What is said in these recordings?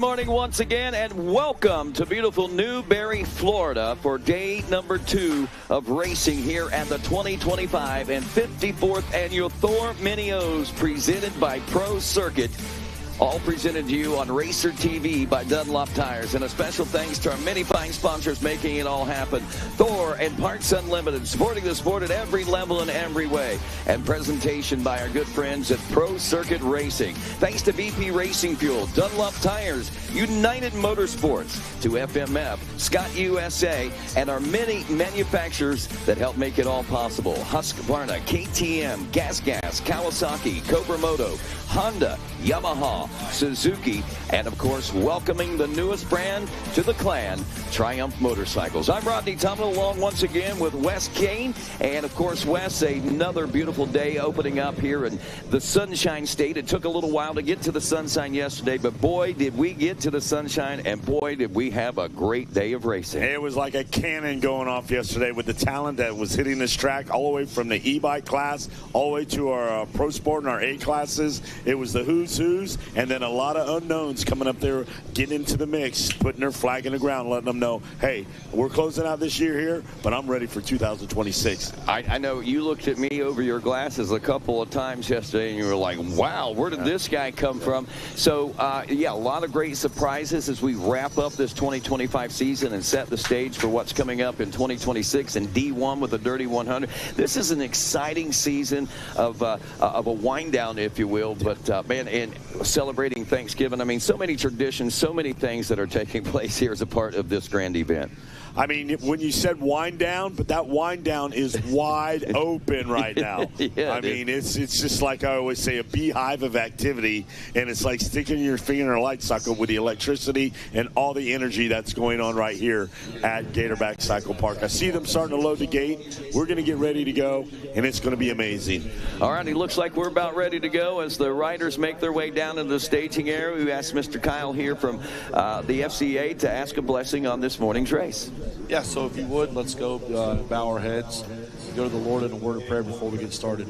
Morning once again, and welcome to beautiful Newberry, Florida for day number 2 of racing here at the 2025 and 54th annual Thor Mini O's presented by Pro Circuit. All presented to you on Racer TV by Dunlop Tires. And a special thanks to our many fine sponsors making it all happen. Thor and Parts Unlimited, supporting the sport at every level and every way. And presentation by our good friends at Pro Circuit Racing. Thanks to BP Racing Fuel, Dunlop Tires, United Motorsports, to FMF, Scott USA, and our many manufacturers that help make it all possible. Husqvarna, KTM, Gas, Kawasaki, Cobra Moto, Honda, Yamaha, Suzuki, and of course welcoming the newest brand to the clan, Triumph Motorcycles. I'm Rodney Tomlin, along once again with Wes Kane, and of course Wes, another beautiful day opening up here in the Sunshine State. It took a little while to get to the sunshine yesterday, but boy did we get to the sunshine, and boy did we have a great day of racing. It was like a cannon going off yesterday with the talent that was hitting this track, all the way from the e-bike class all the way to our Pro Sport and our A classes. It was the who's who's, and then a lot of unknowns coming up there, getting into the mix, putting their flag in the ground, letting them know, hey, we're closing out this year here, but I'm ready for 2026. I know you looked at me over your glasses a couple of times yesterday, and you were like, wow, where did this guy come from? So, yeah, a lot of great surprises as we wrap up this 2025 season and set the stage for what's coming up in 2026 in D1 with the Dirty 100. This is an exciting season of a wind down, if you will, but man, and celebrating Thanksgiving. I mean, so many traditions, so many things that are taking place here as a part of this grand event. I mean, when you said wind down, but that wind down is wide open right now. Yeah, I mean, it's just like I always say, a beehive of activity, and it's like sticking your finger in a light socket with the electricity and all the energy that's going on right here at Gatorback Cycle Park. I see them starting to load the gate. We're going to get ready to go, and it's going to be amazing. All right, it looks like we're about ready to go as the riders make their way down into the staging area. We asked Mr. Kyle here from the FCA to ask a blessing on this morning's race. Yeah, so if you would, let's go bow our heads, go to the Lord in a word of prayer before we get started.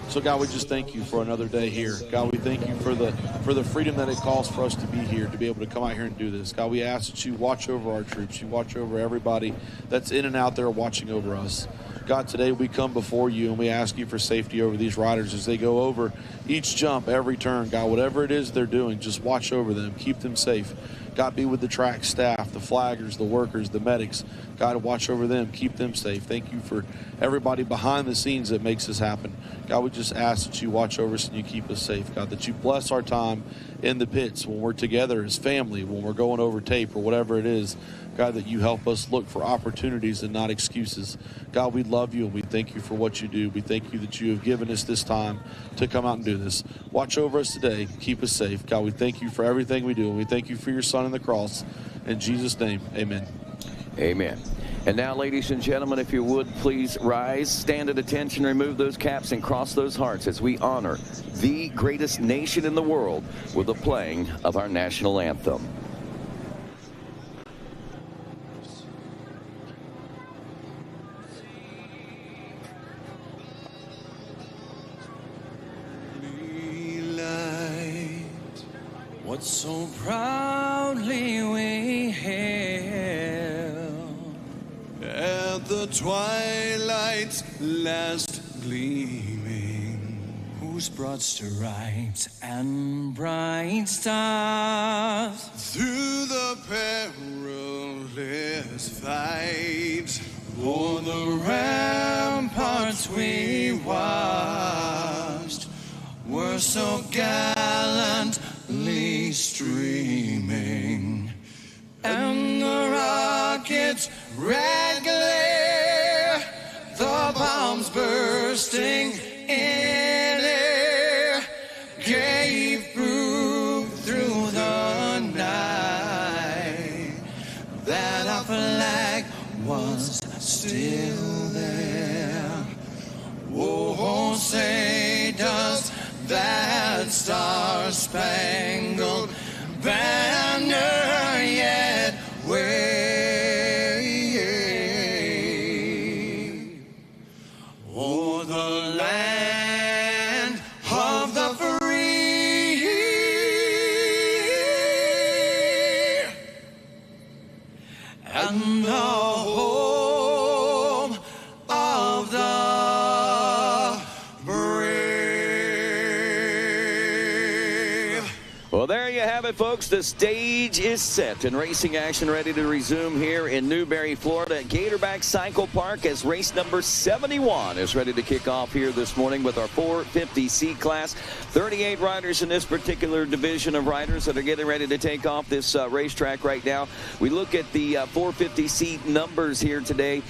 So, God, we just thank you for another day here. God, we thank you for the freedom that it costs for us to be here, to be able to come out here and do this. God, we ask that you watch over our troops. You watch over everybody that's in and out there watching over us. God, today we come before you and we ask you for safety over these riders as they go over each jump, every turn. God, whatever it is they're doing, just watch over them. Keep them safe. God, be with the track staff, the flaggers, the workers, the medics. God, watch over them. Keep them safe. Thank you for everybody behind the scenes that makes this happen. God, we just ask that you watch over us and you keep us safe. God, that you bless our time in the pits when we're together as family, when we're going over tape or whatever it is. God, that you help us look for opportunities and not excuses. God, we love you and we thank you for what you do. We thank you that you have given us this time to come out and do this. Watch over us today. Keep us safe. God, we thank you for everything we do, and we thank you for your son on the cross. In Jesus' name, amen. Amen. And now, ladies and gentlemen, if you would please rise, stand at attention, remove those caps, and cross those hearts as we honor the greatest nation in the world with the playing of our national anthem. What so proudly we hailed at the twilight's last gleaming, whose broad stripes and bright stars through the perilous fight o'er the ramparts we watched were so gallantly streaming, and the rockets' red glare, the bombs bursting in air, gave proof through the night that our flag was still there. Oh, say does that star-spangled banner yet wave o'er the land of the free? and the home of the brave. Well, there you have it, folks. The stage is set and racing action ready to resume here in Newberry, Florida at Gatorback Cycle Park as race number 71 is ready to kick off here this morning with our 450C class. 38 riders in this particular division of riders that are getting ready to take off this racetrack right now. We look at the 450C numbers here today.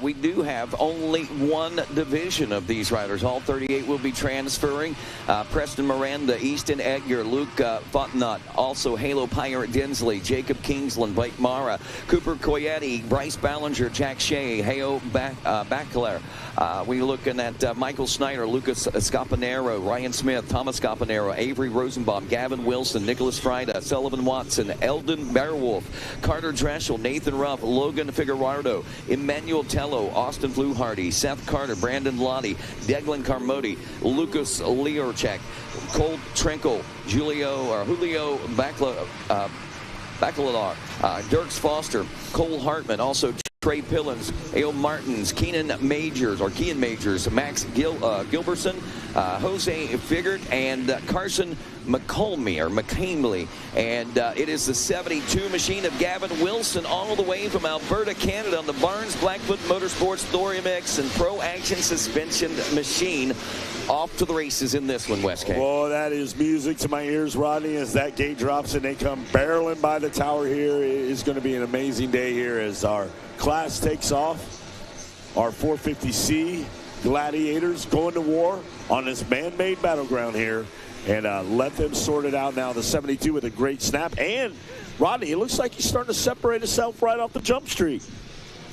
We do have only one division of these riders. All 38 will be transferring. Preston Miranda, Easton Edgar, Luke Fontenot, also Halo Pirate Dinsley, Jacob Kingsland, Blake Mara, Cooper Coyetti, Bryce Ballinger, Jack Shea, Heo Baclair. We're looking at Michael Snyder, Lucas Scapanero, Ryan Smith, Thomas Scapanero, Avery Rosenbaum, Gavin Wilson, Nicholas Frida, Sullivan Watson, Eldon Bearwolf, Carter Dreschel, Nathan Ruff, Logan Figueroa, Emmanuel Tello, Austin Fluharty, Seth Carter, Brandon Lottie, Declan Carmody, Lucas Leorchek, Cole Trinkle, Julio Bacalar, Dirks Foster, Cole Hartman, also Trey Pillins, A.O. Martins, Kean Majors, Max Gilberson, Jose Figert, and Carson McCamley. And it is the 72 machine of Gavin Wilson all the way from Alberta, Canada on the Barnes Blackfoot Motorsports Thor MX and Pro Action Suspension machine. Off to the races in this one, Westgate. Well, that is music to my ears, Rodney, as that gate drops and they come barreling by the tower here. It is going to be an amazing day here as our class takes off. Our 450C gladiators going to war on this man-made battleground here. And let them sort it out now. The 72 with a great snap. And, Rodney, it looks like he's starting to separate himself right off the jump street.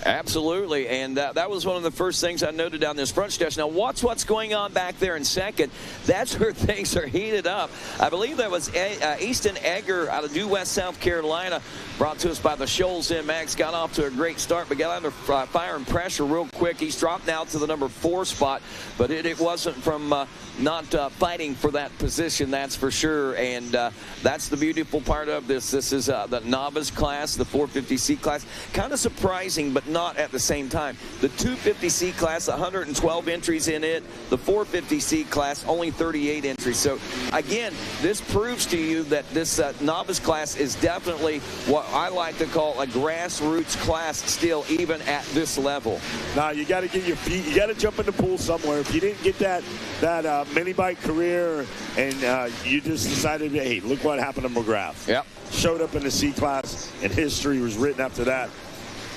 Absolutely, and that was one of the first things I noted down this front stretch. Now, watch what's going on back there in second. That's where things are heated up. I believe that was Easton Egger out of Due West, South Carolina, brought to us by the Shoals in. Max got off to a great start, but got under fire and pressure real quick. He's dropped now to the number 4 spot, but it wasn't from not fighting for that position, that's for sure. And that's the beautiful part of this. This is the novice class, the 450C class. Kind of surprising, but not at the same time. The 250C class, 112 entries in it. The 450C class, only 38 entries. So, again, this proves to you that this novice class is definitely what I like to call a grassroots class still, even at this level. Now, you got to get your feet, you got to jump in the pool somewhere. If you didn't get that mini bike career and you just decided, hey, look what happened to McGrath. Yep. Showed up in the C class, and history was written after that.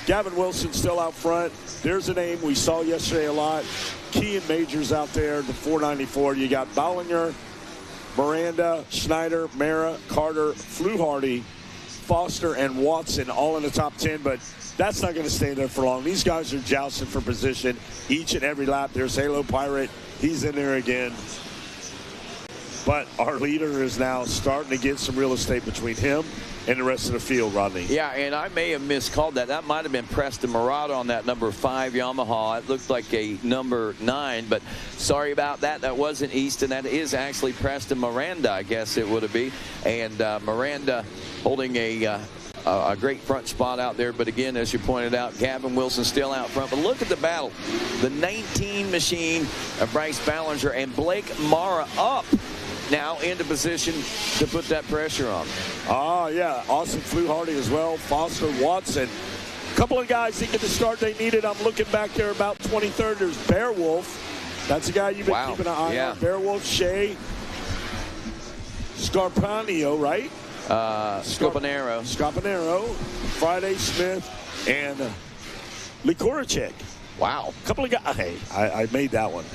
Gavin Wilson still out front. There's a name we saw yesterday a lot. Kean Majors out there, the 494. You got Ballinger, Miranda, Schneider, Mara, Carter, Fluharty, Foster, and Watson all in the top 10, but that's not going to stay there for long. These guys are jousting for position each and every lap. There's Halo Pirate. He's in there again. But our leader is now starting to get some real estate between him and the rest of the field, Rodney. Yeah, and I may have miscalled that. That might have been Preston Murata on that number 5 Yamaha. It looked like a number 9, but sorry about that. That wasn't Easton. That is actually Preston Miranda, I guess it would have been. And Miranda holding a great front spot out there. But again, as you pointed out, Gavin Wilson still out front. But look at the battle. The 19 machine of Bryce Ballinger and Blake Mara up now into position to put that pressure on. Oh, yeah. Austin Fluharty as well. Foster, Watson. A couple of guys didn't get the start they needed. I'm looking back there about 23rd. There's Bearwolf. That's a guy you've been keeping an eye on. Bearwolf, Shea, Scarpanio, right? Scapanero, Friday Smith, and Likoracek. Wow. A couple of guys. Hey, I made that one.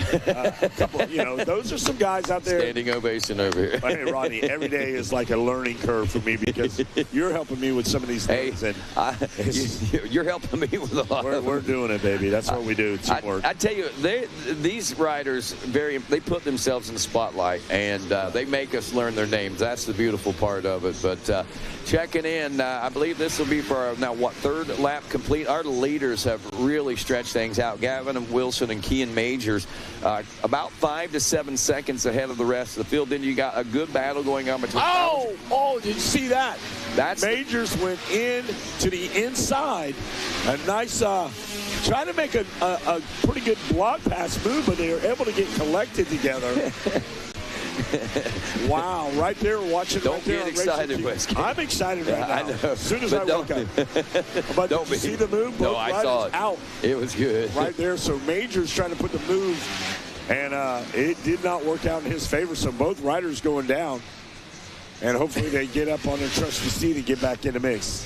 Those are some guys out there. Standing ovation over here. Hey, Rodney, every day is like a learning curve for me because you're helping me with some of these things. And you're helping me with a lot of them. We're doing it, baby. That's what we do. Teamwork. I tell you, these riders, they put themselves in the spotlight, and they make us learn their names. That's the beautiful part of it. But checking in, I believe this will be for our, now, third lap complete. Our leaders have really stretched things out. Gavin and Wilson and Kean Majors about 5 to 7 seconds ahead of the rest of the field. Then you got a good battle going on between. Oh, did you see that? Majors went in to the inside. A nice, trying to make a pretty good block pass move, but they were able to get collected together. Wow, right there, watching. Don't right there get excited, Wes. I'm excited right now. I know. As soon as I woke up. But did you see the move? No, I saw it. Out. It was good. Right there. So Majors trying to put the move, and it did not work out in his favor. So both riders going down, and hopefully they get up on their trusty seat and get back in the mix.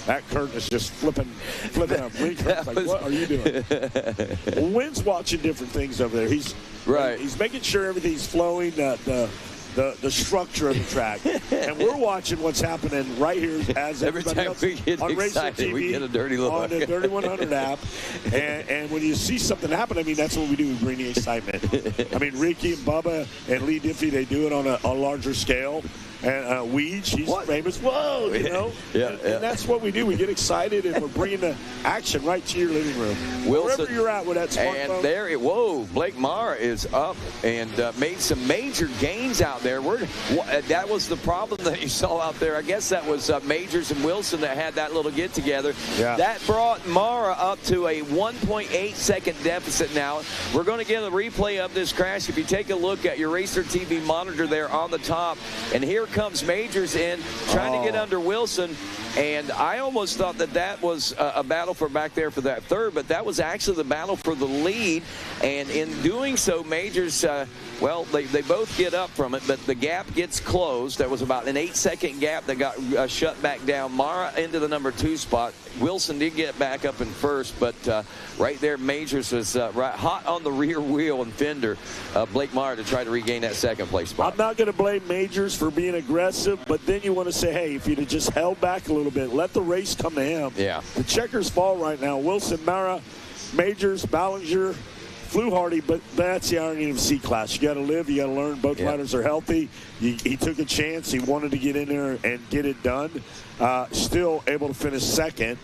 That curtain is just flipping up. Lee Curtin's like, what are you doing? Wynn's watching different things over there. He's making sure everything's flowing, the structure of the track. And we're watching what's happening right here as every everybody time else we get on excited, Racing TV, we get a dirty look. On the 3100 app. And when you see something happen, I mean, that's what we do. We bring the excitement. I mean, Ricky and Bubba and Lee Diffie, they do it on a larger scale. And Weege, he's famous. Whoa, you know. And that's what we do. We get excited, and we're bringing the action right to your living room. Wilson, wherever you're at with that smartphone. And there it. Whoa, Blake Mara is up and made some major gains out there. That was the problem that you saw out there. I guess that was Majors and Wilson that had that little get together. Yeah. That brought Mara up to a 1.8 second deficit now. We're going to get a replay of this crash. If you take a look at your Racer TV monitor there on the top, and here comes Majors in trying to get under Wilson, and I almost thought that was a battle for back there for that third, but that was actually the battle for the lead. And in doing so, Majors, well, they both get up from it, but the gap gets closed. There was about an 8-second gap that got shut back down. Mara into the number 2 spot. Wilson did get back up in first, but right there, Majors was hot on the rear wheel and fender. Blake Mara to try to regain that second place spot. I'm not going to blame Majors for being aggressive, but then you want to say, hey, if you'd have just held back a little bit, let the race come to him. Yeah. The checkers fall right now. Wilson, Mara, Majors, Ballinger, Fluharty, but that's the irony of C-Class. You got to live, you got to learn. Both riders are healthy. He took a chance. He wanted to get in there and get it done. Still able to finish second,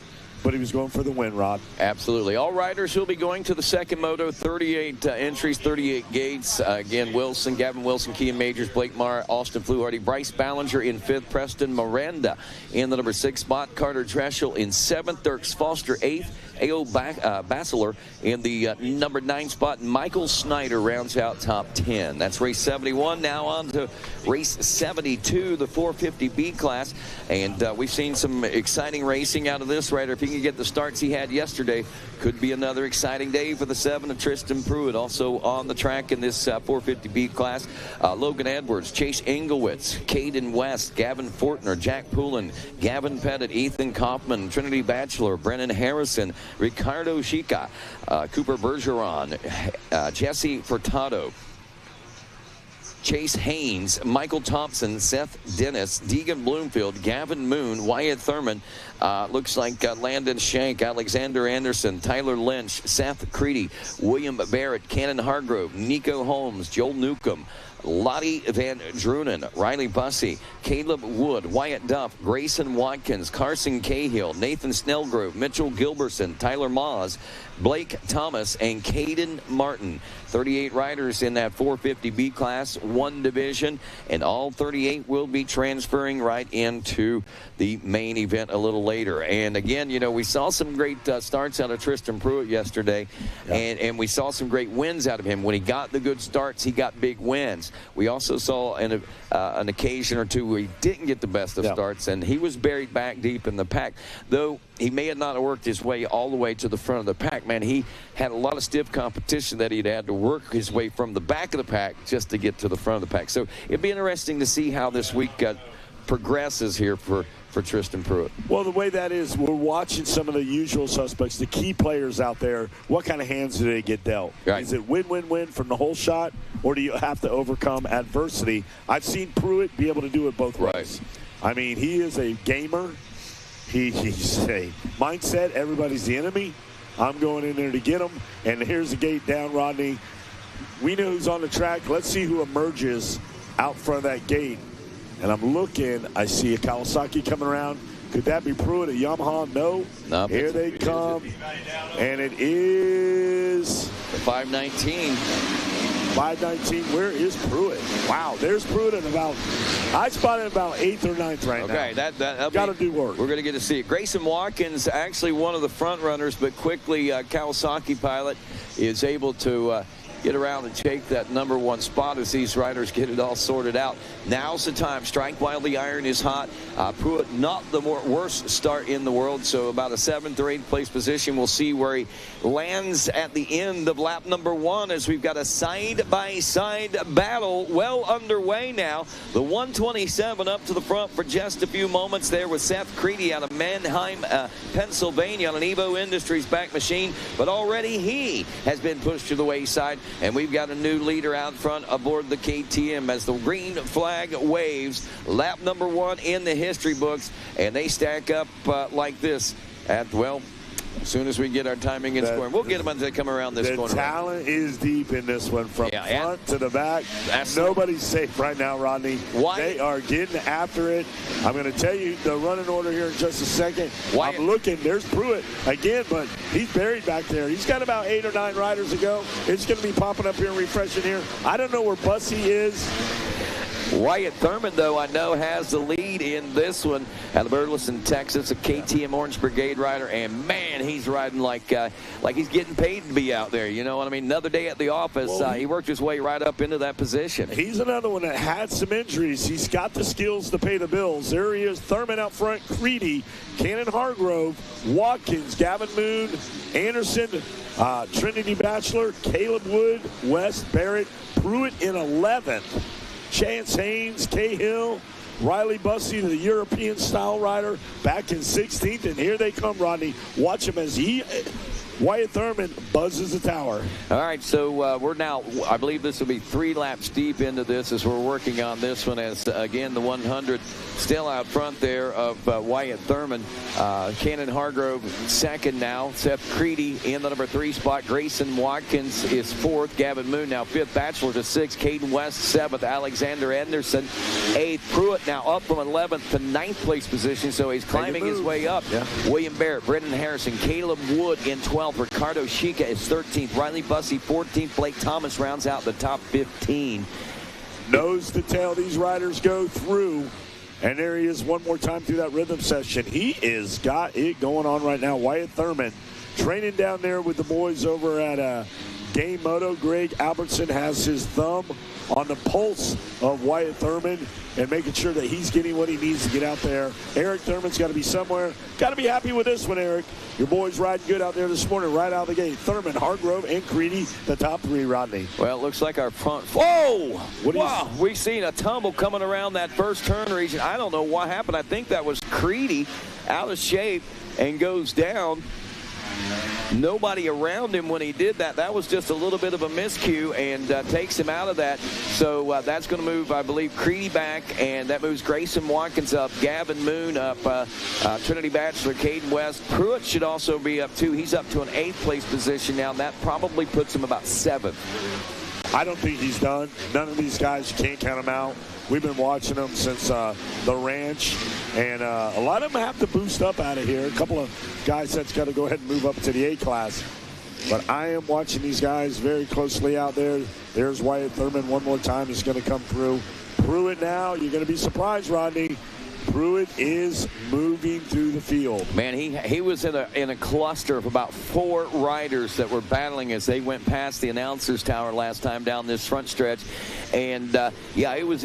but he was going for the win, Rod. Absolutely. All riders will be going to the second moto. 38 entries, 38 gates. Again, Wilson, Gavin Wilson, Kean Majors, Blake Mara, Austin Fluharty, Bryce Ballinger in 5th, Preston Miranda in the number 6 spot, Carter Dreschel in 7th, Dirks Foster 8th, A.O. Bachelor in the number 9 spot. Michael Snyder rounds out top 10. That's race 71. Now on to race 72, the 450B class. And we've seen some exciting racing out of this rider. If he can get the starts he had yesterday, could be another exciting day for the 7 of Tristan Pruitt. Also on the track in this 450B class, Logan Edwards, Chase Engelwitz, Caden West, Gavin Fortner, Jack Poulin, Gavin Pettit, Ethan Kaufman, Trinity Batchelor, Brennan Harrison, Ricardo Chica, Cooper Bergeron, Jesse Furtado, Chase Haynes, Michael Thompson, Seth Dennis, Deegan Bloomfield, Gavin Moon, Wyatt Thurman, looks like Landon Shank, Alexander Anderson, Tyler Lynch, Seth Creedy, William Barrett, Cannon Hargrove, Nico Holmes, Joel Newcomb, Lottie Van Drunen, Riley Bussey, Caleb Wood, Wyatt Duff, Grayson Watkins, Carson Cahill, Nathan Snellgrove, Mitchell Gilbertson, Tyler Maas, Blake Thomas, and Caden Martin. 38 riders in that 450B class, 1 division, and all 38 will be transferring right into the main event a little later. And again, you know, we saw some great starts out of Tristan Pruitt yesterday, and we saw some great wins out of him. When he got the good starts, he got big wins. We also saw an occasion or two where he didn't get the best of starts, and he was buried back deep in the pack. Though he may have not worked his way all the way to the front of the pack, man, he had a lot of stiff competition that he'd had to work his way from the back of the pack just to get to the front of the pack. So it'd be interesting to see how this week progresses here for Tristan Pruitt. Well, the way that is, we're watching some of the usual suspects, the key players out there. What kind of hands do they get dealt? Right. Is it win-win-win from the whole shot, or do you have to overcome adversity? I've seen Pruitt be able to do it both ways. I mean, he is a gamer. He's a mindset, everybody's the enemy. I'm going in there to get him. And here's the gate down, Rodney. We know who's on the track. Let's see who emerges out front of that gate. And I'm looking. I see a Kawasaki coming around. Could that be Pruitt, a Yamaha? No. Nope, here they come. And it is the 519. 5:19. Where is Pruitt? Wow, there's Pruitt at about, I spotted about 8th or 9th right now. Okay, that'll got to do work. We're going to get to see it. Grayson Watkins, actually one of the front runners, but quickly Kawasaki pilot is able to get around and take that #1 spot as these riders get it all sorted out. Now's the time. Strike while the iron is hot. Pruitt, not the worst start in the world, so about a 7th or 8th place position. We'll see where he lands at the end of lap #1 as we've got a side-by-side battle well underway now. The 127 up to the front for just a few moments there with Seth Creedy out of Mannheim, Pennsylvania on an Evo Industries back machine, but already he has been pushed to the wayside. And we've got a new leader out front aboard the KTM as the green flag waves. Lap #1 in the history books, and they stack up like this at, well, as soon as we get our timing and scoring. We'll get them as they come around this corner. The talent is deep in this one from front to the back. Nobody's safe right now, Rodney. They are getting after it. I'm going to tell you the running order here in just a second. I'm looking. There's Pruitt again, but he's buried back there. He's got about 8 or 9 riders to go. It's going to be popping up here and refreshing here. I don't know where Bussy is. Wyatt Thurman, though, I know has the lead in this one out of Burleson, Texas, a KTM Orange Brigade rider, and man, he's riding like he's getting paid to be out there. You know what I mean? Another day at the office, he worked his way right up into that position. He's another one that had some injuries. He's got the skills to pay the bills. There he is, Thurman out front, Creedy, Cannon Hargrove, Watkins, Gavin Moon, Anderson, Trinity Bachelor, Caleb Wood, West Barrett, Pruitt in 11th. Chance Haynes, Cahill, Riley Bussey, the European-style rider, back in 16th. And here they come, Rodney. Watch him as Wyatt Thurman buzzes the tower. All right, so we're now, I believe this will be 3 laps deep into this as we're working on this one as, again, the 100 still out front there of Wyatt Thurman. Cannon Hargrove second now. Seth Creedy in the #3 spot. Grayson Watkins is 4th. Gavin Moon now 5th. Bachelor to 6th. Caden West 7th. Alexander Anderson 8th. Pruitt now up from 11th to 9th place position, so he's climbing his way up. Yeah. William Barrett, Brendan Harrison, Caleb Wood in 12th. Ricardo Chica is 13th. Riley Bussey 14th. Blake Thomas rounds out the top 15. Nose to tail these riders go through. And there he is one more time through that rhythm session. He is got it going on right now. Wyatt Thurman training down there with the boys over at Game Moto. Greg Albertson has his thumb on the pulse of Wyatt Thurman and making sure that he's getting what he needs to get out there. Eric Thurman's got to be somewhere. Got to be happy with this one, Eric. Your boys riding good out there this morning, right out of the gate. Thurman, Hargrove, and Creedy, the top 3, Rodney. Well, it looks like our front. Whoa! Wow, we've seen a tumble coming around that first turn region. I don't know what happened. I think that was Creedy out of shape and goes down. Nobody around him when he did that. That was just a little bit of a miscue and takes him out of that. So that's going to move, I believe, Creedy back, and that moves Grayson Watkins up, Gavin Moon up, Trinity Bachelor, Caden West. Pruitt should also be up, too. He's up to an 8th place position now. That probably puts him about 7th. I don't think he's done. None of these guys, you can't count them out. We've been watching them since the ranch, and a lot of them have to boost up out of here. A couple of guys that's got to go ahead and move up to the A class. But I am watching these guys very closely out there. There's Wyatt Thurman one more time. He's going to come through. Pruitt now, you're going to be surprised, Rodney. Pruitt is moving through the field. Man, he was in a cluster of about 4 riders that were battling as they went past the announcer's tower last time down this front stretch. And yeah, it was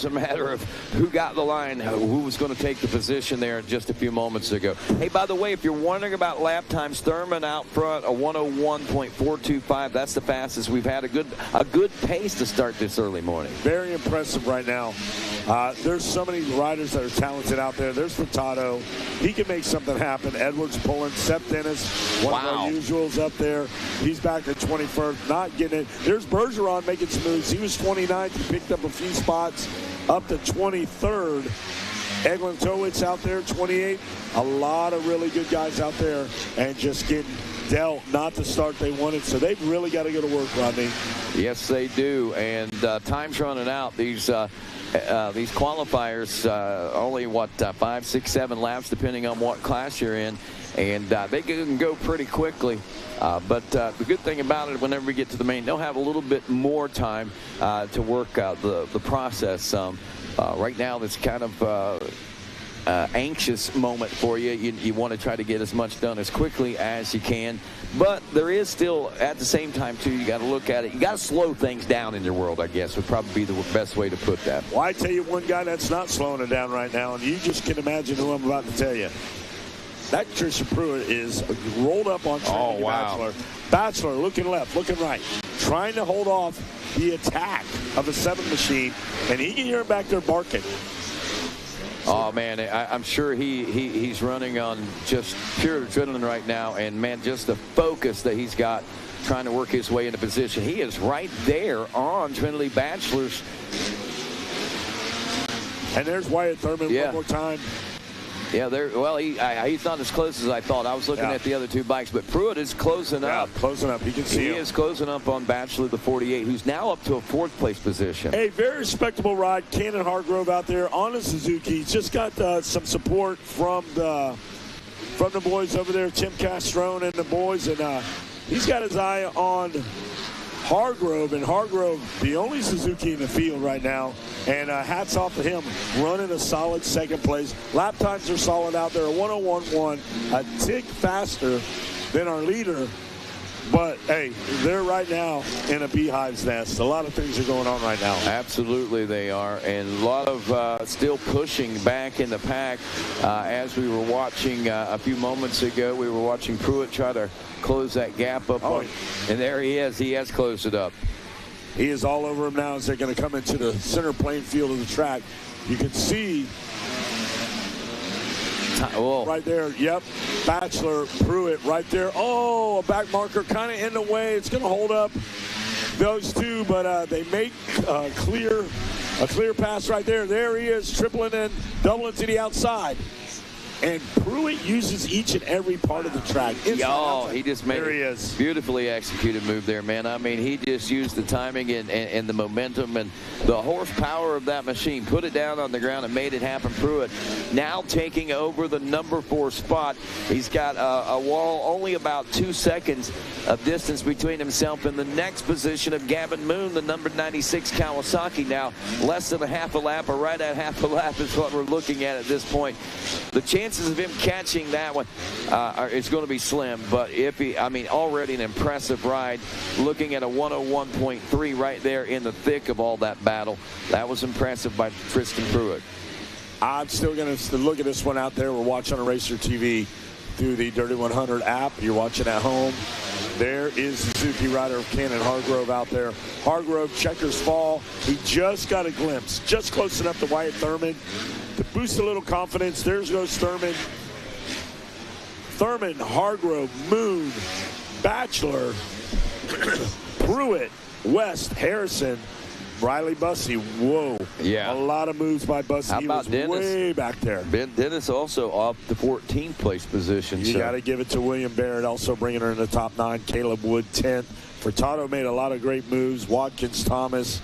a matter of who got the line, who was going to take the position there just a few moments ago. Hey, by the way, if you're wondering about lap times, Thurman out front, a 101.425. That's the fastest we've had. A good pace to start this early morning. Very impressive right now. There's so many riders that are talented out there. There's Furtado. He can make something happen. Edwards pulling. Seth Dennis, one of our usuals up there. He's back at 21st, not getting it. There's Bergeron making some moves. He was 29th. He picked up a few spots up to 23rd. Eglin Towitz out there, 28th. A lot of really good guys out there and just getting dealt not the start they wanted. So they've really got to go to work, Rodney. Yes, they do. And time's running out. These these qualifiers, only, 5, 6, 7 laps, depending on what class you're in. And they can go pretty quickly. But the good thing about it, whenever we get to the main, they'll have a little bit more time to work out the process. Right now, it's kind of anxious moment for you. You want to try to get as much done as quickly as you can. But there is still, at the same time, too, you got to look at it. You got to slow things down in your world, I guess, would probably be the best way to put that. Well, I tell you one guy that's not slowing it down right now, and you just can imagine who I'm about to tell you. That Trisha Pruitt is rolled up on Trinity Bachelor. Bachelor looking left, looking right, trying to hold off the attack of the 7 machine, and he can hear him back there barking. Oh, man, I'm sure he's running on just pure adrenaline right now, and, man, just the focus that he's got trying to work his way into position. He is right there on Trinity Bachelor's. And there's Wyatt Thurman one more time. Yeah, well, he's not as close as I thought. I was looking at the other 2 bikes, but Pruitt is closing up. Closing up. You can see him. He is closing up on Bachelor, the 48, who's now up to a 4th place position. A very respectable ride. Cannon Hargrove out there on a Suzuki. He's just got some support from the boys over there, Tim Castrone and the boys, and he's got his eye on Hargrove, and Hargrove, the only Suzuki in the field right now, and hats off to him, running a solid 2nd place. Lap times are solid out there, a 1:01.1, a tick faster than our leader. But, hey, they're right now in a beehive's nest. A lot of things are going on right now. Absolutely they are. And a lot of still pushing back in the pack. As we were watching a few moments ago, we were watching Pruitt try to close that gap up. And there he is. He has closed it up. He is all over him now as they're going to come into the center playing field of the track. You can see right there, Bachelor, Pruitt right there. Oh, a back marker kind of in the way. It's going to hold up those 2, but they make a clear pass right there. There he is, tripling in, doubling to the outside. And Pruitt uses each and every part of the track. He just made a beautifully executed move there, man. I mean, he just used the timing and the momentum and the horsepower of that machine, put it down on the ground and made it happen. Pruitt now taking over the number 4 spot. He's got a wall only about 2 seconds of distance between himself and the next position of Gavin Moon, the number 96 Kawasaki. Now, less than a half a lap, or right at half a lap is what we're looking at this point. The chances of him catching that one is going to be slim, but already an impressive ride. Looking at a 1:01.3 right there in the thick of all that battle. That was impressive by Tristan Pruitt. I'm still going to look at this one out there. We're watching on Racer TV through the Dirty 100 app. You're watching at home. There is Suzuki rider Cannon Hargrove out there. Hargrove, checkers fall. He just got a glimpse, just close enough to Wyatt Thurman to boost a little confidence. There goes Thurman. Thurman, Hargrove, Moon, Bachelor, Pruitt, West, Harrison, Riley Bussey. Whoa. Yeah. A lot of moves by Bussey. He was way back there. Ben Dennis also off the 14th place position. You got to give it to William Barrett, also bringing her in the top 9. Caleb Wood, 10th. Furtado made a lot of great moves. Watkins, Thomas,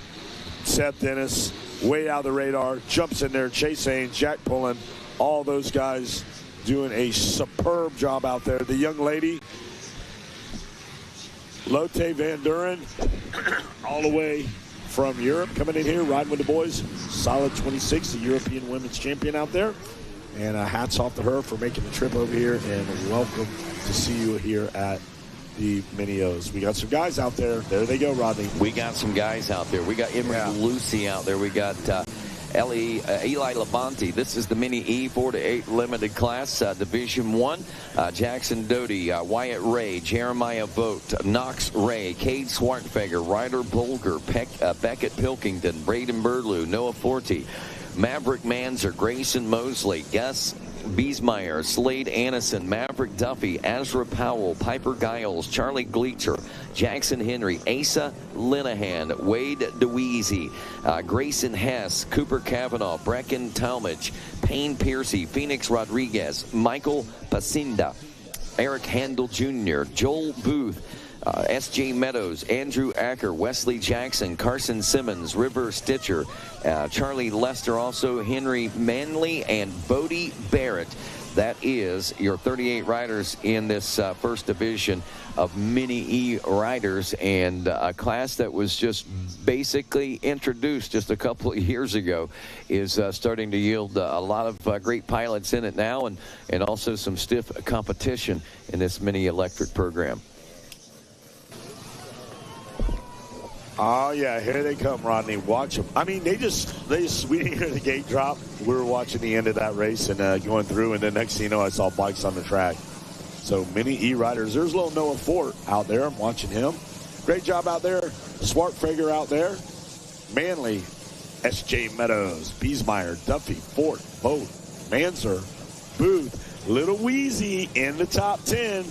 Seth Dennis, way out of the radar. Jumps in there. Chase Haynes, Jack Pullen, all those guys doing a superb job out there. The young lady, Lotte Van Duren, all the way from Europe, coming in here, riding with the boys. Solid 26, the European Women's Champion out there. And hats off to her for making the trip over here, and welcome to see you here at the Mini O's. We got some guys out there. There they go, Rodney. We got some guys out there. We got Emery Lucy out there. We got Eli Labonte. This is the Mini E 4-8 limited class, Division 1. Jackson Doty, Wyatt Ray, Jeremiah Vogt, Knox Ray, Cade Swartfeger, Ryder Bolger, Beckett Pilkington, Braden Burlew, Noah Forte, Maverick Manzer, Grayson Mosley, Gus Biesmeyer, Slade Annison, Maverick Duffy, Azra Powell, Piper Giles, Charlie Gleacher, Jackson Henry, Asa Linehan, Wade DeWeezy, Grayson Hess, Cooper Kavanaugh, Brecken Talmadge, Payne Piercy, Phoenix Rodriguez, Michael Pacinda, Eric Handel Jr., Joel Booth, S.J. Meadows, Andrew Acker, Wesley Jackson, Carson Simmons, River Stitcher, Charlie Lester, also Henry Manley, and Bodie Barrett. That is your 38 riders in this first division of Mini E riders, and a class that was just basically introduced just a couple of years ago is starting to yield a lot of great pilots in it now, and also some stiff competition in this Mini electric program. Oh, yeah, here they come, Rodney. Watch them. I mean, we didn't hear the gate drop. We were watching the end of that race and going through, and then next thing you know, I saw bikes on the track. So, Mini E riders. There's little Noah Fort out there. I'm watching him. Great job out there. Swartfager out there. Manley, S.J. Meadows, Biesmeyer, Duffy, Fort, Boat, Manser, Booth, Little Wheezy in the top 10.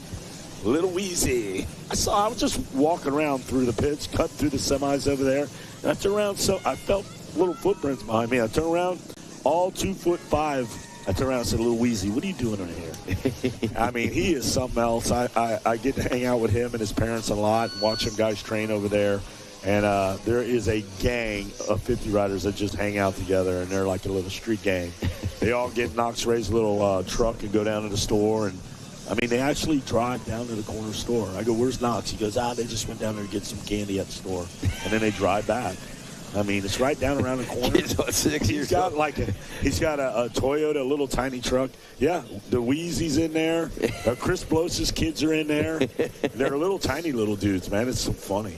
Little Wheezy. I was just walking around through the pits, cut through the semis over there, and I turned around, so I felt little footprints behind me. I turned around, all 2'5". I turned around and said, Little Wheezy, what are you doing in here? I mean, he is something else. I get to hang out with him and his parents a lot and watch them guys train over there. And there is a gang of 50 riders that just hang out together, and they're like a little street gang. They all get Knox Ray's little truck and go down to the store, and I mean, they actually drive down to the corner store. I go, where's Knox? He goes, they just went down there to get some candy at the store. And then they drive back. I mean, it's right down around the corner. He's got a Toyota, little tiny truck. Yeah, the Wheezy's in there. Chris Blose's kids are in there. They're little tiny little dudes, man. It's so funny.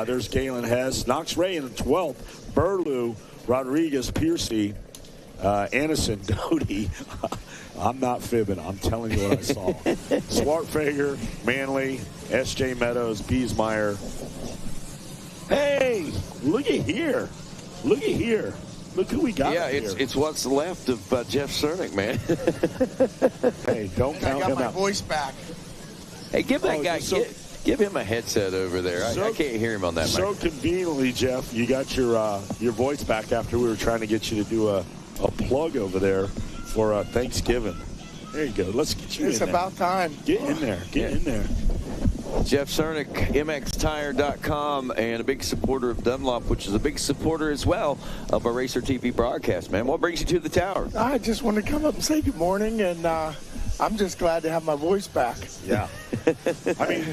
There's Galen Hess. Knox Ray in the 12th. Burlew, Rodriguez, Piercy, Anderson, Doty. I'm not fibbing. I'm telling you what I saw. Swartfager, Manley, S.J. Meadows, Biesmeyer. Hey, look at here. Look at here. Look who we got here. Yeah, it's what's left of Jeff Cernick, man. Hey, don't count him out. I got my voice back. Hey, give that guy, give him a headset over there. I can't hear him on that mic. So conveniently, Jeff, you got your voice back after we were trying to get you to do a plug over there for Thanksgiving. There you go. Let's get you in there. It's about time. Get in there. Get in there. Jeff Cernick, mxtire.com, and a big supporter of Dunlop, which is a big supporter as well of our Racer TV broadcast, man. What brings you to the tower? I just want to come up and say good morning, and I'm just glad to have my voice back. Yeah. I mean,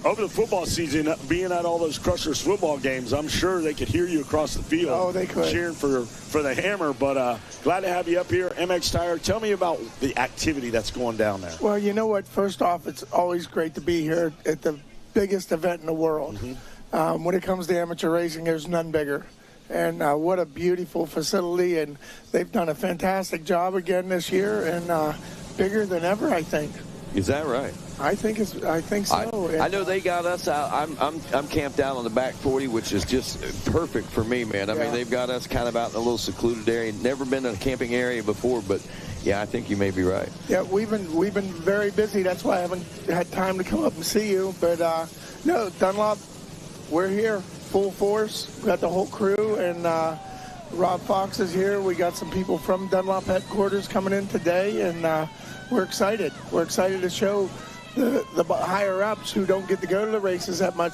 over the football season, being at all those Crushers football games, I'm sure they could hear you across the field. Oh, they could. Cheering for the Hammer, but glad to have you up here. MX Tire, tell me about the activity that's going down there. Well, you know what? First off, it's always great to be here at the biggest event in the world. Mm-hmm. When it comes to amateur racing, there's none bigger. And what a beautiful facility, and they've done a fantastic job again this year, and bigger than ever, I think. Is that right? I think so. I know they got us out. I'm camped out on the back 40, which is just perfect for me, man. I mean, they've got us kind of out in a little secluded area. Never been in a camping area before, but yeah, I think you may be right. Yeah, we've been very busy. That's why I haven't had time to come up and see you. But no, Dunlop, we're here, full force. We got the whole crew, and Rob Fox is here. We got some people from Dunlop headquarters coming in today, and we're excited. We're excited to show the higher ups who don't get to go to the races that much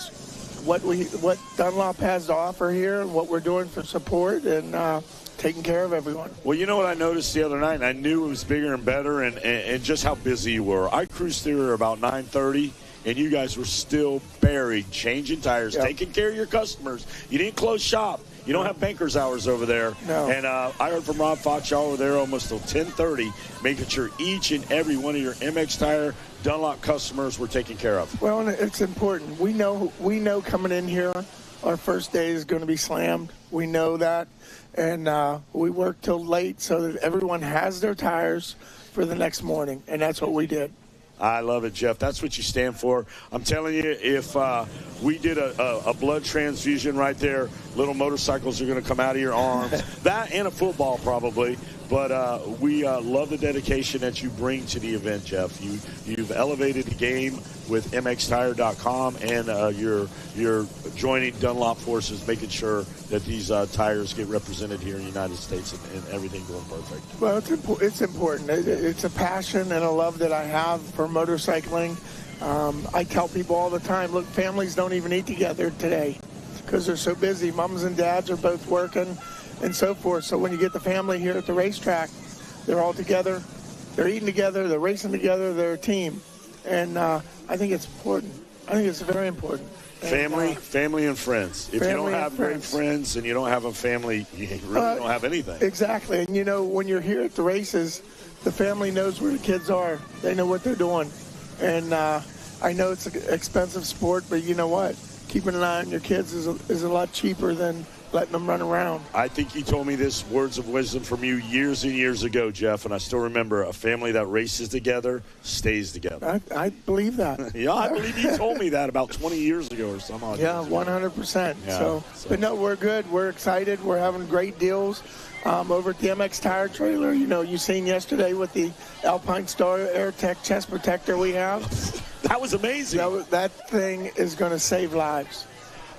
what Dunlop has to offer here, and what we're doing for support and taking care of everyone. Well, you know what I noticed the other night, and I knew it was bigger and better, and just how busy you were. I cruised through here about 9:30, and you guys were still buried, changing tires, taking care of your customers. You didn't close shop. You don't have banker's hours over there. No. And I heard from Rob Fox, y'all were there almost till 10:30, making sure each and every one of your MX Tire Dunlop customers were taken care of. Well, and it's important. We know coming in here, our first day is going to be slammed. We know that. And we work till late so that everyone has their tires for the next morning. And that's what we did. I love it, Jeff. That's what you stand for. I'm telling you, if we did a blood transfusion right there, little motorcycles are going to come out of your arms. That and a football probably. But we love the dedication that you bring to the event, Jeff. You've elevated the game with mxtire.com, and you're joining Dunlop forces, making sure that these tires get represented here in the United States and everything going perfect. Well, it's important. It's a passion and a love that I have for motorcycling, I tell people all the time, look, families don't even eat together today because they're so busy. Moms and dads are both working and so forth. So when you get the family here at the racetrack, they're all together. They're eating together. They're racing together. They're a team. And I think it's important. I think it's very important. Family and friends. If you don't have great friends and you don't have a family, you really don't have anything. Exactly. And, you know, when you're here at the races, the family knows where the kids are. They know what they're doing. And I know it's an expensive sport, but you know what? Keeping an eye on your kids is a lot cheaper than letting them run around. I think you told me this words of wisdom from you years and years ago, Jeff, and I still remember a family that races together stays together. I believe that. Yeah, I believe you told me that about 20 years ago or something. Yeah, 100%. Yeah, so, but no, we're good. We're excited. We're having great deals over at the MX Tire Trailer. You know, you seen yesterday with the Alpine Star AirTech chest protector we have. That was amazing. That thing is going to save lives.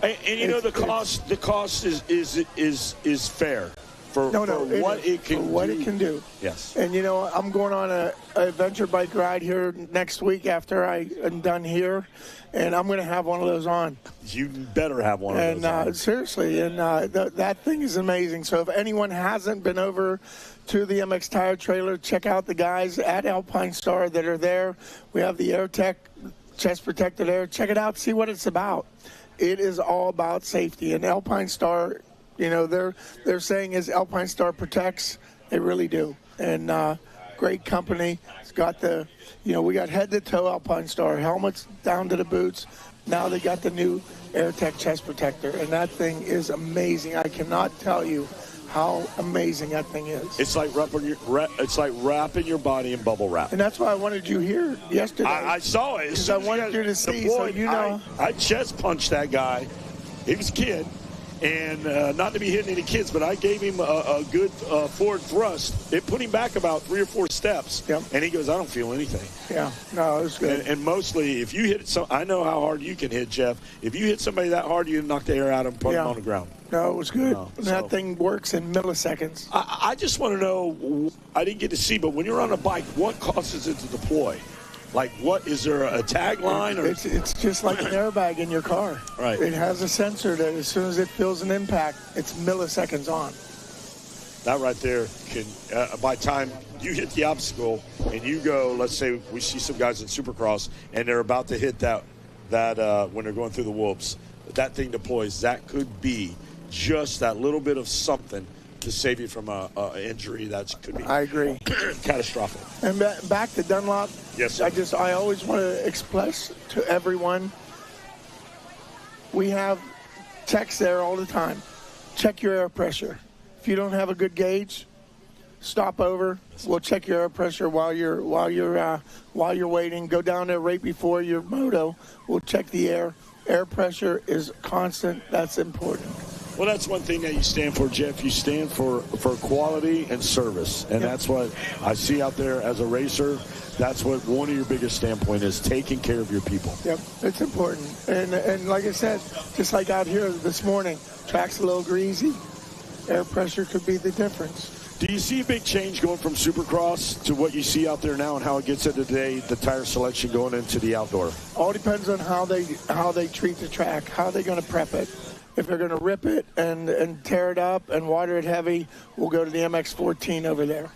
And you know the cost is fair for what it can do. Yes. And you know, I'm going on a adventure bike ride here next week after I'm done here, and I'm going to have one of those on. You better have one of those on. Seriously, and that thing is amazing. So if anyone hasn't been over to the MX Tire Trailer, check out the guys at Alpine Star that are there. We have the AirTech chest protected air. Check it out. See what it's about. It is all about safety. And Alpine Star, you know, they're saying is Alpine Star protects. They really do. And great company. It's got the, you know, we got head to toe Alpine Star, helmets down to the boots. Now they got the new AirTech chest protector. And that thing is amazing. I cannot tell you how amazing that thing is. It's like wrapping your body in bubble wrap. And that's why I wanted you here yesterday. I saw it. Because I wanted you to see, so you know. I chest punched that guy. He was a kid. And not to be hitting any kids, but I gave him a good forward thrust. It put him back about 3 or 4 steps. Yep. And he goes, I don't feel anything. Yeah, no, it was good. And mostly, if you hit I know how hard you can hit, Jeff. If you hit somebody that hard, you knock the air out of them and put them on the ground. No, it was good. That thing works in milliseconds. I just want to know, I didn't get to see, but when you're on a bike, what causes it to deploy? Like, what, is there a tagline? Or? It's just like an airbag in your car. Right. It has a sensor that as soon as it feels an impact, it's milliseconds on. That right there can, by the time you hit the obstacle and you go, let's say we see some guys in Supercross and they're about to hit that when they're going through the whoops, that thing deploys. That could be just that little bit of something to save you from an injury that could be. I agree. Catastrophic. And back to Dunlop. Yes, sir. I always want to express to everyone, we have techs there all the time. Check your air pressure. If you don't have a good gauge, stop over. We'll check your air pressure while you're waiting. Go down there right before your moto. We'll check the air. Air pressure is constant. That's important. Well, that's one thing that you stand for, Jeff. You stand for quality and service. And that's what I see out there as a racer. That's what one of your biggest standpoint is, taking care of your people. Yep, it's important. And like I said, just like out here this morning, track's a little greasy. Air pressure could be the difference. Do you see a big change going from Supercross to what you see out there now and how it gets into today, the tire selection going into the outdoor? All depends on how they treat the track, how they're going to prep it. If they're going to rip it and tear it up and water it heavy, we'll go to the MX-14 over there.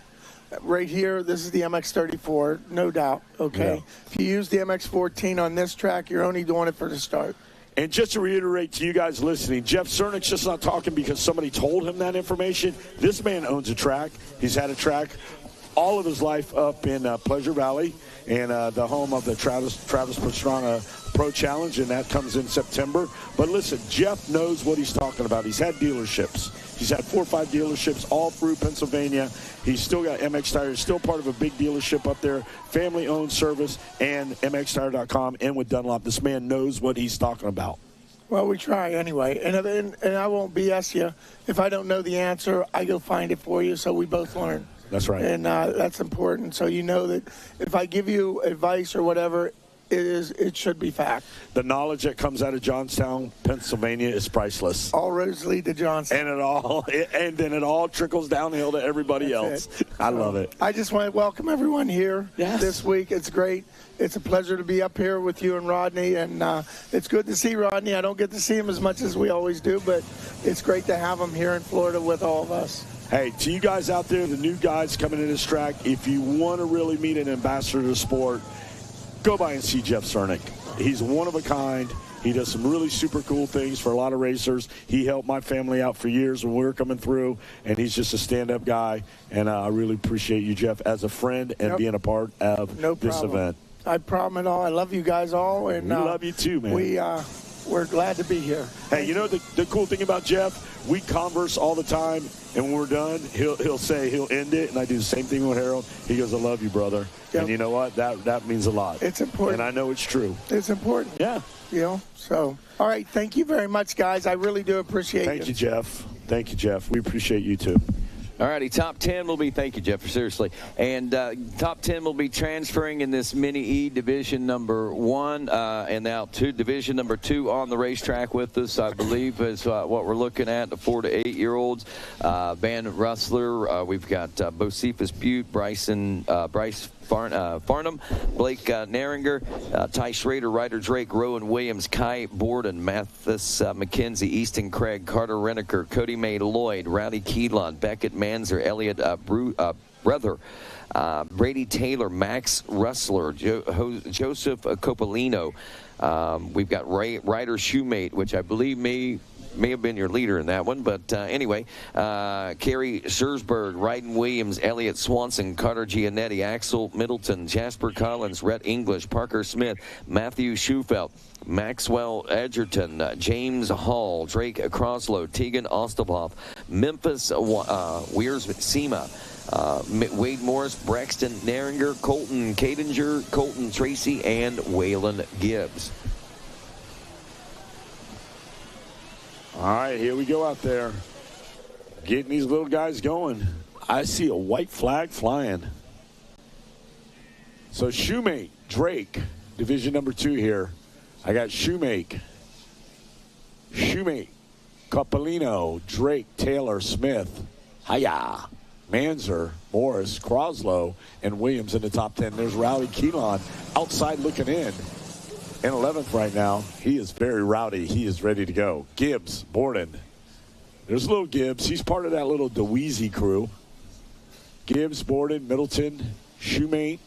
Right here, this is the MX-34, no doubt, okay? Yeah. If you use the MX-14 on this track, you're only doing it for the start. And just to reiterate to you guys listening, Jeff Cernick's just not talking because somebody told him that information. This man owns a track. He's had a track all of his life up in Pleasure Valley and the home of the Travis Pastrana Pro Challenge, and that comes in September. But listen, Jeff knows what he's talking about. He's had dealerships. He's had 4 or 5 dealerships all through Pennsylvania. He's still got MX Tires, still part of a big dealership up there, family-owned service, and MXTire.com, and with Dunlop. This man knows what he's talking about. Well, we try anyway. And I won't BS you. If I don't know the answer, I go find it for you so we both learn. That's right. And that's important. So you know that if I give you advice or whatever, it should be fact. The knowledge that comes out of Johnstown, Pennsylvania is priceless. All roads lead to Johnstown. And then it all trickles downhill to everybody else. I love it. I just want to welcome everyone here this week. It's great. It's a pleasure to be up here with you and Rodney, and it's good to see Rodney. I don't get to see him as much as we always do, but it's great to have him here in Florida with all of us. Hey, to you guys out there, the new guys coming in this track, if you want to really meet an ambassador of the sport, go by and see Jeff Cernick. He's one of a kind. He does some really super cool things for a lot of racers. He helped my family out for years when we were coming through, and he's just a stand-up guy. And I really appreciate you, Jeff, as a friend and being a part of this event. I promise all. I love you guys all. And we love you too, man. We're glad to be here. Hey, you know the cool thing about Jeff? We converse all the time, and when we're done, he'll say he'll end it, and I do the same thing with Harold. He goes, "I love you, brother." Yep. And you know what? That means a lot. It's important. And I know it's true. It's important. Yeah. You know, so, all right. Thank you very much, guys. I really do appreciate it. Thank you, Jeff. Thank you, Jeff. We appreciate you, too. All righty, top 10 will be, thank you, Jeff, seriously. And top 10 will be transferring in this Mini E Division number 1, and now to Division number 2 on the racetrack with us, I believe, is what we're looking at, the 4 to 8-year-olds. Van Russler, we've got Bocephus Butte, Bryce Farnham, Blake Naringer, Ty Schrader, Ryder Drake, Rowan Williams, Kai Borden, Mathis McKenzie, Easton Craig, Carter Renneker, Cody May Lloyd, Rowdy Keelan, Beckett Manzer, Elliot Brother, Brady Taylor, Max Russler, Joseph Copolino. We've got Ryder Shoemate, which I believe may have been your leader in that one, but anyway, Kerry Schursberg, Ryden Williams, Elliott Swanson, Carter Giannetti, Axel Middleton, Jasper Collins, Rhett English, Parker Smith, Matthew Schufelt, Maxwell Edgerton, James Hall, Drake Croslow, Tegan Osthoff, Memphis Wiersma, Wade Morris, Braxton Naringer, Colton Cadinger, Colton Tracy, and Waylon Gibbs. All right, here we go out there. Getting these little guys going. I see a white flag flying. So Shoemate, Drake, Division number 2 here. I got Shoemate, Copolino, Drake, Taylor, Smith, Hiya, Manzer, Morris, Croslow, and Williams in the top 10. There's Rowdy Keelan outside looking in 11th right now. He is very rowdy. He is ready to go. Gibbs, Borden. There's little Gibbs. He's part of that little DeWeezy crew. Gibbs, Borden, Middleton, Shoemate,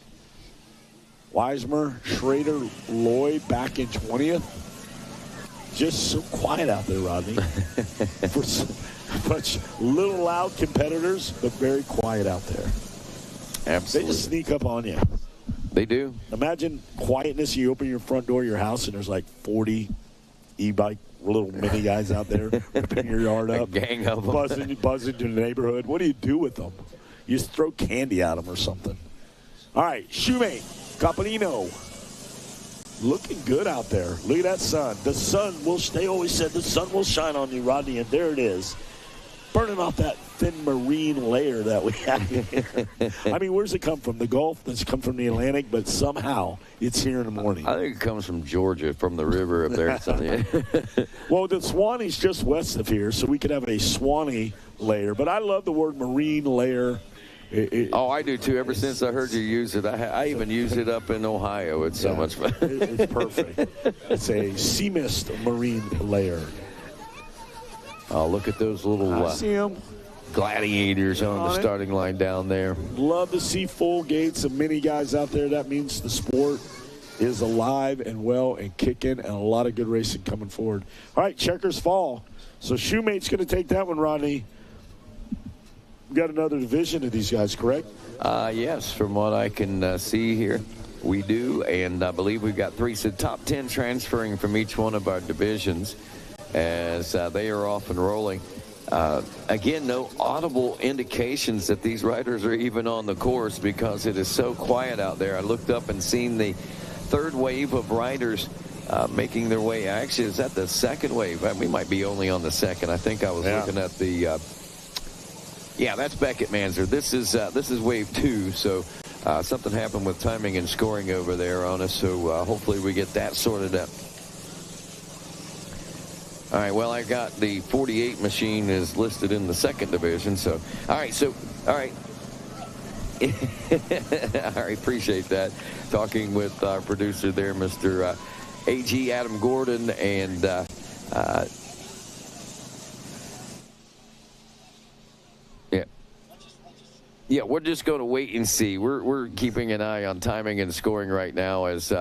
Weismer, Schrader, Lloyd back in 20th. Just so quiet out there, Rodney. For such little loud competitors, but very quiet out there. Absolutely. They just sneak up on you. They do. Imagine quietness. You open your front door of your house, and there's like 40 e-bike little mini guys out there ripping your yard up. A gang of them. Buzzing to the neighborhood. What do you do with them? You just throw candy at them or something. All right, Shoemate, Copolino. Looking good out there. Look at that sun. The sun will, they always said the sun will shine on you, Rodney, and there it is. Burning off that thin marine layer that we have here. I mean, where's it come from? The Gulf? Does it come from the Atlantic? But somehow it's here in the morning. I think it comes from Georgia, from the river up there. Well, the Swanee's just west of here, so we could have a Swanee layer. But I love the word marine layer. I do too. Ever since I heard you use it, I even use it up in Ohio. It's so much fun. It's perfect. It's a sea mist marine layer. Oh, look at those little see them. gladiators on the starting line down there. Love to see full gates of mini guys out there. That means the sport is alive and well and kicking, and a lot of good racing coming forward. All right, checkers fall. So Shoemate's going to take that one, Rodney. We got another division of these guys, correct? Yes, from what I can see here, we do. And I believe we've got 3. So top 10 transferring from each one of our divisions as they are off and rolling. Again, no audible indications that these riders are even on the course because it is so quiet out there. I looked up and seen the 3rd wave of riders making their way. Actually, is that the 2nd wave? We might be only on the 2nd. I think I was looking at the yeah, that's Beckett Manzer. This is wave 2, so something happened with timing and scoring over there on us, so hopefully we get that sorted out. All right, well, I got the 48 machine is listed in the 2nd division, so all right, I appreciate that. Talking with our producer there, Mr. AG Adam Gordon, and yeah, we're just going to wait and see. We're keeping an eye on timing and scoring right now, as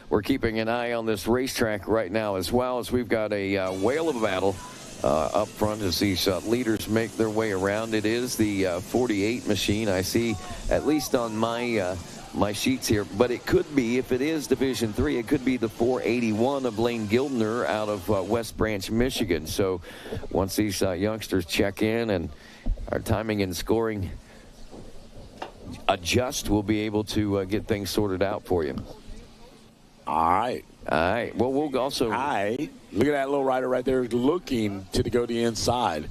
we're keeping an eye on this racetrack right now, as well as we've got a whale of a battle up front as these leaders make their way around. It is the 48 machine. I see, at least on my my sheets here, but it could be, if it is Division 3, it could be the 481 of Lane Gildner out of West Branch, Michigan. So once these youngsters check in and our timing and scoring adjust, we'll be able to get things sorted out for you. All right. Well, we'll also... Look at that little rider right there looking to go to the inside.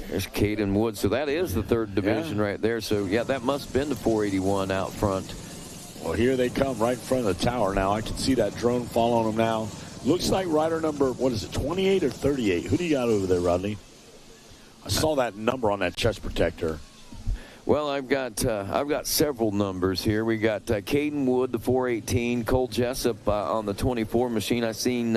There's Caden Wood. So that is the 3rd division right there. So, yeah, that must have been the 481 out front. Well, here they come right in front of the tower now. I can see that drone fall on them now. Looks like rider number, 28 or 38? Who do you got over there, Rodney? I saw that number on that chest protector. Well, I've got several numbers here. We got Caden Wood, the 418, Cole Jessup on the 24 machine. I've seen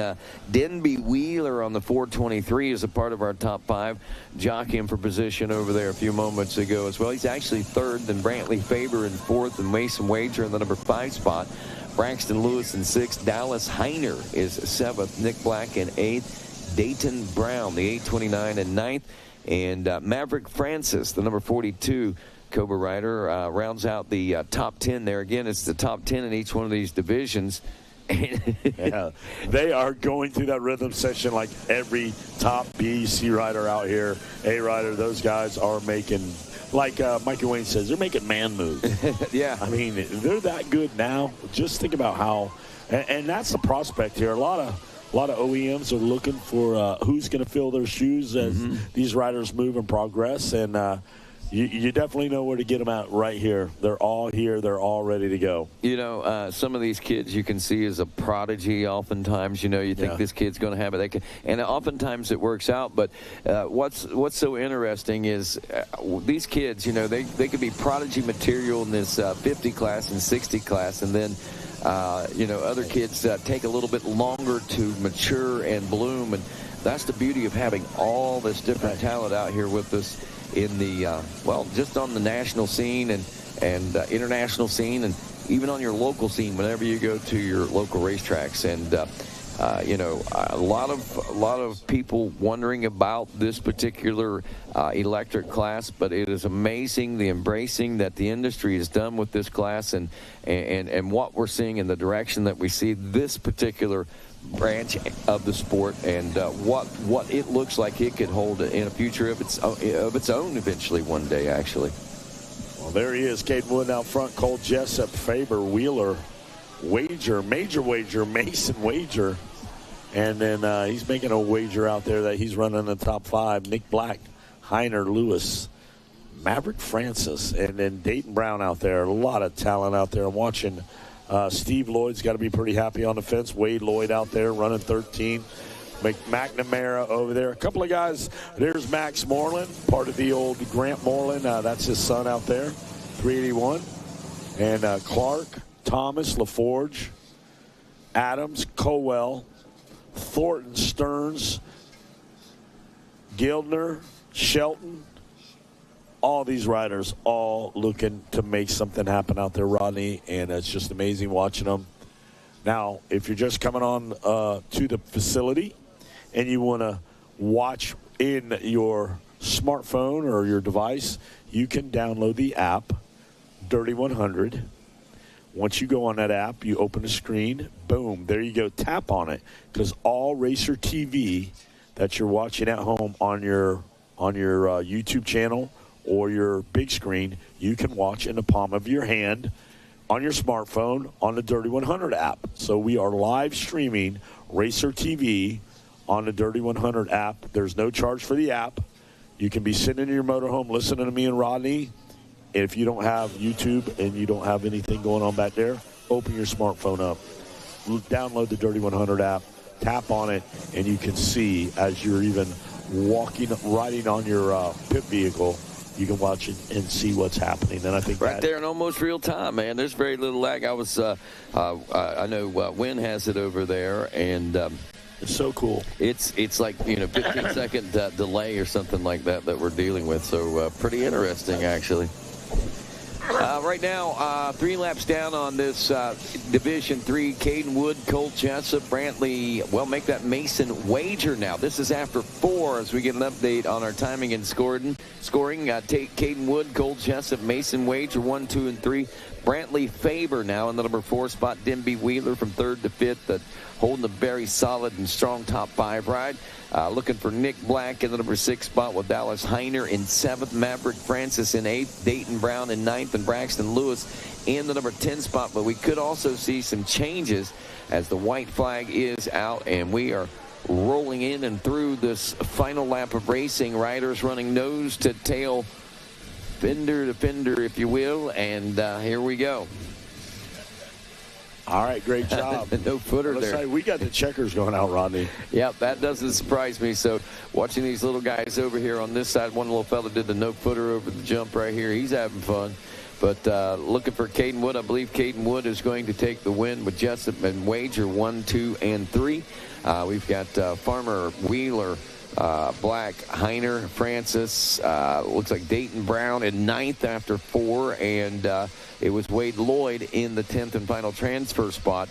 Denby Wheeler on the 423 as a part of our top 5, jockeying for position over there a few moments ago as well. He's actually 3rd, then Brantley Faber in 4th, and Mason Wager in the number 5 spot. Braxton Lewis in 6th. Dallas Heiner is 7th. Nick Black in 8th. Dayton Brown, the 829, in 9th. And Maverick Francis, the number 42 Cobra rider, rounds out the top 10 there. Again, it's the top 10 in each one of these divisions. Yeah, they are going through that rhythm session like every top B, C rider out here, A rider. Those guys are making, like Mikey Wayne says, they're making man moves. Yeah. I mean, they're that good now. Just think about how, and that's the prospect here. A lot of OEMs are looking for who's going to fill their shoes as these riders move and progress, and you definitely know where to get them out right here. They're all here. They're all ready to go. You know, some of these kids you can see as a prodigy oftentimes. You know, you think this kid's going to have it. And oftentimes it works out. But what's so interesting is these kids, you know, they could be prodigy material in this 50 class and 60 class, and then you know, other kids take a little bit longer to mature and bloom, and that's the beauty of having all this different talent out here with us in the well, just on the national scene and international scene, and even on your local scene whenever you go to your local racetracks. And you know, a lot of people wondering about this particular electric class, but it is amazing the embracing that the industry has done with this class, and what we're seeing in the direction that we see this particular branch of the sport, and what it looks like it could hold in a future of its own eventually one day, actually. Well, there he is, Caden Wood out front, Cole Jessup, Faber, Wheeler, Wager, Major Wager, Mason Wager, and then he's making a wager out there that he's running in the top 5. Nick Black, Heiner, Lewis, Maverick Francis, and then Dayton Brown out there. A lot of talent out there. I'm watching Steve Lloyd's got to be pretty happy on the fence. Wade Lloyd out there running 13. McNamara over there. A couple of guys. There's Max Moreland, part of the old Grant Moreland. That's his son out there, 381. And Clark, Thomas, LaForge, Adams, Cowell, Thornton, Stearns, Gildner, Shelton. All these riders all looking to make something happen out there, Rodney, and it's just amazing watching them. Now, if you're just coming on to the facility and you want to watch in your smartphone or your device, you can download the app, Dirty 100. Once you go on that app, you open the screen, boom, there you go, tap on it, because all Racer TV that you're watching at home on your YouTube channel or your big screen, you can watch in the palm of your hand on your smartphone on the Dirty 100 app. So we are live streaming Racer TV on the Dirty 100 app. There's no charge for the app. You can be sitting in your motorhome listening to me and Rodney. If you don't have YouTube and you don't have anything going on back there, open your smartphone up. Download the Dirty 100 app, tap on it, and you can see as you're even riding on your pit vehicle, you can watch it and see what's happening. And I think right there in almost real time, man. There's very little lag. I know Wynn has it over there, and it's so cool. It's like 15-second delay or something like that we're dealing with. So pretty interesting, actually. Right now, 3 laps down on this Division 3. Caden Wood, Cole Jessup, Brantley, make that Mason Wager now. This is after 4 as we get an update on our timing and scoring. Take Caden Wood, Cole Jessup, Mason Wager, 1, 2, and 3. Brantley Faber now in the number 4 spot. Denby Wheeler from 3rd to 5th, holding a very solid and strong top 5 ride. Looking for Nick Black in the number 6 spot with Dallas Heiner in 7th, Maverick Francis in 8th, Dayton Brown in 9th, and Braxton Lewis in the number 10 spot. But we could also see some changes as the white flag is out, and we are rolling in and through this final lap of racing. Riders running nose to tail, fender to fender, if you will, and here we go. All right, great job. No footer there. Like we got the checkers going out, Rodney. Yep, that doesn't surprise me. So watching these little guys over here on this side, one little fella did the no footer over the jump right here. He's having fun. But looking for Caden Wood. I believe Caden Wood is going to take the win with Jessup and Wager 1, 2, and 3. We've got Farmer, Wheeler, Black, Heiner, Francis. Looks like Dayton Brown in 9th after 4, and it was Wade Lloyd in the 10th and final transfer spot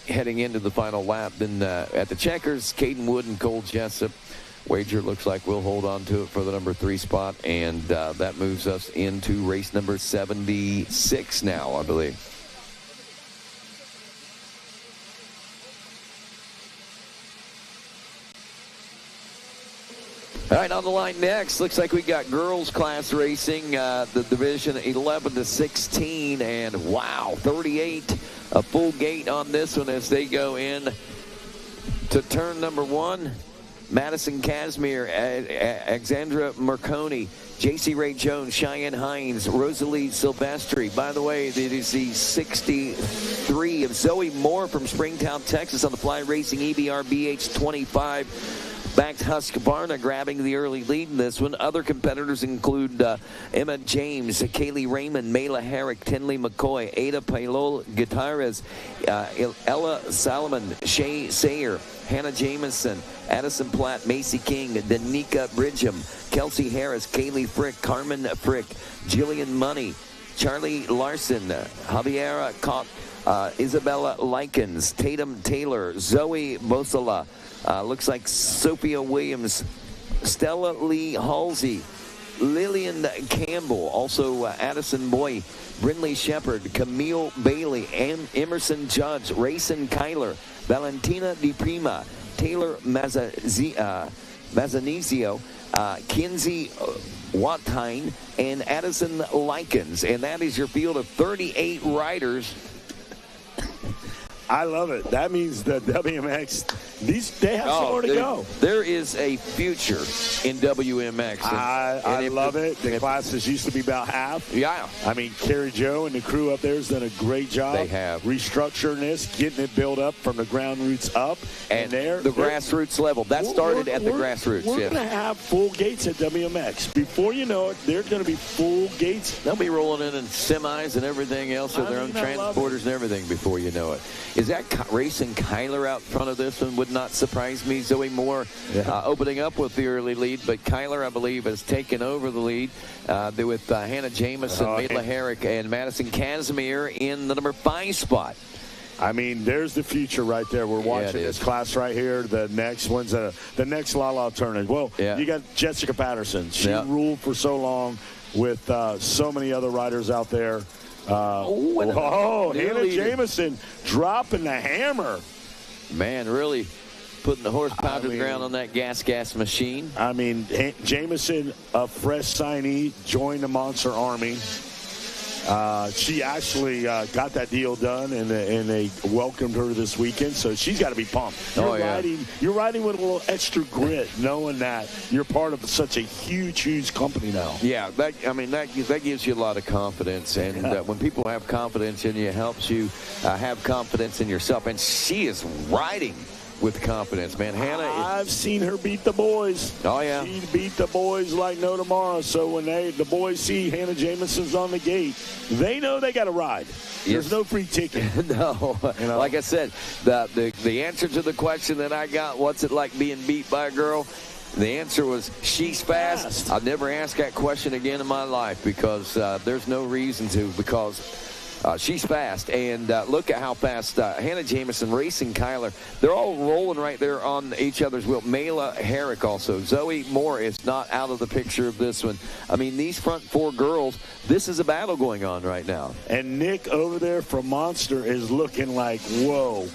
heading into the final lap. Then at the checkers, Caden Wood and Cole Jessup. Wager looks like we'll hold on to it for the number 3 spot, and that moves us into race number 76 now, I believe. All right, on the line next, looks like we got girls class racing, the division 11 to 16, and wow, 38, a full gate on this one as they go in to turn number 1. Madison Casimir, Alexandra Marconi, J.C. Ray Jones, Cheyenne Hines, Rosalie Silvestri. By the way, it is the 63 of Zoe Moore from Springtown, Texas on the Fly Racing EBR BH25. Backed Husqvarna grabbing the early lead in this one. Other competitors include Emma James, Kaylee Raymond, Mayla Herrick, Tinley McCoy, Ada Pailol Gutierrez, Ella Salomon, Shay Sayer, Hannah Jameson, Addison Platt, Macy King, Danica Bridgham, Kelsey Harris, Kaylee Frick, Carmen Frick, Jillian Money, Charlie Larson, Javiera Koch, Isabella Likens, Tatum Taylor, Zoe Bosala, looks like Sophia Williams, Stella Lee Halsey, Lillian Campbell, also Addison Boy, Brinley Shepard, Camille Bailey, and Emerson Judge, Rayson Kyler, Valentina DiPrima, Taylor Mazzanizio, Kinsey Wattine, and Addison Likens. And that is your field of 38 riders. I love it. That means the WMX, they have somewhere to go. There is a future in WMX. I love it. The classes used to be about half. Yeah. I mean, Carrie Joe and the crew up there has done a great job. They have. Restructuring this, getting it built up from the ground roots up. And the grassroots level. That started at the grassroots. We're going to have full gates at WMX. Before you know it, there's going to be full gates. They'll be rolling in semis and everything else with their own transporters and everything before you know it. Is that Racing Kyler out front of this one? Would not surprise me. Zoe Moore opening up with the early lead, but Kyler, I believe, has taken over the lead with Hannah Jameson, Mayla Herrick, and Madison Casimir in the number 5 spot. I mean, there's the future right there. We're watching this class right here. The next one's the next La tournament. Well, you got Jessica Patterson. She ruled for so long with so many other riders out there. Hannah Jameson dropping the hammer. Man, really putting the horsepower to the ground on that gas machine. I mean, Jameson, a fresh signee, joined the Monster Army. She actually got that deal done, and they welcomed her this weekend, so she's got to be pumped. You're riding with a little extra grit, knowing that you're part of such a huge company now. Yeah, that gives you a lot of confidence, and when people have confidence in you, it helps you have confidence in yourself. And she is riding with confidence, man. Hannah, I've seen her beat the boys. Oh, yeah. She beat the boys like no tomorrow. So when the boys see Hannah Jamison's on the gate, they know they got to ride. There's no free ticket. No. You know? Like I said, the answer to the question that I got, what's it like being beat by a girl? The answer was, she's fast. I'll never ask that question again in my life because there's no reason to, because she's fast. And look at how fast Hannah Jamison, racing Kyler. They're all rolling right there on each other's wheel. Mayla Herrick also. Zoe Moore is not out of the picture of this one. I mean, these front four girls, this is a battle going on right now. And Nick over there from Monster is looking like, whoa.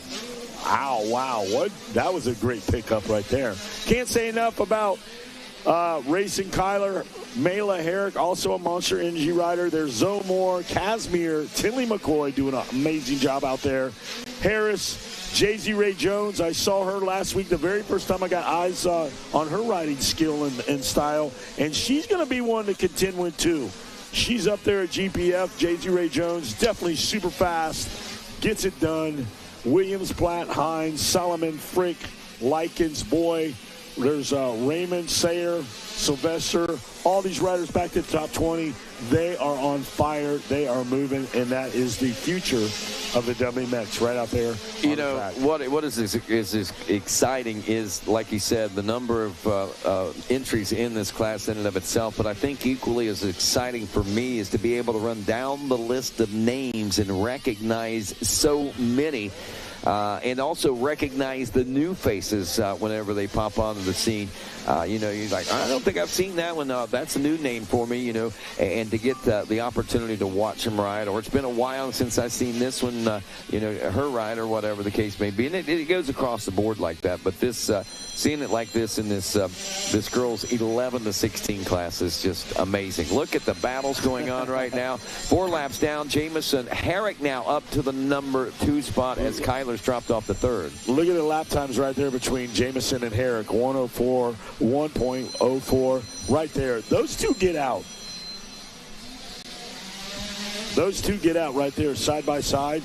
Ow, wow. What? That was a great pickup right there. Can't say enough about racing Kyler. Mayla Herrick, also a Monster Energy rider. There's Zoe Moore, Casimir, Tinley McCoy doing an amazing job out there. Harris, J.Z. Ray Jones. I saw her last week, the very first time I got eyes on her riding skill and style. And she's going to be one to contend with, too. She's up there at GPF. J.Z. Ray Jones, definitely super fast, gets it done. Williams, Platt, Hines, Solomon, Frick, Likens, Boy. There's Raymond, Sayer, Sylvester. All these riders back to the top 20. They are on fire. They are moving, and that is the future of the WMX right out there. You know, what is exciting is, like you said, the number of entries in this class in and of itself. But I think equally as exciting for me is to be able to run down the list of names and recognize so many. And also recognize the new faces whenever they pop onto the scene. You know, you're like, I don't think I've seen that one. That's a new name for me, you know. And to get the opportunity to watch them ride, or it's been a while since I've seen this one, you know, her ride or whatever the case may be. And it goes across the board like that. But this, seeing it like this in this this girls 11 to 16 class is just amazing. Look at the battles going on right now. 4 laps down. Jamison Herrick now up to the number 2 spot as Kyler's dropped off the 3rd. Look at the lap times right there between Jamison and Herrick. 1:04, 1.04 right there. Those two get out. Those two get out right there side by side.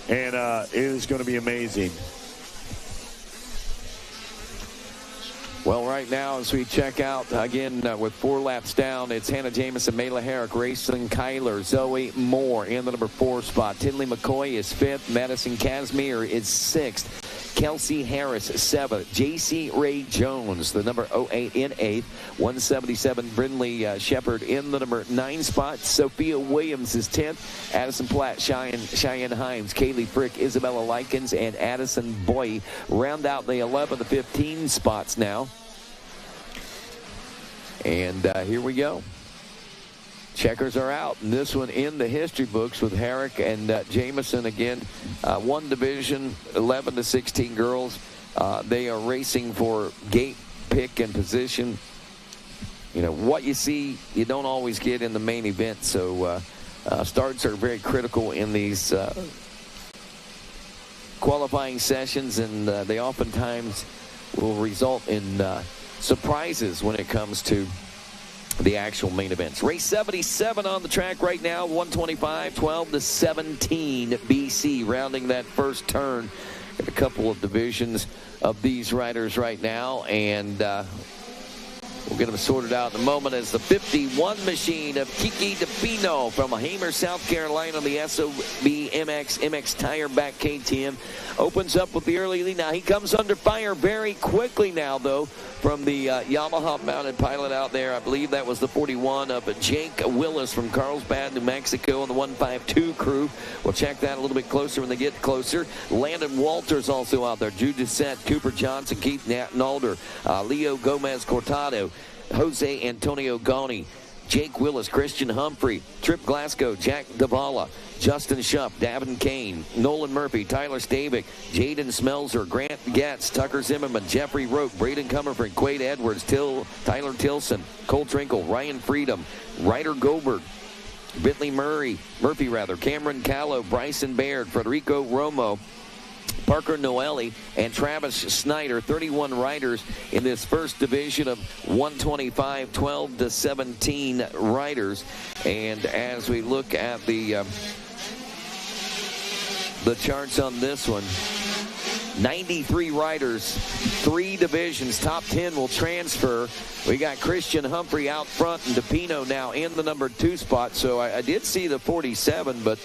And it is going to be amazing. Well, right now, as we check out, again, with 4 laps down, it's Hannah Jamison, Mayla Herrick, racing Kyler, Zoe Moore in the number 4 spot. Tinley McCoy is 5th. Madison Casimir is 6th. Kelsey Harris, 7th. J.C. Ray Jones, the number 08 in 8th. 177, Brindley Shepard in the number 9 spot. Sophia Williams is 10th. Addison Platt, Cheyenne Hines, Kaylee Frick, Isabella Likens, and Addison Boy round out the 11 to 15 spots now. And here we go. Checkers are out. And this one in the history books with Herrick and Jamison again. One division, 11 to 16 girls. They are racing for gate, pick, and position. You know, what you see, you don't always get in the main event. So starts are very critical in these qualifying sessions, and they oftentimes will result in surprises when it comes to the actual main events. Race 77 on the track right now, 125, 12 to 17 BC, rounding that first turn. Got a couple of divisions of these riders right now, and we'll get them sorted out in a moment as the 51 machine of Kiki DePino from Hamer, South Carolina, the SOB MX Tire back KTM, opens up with the early lead. Now he comes under fire very quickly now, though, from the Yamaha mounted pilot out there. I believe that was the 41 of Jake Willis from Carlsbad, New Mexico, and the 152 crew. We'll check that a little bit closer when they get closer. Landon Walters also out there. Drew Doucette, Cooper Johnson, Keith Nalder, Leo Gomez Cortado, Jose Antonio Goni, Jake Willis, Christian Humphrey, Trip Glasgow, Jack Davala, Justin Schupp, Davin Kane, Nolan Murphy, Tyler Stavik, Jaden Smelzer, Grant Getz, Tucker Zimmerman, Jeffrey Roque, Braden Comerford, Quade Edwards, Tyler Tilson, Cole Trinkle, Ryan Freedom, Ryder Goldberg, Bentley Murphy, Cameron Callow, Bryson Baird, Federico Romo, Parker Noeli, and Travis Snyder. 31 riders in this first division of 125, 12 to 17 riders. And as we look at the charts on this one, 93 riders, 3 divisions. Top 10 will transfer. We got Christian Humphrey out front and DePino now in the number 2 spot. So I did see the 47, but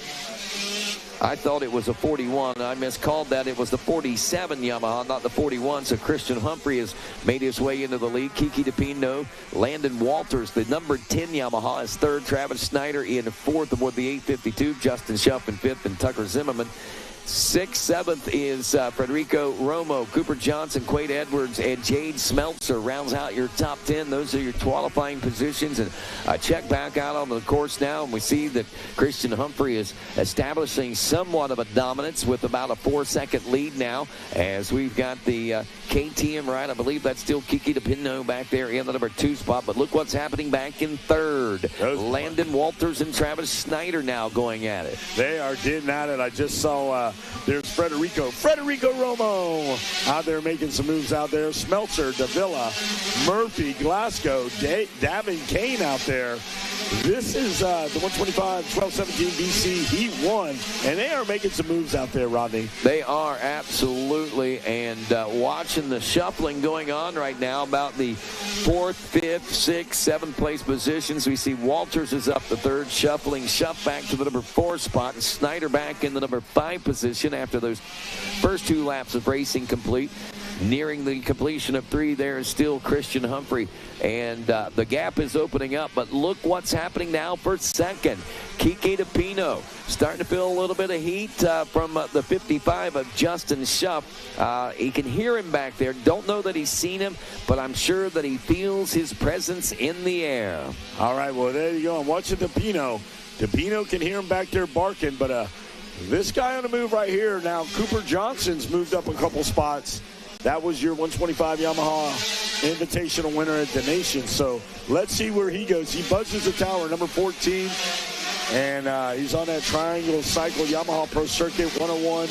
I thought it was a 41. I miscalled that. It was the 47 Yamaha, not the 41. So Christian Humphrey has made his way into the lead. Kiki DePino, Landon Walters, the number 10 Yamaha, is third. Travis Snyder in fourth aboard the 852. Justin Schuff in fifth, and Tucker Zimmerman. 6th, 7th is Federico Romo, Cooper Johnson, Quade Edwards, and Jade Smeltzer rounds out your top 10. Those are your qualifying positions. And check back out on the course now, and we see that Christian Humphrey is establishing somewhat of a dominance with about a 4-second lead now, as we've got the KTM ride. I believe that's still Kiki DePino back there in the number 2 spot. But look what's happening back in third. Landon Walters and Travis Snyder now going at it. They are getting at it. I just saw there's Federico Romo out there making some moves out there. Smeltzer, Davila, Murphy, Glasgow, Davin Kane out there. This is the 125 12-17 BC Heat 1, and they are making some moves out there, Rodney. They are, absolutely. And watching the shuffling going on right now about the 4th, 5th, 6th, 7th place positions. We see Walters is up the 3rd, shuffling Schuff back to the number 4 spot, and Snyder back in the number 5 position after those first 2 laps of racing complete. Nearing the completion of 3, there is still Christian Humphrey, and the gap is opening up. But look what's happening now for second. Kike DePino starting to feel a little bit of heat from the 55 of Justin Schuff. He can hear him back there. Don't know that he's seen him, but I'm sure that he feels his presence in the air. All right, well, there you go. I'm watching DePino. DePino can hear him back there barking, but this guy on the move right here now, Cooper Johnson's moved up a couple spots. That was your 125 Yamaha Invitational winner at the Nation. So let's see where he goes. He buzzes the tower, number 14. And he's on that Triangle Cycle Yamaha Pro Circuit 101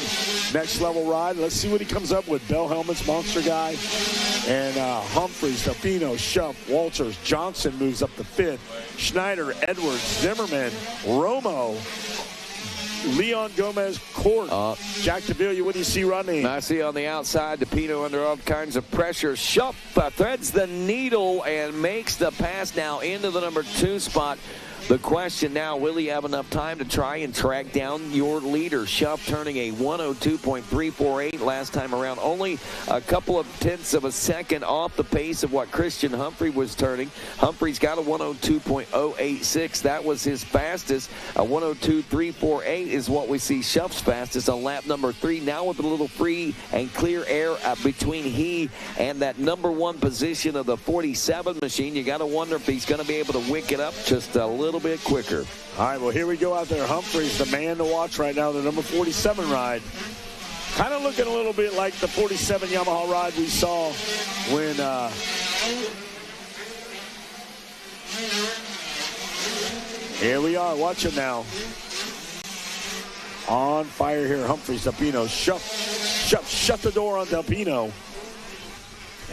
next level ride. Let's see what he comes up with. Bell Helmets, Monster Guy. And Humphreys, DePino, Schuff, Walters. Johnson moves up to 5th. Schneider, Edwards, Zimmerman, Romo, Leon Gomez, Court, Jack DeVilla. What do you see, Rodney? I see on the outside, DePino under all kinds of pressure. Schuff threads the needle and makes the pass now into the number 2 spot. The question now, will he have enough time to try and track down your leader? Schuff turning a 102.348 last time around. Only a couple of tenths of a second off the pace of what Christian Humphrey was turning. Humphrey's got a 102.086. That was his fastest. A 102.348 is what we see Schuff's fastest on lap number 3. Now with a little free and clear air between he and that number 1 position of the 47 machine. You got to wonder if he's going to be able to wick it up just a little bit quicker. All right, well, here we go out there. Humphrey's the man to watch right now, the number 47 ride. Kind of looking a little bit like the 47 Yamaha ride we saw when here we are. Watch him now. On fire here, Humphreys, DePino. Shut the door on DePino.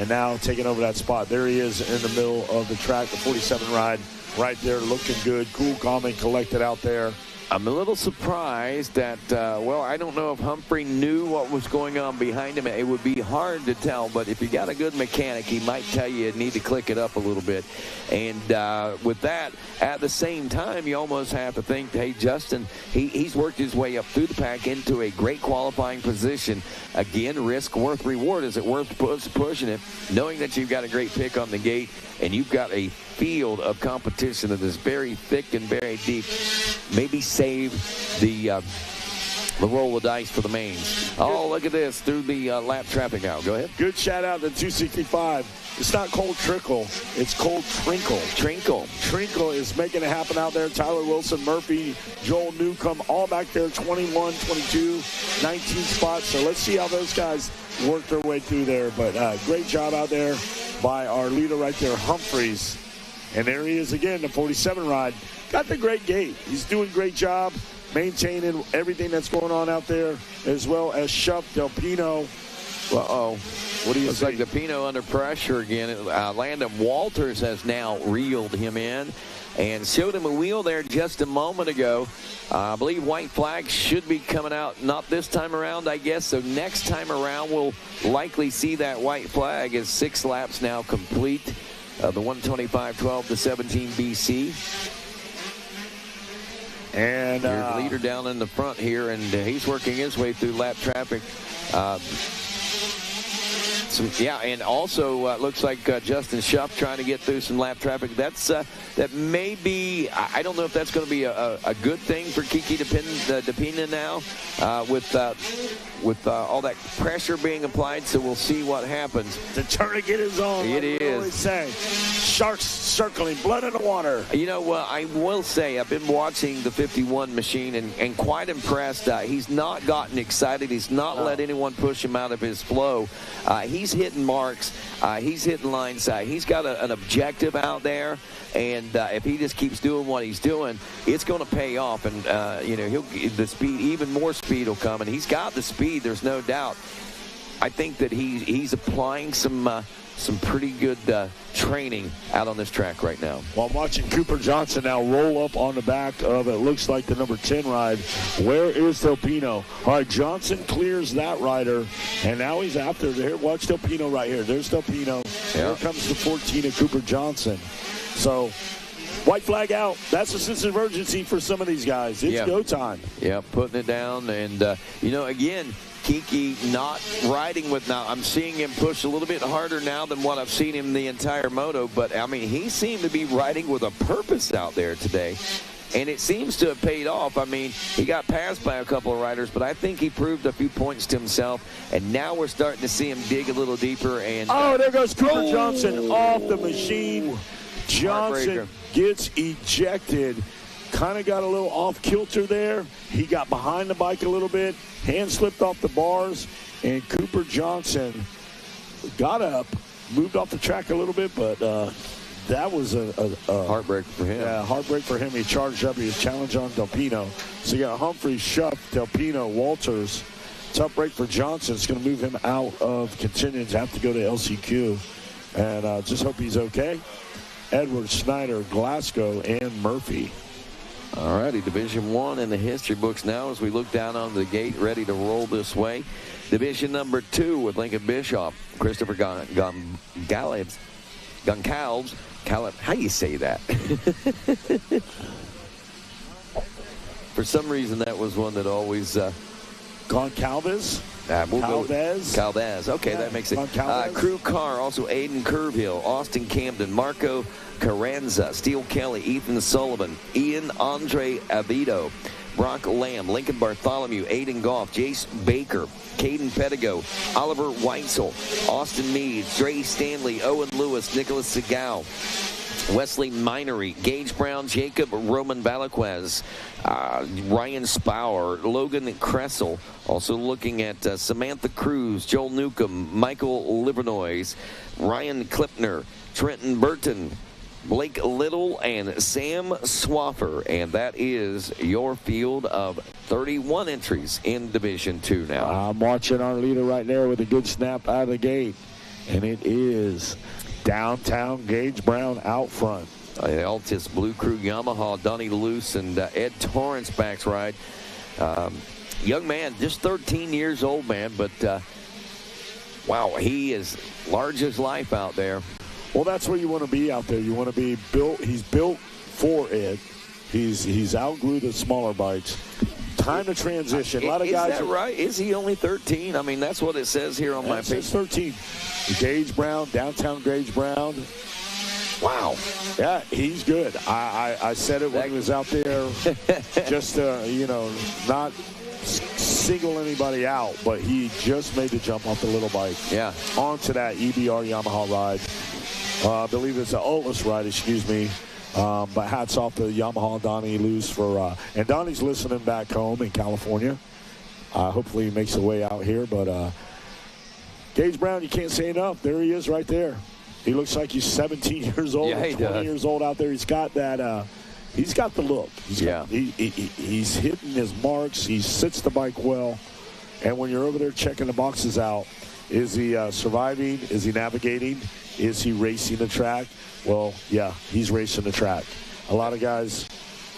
And now taking over that spot. There he is in the middle of the track, the 47 ride. Right there, looking good, cool, calm, and collected out there. I'm a little surprised that, well, I don't know if Humphrey knew what was going on behind him. It would be hard to tell, but if you got a good mechanic, he might tell you need to click it up a little bit. And with that, at the same time, you almost have to think, hey, Justin, he's worked his way up through the pack into a great qualifying position. Again, risk worth reward. Is it worth pushing it? Knowing that you've got a great pick on the gate and you've got a field of competition that is very thick and very deep, maybe save the roll of dice for the mains. Oh, look at this through the lap traffic out. Go ahead. Good shout out to 265. It's not cold trickle. It's cold trinkle. Trinkle is making it happen out there. Tyler Wilson, Murphy, Joel Newcomb, all back there, 21, 22, 19 spots. So let's see how those guys work their way through there. But great job out there by our leader right there, Humphreys. And there he is again, the 47 ride. Got the great gate. He's doing a great job maintaining everything that's going on out there, as well as Schuff, DePino. Uh-oh. What do you think? DePino under pressure again. Landon Walters has now reeled him in. and showed him a wheel there just a moment ago. I believe white flag should be coming out, not this time around, I guess. So next time around, we'll likely see that white flag as 6 laps now complete. The 125-12 to 17 BC. And here's the leader down in the front here, and he's working his way through lap traffic. And also looks like Justin Schuff trying to get through some lap traffic. That may be, I don't know if that's going to be a good thing for Kiki Depina now with all that pressure being applied. So we'll see what happens. The tourniquet is on. It is. Say. Sharks circling, blood in the water. You know, I will say I've been watching the 51 machine and quite impressed. He's not gotten excited. He's not let anyone push him out of his flow. He's hitting marks. He's hitting line side. He's got an objective out there, and if he just keeps doing what he's doing, it's going to pay off. And the speed, even more speed will come, and he's got the speed. There's no doubt. I think that he's applying some pretty good training out on this track right now. Well, I'm watching Cooper Johnson now roll up on the back of it. Looks like the number 10 ride. Where is Delpino? All right, Johnson clears that rider, and now he's after there. Watch Delpino right here. There's Delpino. Here comes the 14 of Cooper Johnson. So, white flag out. That's a sense of urgency for some of these guys. It's go time. Yeah, putting it down. And, again, Kiki not riding with now. I'm seeing him push a little bit harder now than what I've seen him the entire moto. But, I mean, he seemed to be riding with a purpose out there today. And it seems to have paid off. I mean, he got passed by a couple of riders, but I think he proved a few points to himself. And now we're starting to see him dig a little deeper. And there goes Cooper Johnson off the machine. Johnson gets ejected. Kind of got a little off kilter there. He got behind the bike a little bit. Hand slipped off the bars. And Cooper Johnson got up, moved off the track a little bit, but that was a heartbreak for him. Yeah, heartbreak for him. He charged up. He was challenged on Delpino. So you got Humphrey, Schuff, Delpino, Walters. Tough break for Johnson. It's going to move him out of contingents. Have to go to LCQ. And just hope he's okay. Edwards, Snyder, Glasgow, and Murphy. All righty, Division 1 in the history books now as we look down on the gate, ready to roll this way. Division number 2 with Lincoln Bischoff, Christopher Goncalves. How do you say that? For some reason, that was one that always... Goncalves? Calvez. Okay, that makes it. Crew car, also Aiden Curvehill, Austin Camden, Marco Carranza, Steele Kelly, Ethan Sullivan, Ian Andre Avito, Brock Lamb, Lincoln Bartholomew, Aiden Goff, Jace Baker, Caden Pedigo, Oliver Weitzel, Austin Meade, Dre Stanley, Owen Lewis, Nicholas Segal, Wesley Minery, Gage Brown, Jacob Roman Valaquez, Ryan Spower, Logan Kressel. Also looking at Samantha Cruz, Joel Newcomb, Michael Livernois, Ryan Klipner, Trenton Burton, Blake Little, and Sam Swaffer. And that is your field of 31 entries in Division 2 now. I'm watching our leader right there with a good snap out of the gate. And it is downtown Gage Brown out front. Altis Blue Crew Yamaha, Donnie Luce and Ed Torrance backs ride. Young man, just 13 years old, man, but wow, he is large as life out there. Well, that's where you want to be out there. You want to be built. He's built for it. He's outgrew the smaller bikes. Time to transition. A lot of guys. Is that right? Is he only 13? I mean, that's what it says here on my page. It says 13. Gage Brown, downtown Gage Brown. Wow. Yeah, he's good. I said it when he was out there, just not single anybody out, but he just made the jump off the little bike. Yeah. Onto that EBR Yamaha ride. I believe it's an Atlas ride, excuse me. But hats off to Yamaha Donnie Luce for, and Donnie's listening back home in California. Hopefully he makes the way out here. But Gage Brown, you can't say enough. There he is right there. He looks like he's 17 years old, 20 years old out there. He's got that, he's got the look. He's hitting his marks. He sits the bike well. And when you're over there checking the boxes out, is he surviving? Is he navigating? Is he racing the track? Well, yeah, he's racing the track. a lot of guys,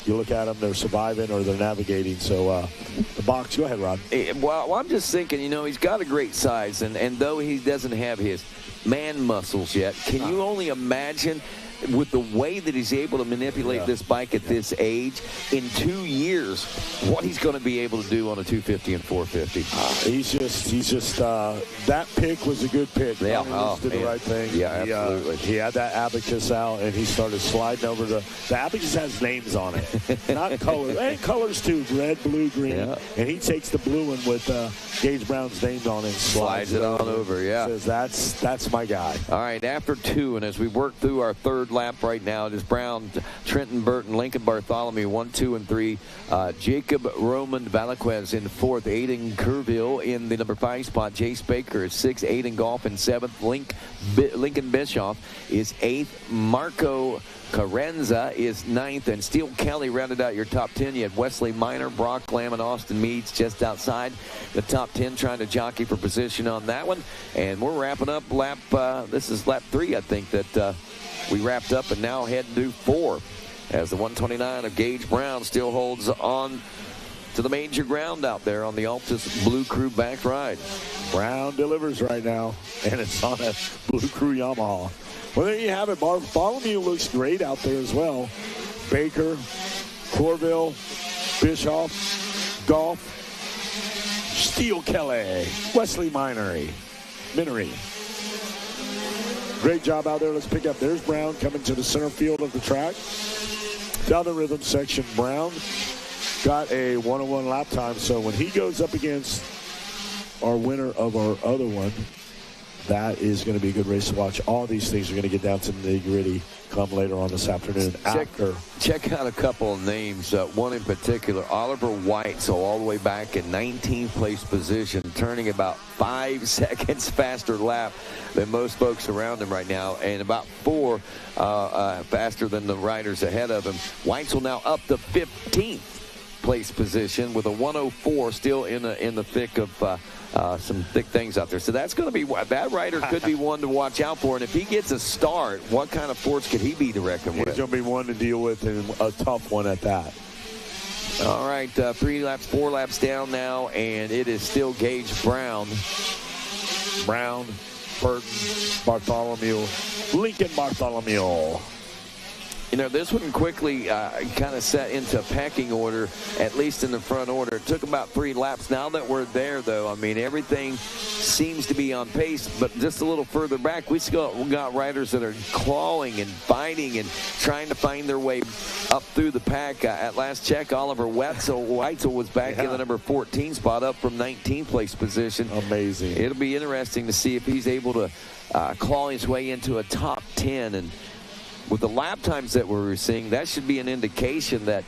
you look at them, they're surviving or they're navigating. So the box, go ahead, Rod. Well, I'm just thinking, he's got a great size, and though he doesn't have his man muscles yet, can you only imagine with the way that he's able to manipulate this bike at this age, in 2 years, what he's going to be able to do on a 250 and 450? He's just that pick was a good pick. Yeah, did the right thing. Yeah, absolutely. He had that abacus out, and he started sliding over the abacus has names on it, not colors. And colors too, red, blue, green. Yeah. And he takes the blue one with Gage Brown's name on it and slides it on over. Yeah, says that's my guy. All right, after 2, and as we work through our third lap right now, it is Brown, Trenton Burton, Lincoln Bartholomew 1, 2, and 3. Jacob Roman Valaquez in 4th. Aiden Kerrville in the number 5 spot. Jace Baker is 6th. Aiden Goff in 7th. Lincoln Bischoff is 8th. Marco Carenza is 9th, and Steele Kelly rounded out your top 10. You had Wesley Minor, Brock Lamb, and Austin Meads just outside the top 10, trying to jockey for position on that one. And we're wrapping up lap, this is lap 3, I think, that we wrapped up, and now head to 4 as the 129 of Gage Brown still holds on to the major ground out there on the Altus Blue Crew back ride. Brown delivers right now, and it's on a Blue Crew Yamaha. Well, there you have it. Bartholomew looks great out there as well. Baker, Corville, Bischoff, Goff, Steele Kelly, Wesley Minery. Great job out there. Let's pick up. There's Brown coming to the center field of the track. Down the rhythm section, Brown got a 101 lap time. So when he goes up against our winner of our other one, that is going to be a good race to watch. All these things are going to get down to the nitty-gritty come later on this afternoon. Check out a couple of names. One in particular, Oliver White, so all the way back in 19th place position, turning about 5 seconds faster lap than most folks around him right now, and about 4 faster than the riders ahead of him. White's will now up to 15th place position with a 104, still in the thick of some thick things out there. So that's going to be, that rider could be one to watch out for. And if he gets a start, what kind of force could he be to reckon with? He's going to be one to deal with, and a tough one at that. All right, 3 laps, 4 laps down now, and it is still Gage Brown. Brown, Burton, Bartholomew, Lincoln Bartholomew. This one quickly kind of set into pecking order, at least in the front order. It took about 3 laps. Now that we're there, though, I mean, everything seems to be on pace, but just a little further back, we got riders that are clawing and fighting and trying to find their way up through the pack. At last check, Oliver Weitzel was back in the number 14 spot, up from 19th place position. Amazing. It'll be interesting to see if he's able to claw his way into a top 10, and with the lap times that we're seeing, that should be an indication that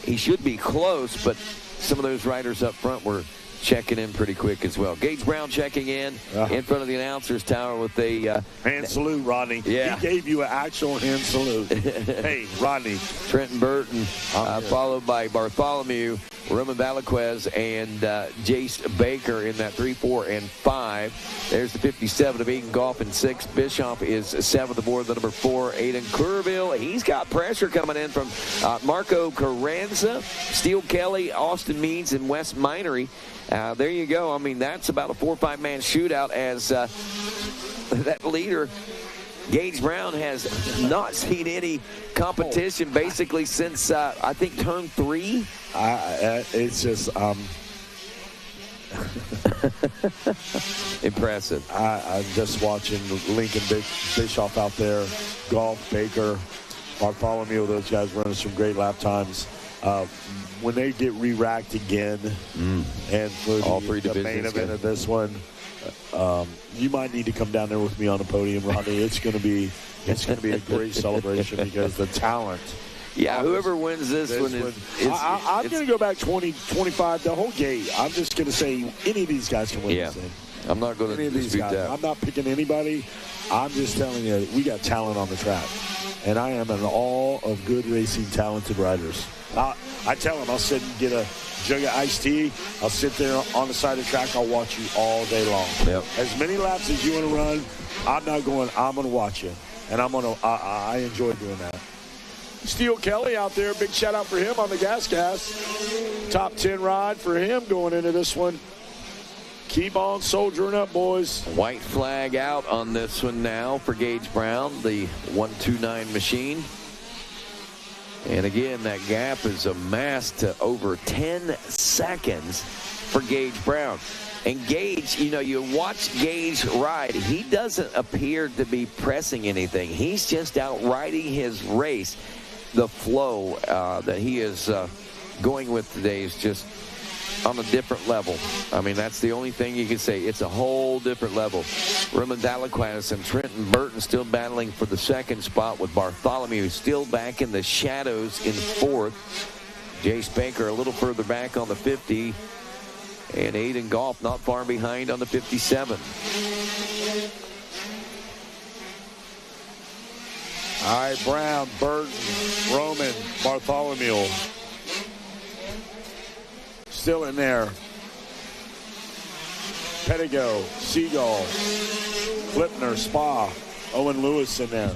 he should be close, but some of those riders up front were checking in pretty quick as well. Gage Brown checking in front of the announcer's tower with a hand salute, Rodney. Yeah. He gave you an actual hand salute. Hey, Rodney. Trenton Burton, followed by Bartholomew, Roman Valaquez, and Jace Baker in that 3, 4, and 5. There's the 57 of Aiden Goff in 6th. Bischoff is 7th aboard the number 4. Aiden Kerrville. He's got pressure coming in from Marco Carenza, Steele Kelly, Austin Meads, and Wes Minery. There you go. I mean, that's about a 4 or 5 man shootout as that leader, Gage Brown, has not seen any competition basically since, I think, turn 3. It's just impressive. I'm just watching Lincoln Bischoff out there, Goff, Baker, Bartholomew. Those guys running some great lap times. When they get re-racked again, and for all 3 the main event of this one, you might need to come down there with me on the podium, Rodney. It's going to be a great celebration because the talent. Yeah, whoever wins this one is. I'm going to go back 20, 25, the whole gate. I'm just going to say any of these guys can win this thing. I'm not going to dispute that. I'm not picking anybody. I'm just telling you, we got talent on the track. And I am in all of good racing, talented riders. I tell them, I'll sit and get a jug of iced tea. I'll sit there on the side of the track. I'll watch you all day long. Yep. As many laps as you want to run, I'm not going. I'm going to watch you. And I enjoy doing that. Steel Kelly out there. Big shout out for him on the gas. Top 10 ride for him going into this one. Keep on soldiering up, boys. White flag out on this one now for Gage Brown, the 129 machine. And again, that gap is amassed to over 10 seconds for Gage Brown. And Gage, you know, you watch Gage ride. He doesn't appear to be pressing anything. He's just out riding his race. The flow that he is going with today is just on a different level. I mean, that's the only thing you can say. It's a whole different level. Roman Dalaquas and Trenton Burton still battling for the second spot, with Bartholomew still back in the shadows in fourth. Jace Baker a little further back on the 50. And Aiden Goff not far behind on the 57. All right, Brown, Burton, Roman, Bartholomew. Still in there. Pettigo, Seagull, Flipner, Spa, Owen Lewis in there.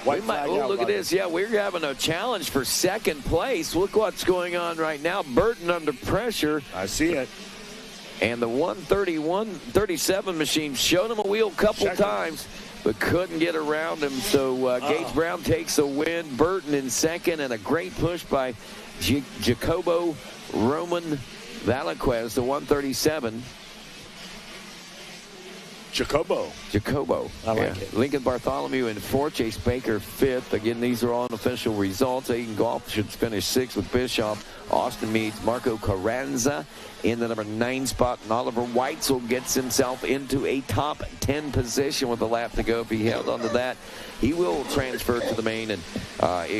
Look at this. Yeah, we're having a challenge for second place. Look what's going on right now. Burton under pressure. I see it. And the 131-37 machine showed him a wheel a couple times, but couldn't get around him. So Gage Brown takes a win. Burton in second, and a great push by Jacobo Roman Valaquez, the 137. Jacobo. I like it. Lincoln Bartholomew in fourth, Chase Baker fifth. Again, these are all unofficial results. Aiden Goff should finish sixth with Bischoff. Austin Meads, Marco Carranza in the number 9 spot. And Oliver Weitzel gets himself into a top 10 position with a lap to go. If he held on to that, he will transfer to the main. And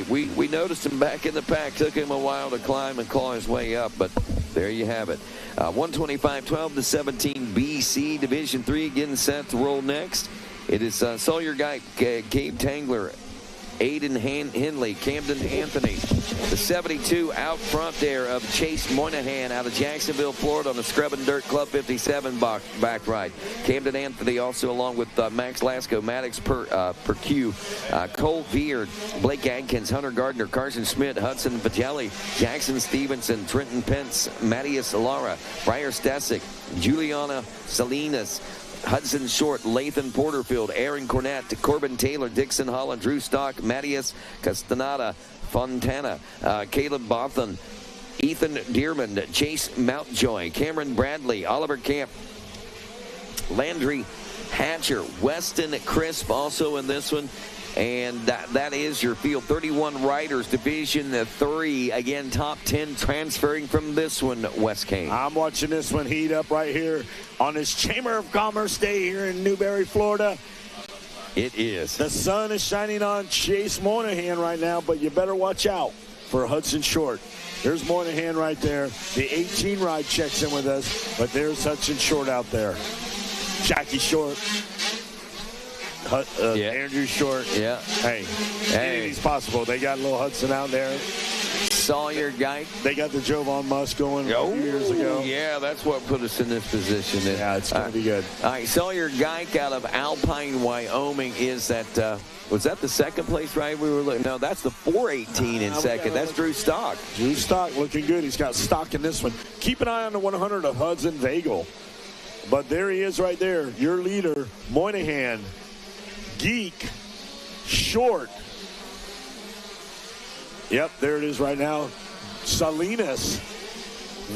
we noticed him back in the pack. Took him a while to climb and claw his way up, but there you have it. 125-12 to 17 BC Division 3 getting set to roll next. It is Sawyer Guy, Gabe Tangler, Aiden Henley, Camden Anthony. The 72 out front there of Chase Moynihan out of Jacksonville, Florida on the Scrub and Dirt Club 57 back ride. Camden Anthony also along with Max Lasco, Maddox Perque, Cole Veard, Blake Adkins, Hunter Gardner, Carson Schmidt, Hudson Vagelli, Jackson Stevenson, Trenton Pence, Mattias Lara, Briar Stesic, Juliana Salinas, Hudson Short, Lathan Porterfield, Aaron Cornett, Corbin Taylor, Dixon Holland, Drew Stock, Mattias Castaneda, Fontana, Caleb Bothan, Ethan Dearman, Chase Mountjoy, Cameron Bradley, Oliver Camp, Landry Hatcher, Weston Crisp also in this one. And that is your field. 31 riders, Division 3. Again, top 10 transferring from this one, Wes Kane. I'm watching this one heat up right here on this Chamber of Commerce Day here in Newberry, Florida. It is. The sun is shining on Chase Moynihan right now, but you better watch out for Hudson Short. There's Moynihan right there. The 18 ride checks in with us, but there's Hudson Short out there. Jackie Short. Andrew Short. Yeah. Hey, anything's possible. They got a little Hudson out there. Sawyer Geick. They got the Jovan Musk going a few years ago. Yeah, that's what put us in this position. Yeah, it's going to be good. All right, Sawyer Geick out of Alpine, Wyoming is that, was that the second place ride we were looking? No, that's the 418 in second. That's Drew Stock. Drew Stock looking good. He's got stock in this one. Keep an eye on the 100 of Hudson Vagel. But there he is right there, your leader, Moynihan. Geek, Short. Yep, there it is right now. Salinas.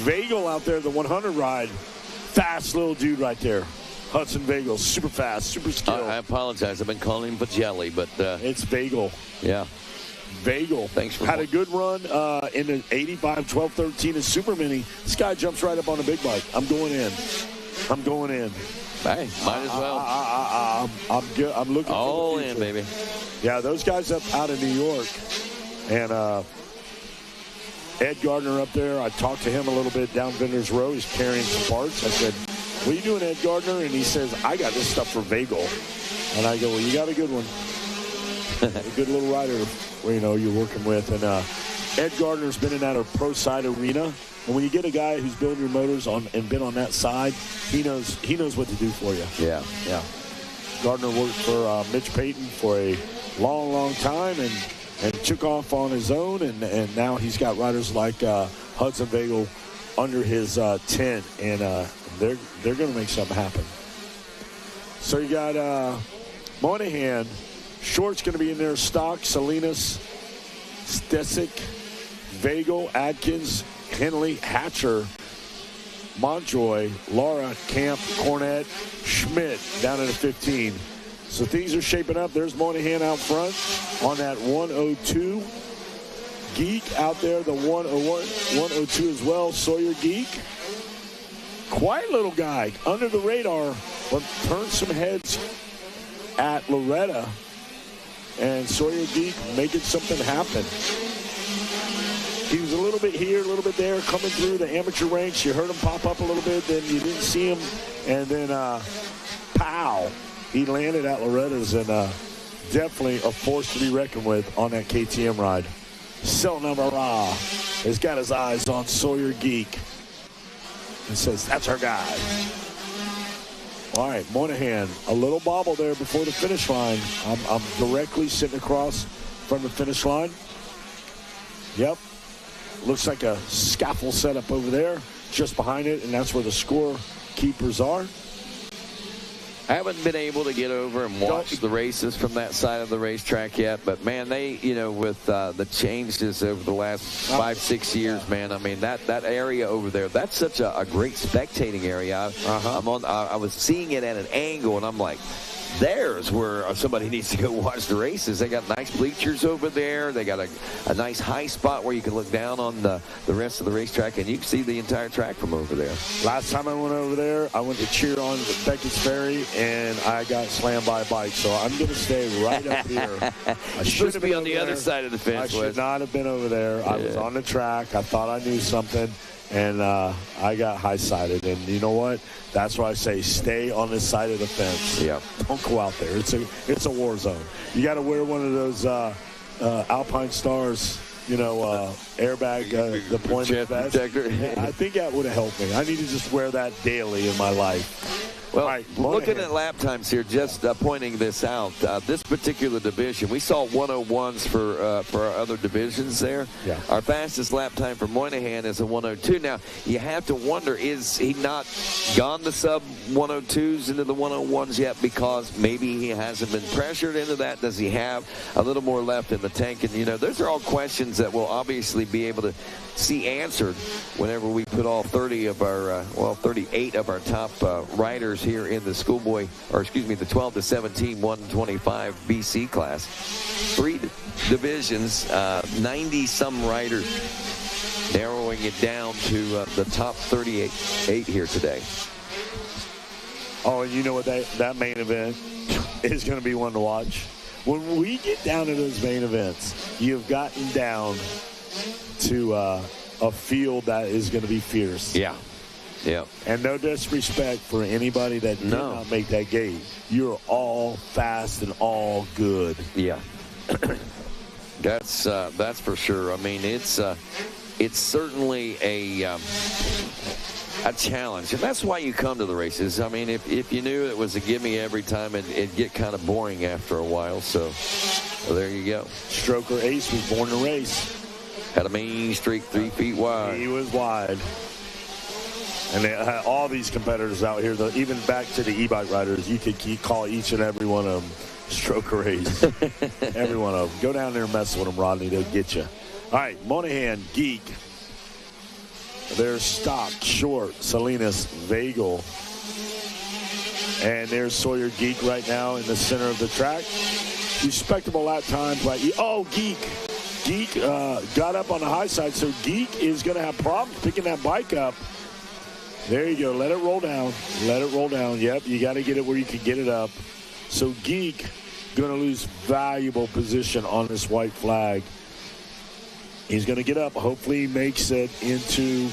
Vagel out there, the 100 ride. Fast little dude right there. Hudson Vagel, super fast, super skilled. I apologize. I've been calling him Vagelli, but... it's Vagel. Yeah. Vagel. Thanks for... Had a good run in the 85, 12, 13 in Super Mini. This guy jumps right up on the big bike. I'm going in. Hey, might as well. I'm good. I'm looking all for the future. in, baby. Yeah, those guys up out of New York. And Ed Gardner up there, I talked to him a little bit down Vendors Row. He's carrying some parts. I said, what are you doing, Ed Gardner? And he says, I got this stuff for Vagel. And I go, well, you got a good one. A good little rider, you're working with. And Ed Gardner's been in that pro side arena. And when you get a guy who's building your motors and been on that side, he knows what to do for you. Yeah. Gardner worked for Mitch Payton for a long, long time, and and took off on his own, and now he's got riders like Hudson Vagel under his tent, and they're going to make something happen. So you got Moynihan. Short's going to be in there. Stock, Salinas, Stesic, Vagel, Adkins, Henley, Hatcher, Montjoy, Laura, Camp, Cornette, Schmidt down at a 15. So things are shaping up. There's Moynihan out front on that 102. Geek out there, the 102 as well. Sawyer Geek. Quiet little guy, under the radar, but turned some heads at Loretta. And Sawyer Geek making something happen. He was a little bit here, a little bit there, coming through the amateur ranks. You heard him pop up a little bit, then you didn't see him. And then, pow, he landed at Loretta's, and definitely a force to be reckoned with on that KTM ride. Selnamara has got his eyes on Sawyer Geek and says, that's our guy. All right, Moynihan, a little bobble there before the finish line. I'm directly sitting across from the finish line. Yep. Looks like a scaffold set up over there, just behind it, and that's where the scorekeepers are. I haven't been able to get over and watch the races from that side of the racetrack yet, but man, they, with the changes over the last 5-6 years, man, I mean, that area over there, that's such a great spectating area. I was seeing it at an angle, and I'm like, there's where somebody needs to go watch the races. They got nice bleachers over there. They got a nice high spot where you can look down on the rest of the racetrack, and you can see the entire track from over there. Last time I went over there, I went to cheer on Beckett's Ferry, and I got slammed by a bike. So I'm going to stay right up here. I should be on the other side of the fence. I should not have been over there. Yeah. I was on the track. I thought I knew something, and I got high-sided. And you know what? That's why I say stay on this side of the fence. Yeah. Don't go out there. It's a war zone. You got to wear one of those Alpine Stars, airbag deployment vest. I think that would have helped me. I need to just wear that daily in my life. Well, right, looking at lap times here, just pointing this out, this particular division, we saw 101s for our other divisions there. Yeah. Our fastest lap time for Moynihan is a 102. Now, you have to wonder, is he not gone the sub 102s into the 101s yet because maybe he hasn't been pressured into that? Does he have a little more left in the tank? And, those are all questions that we'll obviously be able to see answered whenever we put all 38 of our top riders here in the the 12 to 17 125 BC class. 3 divisions, 90 some riders, narrowing it down to the top 38 here today. Oh, and you know what, that main event is going to be one to watch. When we get down to those main events, you've gotten down to a field that is going to be fierce. Yeah. Yeah. And no disrespect for anybody that did not make that gate. You're all fast and all good. Yeah. That's for sure. I mean, it's certainly a challenge, and that's why you come to the races. I mean, if you knew it was a gimme every time, it'd get kind of boring after a while. So there you go. Stroker Ace was born to race. Had a mean streak 3 feet wide. He was wide. And they had all these competitors out here, even back to the e-bike riders, you could call each and every one of them Stroker Ace. Every one of them. Go down there and mess with them, Rodney. They'll get you. All right, Moynihan, Geek. There's Stock, Short, Salinas, Vagel. And there's Sawyer Geek right now in the center of the track. Respectable lap times by Geek. Geek got up on the high side, so Geek is going to have problems picking that bike up. There you go. Let it roll down. Let it roll down. Yep, you got to get it where you can get it up. So Geek going to lose valuable position on this white flag. He's going to get up. Hopefully he makes it into,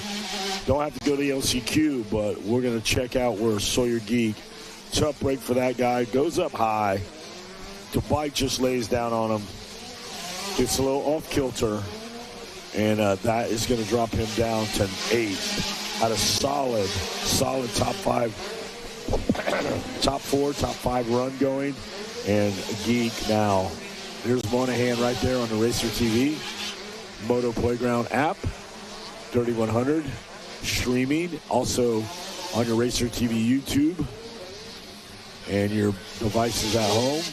don't have to go to the LCQ, but we're going to check out where Sawyer Geek, tough break for that guy, goes up high. The bike just lays down on him. It's a little off kilter, and that is going to drop him down to 8th. Had a solid top 5, top 4, top 5 run going, and Geek now There's Monahan right there on the Racer TV Moto Playground app. 3100 streaming. Also on your Racer TV YouTube and your devices at home.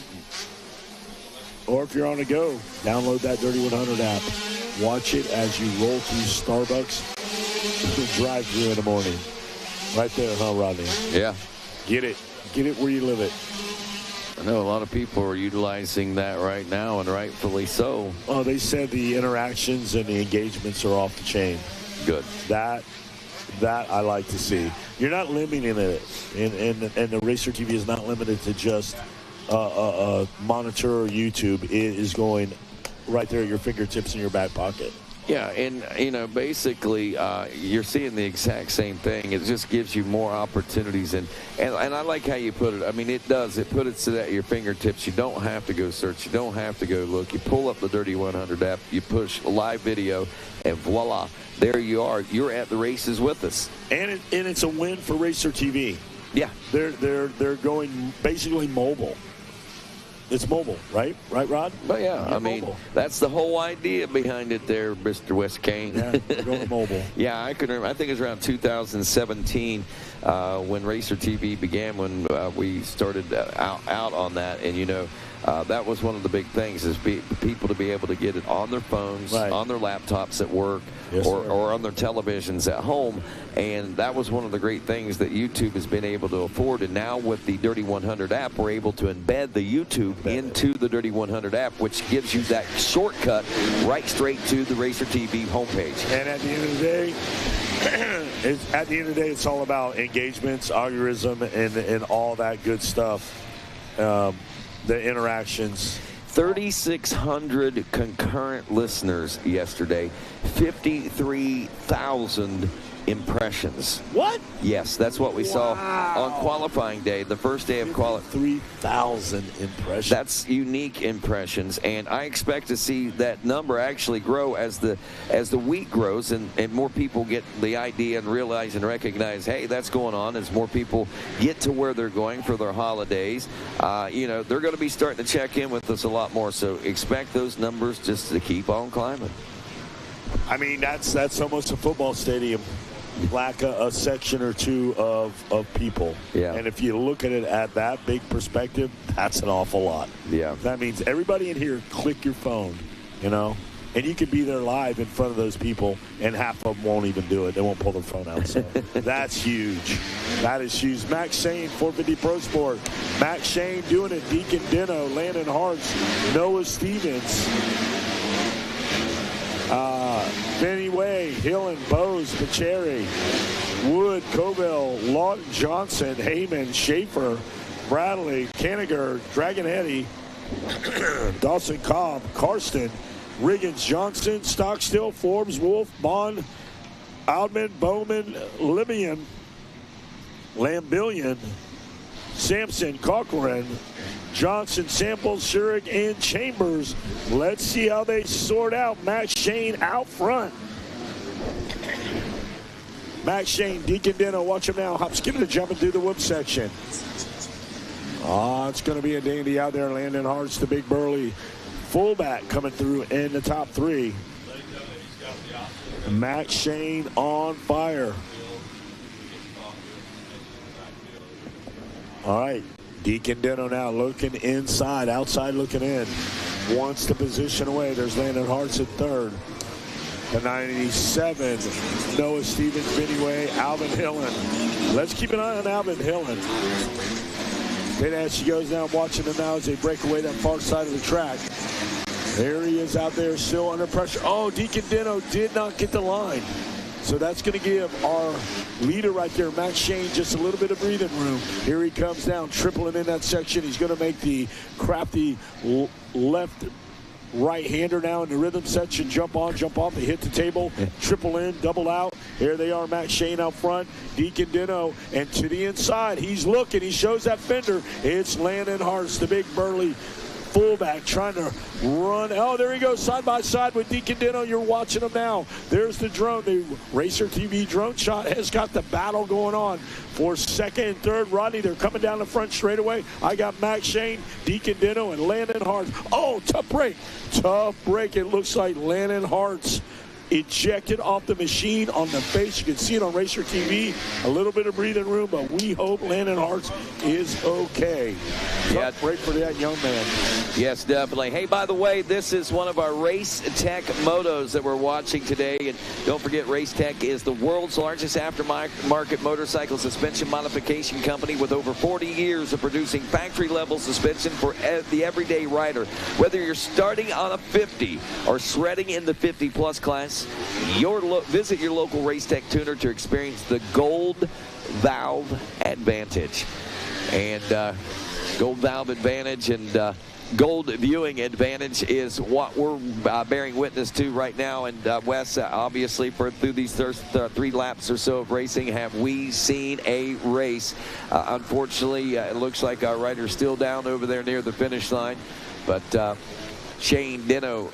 Or if you're on the go, download that 3100 app. Watch it as you roll through Starbucks drive-through in the morning. Right there, huh, Rodney? Yeah. Get it. Get it where you live it. I know a lot of people are utilizing that right now, and rightfully so. Oh, they said the interactions and the engagements are off the chain. Good. That I like to see. You're not limiting it, and the Racer TV is not limited to just a monitor or YouTube. It is going right there at your fingertips in your back pocket. Yeah, and, you know, basically, you're seeing the exact same thing. It just gives you more opportunities. And I like how you put it. I mean, it does. It puts it at your fingertips. You don't have to go search. You don't have to go look. You pull up the Dirty 100 app. You push live video, and voila, there you are. You're at the races with us. And it's a win for Racer TV. Yeah. They're going basically mobile. It's mobile, right? Right, Rod? But yeah, I mean, mobile. That's the whole idea behind it there, Mr. West Kane. Yeah, we're going mobile. Yeah, I can remember. I think it was around 2017 when Racer TV began, when we started out on that. And, you know, that was one of the big things, is people to be able to get it on their phones, right, on their laptops at work, yes, or on their televisions at home. And that was one of the great things that YouTube has been able to afford. And now with the Dirty 100 app, we're able to embed the YouTube into the Dirty 100 app, which gives you that shortcut right straight to the Racer TV homepage. And at the end of the day, it's all about engagements, algorithm, and all that good stuff. The interactions. 3,600 concurrent listeners yesterday, 53,000 impressions. What? Yes, that's what we saw on qualifying day, the first day of qualifying. 3,000 impressions. That's unique impressions, and I expect to see that number actually grow as the week grows, and more people get the idea and realize and recognize, hey, that's going on. As more people get to where they're going for their holidays, you know, they're going to be starting to check in with us a lot more. So expect those numbers just to keep on climbing. I mean, that's almost a football stadium. Lack a section or two of people. Yeah. And if you look at it at that big perspective, that's an awful lot. Yeah. That means everybody in here click your phone, you know, and you could be there live in front of those people, and half of them won't even do it. They won't pull their phone out. So that's huge. That is huge. Max Shane, 450 Pro Sport. Max Shane doing it. Deacon Dino, Landon Hartz, Noah Stevens. Benny Way, Hillen, Bose, Pacheri, Wood, Covell, Lawton, Johnson, Heyman, Schaefer, Bradley, Kanigher, Dragon Eddy, Dawson Cobb, Karsten, Riggins, Johnson, Stockstill, Forbes, Wolf, Bond, Aldman, Bowman, Libian, Lambillion, Sampson, Cochran, Johnson, Samples, Shurig, and Chambers. Let's see how they sort out. Max Shane out front. Max Shane, Deacon Dino, watch him now. Hop, skipping and jumping through the whoop section. It's going to be a dandy out there. Landon Hartz, the big burly fullback, coming through in the top three. Max Shane on fire. All right. Deacon Dino now looking inside, outside looking in. Wants the position away. There's Landon Hartz at third. The 97, Noah Stevens, Vinny Way, Alvin Hillen. Let's keep an eye on Alvin Hillen. And as she goes down, watching them now as they break away that far side of the track. There he is out there still under pressure. Oh, Deacon Dino did not get the line. So that's going to give our leader right there, Max Shane, just a little bit of breathing room. Here he comes down, tripling in that section. He's going to make the crafty left right-hander now in the rhythm section. Jump on, jump off. They hit the table, triple in, double out. Here they are, Max Shane out front. Deacon Dino, and to the inside. He's looking. He shows that fender. It's Landon Hartz, the big burly fullback trying to run. Oh, there he goes side by side with Deacon Dino. You're watching him now. There's the drone. The Racer TV drone shot has got the battle going on for second and third. Rodney, they're coming down the front straightaway. I got Max Shane, Deacon Dino, and Landon Hart. Oh, tough break. Tough break. It looks like Landon Hart's ejected off the machine on the face. You can see it on Racer TV. A little bit of breathing room, but we hope Landon Hart's is okay. Tough break for that young man. Yes, definitely. Hey, by the way, this is one of our Race Tech motos that we're watching today. And don't forget, Race Tech is the world's largest aftermarket motorcycle suspension modification company with over 40 years of producing factory-level suspension for the everyday rider. Whether you're starting on a 50 or shredding in the 50-plus class, visit your local Race Tech tuner to experience the Gold Valve Advantage. And Gold Valve Advantage and Gold Viewing Advantage is what we're bearing witness to right now. And Wes, obviously, through these 3 laps or so of racing, have we seen a race? Unfortunately, it looks like our rider's still down over there near the finish line. But Shane Dino,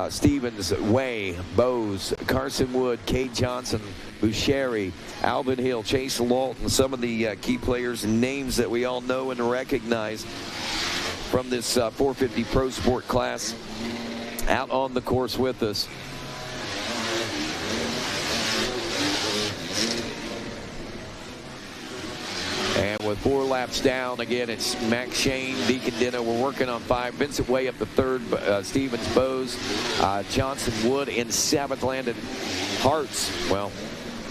Stevens, Way, Bose, Carson Wood, Cade Johnson, Boucheri, Alvin Hill, Chase Lawton, some of the key players and names that we all know and recognize from this 450 Pro Sport class out on the course with us. And with 4 laps down, again, it's Max Shane, Deacon Dino. We're working on 5. Vincent Way up to 3rd. Stevens, Bose, Johnson, Wood in 7th. Landon Hart's, well,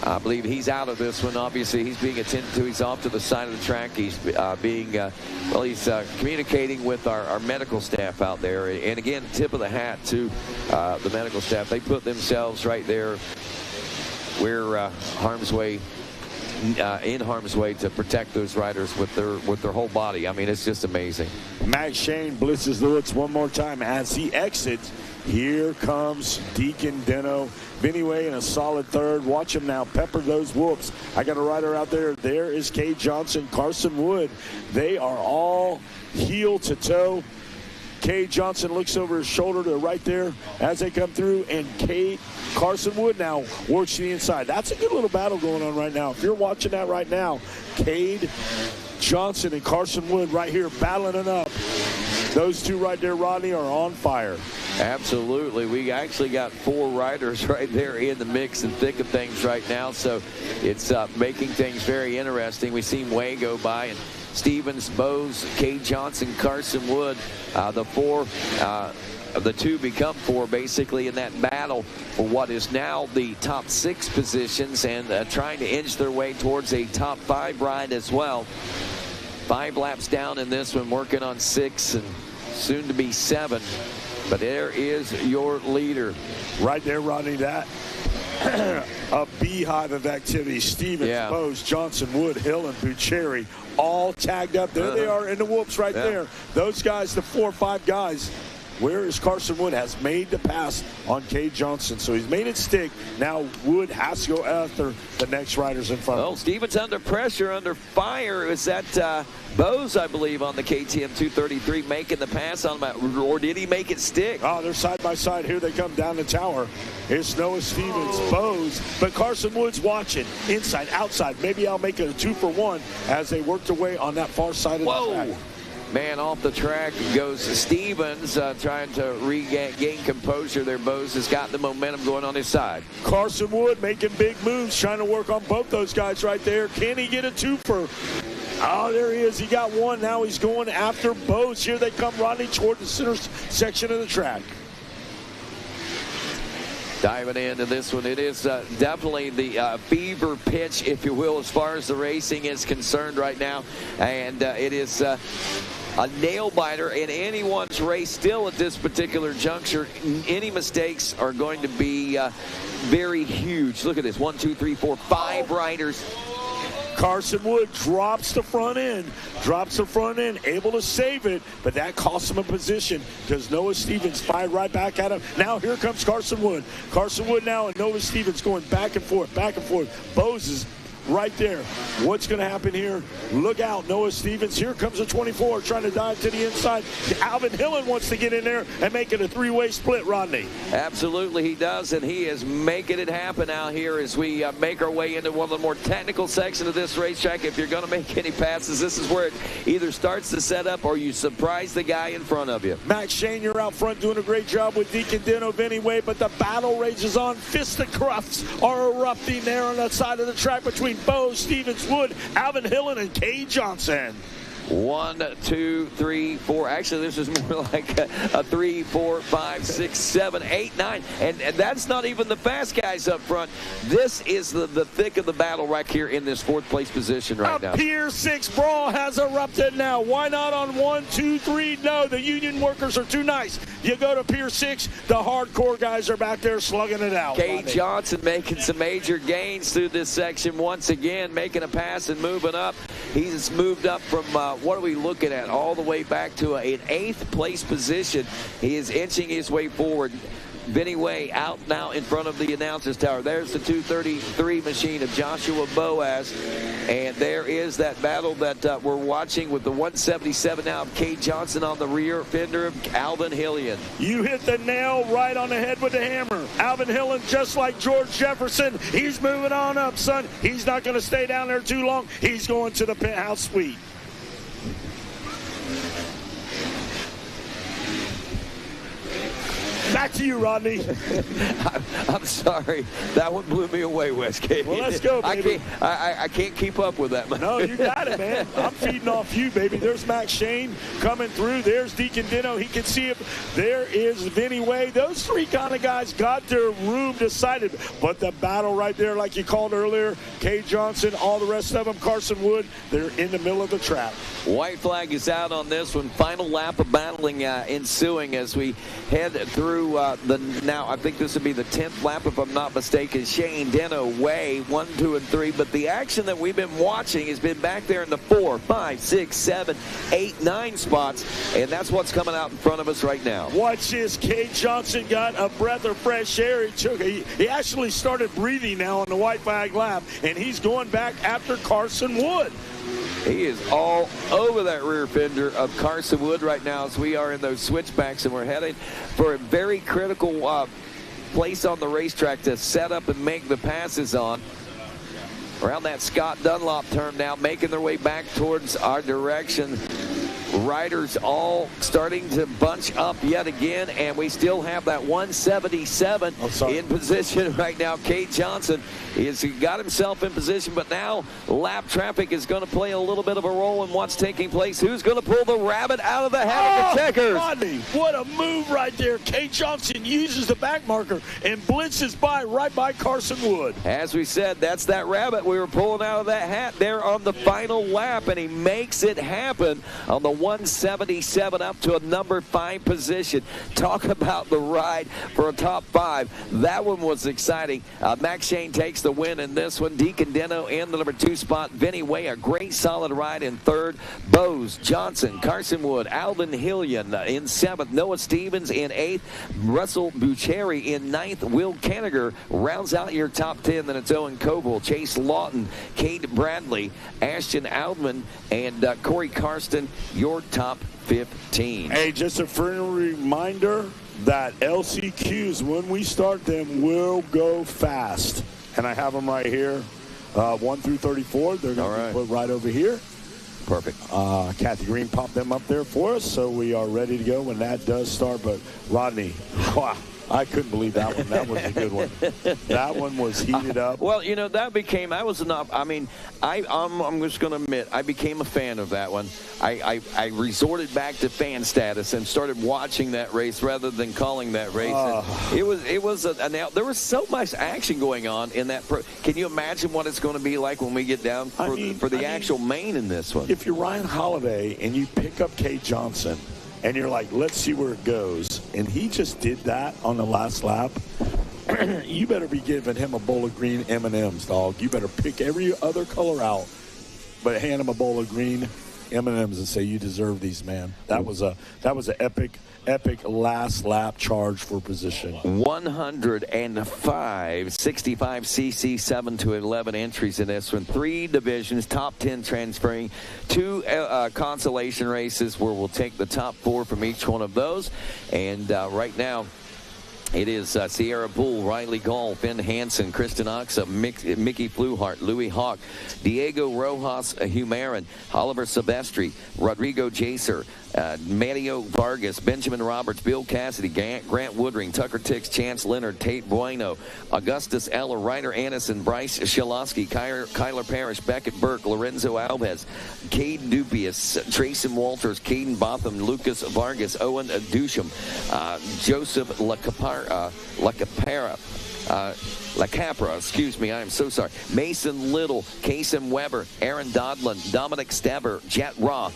I believe he's out of this one. Obviously, he's being attended to. He's off to the side of the track. He's he's communicating with our medical staff out there. And again, tip of the hat to the medical staff. They put themselves right there where in harm's way to protect those riders with their whole body. I mean, it's just amazing. Max Shane blitzes the woods one more time as he exits. Here comes Deacon Dino. Vinny Way in a solid 3rd. Watch him now pepper those whoops. I got a rider out there. There is Cade Johnson, Carson Wood. They are all heel to toe. Cade Johnson looks over his shoulder to right there as they come through, and Carson Wood now works to the inside. That's a good little battle going on right now. If you're watching that right now, Cade Johnson and Carson Wood right here battling it up. Those 2 right there, Rodney, are on fire. Absolutely. We actually got 4 riders right there in the mix and thick of things right now, so it's making things very interesting. We've seen Way go by, and Stevens, Bose, Cade Johnson, Carson Wood, the 2 become 4 basically in that battle for what is now the top 6 positions, and trying to inch their way towards a top 5 ride as well. 5 laps down in this one, working on 6 and soon to be 7. But there is your leader. Right there, Rodney, that a beehive of activity. Stevens, Bose, Johnson, Wood, Hill, and Bucheri all tagged up. There they are in the whoops right there. Those guys, the 4 or 5 guys. Where is Carson Wood has made the pass on Cade Johnson. So he's made it stick. Now Wood has to go after the next riders in front of him. Stevens under pressure, under fire. Is that Bose, I believe, on the KTM 233 making the pass on him, or did he make it stick? Oh, they're side by side. Here they come down the tower. It's Noah Stevens, Bose, but Carson Wood's watching inside, outside. Maybe I'll make it a 2-for-1 as they work their way on that far side of the track. Man, off the track goes Stevens, trying to regain composure there. Bose has got the momentum going on his side. Carson Wood making big moves, trying to work on both those guys right there. Can he get a 2-for? Oh, there he is. He got 1. Now he's going after Bose. Here they come, Rodney, toward the center section of the track. Diving into this one, it is definitely the fever pitch, if you will, as far as the racing is concerned right now. And it is a nail-biter in anyone's race still at this particular juncture. Any mistakes are going to be very huge. Look at this. 1, 2, 3, 4, 5 riders. Carson Wood drops the front end, able to save it, but that costs him a position because Noah Stevens fired right back at him. Now here comes Carson Wood. Carson Wood now and Noah Stevens going back and forth, back and forth. Bose is right there. What's going to happen here? Look out, Noah Stevens. Here comes a 24 trying to dive to the inside. Alvin Hillen wants to get in there and make it a three-way split, Rodney. Absolutely he does, and he is making it happen out here as we make our way into one of the more technical sections of this racetrack. If you're going to make any passes, this is where it either starts to set up or you surprise the guy in front of you. Max Shane, you're out front doing a great job with Deacon Dino, Vinny Way, but the battle rages on. Fisticuffs are erupting there on the side of the track between Bo, Stevens, Wood, Alvin Hillen, and Kay Johnson. 1, 2, 3, 4. Actually, this is more like a 3, 4, 5, 6, 7, 8, 9. And that's not even the fast guys up front. This is the thick of the battle right here in this fourth place position right now. A Pier 6 brawl has erupted now. Why not on 1, 2, 3? No, the union workers are too nice. You go to Pier 6, the hardcore guys are back there slugging it out. Kay Johnson making some major gains through this section once again, making a pass and moving up. He's moved up from what are we looking at? All the way back to an 8th place position. He is inching his way forward. Vinny Way out now in front of the announcer's tower. There's the 233 machine of Joshua Boaz. And there is that battle that we're watching with the 177 now of Kay Johnson on the rear fender of Alvin Hillen. You hit the nail right on the head with the hammer. Alvin Hillen, just like George Jefferson, he's moving on up, son. He's not going to stay down there too long. He's going to the penthouse suite. Back to you, Rodney. I'm sorry. That one blew me away, Westgate. Well, let's go, baby. I can't keep up with that, man. No, you got it, man. I'm feeding off you, baby. There's Max Shane coming through. There's Deacon Dino. He can see it. There is Vinny Way. Those three kind of guys got their room decided. But the battle right there, like you called earlier, Kay Johnson, all the rest of them, Carson Wood, they're in the middle of the trap. White flag is out on this one. Final lap of battling ensuing as we head through now I think this would be the 10th lap if I'm not mistaken. Shane, Deno, Way, 1, 2, and 3. But the action that we've been watching has been back there in the 4, 5, 6, 7, 8, 9 spots. And that's what's coming out in front of us right now. Watch this. Kay Johnson got a breath of fresh air. He actually started breathing now on the white flag lap. And he's going back after Carson Wood. He is all over that rear fender of Carson Wood right now as we are in those switchbacks, and we're heading for a very critical place on the racetrack to set up and make the passes on. Around that Scott Dunlop turn now, making their way back towards our direction. Riders all starting to bunch up yet again, and we still have that 177 in position right now. Kay Johnson has got himself in position, but now lap traffic is going to play a little bit of a role in what's taking place. Who's going to pull the rabbit out of the hat of the checkers? Rodney, what a move right there. Kay Johnson uses the back marker and blitzes right by Carson Wood. As we said, that's that rabbit we were pulling out of that hat there on the final lap, and he makes it happen on the 177 up to a number 5 position. Talk about the ride for a top 5. That one was exciting. Max Shane takes the win in this one. Deacon Deno in the number 2 spot. Vinny Way, a great solid ride in 3rd. Bose, Johnson, Carson Wood, Alvin Hillen in 7th. Noah Stevens in 8th. Russell Bucheri in 9th. Will Kaniger rounds out your top 10. Then it's Owen Koval, Chase Lawton, Cade Bradley, Ashton Aldman, and Corey Karsten, your top 15. Hey, just a friendly reminder that LCQs, when we start them, will go fast. And I have them right here, 1 through 34. They're going to be put right over here. Perfect. Kathy Green popped them up there for us, so we are ready to go when that does start. But, Rodney, wow. I couldn't believe that one. That was a good one. That one was heated up. Well, you know, that became, I was enough. I mean, I'm just going to admit, I became a fan of that one. I resorted back to fan status and started watching that race rather than calling that race. It was there was so much action going on in that. Can you imagine what it's going to be like when we get down for the actual main in this one? If you're Ryan Holiday and you pick up Kay Johnson, and you're like, let's see where it goes. And he just did that on the last lap. You better be giving him a bowl of green M&Ms, dog. You better pick every other color out, but hand him a bowl of green M&Ms and say, you deserve these, man. That was an epic last lap charge for position. 105 65cc 7 to 11 entries in this one. 3 divisions, top 10 transferring. 2 consolation races where we'll take the top 4 from each one of those. And right now, it is Sierra Bull, Riley Gall, Finn Hansen, Kristen Oxa, Mickey Fluhart, Louis Hawk, Diego Rojas Humaran, Oliver Silvestri, Rodrigo Jaser, Mario Vargas, Benjamin Roberts, Bill Cassidy, Grant Woodring, Tucker Tix, Chance Leonard, Tate Bueno, Augustus Eller, Ryder Anderson, Bryce Shalosky, Kyler Parrish, Beckett Burke, Lorenzo Alves, Cade Dupius, Trayson Walters, Caden Botham, Lucas Vargas, Owen Dusham, Joseph LaCapra, excuse me, I am so sorry. Mason Little, Kason Weber, Aaron Dodlin, Dominic Stabber, Jet Raw,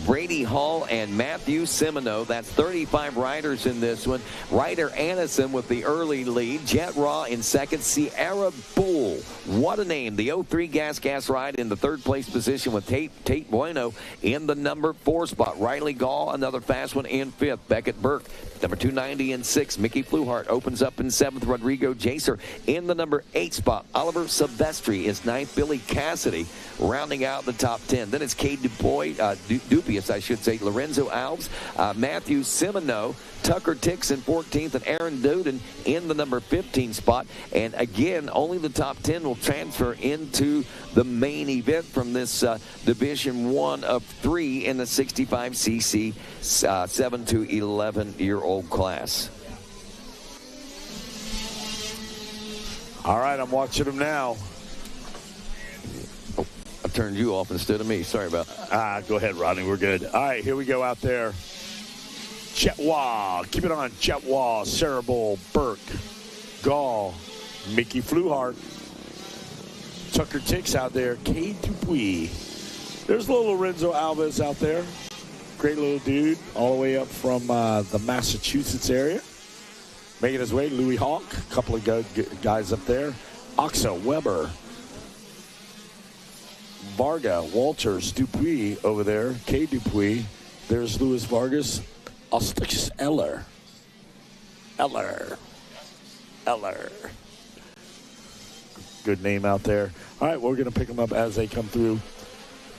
Brady Hall, and Matthew Semino. That's 35 riders in this one. Ryder Anderson with the early lead. Jet Raw in second. Sierra Bull. What a name. The 03 gas ride in the third place position with Tate Bueno in the number 4 spot. Riley Gall, another fast one, in 5th. Beckett Burke, number 290 in 6th. Mickey Fluhart opens up in 7th. Rodrigo Jaser in the number 8 spot. Oliver Silvestri is 9th. Billy Cassidy rounding out the top 10. Then it's Cade Dupius, I should say, Lorenzo Alves, Matthew Semino, Tucker Tix in 14th, and Aaron Doden in the number 15 spot. And again, only the top 10 will transfer into the main event from this Division 1 of 3 in the 65cc 7 to 11-year-old class. All right, I'm watching them now. I turned you off instead of me. Sorry about that. Go ahead, Rodney. We're good. All right, here we go out there. Chetwa. Keep it on. Chetwa, Sarah Bull, Burke, Gall, Mickey Fluhart, Tucker Tix out there, Cade Dupuis. There's little Lorenzo Alves out there. Great little dude, all the way up from the Massachusetts area. Making his way, Louis Hawk, a couple of guys up there. Oxa, Weber, Varga, Walters, Dupuis over there. K. Dupuis. There's Louis Vargas. Ostix Eller. Good name out there. All right, we're going to pick them up as they come through.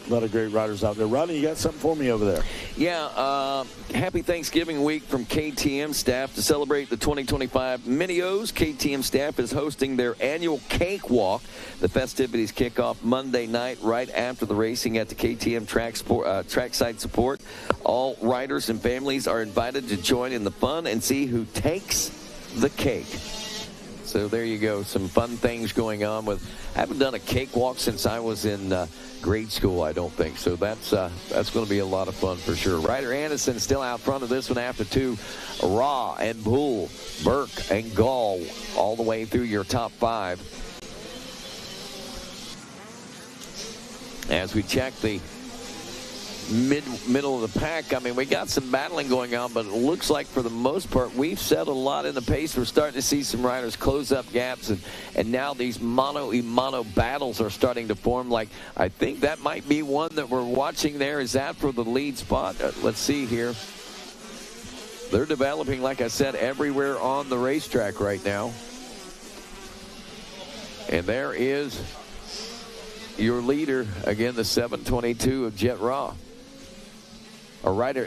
A lot of great riders out there. Rodney, you got something for me over there? Yeah, happy Thanksgiving week from KTM staff to celebrate the 2025 Mini O's. KTM staff is hosting their annual cakewalk. The festivities kick off Monday night right after the racing at the KTM trackside support. All riders and families are invited to join in the fun and see who takes the cake. So there you go, some fun things going on. Haven't done a cakewalk since I was in grade school, I don't think. So that's going to be a lot of fun for sure. Ryder Anderson still out front of this one after 2. Raw and Bull, Burke and Gall all the way through your top 5. As we check the middle of the pack, I mean, we got some battling going on, but it looks like for the most part we've settled a lot in the pace. We're starting to see some riders close up gaps, and now these mono battles are starting to form. Like, I think that might be one that we're watching there. Is that for the lead spot? Let's see here. They're developing, like I said, everywhere on the racetrack right now. And there is your leader again, the 722 of Jet Raw.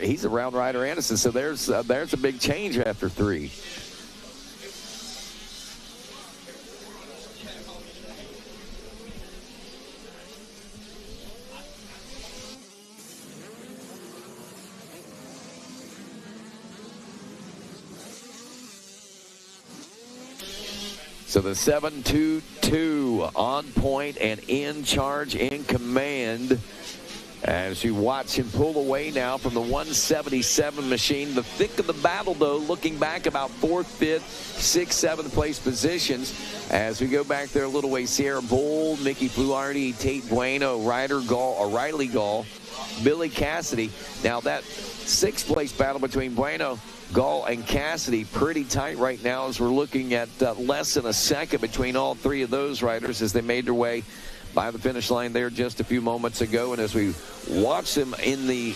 He's around Ryder Anderson, so there's a big change after 3. So the 722 on point and in charge, in command. As you watch him pull away now from the 177 machine. The thick of the battle, though, looking back about 4th, 5th, 6th, 7th place positions. As we go back there a little way, Sierra Bull, Mickey Fluharty, Tate Bueno, Riley Gall, Billy Cassidy. Now that 6th place battle between Bueno, Gall, and Cassidy pretty tight right now as we're looking at less than a second between all 3 of those riders as they made their way by the finish line there just a few moments ago. And as we watch them in the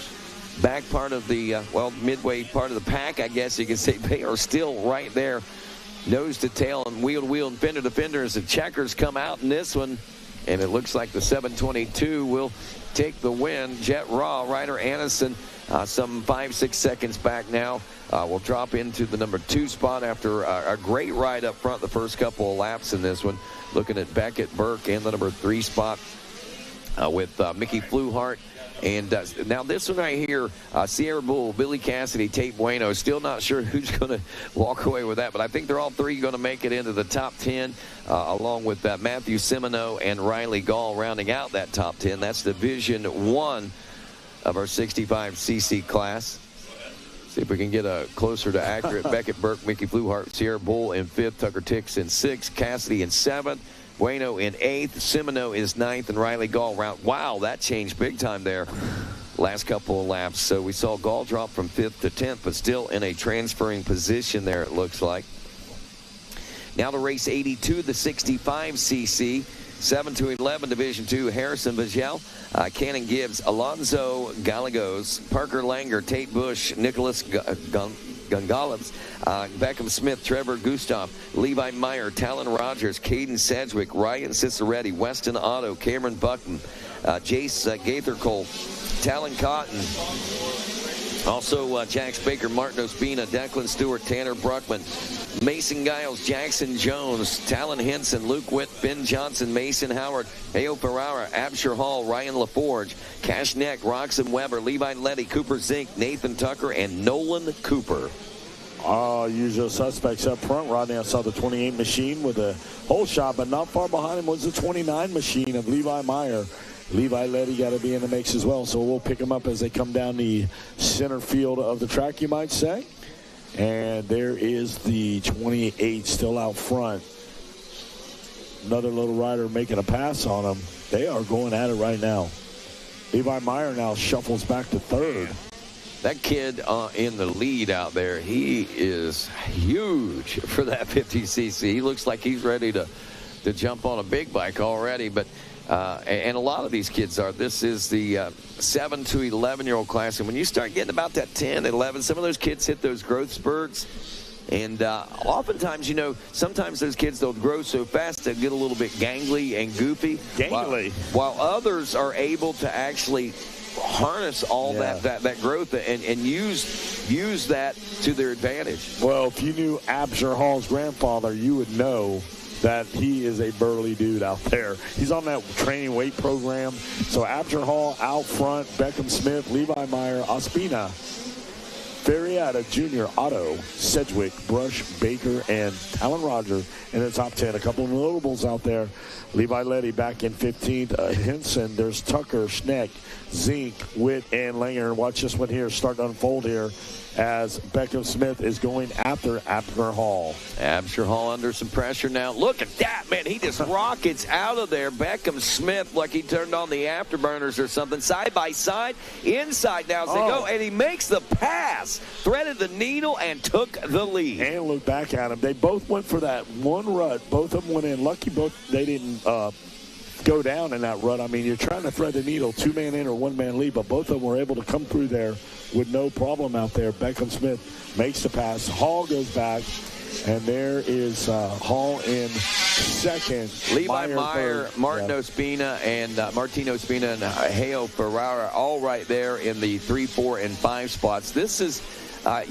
back part of the, midway part of the pack, I guess you could say, they are still right there, nose to tail and wheel to wheel and fender to fender as the checkers come out in this one. And it looks like the 722 will take the win. Jet Raw, Ryder Anderson, some 5-6 seconds back now. Will drop into the number 2 spot after a great ride up front the first couple of laps in this one. Looking at Beckett, Burke, and the number 3 spot with Mickey Fluhart. And now this one right here, Sierra Bull, Billy Cassidy, Tate Bueno. Still not sure who's going to walk away with that, but I think they're all three going to make it into the top 10, along with Matthew Semino and Riley Gall rounding out that top 10. That's Division 1 of our 65cc class. See if we can get a closer to accurate. Beckett, Burke, Mickey Fluhart, Sierra Bull in 5th, Tucker Tix in 6th, Cassidy in 7th. Bueno in 8th, Semino is 9th, and Riley Gall round. Wow, that changed big time there last couple of laps. So we saw Gall drop from 5th to 10th, but still in a transferring position there, it looks like. Now to race 82, the 65cc, 7 to 11, Division 2, Harrison Vigel, Cannon Gibbs, Alonzo Gallegos, Parker Langer, Tate Bush, Nicholas Gonzalez, Beckham Smith, Trevor Gustav, Levi Meyer, Talon Rogers, Caden Sedgwick, Ryan Ciceretti, Weston Otto, Cameron Buckman, Jace Gaither-Cole, Talon Cotton, also Jax Baker, Martin Ospina, Declan Stewart, Tanner Bruckman, Mason Giles, Jackson Jones, Talon Henson, Luke Witt, Ben Johnson, Mason Howard, Ayo Ferrara, Absher Hall, Ryan LaForge, Cash Neck, Roxon Weber, Levi Letty, Cooper Zink, Nathan Tucker, and Nolan Cooper. Usual suspects up front. Rodney, I saw the 28 machine with a hole shot, but not far behind him was the 29 machine of Levi Meyer. Levi Letty got to be in the mix as well, so we'll pick them up as they come down the center field of the track, you might say. And there is the 28 still out front. Another little rider making a pass on him. They are going at it right now. Levi Meyer now shuffles back to 3rd. That kid in the lead out there, he is huge for that 50cc. He looks like he's ready to jump on a big bike already. But and a lot of these kids are. This is the 7 to 11-year-old class. And when you start getting about that 10, 11, some of those kids hit those growth spurts. And oftentimes, sometimes those kids, they'll grow so fast they'll get a little bit gangly and goofy. Gangly. While others are able to actually harness all that growth and use that to their advantage. Well, if you knew Absher Hall's grandfather, you would know that he is a burly dude out there. He's on that training weight program. So Absher Hall out front, Beckham Smith, Levi Meyer, Ospina, Ferriata Jr., Otto, Sedgwick, Brush, Baker, and Talon Roger in the top 10. A couple of notables out there. Levi Letty back in 15th. Henson, there's Tucker, Schneck, Zink, Witt, and Langer. Watch this one here start to unfold here as Beckham Smith is going after Absher Hall. Absher Hall under some pressure now. Look at that, man. He just rockets out of there. Beckham Smith like he turned on the afterburners or something. Side by side, inside now as they go. And he makes the pass, threaded the needle, and took the lead. And look back at him. They both went for that one rut. Both of them went in. Lucky they didn't go down in that rut. I mean, you're trying to thread the needle, 2-man in or 1-man lead, but both of them were able to come through there with no problem out there. Beckham Smith makes the pass. Hall goes back, and there is Hall in 2nd. Levi Meyer, Martin Ospina, and Martino Ospina and Heo Ferrara all right there in the 3, 4, and 5 spots. This is,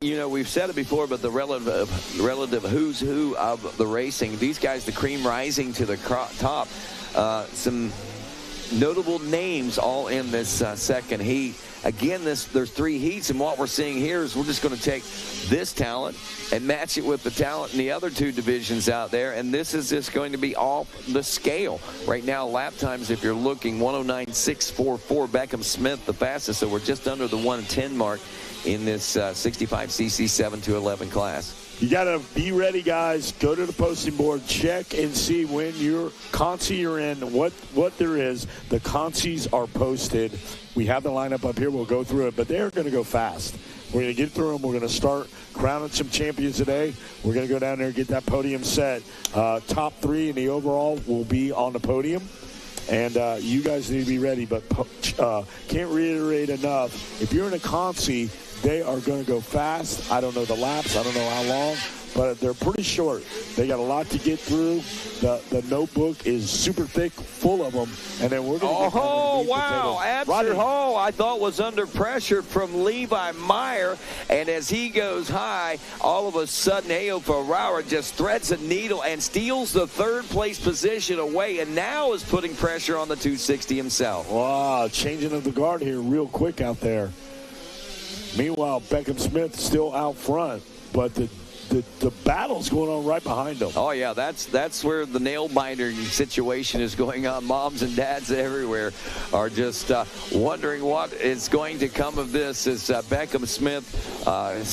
we've said it before, but the relative who's who of the racing. These guys, the cream rising to the top. Some notable names all in this second heat. Again, there's 3 heats, and what we're seeing here is we're just going to take this talent and match it with the talent in the other 2 divisions out there, and this is just going to be off the scale. Right now, lap times, if you're looking, 109.644, Beckham Smith the fastest, so we're just under the 110 mark in this 65cc 7 to 11 class. You got to be ready, guys. Go to the posting board. Check and see when your concie you're in, what there is. The concies are posted. We have the lineup up here. We'll go through it, but they're going to go fast. We're going to get through them. We're going to start crowning some champions today. We're going to go down there and get that podium set. Top 3 in the overall will be on the podium. and you guys need to be ready. But can't reiterate enough, if you're in a concie, they are going to go fast. I don't know the laps. I don't know how long, but they're pretty short. They got a lot to get through. The notebook is super thick, full of them, and then we're going to get wow. Absher Hall, I thought, was under pressure from Levi Meyer, and as he goes high, all of a sudden, Ao Ferrara just threads a needle and steals the third-place position away, and now is putting pressure on the 260 himself. Wow, changing of the guard here real quick out there. Meanwhile, Beckham Smith still out front, but the battle's going on right behind them. Oh, yeah, that's where the nail-biter situation is going on. Moms and dads everywhere are just wondering what is going to come of this as Beckham Smith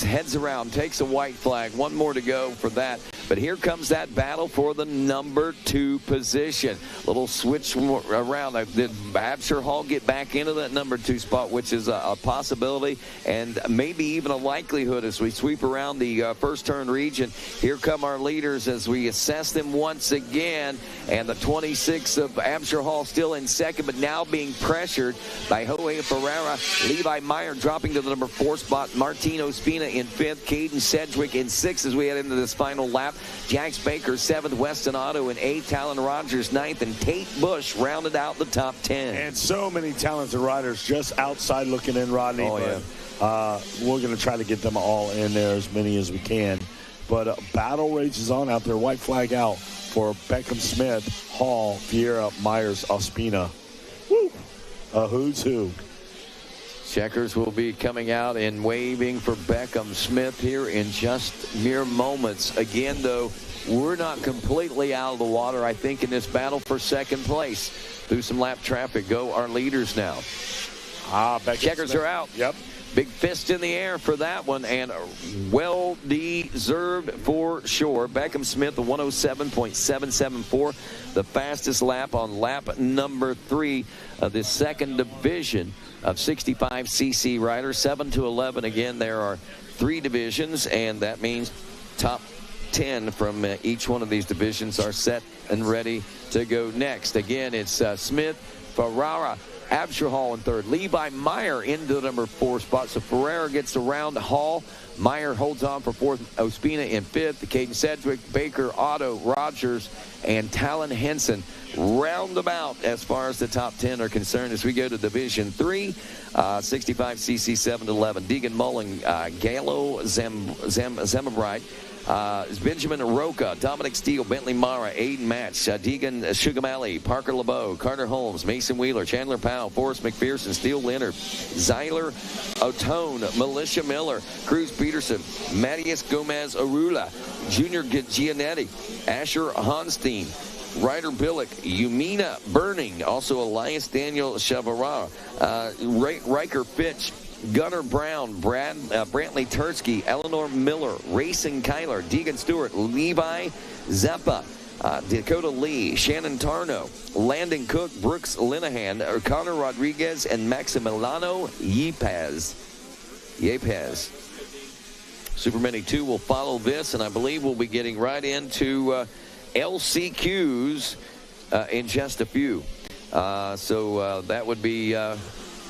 heads around, takes a white flag. One more to go for that. But here comes that battle for the number 2 position. Little switch around. Did Absher Hall get back into that number 2 spot, which is a possibility and maybe even a likelihood as we sweep around the first turn region. Here come our leaders as we assess them once again. And the 26 of Absher Hall still in second, but now being pressured by Joe Ferrara. Levi Meyer dropping to the number 4 spot. Martin Ospina in 5th. Caden Sedgwick in 6th as we head into this final lap. Jax Baker 7th. Weston Otto in 8th. Talon Rogers 9th. And Tate Bush rounded out the top 10. And so many talented riders just outside looking in, Rodney. Oh, yeah. We're going to try to get them all in there, as many as we can. But battle rages on out there. White flag out for Beckham Smith, Hall, Vieira, Myers, Ospina. Woo! A who's who. Checkers will be coming out and waving for Beckham Smith here in just mere moments. Again, though, we're not completely out of the water, I think, in this battle for second place. Through some lap traffic go our leaders now. Checkers are out. Yep. Big fist in the air for that one, and well-deserved for sure. Beckham Smith, the 107.774, the fastest lap on lap number 3 of the second division of 65cc riders. 7 to 11. Again, there are 3 divisions, and that means top 10 from each one of these divisions are set and ready to go next. Again, it's Smith, Ferrara, Absher Hall in 3rd. Levi Meyer into the number 4 spot. So Ferrara gets around Hall. Meyer holds on for 4th. Ospina in 5th. Caden Sedgwick, Baker, Otto, Rogers, and Talon Henson roundabout as far as the top 10 are concerned as we go to Division 3. 65cc 7 to 11. Deegan Mullen, Gallo Zemabrite, Benjamin Roca, Dominic Steele, Bentley Mara, Aiden Match, Deegan Shugamali, Parker LeBeau, Carter Holmes, Mason Wheeler, Chandler Powell, Forrest McPherson, Steele Leonard, Zyler Otone, Militia Miller, Cruz Peterson, Mattias Gomez Arula, Junior Giannetti, Asher Honstein, Ryder Billick, Yumina Burning, also Elias Daniel Chavara, Riker Fitch, Gunnar Brown, Brantley Tursky, Eleanor Miller, Racing Kyler, Deegan Stewart, Levi Zeppa, Dakota Lee, Shannon Tarno, Landon Cook, Brooks Linehan, Connor Rodriguez, and Maximiliano Yepes. Super Mini 2 will follow this, and I believe we'll be getting right into LCQs in just a few. So that would be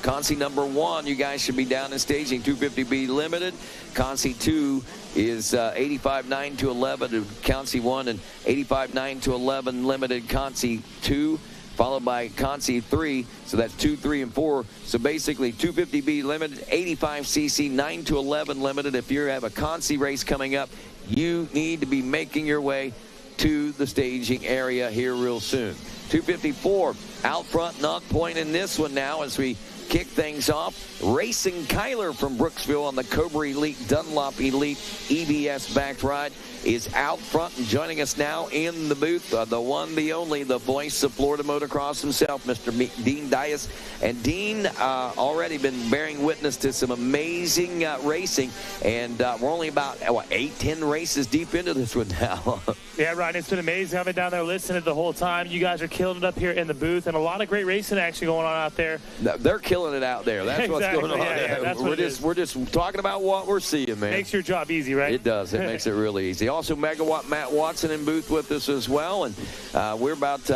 concie number 1. You guys should be down in staging. 250B limited. Concie 2 is 85.9 to 11 concie 1, and 85.9 to 11 limited concie 2, followed by concie 3. So that's 2, 3, and 4. So basically 250B limited, 85cc 9 to 11 limited. If you have a concie race coming up, you need to be making your way to the staging area here real soon. 254 out front, knock point in this one now as we kick things off. Racing Kyler from Brooksville on the Cobra Elite Dunlop Elite EBS backed ride is out front and joining us now in the booth. The one, the only, the voice of Florida motocross himself, Mr. Dean Dias. And Dean already been bearing witness to some amazing racing, and we're only about 8-10 races deep into this one now. Yeah, Ryan, it's been amazing. I've been down there listening the whole time. You guys are killing it up here in the booth, and a lot of great racing action going on out there. They're killing it out there. That's exactly what's going on. Yeah, that's we're just talking about what we're seeing, man. Makes your job easy, right? It does. It makes it really easy. Also, Megawatt Matt Watson in booth with us as well, and we're about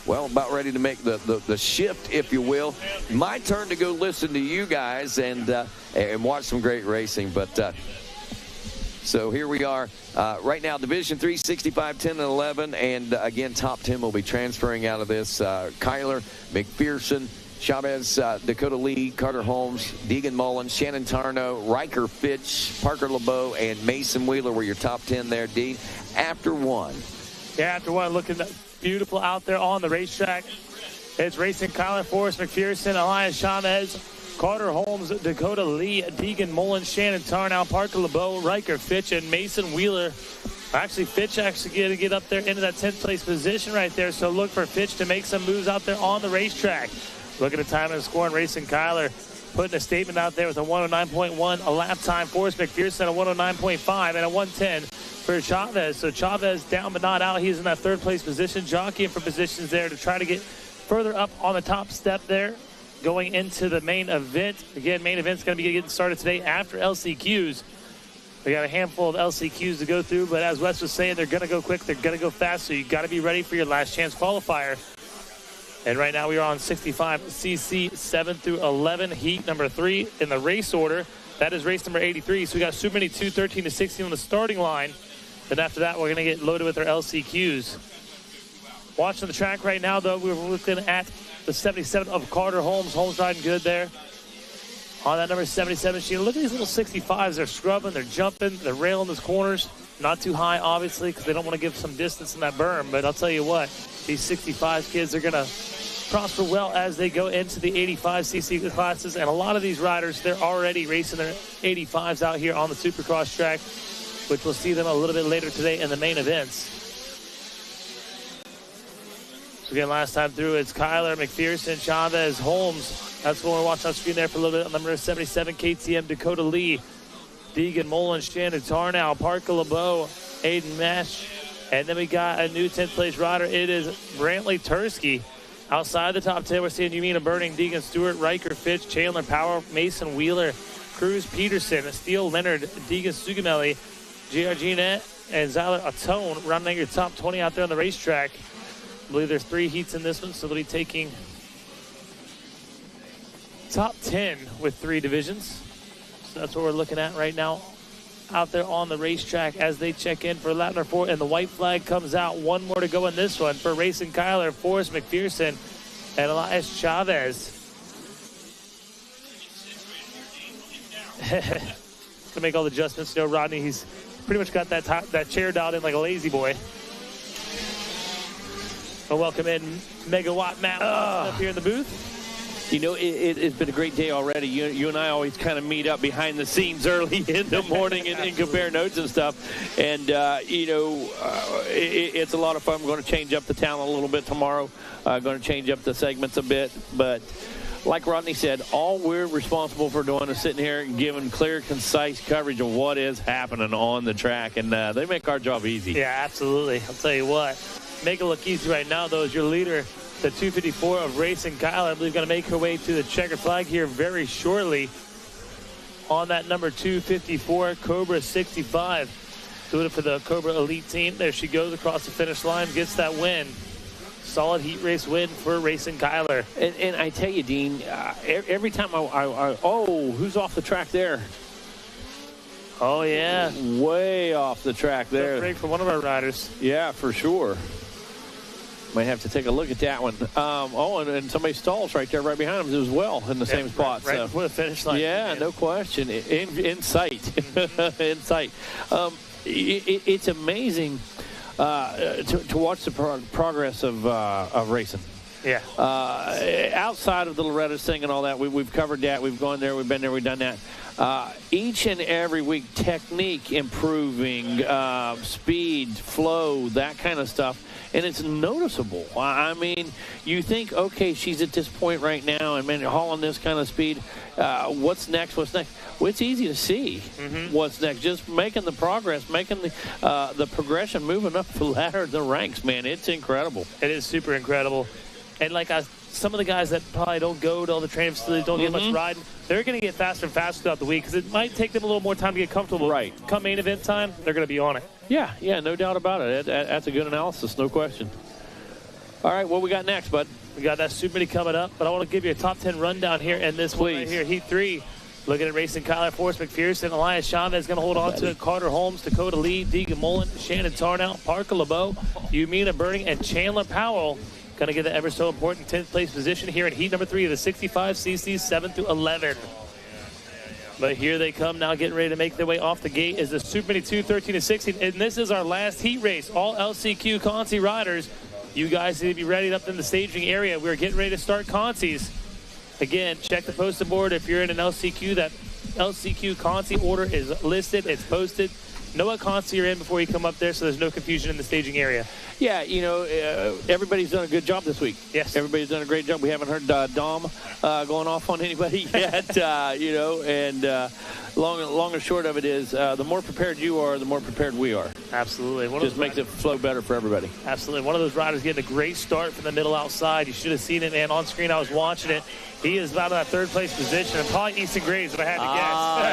well, about ready to make the shift, if you will. My turn to go listen to you guys and watch some great racing. But so here we are right now, Division 3, 65, 10, and 11. And again, top 10 will be transferring out of this. Kyler, McPherson, Chavez, Dakota Lee, Carter Holmes, Deegan Mullen, Shannon Tarno, Riker Fitch, Parker LeBeau, and Mason Wheeler were your top 10 there, Dean. After one. Yeah, after one, looking beautiful out there on the racetrack. It's Racing Kyler, Forrest McPherson, Elias Chavez, Carter Holmes, Dakota Lee, Deegan Mullen, Shannon Tarnow, Parker LeBeau, Riker Fitch, and Mason Wheeler. Actually, Fitch actually going to get up there into that 10th place position right there. So look for Fitch to make some moves out there on the racetrack. Look at the time and score in Racing Kyler, putting a statement out there with a 109.1 a lap time. Forrest McPherson a 109.5 and a 110 for Chavez. So Chavez down but not out. He's in that 3rd place position, jockeying for positions there to try to get further up on the top step there, going into the main event. Again, main event's going to be getting started today after LCQs. We got a handful of LCQs to go through, but as Wes was saying, they're going to go quick, they're going to go fast, so you got to be ready for your last chance qualifier. And right now we are on 65cc 7 through 11, heat number 3 in the race order. That is race number 83. So we got Super Mini 2, 13 to 16 on the starting line. Then after that, we're going to get loaded with our LCQs. Watching the track right now, though, we're looking at the 77 of Carter Holmes. Holmes riding good there. On that number 77, look at these little 65s. They're scrubbing, they're jumping, they're railing those corners. Not too high, obviously, because they don't want to give some distance in that berm. But I'll tell you what, these 65 kids are going to prosper well as they go into the 85cc classes. And a lot of these riders, they're already racing their 85s out here on the Supercross track, which we'll see them a little bit later today in the main events. So again, last time through, it's Kyler, McPherson, Chavez, Holmes. That's what we're watching on screen there for a little bit. On number 77, KTM, Dakota Lee, Deegan Mullen, Shannon Tarnow, Parker LeBeau, Aiden Mesh. And then we got a new 10th place rider. It is Brantley Tursky. Outside the top 10, we're seeing Yumina Burning, Deegan Stewart, Riker Fitch, Chandler Power, Mason Wheeler, Cruz Peterson, Steele Leonard, Deegan Sugamelli, Giorgina, and Zyler Atone rounding your top 20 out there on the racetrack. I believe there's 3 heats in this one, so they'll be taking top 10 with 3 divisions. So that's what we're looking at right now out there on the racetrack as they check in for lap number 4, and the white flag comes out. One more to go in this one for Racing Kyler, Forrest McPherson, and Elias Chavez. To make all the adjustments, you know, Rodney, he's pretty much got that chair dialed in like a lazy boy. Well, welcome in Megawatt Matt up here in the booth. You know, it's been a great day already. You and I always kind of meet up behind the scenes early in the morning and compare notes and stuff. And, it's a lot of fun. We're going to change up the talent a little bit tomorrow. Going to change up the segments a bit. But like Rodney said, all we're responsible for doing is sitting here and giving clear, concise coverage of what is happening on the track. And they make our job easy. Yeah, absolutely. I'll tell you what. Make it look easy right now, though, is your leader, the 254 of Racing Kyler. I believe going to make her way to the checkered flag here very shortly. On that number 254, Cobra 65. Doing it for the Cobra Elite team. There she goes across the finish line, gets that win. Solid heat race win for Racing Kyler. And I tell you, Dean, every time who's off the track there? Oh, yeah. Way off the track there. Break for one of our riders. Yeah, for sure. Might have to take a look at that one. And somebody stalls right there, right behind him as well in the same spot. Right before the finish line. Yeah, no question. In sight. In sight. It's amazing to watch the progress of racing. Yeah. Outside of the Loretta's thing and all that, we've covered that. We've gone there. We've been there. We've done that. Each and every week, technique improving, speed, flow, that kind of stuff. And it's noticeable. I mean, you think, okay, she's at this point right now, and man, hauling this kind of speed. What's next? What's next? Well, it's easy to see what's next. Just making the progress, making the progression, moving up the ladder, the ranks, man. It's incredible. It is super incredible. And like some of the guys that probably don't go to all the training facilities, don't get much riding, they're going to get faster and faster throughout the week because it might take them a little more time to get comfortable. Right. Come main event time, they're going to be on it. Yeah, no doubt about it. That's a good analysis, no question. All right, what we got next, bud? We got that Super Mini coming up, but I want to give you a top 10 rundown here in this one right here, Heat 3. Looking at racing, Kyler Force, McPherson, Elias Chavez going to hold on to it. Carter Holmes, Dakota Lee, Deegan Mullen, Shannon Tarnow, Parker LeBeau, Yumina Burning, and Chandler Powell going to get the ever so important 10th place position here in heat number 3 of the 65cc 7 through 11. But here they come now, getting ready to make their way off the gate is the Super Mini 2, 13 to 16. And this is our last heat race. All LCQ concie riders, you guys need to be ready up in the staging area. We're getting ready to start concies. Again, check the posted board. If you're in an LCQ, that LCQ concie order is listed. It's posted. Know what concie you're in before you come up there so there's no confusion in the staging area. Yeah, you know, everybody's done a good job this week. Yes. Everybody's done a great job. We haven't heard Dom going off on anybody yet, you know, and long and short of it is the more prepared you are, the more prepared we are. Absolutely. Just makes it flow better for everybody. Absolutely. One of those riders getting a great start from the middle outside. You should have seen it, man. On screen, I was watching it. He is about in that third place position, and probably Easton Graves, if I had to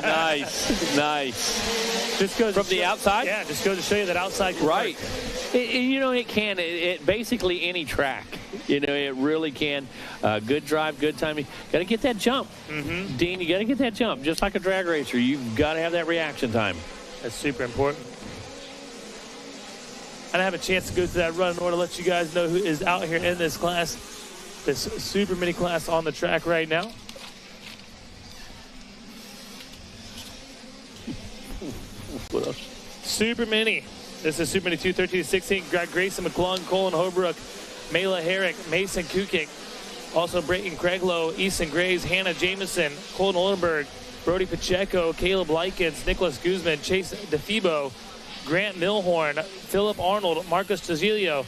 Nice, guess. nice. Just goes from the outside? Yeah, just goes to show you that outside can right. work. You know, it can. It basically any track. You know, it really can. Good drive, good timing. Got to get that jump. Mm-hmm. Dean, you got to get that jump. Just like a drag racer, you've got to have that reaction time. That's super important. I have a chance to go through that run in order to let you guys know who is out here in this class, this Super Mini class on the track right now. What else? Super Mini. This is Super Mini 2, 13 to 16. Greg Grayson, McClung, Colin Holbrook, Mela Herrick, Mason Kukic. Also Brayton Craiglow, Easton Graves, Hannah Jameson, Colton Oldenburg, Brody Pacheco, Caleb Likens, Nicholas Guzman, Chase DeFibo, Grant Milhorn, Philip Arnold, Marcus Tazilio.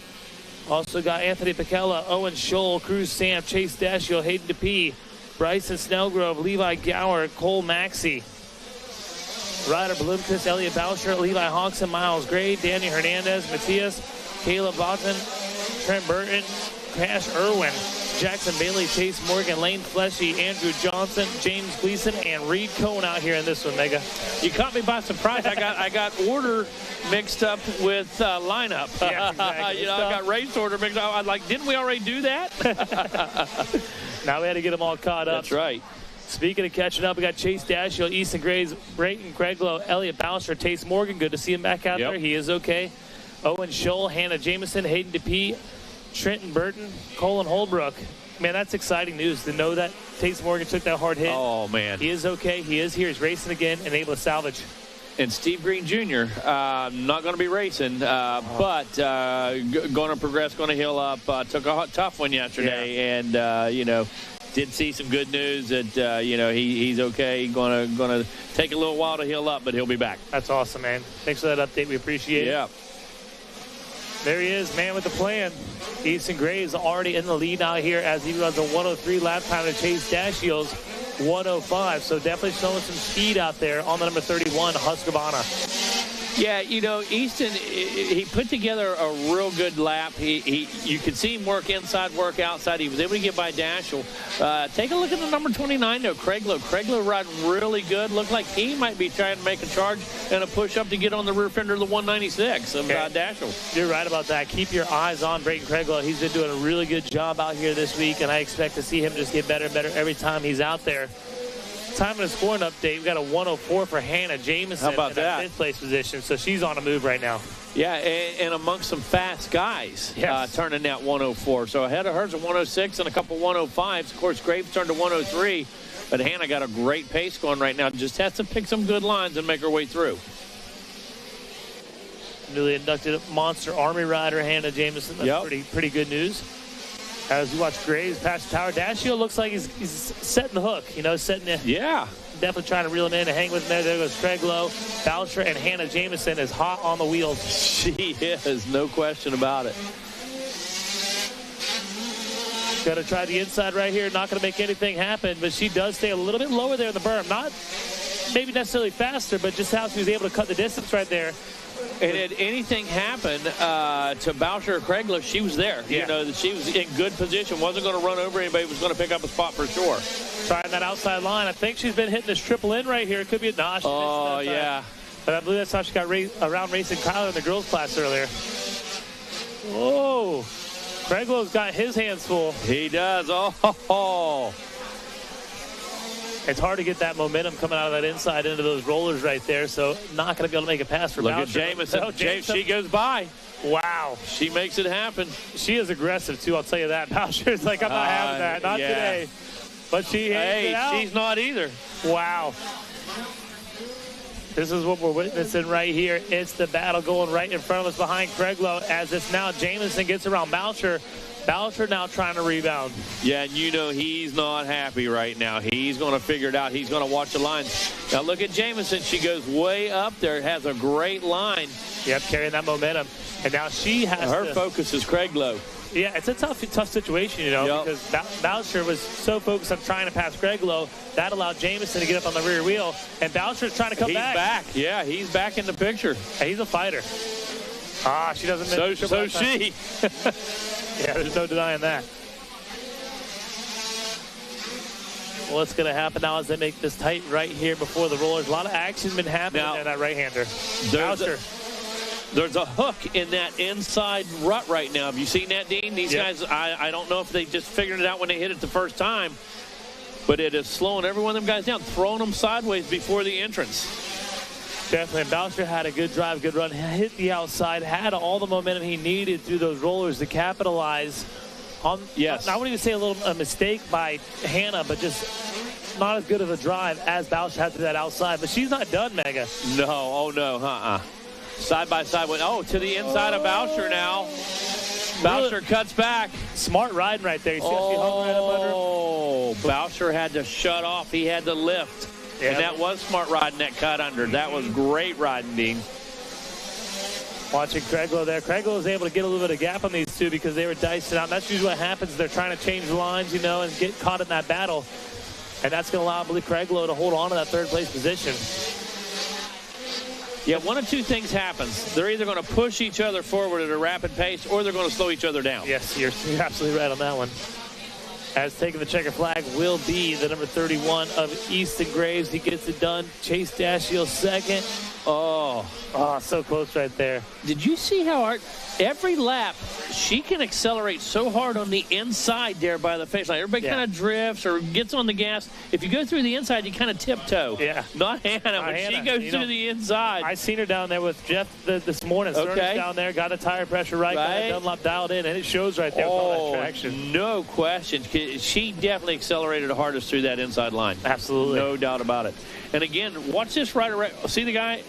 Also got Anthony Pacella, Owen Scholl, Cruz Sam, Chase Dashiell, Hayden DePee, Bryson Snellgrove, Levi Gower, Cole Maxey. Ryder Blomqvist, Elliot Boucher, Levi Hawkson, Miles Gray, Danny Hernandez, Matthias, Caleb Botton, Trent Burton, Cash Irwin, Jackson Bailey, Chase Morgan, Lane Fleshy, Andrew Johnson, James Gleason, and Reed Cohn out here in this one, Mega. You caught me by surprise. I got order mixed up with lineup. Yeah, exactly. You know, I got race order mixed up. I was like, didn't we already do that? Now we had to get them all caught up. That's right. Speaking of catching up, we got Chase Dashiell, Easton Graves, Brayton Craiglow, Elliot Boucher, Tace Morgan. Good to see him back out there. He is okay. Owen Scholl, Hannah Jameson, Hayden DePee, Trenton Burton, Colin Holbrook. Man, that's exciting news to know that Tace Morgan took that hard hit. Oh, man. He is okay. He is here. He's racing again and able to salvage. And Steve Green Jr., not going to be racing, but going to progress, going to heal up. Took a tough one yesterday, and, you know, did see some good news that, you know, he's okay. Going to take a little while to heal up, but he'll be back. That's awesome, man. Thanks for that update. We appreciate it. Yeah. There he is, man with the plan. Easton Graves already in the lead out here as he runs a 103 lap time to Chase Dashiell's 105. So definitely showing some speed out there on the number 31, Husqvarna. Yeah, you know, Easton, he put together a real good lap. You could see him work inside, work outside. He was able to get by Dashiell. Take a look at the number 29, though, Craiglow. Craiglow riding really good. Looked like he might be trying to make a charge and a push-up to get on the rear fender of the 196 of Dashiell. You're right about that. Keep your eyes on Brayton Craiglow. He's been doing a really good job out here this week, and I expect to see him just get better and better every time he's out there. Time of the scoring update, we've got a 104 for Hannah Jameson. How about that? In fifth place position, so she's on a move right now. Yeah, and amongst some fast guys, yes. Turning that 104. So ahead of hers a 106 and a couple 105s. Of course, Graves turned to 103, but Hannah got a great pace going right now. Just has to pick some good lines and make her way through. Newly inducted Monster Army rider Hannah Jameson. That's pretty good news. As you watch Graves pass the tower, Dashiell looks like he's setting the hook, you know, setting it. Yeah. Definitely trying to reel him in and hang with him there. There goes Craiglow. Boucher and Hannah Jameson is hot on the wheels. She is, no question about it. Going to try the inside right here. Not going to make anything happen, but she does stay a little bit lower there in the berm. Not maybe necessarily faster, but just how she was able to cut the distance right there. And had anything happened to Boucher or Craiglow, she was there. Yeah. You know, she was in good position. Wasn't going to run over anybody. Was going to pick up a spot for sure. Trying that outside line. I think she's been hitting this triple in right here. It could be a notch. Oh, yeah. But I believe that's how she got around racing Kyler in the girls class earlier. Whoa. Craiglo's got his hands full. He does. Oh. It's hard to get that momentum coming out of that inside into those rollers right there, so not going to be able to make a pass for Look Boucher. at Jamison. She goes by. Wow. She makes it happen. She is aggressive, too, I'll tell you that. Boucher's like, I'm not having that. Not today. But she hangs it out. She's not either. Wow. This is what we're witnessing right here. It's the battle going right in front of us behind Craiglo as it's now Jamison gets around Boucher. Boucher now trying to rebound. Yeah, and you know he's not happy right now. He's going to figure it out. He's going to watch the lines. Now look at Jamison. She goes way up there, has a great line. Yep, carrying that momentum. And now she has Her focus is Craiglo. Yeah, it's a tough situation, you know, because Boucher was so focused on trying to pass Craiglo. That allowed Jamison to get up on the rear wheel. And Boucher's trying to come back. He's back. Yeah, he's back in the picture. Hey, he's a fighter. She doesn't miss. So she. Yeah, there's no denying that. What's going to happen now as they make this tight right here before the rollers? A lot of action been happening in that right-hander. There's a hook in that inside rut right now. Have you seen that, Dean? These guys, I don't know if they just figured it out when they hit it the first time, but it is slowing every one of them guys down, throwing them sideways before the entrance. Definitely. Boucher had a good drive, good run, hit the outside, had all the momentum he needed through those rollers to capitalize on, I wouldn't even say a mistake by Hannah, but just not as good of a drive as Boucher had to that outside. But she's not done, Mega. No, Side by side went, to the inside of Boucher now. Boucher cuts back. Smart riding right there. You see how she hung right up under him? Boucher had to shut off. He had to lift. And that was smart riding that cut under. That was great riding, Dean. Watching Craiglo there. Craiglo was able to get a little bit of gap on these two because they were dicing out. And that's usually what happens. They're trying to change lines, and get caught in that battle. And that's going to allow, I believe, Craiglo to hold on to that third-place position. Yeah, one of two things happens. They're either going to push each other forward at a rapid pace or they're going to slow each other down. Yes, you're absolutely right on that one. As taking the checker flag will be the number 31 of Easton Graves. He gets it done. Chase Dashiell second. Oh, so close right there. Did you see how every lap she can accelerate so hard on the inside there by the finish line? Everybody kind of drifts or gets on the gas. If you go through the inside, you kind of tiptoe. Yeah. Not Hannah. When she goes through the inside. I seen her down there with Jeff this morning. Okay. Down there, got the tire pressure right. Got Dunlop dialed in, and it shows right there with all that traction. No question. She definitely accelerated the hardest through that inside line. Absolutely. No doubt about it. And again, watch this rider. See the guy?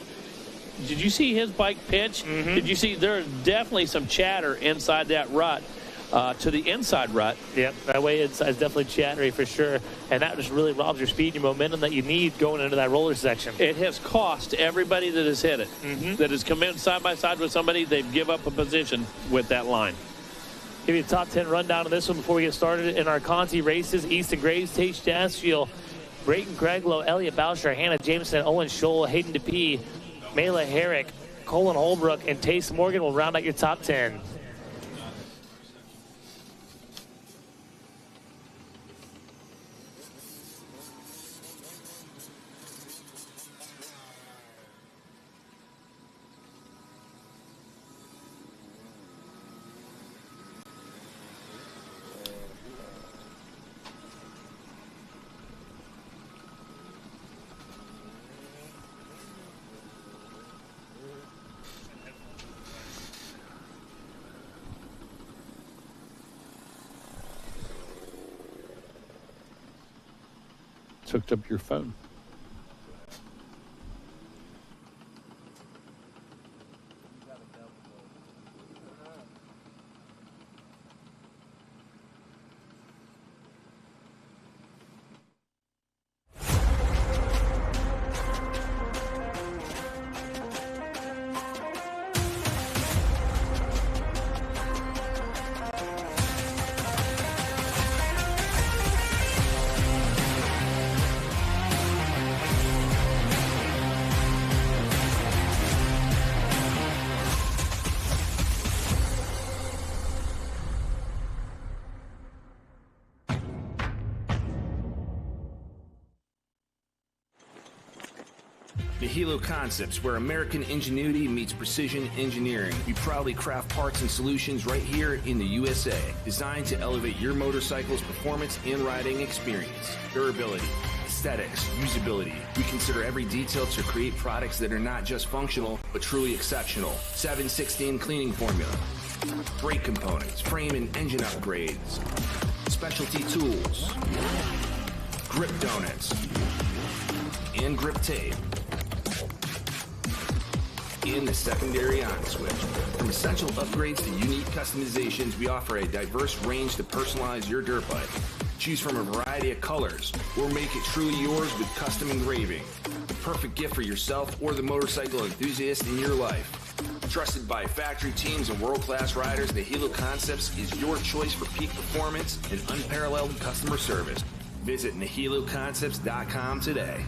Did you see his bike pitch? Mm-hmm. Did you see there's definitely some chatter inside that rut, to the inside rut? Yep, that way it's definitely chattery for sure. And that just really robs your speed and your momentum that you need going into that roller section. It has cost everybody that has hit it, that has come in side by side with somebody, they've give up a position with that line. Give you a top 10 rundown on this one before we get started. In our concie races, Easton Graves, Chase Dashiell, Brayton Craiglo, Elliott Boucher, Hannah Jameson, Owen Scholl, Hayden DePee, Mayla Herrick, Colin Holbrook, and Tace Morgan will round out your top 10. Hooked up your phone. Nihilo Concepts, where American ingenuity meets precision engineering. We proudly craft parts and solutions right here in the USA, designed to elevate your motorcycle's performance and riding experience. Durability, aesthetics, usability. We consider every detail to create products that are not just functional, but truly exceptional. 7/16 cleaning formula, brake components, frame and engine upgrades, specialty tools, grip donuts, and grip tape, and the secondary on switch. From essential upgrades to unique customizations, we offer a diverse range to personalize your dirt bike. Choose from a variety of colors, or make it truly yours with custom engraving. The perfect gift for yourself or the motorcycle enthusiast in your life. Trusted by factory teams and world-class riders, Nihilo Concepts is your choice for peak performance and unparalleled customer service. Visit NihiloConcepts.com today.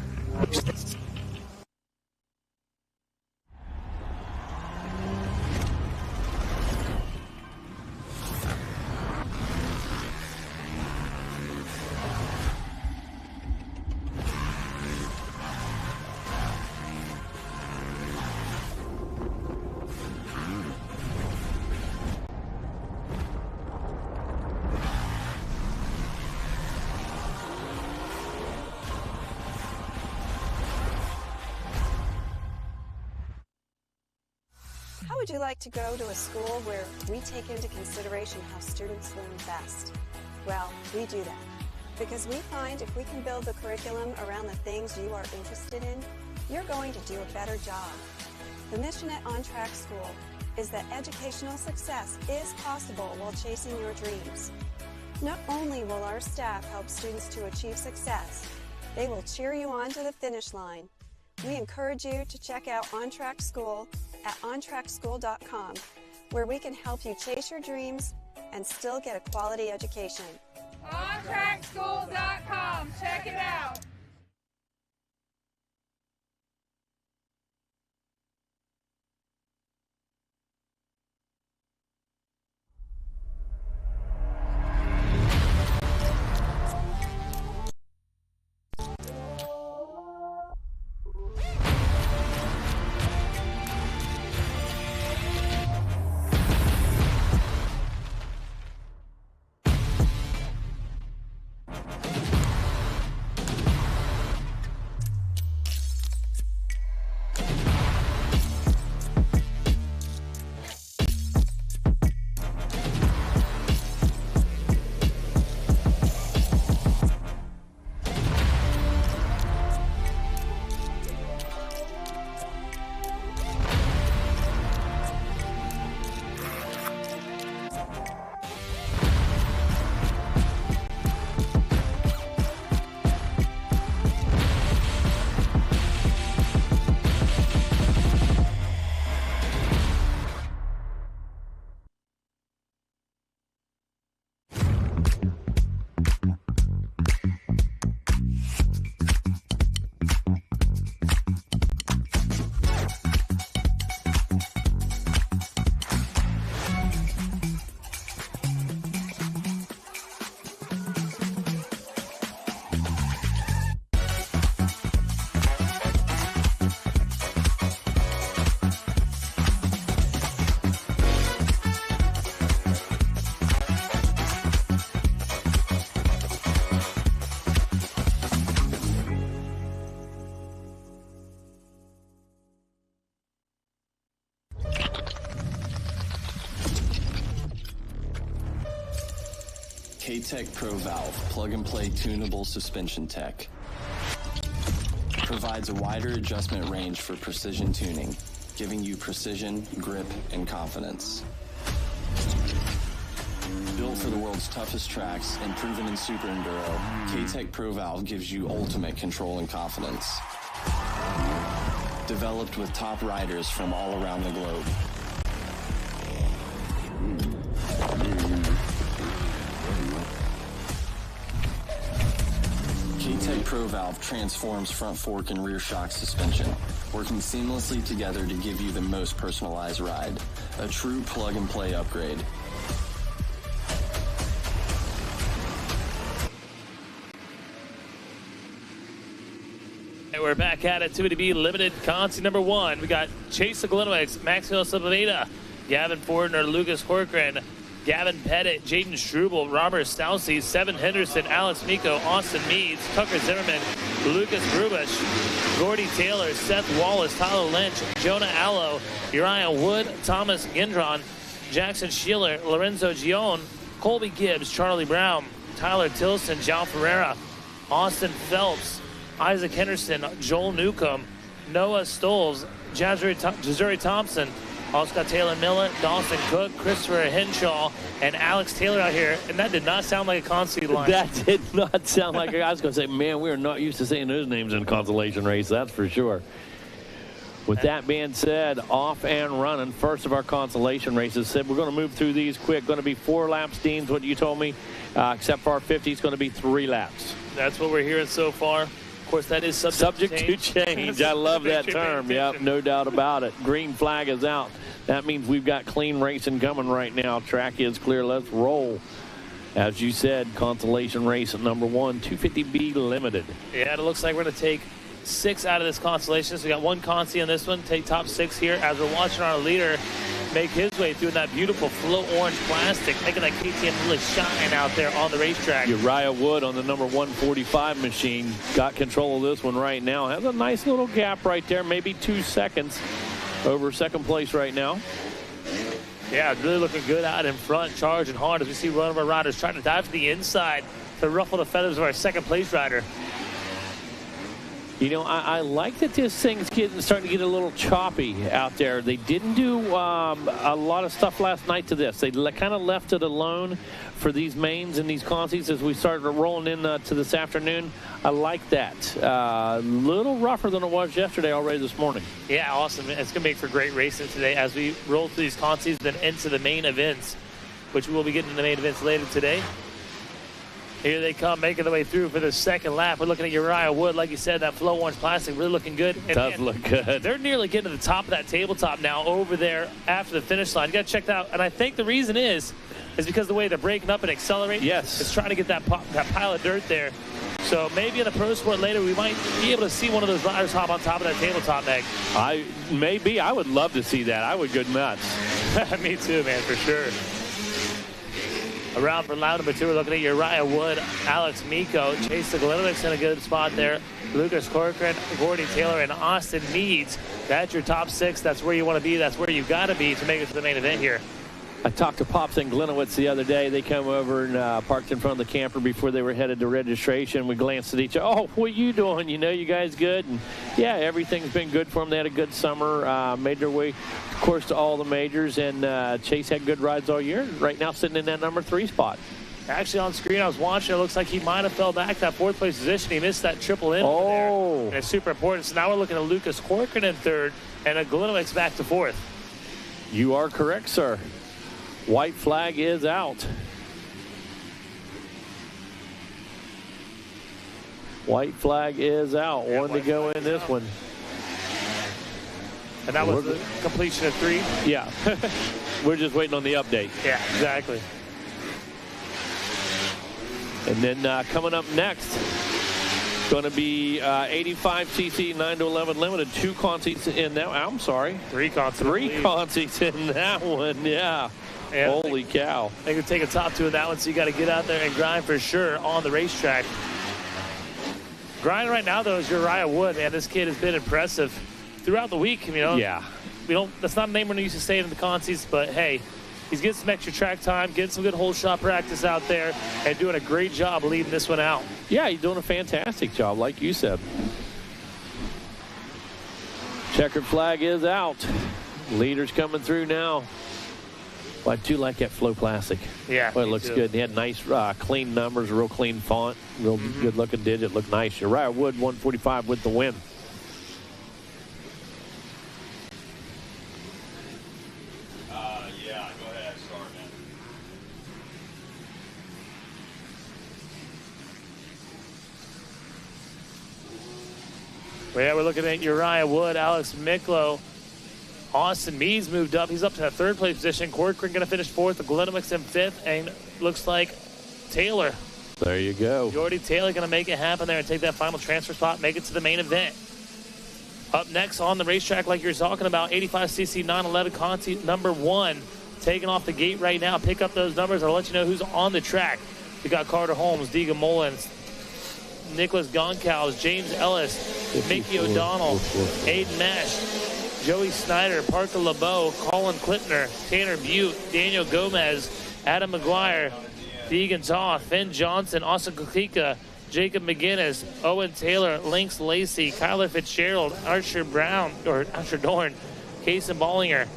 How would you like to go to a school where we take into consideration how students learn best? Well, we do that because we find if we can build the curriculum around the things you are interested in, you're going to do a better job. The mission at On Track School is that educational success is possible while chasing your dreams. Not only will our staff help students to achieve success, they will cheer you on to the finish line. We encourage you to check out On Track School at ontrackschool.com, where we can help you chase your dreams and still get a quality education. ontrackschool.com. Check it out. K-Tech Pro Valve plug-and-play tunable suspension tech. Provides a wider adjustment range for precision tuning, giving you precision, grip, and confidence. Built for the world's toughest tracks and proven in super enduro, K-Tech Pro Valve gives you ultimate control and confidence. Developed with top riders from all around the globe. K-Tech Pro Valve transforms front fork and rear shock suspension, working seamlessly together to give you the most personalized ride. A true plug-and-play upgrade. we're back at it. 280B Limited concie number 1. We got Chase Glenwick, Maxwell Silvaveda, Gavin Fortner, Lucas Corcoran, Gavin Pettit, Jaden Struble, Robert Stousey, Seven Henderson, Alex Miko, Austin Meads, Tucker Zimmerman, Lucas Grubish, Gordy Taylor, Seth Wallace, Tyler Lynch, Jonah Allo, Uriah Wood, Thomas Gendron, Jackson Sheeler, Lorenzo Gion, Colby Gibbs, Charlie Brown, Tyler Tilson, John Ferreira, Austin Phelps, Isaac Henderson, Joel Newcomb, Noah Stoles, Jazuri Thompson, Oscar Taylor Miller, Dawson Cook, Christopher Henshaw, and Alex Taylor out here. And that did not sound like a concie line. That did not sound like I was going to say, man, we are not used to saying those names in a consolation race, that's for sure. With that being said, off and running, first of our consolation races. Said we're going to move through these quick. Going to be 4 laps, Dean's what you told me. Except for our 50, it's going to be 3 laps. That's what we're hearing so far. Of course, that is subject to change. I love that term. Yep, no doubt about it. Green flag is out. That means we've got clean racing coming right now. Track is clear. Let's roll. As you said, consolation race at number 1, 250B Limited. Yeah, it looks like we're going to take 6 out of this consolation. So we got 1 concie on this one. Take top 6 here as we're watching our leader make his way through that beautiful flow orange plastic, making that KTM really shine out there on the racetrack. Uriah Wood on the number 145 machine got control of this one right now. Has a nice little gap right there, maybe 2 seconds over second place right now. Yeah, really looking good out in front, charging hard as we see one of our riders trying to dive to the inside to ruffle the feathers of our second place rider. You know, I like that this thing's starting to get a little choppy out there. They didn't do a lot of stuff last night to this. They kind of left it alone for these mains and these concies as we started rolling in to this afternoon. I like that. A little rougher than it was yesterday already this morning. Yeah, awesome. It's going to make for great racing today as we roll through these concies, then into the main events, which we will be getting to the main events later today. Here they come, making their way through for the second lap. We're looking at Uriah Wood, like you said, that flow orange plastic really looking good. It does look good. They're nearly getting to the top of that tabletop now over there after the finish line. You got to check that out. And I think the reason is because the way they're breaking up and accelerating. Yes. It's trying to get that pile of dirt there. So maybe in the Pro Sport later, we might be able to see one of those riders hop on top of that tabletop, Meg. I would love to see that. I would go nuts. Me too, man, for sure. Around for lap number 2, we're looking at Uriah Wood, Alex Miko, Chase Glenwick's in a good spot there, Lucas Corcoran, Gordy Taylor, and Austin Meads. That's your top 6. That's where you want to be. That's where you've got to be to make it to the main event here. I talked to Pops and Glenowitz the other day. They come over and parked in front of the camper before they were headed to registration. We glanced at each other. Oh, what are you doing? You know, you guys good? And yeah, everything's been good for them. They had a good summer, made their way, of course, to all the majors. And Chase had good rides all year. Right now, sitting in that number 3 spot. Actually, on screen, I was watching. It looks like he might have fell back that 4th place position. He missed that triple in over there. And it's super important. So now we're looking at Lucas Corcoran in 3rd and a Glenwick's back to 4th. You are correct, sir. White flag is out. White flag is out. Yeah, 1 to go in this one. And that was the completion of 3? Yeah. We're just waiting on the update. Yeah, exactly. And then coming up next, going to be 85cc 9 to 11 limited. 2 concies in that. I'm sorry. 3 concies. 3 concies in that one. Yeah. Yeah, holy cow. They could take a top 2 in that one, so you got to get out there and grind for sure on the racetrack. Grind right now, though, is Uriah Wood. Man, this kid has been impressive throughout the week. You know, yeah. That's not a name we're used to saying in the concies, but hey, he's getting some extra track time, getting some good whole shot practice out there, and doing a great job leading this one out. Yeah, he's doing a fantastic job, like you said. Checkered flag is out. Leaders coming through now. Well, I do like that flow plastic. Yeah. Well, it looks good. They had nice, clean numbers, real clean font, real good looking digit. Looked nice. Uriah Wood, 145 with the win. Yeah, go ahead. Start, man. Well, yeah, we're looking at Uriah Wood, Alex Miklo. Austin Meads moved up. He's up to that 3rd place position. Corcoran going to finish 4th. The Glenwick's in 5th. And looks like Taylor. There you go. Jordy Taylor going to make it happen there and take that final transfer spot, make it to the main event. Up next on the racetrack, like you're talking about, 85cc 911 concie number 1. Taking off the gate right now. Pick up those numbers. I'll let you know who's on the track. We got Carter Holmes, Deegan Mullins, Nicholas Goncalves, James Ellis, Mickey O'Donnell, Aiden Mesh, Joey Snyder, Parker LeBeau, Colin Klipner, Tanner Butte, Daniel Gomez, Adam McGuire, Deegan Toth, Finn Johnson, Austin Kukika, Jacob McGinnis, Owen Taylor, Lynx Lacey, Kyler Fitzgerald, Archer Dorn, Kason Ballinger,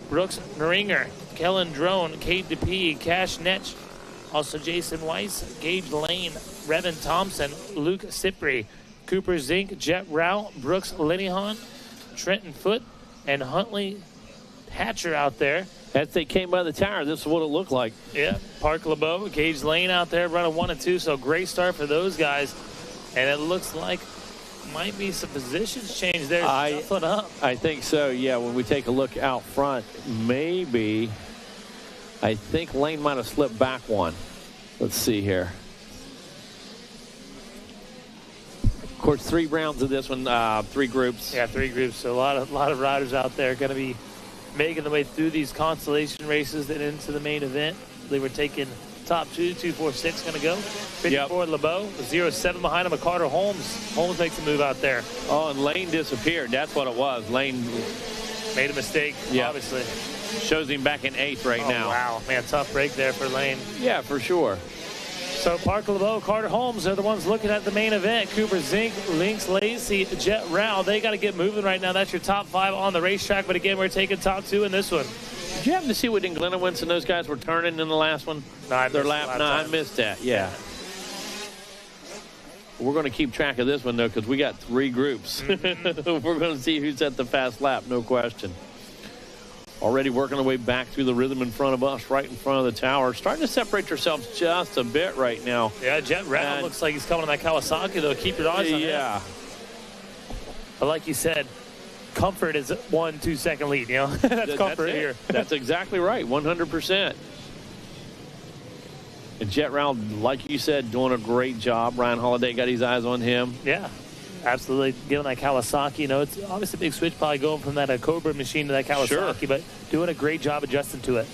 Brooks Neringer, Kellen Drone, Cade DePee, Cash Netch, also Jason Weiss, Gage Lane, Revan Thompson, Luke Cipri, Cooper Zink, Jet Rao, Brooks Linehan, Trenton Foote, and Huntley Hatcher out there. As they came by the tower, this is what it looked like. Yeah, Park LeBeau, Gage Lane out there running 1 and 2, so great start for those guys. And it looks like might be some positions change there. I think so, yeah. When we take a look out front, maybe I think Lane might have slipped back one. Let's see here. Of course, 3 rounds of this one, 3 groups. Yeah, 3 groups. So a lot of riders out there going to be making their way through these consolation races and into the main event. They were taking top 2, 2-4-6 going to go. 54 LeBeau, 0-7 behind him, a Carter Holmes. Holmes makes a move out there. Oh, and Lane disappeared. That's what it was. Lane made a mistake, obviously. Shows him back in 8th right now. Wow, man, tough break there for Lane. Yeah, for sure. So Parker LeBeau, Carter Holmes are the ones looking at the main event. Cooper Zink, Lynx Lacey, Jet Rao. They got to get moving right now. That's your top 5 on the racetrack. But again, we're taking top 2 in this one. Did you happen to see what Glenowitz and those guys were turning in the last one? No, I missed that. Yeah. We're going to keep track of this one, though, because we got 3 groups. We're going to see who's at the fast lap, no question. Already working our way back through the rhythm in front of us, right in front of the tower. Starting to separate yourselves just a bit right now. Yeah, Jet Rao looks like he's coming on that Kawasaki, though. Keep your eyes on him. Yeah. But like you said, comfort is 1-2 second lead, you know? That's comfort here. That's exactly right, 100%. And Jet Rao, like you said, doing a great job. Ryan Holiday got his eyes on him. Yeah. Absolutely, given that Kawasaki, you know, it's obviously a big switch, probably going from that Cobra machine to that Kawasaki, but doing a great job adjusting to it.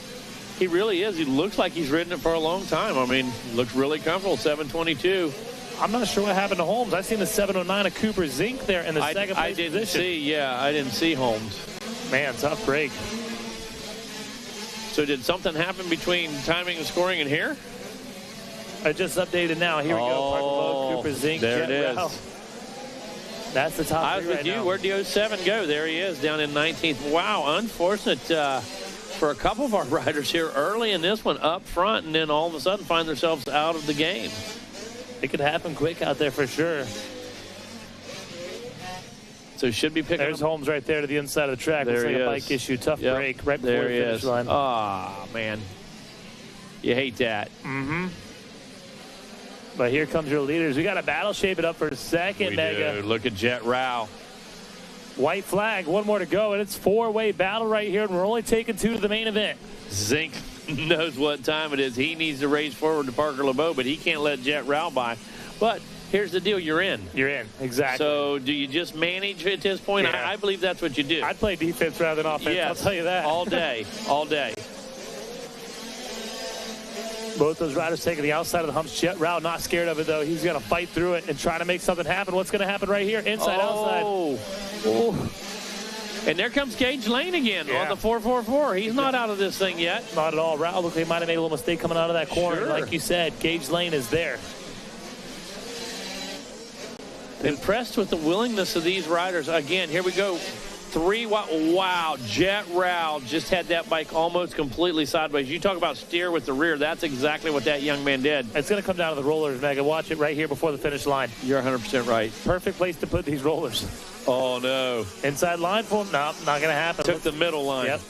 He really is. He looks like he's ridden it for a long time. I mean, looks really comfortable, 722. I'm not sure what happened to Holmes. I seen the 709 of Cooper Zink there in the second place position. I didn't see Holmes. Man, tough break. So did something happen between timing and scoring in here? I just updated now. Here we go. Parker LeBeau, Cooper Zink, there it is. Rao. That's the top 3 I was with you. Where'd the 07 go? There he is, down in 19th. Wow, unfortunate for a couple of our riders here early in this one up front, and then all of a sudden find themselves out of the game. It could happen quick out there for sure. So should be picking There's Holmes right there to the inside of the track. There he is. A bike issue. Tough break right before the finish line. Ah, man. You hate that. Mm-hmm. But here comes your leaders. We got a battle shaping up for a second, We Mega. do. Look at Jet Rao. White flag, 1 more to go, and it's 4-way battle right here, and we're only taking 2 to the main event. Zink knows what time it is. He needs to race forward to Parker LeBeau, but he can't let Jet Rao by. But here's the deal. You're in. You're in, exactly. So do you just manage at this point? Yeah. I believe that's what you do. I'd play defense rather than offense, Yes. I'll tell you that. All day, all day. Both those riders taking the outside of the humps. Jet Rao not scared of it, though. He's going to fight through it and try to make something happen. What's going to happen right here? Inside, outside. Oh. And there comes Gage Lane again on the 444. He's not out of this thing yet. Not at all. Rao looked like he might have made a little mistake coming out of that corner. Sure. Like you said, Gage Lane is there. Impressed with the willingness of these riders. Again, here we go. 3. Wow, Jet Rao just had that bike almost completely sideways. You talk about steer with the rear. That's exactly what that young man did. It's going to come down to the rollers, Mega. Watch it right here before the finish line. You're 100% right. Perfect place to put these rollers. Oh, no. Inside line for him? No, not going to happen. Took the middle line. Yep.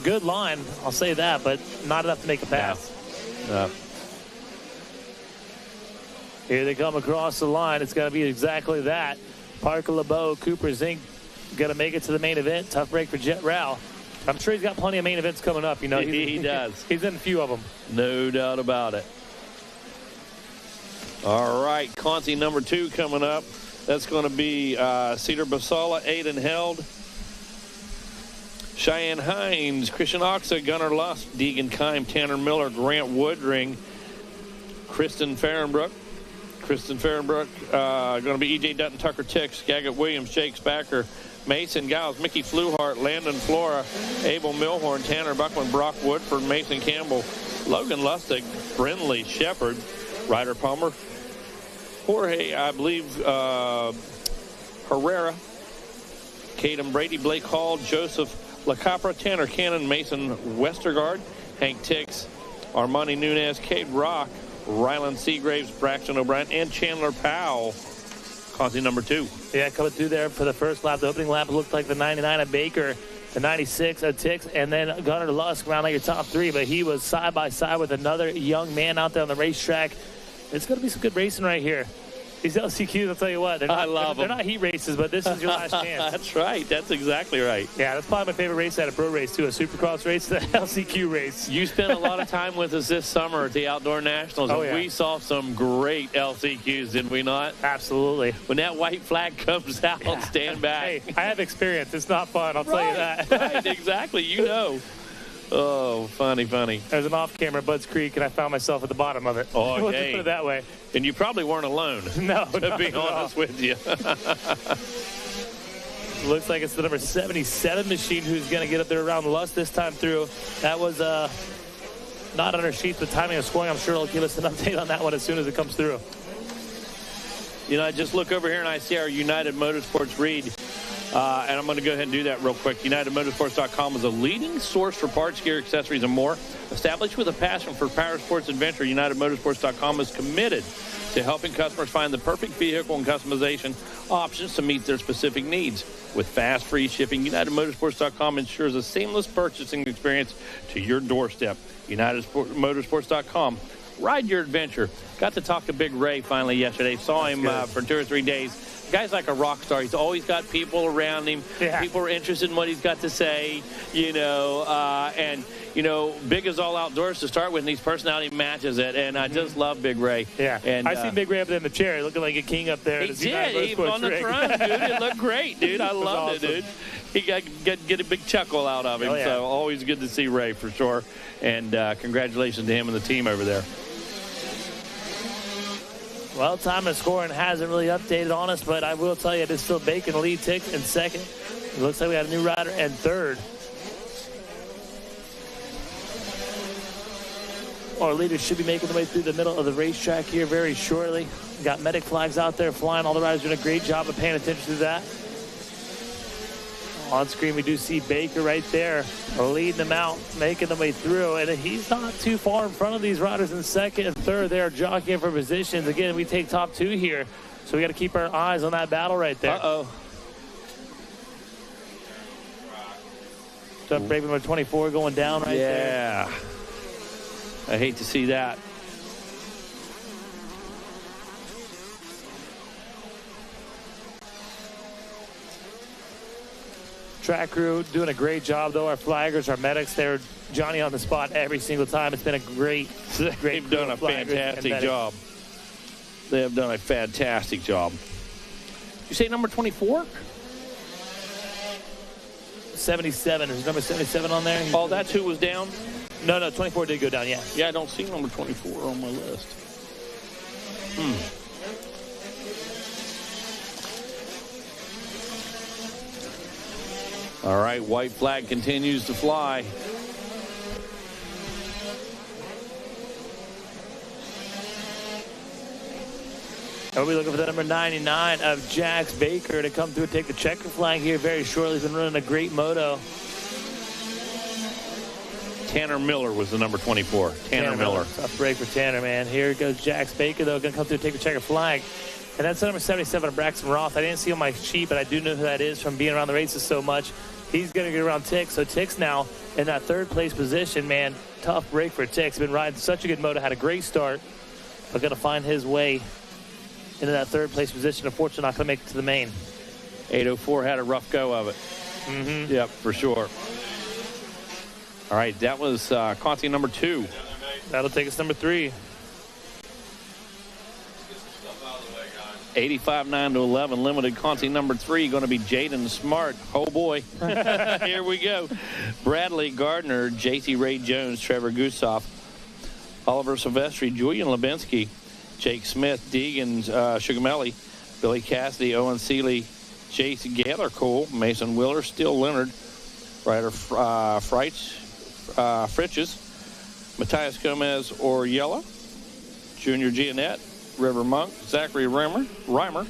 Good line, I'll say that, but not enough to make a pass. No. Here they come across the line. It's going to be exactly that. Parker LeBeau, Cooper Zink, going to make it to the main event. Tough break for Jet Rao. I'm sure he's got plenty of main events coming up. You know, he does. He's in a few of them. No doubt about it. All right, concie number 2 coming up. That's going to be Cedar Basala, Aiden Held, Cheyenne Hines, Christian Oxa, Gunnar Lust, Deegan Kime, Tanner Miller, Grant Woodring, Kristen Fahrenbrook, going to be E.J. Dutton, Tucker Tix, Gaggett Williams, Jake Spacker, Mason Giles, Mickey Fluhart, Landon Flora, Abel Milhorn, Tanner Buckman, Brock Woodford, Mason Campbell, Logan Lustig, Brindley Shepard, Ryder Palmer, Jorge, I believe, Herrera, Caden Brady, Blake Hall, Joseph LaCapra, Tanner Cannon, Mason Westergaard, Hank Tix, Armani Nunez, Cade Rock, Rylan Seagraves, Braxton O'Brien, and Chandler Powell. Concie number 2. Yeah, coming through there for the first lap. The opening lap looked like the 99 of Baker, the 96 of Tix, and then Gunnar Lusk around like your top 3, but he was side by side with another young man out there on the racetrack. It's going to be some good racing right here. These LCQs, I'll tell you what, I love them. They're not heat races, but this is your last chance. That's right. That's exactly right. Yeah, that's probably my favorite race at a pro race, too, a Supercross race, the LCQ race. You spent a lot of time with us this summer at the Outdoor Nationals, and we saw some great LCQs, did we not? Absolutely. When that white flag comes out, stand back. Hey, I have experience. It's not fun, I'll tell you that. Right, exactly. You know. Oh, funny. There's an off-camera Budds Creek, and I found myself at the bottom of it. Oh, We'll just put it that way. And you probably weren't alone. No, to be honest with you. Looks like it's the number 77 machine who's going to get up there around Lust this time through. That was not on our sheet, the timing of scoring. I'm sure it'll give us an update on that one as soon as it comes through. You know, I just look over here and I see our United Motorsports read. And I'm going to go ahead and do that real quick. UnitedMotorsports.com is a leading source for parts, gear, accessories, and more. Established with a passion for power sports adventure, UnitedMotorsports.com is committed to helping customers find the perfect vehicle and customization options to meet their specific needs. With fast, free shipping, UnitedMotorsports.com ensures a seamless purchasing experience to your doorstep. UnitedMotorsports.com. Ride your adventure. Got to talk to Big Ray finally yesterday. Saw him for 2 or 3 days. Guy's like a rock star. He's always got people around him. Yeah. People are interested in what he's got to say, and, Big is all outdoors to start with, and his personality matches it, and I just love Big Ray. Yeah, and I seen Big Ray up there in the chair looking like a king up there. He did. He was on the throne, dude. It looked great, dude. I loved it, dude. He get a big chuckle out of him, so always good to see Ray for sure, and congratulations to him and the team over there. Well, time of scoring hasn't really updated on us, but I will tell you it is still Bacon lead Tix in second. It looks like we had a new rider in third. Our leaders should be making their way through the middle of the racetrack here very shortly. We've got medic flags out there flying. All the riders are doing a great job of paying attention to that. On screen, we do see Baker right there leading them out, making them way through. And he's not too far in front of these riders in second and third. They are jockeying for positions. Again, we take top 2 here. So we got to keep our eyes on that battle right there. Uh-oh. So Brave number 24 going down right there. Yeah. I hate to see that. Track crew doing a great job, though. Our flaggers, our medics, they're Johnny on the spot every single time. It's been a great They've done a fantastic job. They have done a fantastic job. You say number 24? 77. Is number 77 on there? Oh, that's who was down? No, 24 did go down, yeah. Yeah, I don't see number 24 on my list. All right, white flag continues to fly. Are we looking for the number 99 of Jax Baker to come through and take the checker flag here very shortly? He's been running a great moto. Tanner Miller was the number 24. Tanner Miller. Tough break for Tanner, man. Here goes Jax Baker, though, going to come through and take the checker flag. And that's the number 77 of Braxton Roth. I didn't see on my sheet, but I do know who that is from being around the races so much. He's going to get around Tix. So Tix now in that third place position, man. Tough break for Tix. Been riding such a good moto. Had a great start. But going to find his way into that third place position. Unfortunately, not going to make it to the main. 804 had a rough go of it. Mm-hmm. Yep, for sure. All right, that was concie number 2. That'll take us number 3. 85-9-11, limited concie number 3, going to be Jaden Smart. Oh, boy. Here we go. Bradley Gardner, J.C. Ray Jones, Trevor Gusoff, Oliver Silvestri, Julian Lubinsky, Jake Smith, Deegan Sugamelli, Billy Cassidy, Owen Seeley, Jace Gaylor-Cole, Mason Willer, Steele Leonard, Ryder Fritches, Matthias Gomez Oriella, Junior Giannette, River Monk, Zachary Reimer,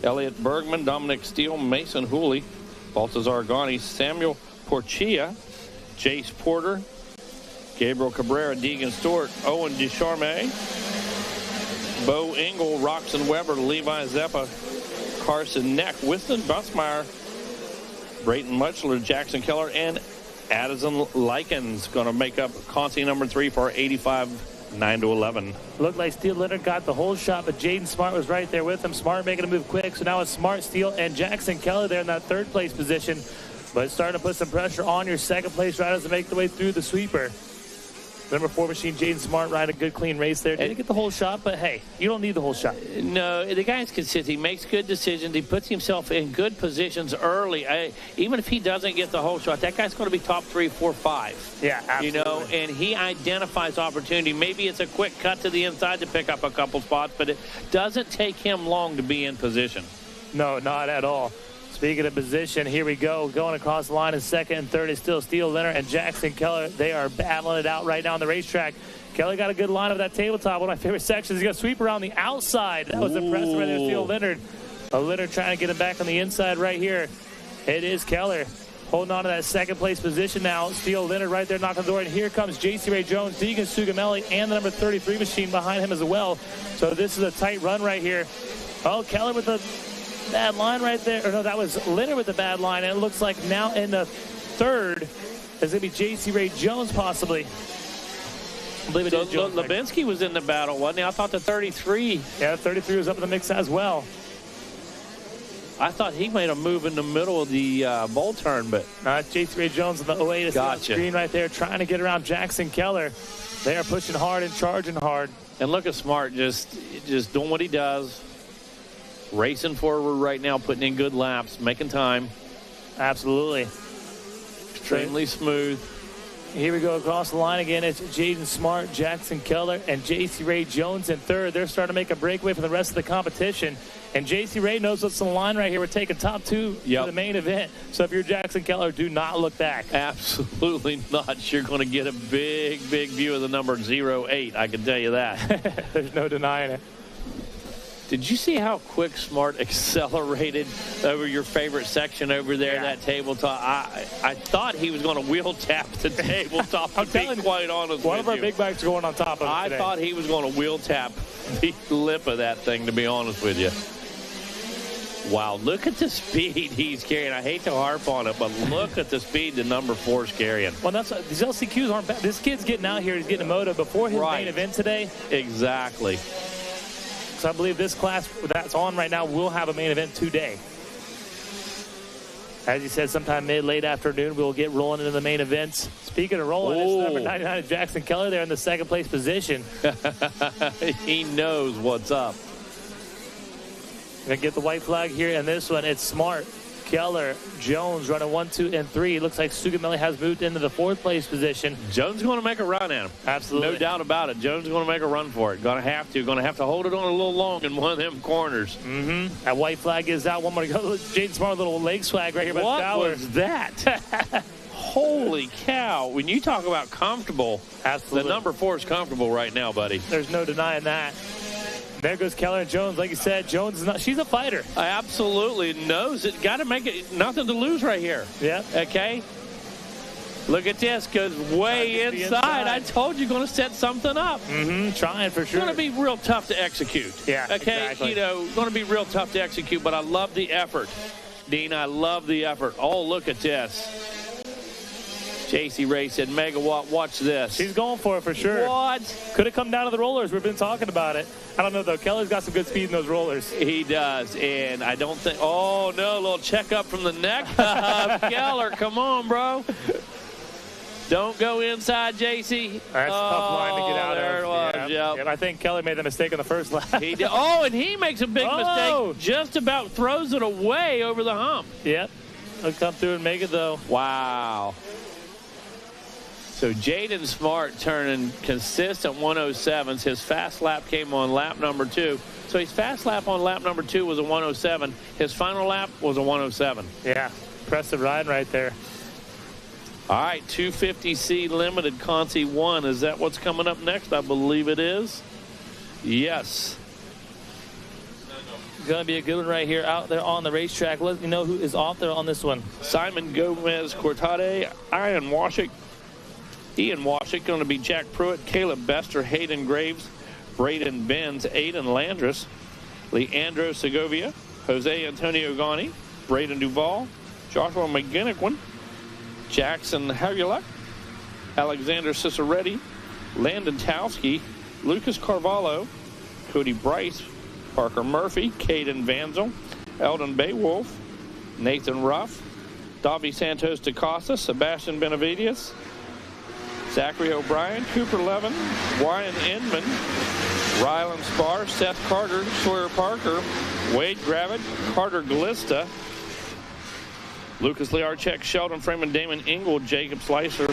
Elliot Bergman, Dominic Steele, Mason Hooley, Baltazar Gani, Samuel Porchia, Jace Porter, Gabriel Cabrera, Deegan Stewart, Owen Descharme, Bo Engel, Roxon Weber, Levi Zeppa, Carson Neck, Winston Busmeyer, Brayton Muchler, Jackson Keller, and Addison Likens going to make up concie number 3 for 85-9-11. Looked like Steele Leonard got the whole shot, but Jaden Smart was right there with him. Smart making a move quick, so now it's Smart, Steele, and Jackson Keller there in that third place position. But it's starting to put some pressure on your second place riders to make their way through the sweeper. Number 4 machine, Jaden Smart, riding a good, clean race there. Didn't get the whole shot, but hey, you don't need the whole shot. No, the guy's consistent. He makes good decisions. He puts himself in good positions early. Even if he doesn't get the whole shot, that guy's going to be top 3, 4, 5. Yeah, absolutely. You know, and he identifies opportunity. Maybe it's a quick cut to the inside to pick up a couple spots, but it doesn't take him long to be in position. No, not at all. Speaking of position, here we go. Going across the line in second and third is still Steele Leonard and Jackson Keller. They are battling it out right now on the racetrack. Keller got a good line of that tabletop. One of my favorite sections. He's going to sweep around the outside. That was impressive right there, Steele Leonard. Leonard trying to get him back on the inside right here. It is Keller holding on to that second place position now. Steele Leonard right there knocking the door. And here comes J.C. Ray Jones, Deegan Sugamelli, and the number 33 machine behind him as well. So this is a tight run right here. Oh, Keller with the bad line right there. Or no, that was Leonard with the bad line. And it looks like now in the third is going to be J.C. Ray Jones possibly. I believe it is Jones. Lubinsky was in the battle, wasn't he? I thought the 33. Yeah, 33 was up in the mix as well. I thought he made a move in the middle of the bowl turn, but J.C. Ray Jones on the 08 is on the screen right there, trying to get around Jackson Keller. They are pushing hard and charging hard. And look at Smart just doing what he does. Racing forward right now, putting in good laps, making time. Absolutely. Extremely smooth. Here we go across the line again. It's Jaden Smart, Jackson Keller, and J.C. Ray Jones in third. They're starting to make a breakaway from the rest of the competition. And J.C. Ray knows what's on the line right here. We're taking top 2 to the main event. So if you're Jackson Keller, do not look back. Absolutely not. You're going to get a big, big view of the number 08. I can tell you that. There's no denying it. Did you see how quick Smart accelerated over your favorite section over there, that tabletop? I thought he was going to wheel tap the tabletop, to be quite honest One of our big bikes are going on top of it today. I thought he was going to wheel tap the lip of that thing, to be honest with you. Wow, look at the speed he's carrying. I hate to harp on it, but look at the speed the number 4 is carrying. Well, these LCQs aren't bad. This kid's getting out here. He's getting a moto before his main event today. Exactly. So I believe this class that's on right now will have a main event today. As you said, sometime late afternoon, we'll get rolling into the main events. Speaking of rolling, it's number 99, Jackson Keller there in the second place position. He knows what's up. Gonna get the white flag here in this one. It's Smart, Keller, Jones running 1, 2, and 3. Looks like Sugamelli has moved into the 4th place position. Jones is going to make a run at him. Absolutely. No doubt about it. Jones is going to make a run for it. Going to have to hold it on a little long in one of them corners. Mm-hmm. That white flag is out. One more to go. Jaden Smart, a little leg swag right here by What Fowler. was that? Holy cow. When you talk about comfortable, absolutely, the number 4 is comfortable right now, buddy. There's no denying that. There goes Keller and Jones. Like you said, Jones is not. She's a fighter. Absolutely knows it. Got to make it. Nothing to lose right here. Yeah. Okay. Look at this. Goes way inside. I told you, going to set something up. Mm-hmm. Trying for sure. Going to be real tough to execute. Yeah. Okay. Exactly. You know, going to be real tough to execute. But I love the effort, Dean. I love the effort. Oh, look at this. J.C. Ray said, Megawatt, watch this. She's going for it for sure. What? Could have come down to the rollers. We've been talking about it. I don't know, though. Keller's got some good speed in those rollers. He does, and I don't think... Oh, no, a little checkup from the neck. Keller, come on, bro. Don't go inside, J.C. That's a tough line to get out there of. It was. Yeah. Yep. I think Kelly made the mistake on the first lap. He did. Oh, and he makes a big mistake. Just about throws it away over the hump. Yep. He'll come through and make it, though. Wow. So Jaden Smart turning consistent 107s. His fast lap came on lap number 2. So his fast lap on lap number 2 was a 107. His final lap was a 107. Yeah. Impressive ride right there. All right, 250C Limited Concie 1. Is that what's coming up next? I believe it is. Yes. Going to be a good one right here out there on the racetrack. Let me know who is off there on this one. Simon Gomez Cortade, Ian Washik going to be Jack Pruitt, Caleb Bester, Hayden Graves, Braden Benz, Aiden Landris, Leandro Segovia, Jose Antonio Gani, Braden Duval, Joshua McGinniquin, Jackson Hagulak, Alexander Ciceretti, Landon Towski, Lucas Carvalho, Cody Bryce, Parker Murphy, Caden Vanzel, Eldon Baywolf, Nathan Ruff, Davi Santos DaCosta, Sebastian Benavides, Zachary O'Brien, Cooper Levin, Ryan Inman, Rylan Spar, Seth Carter, Sawyer Parker, Wade Gravitt, Carter Glista, Lucas Liarchek, Sheldon Freeman, Damon Ingle, Jacob Slicer,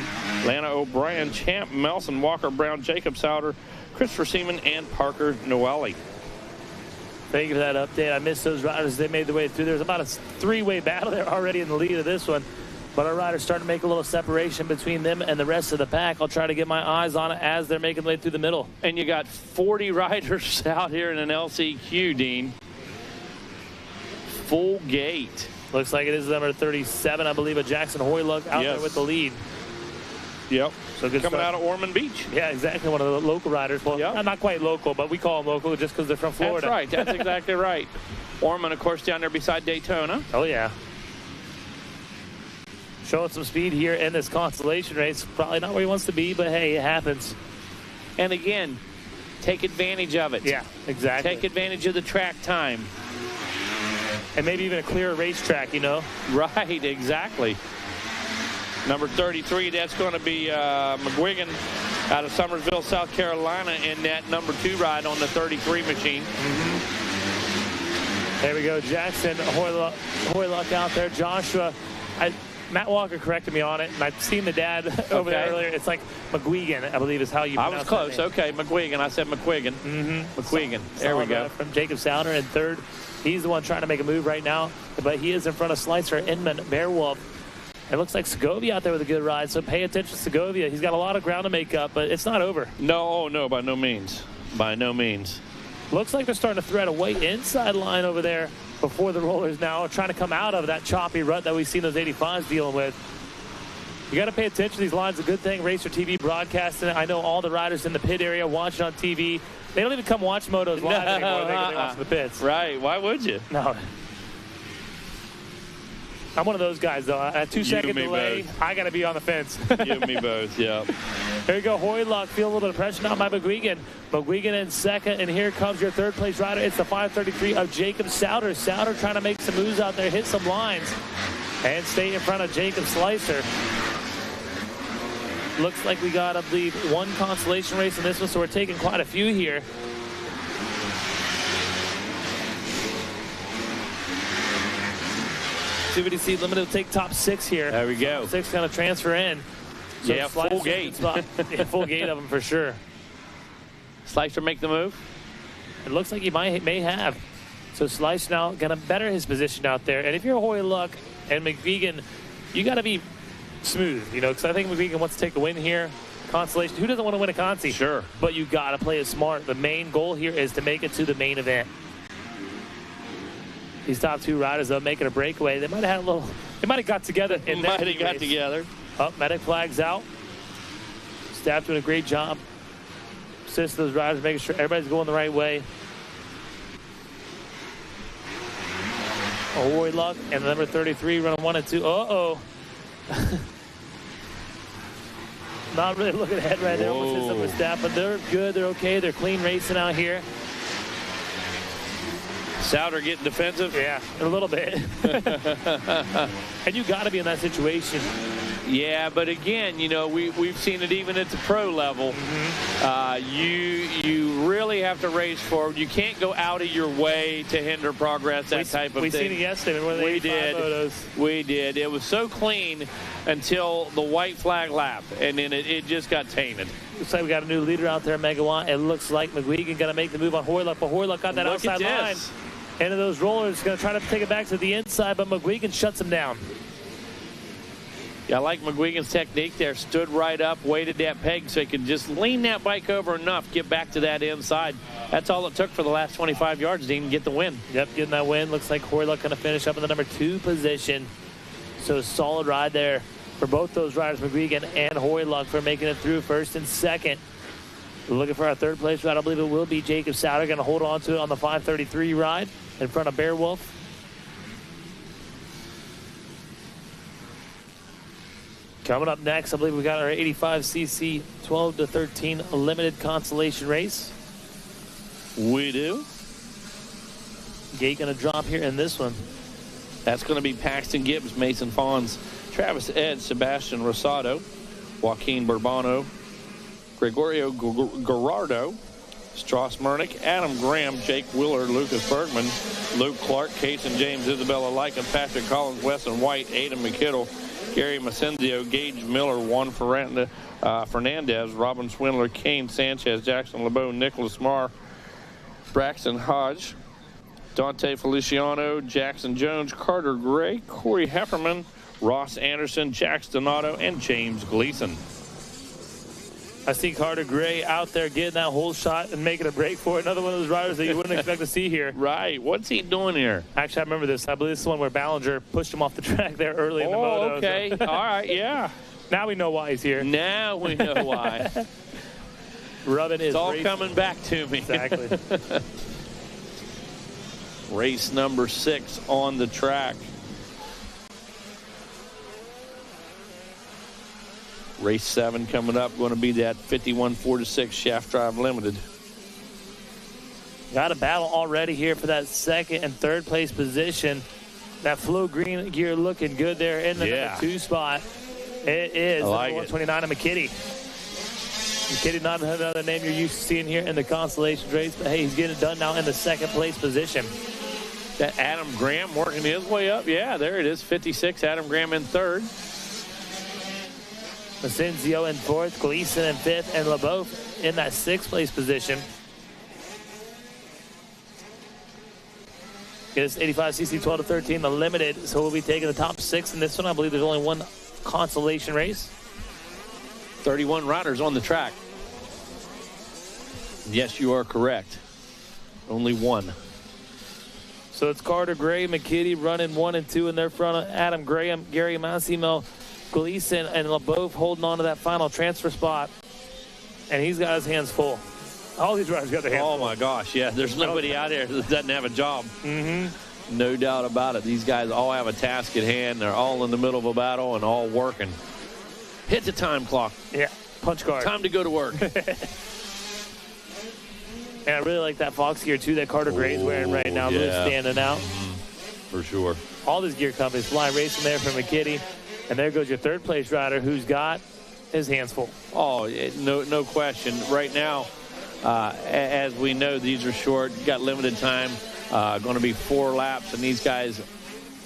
Lana O'Brien, Champ Melson, Walker Brown, Jacob Souter, Christopher Seaman, and Parker Noelle. Thank you for that update. I missed those riders. They made their way through. There's about a three-way battle there already in the lead of this one. But our riders starting to make a little separation between them and the rest of the pack. I'll try to get my eyes on it as they're making their way through the middle. And you got 40 riders out here in an LCQ, Dean. Full gate. Looks like it is number 37, I believe, of Jackson Hoyluck out there with the lead. Yep. So good Coming start. out of Ormond Beach. Yeah, exactly. One of the local riders. Well, not quite local, but we call them local just because they're from Florida. That's right. That's exactly right. Ormond, of course, down there beside Daytona. Oh, yeah. Showing some speed here in this consolation race. Probably not where he wants to be, but hey, it happens. And again, take advantage of it. Yeah, exactly. Take advantage of the track time. And maybe even a clearer racetrack, you know? Right, exactly. Number 33, that's going to be McGuigan out of Summersville, South Carolina, in that number 2 ride on the 33 machine. There we go. Jackson Hoyluck out there. Joshua, Matt Walker corrected me on it, and I've seen the dad over there earlier. It's like McGuigan, I believe is how you pronounce it. I was close. Okay, McGuigan. I said McGuigan. McGuigan. There we go. From Jacob Souter in third. He's the one trying to make a move right now, but he is in front of Slicer, Inman, Bearwolf. It looks like Segovia out there with a good ride, so pay attention to Segovia. He's got a lot of ground to make up, but it's not over. No, by no means. By no means. Looks like they're starting to thread a way inside line over there before the rollers now are trying to come out of that choppy rut that we've seen those 85s dealing with. You got to pay attention to these lines. A good thing Racer TV broadcasting it. I know all the riders in the pit area watching on TV. They don't even come watch motos live anymore. They watch the pits. Right. Why would you? No. I'm one of those guys, though. At 2 second delay, I got to be on the fence. You and me both, yeah. Here we go. Hoyluck, feel a little bit of pressure now by McGuigan. McGuigan in second, and here comes your third place rider. It's the 533 of Jacob Souter. Souter trying to make some moves out there, hit some lines, and stay in front of Jacob Slicer. Looks like we got, I believe, one consolation race in this one, so we're taking quite a few here. CVDC Limited will take top 6 here. There we go. Top 6 going to transfer in. So yeah, full gate. Yeah, full gate of them for sure. Slicer make the move? It looks like he may have. So Slicer now going to better his position out there. And if you're Hoyluck and McGuigan, you got to be smooth, you know, because I think McGuigan wants to take a win here. Consolation. Who doesn't want to win a concie? Sure. But you got to play it smart. The main goal here is to make it to the main event. These top 2 riders, though, making a breakaway. They might have had a little. They might have got together. Might have got together. Oh, medic flags out. Staff doing a great job. Assist those riders, making sure everybody's going the right way. Hoyluck and number 33 running 1 and 2. Uh-oh. Not really looking ahead right there. Almost hit some with staff, but they're good. They're okay. They're clean racing out here. Souter getting defensive? Yeah, a little bit. And you got to be in that situation. Yeah, but again, you know, we've seen it even at the pro level. You really have to race forward. You can't go out of your way to hinder progress, that type of thing. We seen it yesterday. One of the We did. It was so clean until the white flag lap, and then it just got tainted. Looks like we got a new leader out there, Megawatt. It looks like McGuigan going to make the move on Hoyluck, but Hoyluck got that outside line. Into those rollers, going to try to take it back to the inside, but McGuigan shuts him down. Yeah, I like McGuigan's technique there. Stood right up, waited that peg so he could just lean that bike over enough, get back to that inside. That's all it took for the last 25 yards, Dean, to get the win. Yep, getting that win. Looks like Hoyluck going to finish up in the number 2 position. So solid ride there for both those riders, McGuigan and Hoyluck, for making it through first and second. We're looking for our third place ride. I believe it will be Jacob Souter, going to hold on to it on the 533 ride in front of Beowulf. Coming up next, I believe we got our 85cc 12-13 limited consolation race. We do. Gate going to drop here in this one. That's going to be Paxton Gibbs, Mason Fawns, Travis Ed, Sebastian Rosado, Joaquin Bourbano, Gregorio Gerardo, Strauss Mernick, Adam Graham, Jake Wheeler, Lucas Bergman, Luke Clark, Case and James, Isabella Likens, Patrick Collins, Weston White, Aidan McKittle, Gary Macenzio, Gage Miller, Juan Fernandez, Robin Swindler, Kane Sanchez, Jackson LeBeau, Nicholas Marr, Braxton Hodge, Dante Feliciano, Jackson Jones, Carter Gray, Corey Hefferman, Ross Anderson, Jax Donato, and James Gleason. I see Carter Gray out there getting that whole shot and making a break for it. Another one of those riders that you wouldn't expect to see here. Right. What's he doing here? Actually, I remember this. I believe this is the one where Ballinger pushed him off the track there early in the moto. Okay. All right. Yeah. Now we know why he's here. Now we know why. Rubbing his It's all race. coming back to me. Exactly. Race number 6 on the track. Race 7 coming up, going to be that 51 4-6 Shaft Drive Limited. Got a battle already here for that second and third place position. That Flow Green gear looking good there in the number 2 spot. It is like number 129 of McKitty. McKitty, not another name you're used to seeing here in the consolation race, but hey, he's getting it done now in the second place position. That Adam Graham working his way up. Yeah, there it is. 56, Adam Graham in third. Macenzio in fourth, Gleason in fifth, and LeBeau in that sixth place position. It is 85cc 12-13, the limited, so we'll be taking the top 6 in this one. I believe there's only one consolation race. 31 riders on the track. Yes, you are correct. Only one. So it's Carter Gray, McKitty running 1 and 2 in their front of Adam Graham, Gary Massimo, Gleason, and LeBeau holding on to that final transfer spot. And he's got his hands full. All these riders got their hands full. Oh, my gosh. Yeah, there's nobody out there that doesn't have a job. Mm-hmm. No doubt about it. These guys all have a task at hand. They're all in the middle of a battle and all working. Hit the time clock. Yeah, punch card. Time to go to work. And I really like that Fox gear, too, that Carter Gray's wearing right now. Really standing out. For sure. All these gear companies flying racing there for McKitty. And there goes your third place rider who's got his hands full. Oh, no question. Right now, as we know, these are short, got limited time, going to be 4 laps, and these guys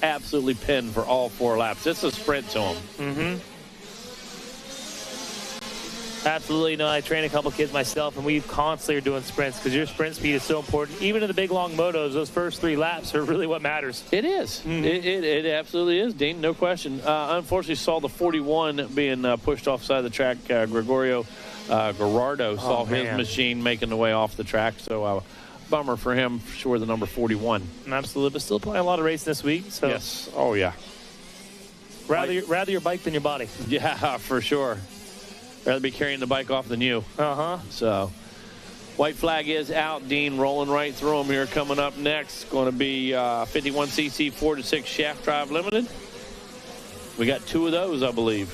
absolutely pinned for all 4 laps. It's a sprint to them. Mm-hmm. Absolutely. No, I train a couple kids myself, and we constantly are doing sprints because your sprint speed is so important. Even in the big, long motos, those first 3 laps are really what matters. It is. Mm-hmm. It absolutely is, Dean. No question. Unfortunately, saw the 41 being pushed offside the track. Gregorio Gerardo saw his machine making the way off the track. So, bummer for him, for sure, the number 41. Absolutely. But still playing a lot of racing this week. So. Yes. Oh, yeah. Rather your bike than your body. Yeah, for sure. Rather be carrying the bike off than you. So, white flag is out, Dean. Rolling right through them here. Coming up next, going to be 51cc 4-6 Shaft Drive Limited. We got 2 of those, I believe.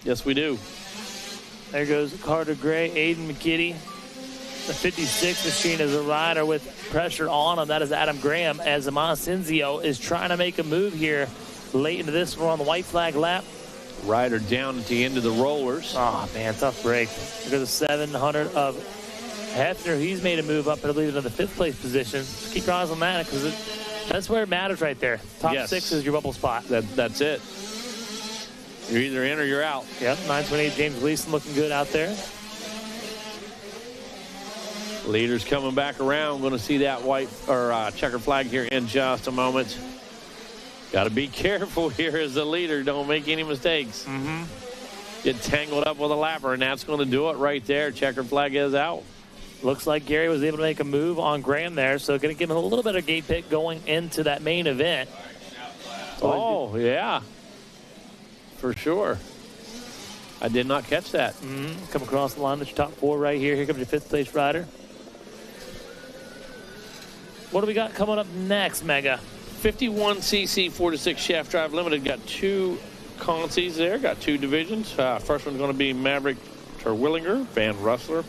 Yes, we do. There goes Carter Gray, Aiden McKitty. The 56 machine is a rider with pressure on him. That is Adam Graham, as Concie is trying to make a move here late into this. We're on the white flag lap. Rider down at the end of the rollers. Oh, man, tough break. Look at the 700 of Hefner. He's made a move up, I believe, into the 5th place position. Just keep your eyes on that because that's where it matters right there. Top 6 is your bubble spot. That's it. You're either in or you're out. Yep, 928 James Gleason looking good out there. Leaders coming back around. Going to see that white or checker flag here in just a moment. Got to be careful here as the leader. Don't make any mistakes. Get tangled up with a lapper, and that's going to do it right there. Checker flag is out. Looks like Gary was able to make a move on Graham there, so going to give him a little bit of gate pick going into that main event. Oh, yeah. For sure. I did not catch that. Come across the line. That's your top 4 right here. Here comes your 5th place rider. What do we got coming up next, Mega? 51cc 4-6 shaft drive limited. Got 2 concies there. Got 2 divisions. First one's going to be Maverick Terwillinger, Van Russler,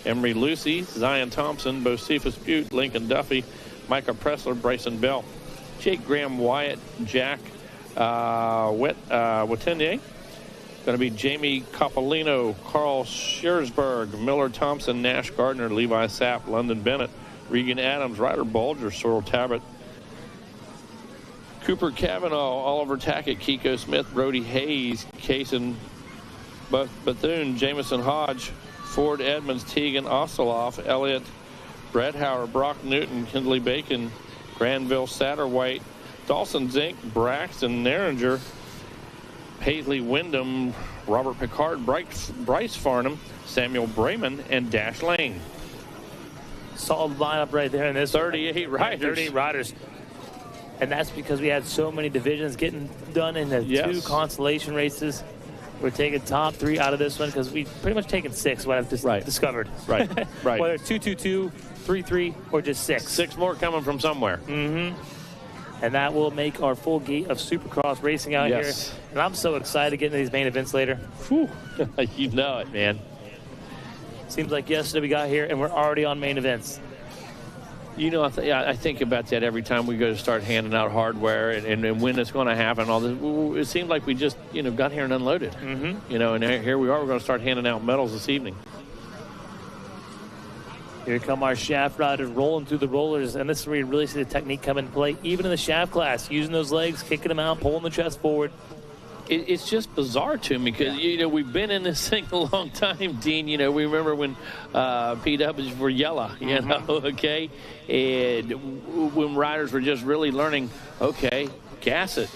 Emery Lucy, Zion Thompson, Bo Cephas Butte, Lincoln Duffy, Micah Pressler, Bryson Bell, Jake Graham Wyatt, Jack Watenier. Going to be Jamie Coppolino, Carl Schersberg, Miller Thompson, Nash Gardner, Levi Sapp, London Bennett, Regan Adams, Ryder Bulger, Sorrel Tabbitt, Cooper Cavanaugh, Oliver Tackett, Kiko Smith, Brody Hayes, Kaysen Bethune, Jamison Hodge, Ford Edmonds, Tegan Osteloff, Elliott Bredhauer, Brock Newton, Kindley Bacon, Granville Satterwhite, Dawson Zink, Braxton Neringer, Paisley Wyndham, Robert Picard, Bryce Farnham, Samuel Brayman, and Dash Lane. Solid lineup right there in this 38 riders. 38 riders. And that's because we had so many divisions getting done in the 2 consolation races. We're taking top 3 out of this one because we've pretty much taken 6, what I've just discovered. Right. Whether it's 2-2-2, 3-3, or just 6. 6 more coming from somewhere. And that will make our full gate of Supercross racing out here. And I'm so excited to get into these main events later. Whew. You know it, man. Seems like yesterday we got here and we're already on main events. You know, I think about that every time we go to start handing out hardware and when it's going to happen. All this, it seems like we just, got here and unloaded. You know, and here we are. We're going to start handing out medals this evening. Here come our shaft riders rolling through the rollers, and this is where you really see the technique come into play, even in the shaft class, using those legs, kicking them out, pulling the chest forward. It's just bizarre to me because, we've been in this thing a long time, Dean. We remember when PWs were yellow, okay? And when riders were just really learning, okay, gas it,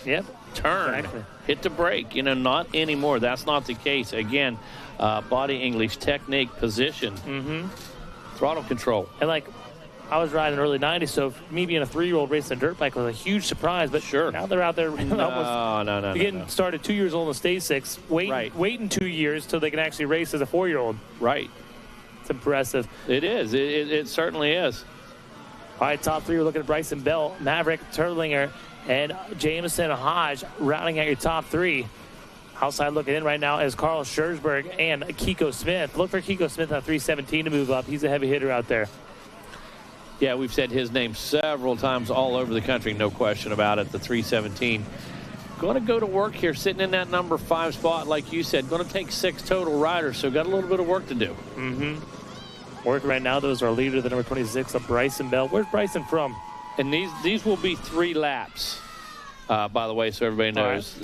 turn, hit the brake, not anymore. That's not the case. Again, body English, technique, position, throttle control. And I was riding early 90s, so me being a 3-year-old racing a dirt bike was a huge surprise. But now they're out there almost getting started 2 years old on stage 6, waiting 2 years till they can actually race as a 4-year-old. Right. It's impressive. It is. It certainly is. All right, top 3, we're looking at Bryson Bell, Maverick Terlinger, and Jamison Hodge rounding out your top 3. Outside looking in right now is Carl Schersberg and Kiko Smith. Look for Kiko Smith on 317 to move up. He's a heavy hitter out there. Yeah, we've said his name several times all over the country, no question about it, the 317. Going to go to work here, sitting in that number 5 spot, like you said. Going to take 6 total riders, so got a little bit of work to do. Work right now, those are our leader, the number 26, of Bryson Bell. Where's Bryson from? And these will be 3 laps, by the way, so everybody knows.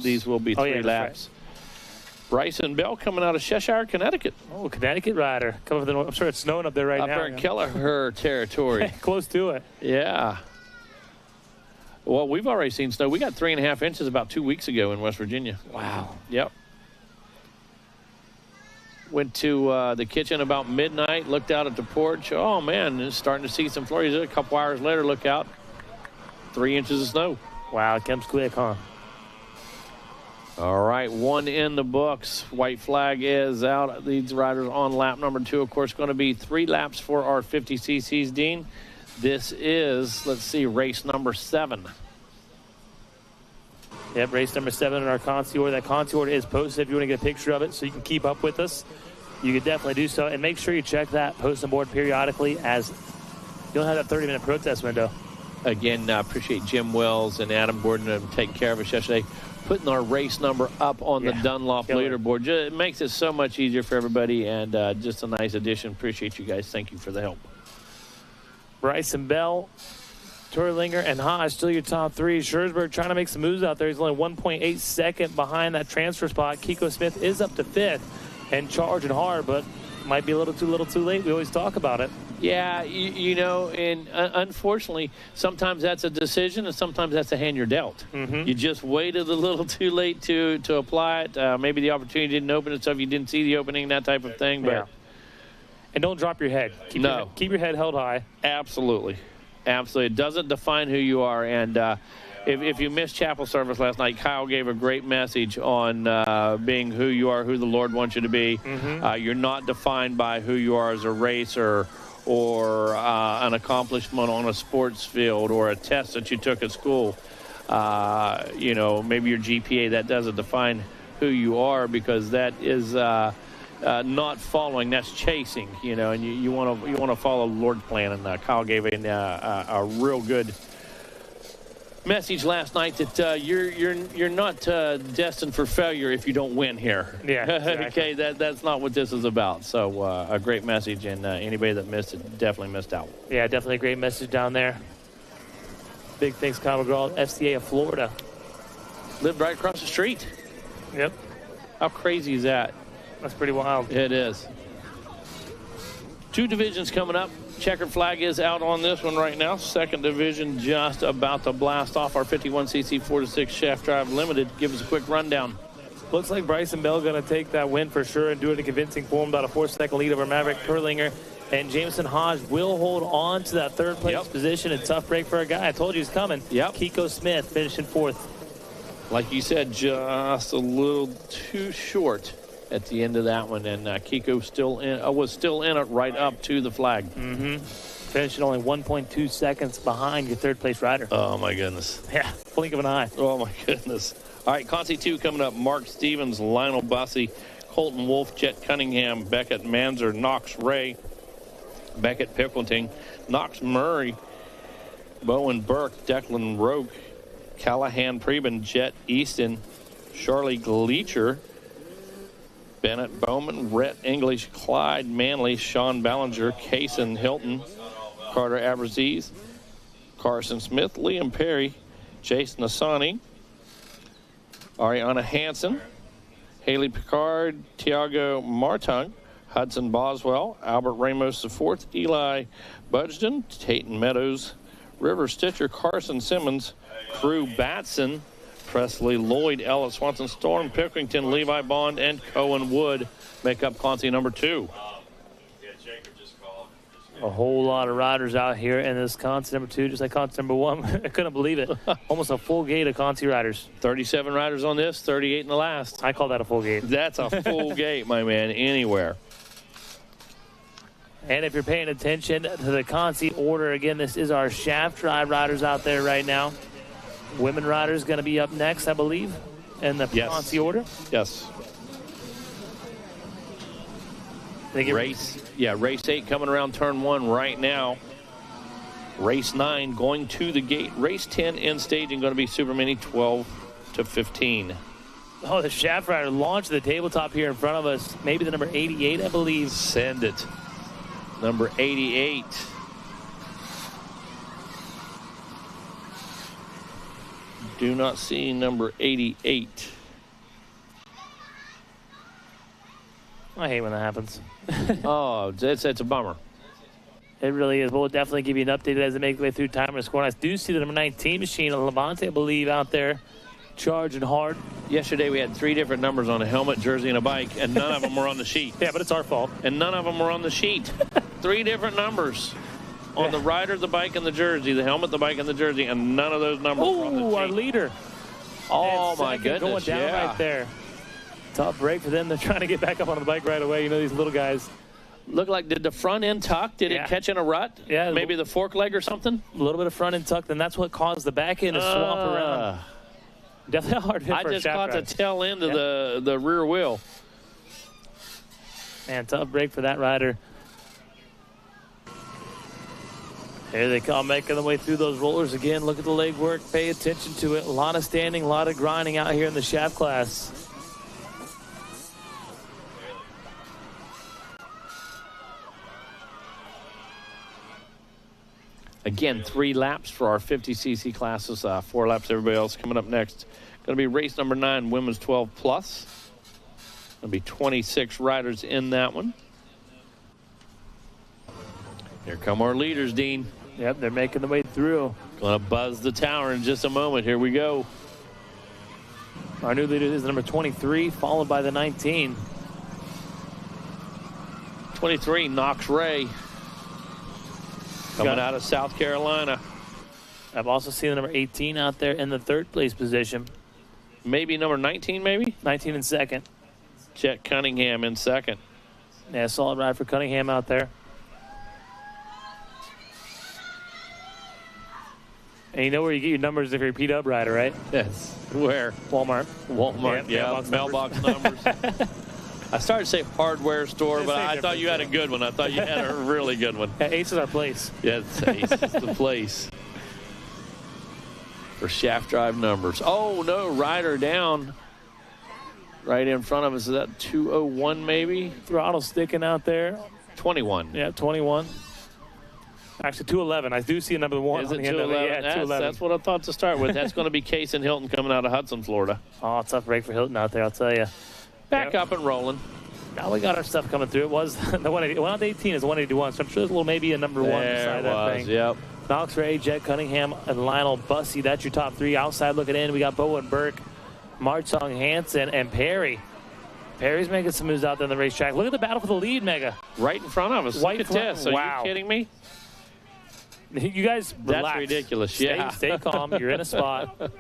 These will be 3 laps. Right. Bryson Bell coming out of Cheshire, Connecticut. Oh, Connecticut rider. I'm sure it's snowing up there right now. Up there in Kelleher territory. Close to it. Yeah. Well, we've already seen snow. We got 3.5 inches about 2 weeks ago in West Virginia. Wow. Yep. Went to the kitchen about midnight, looked out at the porch. Oh, man, it's starting to see some flurries. A couple hours later, look out. 3 inches of snow. Wow, it comes quick, huh? All right, 1 in the books. White flag is out. These riders on lap number 2, of course, going to be 3 laps for our 50 cc's, Dean. This is, let's see, race number 7. Yep, race number 7 in our concie order. That concie order is posted if you want to get a picture of it so you can keep up with us. you could definitely do so. And make sure you check that posting board periodically, as you'll have that 30-minute protest window. Again, I appreciate Jim Wells and Adam Gordon taking care of us yesterday, putting our race number up on the Dunlop leaderboard. It makes it so much easier for everybody, and just a nice addition. Appreciate you guys. Thank you for the help. Bryson Bell, Turlinger, and Haas still your top three. Schursberg trying to make some moves out there. He's only 1.8 second behind that transfer spot. Kiko Smith is up to 5th and charging hard, but might be a little too late. We always talk about it. Yeah, you know, and unfortunately, sometimes that's a decision, and sometimes that's a hand you're dealt. You just waited a little too late to apply it. Maybe the opportunity didn't open it, so if you didn't see the opening, that type of thing. But and don't drop your head. Keep your head held high. Absolutely. It doesn't define who you are. And if you missed chapel service last night, Kyle gave a great message on being who you are, who the Lord wants you to be. You're not defined by who you are as a racer or an accomplishment on a sports field or a test that you took at school. You know, maybe your GPA, that doesn't define who you are, because that is not following, that's chasing, you know, and you want to follow the Lord's plan. And Kyle gave a real good message last night that you're not destined for failure if you don't win here. Yeah, exactly. Okay, that's not what this is about. So a great message, and anybody that missed it definitely missed out. Yeah, definitely a great message down there. Big thanks, Kyle McGraw, FCA of Florida. Lived right across the street. Yep. How crazy is that? That's pretty wild. It is. 2 divisions coming up. Checkered flag is out on this one right now. Second division just about to blast off. Our 51cc 4-6 shaft drive limited. Give us a quick rundown. Looks like Bryson Bell going to take that win for sure and do it in convincing form. About a 4-second lead over Maverick Turlinger. And Jameson Hodge will hold on to that third place position. A tough break for a guy. I told you he's coming. Kiko Smith finishing 4th. Like you said, just a little too short at the end of that one, and Kiko was still in it right up to the flag. Finishing only 1.2 seconds behind your third place rider. Oh my goodness. Yeah, blink of an eye. Oh my goodness. All right, concie 2 coming up. Mark Stevens, Lionel Bussey, Colton Wolf, Jet Cunningham, Beckett Manzer, Knox Ray, Beckett Pickleton, Knox Murray, Bowen Burke, Declan Roke, Callahan Preben, Jet Easton, Charlie Gleacher, Bennett Bowman, Rhett English, Clyde Manley, Sean Ballinger, Kaysen Hilton, Carter Abraziz, Carson Smith, Liam Perry, Jason Asani, Ariana Hansen, Haley Picard, Tiago Martung, Hudson Boswell, Albert Ramos IV, Eli Budgeton, Tayton Meadows, River Stitcher, Carson Simmons, Crew Batson, Presley Lloyd, Ellis Swanson, Storm Pickerington, Levi Bond, and Cohen Wood make up concie number 2. A whole lot of riders out here in this concie number 2, just like concie number 1. I couldn't believe it. Almost a full gate of concie riders. 37 riders on this, 38 in the last. I call that a full gate. That's a full gate, my man, anywhere. And if you're paying attention to the concie order, again, this is our shaft drive riders out there right now. Women riders going to be up next, I believe, in the concie order. Yes. Race 8 coming around turn 1 right now. Race 9 going to the gate. Race 10 in staging going to be Super Mini 12 to 15. Oh, the shaft rider launched the tabletop here in front of us. Maybe the number 88, I believe. Send it. Number 88. Do not see number 88. I hate when that happens. Oh, it's a bummer. It really is. We'll definitely give you an update as they make their way through time and score. And I do see the number 19 machine, Levante, I believe, out there charging hard. Yesterday we had 3 different numbers on a helmet, jersey, and a bike, and none of them were on the sheet. Yeah, but it's our fault. And none of them were on the sheet. 3 different numbers on the rider, the bike, and the jersey. The helmet, the bike, and the jersey, and none of those numbers were on the sheet. Our leader. Oh, my goodness, going down right there. Tough break for them. They're trying to get back up on the bike right away. You know, these little guys. Look like, did the front end tuck? Did it catch in a rut? Yeah. Maybe the fork leg or something? A little bit of front end tuck, and that's what caused the back end to swamp around. Definitely a hard hit for a shaft I just caught drive. the tail end of the rear wheel. Man, tough break for that rider. Here they come, making their way through those rollers again. Look at the leg work. Pay attention to it. A lot of standing, a lot of grinding out here in the shaft class. Again, 3 laps for our 50cc classes. 4 laps, everybody else coming up next. Going to be race number 9, women's 12 plus. Going to be 26 riders in that one. Here come our leaders, Dean. Yep, they're making their way through. Going to buzz the tower in just a moment. Here we go. Our new leader is number 23, followed by the 19. 23, Knox Ray. Coming out of South Carolina. I've also seen the number 18 out there in the 3rd place position. Maybe number 19, maybe? 19 in 2nd. Jet Cunningham in 2nd. Yeah, solid ride for Cunningham out there. And you know where you get your numbers if you're a P-Dub rider, right? Yes. Where? Walmart. Walmart, yeah. Mailbox numbers. I started to say hardware store, but I thought you had a good one. I thought you had a really good one. Yeah, Ace is our place. Yes, Ace is the place. For shaft drive numbers. Oh, no, rider down. Right in front of us. Is that 201 maybe? Throttle sticking out there. 21. Yeah, 21. Actually, 211. I do see a number 1. Is it 211? Yeah, 211. That's what I thought to start with. That's going to be Case and Hilton coming out of Hudson, Florida. Oh, tough break for Hilton out there, I'll tell you. Back up and rolling. Now we got our stuff coming through. It was the 180. Well, not the 18 is 181, so I'm sure there's a little maybe a number 1 beside that thing. Yep. Knox Ray, Jet Cunningham, and Lionel Bussey. That's your top 3. Outside looking in, we got Bowen Burke, Marchong Hansen, and Perry. Perry's making some moves out there on the racetrack. Look at the battle for the lead, Mega. Right in front of us. White Look at this. Are you kidding me? You guys relax. That's ridiculous. Stay calm. You're in a spot.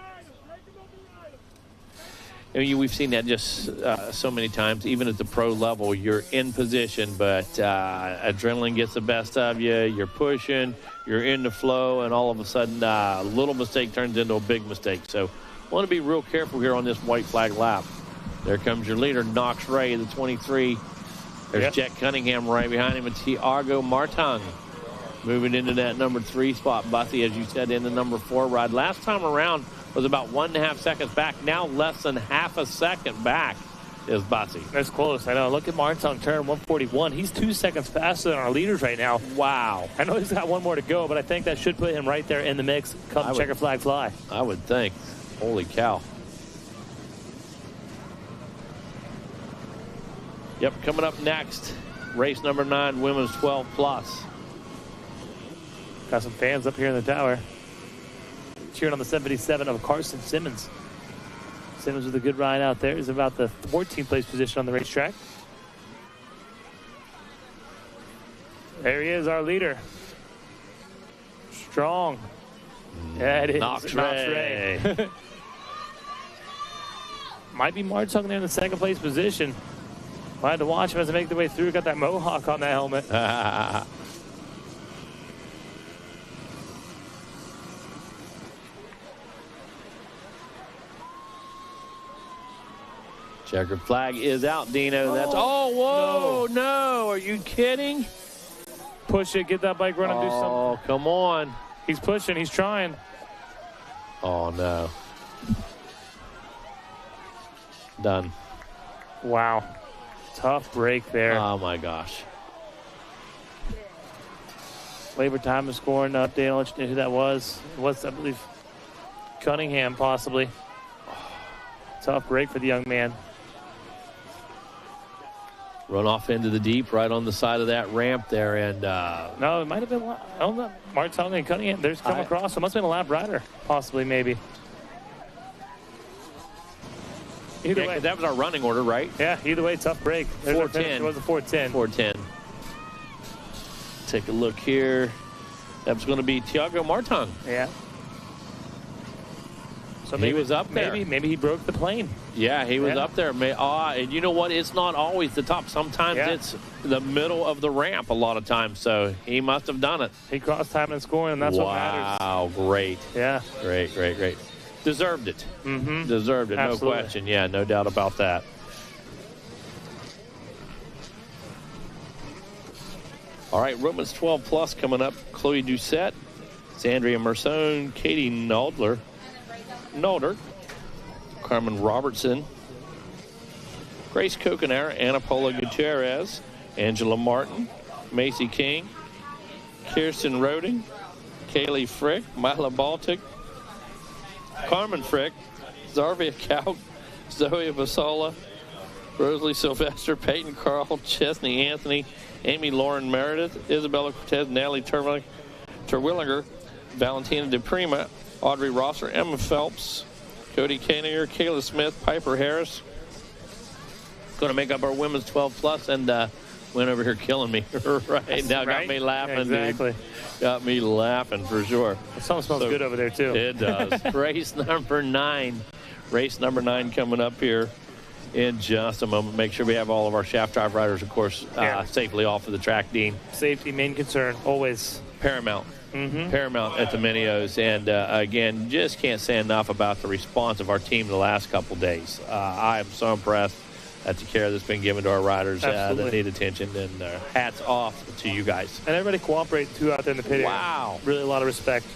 We've seen that just so many times. Even at the pro level, you're in position, but adrenaline gets the best of you. You're pushing, you're in the flow, and all of a sudden, a little mistake turns into a big mistake. So, want to be real careful here on this white flag lap. There comes your leader, Knox Ray, the 23. There's Jet Cunningham right behind him, and Tiago Martang moving into that number 3 spot. Bussey, as you said, in the number 4 ride. Last time around was about 1.5 seconds back. Now less than half a second back is Bussey. That's close. I know. Look at Martang turn 141. He's 2 seconds faster than our leaders right now. Wow. I know he's got 1 more to go, but I think that should put him right there in the mix come checker flag fly. I would think. Holy cow. Yep, coming up next, race number 9, women's 12 plus. Got some fans up here in the tower cheering on the 77 of Carson Simmons. Simmons with a good ride out there. Is about the 14th place position on the racetrack. There he is, our leader. Strong. Yeah, it is. Knox Ray. Might be Marchong there in the 2nd place position. I had to watch him as they make their way through. Got that mohawk on that helmet. Checkered flag is out, Dino. That's whoa, no. Are you kidding? Push it, get that bike running, do something. Oh, come on. He's pushing, he's trying. Oh, no. Done. Wow. Tough break there. Oh, my gosh. Labor time is scoring update. I'll let you know who that was. It was, I believe, Cunningham, possibly. Tough break for the young man. Run off into the deep right on the side of that ramp there. And no, it might have been, I don't know, Martong and Cunningham. There's come across. So it must have been a lap rider, possibly, maybe. Either way. That was our running order, right? Yeah, either way, tough break. 410. It was a 410. 410. Take a look here. That was going to be Tiago Martang. Yeah. So maybe, he was up there. Maybe he broke the plane. Yeah, he was up there. And you know what? It's not always the top. Sometimes it's the middle of the ramp a lot of times. So he must have done it. He crossed time and scoring, and that's what matters. Wow, great. Yeah. Great. Deserved it. Mm-hmm. Deserved it, Absolutely. no question. Yeah, no doubt about that. All right, Women's 12 plus coming up. Chloe Doucette, Sandria Merson, Katie Nolder, Carmen Robertson, Grace Coconara, Ana Paula Gutierrez, Angela Martin, Macy King, Kirsten Roding, Kaylee Frick, Mila Baltic, Carmen Frick, Zarvia Kauk, Zoe Basola, Rosalie Sylvester, Peyton Carl, Chesney Anthony, Amy Lauren Meredith, Isabella Cortez, Natalie Terwillinger, Valentina DePrima, Audrey Rosser, Emma Phelps, Cody Kanier, Kayla Smith, Piper Harris. Going to make up our women's 12 plus, and went over here killing me right now. Right? Got me laughing. Exactly. Dude. Got me laughing for sure. The song smells good over there too. It does. Race number 9. Race number 9 coming up here in just a moment. Make sure we have all of our shaft drive riders, of course, safely off of the track, Dean. Safety, main concern, always. Paramount. Paramount at the Mini O's. And, again, just can't say enough about the response of our team the last couple days. I am so impressed at the care that's been given to our riders that need attention. And hats off to you guys. And everybody cooperating, too, out there in the pit area. Wow. Really a lot of respect.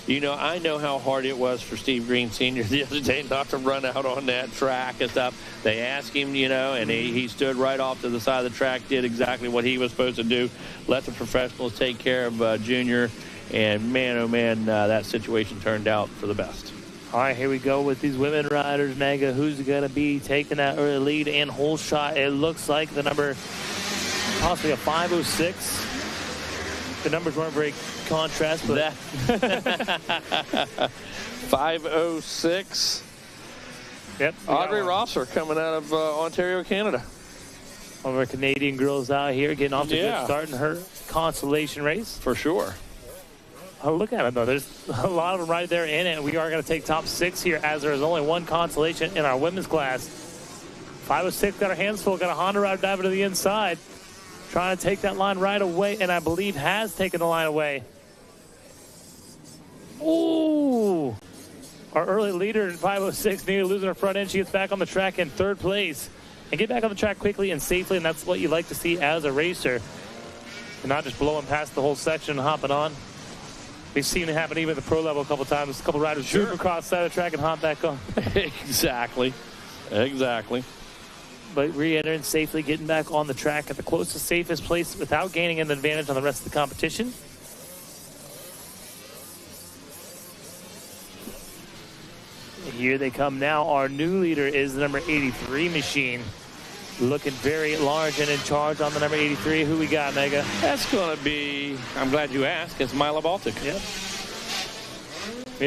You know, I know how hard it was for Steve Green Sr. the other day not to run out on that track and stuff. They asked him, you know, and he stood right off to the side of the track, did exactly what he was supposed to do, let the professionals take care of Junior. And, man, oh, man, that situation turned out for the best. All right, here we go with these women riders, Mega. Who's going to be taking that early lead and whole shot? It looks like the number, possibly a 5:06. The numbers weren't very contrast, but 5:06. Yep. Audrey Rosser coming out of Ontario, Canada. One of our Canadian girls out here getting off to a good start in her consolation race. For sure. Oh, look at it, though. There's a lot of them right there in it. We are going to take top 6 here, as there is only one consolation in our women's class. 5:06 got her hands full, got a Honda rider diving to the inside. Trying to take that line right away, and I believe has taken the line away. Ooh. Our early leader in 5:06, nearly losing her front end. She gets back on the track in 3rd place. And get back on the track quickly and safely, and that's what you like to see as a racer. And not just blowing past the whole section and hopping on. We've seen it happen even at the pro level a couple times. A couple riders zoom across the side of the track and hop back on. Exactly. But re-entering safely, getting back on the track at the closest, safest place without gaining an advantage on the rest of the competition. Here they come now. Our new leader is the number 83 machine. Looking very large and in charge on the number 83. Who we got, Mega? That's going to be, I'm glad you asked, it's Mila Baltic. Yep.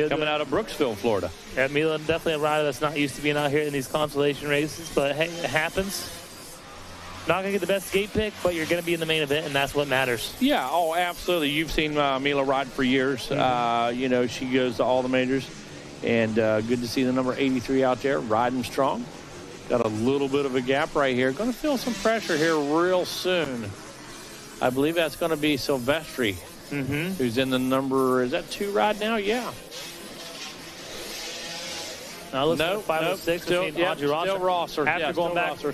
Coming out of Brooksville, Florida. Yeah, Mila, definitely a rider that's not used to being out here in these consolation races, but hey, it happens. Not going to get the best gate pick, but you're going to be in the main event, and that's what matters. Yeah, oh, absolutely. You've seen Mila ride for years. You know, she goes to all the majors, and good to see the number 83 out there riding strong. Got a little bit of a gap right here. Going to feel some pressure here real soon. I believe that's going to be Silvestri, who's in the number, is that 2 ride now? Yeah. No, 5:06. Still Rosser. After going off the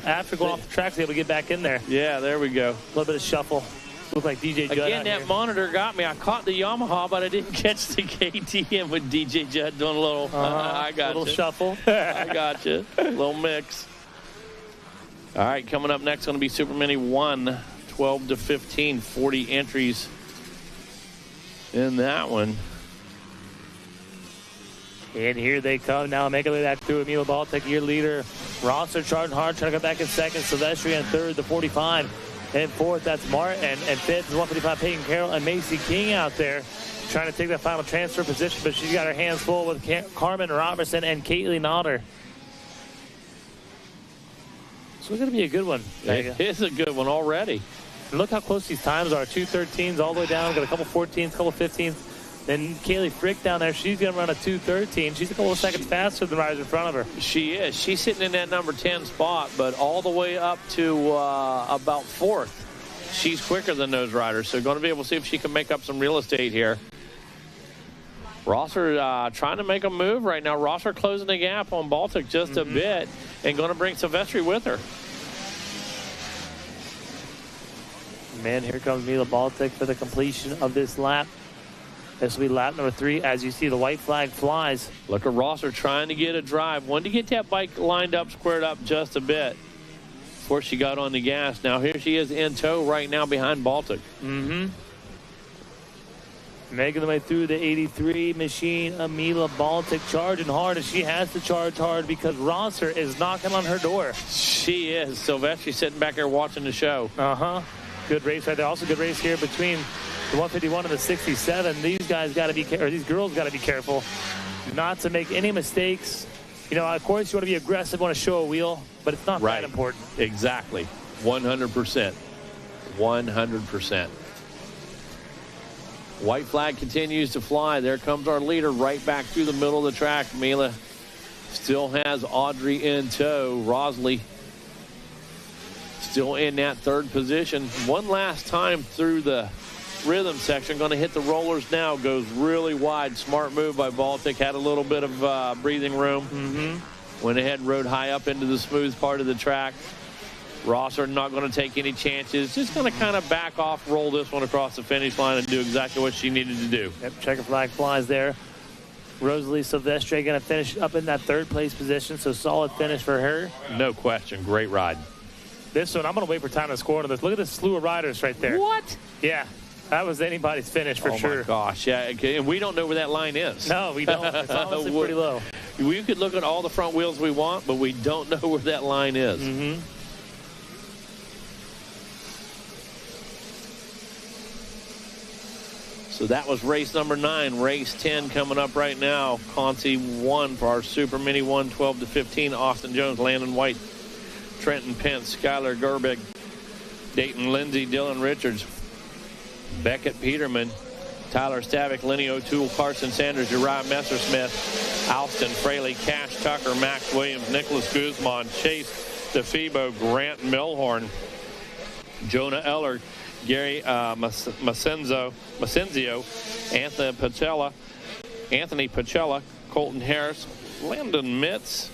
track, to be able to get back in there. Yeah, there we go. A little bit of shuffle. Look like DJ Judd. Again, that monitor got me. I caught the Yamaha, but I didn't catch the KTM with DJ Judd doing a little. I got little shuffle. I got you. A little mix. All right, coming up next going to be Super Mini 1, 12 to 15, 40 entries in that one. And here they come now, making it back through. Mila Baltic, your leader. Rosser charging hard, trying to go back in 2nd. Silvestri in 3rd, the 45. And 4th, that's Martin. And 5th is 155, Peyton Carroll and Macy King out there trying to take that final transfer position. But she's got her hands full with Carmen Robertson and Caitlin Nodder. So it's going to be a good one. It is a good one already. And look how close these times are. 2:13s all the way down. Got a couple 14s, couple 15s. Then Kaylee Frick down there, she's going to run a 2:13. She's a couple of seconds faster than the riders in front of her. She is. She's sitting in that number 10 spot, but all the way up to about 4th. She's quicker than those riders, so going to be able to see if she can make up some real estate here. Rosser trying to make a move right now. Rosser closing the gap on Baltic just a bit and going to bring Silvestri with her. Man, here comes Mila Baltic for the completion of this lap. This will be lap number 3. As you see, the white flag flies. Look at Rosser trying to get a drive. Wanted to get that bike lined up, squared up just a bit before she got on the gas. Now here she is in tow right now behind Baltic. Making the way through the 83 machine, Mila Baltic charging hard, and she has to charge hard because Rosser is knocking on her door. She is. Silvestri's sitting back there watching the show. Good race right there. Also good race here between the 151 and the 67. These guys got to be, or these girls got to be careful not to make any mistakes. You know, of course, you want to be aggressive, want to show a wheel, but it's not that important. Exactly. 100%. 100%. White flag continues to fly. There comes our leader right back through the middle of the track. Mila still has Audrey in tow. Rosley still in that third position. One last time through the rhythm section. Going to hit the rollers now. Goes really wide. Smart move by Baltic. Had a little bit of breathing room. Went ahead and rode high up into the smooth part of the track. Rosser not going to take any chances. Just going to kind of back off, roll this one across the finish line and do exactly what she needed to do. Yep, checker flag flies there. Rosalie Silvestre going to finish up in that third place position, so solid finish for her. No question. Great ride. This one, I'm going to wait for time to score on this. Look at this slew of riders right there. What? Yeah, that was anybody's finish for sure. Oh, my gosh. Yeah, and we don't know where that line is. No, we don't. It's honestly pretty low. We could look at all the front wheels we want, but we don't know where that line is. So that was race number 9. Race 10 coming up right now. Concie 1 for our Super Mini 1, 12-15. Austin Jones, Landon White, Trenton Pence, Skylar Gerbig, Dayton Lindsay, Dylan Richards, Beckett Peterman, Tyler Stavick, Lenny O'Toole, Carson Sanders, Uriah Messersmith, Alston Fraley, Cash Tucker, Max Williams, Nicholas Guzman, Chase DeFebo, Grant Milhorn, Jonah Eller, Gary Macenzio, Anthony Pacella, Colton Harris, Landon Mitz,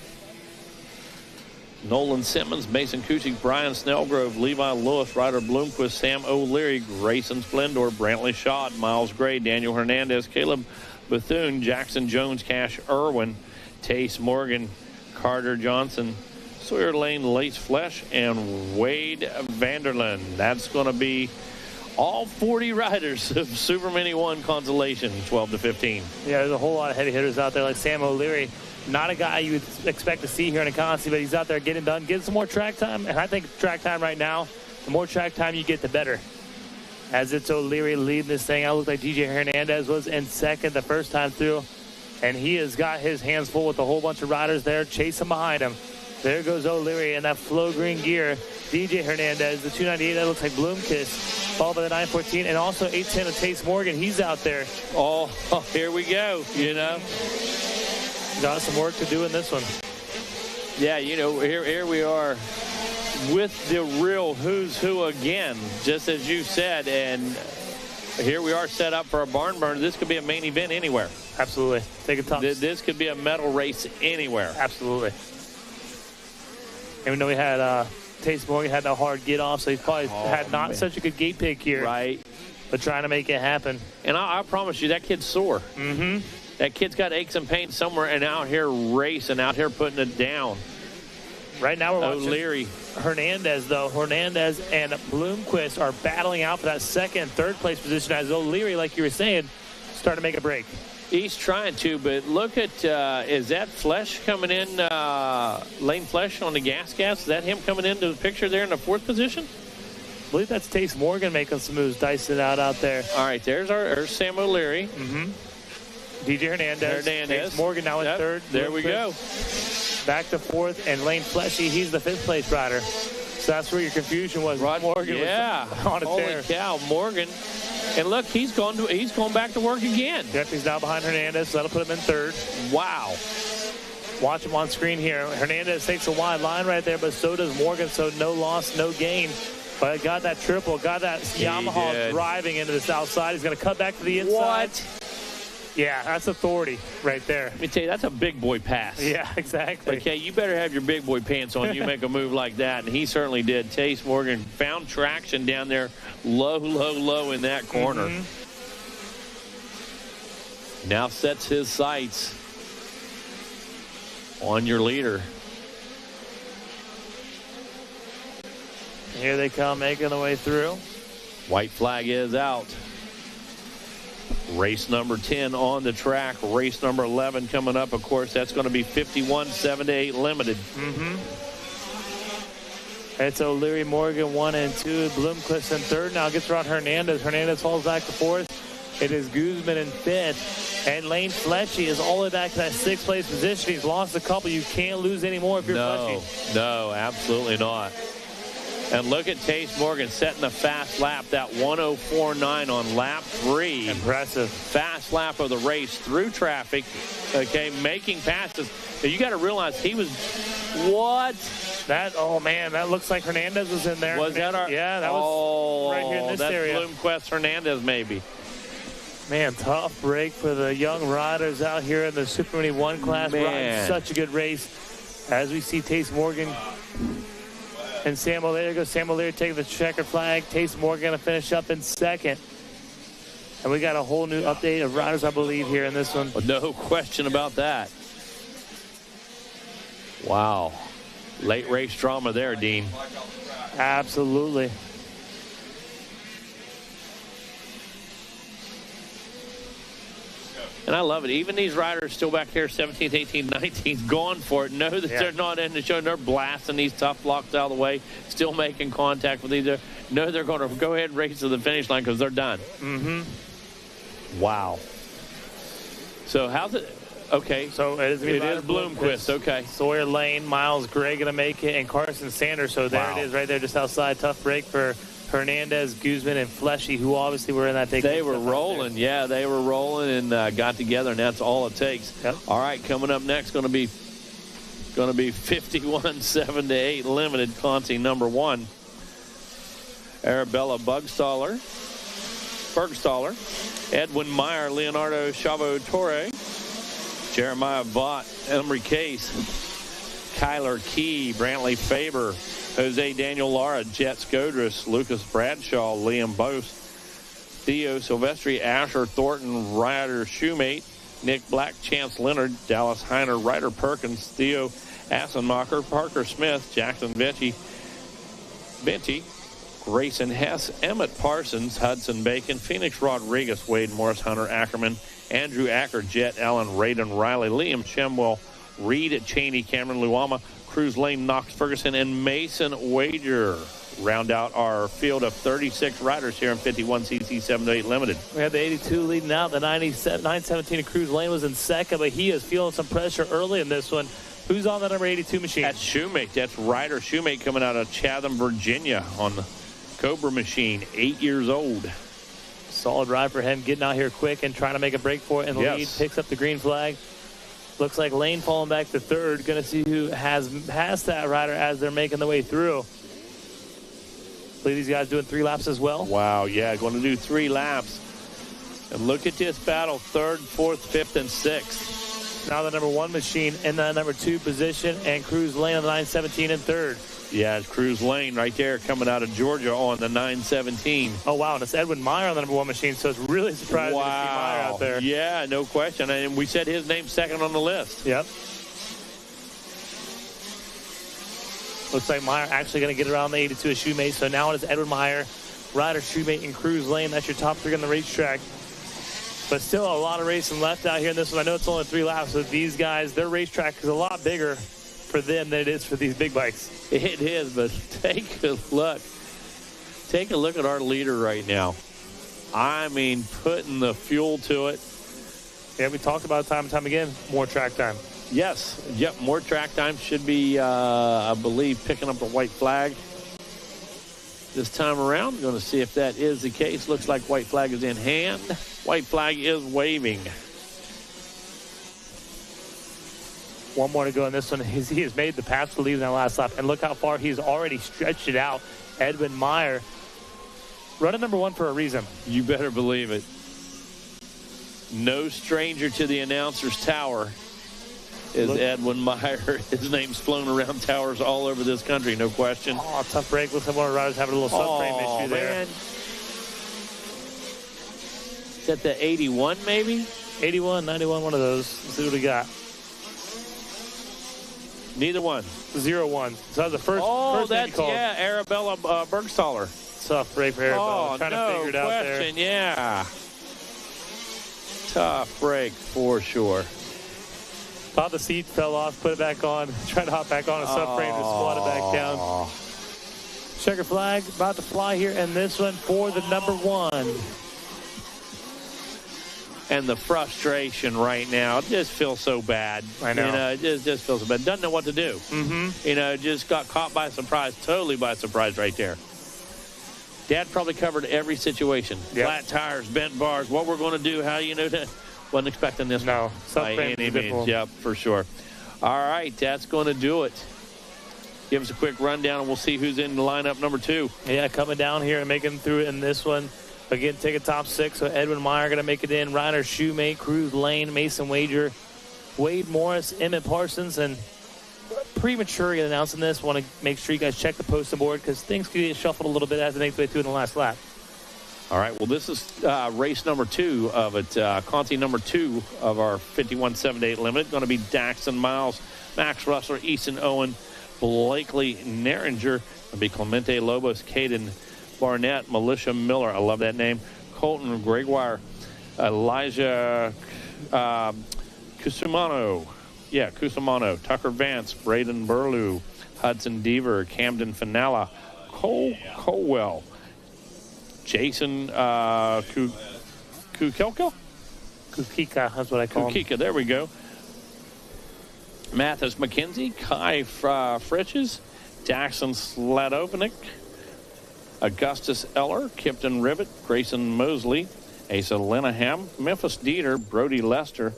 Nolan Simmons, Mason Kuchik, Brian Snellgrove, Levi Lewis, Ryder Bloomquist, Sam O'Leary, Grayson Splendor, Brantley Schott, Miles Gray, Daniel Hernandez, Caleb Bethune, Jackson Jones, Cash Irwin, Tace Morgan, Carter Johnson, Sawyer Lane, Lace Flesh, and Wade Vanderland. That's going to be all 40 riders of Super Mini 1 Consolation, 12-15. Yeah, there's a whole lot of heavy hitters out there like Sam O'Leary. Not a guy you would expect to see here in a concie, but he's out there getting done, getting some more track time. And I think track time right now, the more track time you get, the better. As it's O'Leary leading this thing, I look like DJ Hernandez was in second the first time through. And he has got his hands full with a whole bunch of riders there chasing behind him. There goes O'Leary in that flow green gear. DJ Hernandez, the 298, that looks like Bloomkiss, followed by the 914, and also 810 of Tace Morgan. He's out there. Oh, here we go, you know. Got some work to do in this one. Yeah, you know, here we are with the real who's who again, just as you said, and here we are set up for a barn burner. This could be a main event anywhere. Absolutely. Take a top. This could be a medal race anywhere. Absolutely. And we know we had Tace Morgan had that hard get off, so he's probably had not such a good gate pick here. Right. But trying to make it happen. And I promise you, that kid's sore. That kid's got aches and pains somewhere and out here racing, out here putting it down. Right now we're watching O'Leary. Hernandez, though. Hernandez and Bloomquist are battling out for that second and third place position as O'Leary, like you were saying, starting to make a break. He's trying to, but look at, is that Flesh coming in, Lane Flesh on the gas? Is that him coming into the picture there in the fourth position? I believe that's Tace Morgan making some moves, dicing it out there. All right, there's Sam O'Leary. DJ Hernandez. Tace Morgan now in third. There we go. Back to fourth, and Lane Fleshy, he's the fifth place rider. So that's where your confusion was. Rod Morgan was on a tear. Holy cow, Morgan. And look, he's going back to work again. Yep, he's now behind Hernandez, so that'll put him in third. Wow. Watch him on screen here. Hernandez takes a wide line right there, but so does Morgan, so no loss, no gain. But got that triple, got that Yamaha driving into the south side. He's going to cut back to the inside. What? Yeah, that's authority right there. Let me tell you, that's a big boy pass. Yeah, exactly. Okay, you better have your big boy pants on. You make a move like that, and he certainly did. Tace Morgan found traction down there low in that corner. Now sets his sights on your leader. Here they come, making their way through. White flag is out. Race number 10 on the track. Race number 11 coming up. Of course, that's going to be 51 7-8 limited. It's O'Leary, Morgan 1 and 2. Bloomquist in third. Now gets around Hernandez. Hernandez falls back to fourth. It is Guzman in fifth. And Lane Fletchy is all the way back to that sixth place position. He's lost a couple. You can't lose anymore if you're Fletchy. No, absolutely not. And look at Tace Morgan setting a fast lap, that 1:04.9 on lap 3. Impressive. Fast lap of the race through traffic, okay, making passes. Now, you got to realize he was, oh man, that looks like Hernandez was in there. Was that our? Yeah, that was right here in this area. That's Bloomquist Hernandez, maybe. Man, tough break for the young riders out here in the Super Mini 1 class. Riding such a good race. As we see Tace Morgan and Sam O'Leary. There goes Sam O'Leary taking the checker flag. Tace Morgan going to finish up in second. And we got a whole new update of riders, I believe, here in this one. No question about that. Wow. Late race drama there, Dean. Absolutely. And I love it. Even these riders still back here, 17th, 18th, 19th, going for it. Know that they're not in the show. They're blasting these tough blocks out of the way, still making contact with either. Know they're going to go ahead and race to the finish line because they're done. Wow. So how's it? Okay. So it is Bloomquist. Okay. Sawyer Lane, Miles Gray going to make it, and Carson Sanders. So there it is right there just outside. Tough break for Hernandez, Guzman, and Fletchy, who obviously were in that. They were rolling. Yeah, they were rolling and got together, and that's all it takes. Yep. All right, coming up next, going to be 51 7-8 limited. Concie number 1. Arabella Bergstaller, Edwin Meyer, Leonardo Chavo Torre, Jeremiah Vaught, Emery Case, Kyler Key, Brantley Faber, Jose Daniel Lara, Jet Skodris, Lucas Bradshaw, Liam Bose, Theo Silvestri, Asher Thornton, Ryder Shoemate, Nick Black, Chance Leonard, Dallas Heiner, Ryder Perkins, Theo Assenmacher, Parker Smith, Jackson Venti, Grayson Hess, Emmett Parsons, Hudson Bacon, Phoenix Rodriguez, Wade Morris, Hunter Ackerman, Andrew Acker, Jet Allen, Raiden Riley, Liam Shemwell, Reed Cheney, Cameron Luama, Cruz Lane, Knox Ferguson, and Mason Wager round out our field of 36 riders here in 51cc 7-8 limited. We have the 82 leading out. The 917 of Cruz Lane was in second, but he is feeling some pressure early in this one. Who's on the number 82 machine? That's Shoemake. That's Ryder Shoemake coming out of Chatham, Virginia on the Cobra machine, 8 years old. Solid ride for him, getting out here quick and trying to make a break for it in the lead. Picks up the green flag. Looks like Lane falling back to third. Going to see who has passed that rider as they're making the way through. I believe these guys doing 3 laps as well. Wow, yeah, going to do 3 laps. And look at this battle, 3rd, 4th, 5th, and 6th. Now the number 1 machine in the number 2 position, and Cruz Lane on the 917 in third. Yeah, it's Cruz Lane right there coming out of Georgia on the 917. Oh, wow, and it's Edwin Meyer on the number 1 machine, so it's really surprising to see Meyer out there. Yeah, no question. And we said his name's second on the list. Yep. Looks like Meyer actually going to get around the 82 of Shoemate, so now it is Edwin Meyer, Ryder Shoemate, and Cruz Lane. That's your top 3 on the racetrack. But still a lot of racing left out here in this one. I know it's only 3 laps, but these guys, their racetrack is a lot bigger for them than it is for these big bikes. It is, but take a look. Take a look at our leader right now. I mean, putting the fuel to it. Yeah, we talked about it time and time again, more track time. Yes, yep, more track time. Should be, I believe, picking up the white flag this time around. Going to see if that is the case. Looks like white flag is in hand. White flag is waving. One more to go in this one. He has made the pass to lead in that last lap. And look how far he's already stretched it out. Edwin Meyer, running number 1 for a reason. You better believe it. No stranger to the announcer's tower is Edwin Meyer. His name's flown around towers all over this country, no question. Oh, tough break. Looks like one of the riders having a little subframe issue there. Man. Is that the 81 maybe? 81, 91, one of those. Let's see what we got. Neither one. 0-1. So that was the first. Oh, first that's, Arabella Bergstaller. Tough break for Arabella. Oh, Trying to figure it out there. question, yeah. Tough break for sure. Thought the seat fell off, put it back on, tried to hop back on a subframe to squat it back down. Checker flag about to fly here, and this one for the number 1. And the frustration right now, it just feels so bad. I know. It just feels so bad. Doesn't know what to do. Mm-hmm. Just got caught by surprise, totally by surprise right there. Dad probably covered every situation. Yep. Flat tires, bent bars, what we're going to do, how wasn't expecting this. No, by any means. Yep, for sure. All right, that's going to do it. Give us a quick rundown, and we'll see who's in the lineup number 2. Yeah, coming down here and making through it in this one. Again, take a top 6. So Edwin Meyer going to make it in. Ryder Shoemate, Cruz Lane, Mason Wager, Wade Morris, Emmett Parsons, and premature in announcing this. Want to make sure you guys check the posting board because things could get shuffled a little bit as it makes its way through in the last lap. All right, well, this is race number 2 of it. Concie number 2 of our 51 7-8 limit. Going to be Daxton Miles, Max Russell, Easton Owen, Blakely Neringer. Going to be Clemente Lobos, Caden Barnett, Militia Miller. I love that name. Colton Gregoire, Elijah Cusumano. Yeah, Cusumano. Tucker Vance, Braden Burlew, Hudson Deaver, Camden Finella, Cole Colwell, Jason Kukilka? Kukika, that's what I call him. Kukika, there we go. Mathis McKenzie, Kai Fritches, Daxon Sladovnik, Augustus Eller, Kipton Rivet, Grayson Mosley, Asa Linehan, Memphis Dieter, Brody Lester,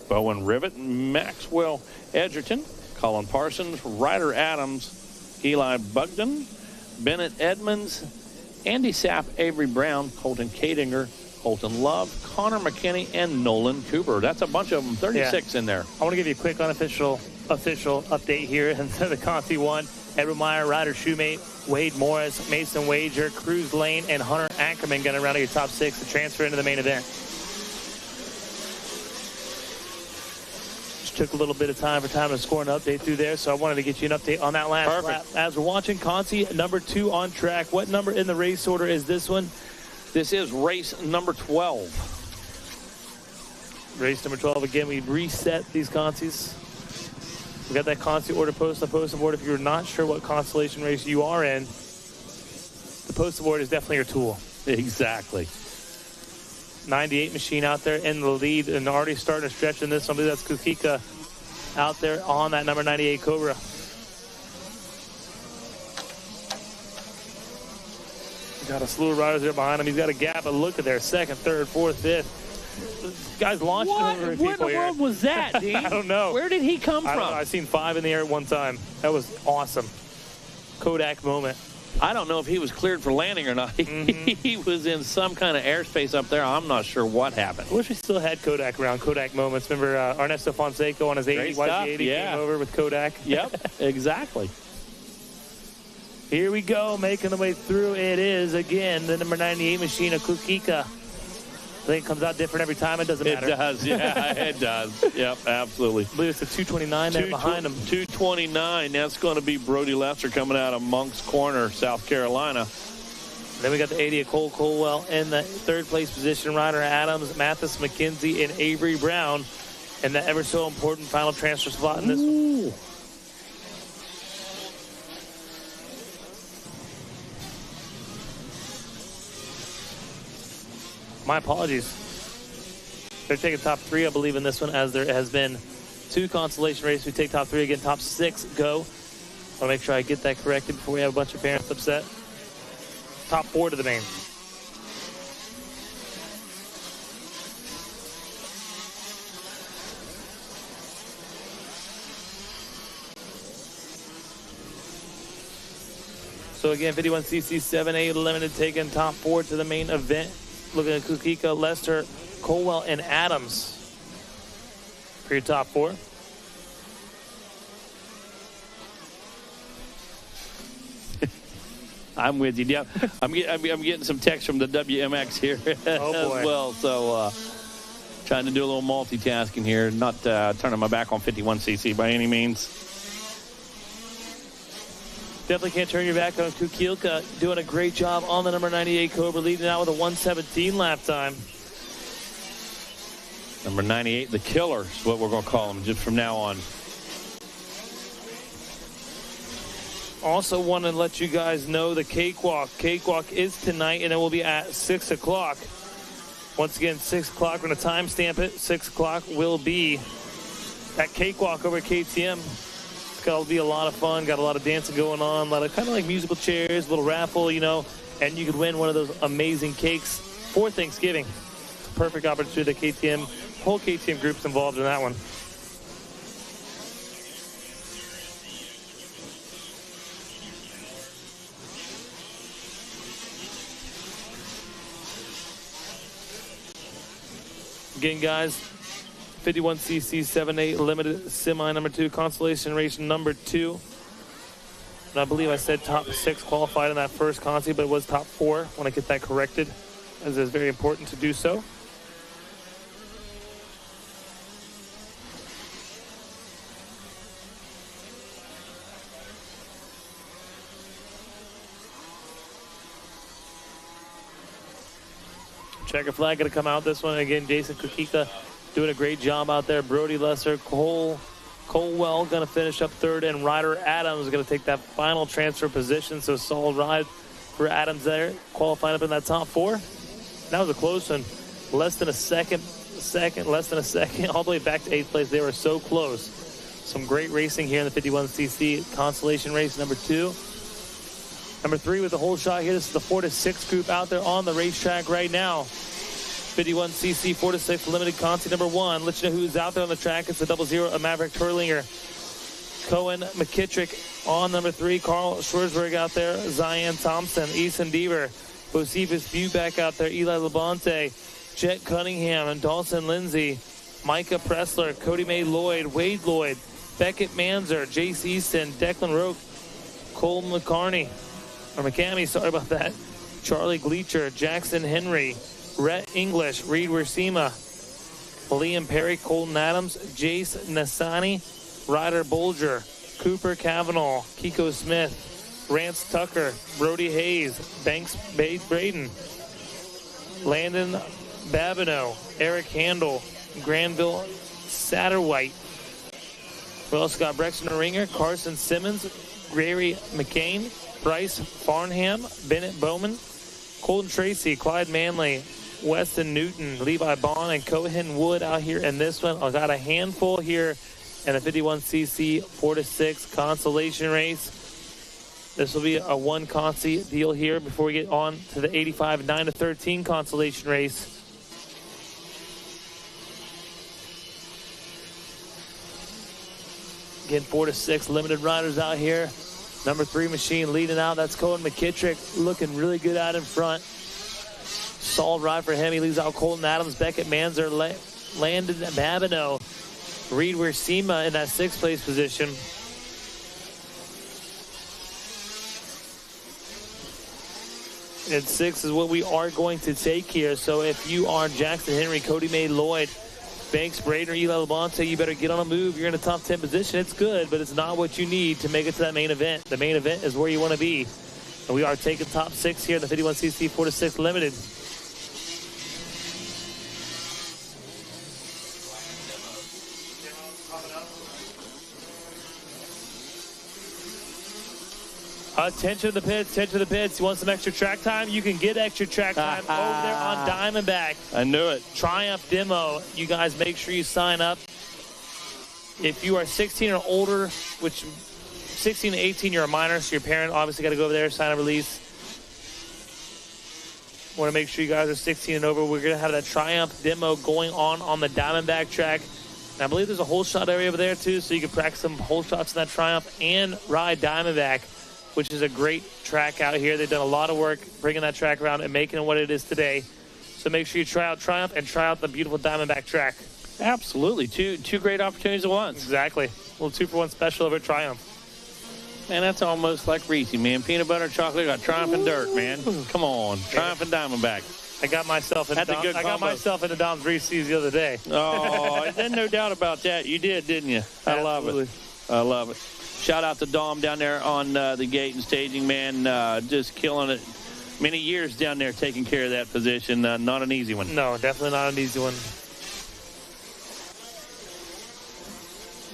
Bowen Rivet, Maxwell Edgerton, Colin Parsons, Ryder Adams, Eli Bugden, Bennett Edmonds, Andy Sapp, Avery Brown, Colton Kadinger, Colton Love, Connor McKinney, and Nolan Cooper. That's a bunch of them, 36 in there. I want to give you a quick unofficial update here. And the Concie 1, Edwin Meyer, Ryder Shoemate, Wade Morris, Mason Wager, Cruz Lane, and Hunter Ackerman going to round out your top 6 to transfer into the main event. Just took a little bit of time to score an update through there, so I wanted to get you an update on that last lap. As we're watching Concie number 2 on track, what number in the race order is this one? This is race number 12. Race number 12. Again, we reset these concies. We got that concie order post on posting board. If you're not sure what constellation race you are in, the posting board is definitely your tool. Exactly. 98 machine out there in the lead and already starting to stretch in this. Somebody that's Kukika out there on that number 98 Cobra. Got a slew of riders there behind him. He's got a gap, but look at there. 2nd, 3rd, 4th, 5th. This guy's launching over people here. Where in the world was that, Dean? I don't know. Where did he come from? I've seen 5 in the air at one time. That was awesome. Kodak moment. I don't know if he was cleared for landing or not. He was in some kind of airspace up there. I'm not sure what happened. I wish we still had Kodak around. Kodak moments. Remember Ernesto Fonseca on his 80, YG80 came over with Kodak? Yep, exactly. Here we go, making the way through. It is, again, the number 98 machine of Kukika. I think it comes out different every time. It doesn't matter. It does, yeah, it does. Yep, absolutely. I believe it's a 229 there behind him. 229. That's going to be Brody Lester coming out of Monk's Corner, South Carolina. Then we got the 80 of Cole Colwell in the 3rd place position. Ryder Adams, Mathis McKenzie, and Avery Brown. And the ever so important final transfer spot in this one. My apologies. They're taking top 3, I believe, in this one, as there has been 2 consolation races. We take top 3 again, top 6 go. I'll make sure I get that corrected before we have a bunch of parents upset. Top 4 to the main. So again, 51cc 7A limited taking top 4 to the main event. Looking at Kukika, Lester, Colwell, and Adams for your top 4. I'm with you. Yeah, I'm getting some text from the WMX here as well. So trying to do a little multitasking here, not turning my back on 51cc by any means. Definitely can't turn your back on Kukielka. Doing a great job on the number 98 Cobra, leading out with a 117 lap time. Number 98, the killer is what we're going to call him just from now on. Also want to let you guys know the cakewalk. Cakewalk is tonight, and it will be at 6 o'clock. Once again, 6 o'clock. We're going to timestamp it. 6 o'clock will be that cakewalk over at KTM. It's going to be a lot of fun. Got a lot of dancing going on. A lot of kind of like musical chairs, a little raffle, you know. And you could win one of those amazing cakes for Thanksgiving. It's a perfect opportunity. The KTM, whole KTM group's involved in that one. Again, guys, 51cc 7.8 limited semi number 2, consolation race number 2. And I believe I said top 6 qualified in that first concie, but it was top 4. I want to get that corrected, as it's very important to do so. Checker flag going to come out this one. Again, Jason Kukika doing a great job out there. Brody Lesser, Colwell going to finish up 3rd, and Ryder Adams going to take that final transfer position. So solid ride for Adams there, qualifying up in that top 4. That was a close one. Less than a second, all the way back to 8th place. They were so close. Some great racing here in the 51cc consolation race number 2. Number 3 with the whole shot here. This is the 4 to 6 group out there on the racetrack right now. 51cc 4 to 6 limited concie number 1. Let you know who's out there on the track. It's the 00 a Maverick Turlinger. Cohen McKittrick on number 3. Carl Schwarzberg out there. Zion Thompson. Easton Deaver. Josephus Buback out there. Eli Labonte. Jet Cunningham and Dawson Lindsay. Micah Pressler. Cody May Lloyd. Wade Lloyd. Beckett Manzer. Jace Easton. Declan Roque. Cole McCarney. Or McCamey, sorry about that. Charlie Gleacher, Jackson Henry, Rhett English, Reed Wersima, Liam Perry, Colton Adams, Jace Nassani, Ryder Bolger, Cooper Cavanaugh, Kiko Smith, Rance Tucker, Brody Hayes, Banks Braden, Landon Babineau, Eric Handel, Granville Satterwhite. We also got Brexton Ringer, Carson Simmons, Gary McCain, Bryce Farnham, Bennett Bowman, Colton Tracy, Clyde Manley, Weston Newton, Levi Bond, and Cohen Wood out here in this one. I got a handful here in the 51cc 4 to 6 consolation race. This will be a 1 concie deal here before we get on to the 85 9 to 13 consolation race. Again, 4 to 6 limited riders out here. Number 3 machine leading out. That's Cohen McKittrick looking really good out in front. Solid ride for him. He leaves out Colton Adams, Beckett Manzer, Landon Babineau, Reed Wersima in that 6th place position. And 6 is what we are going to take here. So if you are Jackson Henry, Cody May Lloyd, Banks, Braden, or Eli Labonte, you better get on a move. You're in a top 10 position. It's good, but it's not what you need to make it to that main event. The main event is where you want to be. And we are taking top 6 here in the 51cc 4 to 6 limited. Attention to the pits, attention to the pits. You want some extra track time? You can get extra track time over there on Diamondback. I knew it. Triumph Demo. You guys make sure you sign up. If you are 16 or older, which 16 to 18, you're a minor, so your parent obviously got to go over there, sign a release. Want to make sure you guys are 16 and over. We're going to have that Triumph Demo going on the Diamondback track. And I believe there's a hole shot area over there, too, so you can practice some hole shots in that Triumph and ride Diamondback, which is a great track out here. They've done a lot of work bringing that track around and making it what it is today. So So make sure you try out Triumph and try out the beautiful Diamondback track. Absolutely. Two great opportunities at once. Exactly. A little 2-for-1 special over at Triumph. Man, that's almost like Reese, man. Peanut butter, chocolate, got Triumph and dirt, man. Come on. Triumph and Diamondback. I got myself into Dom's Reese's the other day. Oh, there's no doubt about that. You did, didn't you? I love it. I love it. Shout out to Dom down there on the gate and staging, man. Just killing it. Many years down there taking care of that position. Not an easy one. No, definitely not an easy one.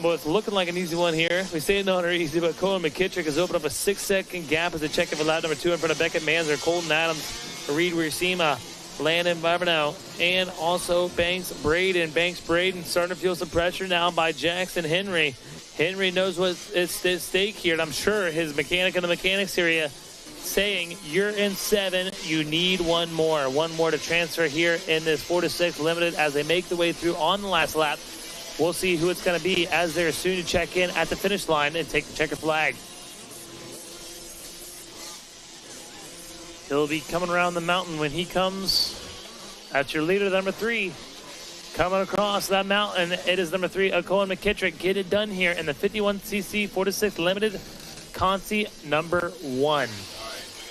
Well, it's looking like an easy one here. We say not easy, but Colin McKittrick has opened up a 6-second gap as they check in for lap number 2 in front of Beckett Manzer, Colton Adams, Reed Wiersema, Landon Barboneau, and also Banks Braden. Banks Braden starting to feel some pressure now by Jackson Henry. Henry knows what's at stake here, and I'm sure his mechanic in the mechanics area saying, you're in 7, you need one more. One more to transfer here in this 4-6 limited as they make the way through on the last lap. We'll see who it's going to be as they're soon to check in at the finish line and take the checker flag. He'll be coming around the mountain when he comes. That's your leader, number 3. Coming across that mountain, it is number 3, Colin McKittrick. Get it done here in the 51cc 4-6 limited concie number 1.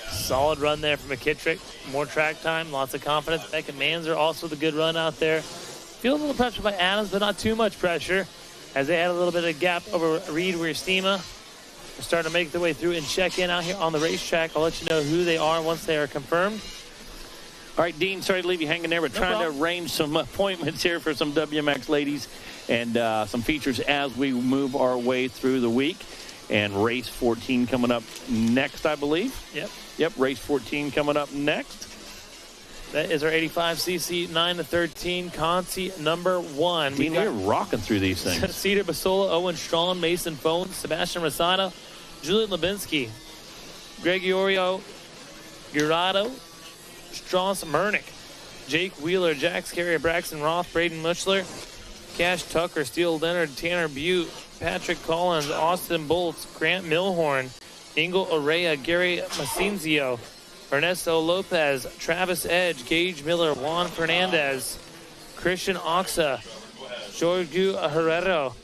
Solid run there for McKittrick. More track time, lots of confidence. Beckett Manzer also the good run out there. Feel a little pressure by Adams, but not too much pressure as they had a little bit of gap over Reed Wiersema. They're starting to make their way through and check in out here on the racetrack. I'll let you know who they are once they are confirmed. All right, Dean, sorry to leave you hanging there, but trying to arrange some appointments here for some WMX ladies and some features as we move our way through the week. And race 14 coming up next, I believe. Yep, race 14 coming up next. That is our 85cc 9-13 concie number 1. Dean, we're rocking through these things. Cedar Basola, Owen Strawn, Mason Fones, Sebastian Rosado, Julian Lebinsky, Gregorio Gurado, Strauss Mernick, Jake Wheeler, Jack Carrier, Braxton Roth, Braden Muchler, Cash Tucker, Steele Leonard, Tanner Butte, Patrick Collins, Austin Bolts, Grant Milhorn, Ingle Orea, Gary Macinzio, Ernesto Lopez, Travis Edge, Gage Miller, Juan Fernandez, Christian Oxa, Jorge Herrero,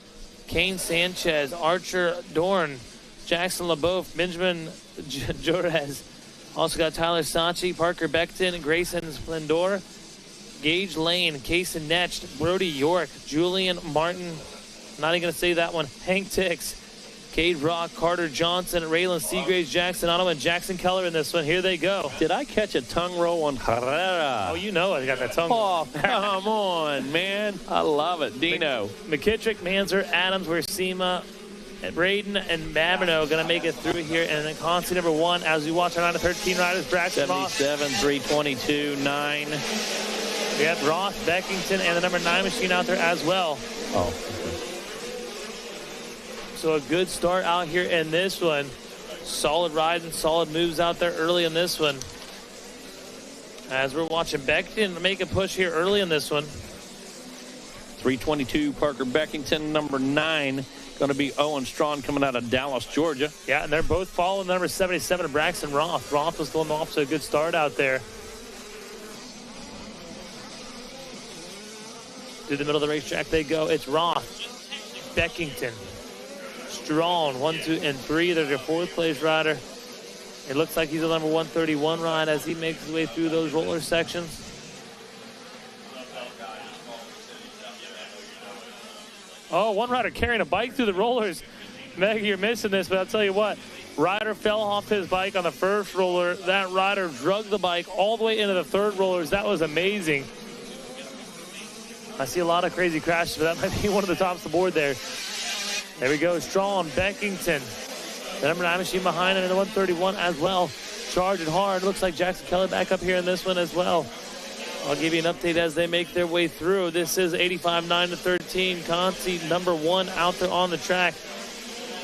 Kane Sanchez, Archer Dorn, Jackson LaBeouf, Benjamin Jorez. Also got Tyler Sachi, Parker Beckton, Grayson Splendor, Gage Lane, Kason Netch, Brody York, Julian Martin, not even going to say that one, Hank Tix, Cade Rock, Carter Johnson, Raylan Seagraves, Jackson Otto, and Jackson Keller in this one. Here they go. Did I catch a tongue roll on Herrera? Oh, you know I got that tongue roll. Oh, come on, man. I love it. Dino. McKittrick, Manzer, Adams, Wiersema, Braden, and Babineau going to make it through here. And then concie number 1 as we watch our 9-13 riders. Braxton 77, 322, 9. We have Ross, Beckington, and the number 9 machine out there as well. Oh, So a good start out here in this one. Solid ride and solid moves out there early in this one. As we're watching Beckington make a push here early in this one. 322, Parker Beckington, number 9. Going to be Owen Strawn coming out of Dallas, Georgia. Yeah, and they're both following number 77, Braxton Roth. Roth was going off to a good start out there. Through the middle of the racetrack they go. It's Roth, Beckington, Strawn, 1, 2, and 3. They're their 4th place rider. It looks like he's a number 131 ride as he makes his way through those roller sections. Oh, one rider carrying a bike through the rollers. Maggie, you're missing this, but I'll tell you what. Rider fell off his bike on the first roller. That rider drugged the bike all the way into the 3rd rollers. That was amazing. I see a lot of crazy crashes, but that might be one of the tops of the board there. There we go. Strong, Beckington. The number 9 machine behind him in the 131 as well. Charging hard. Looks like Jackson Kelly back up here in this one as well. I'll give you an update as they make their way through. This is 85 9-13. Concie number 1 out there on the track.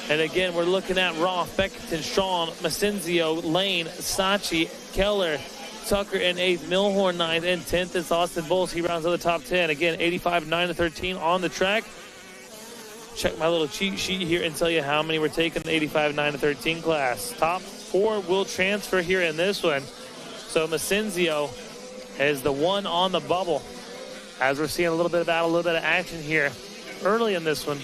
And again, we're looking at Roth, Beckington, Strawn, Macinzio, Lane, Sachi, Keller, Tucker in 8th, Milhorn 9th, and 10th is Austin Bowles. He rounds out the top 10. Again, 85 9-13 on the track. Check my little cheat sheet here and tell you how many we're taking in the 85 9-13 class. Top 4 will transfer here in this one. So Macinzio is the one on the bubble. As we're seeing a little bit of action here early in this one.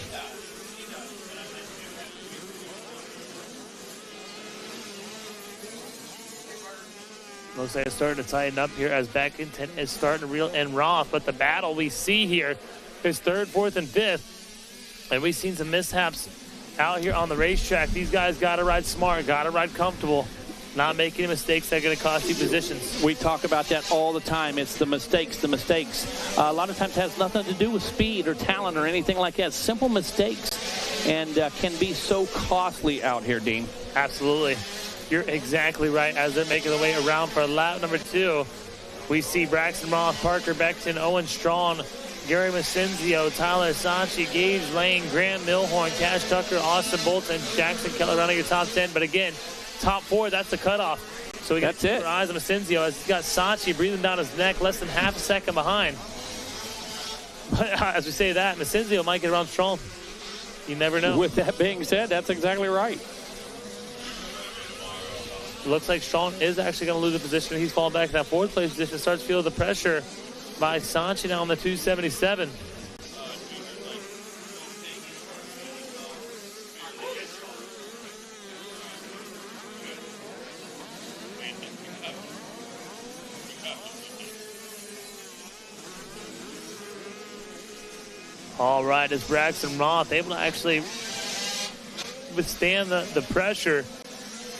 Looks like it's starting to tighten up here as Beckington is starting to reel in Roth. But the battle we see here is third, fourth, and fifth. And we've seen some mishaps out here on the racetrack. These guys got to ride smart, got to ride comfortable, not make any mistakes that are going to cost you positions. We talk about that all the time. It's the mistakes. A lot of times it has nothing to do with speed or talent or anything like that. Simple mistakes and can be so costly out here, Dean. Absolutely. You're exactly right. As they're making their way around for lap number 2, we see Braxton Roth, Parker Beckton, Owen Strachan, Gary Masenzio, Tyler Sachi, Gage Lane, Grant Milhorn, Cash Tucker, Austin Bolton, Jackson Keller running your top 10. But again, top 4, that's the cutoff. So we got to keep our eyes on Masenzio as he's got Sachi breathing down his neck, less than half a second behind. But as we say that, Masenzio might get around strong. You never know. With that being said, that's exactly right. Looks like Strong is actually going to lose a position. He's falling back in that fourth place position. Starts feeling the pressure by Sanchi now on the 277. All right, is Braxton Roth able to actually withstand the pressure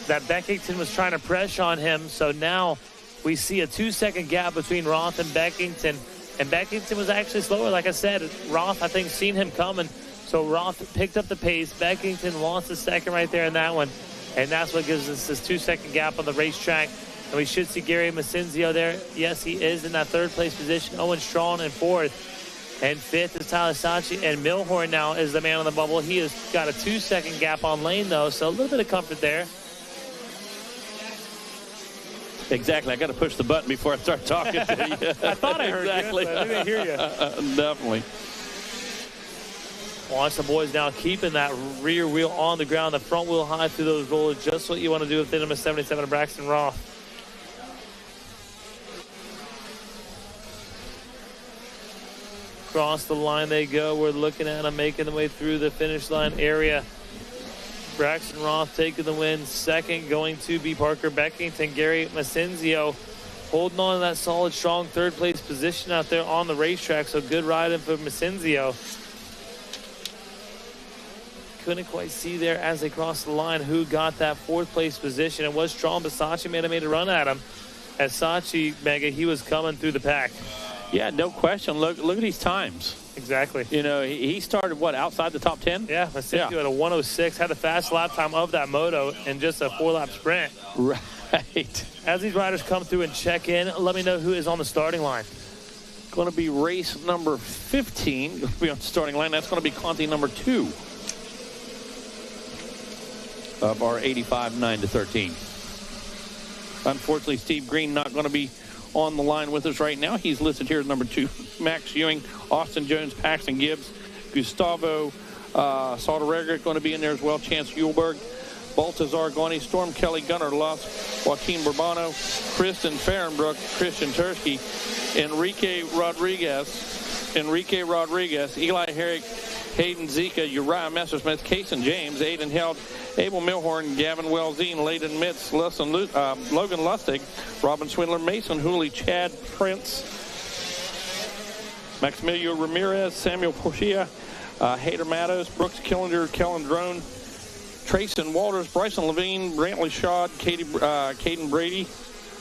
that Beckington was trying to pressure on him? So now we see a 2-second gap between Roth and Beckington. And Beckington was actually slower. Like I said, Roth, I think, seen him coming. So Roth picked up the pace. Beckington lost the second right there in that one. And that's what gives us this 2-second gap on the racetrack. And we should see Gary Masenzio there. Yes, he is in that third place position. Owen Strachan in fourth. And fifth is Tyler Sachi. And Milhorn now is the man on the bubble. He has got a 2-second gap on lane, though. So a little bit of comfort there. Exactly. I got to push the button before I start talking to you. I thought I heard you, but I didn't hear you. Definitely. Watch the boys now keeping that rear wheel on the ground, the front wheel high through those rollers. Just what you want to do with the number 77 of Braxton Roth. Across the line they go. We're looking at them making their way through the finish line area. Braxton Roth taking the win. Second going to be Parker Beckington. Gary Masenzio holding on to that solid, strong third place position out there on the racetrack. So good riding for Masenzio. Couldn't quite see there as they crossed the line who got that fourth place position. It was Strong, but Sachi made a run at him. As Sachi, Mega, he was coming through the pack. Yeah, no question. Look at these times. Exactly. You know, he started, outside the top 10? Yeah, Masenzio at a 106, had the fast lap time of that moto in just a 4-lap sprint. Right. As these riders come through and check in, let me know who is on the starting line. Going to be race number 15. Going to be on the starting line. That's going to be concie number 2 of our 85 9-13. Unfortunately, Steve Green not going to be on the line with us right now. He's listed here as number 2. Max Ewing, Austin Jones, Paxton Gibbs, Gustavo Sauterreger going to be in there as well. Chance Uhlberg, Baltazar Guani, Storm Kelly, Gunnar Luss, Joaquin Bourbano, Kristen Fahrenbrook, Christian Tursky, Enrique Rodriguez, Eli Herrick, Hayden Zika, Uriah Messersmith, Kason James, Aiden Held, Abel Milhorn, Gavin Welzine, Layden Mitz, Logan Lustig, Robin Swindler, Mason Hooley, Chad Prince, Maximilio Ramirez, Samuel Porcia, Hader Mattos, Brooks Killender, Kellen Drone, Trayson Walters, Bryson Levine, Brantley Shaw, Caden Brady,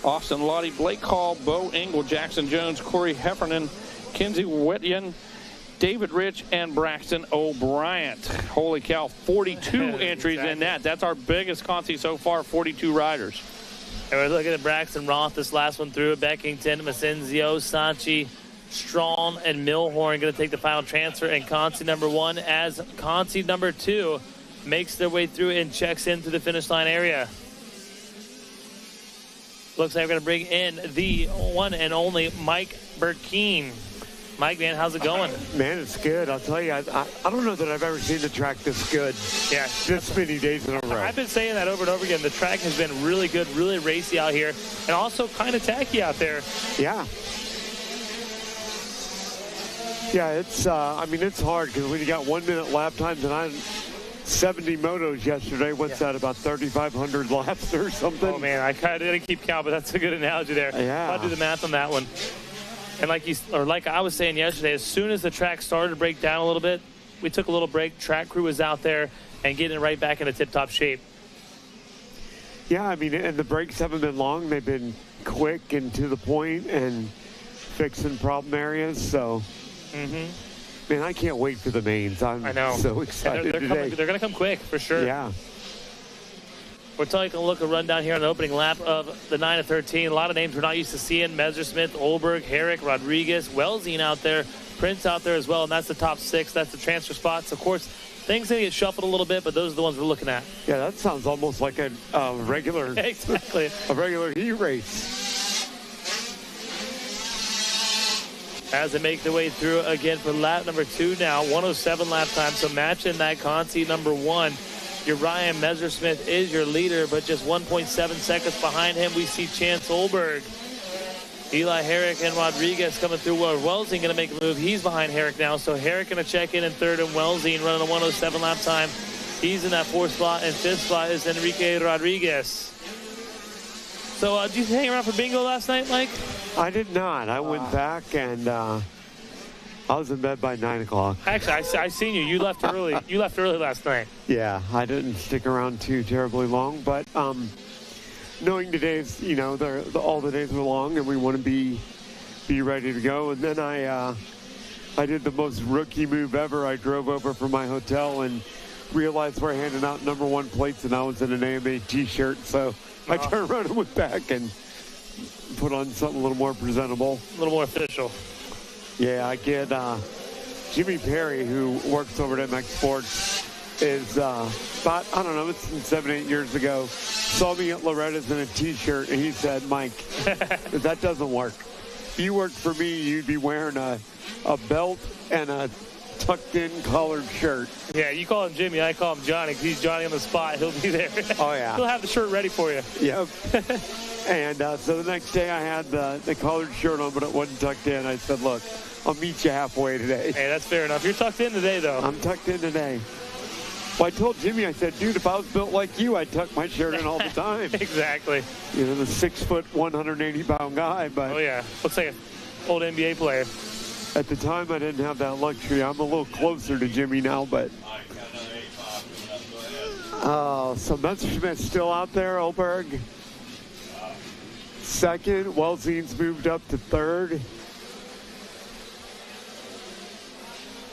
Austin Lottie, Blake Hall, Bo Engel, Jackson Jones, Corey Heffernan, Kinsey Wetyen, David Rich, and Braxton O'Brien. Holy cow, 42 entries in that. That's our biggest concie so far, 42 riders. And we're looking at Braxton Roth, this last one through. Beckington, Masenzio, Sachi, Strong, and Milhorn going to take the final transfer. And concie number 1 as concie number 2 makes their way through and checks into the finish line area. Looks like we're going to bring in the one and only Mike Burkeen. Mike, man, how's it going? Man, it's good. I'll tell you, I don't know that I've ever seen the track this good. Yeah. This many days in a row. I've been saying that over and over again. The track has been really good, really racy out here, and also kind of tacky out there. Yeah. Yeah, it's, I mean, it's hard because when you got 1 minute lap times, and I'm 70 motos yesterday. What's that, about 3,500 laps or something? Oh, man, I kind of didn't keep count, but that's a good analogy there. Yeah. I'll do the math on that one. And like I was saying yesterday, as soon as the track started to break down a little bit, we took a little break. Track crew was out there and getting it right back into tip-top shape. Yeah, I mean, and the breaks haven't been long. They've been quick and to the point and fixing problem areas. So, man, I can't wait for the mains. I know. So excited today. They're going to come quick, for sure. Yeah. We're taking a look, a rundown here on the opening lap of the 9 of 13. A lot of names we're not used to seeing. Messersmith, Olberg, Herrick, Rodriguez, Welsing out there, Prince out there as well, and that's the top 6. That's the transfer spots. Of course, things may get shuffled a little bit, but those are the ones we're looking at. Yeah, that sounds almost like a regular, exactly, a regular heat race. As they make their way through again for lap number 2 now, 107 lap time. So matching that concie number 1. Uriah Messersmith is your leader, but just 1.7 seconds behind him, we see Chance Olberg. Eli Herrick and Rodriguez coming through. Welsing going to make a move. He's behind Herrick now, so Herrick going to check in third, and Welsing running a 107 lap time. He's in that 4th spot, and 5th spot is Enrique Rodriguez. So did you hang around for bingo last night, Mike? I did not. I went back, and I was in bed by 9 o'clock. Actually, I seen you. You left early. You left early last night. Yeah, I didn't stick around too terribly long, but knowing today's, you know, all the days are long, and we want to be ready to go. And then I did the most rookie move ever. I drove over from my hotel and realized we're handing out number 1 plates, and I was in an AMA T-shirt, so I turned around and went back and put on something a little more presentable, a little more official. Yeah, I get Jimmy Perry, who works over at MX Sports, is about, I don't know, it's 7-8 years ago, saw me at Loretta's in a T-shirt, and he said, Mike, that doesn't work. If you worked for me, you'd be wearing a belt and a tucked-in collared shirt. Yeah, you call him Jimmy, I call him Johnny, because he's Johnny on the spot. He'll be there. Oh, yeah. He'll have the shirt ready for you. Yep. And so the next day I had the collared shirt on, but it wasn't tucked in. I said, look, I'll meet you halfway today. Hey, that's fair enough. You're tucked in today, though. I'm tucked in today. Well, I told Jimmy, I said, dude, if I was built like you, I'd tuck my shirt in all the time. Exactly. You know, the 6', 180-pound guy. But oh, yeah. Looks like an old NBA player. At the time, I didn't have that luxury. I'm a little closer to Jimmy now, but... so Messersmith's still out there, Olberg. Second, Welsing's moved up to third.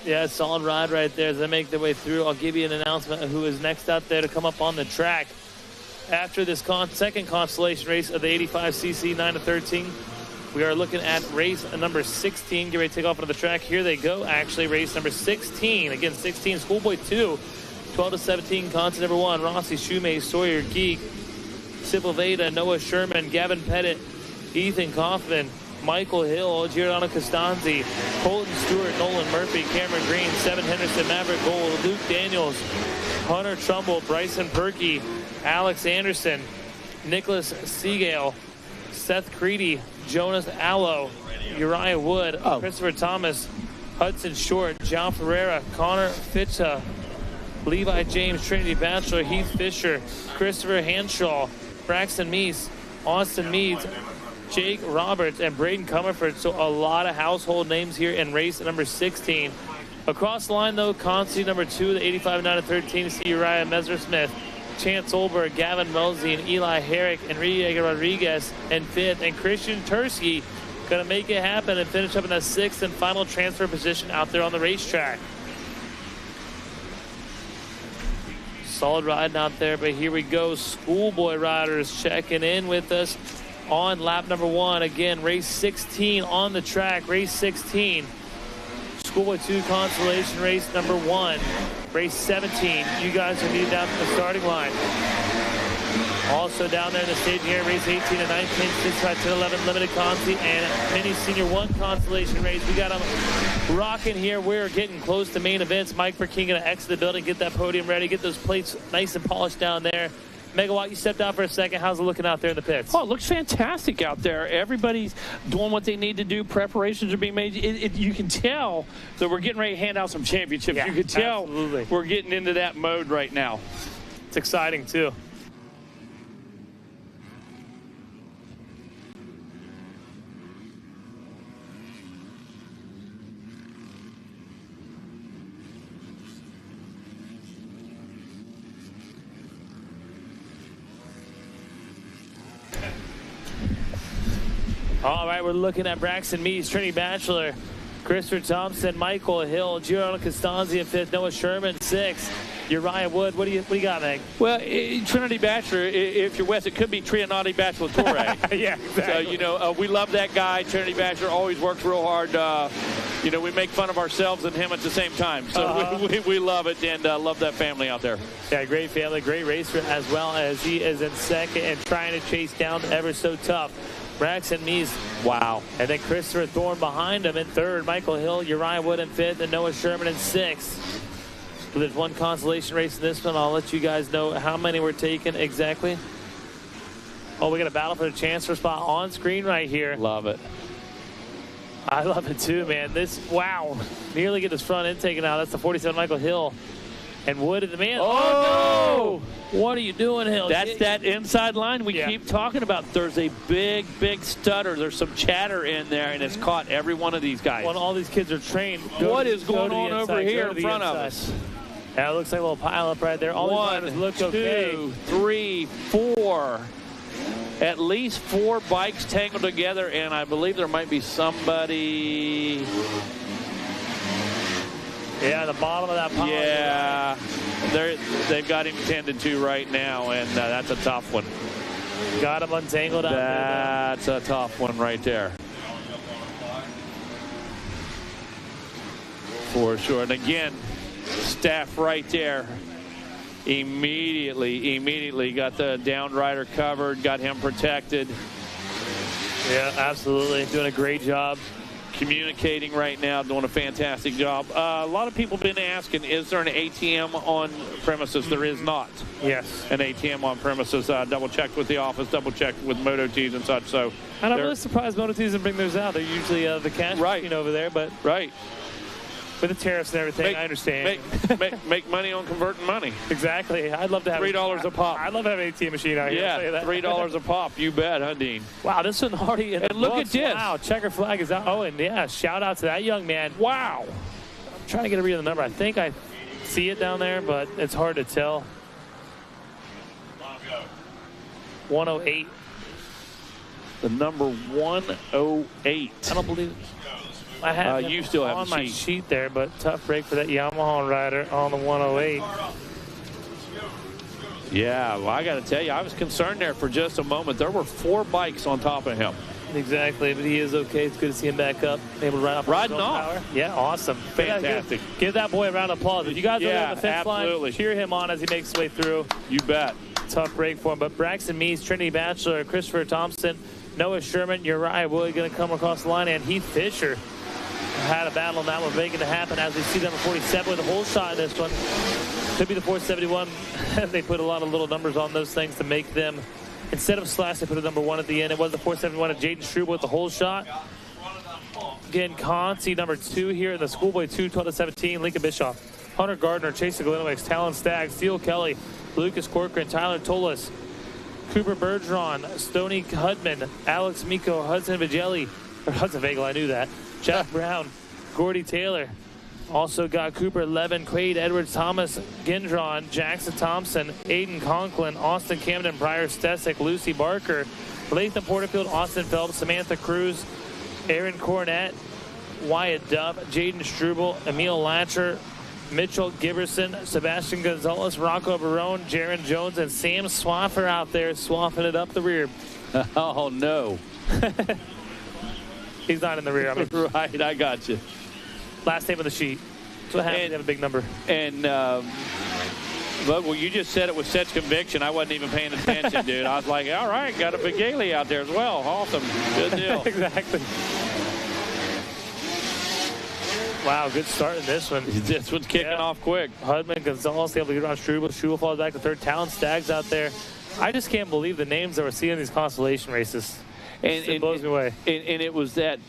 Yeah, solid ride right there as they make their way through. I'll give you an announcement of who is next out there to come up on the track. After this second constellation race of the 85cc 9 of 13, we are looking at race number 16. Get ready to take off onto the track. Here they go, actually. Race number 16. Again, 16, Schoolboy 2. 12 to 17, concie number 1. Rossi, Shoemay, Sawyer, Geek, Sepulveda, Noah Sherman, Gavin Pettit, Ethan Kaufman, Michael Hill, Giordano Costanzi, Colton Stewart, Nolan Murphy, Cameron Green, Seven Henderson, Maverick Gold, Luke Daniels, Hunter Trumbull, Bryson Perkey, Alex Anderson, Nicholas Seagale, Seth Creedy, Jonas Allo, Uriah Wood, Christopher Thomas, Hudson Short, John Ferreira, Connor Fitza, Levi James, Trinity Bachelor, Heath Fisher, Christopher Hanshaw, Braxton Meese, Austin Meads, Jake Roberts, and Braden Comerford. So a lot of household names here in race number 16. Across the line, though, concie number 2, the 85 9 of 13, see Uriah Messersmith, Chance Olberg, Gavin Melzi, and Eli Herrick, Enrique Rodriguez, and 5th. And Christian Tursky going to make it happen and finish up in that 6th and final transfer position out there on the racetrack. Solid riding out there, but here we go. Schoolboy riders checking in with us on lap number 1. Again, race 16 on the track. Race 16. Schoolboy 2 consolation race number 1. Race 17. You guys are needed down to the starting line. Also down there in the staging area, race 18 and 19, 65 to 11, limited concie, and mini senior 1 consolation race. We got them rocking here. We're getting close to main events. Mike Burking going to exit the building, get that podium ready, get those plates nice and polished down there. Megawatt, you stepped out for a second. How's it looking out there in the pits? Oh, it looks fantastic out there. Everybody's doing what they need to do. Preparations are being made. You can tell that we're getting ready to hand out some championships. Yeah, you can tell absolutely. We're getting into that mode right now. It's exciting, too. All right, we're looking at Braxton Mees, Trinity Bachelor, Christopher Thompson, Michael Hill, Giovanni Costanzi in 5th, Noah Sherman 6th, Uriah Wood. What do you got, Meg? Well, Trinity Bachelor, if you're West, it could be Trianati Bachelor Torre. Yeah, exactly. So, we love that guy. Trinity Bachelor always works real hard. We make fun of ourselves and him at the same time. So we love it and love that family out there. Yeah, great family, great racer, as well as he is in 2nd and trying to chase down Ever So Tough. Braxton Mees, wow. And then Christopher Thorne behind him in 3rd. Michael Hill, Uriah Wood in 5th, and Noah Sherman in 6th. So there's 1 consolation race in this one. I'll let you guys know how many we're taking exactly. Oh, we got a battle for the chancellor spot on screen right here. Love it. I love it too, man. Wow. Nearly get his front end taken out. That's the 47 Michael Hill. And Wood at the man. Oh, no! What are you doing, Hill? That's that inside line we keep talking about. There's a big stutter. There's some chatter in there, and it's caught every one of these guys. Well, all these kids are trained. What is going on over here in front of us? Yeah, it looks like a little pile-up right there. All 1, look 2, okay. 3, 4. At least 4 bikes tangled together, and I believe there might be somebody. Yeah, the bottom of that pile. Yeah, they've got him tended to right now, and that's a tough one. Got him untangled out there. That's a tough one right there. For sure. And again, staff right there. Immediately got the down rider covered, got him protected. Yeah, absolutely. Doing a great job. Communicating right now, doing a fantastic job. A lot of people have been asking, is there an ATM on premises? There is not. Yes. An ATM on premises. Double checked with the office, double checked with Moto Tees and such. So, and I'm really surprised Moto Tees didn't bring theirs out. They're usually the cash machine over there, but with the tariffs and everything, I understand. Make money on converting money. Exactly. I'd love to have $3 a pop. I'd love to have an ATM machine out here. Yeah, $3 a pop. You bet, huh, Dean? Wow, this one already in the look books. at this. Wow, checker flag is out. Oh, and yeah, shout out to that young man. Wow. I'm trying to get a read of the number. I think I see it down there, but it's hard to tell. 108. The number 108. I don't believe it. I have you still have on a my sheet there, but tough break for that Yamaha rider on the 108. Yeah, well, I got to tell you, I was concerned there for just a moment. There were 4 bikes on top of him. Exactly, but he is okay. It's good to see him back up, able to ride off. Riding off. Power. Yeah, awesome. Fantastic. Give that boy a round of applause. If you guys are on the fence line, cheer him on as he makes his way through. You bet. Tough break for him. But Braxton Mees, Trinity Bachelor, Christopher Thompson, Noah Sherman, Uriah Wood going to come across the line, and Heath Fisher had a battle on that one, making it happen as we see number 47 with a whole shot in this one. Could be the 471. They put a lot of little numbers on those things to make them, instead of slash, they put a number 1 at the end. It was the 471 of Jaden Struble with the whole shot. Again, concie number 2 here in the Schoolboy 2, 12-17. Lincoln Bischoff, Hunter Gardner, Chase Glenowicz, Talon Stagg, Steele Kelly, Lucas Corcoran, Tyler Tolis, Cooper Bergeron, Stoney Hudman, Alex Miko, Hudson Vigeli, or Hudson Vagel, I knew that. Jeff Brown, Gordy Taylor. Also got Cooper Levin, Quaid Edwards, Thomas Gendron, Jackson Thompson, Aiden Conklin, Austin Camden, Briar Stesick, Lucy Barker, Latham Porterfield, Austin Phelps, Samantha Cruz, Aaron Cornett, Wyatt Duff, Jaden Struble, Emil Latcher, Mitchell Giberson, Sebastian Gonzalez, Rocco Barone, Jaron Jones, and Sam Swaffer out there swapping it up the rear. Oh, no. He's not in the rear. I mean, right, I got you. Last name of the sheet. So what happens? They have a big number. And Well, you just said it with such conviction, I wasn't even paying attention, dude. I was like, all right, got a Begale out there as well. Awesome. Good deal. Exactly. Wow, good start in this one. This one's kicking off quick. Hudman, Gonzalez able to get around Struble. Struble falls back to third. Talon Staggs out there. I just can't believe the names that we're seeing in these consolation races. It blows me away. And it was that,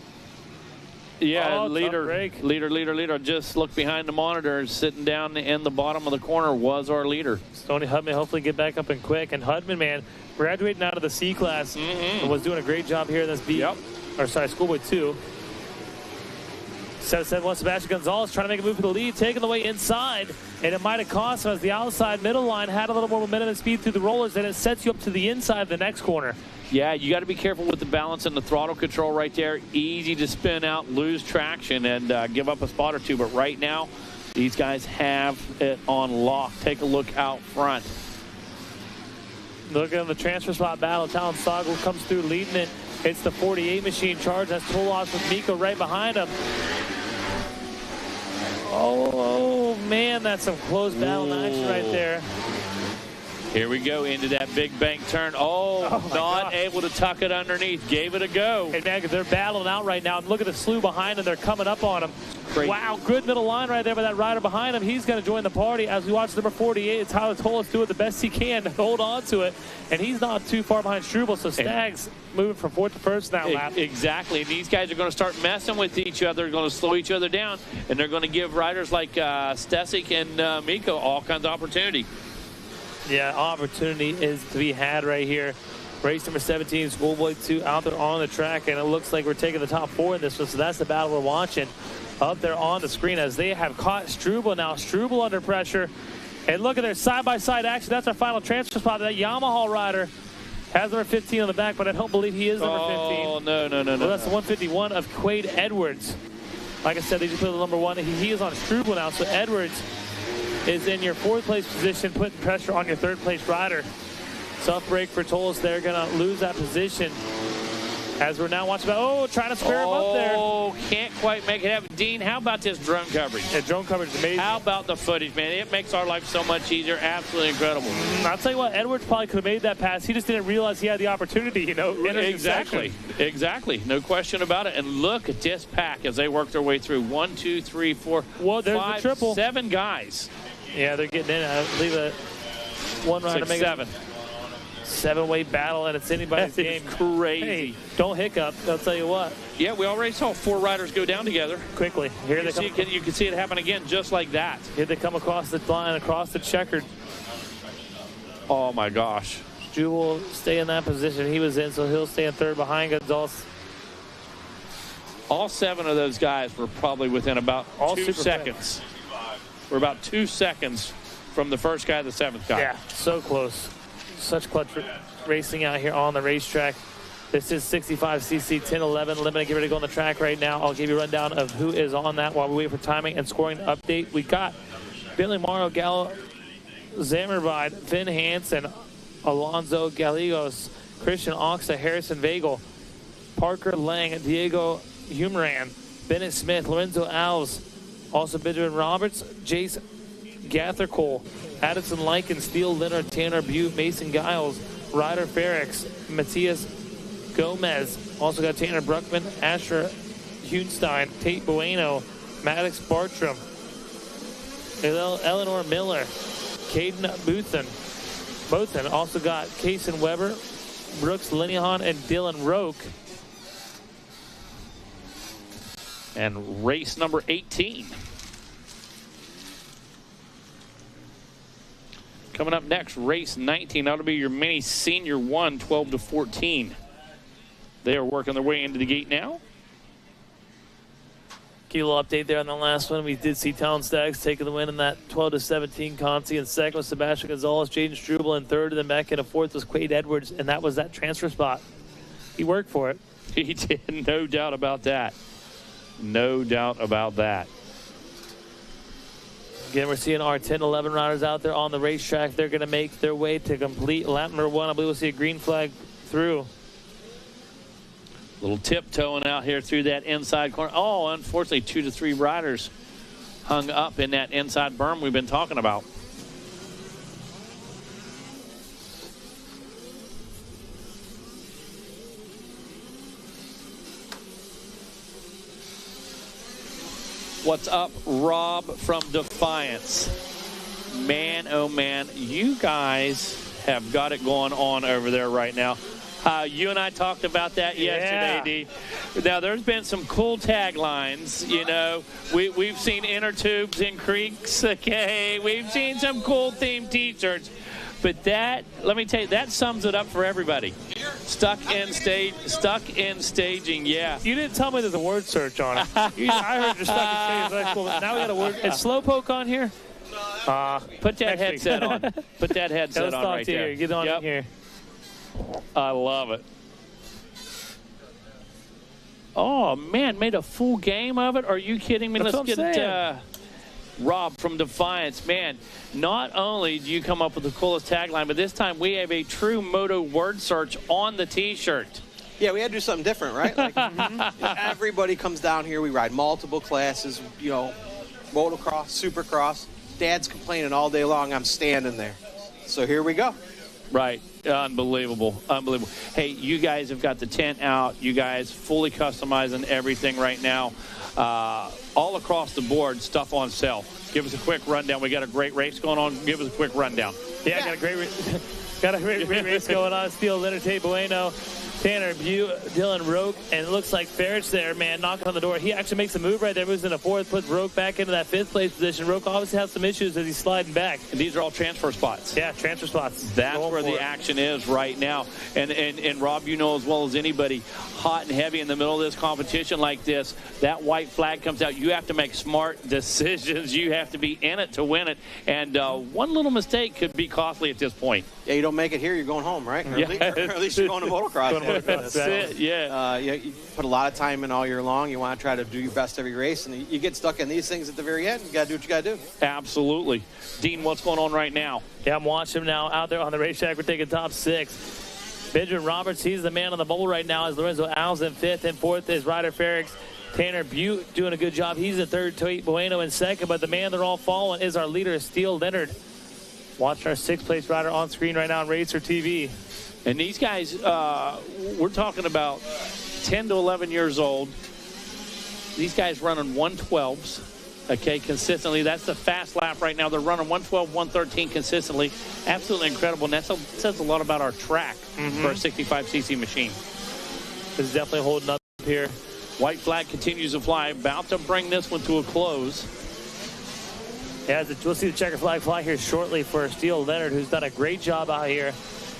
leader. Just look behind the monitor. Sitting down in the bottom of the corner was our leader. Stoney Hudman hopefully get back up and quick. And Hudman, man, graduating out of the C class and was doing a great job here in this Schoolboy 2. 7-7-1 Sebastian Gonzalez trying to make a move for the lead, taking the way inside, and it might have cost him as the outside middle line had a little more momentum and speed through the rollers, and it sets you up to the inside of the next corner. Yeah, you got to be careful with the balance and the throttle control right there. Easy to spin out, lose traction, and give up a spot or two. But right now, these guys have it on lock. Take a look out front. Looking at the transfer spot battle, Talon Stoggle comes through leading it. It's the 48 machine charge. That's Tolos with Miko right behind him. Oh, man, that's some close battle action right there. Here we go into that big bank turn. Not able to tuck it underneath. Gave it a go. And, man, they're battling out right now. And look at the slew behind them. They're coming up on him. Great. Wow, good middle line right there by that rider behind him. He's going to join the party as we watch number 48. Tyler Tolos do it the best he can to hold on to it. And he's not too far behind Struble, so Staggs moving from fourth to first now lap. Exactly. And these guys are going to start messing with each other. They're going to slow each other down. And they're going to give riders like Stesic and Miko all kinds of opportunity. Yeah, opportunity is to be had right here. Race number 17, Schoolboy 2 out there on the track, and it looks like we're taking the top four in this one, so that's the battle we're watching up there on the screen as they have caught Struble now. Struble under pressure, and look at their side-by-side action. That's our final transfer spot. That Yamaha rider has number 15 on the back, but I don't believe he is number 15. Oh, no. Well, that's the 151 of Quade Edwards. Like I said, they just put the number one. He is on Struble now, so Edwards is in your fourth place position, putting pressure on your third place rider. Tough break for Tolos. They're going to lose that position as we're now watching. Trying to square him up there. Oh, can't quite make it happen. Dean, how about this drone coverage? Yeah, drone coverage is amazing. How about the footage, man? It makes our life so much easier. Absolutely incredible. I'll tell you what, Edwards probably could have made that pass. He just didn't realize he had the opportunity, Exactly. No question about it. And look at this pack as they work their way through. 1, 2, 3, 4, well, there's 5, the triple. 7 guys. Yeah, they're getting in. I believe that one rider makes 7. 7-way battle, and it's anybody's game. Crazy. Hey, don't hiccup. I'll tell you what. Yeah, we already saw 4 riders go down together. Quickly. Here they come. You can see it happen again just like that. Here they come across the line, across the checkered. Oh, my gosh. Stu will stay in that position he was in, so he'll stay in third behind Gonzalez. All 7 of those guys were probably within about 2 seconds. We're about 2 seconds from the first guy to the 7th guy. Yeah, so close. Such clutch racing out here on the racetrack. This is 65cc 1011 limited. Get ready to go on the track right now. I'll give you a rundown of who is on that while we wait for timing and scoring update. We got Billy Morrow, Gallo Zammerbide, Finn Hansen, Alonzo Gallegos, Christian Oxa, Harrison Vagel, Parker Lang, Diego Humeran, Bennett Smith, Lorenzo Alves, also Benjamin Roberts, Jace Gathercole, Addison Lykin, Steele Leonard, Tanner Butte, Mason Giles, Ryder Ferrix, Matthias Gomez. Also got Tanner Bruckman, Asher Hunstein, Tate Bueno, Maddox Bartram, Eleanor Miller, Caden Bothan. Also got Kaysen Weber, Brooks Linehan, and Dylan Roque. And race number 18. Coming up next, race 19. That'll be your mini senior 1, 12 to 14. They are working their way into the gate now. Key little update there on the last one. We did see Talon Staggs taking the win in that 12 to 17 concie. And second was Sebastian Gonzalez, Jaden Struble in third, and then back in a fourth was Quade Edwards, and that was that transfer spot. He worked for it. He did, no doubt about that. No doubt about that. Again, we're seeing our 10-11 riders out there on the racetrack. They're going to make their way to complete lap number 1. I believe we'll see a green flag through. Little tiptoeing out here through that inside corner. Oh, unfortunately, 2 to 3 riders hung up in that inside berm we've been talking about. What's up, Rob from Defiance? Man, oh man, you guys have got it going on over there right now. You and I talked about that yesterday, Dean. Now, there's been some cool taglines. You know, we've seen inner tubes in creeks, okay? We've seen some cool themed T-shirts. But that, let me tell you, that sums it up for everybody. Stuck in staging, yeah. You didn't tell me there's a word search on it. I heard you're stuck in staging. Cool. Now we got a word. Is Slowpoke on here? Put that headset on. Put that headset on right there. Get on in here. I love it. Oh, man, made a full game of it? Are you kidding me? That's Let's get Rob from Defiance. Man, not only do you come up with the coolest tagline, but this time we have a true moto word search on the T-shirt. Yeah, we had to do something different, right? Like, everybody comes down here. We ride multiple classes, you know, motocross, supercross. Dad's complaining all day long. I'm standing there. So here we go. Right. Unbelievable. Unbelievable. Hey, you guys have got the tent out. You guys fully customizing everything right now. All across the board, stuff on sale. Give us a quick rundown. We got a great race going on. Give us a quick rundown. Yeah, got a great race going on. Steele, Leonard, Tate, Bueno, Tanner, Bew, Dylan, Roke, and it looks like Farage there, man, knocking on the door. He actually makes a move right there, moves into fourth, puts Roke back into that fifth place position. Roke obviously has some issues as he's sliding back. And these are all transfer spots. Yeah, transfer spots. That's where the action is right now. And Rob, you know as well as anybody, hot and heavy in the middle of this competition like this, that white flag comes out. You have to make smart decisions. You have to be in it to win it. And one little mistake could be costly at this point. Yeah, you don't make it here, you're going home, right? Or at least you're going to motocross. That's it, yeah. You put a lot of time in all year long. You want to try to do your best every race, and you get stuck in these things at the very end. You got to do what you got to do. Absolutely. Dean, what's going on right now? Yeah, I'm watching him now out there on the racetrack. We're taking top 6. Benjamin Roberts, he's the man on the bubble right now as Lorenzo Alves in 5th, and 4th is Ryder Ferrix. Tanner Butte doing a good job. He's in 3rd, Tate Bueno in 2nd, but the man they're all following is our leader, Steele Leonard. Watching our 6th place rider on screen right now on Racer TV. And these guys, we're talking about 10 to 11 years old. These guys running 112s, okay, consistently. That's the fast lap right now. They're running 112, 113 consistently. Absolutely incredible. And that says a lot about our track for a 65cc machine. This is definitely holding up here. White flag continues to fly. About to bring this one to a close. Yeah, we'll see the checker flag fly here shortly for Steele Leonard, who's done a great job out here.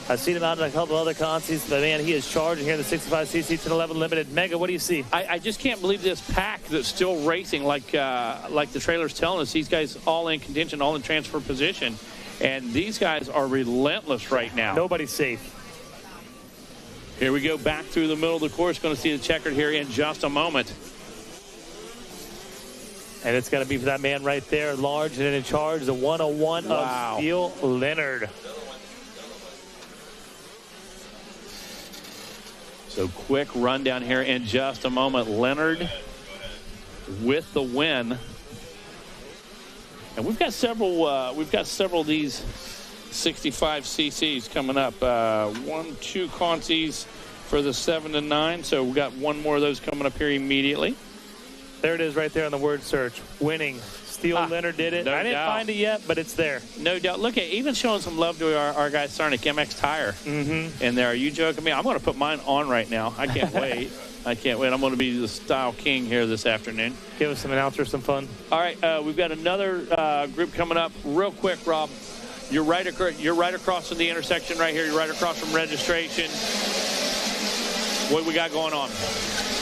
I've seen him out in a couple other concies, but man, he is charging here in the 65cc 1011 Limited. Mega, what do you see? I just can't believe this pack that's still racing like the trailer's telling us. These guys all in contention, all in transfer position, and these guys are relentless right now. Nobody's safe. Here we go back through the middle of the course. Going to see the checkered here in just a moment. And it's going to be for that man right there, large and in charge, the 101 of Steele Leonard. So quick rundown here in just a moment. Leonard with the win. And we've got several of these 65 cc's coming up. 1, 2 concies for the 7 to 9. So we've got one more of those coming up here immediately. There it is right there on the word search. Winning. Steele Leonard did it. No I didn't doubt. find it yet, but it's there. No doubt. Look at even showing some love to our guy Sarnik, MX Tire. In there. Are you joking me? I'm going to put mine on right now. I can't wait. I can't wait. I'm going to be the style king here this afternoon. Give us some announcers some fun. All right. We've got another group coming up. Real quick, Rob. You're right across from the intersection right here. You're right across from registration. What we got going on?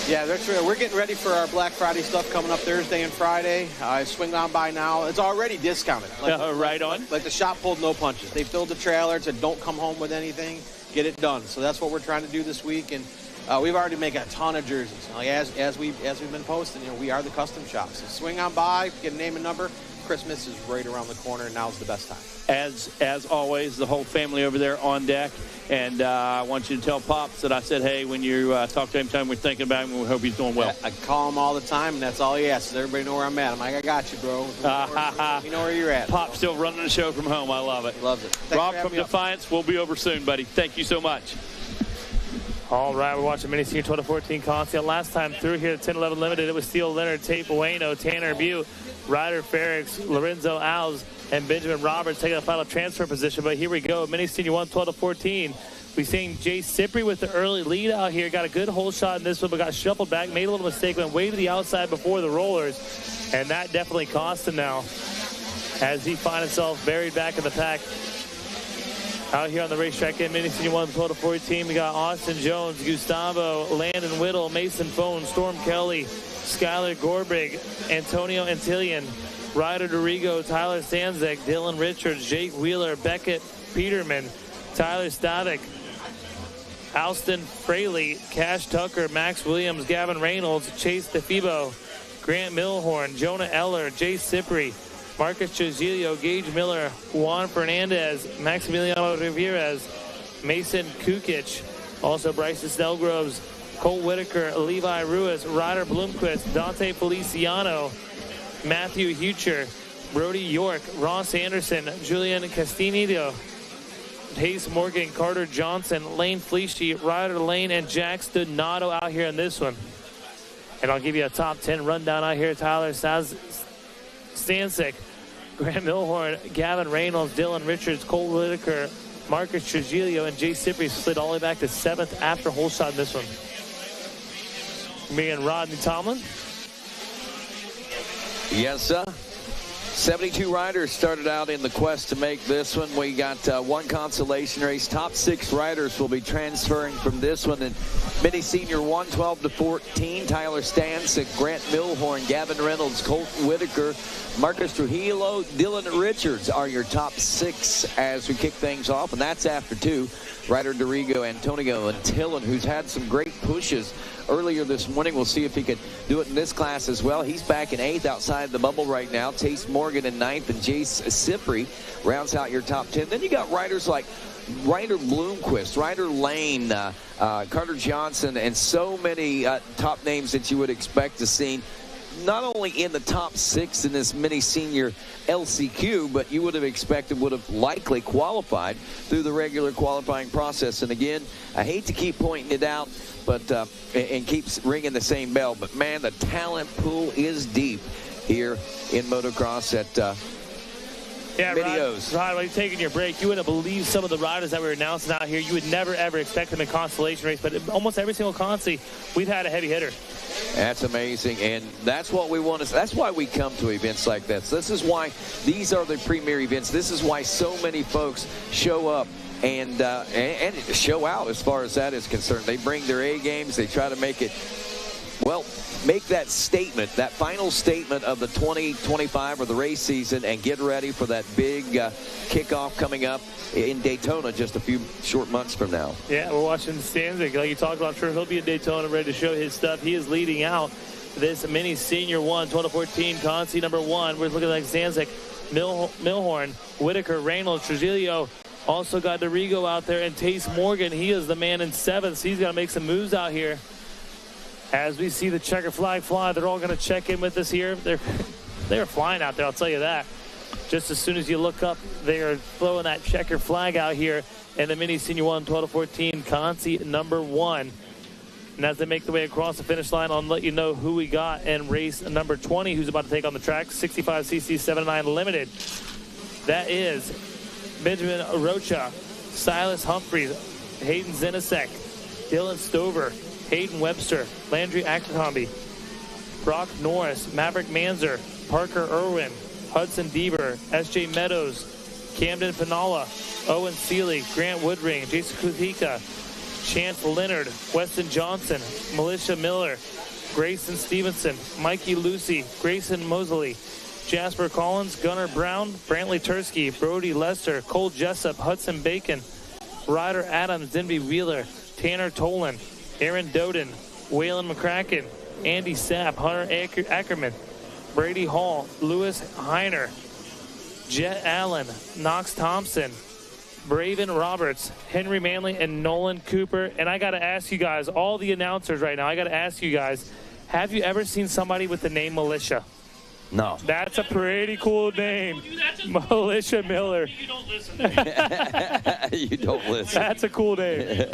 Yeah, that's right. We're getting ready for our Black Friday stuff coming up Thursday and Friday. Swing on by now. It's already discounted. Right on. Like the shop pulled no punches. They filled the trailer, said don't come home with anything. Get it done. So that's what we're trying to do this week. And we've already made a ton of jerseys. Like as we've been posting, we are the custom shop. So swing on by, get a name and number. Christmas is right around the corner, and now's the best time. As always, the whole family over there on deck. And I want you to tell Pops that I said, hey, when you talk to him, tell him we're thinking about him and we hope he's doing well. I call him all the time, and that's all he asks. Does everybody know where I'm at? I'm like, I got you, bro. You know where you're at. Pop's still running the show from home. I love it. Loves it. Rob from Defiance, we'll be over soon, buddy. Thank you so much. All right, we're watching Mini Senior 12-14 concie. Last time through here at 10-11 Limited, it was Steele Leonard, Tate Bueno, Tanner Butte, Ryder Ferrix, Lorenzo Alves, and Benjamin Roberts taking the final transfer position. But here we go, Mini Senior 1, 12-14. We've seen Jay Cipri with the early lead out here. Got a good hole shot in this one, but got shuffled back, made a little mistake, went way to the outside before the rollers, and that definitely cost him now as he finds himself buried back in the pack. Out here on the racetrack in Mini Senior 1, 12-14, we got Austin Jones, Gustavo, Landon Whittle, Mason Phone, Storm Kelly, Skylar Gorbrig, Antonio Antillion, Ryder Dorigo, Tyler Stanzik, Dylan Richards, Jake Wheeler, Beckett Peterman, Tyler Stavik, Alston Fraley, Cash Tucker, Max Williams, Gavin Reynolds, Chase DeFibo, Grant Milhorn, Jonah Eller, Jay Cipri, Marcus Trujillo, Gage Miller, Juan Fernandez, Maximiliano Ramirez, Mason Kukic, also Bryson Snellgroves, Cole Whitaker, Levi Ruiz, Ryder Bloomquist, Dante Feliciano, Matthew Hucher, Brody York, Ross Anderson, Julian Castinito, Hayes Morgan, Carter Johnson, Lane Fleeshy, Ryder Lane, and Jax Donato out here in this one. And I'll give you a top 10 rundown out here. Tyler Stanzik, Grant Milhorn, Gavin Reynolds, Dylan Richards, Cole Whitaker, Marcus Trujillo, and Jay Cipri slid all the way back to 7th after hole shot in this one. Me and Rodney Tomlin. Yes, sir. 72 riders started out in the quest to make this one. We got one consolation race. Top 6 riders will be transferring from this one. And Mini Senior 1, 12-14. Tyler Stanzik, Grant Milhorn, Gavin Reynolds, Colton Whitaker, Marcus Trujillo, Dylan Richards are your top 6 as we kick things off. And that's after 2. Ryder Dorigo, Antonio Antillion, who's had some great pushes earlier this morning. We'll see if he can do it in this class as well. He's back in 8th outside the bubble right now. Tace Morgan in 9th, and Jace Cipri rounds out your top 10. Then you got riders like Ryder Bloomquist, Ryder Lane, Carter Johnson, and so many top names that you would expect to see not only in the top 6 in this Mini Senior LCQ, but you would have expected would have likely qualified through the regular qualifying process. And again, I hate to keep pointing it out, but and keeps ringing the same bell, but man, the talent pool is deep here in motocross at Mini O's. Rod, while you're taking your break, you wouldn't believe some of the riders that were announcing out here. You would never, ever expect them in consolation race, but almost every single concie, we've had a heavy hitter. That's amazing, and that's what we want to. That's why we come to events like this. This is why these are the premier events. This is why so many folks show up and show out as far as that is concerned. They bring their A games. They try to make it, well, make that statement, that final statement of the 2025 or the race season, and get ready for that big kickoff coming up in Daytona just a few short months from now. Yeah, we're watching Stanzik. Like you talked about, I'm sure he'll be in Daytona ready to show his stuff. He is leading out this Mini Senior 1, 12-14 concie number 1. We're looking like Stanzik, Milhorn, Whitaker, Reynolds, Trujillo. Also got Dorigo out there, and Tace Morgan. He is the man in 7th. So he's got to make some moves out here. As we see the checker flag fly, they're all going to check in with us here. They're flying out there, I'll tell you that. Just as soon as you look up, they are throwing that checker flag out here in the Mini Senior 1, 12-14 concie number 1. And as they make their way across the finish line, I'll let you know who we got in race number 20, who's about to take on the track, 65cc 7-9 Limited. That is Benjamin Rocha, Silas Humphreys, Hayden Zinasek, Dylan Stover, Hayden Webster, Landry Abercrombie, Brock Norris, Maverick Manzer, Parker Irwin, Hudson Deaver, S.J. Meadows, Camden Finala, Owen Seeley, Grant Woodring, Jason Kuhika, Chance Leonard, Weston Johnson, Militia Miller, Grayson Stevenson, Mikey Lucy, Grayson Mosley, Jasper Collins, Gunnar Brown, Brantley Tursky, Brody Lester, Cole Jessup, Hudson Bacon, Ryder Adams, Denby Wheeler, Tanner Tolan, Aaron Doden, Waylon McCracken, Andy Sapp, Hunter Ackerman, Brady Hall, Lewis Heiner, Jet Allen, Knox Thompson, Braven Roberts, Henry Manley, and Nolan Cooper. And I got to ask you guys, all the announcers right now, I got to ask you guys, have you ever seen somebody with the name Militia? No. That's a pretty cool name. Militia Miller. You don't listen. That's a cool name.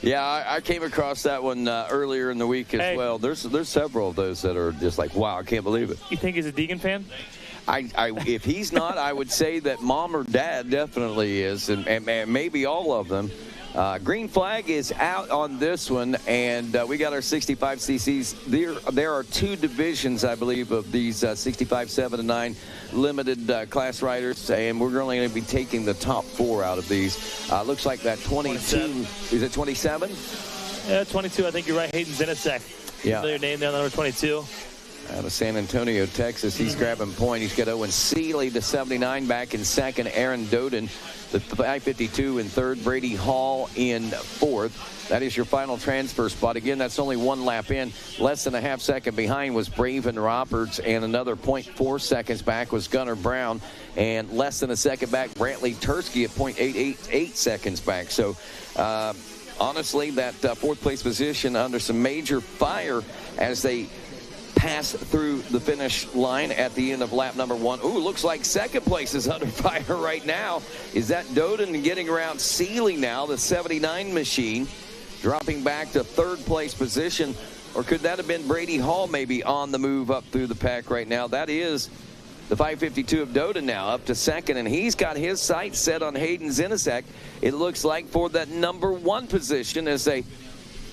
Yeah, I came across that one earlier in the week as well. There's several of those that are just like, wow, I can't believe it. You think he's a Deegan fan? If he's not, I would say that mom or dad definitely is, and maybe all of them. Green flag is out on this one, and we got our 65 cc's. There are two divisions, I believe, of these 65 7 and 9 limited class riders, and we're only going to be taking the top 4 out of these. Looks like that 22. 27. Is it 27? Yeah, 22. I think you're right. Hayden Zinasek. Yeah. Your name down, number 22. Out of San Antonio, Texas. He's grabbing point. He's got Owen Seeley, the 79, back in second. Aaron Doden, the 552 in third. Brady Hall in fourth. That is your final transfer spot. Again, that's only 1 lap in. Less than a half second behind was Braven Roberts, and another 0.4 seconds back was Gunnar Brown, and less than a second back, Brantley Tursky at 0.888 seconds back. So, honestly, that fourth place position under some major fire as they pass through the finish line at the end of lap number 1. Ooh, looks like second place is under fire right now. Is that Doden getting around Seeley now, the 79 machine, dropping back to third place position? Or could that have been Brady Hall maybe on the move up through the pack right now? That is the 552 of Doden now up to second, and he's got his sights set on Hayden Zinasek, it looks like, for that number 1 position as they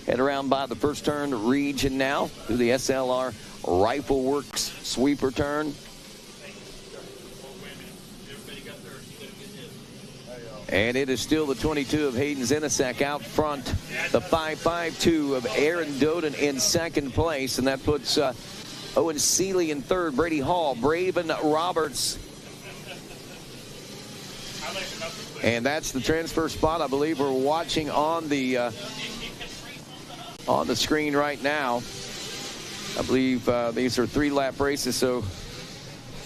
head around by the first turn region now through the SLR Rifle Works sweeper turn. And it is still the 22 of Hayden Zinasek out front. The 552 of Aaron Doden in second place. And that puts Owen Seeley in third. Brady Hall, Braven Roberts. And that's the transfer spot I believe we're watching on the screen right now. I believe these are 3-lap races, so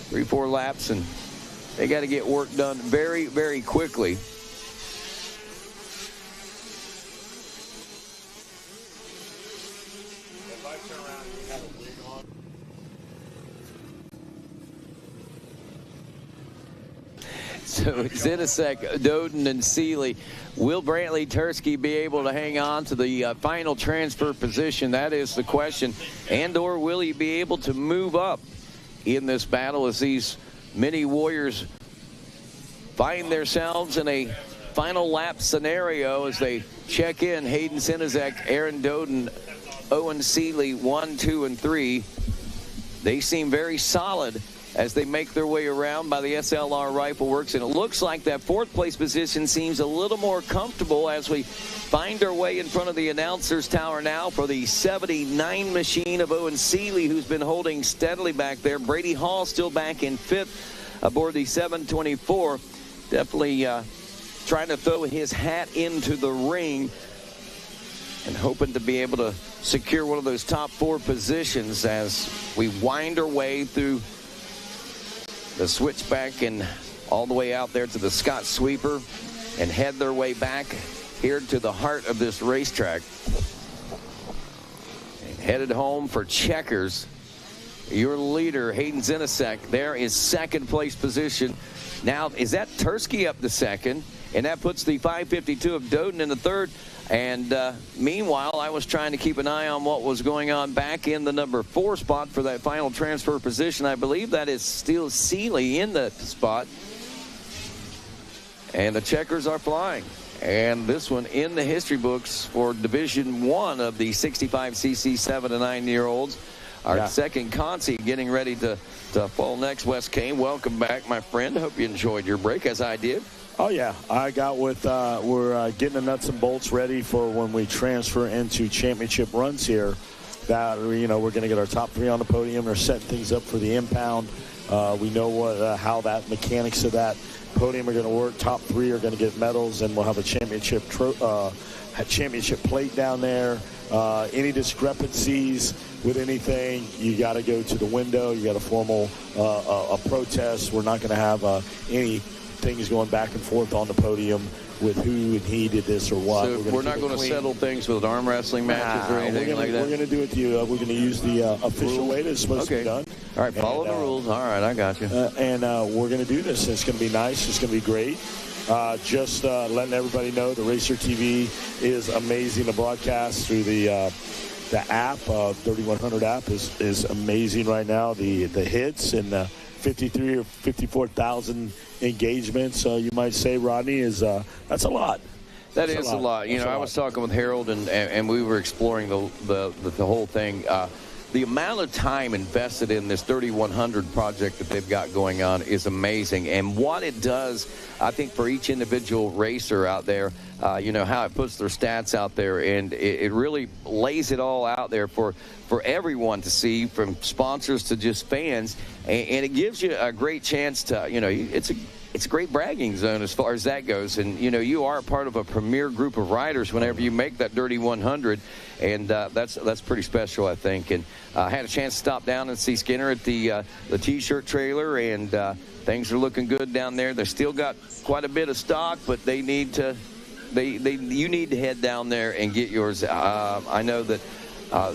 3-4 laps, and they got to get work done very, very quickly. So Zinasek, Doden, and Seeley. Will Brantley Tursky be able to hang on to the final transfer position? That is the question. And/or will he be able to move up in this battle as these mini warriors find themselves in a final lap scenario as they check in? Hayden Zinasek, Aaron Doden, Owen Seeley, 1, 2, and 3. They seem very solid as they make their way around by the SLR Rifle Works. And it looks like that fourth place position seems a little more comfortable as we find our way in front of the announcer's tower now for the 79 machine of Owen Seeley, who's been holding steadily back there. Brady Hall still back in fifth aboard the 724. Definitely trying to throw his hat into the ring and hoping to be able to secure one of those top 4 positions as we wind our way through the switchback and all the way out there to the Scott Sweeper and head their way back here to the heart of this racetrack. And headed home for Checkers. Your leader, Hayden Zinasek, there is second place position. Now, is that Tursky up to second? And that puts the 552 of Doden in the third. And meanwhile, I was trying to keep an eye on what was going on back in the number 4 spot for that final transfer position. I believe that is still Seeley in the spot. And the Checkers are flying. And this one in the history books for Division 1 of the 65cc 7 to 9-year-olds. Our second concie getting ready to fall next. Wes Kane, welcome back, my friend. Hope you enjoyed your break, as I did. Oh, yeah. I got with, we're getting the nuts and bolts ready for when we transfer into championship runs here. That, you know, we're going to get our top 3 on the podium. We're setting things up for the impound. We know what how that mechanics of that podium are going to work. Top 3 are going to get medals, and we'll have a championship plate down there. Any discrepancies with anything, you got to go to the window. You got a formal a protest. We're not going to have any things going back and forth on the podium with who and he did this or what. So we're not going to settle things with arm wrestling matches or anything like that? We're going to do it we're going to use the official way that it's supposed to be done. All right, follow the rules. All right, I got you. And we're going to do this. It's going to be nice. It's going to be great. Just letting everybody know the Racer TV is amazing. The broadcast through the app, 3100 app is amazing right now. The hits and 53 or 54,000 engagements, you might say, Rodney, is that's a lot. That is a lot. You know, I was talking with Harold, and we were exploring the whole thing. The amount of time invested in this 3100 project that they've got going on is amazing. And what it does, I think, for each individual racer out there, you know, how it puts their stats out there, and it really lays it all out there for everyone to see, from sponsors to just fans. And it gives you a great chance to, you know, it's a great bragging zone as far as that goes. And, you know, you are a part of a premier group of riders whenever you make that Dirty 100. And that's pretty special, I think. And I had a chance to stop down and see Skinner at the T-shirt trailer, and things are looking good down there. They still got quite a bit of stock, but they need to, you need to head down there and get yours. I know that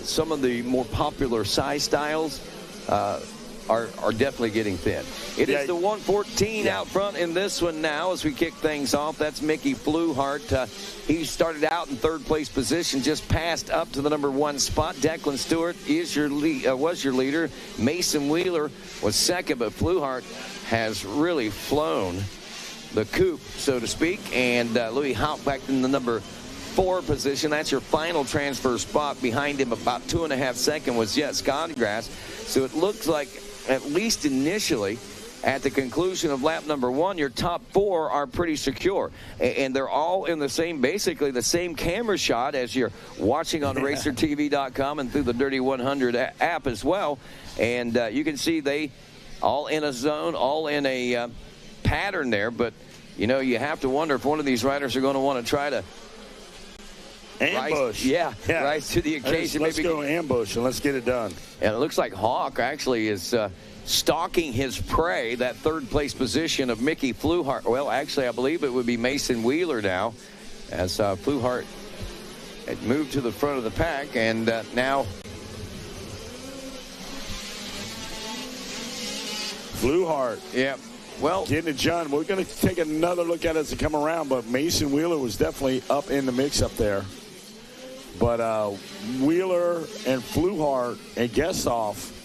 some of the more popular size styles are definitely getting thin. It is the 114 out front in this one now as we kick things off. That's Mickey Fluhart. He started out in third place position, just passed up to the number 1 spot. Declan Stewart is was your leader. Mason Wheeler was second, but Fluhart has really flown the coop, so to speak. And Louis Haupt back in the number 4 position. That's your final transfer spot. Behind him, about 2.5 seconds, was Jet Scottygrass. So it looks like, at least initially, at the conclusion of lap number 1, your top 4 are pretty secure. And they're all in the same, basically the same camera shot as you're watching on racertv.com and through the Dirty 100 app as well. And you can see they all in a zone, all in a pattern there. But, you know, you have to wonder if one of these riders are going to want to try to ambush. Rise to the occasion. Let's go ambush and let's get it done. And it looks like Hawk actually is stalking his prey, that third place position of Mickey Fluhart. Well, actually, I believe it would be Mason Wheeler now, as Fluhart had moved to the front of the pack, and now Fluhart. Yeah. Well, getting it done. We're going to take another look at it as it come around, but Mason Wheeler was definitely up in the mix up there. But Wheeler and Fluhart and Gestoff,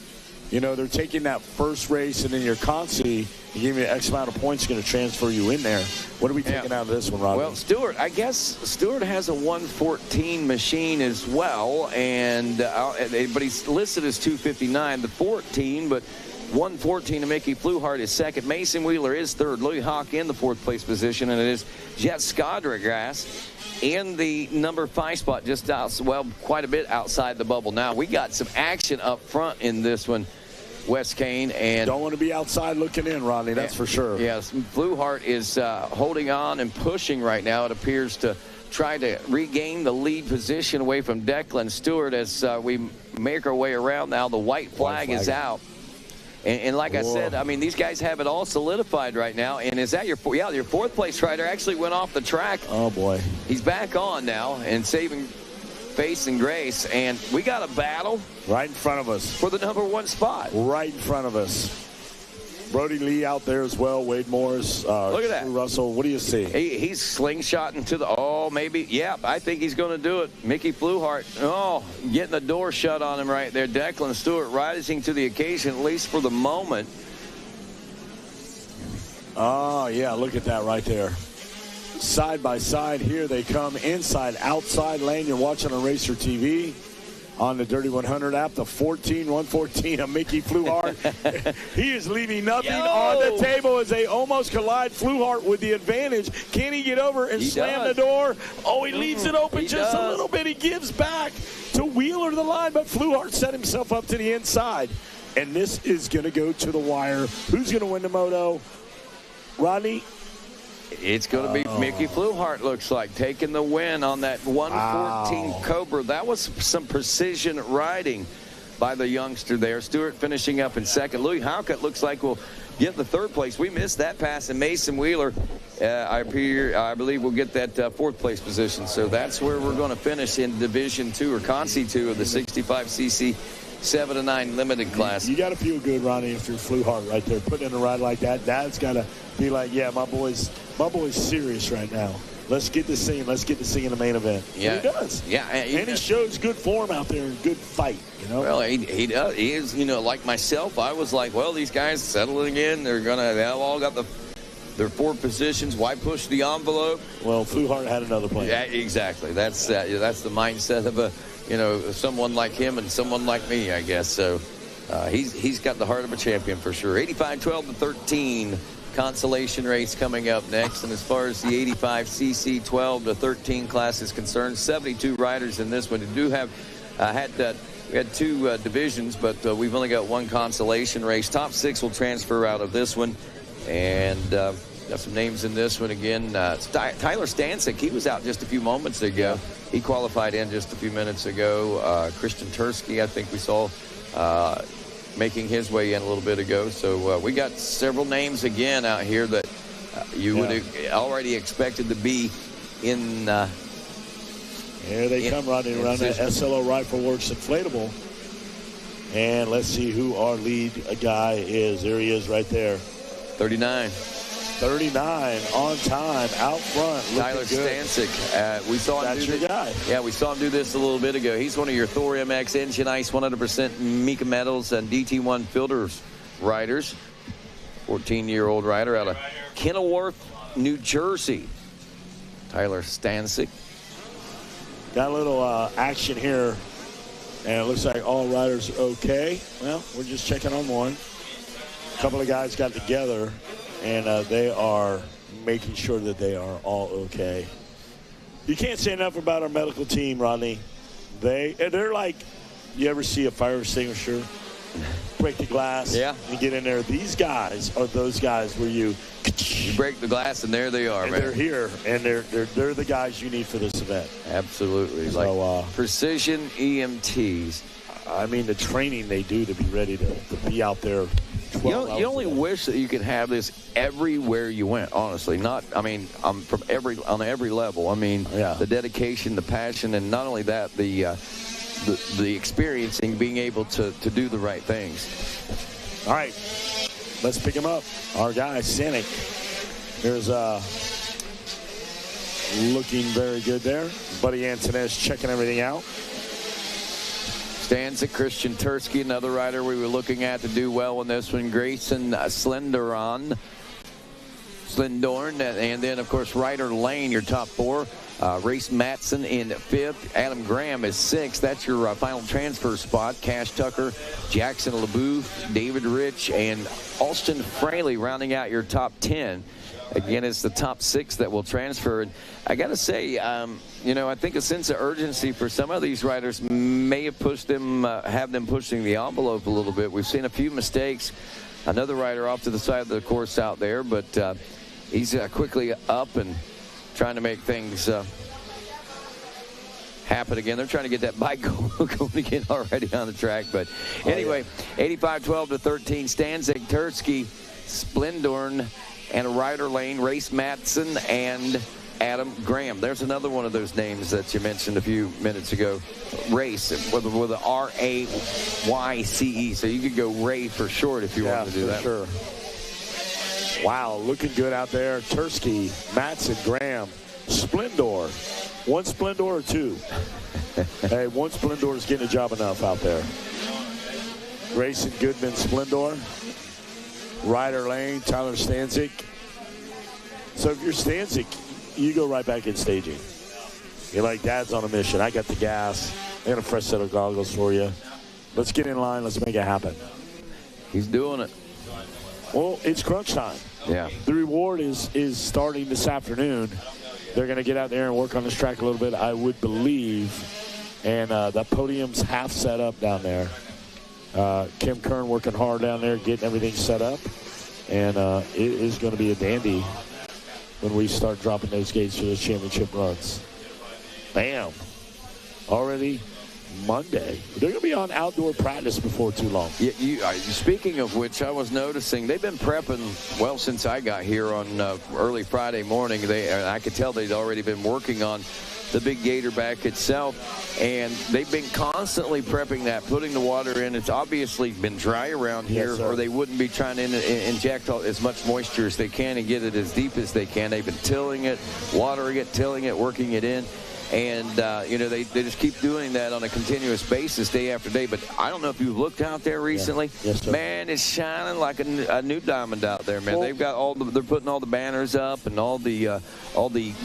you know, they're taking that first race, and then your concie, you give you X amount of points, going to transfer you in there. What are we taking out of this one, Rob? Well, Stewart, I guess Stewart has a 114 machine as well, and but he's listed as 259, the 14, but 114 to Mickey Fluhart is second. Mason Wheeler is third. Louis Hawk in the 4th place position, and it is Jet Scottygrass in the number 5 spot, just out, well, quite a bit outside the bubble. Now, we got some action up front in this one, Wes Kane. And don't want to be outside looking in, Rodney, that's for sure. Yes, Fluhart is holding on and pushing right now. It appears to try to regain the lead position away from Declan Stewart as we make our way around now. The white flag is out. And like I said, I mean, these guys have it all solidified right now. And is that your 4th place rider actually went off the track. Oh, boy. He's back on now and saving face and grace. And we got a battle. Right in front of us. For the number 1 spot. Right in front of us. Brody Lee out there as well. Wade Morris. Look at that. Russell, what do you see? He's slingshotting to the, maybe. Yeah, I think he's going to do it. Mickey Fluhart, getting the door shut on him right there. Declan Stewart rising to the occasion, at least for the moment. Oh, yeah, look at that right there. Side by side, here they come. Inside, outside lane. You're watching on Racer TV. On the Dirty 100 app, the 114 of Mickey Fluhart. He is leaving nothing on the table as they almost collide. Fluhart with the advantage. Can he get over and slam the door? Oh, he leaves it open just a little bit. He gives back to Wheeler the line, but Fluhart set himself up to the inside. And this is going to go to the wire. Who's going to win the moto? Rodney? It's going to be Mickey Fluhart, looks like, taking the win on that 114 Cobra. That was some precision riding by the youngster there. Stewart finishing up in second. Louis Haupt looks like will get the 3rd place. We missed that pass, and Mason Wheeler, I believe, will get that 4th place position. So that's where we're going to finish in Division 2 or Concie 2 of the 65cc 7 to 9 limited class. You got to feel good, Ronnie, if you're Fluhart right there, putting in a ride like that. That's got to be like, yeah, my boy's serious right now. Let's get this thing. Let's get this thing in the main event. Yeah, and he does. Yeah, and he shows good form out there and good fight. You know. Well, he does. He is. You know, like myself, I was like, well, these guys settling in. They've all got their 4 positions. Why push the envelope? Well, Fluhart had another plan. Yeah, exactly. That's the mindset of someone like him and someone like me, I guess. So he's got the heart of a champion for sure. 85-12 to 13. Consolation race coming up next. And as far as the 85cc 12 to 13 class is concerned, 72 riders in this one. We do have we had 2 divisions, but we've only got 1 consolation race. Top 6 will transfer out of this one. And got some names in this one again. Tyler Stancic, he was out just a few moments ago. He qualified in just a few minutes ago. Christian Tursky, I think we saw making his way in a little bit ago. So we got several names again out here that you would have already expected to be in. Here they come running around that SLO Rifle Works inflatable. And let's see who our lead guy is. There he is right there. 39 on time, out front. Tyler Stancic. We saw him That's your guy. Yeah, we saw him do this a little bit ago. He's one of your Thor MX Engine Ice 100% Mika Metals and DT1 Filters riders. 14-year-old rider out of Kenilworth, New Jersey. Tyler Stancic. Got a little action here, and it looks like all riders are okay. Well, we're just checking on one. A couple of guys got together, and they are making sure that they are all okay. You can't say enough about our medical team, Rodney. They're like, you ever see a fire extinguisher break the glass? Yeah. You get in there. These guys are those guys where you break the glass, and there they are, and man. They're here, and they're the guys you need for this event. Absolutely. So, like precision EMTs. I mean, the training they do to be ready to be out there. You only wish that you could have this everywhere you went, honestly. On every level. I mean, the dedication, the passion, and not only that, the experiencing, being able to do the right things. All right, let's pick him up. Our guy, Sanic. There's looking very good there. Buddy Antones checking everything out. Stancic, Christian Tursky, another rider we were looking at to do well in this one. Grayson Slendorn, and then, of course, Ryder Lane, your top 4. Race Matson in 5th. Adam Graham is 6th. That's your final transfer spot. Cash Tucker, Jackson LeBouf, David Rich, and Alston Fraley rounding out your top 10. Again, it's the top 6 that will transfer. And I got to say, I think a sense of urgency for some of these riders may have pushed them, have them pushing the envelope a little bit. We've seen a few mistakes. Another rider off to the side of the course out there, but he's quickly up and trying to make things happen again. They're trying to get that bike going again already on the track. But anyway, 85-12 to 13. Stancic, Tursky, Splendorn, and Ryder Lane, Race Matson, and Adam Graham. There's another one of those names that you mentioned a few minutes ago. Race with a R-A-Y-C-E. So you could go Ray for short if you wanted to do that. Sure. Wow, looking good out there. Tursky, Matson, Graham, Splendor. 1 Splendor or 2? Hey, 1 Splendor is getting a job enough out there. Grayson Goodman, Splendor. Ryder Lane, Tyler Stancic. So if you're Stancic, you go right back in staging. You're like, Dad's on a mission. I got the gas. I got a fresh set of goggles for you. Let's get in line. Let's make it happen. He's doing it. Well, it's crunch time. Yeah. The reward is starting this afternoon. They're going to get out there and work on this track a little bit, I would believe. And that podium's half set up down there. Kim Kern working hard down there, getting everything set up. And it is going to be a dandy when we start dropping those gates for the championship runs. Bam. Already Monday. They're going to be on outdoor practice before too long. Yeah, speaking of which, I was noticing they've been prepping well since I got here on early Friday morning. I could tell they'd already been working on big gator back itself. And they've been constantly prepping that, putting the water in. It's obviously been dry around here, or they wouldn't be trying to inject as much moisture as they can and get it as deep as they can. They've been tilling it, watering it, tilling it, working it in. And, they just keep doing that on a continuous basis day after day. But I don't know if you've looked out there recently. Yeah. Yes, sir. Man, it's shining like a new diamond out there, man. They've got they're putting all the banners up and all the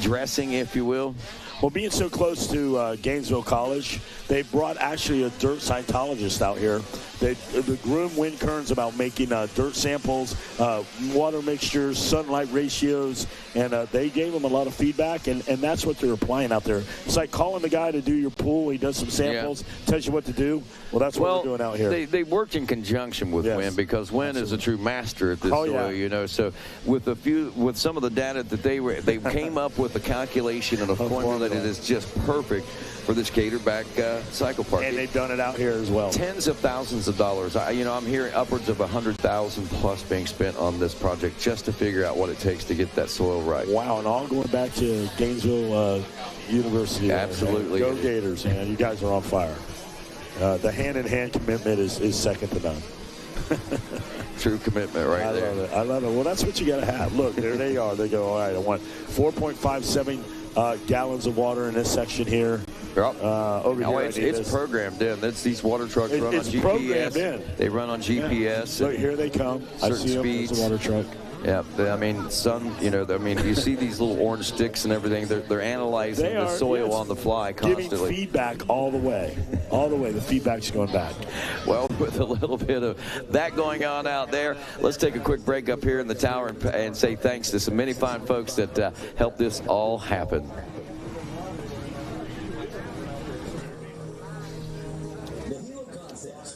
dressing, if you will. Well, being so close to Gainesville College, they brought actually a dirt cytologist out here. They groomed Wynn Kearns about making dirt samples, water mixtures, sunlight ratios, and they gave them a lot of feedback, and that's what they're applying out there. It's like calling the guy to do your pool. He does some samples, tells you what to do. Well, that's what we're doing out here. They worked in conjunction with Wynn, because Wynn is a true master at this soil, So with some of the data that they came up with a calculation and a formula that is just perfect for this Gatorback cycle park. And they've done it out here as well. Tens of thousands of dollars. I'm hearing upwards of $100,000 plus being spent on this project just to figure out what it takes to get that soil right. Wow, and all going back to Gainesville University. Absolutely. Go Gators, man. You guys are on fire. The hand-in-hand commitment is second to none. True commitment right there. I love it. Well, that's what you got to have. Look, there they are. They go, all right, I want 4.57 gallons of water in this section here. Over here. It's programmed in. These water trucks run on GPS. Programmed in. They run on GPS. Look, here they come. I see them. There's a water truck. Yeah, you see these little orange sticks and everything. They're analyzing the soil on the fly constantly. Giving feedback all the way. All the way. The feedback's going back. Well, with a little bit of that going on out there, let's take a quick break up here in the tower and say thanks to some many fine folks that helped this all happen.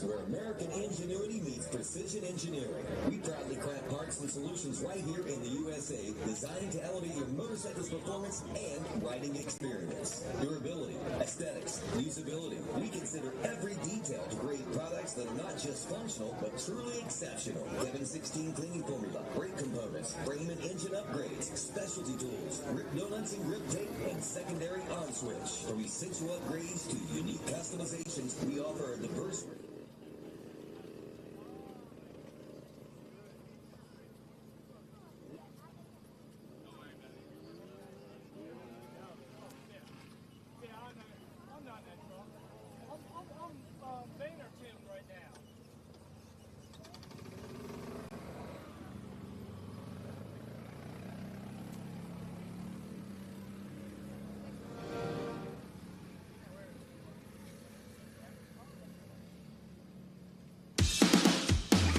Where American ingenuity meets precision engineering. We proudly craft parts and solutions right here in the USA, designed to elevate your motorcycle's performance and riding experience. Durability, aesthetics, usability. We consider every detail to create products that are not just functional, but truly exceptional. 716 cleaning formula, brake components, frame and engine upgrades, specialty tools, grip donuts and grip tape, and secondary on switch. From essential upgrades to unique customizations, we offer a diverse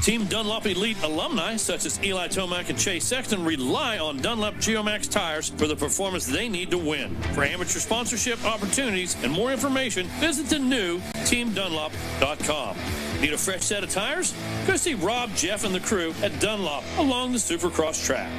Team Dunlop Elite alumni such as Eli Tomac and Chase Sexton rely on Dunlop Geomax tires for the performance they need to win. For amateur sponsorship opportunities and more information, visit the new teamdunlop.com. Need a fresh set of tires? Go see Rob, Jeff, and the crew at Dunlop along the Supercross track.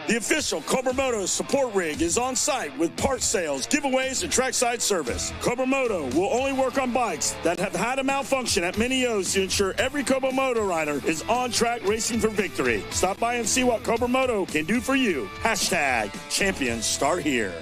The official Cobra Moto support rig is on site with parts sales, giveaways, and trackside service. Cobra Moto will only work on bikes that have had a malfunction at Mini O's to ensure every Cobra Moto rider is on track racing for victory. Stop by and see what Cobra Moto can do for you. #Champions start here.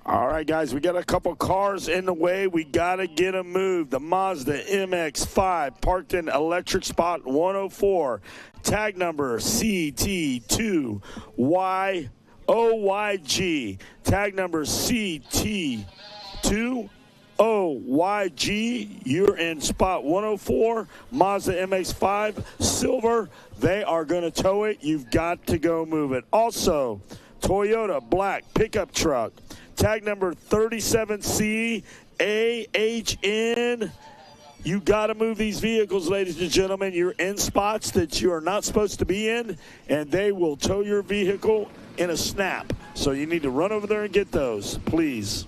All right, guys, we got a couple cars in the way. We got to get them moved. The Mazda MX-5 parked in electric spot 104. Tag number CT2YOYG. Tag number CT2OYG. You're in spot 104. Mazda MX-5 silver. They are going to tow it. You've got to go move it. Also, Toyota black pickup truck. Tag number 37CAHN. You got to move these vehicles, ladies and gentlemen. You're in spots that you are not supposed to be in, and they will tow your vehicle in a snap. So you need to run over there and get those, please.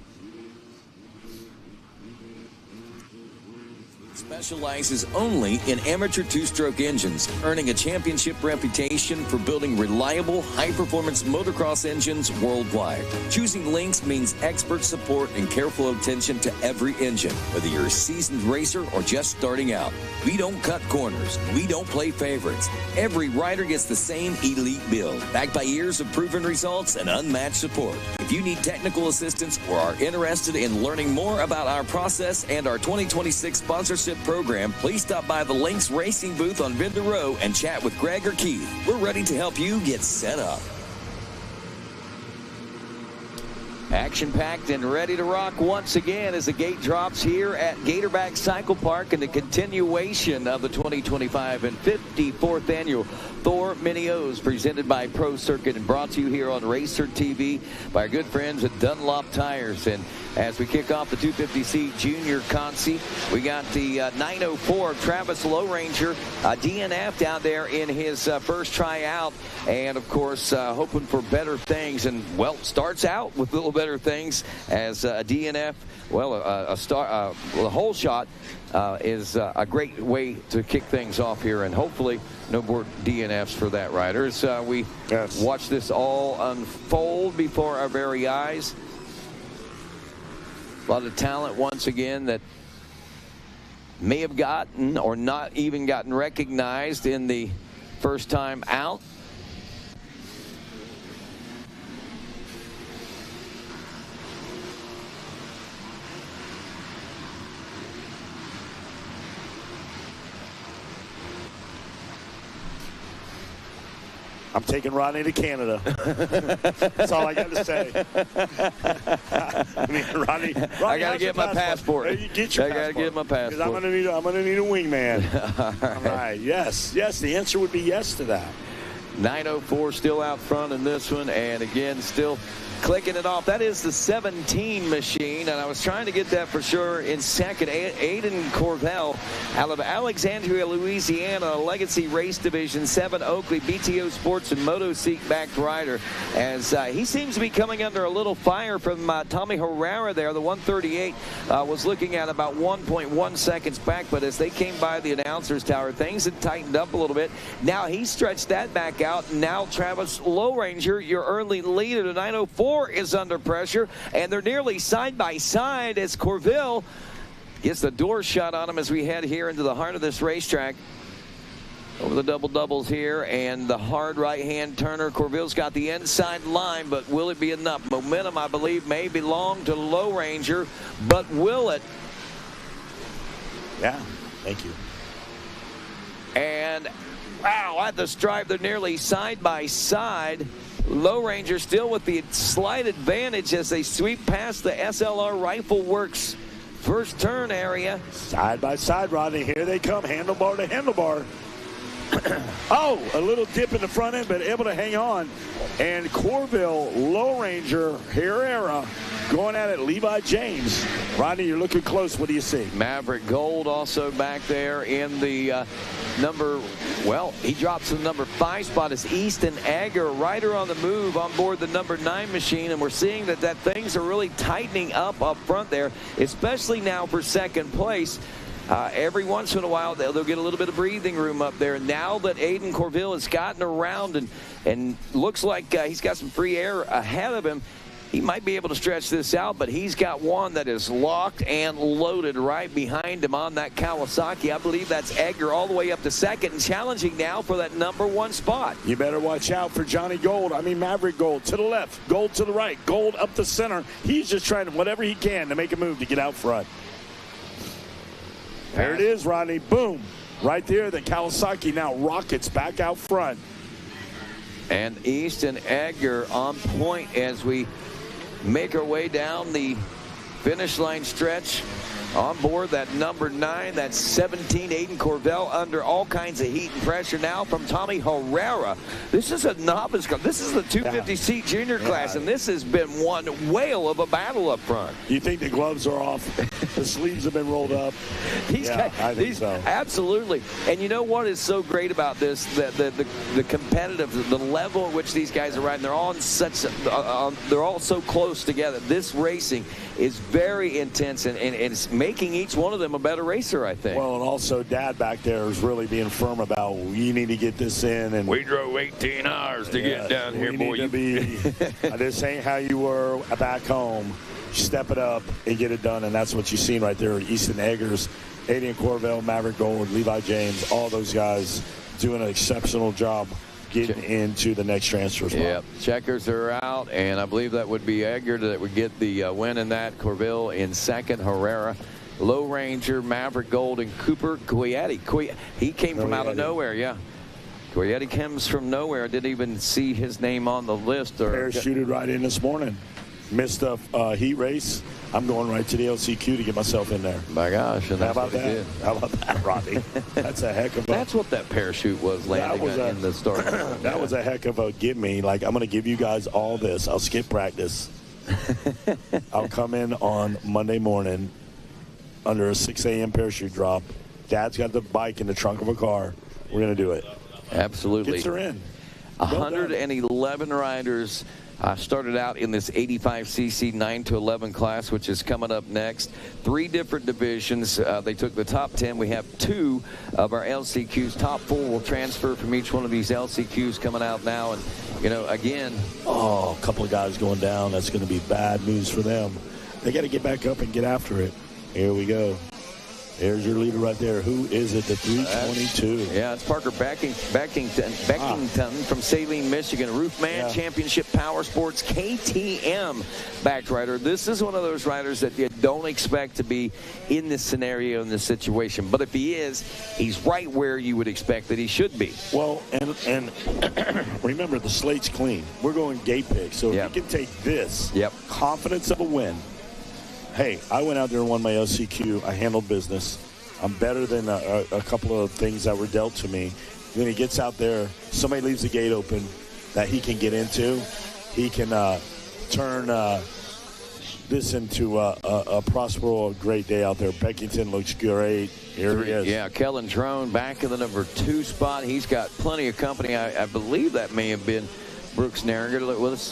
Specializes only in amateur two-stroke engines, earning a championship reputation for building reliable, high-performance motocross engines worldwide. Choosing Lynx means expert support and careful attention to every engine, whether you're a seasoned racer or just starting out. We don't cut corners. We don't play favorites. Every rider gets the same elite build, backed by years of proven results and unmatched support. If you need technical assistance or are interested in learning more about our process and our 2026 sponsorship program, please stop by the Lynx Racing booth on Vendor Row and chat with Greg or Keith. We're ready to help you get set up. Action-packed and ready to rock once again as the gate drops here at Gatorback Cycle Park in the continuation of the 2025 and 54th annual Thor Mini O's presented by Pro Circuit and brought to you here on Racer TV by our good friends at Dunlop Tires. And as we kick off the 250C Junior Concie, we got the 904 Travis Low Ranger DNF down there in his first tryout. And, of course, hoping for better things. And, well, starts out with little better things as a DNF. Well, a whole shot is a great way to kick things off here. And hopefully no more DNFs for that rider. So we watch this all unfold before our very eyes. A lot of talent once again that may have gotten or not even gotten recognized in the first time out. I'm taking Rodney to Canada. That's all I got to say. I mean, Rodney I got to get my passport. Hey, get your I got to get my passport. Because I'm going to need a wingman. All right. Yes. The answer would be yes to that. 904 still out front in this one, and again still clicking it off. That is the 17 machine, and I was trying to get that for sure in second. Aiden Corvell out of Alexandria, Louisiana, Legacy Race Division 7 Oakley BTO Sports and MotoSeek backed rider, as he seems to be coming under a little fire from Tommy Herrera there. The 138 was looking at about 1.1 seconds back, but as they came by the announcer's tower, things had tightened up a little bit. Now he stretched that back out, and now Travis Low Ranger, your early leader, the 904, is under pressure, and they're nearly side by side as Corville gets the door shut on him as we head here into the heart of this racetrack. Over the double-doubles here, and the hard right-hand turner. Corville's got the inside line, but will it be enough? Momentum, I believe, may belong to Low Ranger, but will it? Yeah, thank you. And, wow, at the stripe, they're nearly side by side. Low Ranger still with the slight advantage as they sweep past the SLR Rifle Works first turn area. Side by side, Rodney. Here they come, handlebar to handlebar. Oh, a little dip in the front end, but able to hang on. And Corville, Low Ranger, Herrera going at it. Levi James. Rodney, you're looking close. What do you see? Maverick Gold also back there in the number, well, he drops the number 5 spot as Easton Agger, rider on the move on board the number 9 machine, and we're seeing that things are really tightening up front there, especially now for second place. Every once in a while, they'll get a little bit of breathing room up there. Now that Aiden Corville has gotten around and looks like he's got some free air ahead of him, he might be able to stretch this out, but he's got one that is locked and loaded right behind him on that Kawasaki. I believe that's Edgar all the way up to second and challenging now for that number 1 spot. You better watch out for Johnny Gold. I mean, Maverick Gold to the left, Gold to the right, Gold up the center. He's just trying to whatever he can to make a move to get out front. There it is, Rodney. Boom. Right there, the Kawasaki now rockets back out front. And Easton Edgar on point as we make our way down the finish line stretch. On board that number 9, that's 17, Aiden Corvelle, under all kinds of heat and pressure now from Tommy Herrera. This is a novice car. This is the 250C junior class, and this has been one whale of a battle up front. You think the gloves are off? The sleeves have been rolled up? I think so. Absolutely. And you know what is so great about this? The competitive, the level at which these guys are riding, they're all in such, they're all so close together. This racing is very intense, and it's making each one of them a better racer, I think. Well, and also Dad back there is really being firm about you need to get this in. And we drove 18 hours to get down here, boy. This ain't how you were back home. Step it up and get it done, and that's what you've seen right there. Easton Eggers, Adrian Corvell, Maverick Gold, Levi James, all those guys doing an exceptional job getting into the next transfer spot. Yep, checkers are out, and I believe that would be Egger that would get the win in that. Corville in second, Herrera, Low Ranger, Maverick Gold, and Cooper Coyetti. He came from out of nowhere, yeah. Coyetti comes from nowhere. I didn't even see his name on the list. Parachuted right in this morning. Missed a heat race. I'm going right to the LCQ to get myself in there. My gosh, and that's how about that? How about that, Rodney? That's a heck of a... That's what that parachute was landing in the start. That was a heck of a give me. Like, I'm going to give you guys all this. I'll skip practice. I'll come in on Monday morning under a 6 a.m. parachute drop. Dad's got the bike in the trunk of a car. We're going to do it. Absolutely. Gets her in. 111 riders started out in this 85cc 9 to 11 class, which is coming up next. 3 different divisions. They took the top 10. We have 2 of our LCQs. Top 4 will transfer from each one of these LCQs coming out now. And, you know, again. Oh, a couple of guys going down. That's going to be bad news for them. They got to get back up and get after it. Here we go. There's your leader right there. Who is it? The 322. Yeah, it's Parker Beckington from Saline, Michigan. Roofman Championship Power Sports KTM backed rider. This is one of those riders that you don't expect to be in this scenario, in this situation. But if he is, he's right where you would expect that he should be. Well, and remember, the slate's clean. We're going gate pick. So if you can take this confidence of a win. Hey, I went out there and won my LCQ. I handled business. I'm better than a couple of things that were dealt to me. When he gets out there, somebody leaves the gate open that he can get into. He can turn this into a prosperous, great day out there. Beckington looks great. Here he is. Yeah, Kellen Drone back in the number 2 spot. He's got plenty of company. I believe that may have been Brooks Narringer. Let's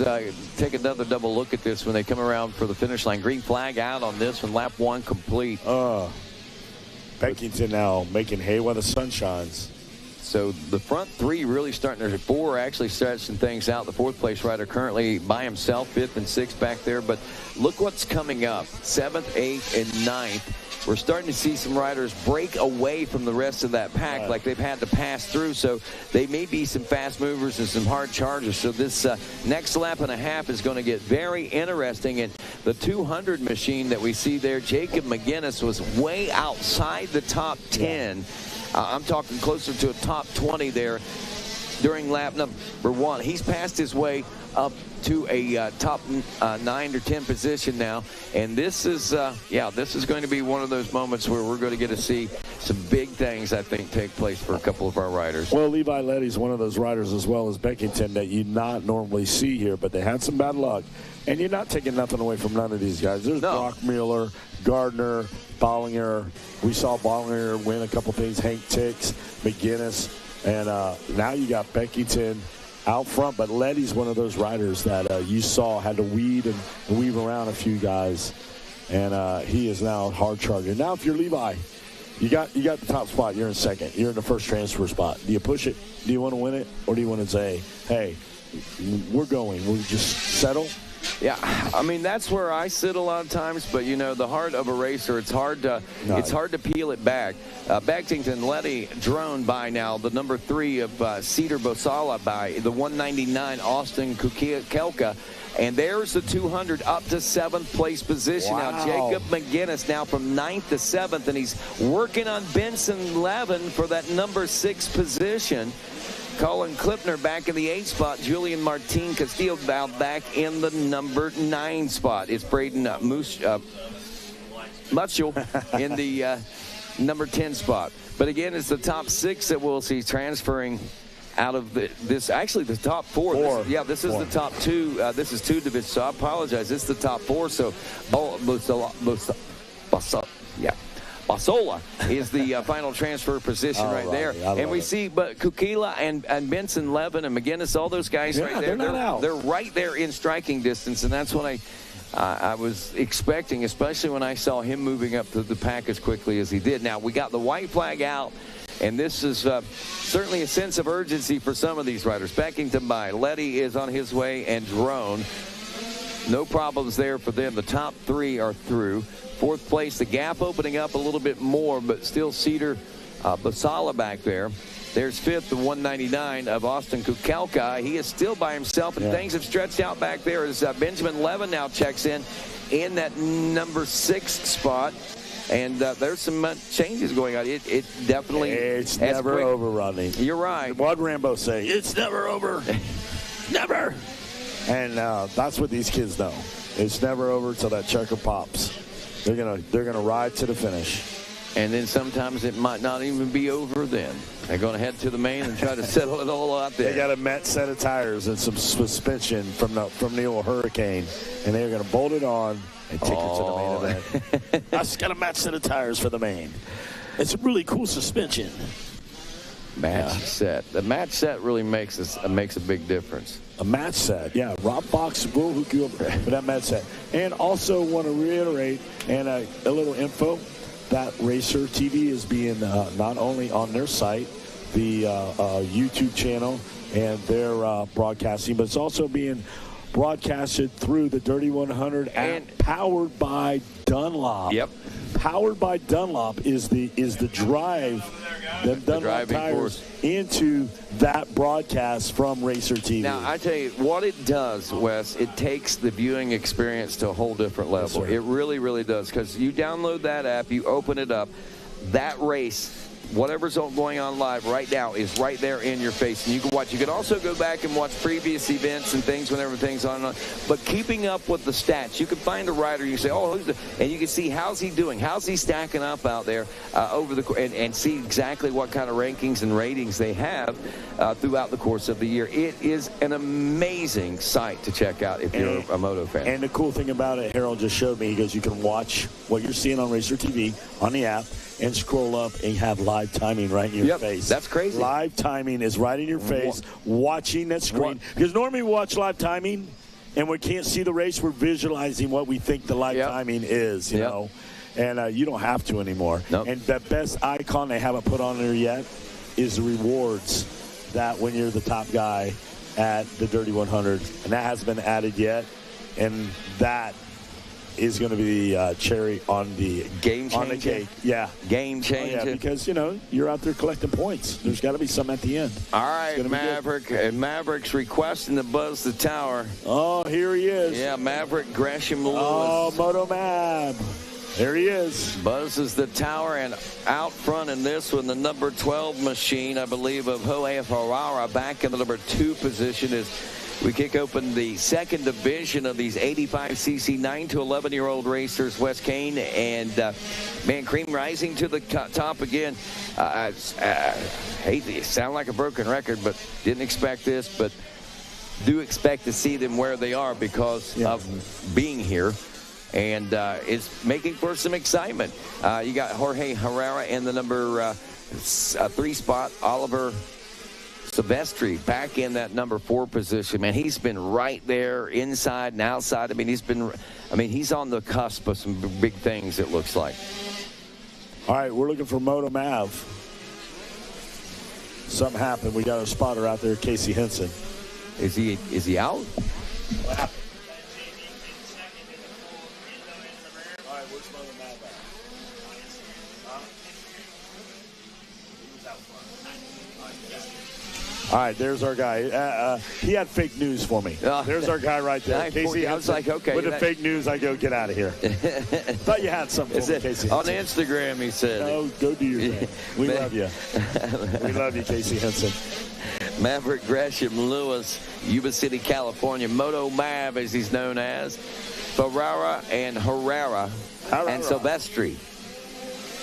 take another double look at this when they come around for the finish line. Green flag out on this one. Lap 1 complete. Beckington now making hay while the sun shines. So the front 3 really starting. There's 4 actually stretching things out. The 4th place rider currently by himself, 5th and 6th back there. But look what's coming up. 7th, 8th, and 9th. We're starting to see some riders break away from the rest of that pack like they've had to pass through. So they may be some fast movers and some hard chargers. So this next lap and a half is going to get very interesting. And the 200 machine that we see there, Jacob McGinnis, was way outside the top 10. I'm talking closer to a top 20 there during lap number 1. He's passed his way up to a top 9 or 10 position now, and this is this is going to be one of those moments where we're going to get to see some big things, I think, take place for a couple of our riders. Well, Levi Letty's one of those riders, as well as Beckington, that you not normally see here, but they had some bad luck, and you're not taking nothing away from none of these guys. There's Brock Mueller, Gardner, Bollinger. We saw Bollinger win a couple things. Hank Tix, McGinnis, and now you got Beckington out front, but Letty's one of those riders that you saw had to weed and weave around a few guys, and he is now hard charging. Now, if you're Levi, you got the top spot. You're in second. You're in the first transfer spot. Do you push it? Do you want to win it, or do you want to say, "Hey, we're going. We'll just settle"? Yeah, I mean, that's where I sit a lot of times, but you know, the heart of a racer, it's hard to peel it back. Beckington, Letty, Drone by now, the number 3 of Cedar Bosala by the 199 Austin Kukelka. And there's the 200 up to 7th place position. Wow. Now, Jacob McGinnis now from 9th to 7th, and he's working on Benson Levin for that number 6 position. Colin Klipner back in the 8th spot. Julian Martin Castillo back in the number 9 spot. It's Braden Mutschel in the number 10 spot. But again, it's the top 6 that we'll see transferring out of this. Actually, the top 4. This is the top 2. This is 2 divisions, so I apologize. This is the top 4. So, Basola is the final transfer position right there. And we see Kukila and Benson Levin and McGinnis, all those guys right there. They're not out. They're right there in striking distance, and that's what I was expecting, especially when I saw him moving up to the pack as quickly as he did. Now, we got the white flag out, and this is certainly a sense of urgency for some of these riders. Beckington by. Letty is on his way, and Drone. No problems there for them. The top three are through. Fourth place, the gap opening up a little bit more, but still Cedar Basala back there. There's fifth, the 199 of Austin Kukelka. He is still by himself, and things have stretched out back there as Benjamin Levin now checks in that number 6 spot. And there's some changes going on. It definitely It's never over, Rodney. You're right. What Rambo say? It's never over. Never. And that's what these kids know. It's never over till that checker pops. They're gonna ride to the finish. And then sometimes it might not even be over then. They're going to head to the main and try to settle it all out there. They got a Met set of tires and some suspension from the old Hurricane, and they're going to bolt it on and take it to the main event. I just got a Met set of tires for the main. It's a really cool suspension. Match set. The match set really makes a big difference. A match set, yeah. Rob Fox will hook you up with that match set. And also want to reiterate and a little info. That Racer TV is being not only on their site, the YouTube channel, and their broadcasting, but it's also being broadcasted through the Dirty 100 and powered by Dunlop. Yep. Powered by Dunlop is the drive, the Dunlop tires into that broadcast from Racer TV. Now, I tell you, what it does, Wes, it takes the viewing experience to a whole different level. Yes, it really, really does, because you download that app, you open it up, that race, whatever's going on live right now is right there in your face, and you can watch. You can also go back and watch previous events and things when everything's on. But keeping up with the stats, you can find a rider. You say, "Oh, and you can see how's he doing, how's he stacking up out there over the and see exactly what kind of rankings and ratings they have throughout the course of the year. It is an amazing site to check out if you're a moto fan. And the cool thing about it, Harold just showed me, he goes, you can watch what you're seeing on Racer TV on the app and scroll up and have live timing right in your face. That's crazy. Live timing is right in your face, watching that screen. Because normally we watch live timing and we can't see the race. We're visualizing what we think the live timing is, you know. And you don't have to anymore. And the best icon they haven't put on there yet is the rewards that when you're the top guy at the Dirty 100. And that hasn't been added yet. And that is going to be the cherry on the game changer. On the cake. Yeah. Game changer. Oh, yeah, because, you know, you're out there collecting points. There's got to be some at the end. All right, Maverick's requesting to buzz the tower. Oh, here he is. Yeah, Maverick Gresham Lewis. Oh, Moto Mab. There he is. Buzzes the tower, and out front in this one, the number 12 machine, I believe, of Joe Ferrara back in the number 2 position is. We kick open the second division of these 85cc 9 to 11-year-old racers, Wes Kane and Man Cream rising to the top again. I hate to sound like a broken record, but didn't expect this, but do expect to see them where they are because of being here. And it's making for some excitement. You got Jorge Herrera in the number 3 spot, Oliver Silvestri back in that number 4 position. Man, he's been right there inside and outside. I mean, he's on the cusp of some big things, it looks like. All right, we're looking for Moto Mav. Something happened. We got a spotter out there, Casey Henson. Is he out? What happened? All right, where's Moto Mav at? All right, there's our guy. He had fake news for me. There's our guy right there. Casey, I was like, okay. With the fake news, I go, get out of here. Thought you had something for me, Casey. On Instagram, he said. No, go do your thing. We love you. We love you, Casey Henson. Maverick Gresham Lewis, Yuba City, California. Moto Mav, as he's known as. Ferrara and Herrera and Silvestri.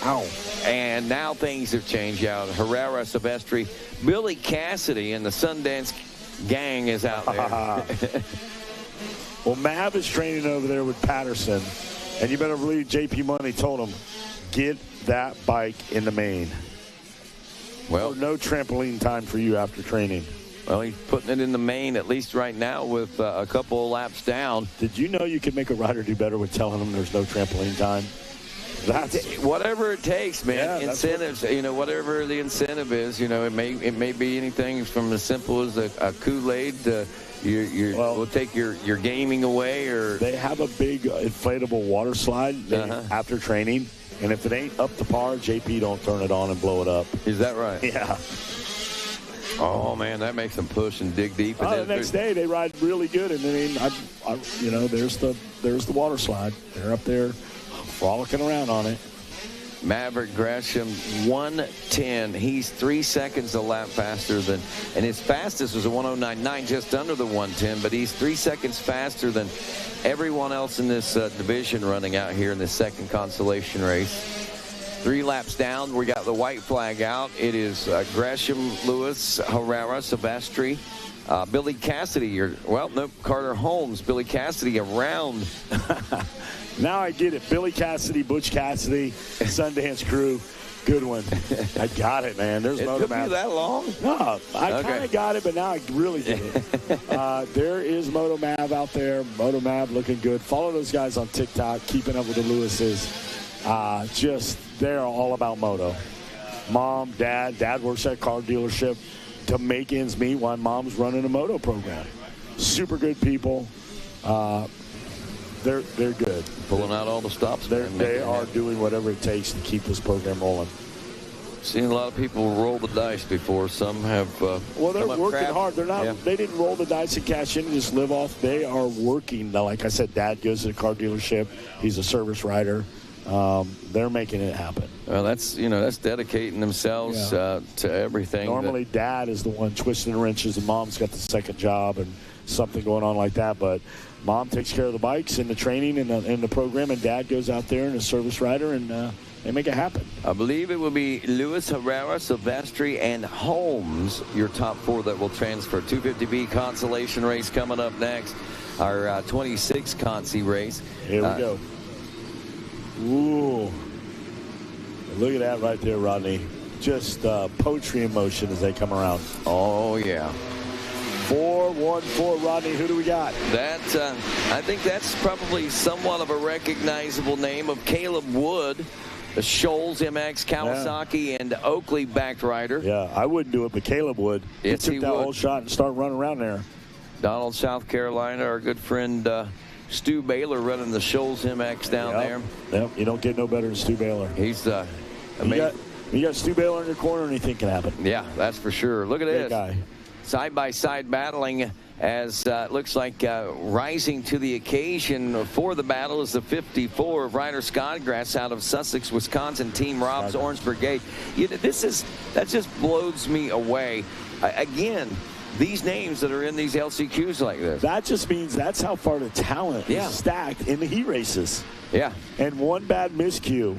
Ow. And now things have changed out. Herrera, Silvestri, Billy Cassidy and the Sundance gang is out there. Well, Mav is training over there with Patterson, and you better believe JP Money told him, get that bike in the main. Well, no trampoline time for you after training. Well, he's putting it in the main, at least right now, with a couple of laps down. Did you know you could make a rider do better with telling them there's no trampoline time? That's whatever it takes, man. Yeah, incentives, whatever the incentive is, it may be anything from as simple as a Kool-Aid to we'll take your gaming away, or they have a big inflatable water slide after training, and if it ain't up to par, JP don't turn it on and blow it up. Is that right? Yeah. Oh man, that makes them push and dig deep. The next day they ride really good, and there's the water slide. They're up there frolicking around on it. Maverick Gresham, 1:10. He's 3 seconds a lap faster than, and his fastest was a 1:09.9, just under the 1:10, but he's 3 seconds faster than everyone else in this division running out here in this second consolation race. 3 laps down, we got the white flag out. It is Gresham, Lewis, Herrera, Silvestri, Billy Cassidy, Carter Holmes, Billy Cassidy around. Now I get it. Billy Cassidy, Butch Cassidy, Sundance crew. Good one. I got it, man. There's Moto It took Mav. you that long? No, I kind of got it, but now I really get it. There is Moto Mav out there. Moto Mav looking good. Follow those guys on TikTok, keeping up with the Lewises. They're all about moto. Mom, dad works at a car dealership to make ends meet while mom's running a moto program. Super good people. They're good. Pulling out all the stops. They are doing whatever it takes to keep this program rolling. Seen a lot of people roll the dice before. Some have. Well, they're working hard. They're not. Yeah. They didn't roll the dice and cash in and just live off. They are working. Now, like I said, Dad goes to the car dealership. He's a service rider. They're making it happen. Well, that's dedicating themselves to everything. Normally, Dad is the one twisting the wrenches, and Mom's got the second job and something going on like that. But Mom takes care of the bikes and the training and the program, and Dad goes out there and a service rider, and they make it happen. I believe it will be Lewis, Herrera, Silvestri, and Holmes, your top 4 that will transfer. 250B consolation race coming up next. Our 26 concie race. Here we go. Ooh. Look at that right there, Rodney. Just poetry in motion as they come around. Oh, yeah. 4-1-4, Rodney. Who do we got? I think that's probably somewhat of a recognizable name of Caleb Wood, the Shoals MX Kawasaki and Oakley-backed rider. Yeah, I wouldn't do it, but Caleb would. Yes, he took that whole shot and started running around there. Donald, South Carolina, our good friend Stu Baylor running the Shoals MX down there. Yep, you don't get no better than Stu Baylor. He's amazing. You got Stu Baylor in your corner, anything can happen. Yeah, that's for sure. Look at this. Guy. Side-by-side battling as it looks like rising to the occasion for the battle is the 54 of Ryder Snodgrass out of Sussex, Wisconsin, Team Rob's Orange Brigade. That just blows me away. Again, these names that are in these LCQs like this. That just means that's how far the talent is stacked in the heat races. Yeah. And one bad miscue,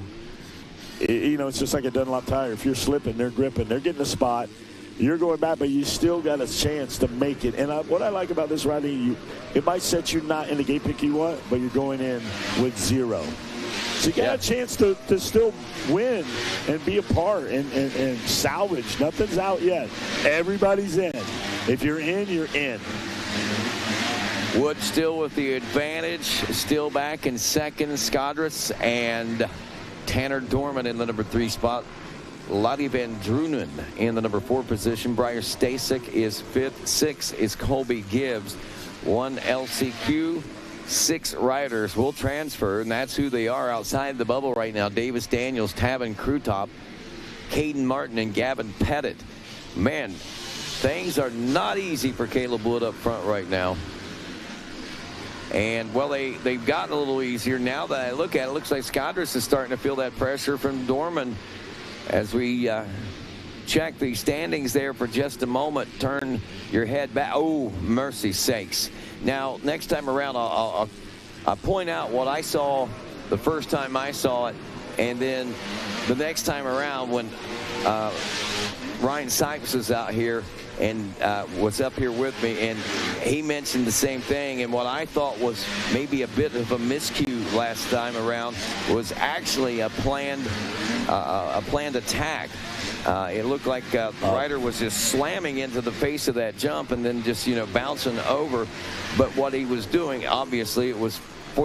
it's just like a Dunlop tire. If you're slipping, they're gripping, they're getting a spot. You're going back, but you still got a chance to make it. And what I like about this riding, it might set you not in the gate pick you want, but you're going in with 0. So you got a chance to still win and be a part and salvage. Nothing's out yet. Everybody's in. If you're in, you're in. Wood still with the advantage, still back in second. Skadras and Tanner Dorman in the number 3 spot. Lottie Van Drunen in the number 4 position. Briar Stasek is 5th. 6 is Colby Gibbs. 1 LCQ. 6 riders will transfer, and that's who they are outside the bubble right now. Davis Daniels, Tavin Krutop, Caden Martin, and Gavin Pettit. Man, things are not easy for Caleb Wood up front right now. And, well, they've gotten a little easier. Now that I look at it, it looks like Skadras is starting to feel that pressure from Dorman. As we check the standings there for just a moment, turn your head back. Oh, mercy sakes. Now, next time around, I'll point out what I saw the first time I saw it, and then the next time around when Ryan Sykes was out here and was up here with me, and he mentioned the same thing. And what I thought was maybe a bit of a miscue last time around was actually a planned attack. It looked like the rider was just slamming into the face of that jump and then just, bouncing over. But what he was doing, obviously,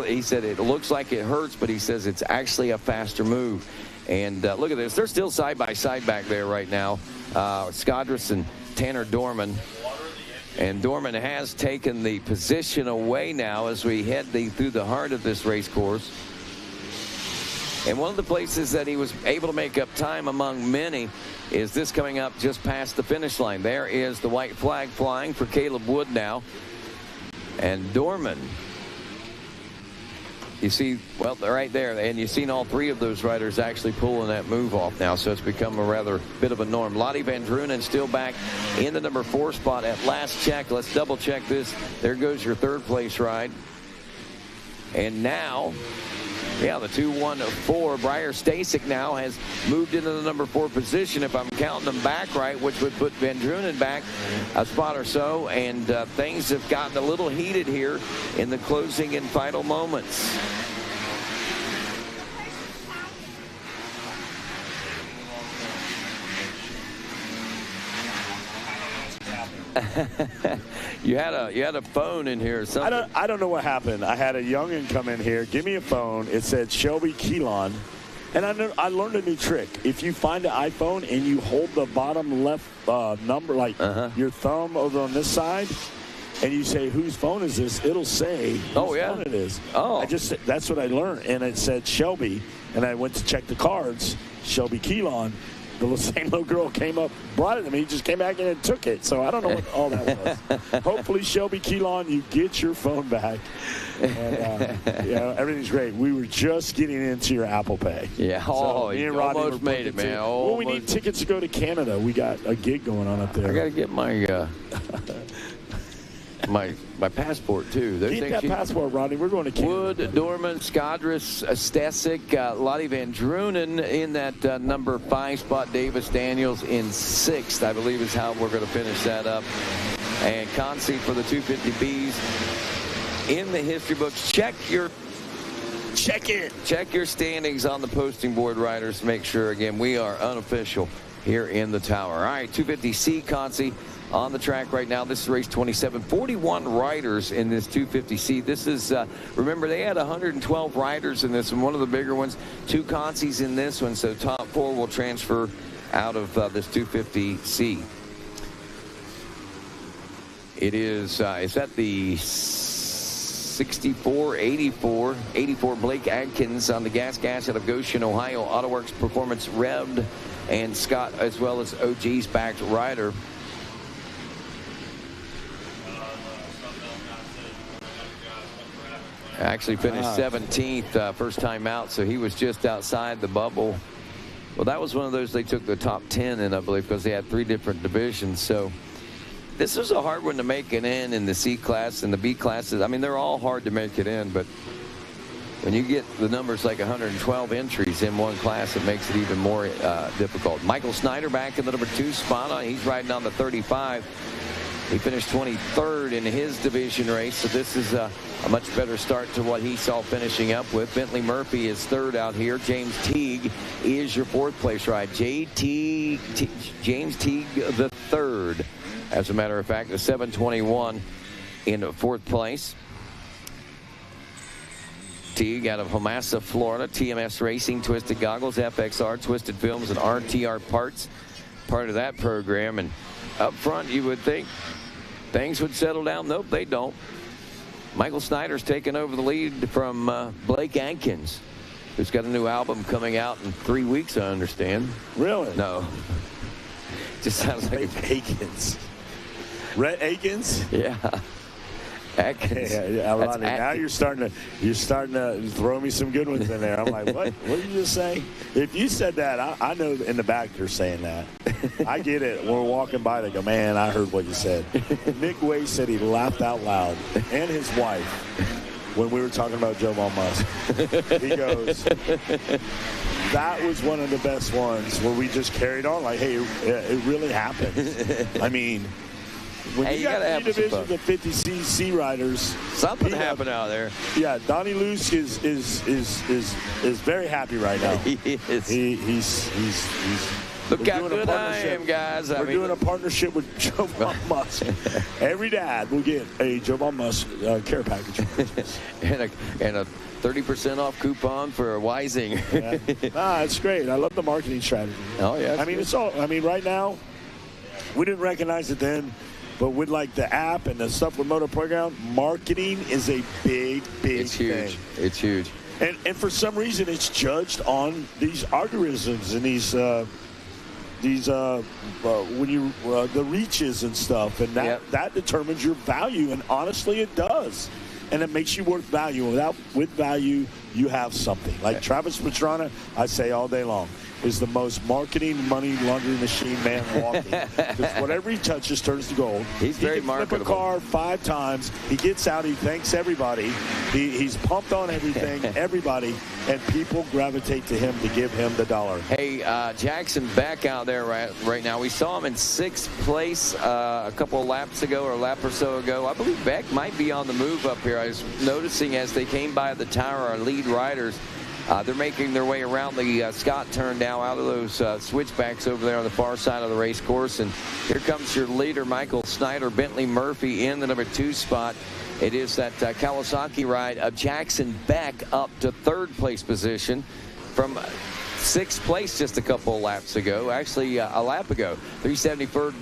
he said it looks like it hurts, but he says it's actually a faster move. And look at this. They're still side by side back there right now. Skadris and Tanner Dorman. And Dorman has taken the position away now as we head through the heart of this race course. And one of the places that he was able to make up time among many is this coming up just past the finish line. There is the white flag flying for Caleb Wood now. And Dorman, you see, well, right there, and you've seen all three of those riders actually pulling that move off now, so it's become a rather bit of a norm. Lottie Van Drunen still back in the number 4 spot at last check. Let's double check this. There goes your third place ride. And now, yeah, the 2-1-4. Briar Stasek now has moved into the number 4 position, if I'm counting them back right, which would put Van Drunen back a spot or so. And things have gotten a little heated here in the closing and final moments. You had a phone in here or something. I don't know what happened. I had a youngin come in here, give me a phone. It said Shelby Keelan. And I learned a new trick. If you find an iPhone and you hold the bottom left number, like your thumb over on this side, and you say, whose phone is this? It'll say whose phone it is. Oh. That's what I learned. And it said Shelby. And I went to check the cards. Shelby Keelan. The same little girl came up, brought it to me, just came back in and took it. So I don't know what all that was. Hopefully, Shelby Keelan, you get your phone back. And, everything's great. We were just getting into your Apple Pay. Yeah. So me and Rodney almost made it, man. Well, we need tickets to go to Canada. We got a gig going on up there. I got to get my my passport, too. Keep that passport, Rodney. We're going to Canada. Wood, Dorman, Skadris, Stasek, Lottie Van Drunen in that number 5 spot. Davis Daniels in 6th, I believe, is how we're going to finish that up. And Concie for the 250Bs in the history books. Check your standings on the posting board, riders. Make sure, again, we are unofficial here in the tower. All right, 250C Concie on the track right now. This is race 27. 41 riders in this 250C. This is, remember, they had 112 riders in this one, one of the bigger ones. 2 concies in this one, so top 4 will transfer out of this 250C. It is that the 64, 84 Blake Adkins on the gas out of Goshen, Ohio. AutoWorks Performance revved, and Scott, as well as OG's backed rider. Actually finished 17th first time out, so he was just outside the bubble. Well, that was one of those they took the top 10 in, I believe, because they had 3 different divisions. So this was a hard one to make it in the C class and the B classes. I mean, they're all hard to make it in, but when you get the numbers like 112 entries in one class, it makes it even more difficult. Michael Snyder back in the number 2 spot. He's riding on the 35. He finished 23rd in his division race, so this is a much better start to what he saw finishing up with. Bentley Murphy is 3rd out here. James Teague is your 4th place ride. James Teague the 3rd. As a matter of fact, the 721 in 4th place. Teague out of Homassa, Florida. TMS Racing, Twisted Goggles, FXR, Twisted Films, and RTR Parts, part of that program. And up front, you would think things would settle down. Nope, they don't. Michael Snyder's taken over the lead from Blake Adkins, who's got a new album coming out in 3 weeks, I understand. Really? No. Just sounds like Akins. Rhett Akins? Yeah. Atkins. Yeah, Rodney, now you're starting to throw me some good ones in there. I'm like, what did you just say? If you said that, I know in the back you're saying that. I get it. When we're walking by, they go, man, I heard what you said. Nick Way said he laughed out loud, and his wife, when we were talking about Joe Von Musk. He goes, that was one of the best ones where we just carried on like, hey, it really happened. I mean, When Hey, you you got gotta have 3 some divisions of 50cc riders, Something happened out there. Yeah, Donnie Luce is very happy right now. He is. He's Look how good I am, guys. We're doing a partnership with Joe Von Musk. Every dad will get a Joe Von Musk care package. and a 30% off coupon for Weising. Yeah. It's great. I love the marketing strategy. Oh, yeah. Right now, we didn't recognize it then, but with like the app and the stuff with Motor Playground, marketing is a big It's huge. thing. It's huge. And for some reason, it's judged on these algorithms and the reaches and stuff, and that determines your value. And honestly, it does, and it makes you worth value. With value, you have something. Like Travis Pastrana, I say all day long, is the most marketing money laundering machine man walking. Because whatever he touches turns to gold. He's very marketable. He can flip a car 5 times. He gets out. He thanks everybody. He's pumped on everything, everybody, and people gravitate to him to give him the dollar. Hey, Jackson Beck out there right now. We saw him in 6th place a couple of laps ago or a lap or so ago. I believe Beck might be on the move up here. I was noticing as they came by the tower, our lead riders, they're making their way around the Scott turn now out of those switchbacks over there on the far side of the race course. And here comes your leader, Michael Snyder, Bentley Murphy in the number 2 spot. It is that Kawasaki ride of Jackson Beck up to 3rd place position from 6th place just a couple of laps ago. Actually, a lap ago. 374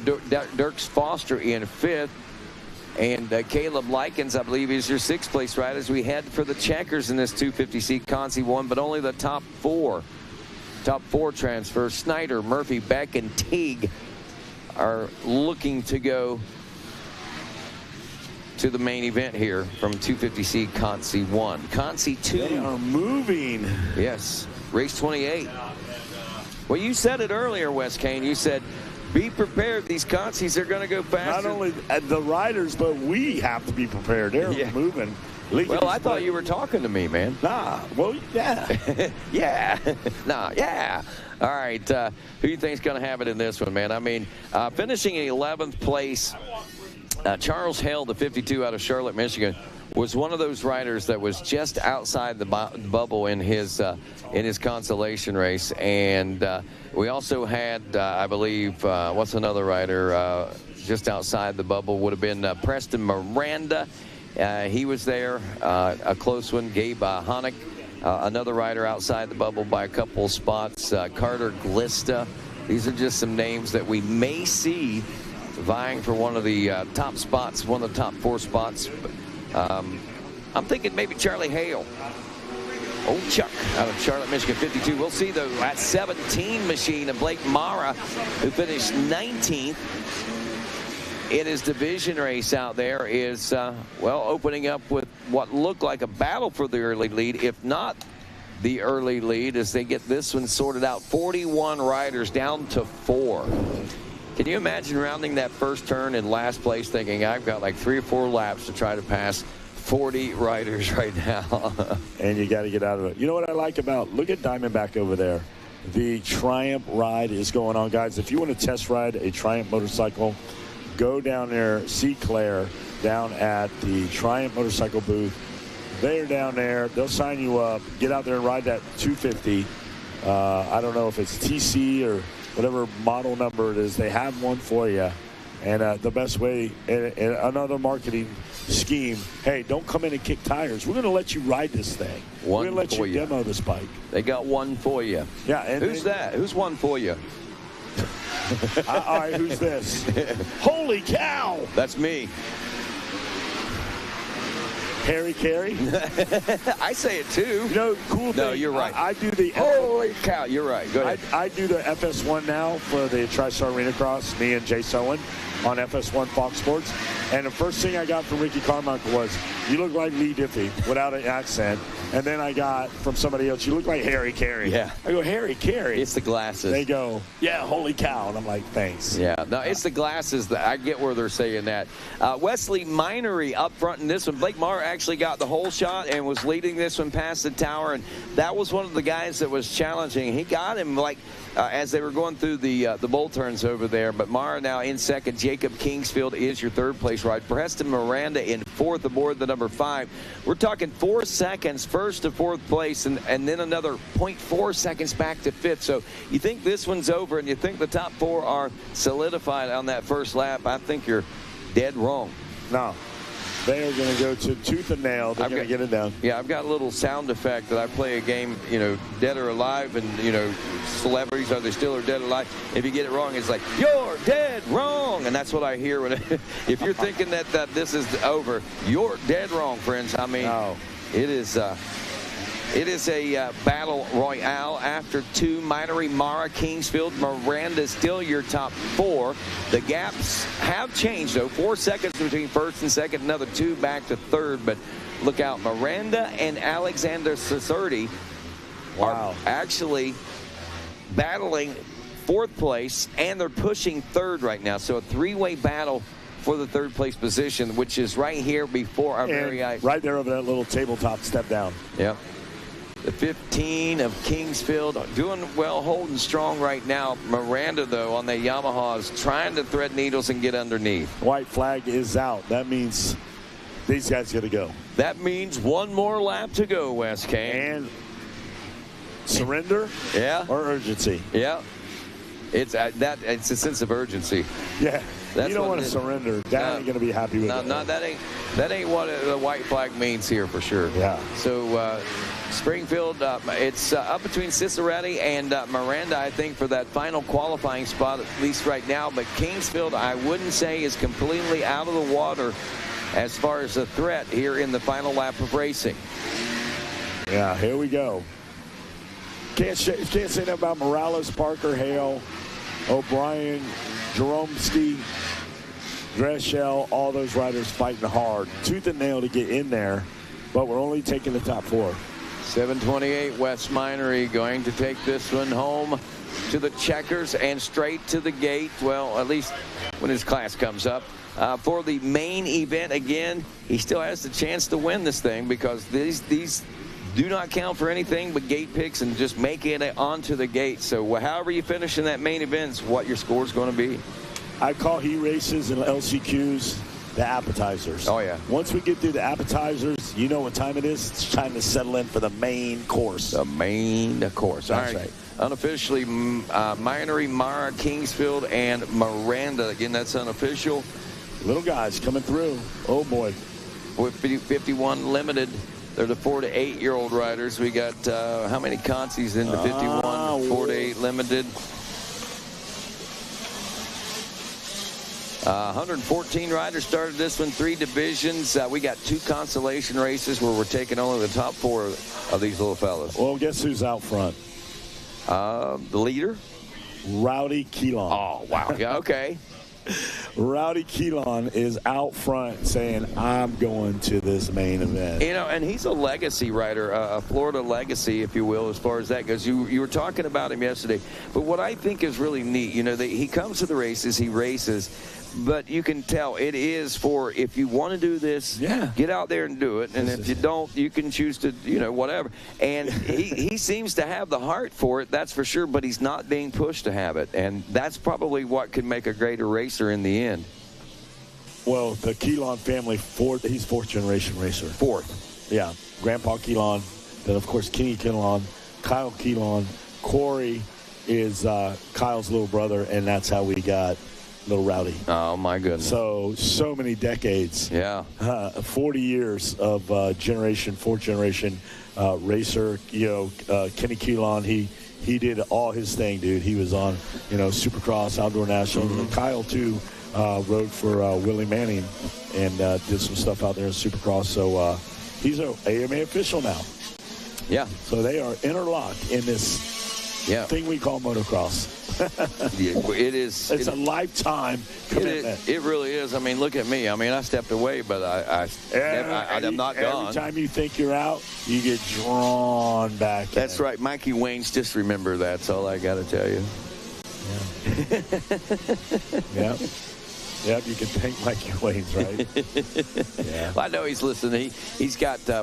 Dirks Foster in 5th. And Caleb Likens, I believe, is your 6th place rider as we head for the checkers in this 250C Concie 1, but only the top 4 transfers. Snyder, Murphy, Beck, and Teague are looking to go to the main event here from 250C Concie 1. Concie 2. They are moving. Yes. Race 28. Well, you said it earlier, Wes Kane. You said, be prepared. These concies are going to go faster. Not only the riders, but we have to be prepared. They're moving. Well, I thought you were talking to me, man. Nah. Well, yeah. Yeah. Nah, yeah. All right. Who do you think is going to have it in this one, man? I mean, finishing in 11th place, Charles Hale, the 52 out of Charlotte, Michigan, was one of those riders that was just outside the bubble in his consolation race. And we also had, I believe, what's another rider just outside the bubble? Would have been Preston Miranda. He was there, a close one. Gabe Honeck, another rider outside the bubble by a couple spots. Carter Glista. These are just some names that we may see vying for one of the top spots, one of the top 4 spots. I'm thinking maybe Charlie Hale. Old Chuck out of Charlotte, Michigan, 52. We'll see, though, that 17 machine of Blake Mara, who finished 19th in his division race out there, is, opening up with what looked like a battle for the early lead, if not the early lead, as they get this one sorted out. 41 riders down to 4. Can you imagine rounding that first turn in last place thinking, I've got like 3 or 4 laps to try to pass 40 riders right now? And you got to get out of it. You know what I like about, look at Diamondback over there. The Triumph ride is going on, guys. If you want to test ride a Triumph motorcycle, go down there, see Claire down at the Triumph motorcycle booth. They're down there. They'll sign you up. Get out there and ride that 250. I don't know if it's TC or whatever model number it is. They have one for you. And the best way, and another marketing scheme, hey, don't come in and kick tires. We're going to let you ride this thing. We're going to let you demo this bike. They got one for you. Yeah. And who's that? Who's one for you? All right, who's this? Holy cow! That's me. Harry Carey? I say it too. You know, cool thing. No, you're right. I do the... Holy cow, you're right. Go ahead. I do the FS1 now for the TriStar Arena Cross, me and Jay Sowen on FS1 Fox Sports. And the first thing I got from Ricky Carmichael was, you look like Lee Diffie without an accent. And then I got from somebody else, you look like Harry Carey. Yeah. I go, Harry Carey. It's the glasses. They go, yeah, holy cow. And I'm like, thanks. Yeah, no, it's the glasses. That I get where they're saying that. Wesley Minery up front in this one. Blake Maher actually got the whole shot and was leading this one past the tower, and that was one of the guys that was challenging. He got him like as they were going through the bull turns over there. But Mara now in second. Jacob Kingsfield is your third place ride. Preston Miranda in fourth aboard the number 5. We're talking 4 seconds first to fourth place, and then another 0.4 seconds back to fifth. So you think this one's over and you think the top 4 are solidified on that first lap. I think you're dead wrong. No. They are going to go to tooth and nail. They're going to get it done. Yeah, I've got a little sound effect that I play a game, dead or alive, and, celebrities, are they still or dead or alive? If you get it wrong, it's like, you're dead wrong. And that's what I hear when if you're thinking that this is over, you're dead wrong, friends. I mean, it is a battle royale after 2. Minery, Mara, Kingsfield, Miranda still your top 4. The gaps have changed, though. 4 seconds between first and second, another 2 back to third. But look out, Miranda and Alexander Cicerdi are actually battling fourth place, and they're pushing third right now. So a 3-way battle for the third place position, which is right here before our very eyes. Right there over that little tabletop step down. Yep. The 15 of Kingsfield doing well, holding strong right now. Miranda, though, on the Yamaha is trying to thread needles and get underneath. White flag is out. That means these guys got to go. That means one more lap to go, Wes Kane. And surrender? Or urgency? Yeah. It's a sense of urgency. Yeah. That's you don't want to surrender. Dad ain't going to be happy with it. No, that ain't what the white flag means here for sure. Yeah. So Springfield, it's up between Cicerati and Miranda, I think, for that final qualifying spot, at least right now. But Kingsfield, I wouldn't say, is completely out of the water as far as a threat here in the final lap of racing. Yeah, here we go. Can't say that about Morales, Parker, Hale, O'Brien, Jeromski, Dreschel, all those riders fighting hard. Tooth and nail to get in there, but we're only taking the top 4. 728, Wes Minery going to take this one home to the checkers and straight to the gate. Well, at least when his class comes up. For the main event, again, he still has the chance to win this thing because these do not count for anything but gate picks and just making it onto the gate. So however you finish in that main event is what your score is going to be. I call heat races and LCQs the appetizers. Oh, yeah. Once we get through the appetizers, you know what time it is? It's time to settle in for the main course. The main course. That's All right. Unofficially, Minery, Mara, Kingsfield, and Miranda. Again, that's unofficial. Little guys coming through. Oh, boy. With 51 limited. They're the 4 to 8-year-old riders. We got how many concies in the 51? 4 to 8 limited. 114 riders started this one, 3 divisions. We got 2 consolation races where we're taking only the top 4 of these little fellas. Well, guess who's out front? The leader? Rowdy Keelan. Oh, wow. Yeah, okay. Rowdy Keelan is out front saying, I'm going to this main event. And he's a legacy rider, a Florida legacy, if you will, as far as that goes. You were talking about him yesterday. But what I think is really neat, he comes to the races, he races, but you can tell it is for if you want to do this, get out there and do it. And if you don't, you can choose to, whatever. And he seems to have the heart for it, that's for sure, but he's not being pushed to have it. And that's probably what could make a greater racer in the end. Well, the Keelan family, he's 4th generation racer. 4th. Yeah. Grandpa Keelan, then, of course, Kenny Keelan, Kyle Keelan. Corey is Kyle's little brother, and that's how we got little Rowdy. Oh, my goodness. So many decades. Yeah. 40 years of 4th generation racer. Kenny Keelan, he did all his thing, dude. He was on, Supercross, Outdoor National. And Kyle, too, rode for Willie Manning and did some stuff out there in Supercross. So he's an AMA official now. Yeah. So they are interlocked in this thing we call motocross. It is. It's a lifetime commitment. It really is. I mean, look at me. I mean, I stepped away, but I'm not gone. Every time you think you're out, you get drawn back. That's right. Mikey Wayne's just remember that. That's all I got to tell you. Yeah. Yep, you can thank Mikey Waynes, right? Yeah. Well, I know he's listening. He's got fear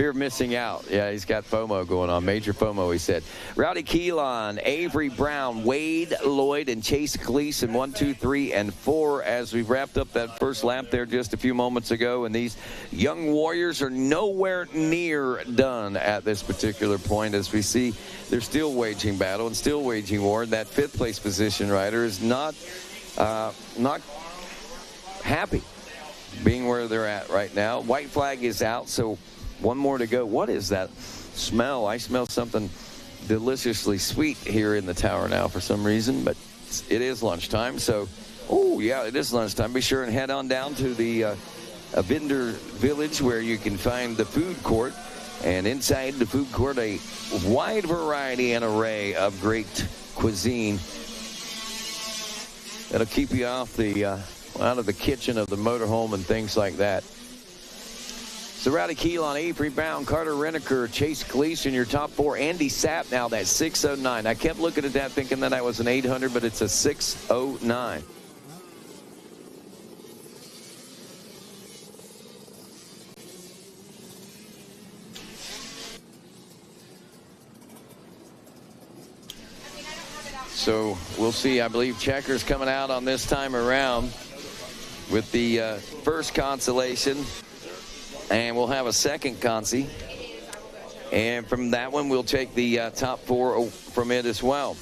of missing out. Yeah, he's got FOMO going on, major FOMO, he said. Rowdy Keelan, Avery Brown, Wade Lloyd, and Chase Gleason, 1, 2, 3, and 4 as we wrapped up that first lap there just a few moments ago. And these young warriors are nowhere near done at this particular point, as we see they're still waging battle and still waging war. That fifth place position rider is not happy being where they're at right now. White flag is out, so one more to go. What is that smell? I smell something deliciously sweet here in the tower now for some reason, but it is lunchtime. So, oh, yeah, it is lunchtime. Be sure and head on down to the vendor village where you can find the food court. And inside the food court, a wide variety and array of great cuisine that'll keep you off the out of the kitchen of the motorhome and things like that. So Rowdy Keelan, Avery Brown, Carter Reneker, Chase Gleason, your top 4. Andy Sapp now, that's 609. I kept looking at that thinking that was an 800, but it's a 609. So we'll see. I believe Checker's coming out on this time around with the first consolation. And we'll have a second concie. And from that one, we'll take the top 4 from it as well.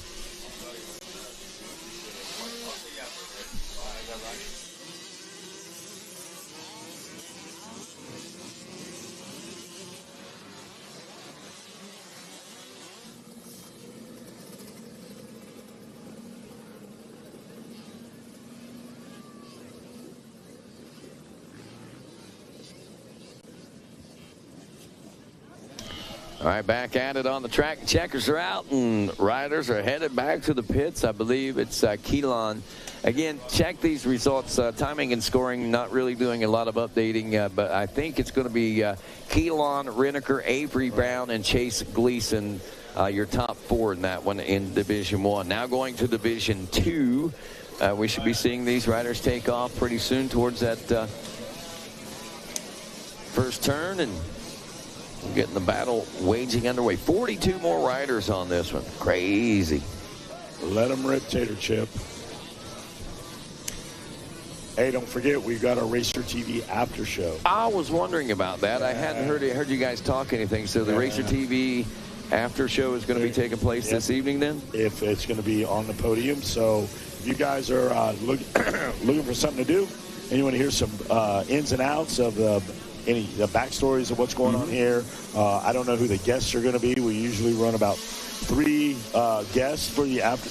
All right, back at it on the track. Checkers are out, and riders are headed back to the pits. I believe it's Keelan. Again, check these results. Timing and scoring, not really doing a lot of updating, but I think it's going to be Keelan, Reneker, Avery Brown, and Chase Gleason, your top 4 in that one in Division 1. Now going to Division 2. We should be seeing these riders take off pretty soon towards that first turn, and getting the battle waging underway. 42 more riders on this one. Crazy. Let them rip, Tater Chip. Hey, don't forget, we've got our Racer TV after show. I was wondering about that. I hadn't heard you guys talk anything. So the Racer TV after show is going to be taking place this evening then? If it's going to be on the podium. So if you guys are looking for something to do and you want to hear some ins and outs of the backstories of what's going on here. I don't know who the guests are going to be. We usually run about 3 guests for the after.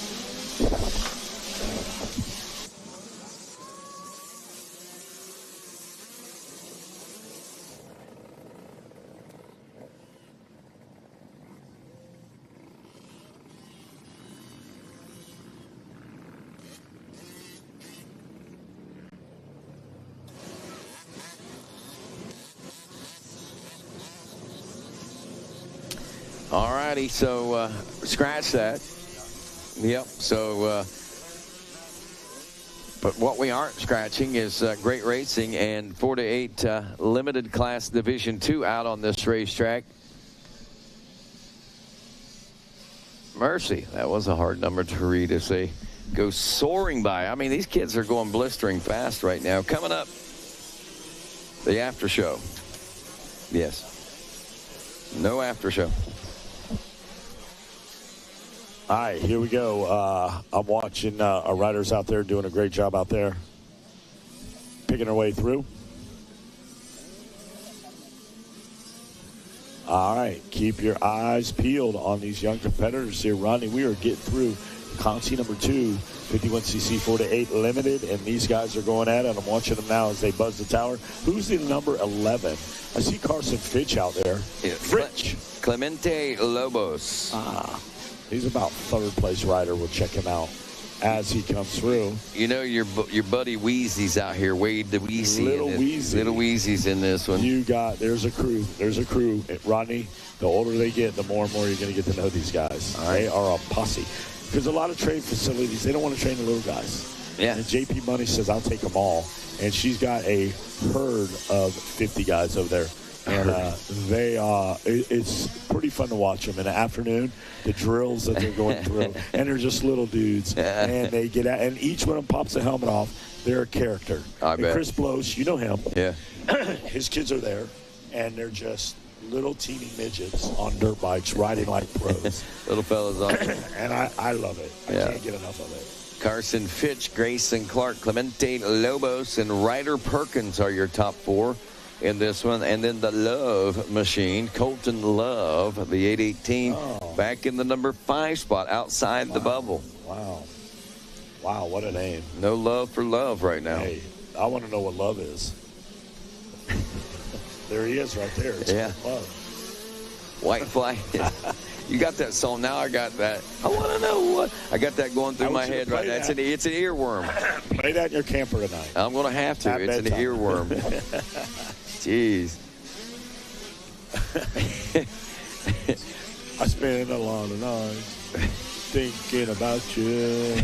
All righty, so scratch that. Yep, so but what we aren't scratching is great racing and 4 to 8 limited class Division 2 out on this racetrack. Mercy, that was a hard number to read as they go soaring by. I mean, these kids are going blistering fast right now. Coming up, the after show. Yes. No after show. All right, here we go. I'm watching our riders out there doing a great job out there, picking their way through. All right, keep your eyes peeled on these young competitors here. Rodney, we are getting through concie number 2, 51cc 4 to 8 limited, and these guys are going at it. I'm watching them now as they buzz the tower. Who's the number 11? I see Carson Fitch out there. Yeah, Fitch. Clemente Lobos. He's about 3rd place rider. We'll check him out as he comes through. You know your buddy Wheezy's out here. Wade the Wheezy. Little Wheezy's in this one. There's a crew. Rodney, the older they get, the more and more you're going to get to know these guys. All right. They are a posse. Because a lot of train facilities, they don't want to train the little guys. Yeah. And JP Money says, I'll take them all. And she's got a herd of 50 guys over there. And it's pretty fun to watch them in the afternoon, the drills that they're going through. And they're just little dudes. And they get out, and each one of them pops a helmet off. They're a character. I bet. Chris Blows, you know him. Yeah. His kids are there, and they're just little teeny midgets on dirt bikes riding like pros. Little fellas on it. And I love it. I can't get enough of it. Carson Fitch, Grayson Clark, Clemente Lobos, and Ryder Perkins are your top 4 in this one. And then the Love Machine, Colton Love, the 818, back in the number 5 spot outside the bubble. Wow. Wow, what a name. No love for love right now. Hey, I want to know what love is. There he is right there. It's love. White Flag. You got that song. Now I got that. I want to know what. I got that going through my head right now. It's an earworm. Play that in your camper tonight. I'm going to have to. It's an earworm. Jeez. I spend a lot of nights thinking about you.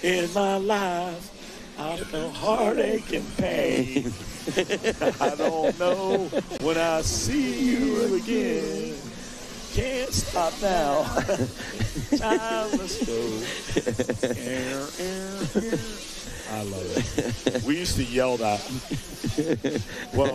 In my life, I feel heartache and pain. I don't know when I see you again. Can't stop now. Time must go. I love it. We used to yell that. Well,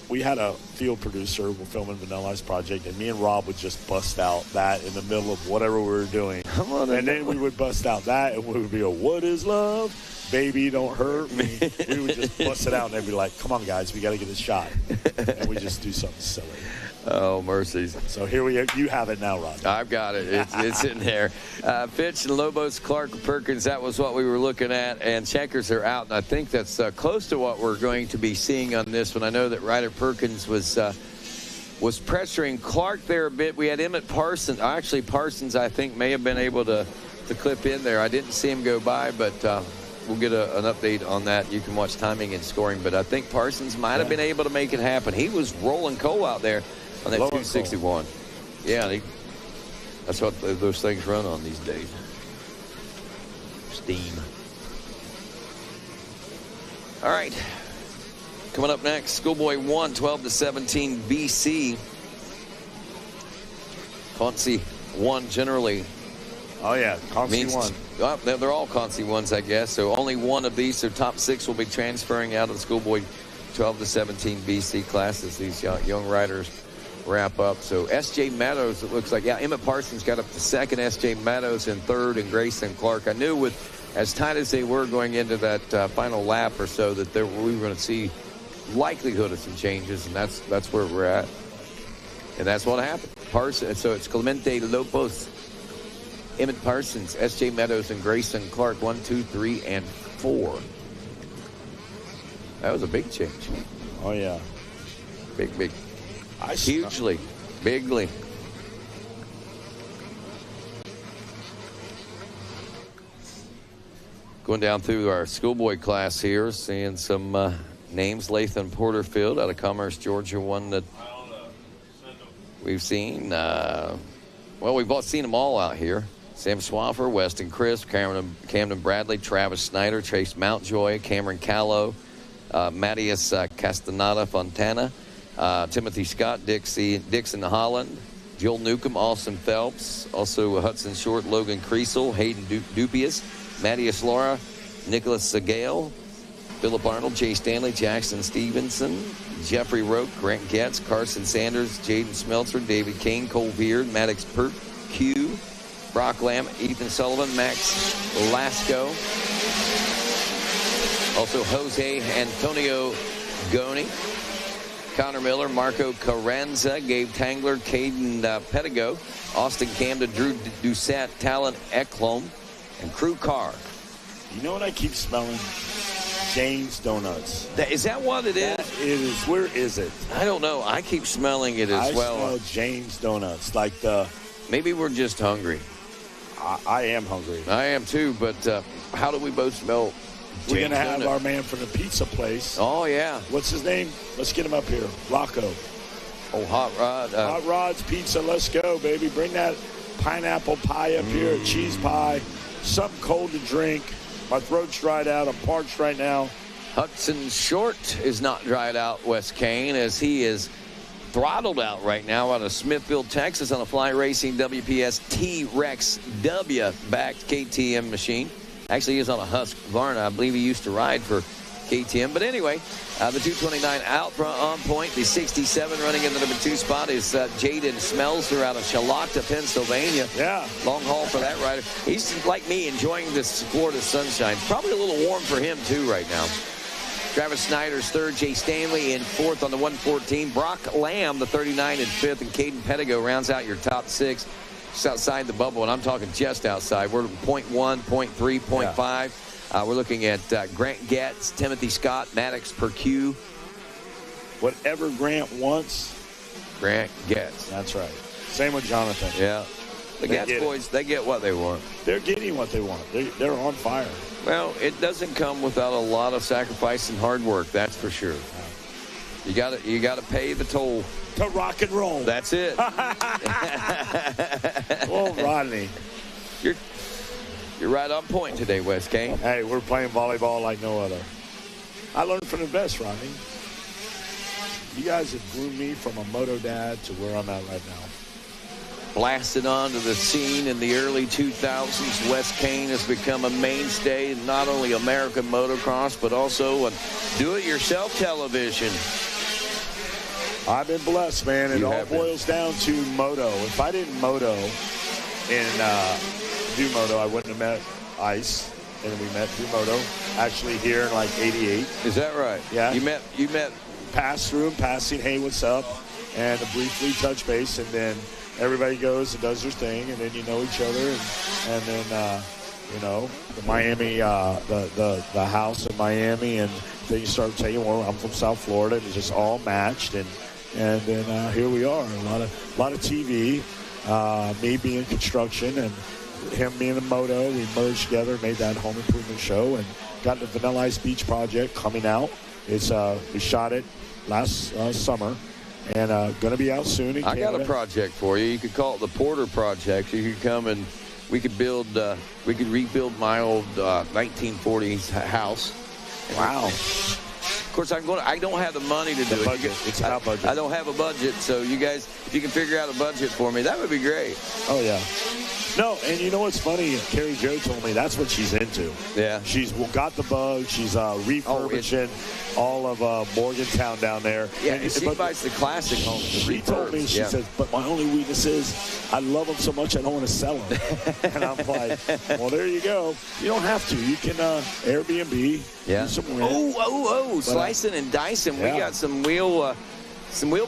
we had a field producer. We're filming Vanilla Ice Project, and me and Rob would just bust out that in the middle of whatever we were doing. And then we would bust out that, and we would be what is love? Baby, don't hurt me. We would just bust it out, and they'd be like, come on, guys, we got to get this shot. And we just do something silly. Oh, mercies. So here you have it now, Rod. I've got it. It's in there. Fitch and Lobos, Clark, Perkins, that was what we were looking at. And checkers are out, and I think that's close to what we're going to be seeing on this one. I know that Ryder Perkins was pressuring Clark there a bit. We had Emmett Parsons. Actually, Parsons, I think, may have been able to clip in there. I didn't see him go by, but we'll get an update on that. You can watch timing and scoring. But I think Parsons might have been able to make it happen. He was rolling coal out there on that 261. Yeah, that's what those things run on these days. Steam. All right. Coming up next, Schoolboy 1, 12-17 BC. Concie 1 generally. Oh, yeah, Concie 1. They're all Concie 1s, I guess. So only one of these. So top 6 will be transferring out of the Schoolboy 12-17 BC classes. These young riders wrap up. So S.J. Meadows, it looks like. Yeah, Emmett Parsons got up to second. S.J. Meadows in third, and Grayson Clark. I knew with as tight as they were going into that final lap or so that we were going to see likelihood of some changes, and that's where we're at. And that's what happened. Parsons. So it's Clemente Lobos, Emmett Parsons, S.J. Meadows, and Grayson Clark, 1, 2, 3, and 4. That was a big change. Oh, yeah. Big. Hugely. Bigly. Going down through our schoolboy class here, seeing some names. Lathan Porterfield out of Commerce, Georgia, one that we've seen. Well, we've all seen them all out here. Sam Swaffer, Weston Crisp, Camden Bradley, Travis Snyder, Chase Mountjoy, Cameron Callow, Mattias Castaneda Fontana, Timothy Scott, Dixon Holland, Joel Newcomb, Austin Phelps, also Hudson Short, Logan Creasel, Hayden Dupius, Mattias Laura, Nicholas Segale, Philip Arnold, Jay Stanley, Jackson Stevenson, Jeffrey Roque, Grant Getz, Carson Sanders, Jaden Smeltzer, David Kane, Cole Beard, Maddox Q, Brock Lamb, Ethan Sullivan, Max Lasco, also Jose Antonio Goni, Connor Miller, Marco Carranza, Gabe Tangler, Caden Pedigo, Austin Camden, Drew Doucette, Talon Ekholm, and Crew Carr. You know what I keep smelling? Jane's Donuts. Is that what it is? It is. Where is it? I don't know. I keep smelling it as well. I smell Jane's Donuts. Like maybe we're just hungry. I am hungry. I am too, but how do we both smell? We're going to have our man from the pizza place. Oh, yeah. What's his name? Let's get him up here. Rocco. Oh, Hot Rod. Hot Rod's Pizza. Let's go, baby. Bring that pineapple pie up here. Cheese pie. something cold to drink. My throat's dried out. I'm parched right now. Hudson Short is not dried out, Wes Kane, as he is throttled out right now out of Smithfield, Texas on a Fly Racing WPS T-Rex W-backed KTM machine. Actually, he is on a Husqvarna. I believe he used to ride for KTM. But anyway, the 229 out front on point. The 67 running in the number 2 spot is Jaden Smelser out of Shalata, Pennsylvania. Yeah. Long haul for that rider. He's like me, enjoying this Florida sunshine. Probably a little warm for him, too, right now. Travis Snyder's third, Jay Stanley in fourth on the 114. Brock Lamb, the 39 in fifth, and Caden Pettigo rounds out your top 6. Just outside the bubble, and I'm talking just outside. We're 0.1, 0.3, 0.5. We're looking at Grant Getz, Timothy Scott, Maddox Perque. Whatever Grant wants. Grant Getz. That's right. Same with Jonathan. Yeah. The Getz boys, they get what they want. They're getting what they want. They're on fire. Well, it doesn't come without a lot of sacrifice and hard work, that's for sure. You got to pay the toll. To rock and roll. That's it. Oh, Rodney. You're right on point today, Wes Kane. Hey, we're playing volleyball like no other. I learned from the best, Rodney. You guys have groomed me from a moto dad to where I'm at right now. Blasted onto the scene in the early 2000s, Wes Kane has become a mainstay in not only American motocross, but also on do-it-yourself television. I've been blessed, man. It all boils down to moto. If I didn't moto and do moto, I wouldn't have met Ice, and we met through moto. Actually, here in like '88. Is that right? Yeah. You met. Passed through him, passing. Hey, what's up? And briefly touch base, and then everybody goes and does their thing, and then you know each other, and then you know the Miami, the house in Miami, and then you start saying, well, I'm from South Florida, and it's just all matched, and then here we are. A lot of TV, me being construction, and him being a moto. We merged together, made that home improvement show, and got the Vanilla Ice Beach project coming out. It's we shot it last summer. And going to be out soon in Canada. I got a project for you. You could call it the Porter Project. You could come and we could rebuild my old 1940s house. Wow. Of course, I don't have the money to do it. It's about budget. I don't have a budget, so you guys, if you can figure out a budget for me, that would be great. Oh, yeah. No, and you know what's funny? Carrie Jo told me that's what she's into. Yeah. She's got the bug. She's refurbishing all of Morgantown down there. Yeah, and she buys the classic homes. She told me, she says, but my only weakness is I love them so much I don't want to sell them. And I'm like, well, there you go. You don't have to. You can Airbnb. Yeah. Do some rent. Slicing and dicing. Yeah. We got some wheel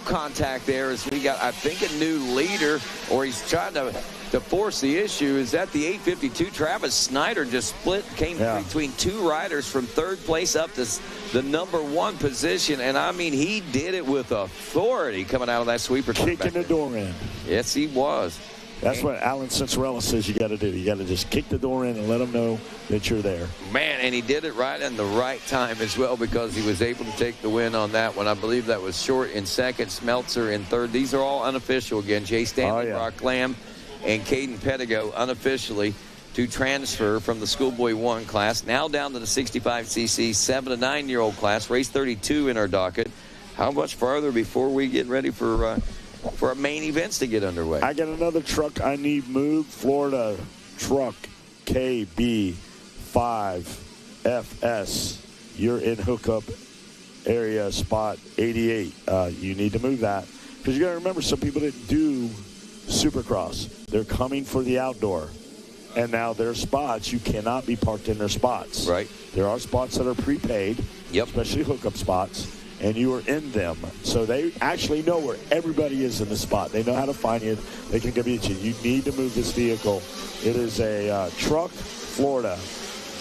contact there as we got, I think, a new leader, or he's trying to force the issue. Is that the 852? Travis Snyder just came between two riders from third place up to the number 1 position, and I mean, he did it with authority coming out of that sweeper. Kicking the door in. Yes, he was. That's what Alan Cincerella says you got to do. You got to just kick the door in and let them know that you're there. Man, and he did it right in the right time as well, because he was able to take the win on that one. I believe that was Short in second, Smeltzer in third. These are all unofficial again. Jay Stanley, Brock Lamb, and Caden Pettigo unofficially to transfer from the Schoolboy 1 class. Now down to the 65cc 7 to 9-year-old class. Race 32 in our docket. How much farther before we get ready for our main events to get underway? I got another truck I need moved. Florida truck KB5FS. You're in hookup area spot 88. You need to move that, because you got to remember, some people didn't do Supercross. They're coming for the outdoor, and now their spots, you cannot be parked in their spots. Right. There are spots that are prepaid, especially hookup spots, and you are in them. So they actually know where everybody is in the spot. They know how to find you. They can go beat you. You need to move this vehicle. It is a truck, Florida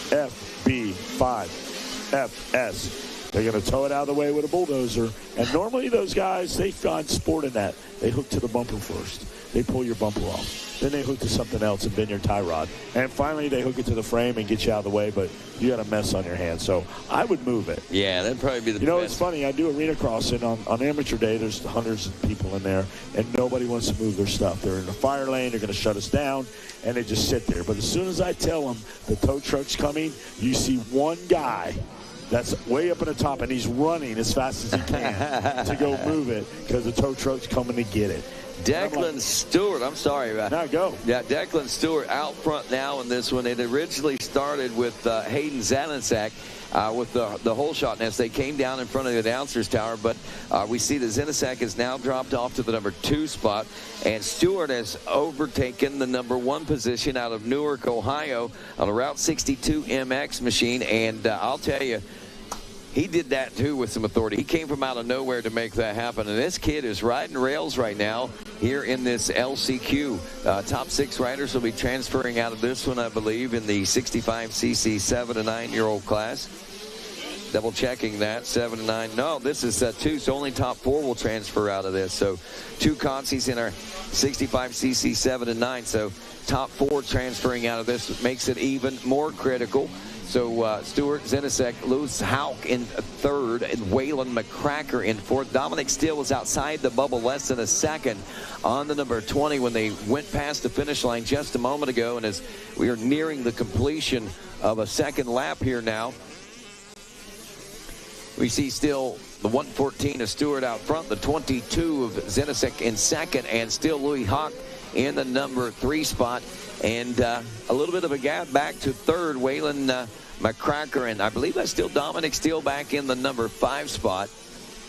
FB5FS. They're going to tow it out of the way with a bulldozer. And normally those guys, they find sport in that. They hook to the bumper first. They pull your bumper off. Then they hook to something else and bend your tie rod. And finally, they hook it to the frame and get you out of the way, but you got a mess on your hands. So I would move it. Yeah, that'd probably be the best. You know, it's funny. I do arena crossing on amateur day. There's hundreds of people in there, and nobody wants to move their stuff. They're in the fire lane. They're going to shut us down, and they just sit there. But as soon as I tell them the tow truck's coming, you see one guy that's way up in the top, and he's running as fast as he can to go move it because the tow truck's coming to get it. Declan Stewart, I'm sorry. Now go. Yeah, Declan Stewart out front now in this one. It originally started with Hayden Zanacek with the hole shot nest. They came down in front of the announcer's tower, but we see that Zanacek has now dropped off to the number 2 spot, and Stewart has overtaken the number 1 position out of Newark, Ohio on a Route 62 MX machine, and I'll tell you, he did that, too, with some authority. He came from out of nowhere to make that happen. And this kid is riding rails right now here in this LCQ. Top 6 riders will be transferring out of this one, I believe, in the 65cc 7 to 9-year-old class. Double checking that, 7 to 9. No, this is 2, so only top 4 will transfer out of this. So 2 concies in our 65cc 7 to 9. So top 4 transferring out of this makes it even more critical. So Stewart, Zanacek, Lewis Hauk in 3rd, and Waylon McCracker in 4th. Dominic Steele was outside the bubble less than a second on the number 20 when they went past the finish line just a moment ago. And as we are nearing the completion of a second lap here now, we see still the 114 of Stewart out front, the 22 of Zanacek in 2nd, and still Louis Hauk in the number 3 spot. And a little bit of a gap back to 3rd, Waylon McCracker, and I believe that's still Dominic Steele back in the number 5 spot.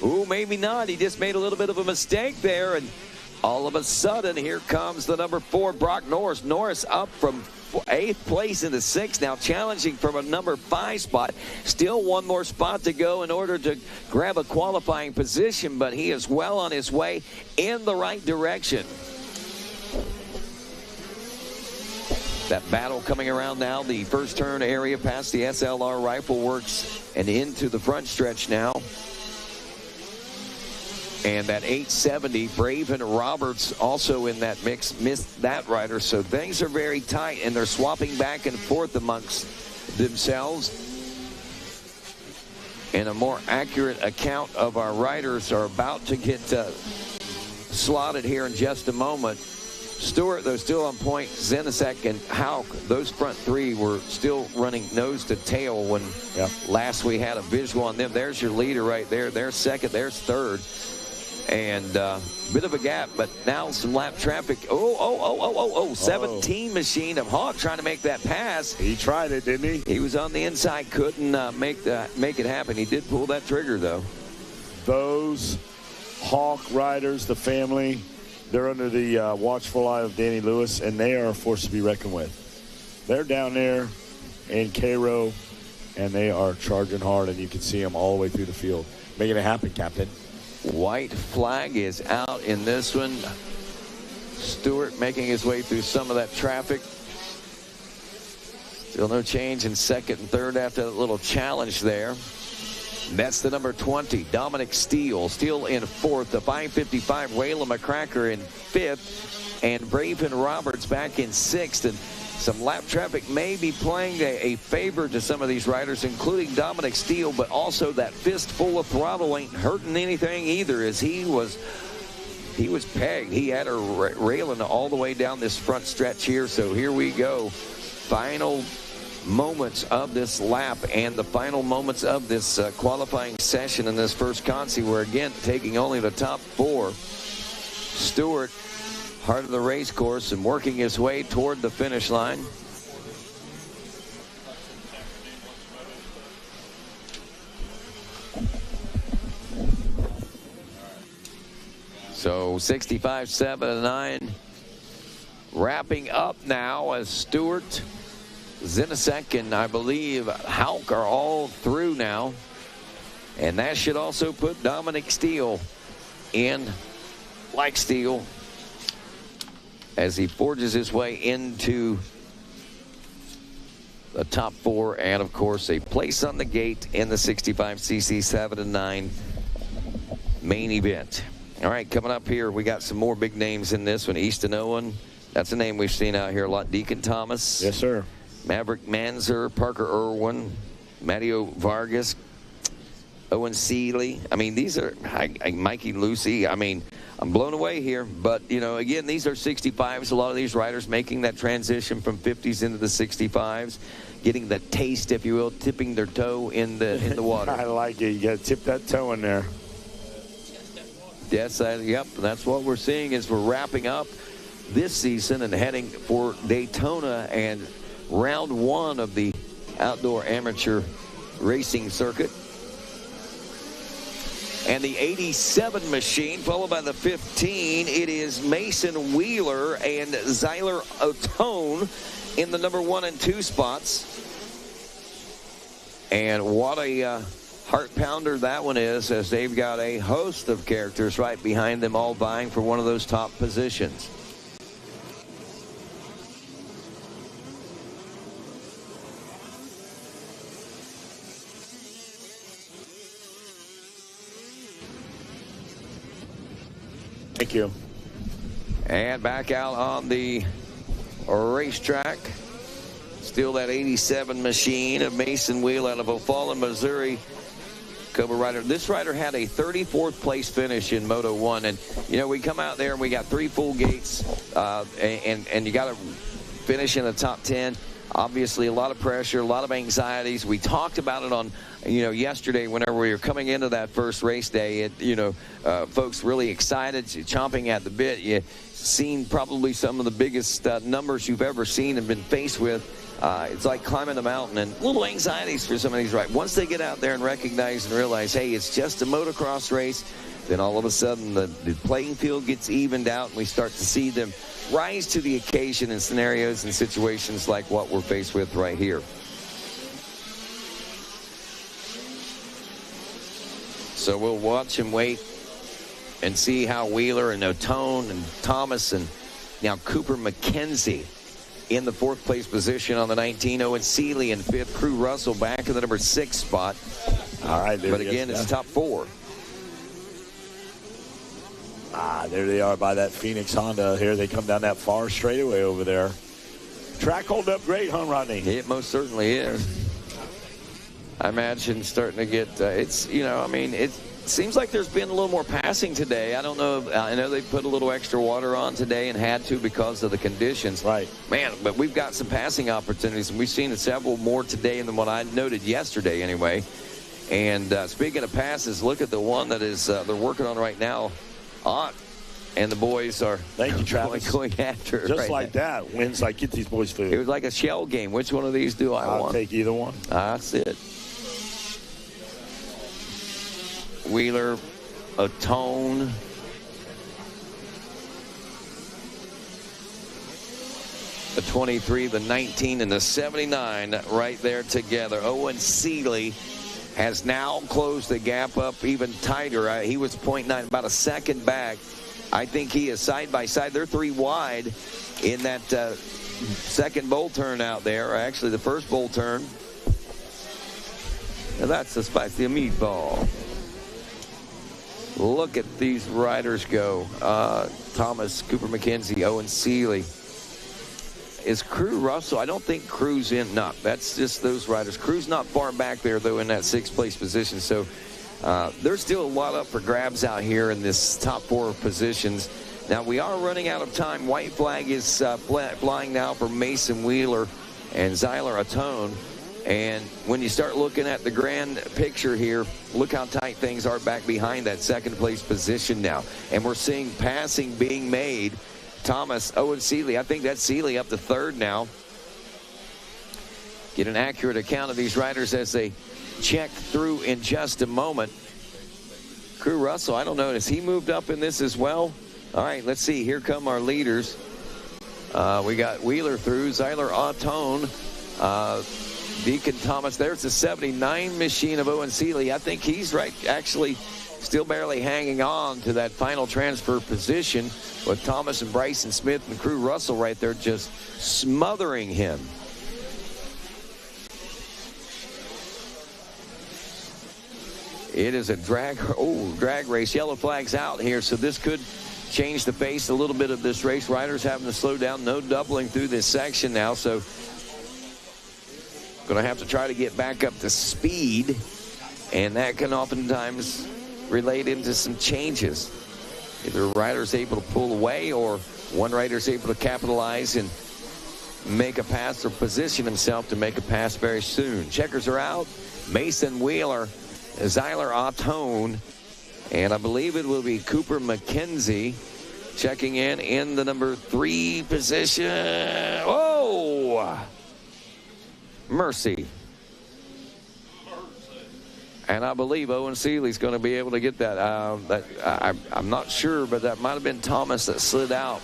Ooh, maybe not. He just made a little bit of a mistake there, and all of a sudden, here comes the number 4, Brock Norris. Norris up from 8th place into 6th, now challenging from a number 5 spot. Still one more spot to go in order to grab a qualifying position, but he is well on his way in the right direction. That battle coming around now, the first turn area past the SLR Rifle Works and into the front stretch now. And that 870, Braven Roberts also in that mix, missed that rider. So things are very tight, and they're swapping back and forth amongst themselves. And a more accurate account of our riders are about to get slotted here in just a moment. Stewart, though, still on point. Zanacek and Hauk, those front 3 were still running nose to tail when last we had a visual on them. There's your leader right there. There's 2nd, there's 3rd. And bit of a gap, but now some lap traffic. 17 machine of Hauk trying to make that pass. He tried it, didn't he? He was on the inside, couldn't make it happen. He did pull that trigger, though. Those Hauk riders, the family, they're under the watchful eye of Danny Lewis, and they are a force to be reckoned with. They're down there in Cairo, and they are charging hard, and you can see them all the way through the field. Making it happen, Captain. White flag is out in this one. Stewart making his way through some of that traffic. Still no change in 2nd and 3rd after that little challenge there. That's the number 20, Dominic Steele. Steele in 4th. The 555, Waylon McCracker in 5th. And Braven Roberts back in 6th. And some lap traffic may be playing a favor to some of these riders, including Dominic Steele, but also that fistful of throttle ain't hurting anything either, as he was pegged. He had her railing all the way down this front stretch here. So here we go. Final moments of this lap and the final moments of this qualifying session in this first concie. We're again taking only the top 4. Stewart, heart of the race course, and working his way toward the finish line. So 65, 7, and 9 wrapping up now as Stewart, Zanacek, and I believe Hauk are all through now. And that should also put Dominic Steele in like Steele as he forges his way into the top 4, and, of course, a place on the gate in the 65cc 7 and 9 main event. All right, coming up here, we got some more big names in this one. Easton Owen, that's a name we've seen out here a lot. Deacon Thomas. Yes, sir. Maverick Manzer, Parker Irwin, Matteo Vargas, Owen Seeley. I mean, these are Mikey Lucy. I mean, I'm blown away here. But, you know, again, these are 65s. A lot of these riders making that transition from 50s into the 65s, getting the taste, if you will, tipping their toe in the water. I like it. You got to tip that toe in there. Yes, yep. That's what we're seeing as we're wrapping up this season and heading for Daytona and round 1 of the outdoor amateur racing circuit. And the 87 machine, followed by the 15, it is Mason Wheeler and Zyler Otone in the number 1 and 2 spots. And what a heart pounder that one is, as they've got a host of characters right behind them, all vying for one of those top positions. Thank you. And back out on the racetrack. Still that 87 machine of Mason Wheel out of O'Fallon, Missouri. Cobra rider. This rider had a 34th place finish in Moto 1. And, you know, we come out there and we got 3 full gates. And you got to finish in the top 10. Obviously, a lot of pressure, a lot of anxieties. We talked about it on, you know, yesterday whenever we were coming into that first race day. Folks really excited, chomping at the bit. You seen probably some of the biggest numbers you've ever seen and been faced with. It's like climbing a mountain, and little anxieties for some of these riders. Once they get out there and recognize and realize, hey, it's just a motocross race, then all of a sudden the playing field gets evened out, and we start to see them rise to the occasion in scenarios and situations like what we're faced with right here. So we'll watch and wait and see how Wheeler and Otone and Thomas and now Cooper McKenzie in the 4th place position on the 19. Owen Seeley in 5th. Crew Russell back in the number 6 spot. All right, but again, it's top 4. There they are by that Phoenix Honda. Here they come down that far straightaway over there. Track hold up great, huh, Rodney? It most certainly is. I imagine starting to get, it seems like there's been a little more passing today. I don't know. I know they put a little extra water on today and had to because of the conditions. Right. Man, but we've got some passing opportunities, and we've seen several more today than what I noted yesterday anyway. And speaking of passes, look at the one that is they're working on right now. And the boys are going after it. Just right like now. that. Wins like get these boys food. It was like a shell game. Which one of these do I want? I'll take either one. That's it. Wheeler, Otone. The 23, the 19, and the 79 right there together. Owen Seeley has now closed the gap up even tighter. He was 0.9, about a second back. I think he is side by side. They're 3 wide in that second bowl turn out there, or actually the first bowl turn. Now that's the spicy meatball. Look at these riders go. Thomas, Cooper McKenzie, Owen Seeley. Is Crew Russell? I don't think Crew's in. No, that's just those riders. Crew's not far back there, though, in that 6th place position. So there's still a lot up for grabs out here in this top 4 positions. Now, we are running out of time. White flag is flying now for Mason Wheeler and Zyler Otone. And when you start looking at the grand picture here, look how tight things are back behind that 2nd place position now. And we're seeing passing being made. Thomas, Owen Seeley. I think that's Seeley up to 3rd now. Get an accurate account of these riders as they check through in just a moment. Crew Russell, I don't know. Has he moved up in this as well? All right, let's see. Here come our leaders. We got Wheeler through, Zyler Otone, Deacon Thomas. There's the 79 machine of Owen Seeley. I think he's right, actually still barely hanging on to that final transfer position with Thomas and Bryson Smith and Crew Russell right there just smothering him. It is a drag race. Yellow flag's out here, so this could change the pace a little bit of this race. Riders having to slow down. No doubling through this section now, so going to have to try to get back up to speed, and that can oftentimes relate into some changes. Either a rider's able to pull away or one rider's able to capitalize and make a pass or position himself to make a pass very soon. Checkers are out. Mason Wheeler, Zyler Ottone, and I believe it will be Cooper McKenzie checking in the number 3 position. Oh! Mercy. And I believe Owen Seeley's going to be able to get that. I'm not sure, but that might have been Thomas that slid out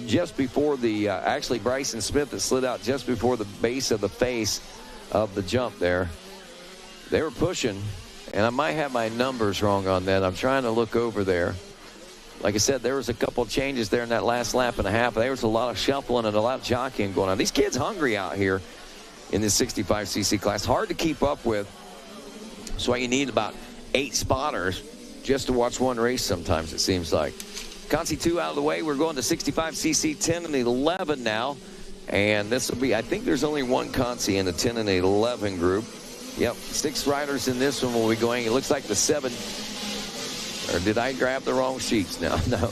just before the, actually Bryson Smith that slid out just before the base of the face of the jump there. They were pushing, and I might have my numbers wrong on that. I'm trying to look over there. Like I said, there was a couple of changes there in that last lap and a half. There was a lot of shuffling and a lot of jockeying going on. These kids hungry out here in this 65cc class. Hard to keep up with. That's why you need about 8 spotters just to watch one race sometimes, it seems like. Concie 2 out of the way. We're going to 65cc 10 and 11 now. And this will be, I think there's only one concie in the 10 and 11 group. Yep, 6 riders in this one will be going. It looks like the 7. Or did I grab the wrong sheets now? No.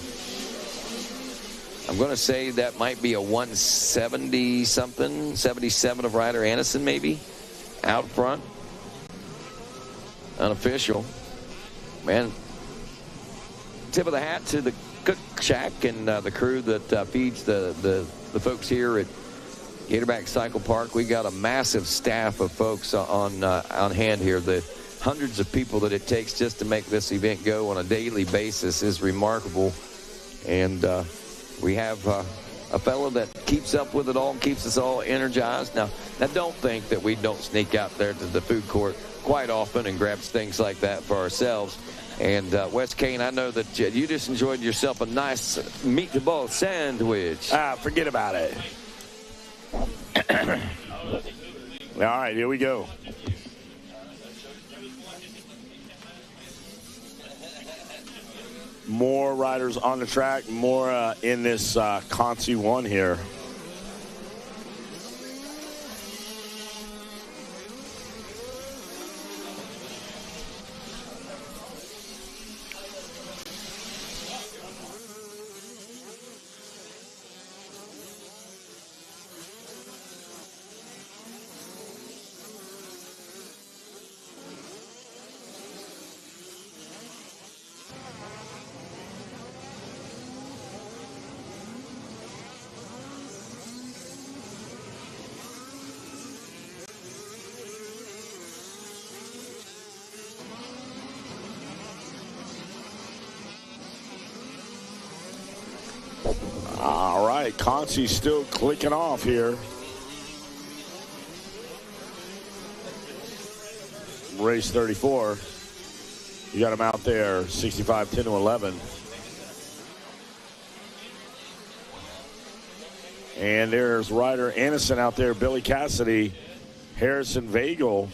I'm going to say that might be a 170-something, 77 of Ryder Anderson maybe, out front. Unofficial. Man, tip of the hat to the cook shack and the crew that feeds the folks here at Gatorback Cycle Park. We got a massive staff of folks on hand here. The hundreds of people that it takes just to make this event go on a daily basis is remarkable. And we have a fellow that keeps up with it all and keeps us all energized. Now don't think that we don't sneak out there to the food court quite often and grab things like that for ourselves. And Wes Kane, I know that you just enjoyed yourself a nice meatball sandwich. Forget about it. All right, here we go. More riders on the track, more in this Concie 1 here. All right, Concie's still clicking off here. Race 34. You got him out there, 65, 10 to 11. And there's Ryder Anderson out there, Billy Cassidy, Harrison Vagel,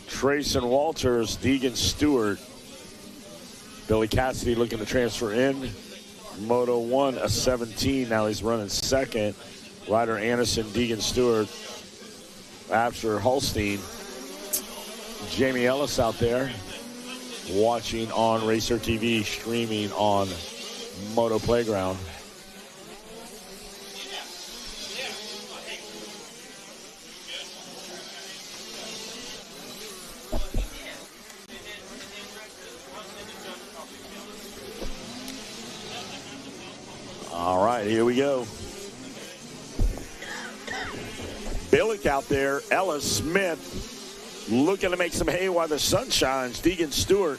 Trayson Walters, Deegan Stewart. Billy Cassidy looking to transfer in. Moto 1, a 17. Now he's running second. Ryder Anderson, Deegan Stewart, Absher Holstein. Jamie Ellis out there watching on Racer TV, streaming on Moto Playground. All right, here we go. Billick out there, Ellis, Smith, looking to make some hay while the sun shines. Deegan Stewart.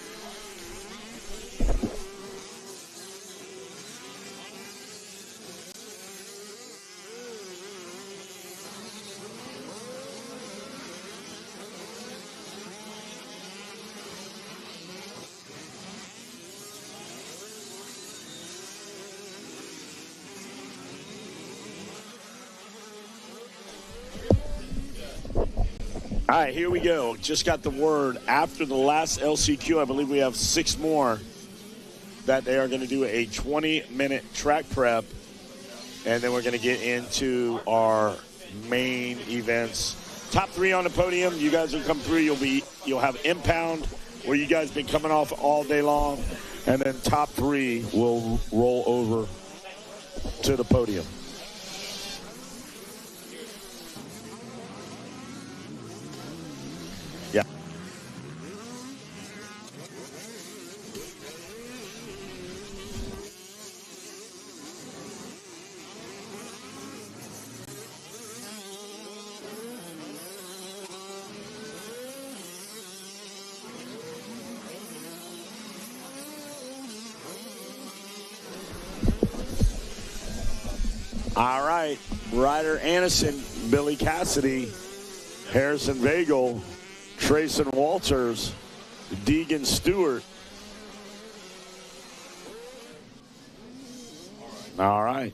All right, here we go. Just got the word after the last LCQ. I believe we have 6 more that they are going to do a 20-minute track prep, and then we're going to get into our main events. Top 3 on the podium. You guys will come through. You'll have impound, where you guys been coming off all day long, and then top 3 will roll over to the podium. Yeah. All right, Ryder Anderson, Billy Cassidy, Harrison Vagel, Trayson Walters, Deegan Stewart. All right.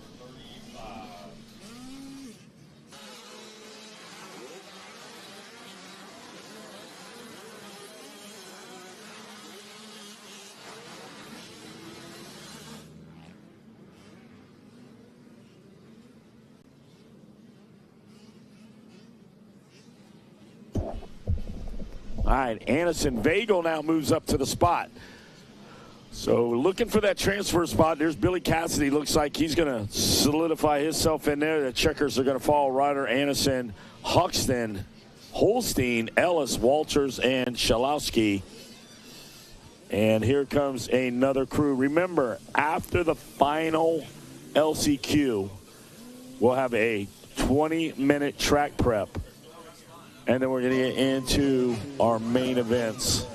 All right, Anderson Vagel now moves up to the spot. So looking for that transfer spot. There's Billy Cassidy. Looks like he's going to solidify himself in there. The checkers are going to follow Ryder Anderson, Huxton, Holstein, Ellis, Walters, and Shalowski. And here comes another crew. Remember, after the final LCQ, we'll have a 20-minute track prep. And then we're going to get into our main events.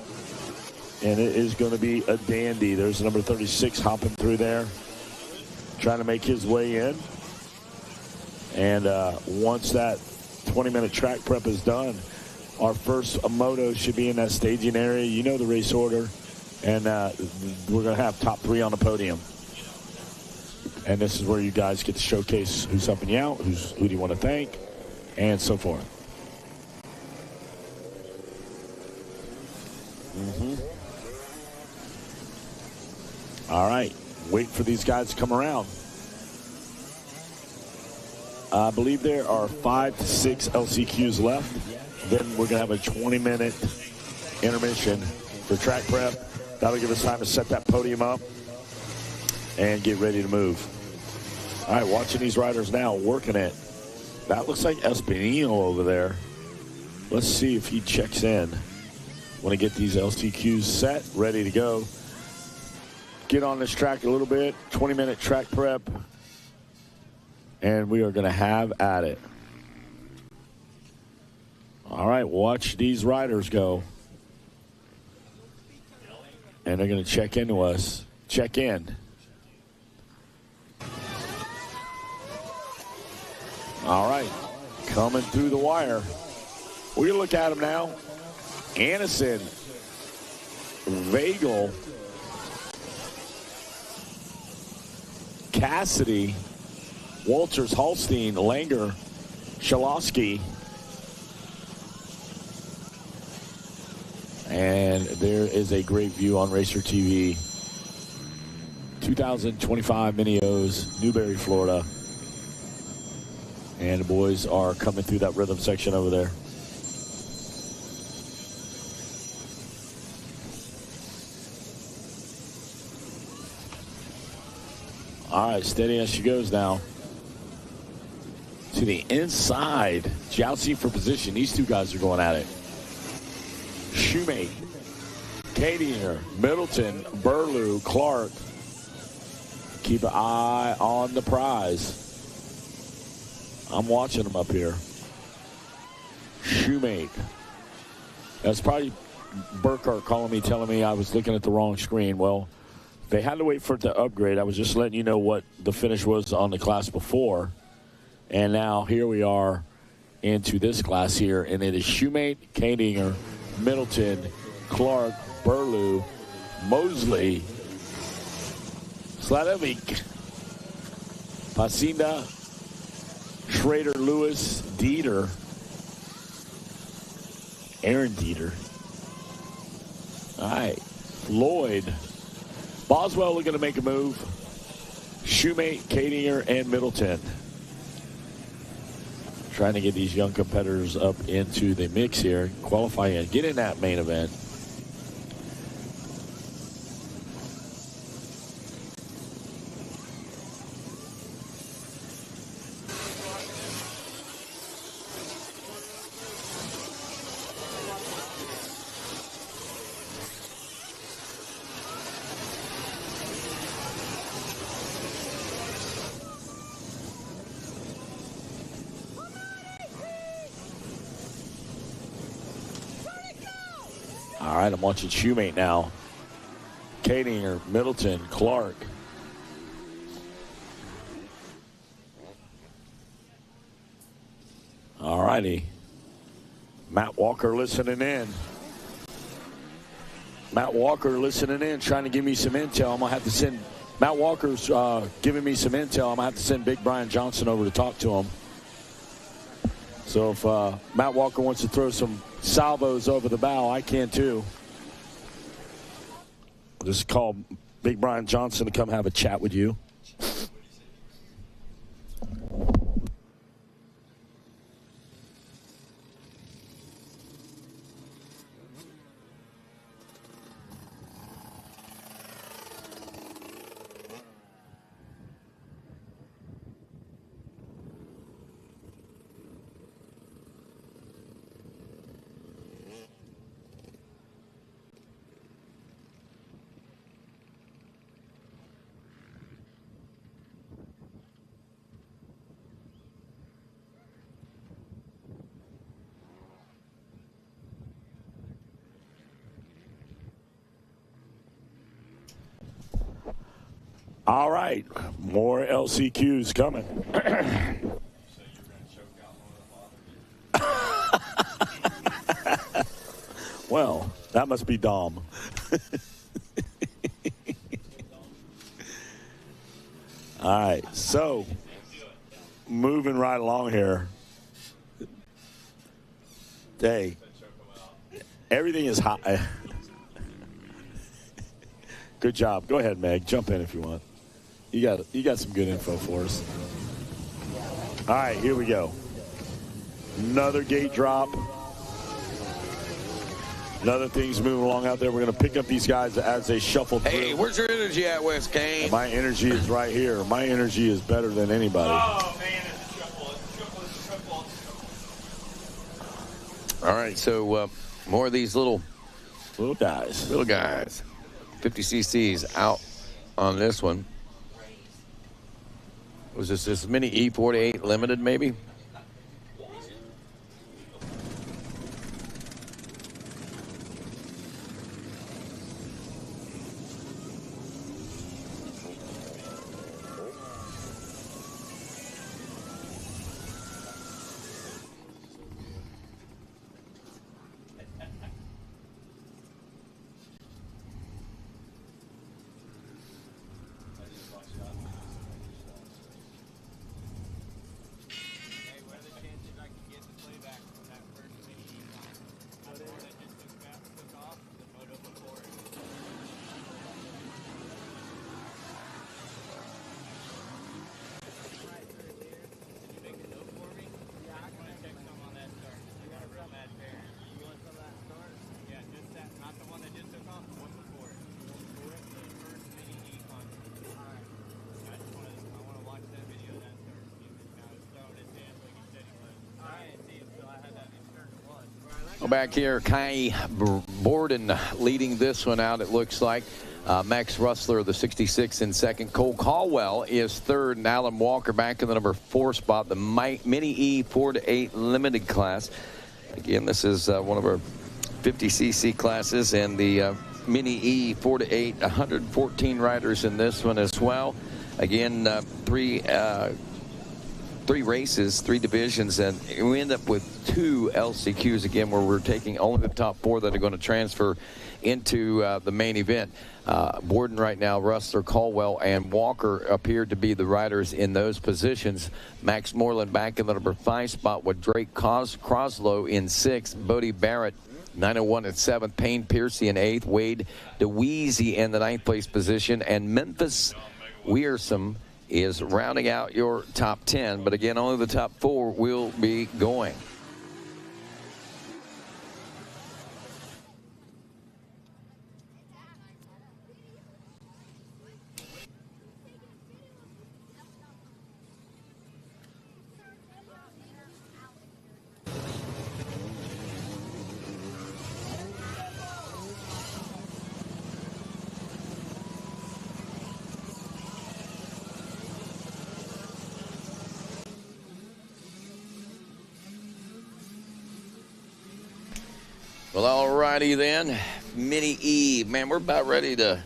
And it is going to be a dandy. There's number 36 hopping through there, trying to make his way in. And once that 20-minute track prep is done, our first moto should be in that staging area. You know the race order. And we're going to have top 3 on the podium. And this is where you guys get to showcase who's helping you out, who do you want to thank, and so forth. All right, wait for these guys to come around. I believe there are 5 to 6 LCQs left. Then we're going to have a 20-minute intermission for track prep. That'll give us time to set that podium up and get ready to move. All right, watching these riders now, working it. That looks like Espinino over there. Let's see if he checks in. Want to get these LCQs set, ready to go. Get on this track a little bit, 20-minute track prep, and we are going to have at it. All right, watch these riders go. And they're going to check into us. Check in. All right, coming through the wire. We're going to look at them now. Anderson, Vagel, Cassidy, Walters, Holstein, Langer, Shalowski. And there is a great view on Racer TV. 2025 Mini O's, Newberry, Florida. And the boys are coming through that rhythm section over there. All right, steady as she goes now. To the inside, jousting for position. These two guys are going at it. Shoemate, Cadier, Middleton, Burlew, Clark. Keep an eye on the prize. I'm watching them up here. Shoemate. That's probably Burkhart calling me, telling me I was looking at the wrong screen. Well, they had to wait for it to upgrade. I was just letting you know what the finish was on the class before. And now here we are into this class here. And it is Shoemate, Cadier, Middleton, Clark, Burlew, Mosley, Sladovic, Pacinda, Schrader, Lewis, Dieter, Aaron Dieter. All right. Floyd. Boswell looking to make a move. Shoemate, Kadinger, and Middleton. Trying to get these young competitors up into the mix here. Qualify and get in that main event. All right, I'm watching Shoemate now. Kadinger, Middleton, Clark. All righty. Matt Walker listening in. Matt Walker listening in, trying to give me some intel. I'm going to have to send, Matt Walker's giving me some intel. I'm going to have to send Big Brian Johnson over to talk to him. So if Matt Walker wants to throw some salvos over the bow, I can too. Just call Big Brian Johnson to come have a chat with you. All right, more LCQs coming. Well, that must be Dom. All right, so moving right along here. Hey, everything is hot. Good job. Go ahead, Meg. Jump in if you want. You got some good info for us. All right, here we go. Another gate drop. Another thing's moving along out there. We're going to pick up these guys as they shuffle through. Hey, where's your energy at, West Kane? And my energy is right here. My energy is better than anybody. Oh, man, it's a triple. It's a triple. All right, so more of these little guys. Little guys. 50 cc's out on this one. Was this Mini E48 limited, maybe? Back here, Kai Borden leading this one out, it looks like. Max Rustler, the 66, in second. Cole Caldwell is third, and Alan Walker back in the number 4 spot, the Mini E 4-8 limited class. Again, this is one of our 50cc classes, and the Mini E 4-8, 114 riders in this one as well. Again, three races, 3 divisions, and we end up with 2 LCQs again, where we're taking only the top 4 that are going to transfer into the main event. Borden right now, Rustler, Caldwell, and Walker appear to be the riders in those positions. Max Moreland back in the number 5 spot with Drake Croslow in 6th. Bodie Barrett 901 at 7th, Payne Piercy in 8th, Wade DeWeezy in the 9th place position, and Memphis Wearsome is rounding out your top 10. But again, only the top 4 will be going. Well, all righty then. Mini E. Man, we're about ready to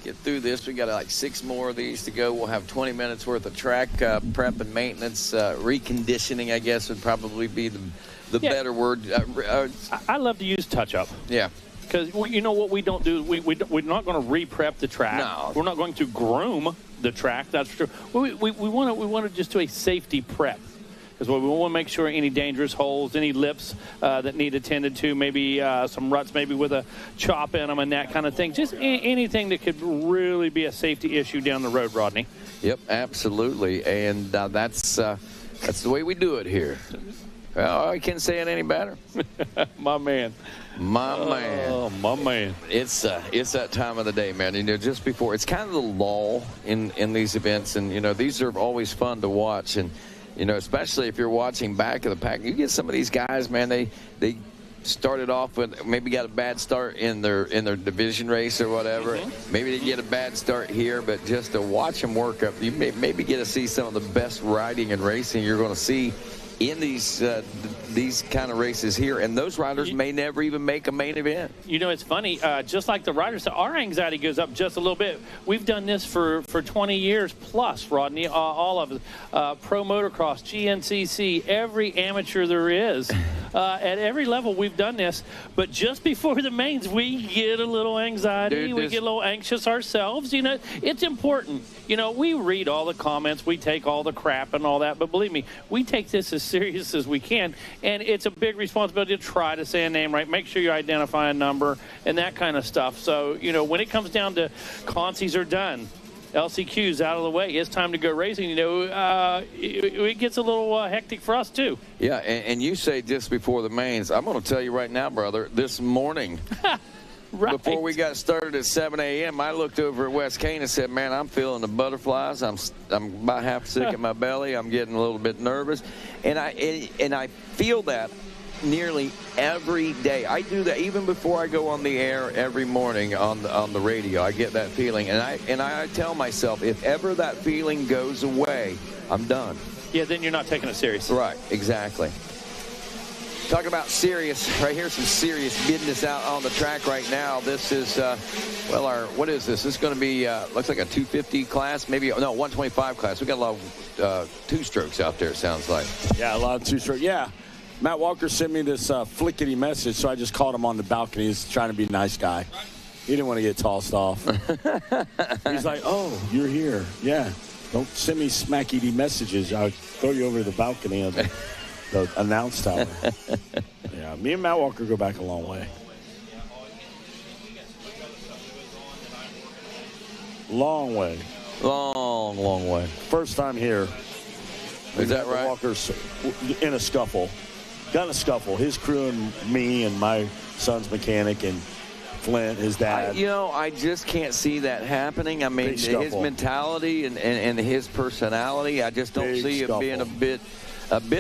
get through this. We got like 6 more of these to go. We'll have 20 minutes worth of track prep and maintenance. Reconditioning, I guess, would probably be the better word. I love to use touch-up. Yeah. Because you know what we don't do? We're not going to re-prep the track. No. We're not going to groom the track. That's true. We want to just do a safety prep. Because we want to make sure any dangerous holes, any lips that need attended to, maybe some ruts, maybe with a chop in them and that kind of thing. Just anything that could really be a safety issue down the road, Rodney. Yep, absolutely. And that's the way we do it here. Well, I can't say it any better. My man. My man. Oh, my man. It's that time of the day, man. You know, just before. It's kind of the lull in these events. And, you know, these are always fun to watch. And, you know, especially if you're watching back of the pack, you get some of these guys, man, they started off with maybe got a bad start in their division race or whatever. Mm-hmm. Maybe they get a bad start here, but just to watch them work up, you maybe get to see some of the best riding and racing you're going to see in these kind of races here, and those riders may never even make a main event. You know, it's funny. Just like the riders, our anxiety goes up just a little bit. We've done this for 20 years plus, Rodney. All of us, pro motocross, GNCC, every amateur there is. At every level, we've done this. But just before the mains, we get a little anxiety. Dude, we get a little anxious ourselves. You know, it's important. You know, we read all the comments. We take all the crap and all that. But believe me, we take this as serious as we can. And it's a big responsibility to try to say a name right. Make sure you identify a number and that kind of stuff. So, you know, when it comes down to concies are done, LCQ's out of the way, it's time to go racing. You know, it gets a little hectic for us, too. Yeah, and you say just before the mains. I'm going to tell you right now, brother, this morning, right. Before we got started at 7 a.m., I looked over at West Kane and said, man, I'm feeling the butterflies. I'm about half sick in my belly. I'm getting a little bit nervous. And I feel that nearly every day. I do that even before I go on the air every morning on the radio. I get that feeling. And I tell myself, if ever that feeling goes away, I'm done. Yeah, then you're not taking it serious. Right, exactly. Talking about serious, right here, some serious business out on the track right now. This is, what is this? This is going to be, looks like a 250 class, maybe, no, 125 class. We got a lot of two-strokes out there, it sounds like. Yeah, a lot of two-strokes. Yeah. Matt Walker sent me this flickety message, so I just called him on the balcony. He's trying to be a nice guy. He didn't want to get tossed off. He's like, oh, you're here. Yeah. Don't send me smackety messages. I'll throw you over to the balcony of the announce tower. Yeah, me and Matt Walker go back a long way. Long way. Long way. First time here. Is that right? Walker's in a scuffle. Got in a scuffle. His crew and me and my son's mechanic and Flint, his dad. I just can't see that happening. I mean, his mentality and his personality, I just don't see it being a bit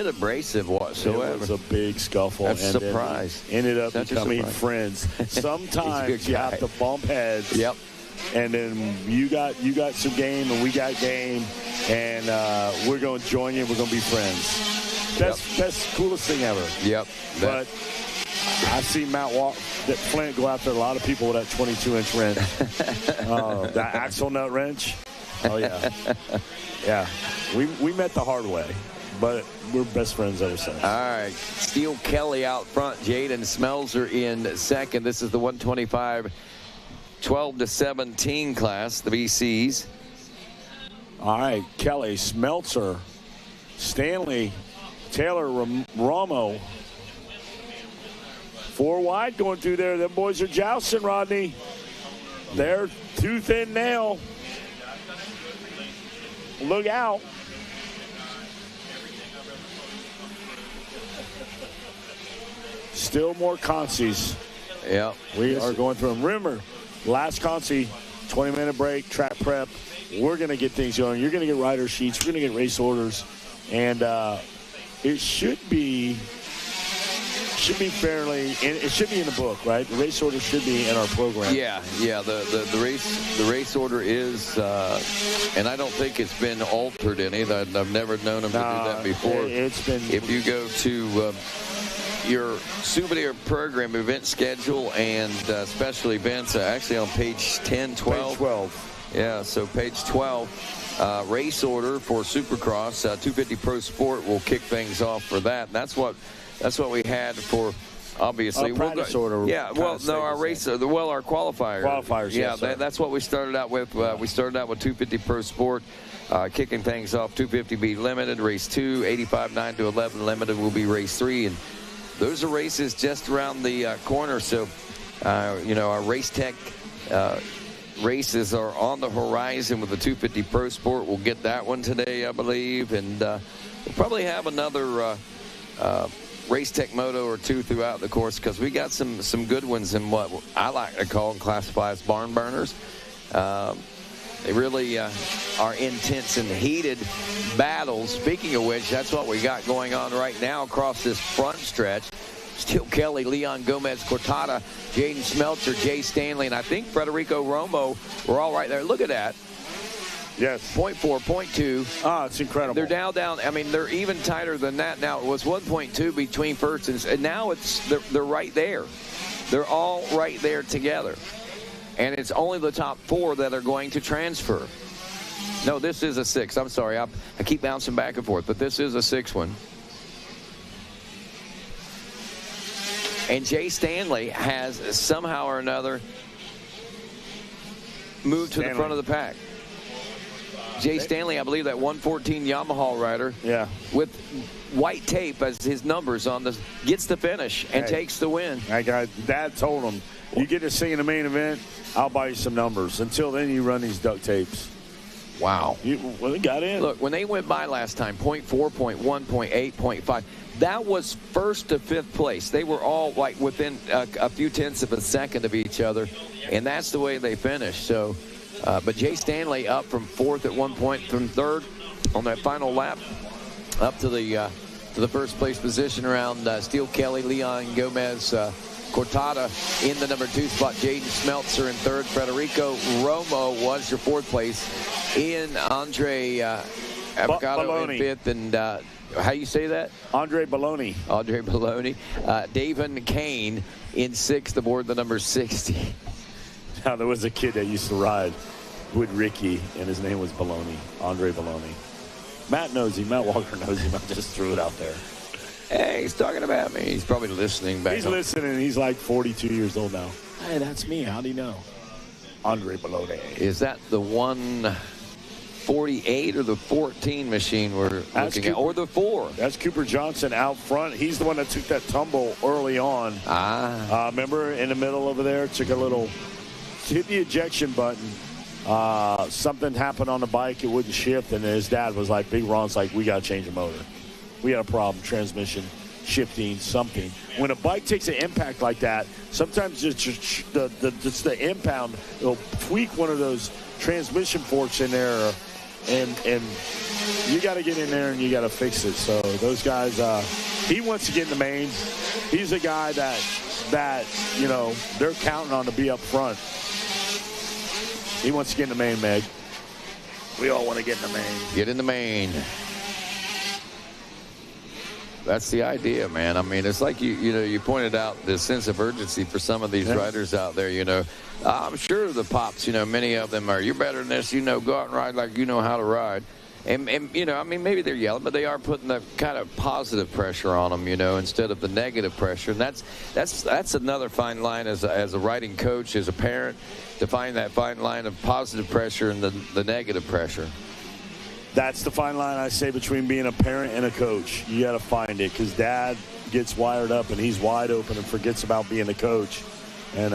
abrasive whatsoever. It was a big scuffle. That's a surprise. Ended up becoming friends. Sometimes you have to bump heads. Yep. And then you got some game and we got game, and we're going to join you. We're going to be friends. That's coolest thing ever. Yep. But I see Flint go after a lot of people with that 22-inch wrench. That axle nut wrench. Oh, yeah. Yeah. We met the hard way, but we're best friends ever since. All right. Steele Kelly out front. Jaden Smelzer in second. This is the 125 12-17 class, the VCs. All right, Kelly, Smeltzer, Stanley, Taylor, Romo 4 wide going through there. Them boys are jousting, Rodney. They're tooth and nail. Look out. Still more concies. Yeah. We are going through them. Remember, last concie, 20-minute break, track prep. We're going to get things going. You're going to get rider sheets. We're going to get race orders. And it should be fairly, it should be in the book, right? The race order should be in our program. Yeah. The race order is, and I don't think it's been altered any. I've never known them to do that before. It's been. If you go to your souvenir program event schedule and special events, actually on page 10, 12. Page 12. Yeah, so page 12, race order for Supercross, 250 Pro Sport will kick things off for that. That's what we had for, obviously. Practice order. Yeah, well, no, our race, our qualifiers. Qualifiers, yeah, yes, that's what we started out with. We started out with 250 Pro Sport, kicking things off. 250B Limited, race 2, 85 9 to 11 Limited will be race 3, and those are races just around the corner. So, our race tech races are on the horizon with the 250 Pro Sport. We'll get that one today, I believe, and we'll probably have another race tech moto or two throughout the course, because we got some good ones in what I like to call and classify as barn burners. They really are intense and heated battles. Speaking of which, that's what we got going on right now across this front stretch. Steele Kelly, Leon Gomez, Cortada, Jaden Smeltzer, Jay Stanley, and I think Federico Romo were all right there. Look at that. Yes. 0.4, 0.2. Ah, it's incredible. They're now down. I mean, they're even tighter than that now. It was 1.2 between first and now they're right there. They're all right there together. And it's only the top 4 that are going to transfer. No, this is a 6. I'm sorry. I keep bouncing back and forth, but this is a 6 one. And Jay Stanley has somehow or another moved to the front of the pack. Jay Stanley, I believe that 114 Yamaha rider, with white tape as his numbers on this, gets the finish and takes the win. Dad told him, you get to see in the main event, I'll buy you some numbers. Until then, you run these duct tapes. Wow. Well, they got in. Look, when they went by last time, 0.4, 0.1, 0.8, 0.5, that was first to 5th place. They were all like within a few tenths of a second of each other, and that's the way they finished. So, but Jay Stanley up from 4th at one point, from 3rd on that final lap, up to the first place position around Steele Kelly, Leon Gomez, Cortada in the number 2 spot. Jaden Smeltzer in 3rd. Federico Romo was your 4th place. In Andre Avocado in 5th. And how you say that? Andre Baloney. Andre Baloney. Davin Kane in 6th aboard the number 60. Now, there was a kid that used to ride with Ricky, and his name was Baloney. Andre Baloney. Matt knows him. Matt Walker knows him. I just threw it out there. Hey, he's talking about me. He's probably listening back. He's listening. He's like 42 years old now. Hey, that's me. How do you know? Andre Baloney. Is that the 148 or the 14 machine we're looking at? Or the 4? That's Cooper Johnson out front. He's the one that took that tumble early on. Remember, in the middle over there, took a little, hit the ejection button. Something happened on the bike. It wouldn't shift, and his dad was like, Big Ron's like, we got to change the motor. We had a problem, transmission, shifting, something. When a bike takes an impact like that, sometimes just the impound will tweak one of those transmission forks in there, and you got to get in there and you got to fix it. So those guys, he wants to get in the main. He's a guy that they're counting on to be up front. He wants to get in the main, Meg. We all want to get in the main. Get in the main. That's the idea, man. I mean, it's like you pointed out the sense of urgency for some of these riders out there. I'm sure the pops, many of them are, you're better than this, go out and ride like you know how to ride. And maybe they're yelling, but they are putting the kind of positive pressure on them, instead of the negative pressure. And that's another fine line as a riding coach, as a parent, to find that fine line of positive pressure and the negative pressure. That's the fine line, I say, between being a parent and a coach. You got to find it, because Dad gets wired up and he's wide open and forgets about being a coach. And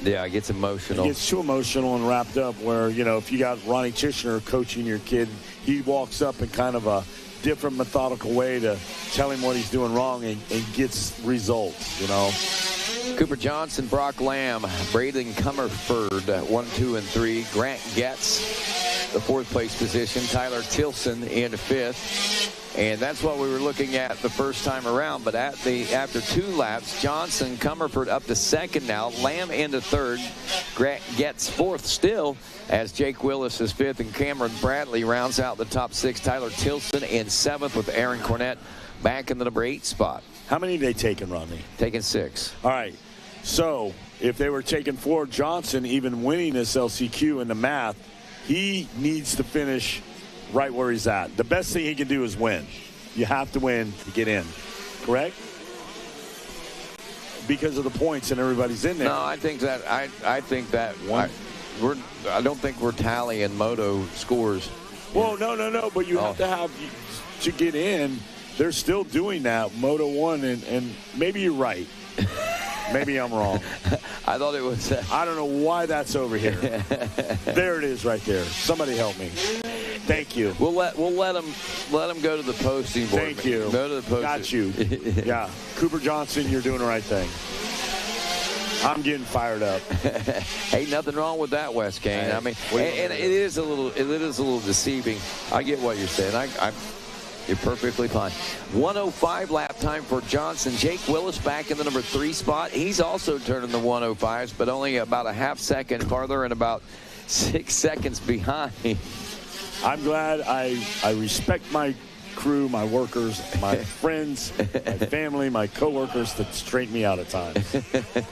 yeah, it gets emotional. It gets too emotional and wrapped up where, you know, if you got Ronnie Tishner coaching your kid, he walks up in kind of a different methodical way to tell him what he's doing wrong and gets results, you know. Cooper Johnson, Brock Lamb, Braden Comerford, 1, 2, and 3. Grant Getz, the 4th place position. Tyler Tilson in 5th. And that's what we were looking at the first time around. But after 2 laps, Johnson, Comerford up to 2nd now. Lamb into 3rd. Grant Getz 4th still, as Jake Willis is 5th and Cameron Bradley rounds out the top 6. Tyler Tilson in 7th with Aaron Cornett back in the number 8 spot. How many they taking, Rodney? Taking 6. All right. So if they were taking 4, Johnson even winning this LCQ in the math, he needs to finish right where he's at. The best thing he can do is win. You have to win to get in, correct? Because of the points and everybody's in there. No, I think that I don't think we're tallying moto scores. Well, no. But you have to have to get in. They're still doing that, Moto 1, and maybe you're right. Maybe I'm wrong. I thought it was. I don't know why that's over here. There it is, right there. Somebody help me. Thank you. We'll let them go to the posting board. Thank you. Go to the posting. Got you. Yeah, Cooper Johnson, you're doing the right thing. I'm getting fired up. Hey, nothing wrong with that, Wes Kane. I mean, and it is a little deceiving. I get what you're saying. You're perfectly fine. 105 lap time for Johnson. Jake Willis back in the number 3 spot. He's also turning the 105s, but only about a half second farther and about 6 seconds behind. I'm glad I respect my crew, my workers, my friends, my family, my coworkers that straighten me out at times.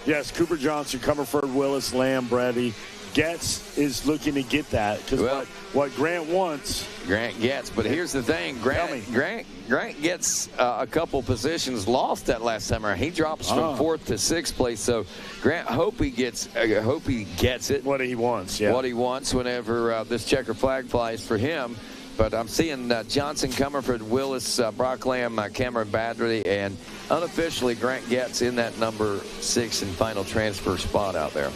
Yes, Cooper Johnson, Comerford, Willis, Lamb, Brady. Getz is looking to get that because what Grant wants. Grant Getz, but here's the thing. Grant gets a couple positions lost that last time around. He drops from 4th to 6th place. So Grant hope he gets it. What he wants, yeah. What he wants whenever this checker flag flies for him. But I'm seeing Johnson, Comerford, Willis, Brock Lamb, Cameron Badry, and unofficially Grant Getz in that number 6 and final transfer spot out there.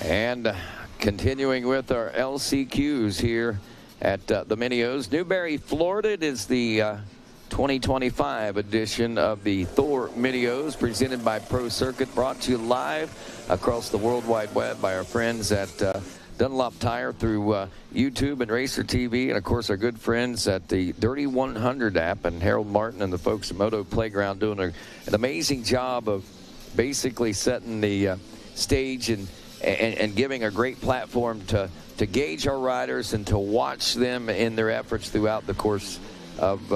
And continuing with our LCQs here at the Mini O's. Newberry, Florida. It is the 2025 edition of the Thor Mini O's presented by Pro Circuit, brought to you live across the World Wide Web by our friends at Dunlop Tire through YouTube and Racer TV, and of course our good friends at the Dirty 100 app, and Harold Martin and the folks at Moto Playground doing an amazing job of basically setting the stage and giving a great platform to gauge our riders and to watch them in their efforts throughout the course of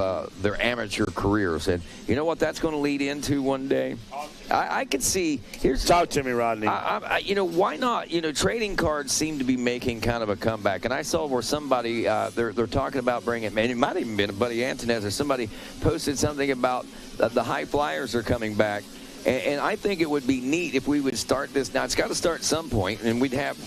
their amateur careers. And you know what that's going to lead into one day? I could see. Talk to me, Rodney. Why not? Trading cards seem to be making kind of a comeback. And I saw where somebody, they're talking about bringing, man, it might have even been Buddy Antonez or somebody posted something about the high flyers are coming back. And I think it would be neat if we would start this. Now, it's got to start at some point, and we'd have,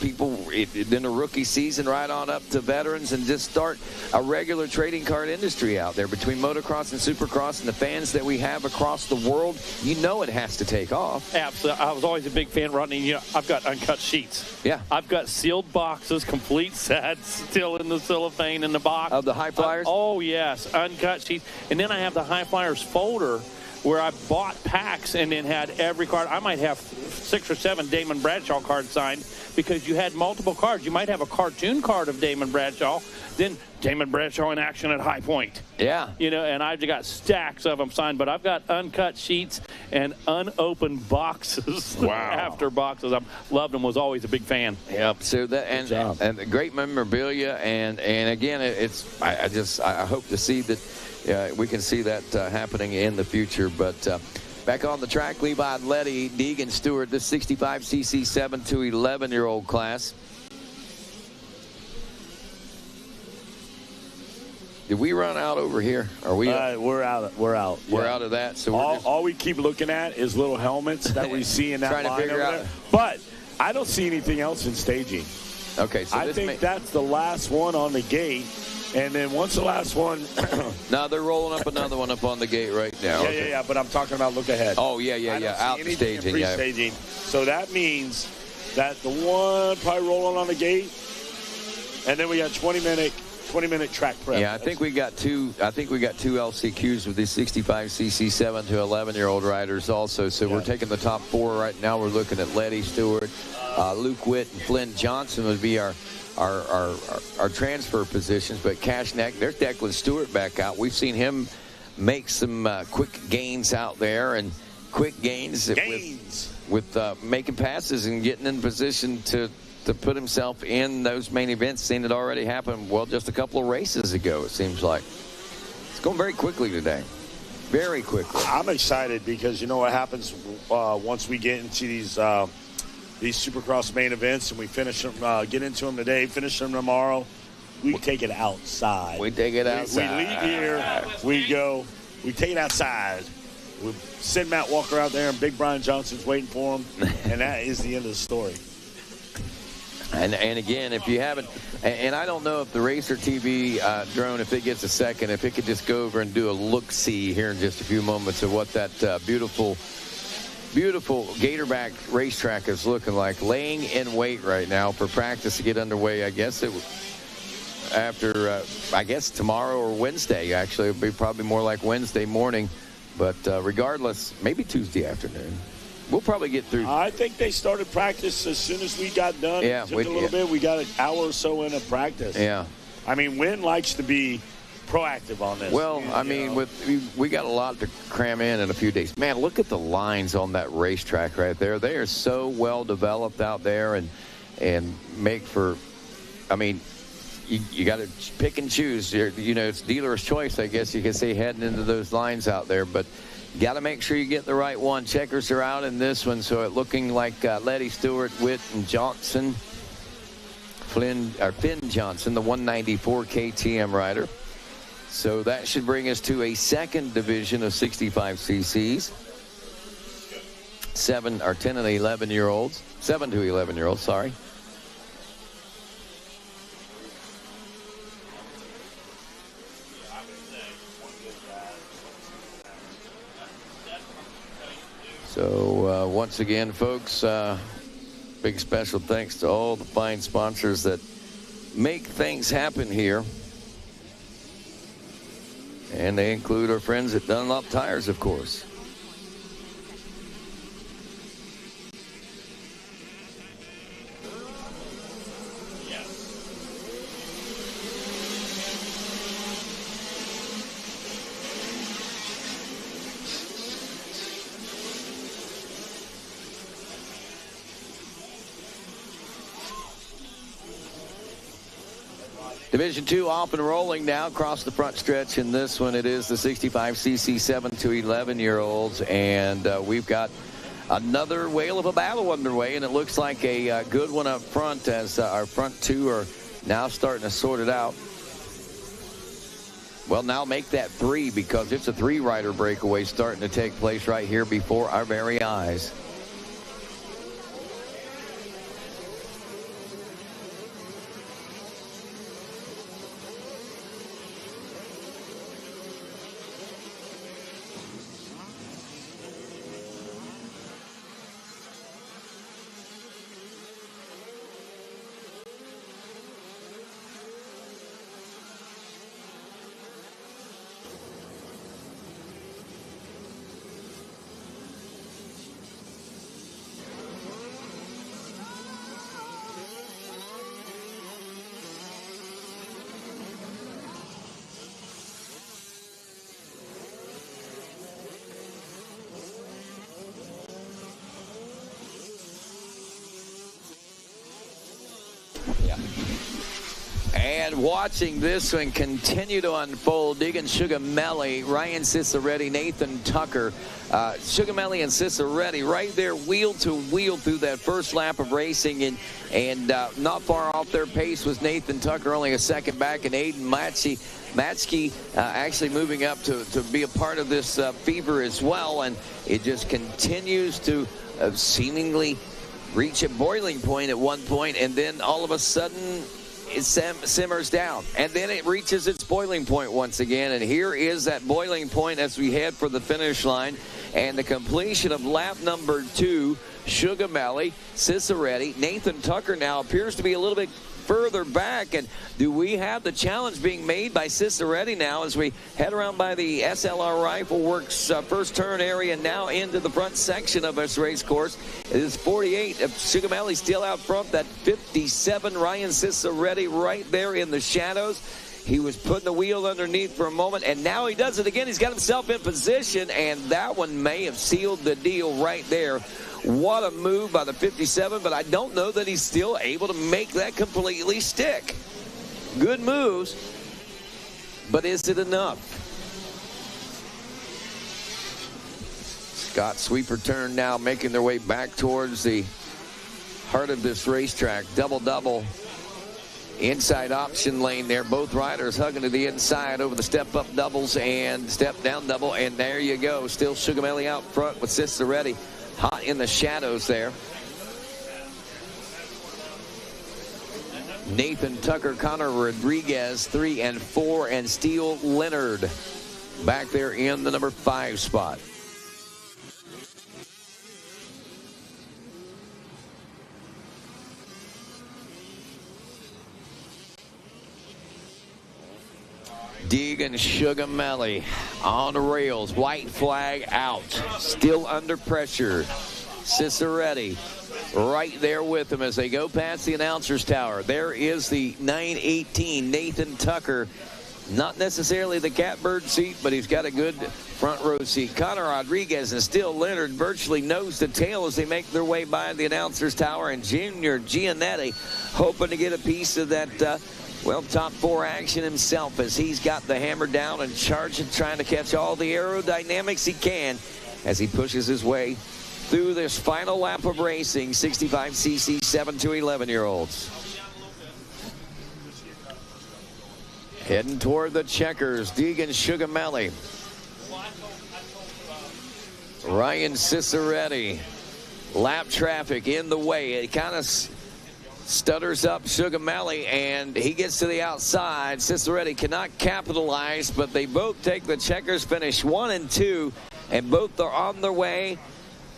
people in the rookie season right on up to veterans and just start a regular trading card industry out there between motocross and supercross and the fans that we have across the world. It has to take off. Absolutely. I was always a big fan, Rodney. I've got uncut sheets. Yeah. I've got sealed boxes, complete sets, still in the cellophane in the box. Of the high flyers? Oh, yes. Uncut sheets. And then I have the high flyers folder where I bought packs and then had every card. I might have 6 or 7 Damon Bradshaw cards signed because you had multiple cards. You might have a cartoon card of Damon Bradshaw, then Damon Bradshaw in action at High Point. Yeah. And I've got stacks of them signed, but I've got uncut sheets and unopened boxes. Wow. After boxes. I loved them, was always a big fan. Yep. So that and the great memorabilia and again, I hope to see that. We can see that happening in the future. But back on the track, Levi Letty, Deegan Stewart, this 65cc 7 to 11-year-old class. Did we run out over here? Are we? We're out. We're out. We're out of that. So all we keep looking at is little helmets that we see in that trying to line figure over out. there. But I don't see anything else in staging. Okay, so I think that's the last one on the gate. And then once the last one. Now they're rolling up another one up on the gate right now. Yeah, yeah. But I'm talking about look ahead. Oh, yeah. Out the staging, pre-staging. So that means that the one probably rolling on the gate, and then we got 20-minute track prep. Yeah, I think we got two LCQs with these 65cc 7 to 11-year-old riders also. So we're taking the top 4 right now. We're looking at Letty Stewart, Luke Witt, and Flynn Johnson would be our transfer positions. But Cashneck, there's Declan Stewart back out. We've seen him make some quick gains out there, and quick gains. With making passes and getting in position to put himself in those main events. Seen it already happen, well, just a couple of races ago, it seems like. It's going very quickly today. Very quickly. I'm excited because you know what happens once we get into these Supercross main events and we finish them, get into them today, finish them tomorrow, we take it outside. We take it outside. We leave here, we take it outside. We send Matt Walker out there, and Big Brian Johnson's waiting for him, and that is the end of the story. And again, if you haven't, and I don't know if the Racer TV drone, if it gets a second, if it could just go over and do a look-see here in just a few moments of what that beautiful Gatorback racetrack is looking like, laying in wait right now for practice to get underway. I guess after tomorrow or Wednesday. Actually, it'll be probably more like Wednesday morning. But regardless, maybe Tuesday afternoon. We'll probably get through. I think they started practice as soon as we got done. Yeah, it took a little bit. We got an hour or so in of practice. Yeah. I mean, Wynn likes to be proactive on this. Well, we got a lot to cram in a few days. Man, look at the lines on that racetrack right there. They are so well developed out there and make for, I mean, you got to pick and choose. It's dealer's choice, I guess you could say, heading into those lines out there. But got to make sure you get the right one. Checkers are out in this one, so it looking like Letty Stewart, Witt, and Johnson. Finn Johnson, the 194 KTM rider. So that should bring us to a second division of 65 cc's. 10 and 11-year-olds. 7 to 11-year-olds, sorry. So once again, folks, big special thanks to all the fine sponsors that make things happen here. And they include our friends at Dunlop Tires, of course. Division 2 off and rolling now across the front stretch. In this one, it is the 65cc 7 to 11-year-olds. And we've got another whale of a battle underway. And it looks like a good one up front as our front two are now starting to sort it out. Well, now make that 3 because it's a 3-rider breakaway starting to take place right here before our very eyes. And watching this one continue to unfold, Deegan Sugamelli, Ryan Ciceretti, Nathan Tucker. Sugamelli and Ciceretti right there wheel to wheel through that first lap of racing, and not far off their pace was Nathan Tucker, only a second back, and Aiden Matschke actually moving up to be a part of this fever as well, and it just continues to seemingly reach a boiling point at one point, and then all of a sudden it simmers down, and then it reaches its boiling point once again. And here is that boiling point as we head for the finish line, and the completion of lap number 2. Sugamelli, Ciceretti, Nathan Tucker now appears to be a little bit further back. And do we have the challenge being made by Ciceretti now as we head around by the SLR Rifle Works first turn area, now into the front section of this race course? It is 48. Sugamelli still out front. That 57, Ryan Ciceretti right there in the shadows. He was putting the wheel underneath for a moment, and now he does it again. He's got himself in position, and that one may have sealed the deal right there. What a move by the 57, but I don't know that he's still able to make that completely stick. Good moves, but is it enough? Scott sweeper turn now, making their way back towards the heart of this racetrack. Double-double. Inside option lane there. Both riders hugging to the inside over the step-up doubles and step-down double. And there you go. Still Sugamelli out front with Ciceretti hot in the shadows there. Nathan Tucker, Connor Rodriguez, 3 and 4, and Steele Leonard back there in the number 5 spot. Deegan Sugamelli on the rails. White flag out. Still under pressure. Ciceretti right there with him as they go past the announcer's tower. There is the 918 Nathan Tucker. Not necessarily the catbird seat, but he's got a good front row seat. Connor Rodriguez and Steele Leonard virtually nose to tail as they make their way by the announcer's tower. And Junior Giannetti hoping to get a piece of that top 4 action himself as he's got the hammer down and charging, trying to catch all the aerodynamics he can as he pushes his way through this final lap of racing. 65cc 7 to 11-year-olds. Heading toward the checkers, Deegan Sugamelli. Ryan Ciceretti. Lap traffic in the way. It kind of stutters up Sugamelli, and he gets to the outside. Ciceretti cannot capitalize, but they both take the checkers finish 1 and 2, and both are on their way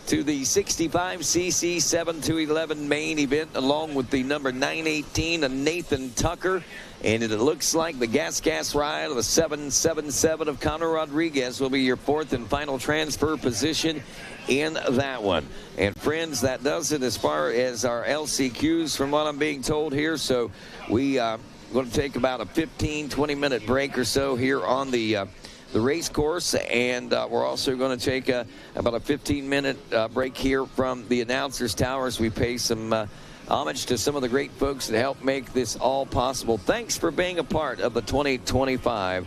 to the 65cc 7 to 11 main event, along with the number 918 of Nathan Tucker. And it looks like the gas ride of the 777 of Connor Rodriguez will be your 4th and final transfer position in that one. And friends, that does it as far as our LCQs from what I'm being told here. So we are going to take about a 15-20 minute break or so here on the race course, and we're also going to take about a 15-minute break here from the announcer's tower as we pay some homage to some of the great folks that helped make this all possible. Thanks for being a part of the 2025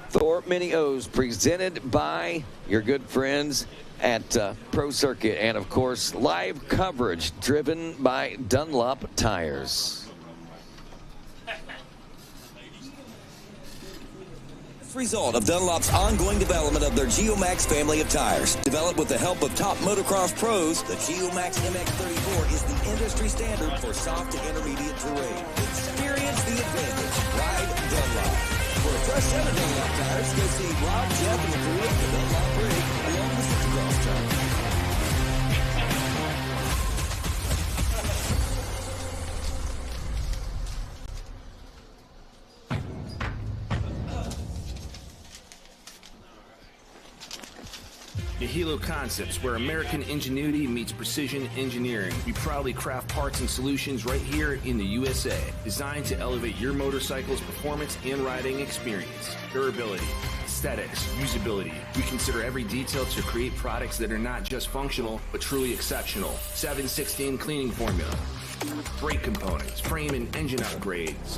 Thor Mini O's, presented by your good friends at Pro Circuit, and of course live coverage driven by Dunlop Tires. Result of Dunlop's ongoing development of their GeoMax family of tires. Developed with the help of top motocross pros, the GeoMax MX34 is the industry standard for soft to intermediate terrain. Experience the advantage. Ride Dunlop. For a fresh set of Dunlop tires, go see Rob, Jeff, and the crew at the Dunlop Rig along the Supercross track. Hilo Concepts, where American ingenuity meets precision engineering. We proudly craft parts and solutions right here in the USA, designed to elevate your motorcycle's performance and riding experience. Durability, aesthetics, usability. We consider every detail to create products that are not just functional, but truly exceptional. 7/16 cleaning formula, brake components, frame and engine upgrades.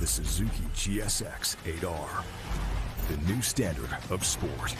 the Suzuki GSX 8R, the new standard of sport.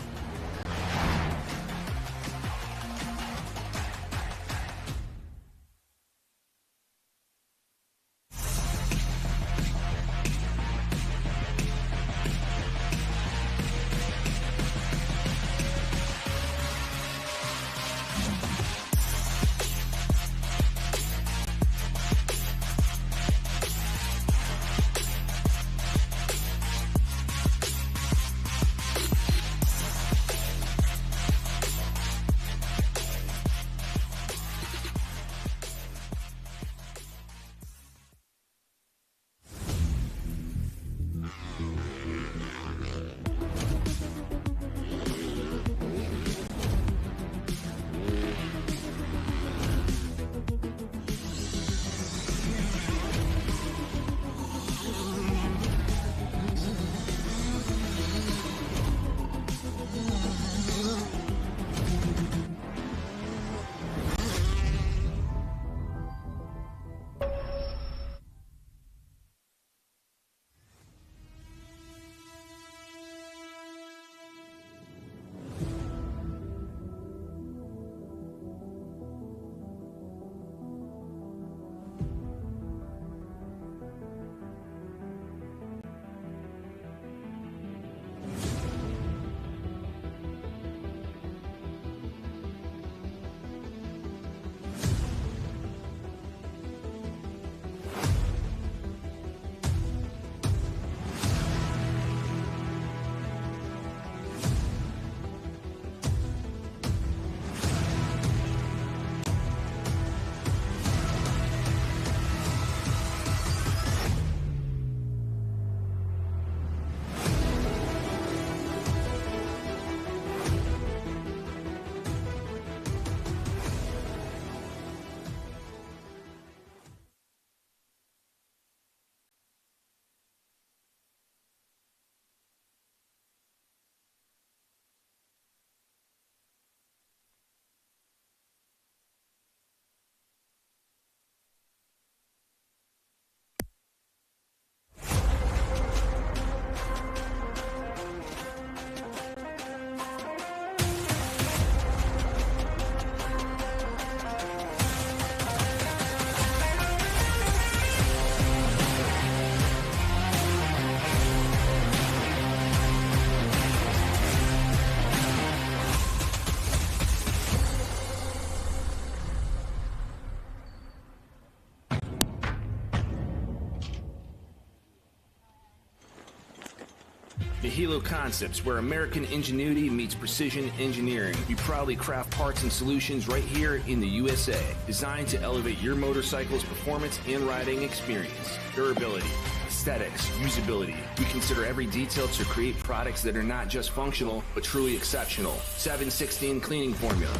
Nihilo Concepts, where American ingenuity meets precision engineering. We proudly craft parts and solutions right here in the USA, designed to elevate your motorcycle's performance and riding experience. Durability, aesthetics, usability. We consider every detail to create products that are not just functional, but truly exceptional. 7/16 cleaning formula,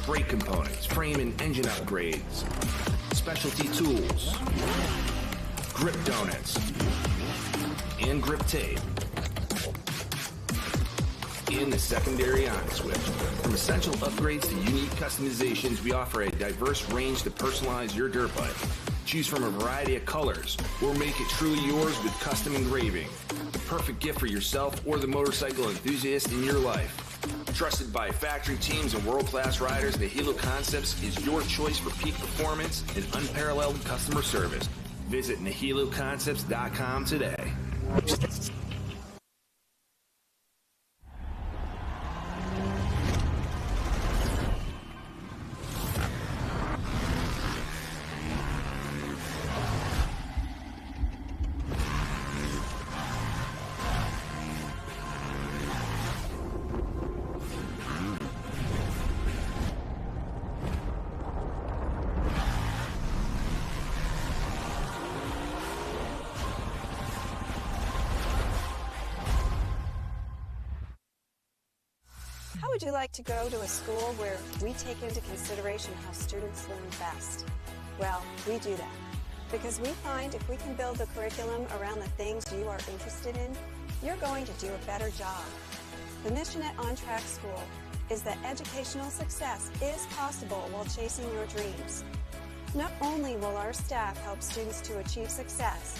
brake components, frame and engine upgrades, specialty tools, grip donuts, and grip tape. And the secondary on switch. From essential upgrades to unique customizations, we offer a diverse range to personalize your dirt bike. Choose from a variety of colors, or make it truly yours with custom engraving. The perfect gift for yourself or the motorcycle enthusiast in your life. Trusted by factory teams and world-class riders, Nihilo Concepts is your choice for peak performance and unparalleled customer service. Visit NihiloConcepts.com today. How would you like to go to a school where we take into consideration how students learn best? Well, we do that because we find if we can build the curriculum around the things you are interested in, you're going to do a better job. The mission at On Track School is that educational success is possible while chasing your dreams. Not only will our staff help students to achieve success,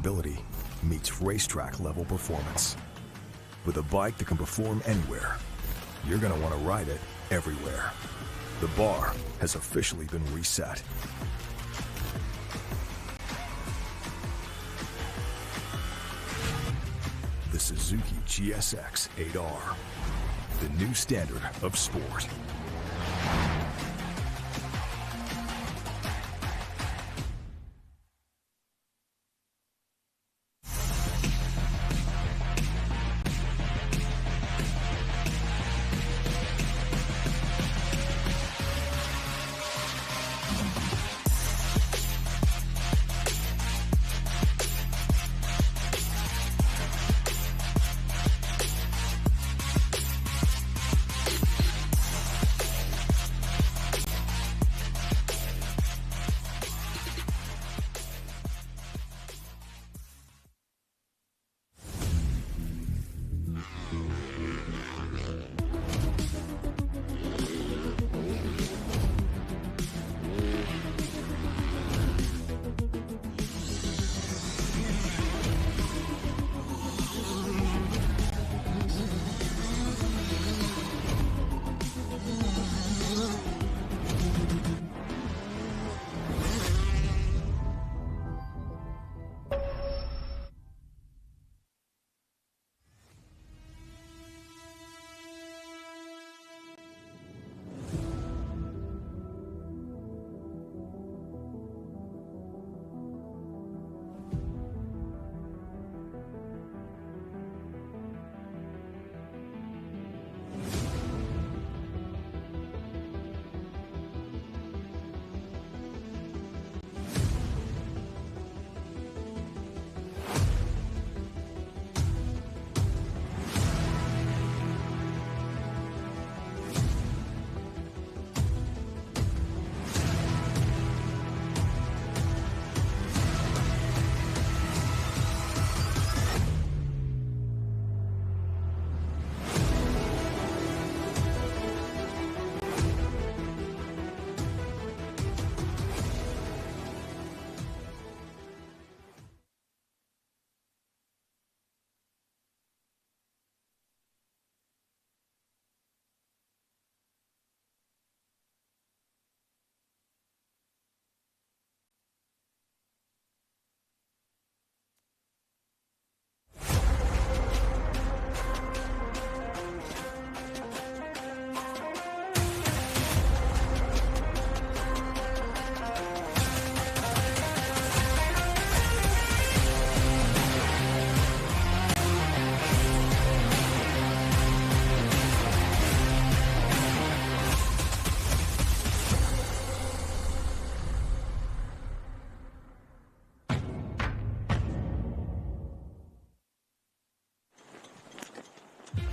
rideability meets racetrack level performance. With a bike that can perform anywhere, you're going to want to ride it everywhere. The bar has officially been reset. The Suzuki GSX 8R, the new standard of sport.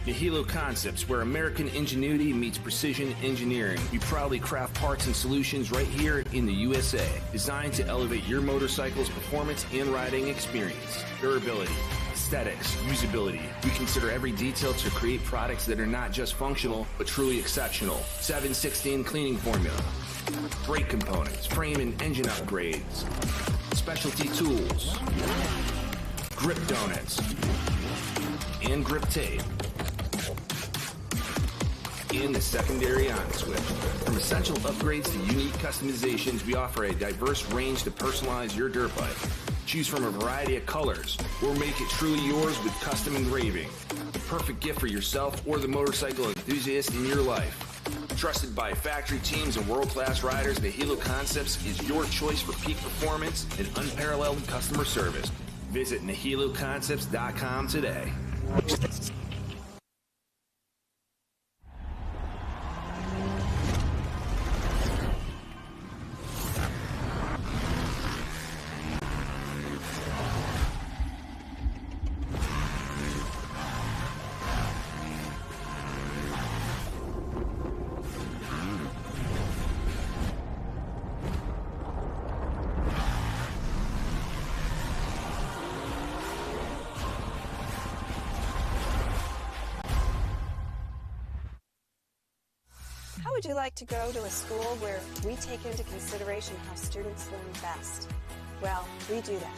Nihilo Concepts, where American ingenuity meets precision engineering. We proudly craft parts and solutions right here in the USA, designed to elevate your motorcycle's performance and riding experience. Durability, aesthetics, usability. We consider every detail to create products that are not just functional, but truly exceptional. 7/16 cleaning formula, brake components, frame and engine upgrades, specialty tools, grip donuts, and grip tape, and the secondary on switch. From essential upgrades to unique customizations, we offer a diverse range to personalize your dirt bike. Choose from a variety of colors, or make it truly yours with custom engraving. The perfect gift for yourself or the motorcycle enthusiast in your life. Trusted by factory teams and world-class riders, Nihilo Concepts is your choice for peak performance and unparalleled customer service. Visit NihiloConcepts.com today. How would you like to go to a school where we take into consideration how students learn best? Well, we do that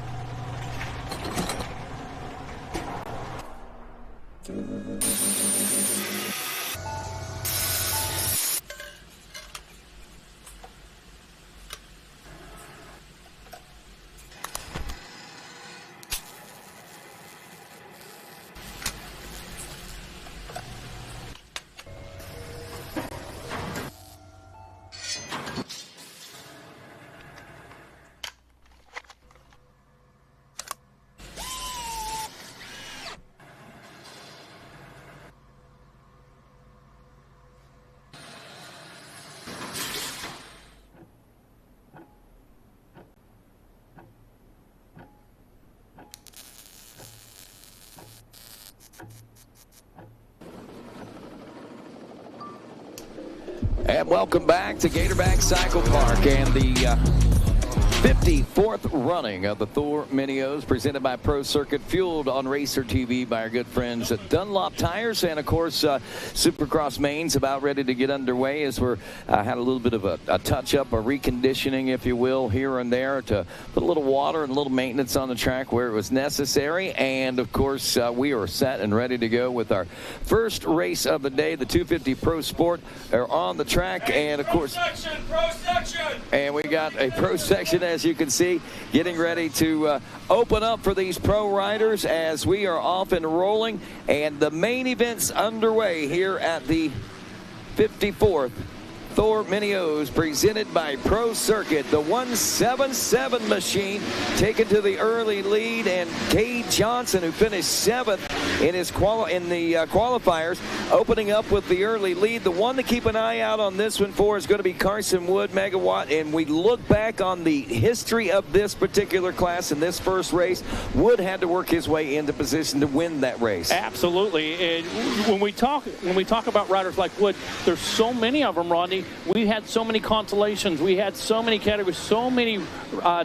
And welcome back to Gatorback Cycle Park and the 54th running of the Thor Mini O's, presented by Pro Circuit, fueled on Racer TV by our good friends at Dunlop Tires. And, of course, Supercross Main's about ready to get underway as we're had a little bit of a touch-up, a reconditioning, if you will, here and there to put a little water and a little maintenance on the track where it was necessary. And, of course, we are set and ready to go with our first race of the day. The 250 Pro Sport are on the track. And, of course, Pro section. And we got a pro section, as you can see, getting ready to open up for these pro riders as we are off and rolling. And the main event's underway here at the 54th Thor Mini O's, presented by Pro Circuit. The 177 machine taken to the early lead, and Cade Johnson, who finished 7th in his qualifiers, opening up with the early lead. The one to keep an eye out on this one for is going to be Carson Wood, Megawatt. And we look back on the history of this particular class in this first race. Wood had to work his way into position to win that race. Absolutely. And when we talk about riders like Wood, there's so many of them, Rodney. We had so many consolations. We had so many categories, so many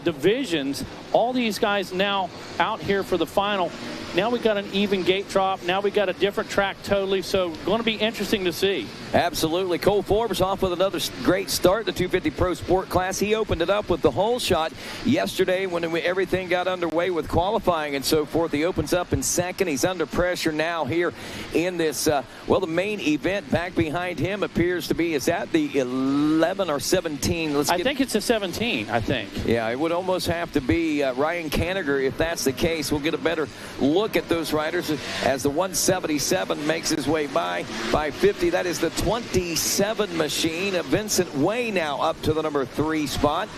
divisions. All these guys now out here for the final. Now we got an even gate drop. Now we got a different track totally. So going to be interesting to see. Absolutely. Cole Forbes off with another great start, the 250 Pro Sport class. He opened it up with the whole shot yesterday when everything got underway with qualifying and so forth. He opens up in second. He's under pressure now here in this, the main event. Back behind him appears to be, is that the 11 or 17? I think it's a 17, I think. Yeah, it would almost have to be Ryan Kanigher if that's the case. We'll get a better look at those riders as the 177 makes his way by 50. That is the 27 machine of Vincent Way now up to the number 3 spot.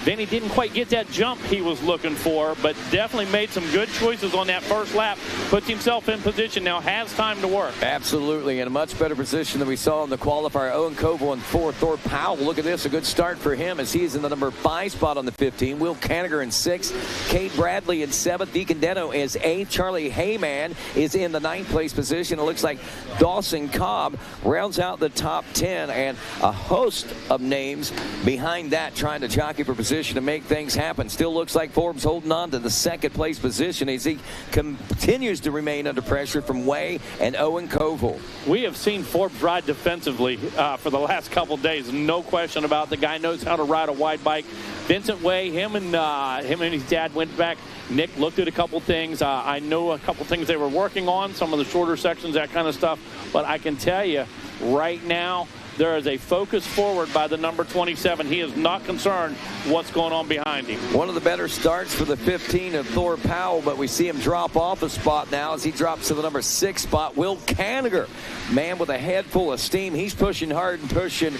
Vinny didn't quite get that jump he was looking for, but definitely made some good choices on that first lap. Puts himself in position now, has time to work. Absolutely, in a much better position than we saw in the qualifier. Owen Koval in 4th. Thor Powell, look at this, a good start for him as he's in the number 5 spot on the 15. Will Kanigher in 6th. Cade Bradley in 7th. Deacon Deno is 8th. Charlie Hayman is in the 9th place position. It looks like Dawson Cobb rounds out the top 10, and a host of names behind that trying to jockey for position to make things happen. Still looks like Forbes holding on to the 2nd place position as he continues to remain under pressure from Way and Owen Koval. We have seen Forbes ride defensively for the last couple days. No question about it. The guy knows how to ride a wide bike. Vincent Way, him and his dad went back. Nick looked at a couple things. I know a couple things they were working on, some of the shorter sections, that kind of stuff. But I can tell you right now, there is a focus forward by the number 27. He is not concerned what's going on behind him. One of the better starts for the 15 of Thor Powell, but we see him drop off a spot now as he drops to the number 6 spot. Will Kanigher, man with a head full of steam. He's pushing hard and pushing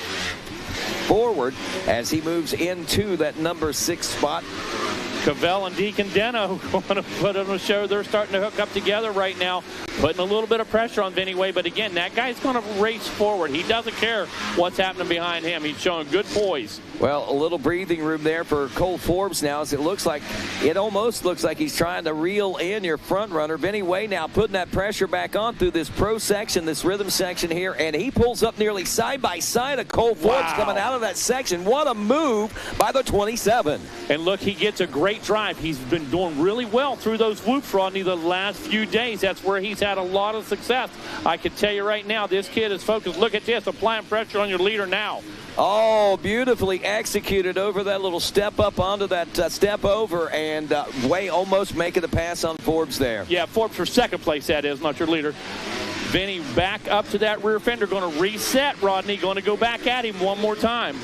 forward as he moves into that number 6 spot. Cavell and Deacon Deno want to put on a show. They're starting to hook up together right now, putting a little bit of pressure on Vinny Way. But again, that guy's going to race forward. He doesn't care what's happening behind him. He's showing good poise. Well, a little breathing room there for Cole Forbes now, as it almost looks like he's trying to reel in your front runner. Vinny Way now putting that pressure back on through this pro section, this rhythm section here, and he pulls up nearly side by side of Cole Forbes coming out of that section. What a move by the 27. And look, he gets a great drive. He's been doing really well through those whoops, Rodney, the last few days. That's where he's had a lot of success. I can tell you right now, this kid is focused. Look at this, applying pressure on your leader now. Oh, beautifully executed over that little step up onto that step over, and Way almost making the pass on Forbes there. Yeah, Forbes for 2nd place, that is, not your leader. Vinny back up to that rear fender, going to reset, Rodney, going to go back at him one more time.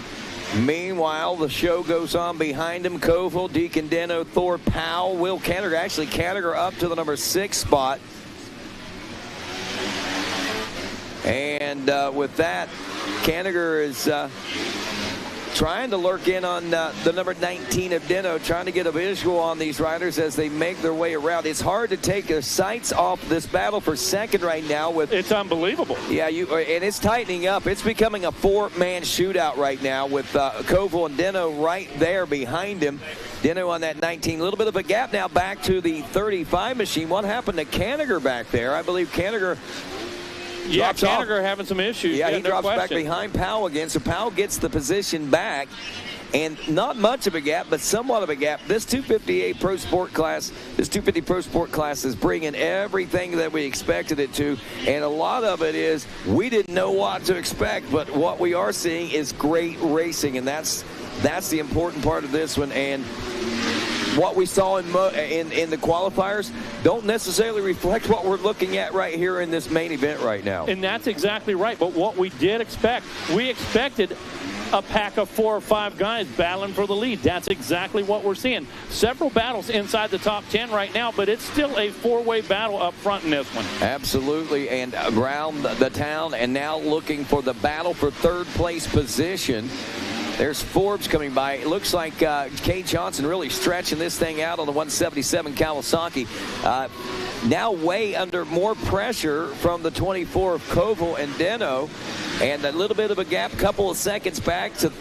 Meanwhile, the show goes on behind him. Koval, Deacon Deno, Thor Powell, Will Kanigher. Actually, Kanigher up to the number 6 spot. And with that, Kanigher is trying to lurk in on the number 19 of Deno, trying to get a visual on these riders as they make their way around. It's hard to take their sights off this battle for 2nd right now. It's unbelievable. Yeah, and it's tightening up. It's becoming a 4-man shootout right now with Koval and Deno right there behind him. Deno on that 19. A little bit of a gap now back to the 35 machine. What happened to Kanigher back there? I believe Kanigher Yeah, Kanigher having some issues. Yeah, he no drops question. back behind Powell again, so Powell gets the position back. And not much of a gap, but somewhat of a gap. This 258 Pro Sport class, this 250 Pro Sport class is bringing everything that we expected it to. And a lot of it is we didn't know what to expect, but what we are seeing is great racing. And that's the important part of this one. And what we saw in the qualifiers don't necessarily reflect what we're looking at right here in this main event right now. And that's exactly right. But what we did expect, we expected a pack of 4 or 5 guys battling for the lead. That's exactly what we're seeing. Several battles inside the top 10 right now, but it's still a 4-way battle up front in this one. Absolutely, and around the town, and now looking for the battle for third place position. There's Forbes coming by. It looks like Cade Johnson really stretching this thing out on the 177 Kawasaki. Now way under more pressure from the 24 of Koval and Deno. And a little bit of a gap, couple of seconds back to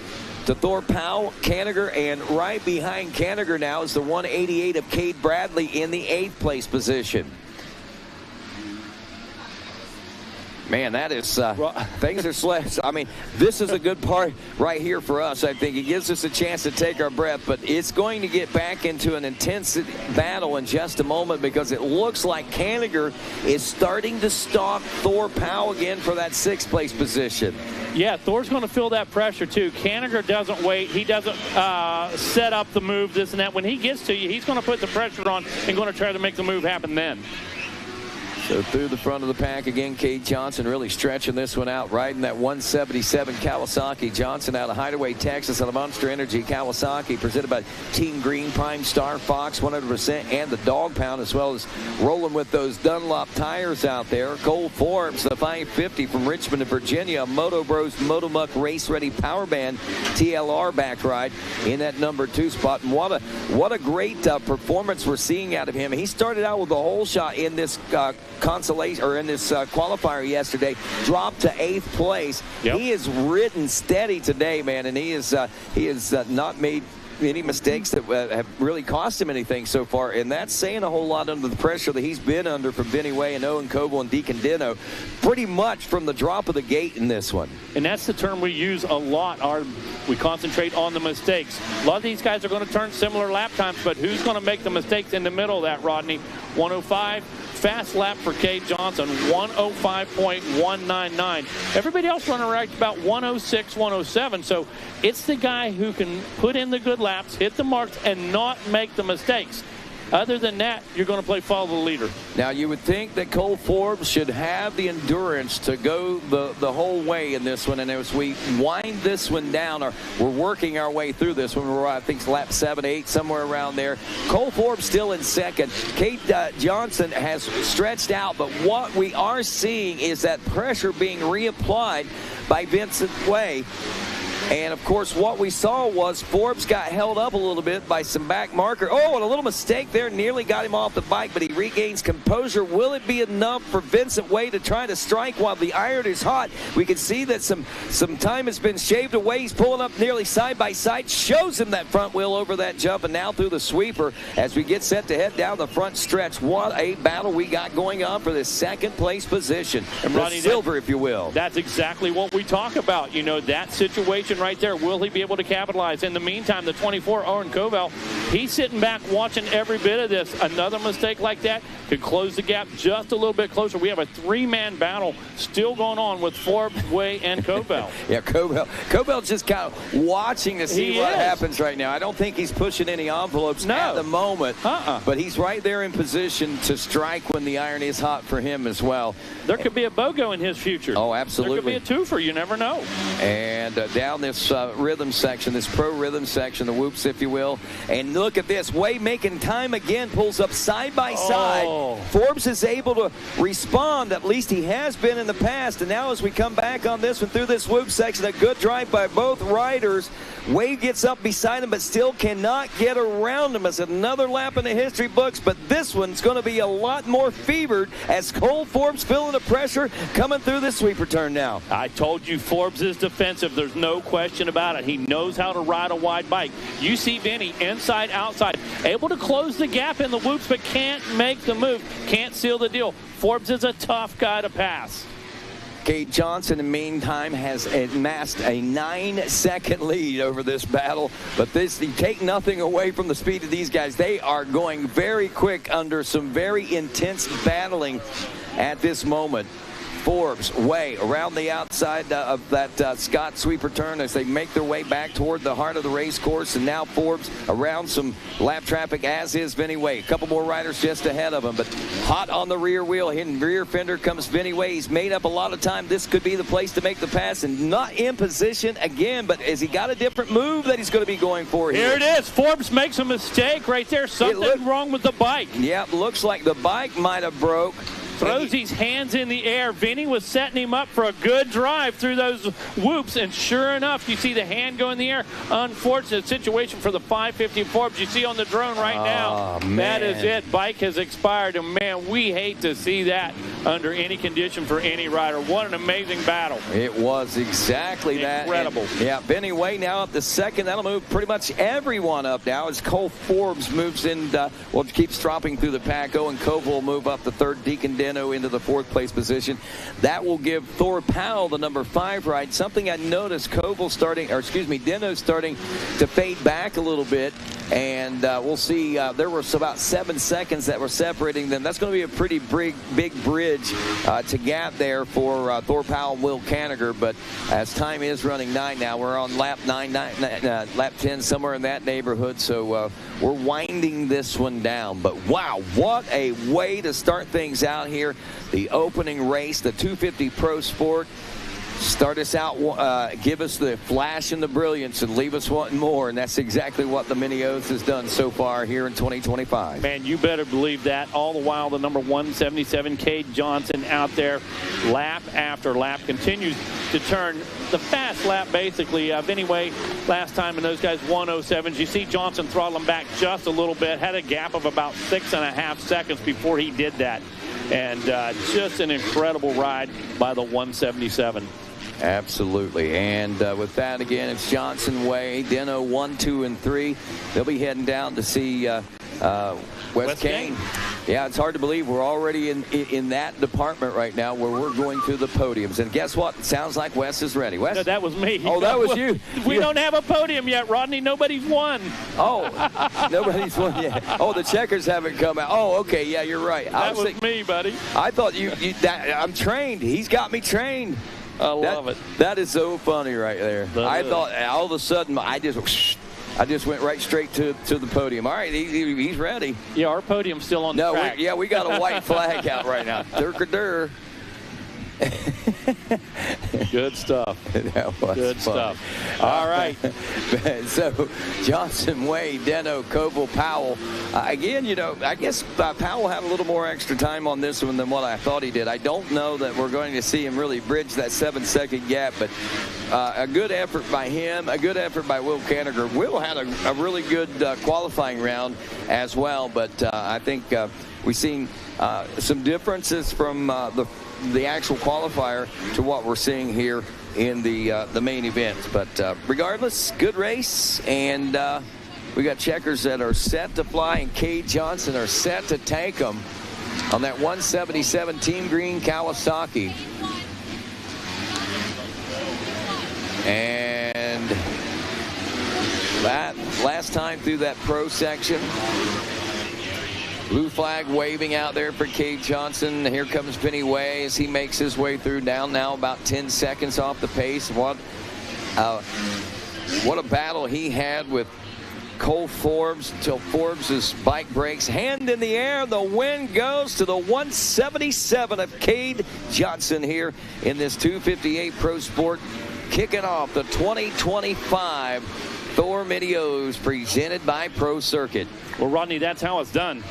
Thor Powell, Kanigher, and right behind Kanigher now is the 188 of Cade Bradley in the 8th place position. Man, that is, things are slashed. I mean, this is a good part right here for us. I think it gives us a chance to take our breath, but it's going to get back into an intense battle in just a moment because it looks like Kanigher is starting to stalk Thor Powell again for that 6th place position. Yeah, Thor's going to feel that pressure, too. Kanigher doesn't wait. He doesn't set up the move, this and that. When he gets to you, he's going to put the pressure on and going to try to make the move happen then. So through the front of the pack again, Cade Johnson really stretching this one out, riding that 177 Kawasaki. Johnson out of Hideaway, Texas on a Monster Energy Kawasaki, presented by Team Green, Prime Star, Fox 100%, and the Dog Pound, as well as rolling with those Dunlop tires out there. Cole Forbes, the 550 from Richmond, Virginia, Moto Bros Motomuck Race Ready Power Band TLR back ride in that number 2 spot. And what a great performance we're seeing out of him. He started out with a hole shot in this consolation or in this qualifier yesterday, dropped to 8th place. Yep. He is ridden steady today, man, and he is not made any mistakes that have really cost him anything so far, and that's saying a whole lot under the pressure that he's been under from Benny Way and Owen Koval and Deacon Deno pretty much from the drop of the gate in this one. And that's the term we use a lot. We concentrate on the mistakes. A lot of these guys are going to turn similar lap times, but who's going to make the mistakes in the middle of that, Rodney? 105. Fast lap for Cade Johnson, 105.199. Everybody else running right about 106, 107. So it's the guy who can put in the good laps, hit the marks, and not make the mistakes. Other than that, you're going to play follow the leader. Now, you would think that Cole Forbes should have the endurance to go the whole way in this one. And as we wind this one down, or we're working our way through this one, we're, I think, lap 7, 8, somewhere around there. Cole Forbes still in second. Cade Johnson has stretched out, but what we are seeing is that pressure being reapplied by Vincent Way. And, of course, what we saw was Forbes got held up a little bit by some back marker. Oh, and a little mistake there. Nearly got him off the bike, but he regains composure. Will it be enough for Vincent Way to try to strike while the iron is hot? We can see that some time has been shaved away. He's pulling up nearly side by side. Shows him that front wheel over that jump, and now through the sweeper as we get set to head down the front stretch. What a battle we got going on for this 2nd place position. And Ronnie, silver, if you will. That's exactly what we talk about. You know, that situation right there. Will he be able to capitalize? In the meantime, the 24, Owen Koval, he's sitting back watching every bit of this. Another mistake like that could close the gap just a little bit closer. We have a 3-man battle still going on with Forbes, Way, and Koval. Yeah, Koval's just kind of watching to see what happens right now. I don't think he's pushing any envelopes at the moment, but he's right there in position to strike when the iron is hot for him as well. There could be a BOGO in his future. Oh, absolutely. There could be a twofer. You never know. And down this rhythm section, this pro rhythm section, the whoops, if you will. And look at this. Way making time again, pulls up side by side. Forbes is able to respond. At least he has been in the past. And now as we come back on this one through this whoop section, a good drive by both riders. Wade gets up beside him, but still cannot get around him. It's another lap in the history books, but this one's going to be a lot more fevered as Cole Forbes feeling the pressure coming through this sweeper turn now. I told you Forbes is defensive. There's no question about it. He knows how to ride a wide bike. You see Vinny inside, outside, able to close the gap in the whoops, but can't make the move, can't seal the deal. Forbes is a tough guy to pass. Cade Johnson, in the meantime, has amassed a 9-second lead over this battle. But you take nothing away from the speed of these guys. They are going very quick under some very intense battling at this moment. Forbes way around the outside of that Scott sweeper turn as they make their way back toward the heart of the race course. And now Forbes around some lap traffic, as is Vinny Way. A couple more riders just ahead of him, but hot on the rear wheel. Hitting rear fender comes Vinny Way. He's made up a lot of time. This could be the place to make the pass, and not in position again, but has he got a different move that he's going to be going for here? Here it is. Forbes makes a mistake right there. Something wrong with the bike. Yeah, looks like the bike might have broke. Throws his hands in the air. Vinny was setting him up for a good drive through those whoops, and sure enough, you see the hand go in the air. Unfortunate situation for the 550 Forbes. You see on the drone right now. Man. That is it. Bike has expired, and man, we hate to see that under any condition for any rider. What an amazing battle. It was exactly that. Incredible. Yeah, Vinny Way now up to second. That'll move pretty much everyone up now as Cole Forbes moves in, keeps dropping through the pack. Owen Cove will move up the third. Deacon Deno into the fourth place position. That will give Thor Powell the number 5 ride. Something I noticed, Deno's starting to fade back a little bit, and we'll see. There was about 7 seconds that were separating them. That's going to be a pretty big bridge to gap there for Thor Powell and Will Canniger. But as time is running 9 now, we're on lap lap 10, somewhere in that neighborhood. So we're winding this one down. But wow, what a way to start things out here. The opening race, the 250 Pro Sport. Start us out, give us the flash and the brilliance, and leave us wanting more. And that's exactly what the Mini O's has done so far here in 2025. Man, you better believe that. All the while, the number 177, Cade Johnson, out there lap after lap, continues to turn the fast lap, basically. Anyway, last time in those guys 107s, you see Johnson throttling back just a little bit, had a gap of about 6.5 seconds before he did that. And just an incredible ride by the 177. Absolutely. And with that, again, it's Johnson Way, Deno 1, 2, and 3. They'll be heading down to see Wes Kane. Yeah, it's hard to believe we're already in that department right now where we're going through the podiums. And guess what? It sounds like Wes is ready. Wes? No, that was me. Oh, that was you. We don't have a podium yet, Rodney. Nobody's won. Oh, nobody's won yet. Oh, the checkers haven't come out. Oh, okay. Yeah, you're right. That was me, buddy. I thought I'm trained. He's got me trained. I love it. That is so funny right there. I thought all of a sudden I just went right straight to the podium. All right, he's ready. Yeah, our podium's still on the track. We got a white flag out right now. Dur. Good stuff. That was good fun. stuff. All right. So Johnson, Way, Deno, Koval, Powell. Again, I guess Powell had a little more extra time on this one than what I thought he did. I don't know that we're going to see him really bridge that 7-second gap, but a good effort by him, a good effort by Will Canniger. Will had a really good qualifying round as well, but I think we've seen some differences from the actual qualifier to what we're seeing here in the main event. But regardless, good race, and we got checkers that are set to fly, and Cade Johnson are set to tank them on that 177 Team Green Kawasaki. And that last time through that pro section, blue flag waving out there for Cade Johnson. Here comes Vinny Way as he makes his way through, down now about 10 seconds off the pace. What a battle he had with Cole Forbes until Forbes' bike breaks. Hand in the air, the win goes to the 177 of Cade Johnson here in this 258 Pro Sport, kicking off the 2025 Thor Mini O's presented by Pro Circuit. Well, Rodney, that's how it's done.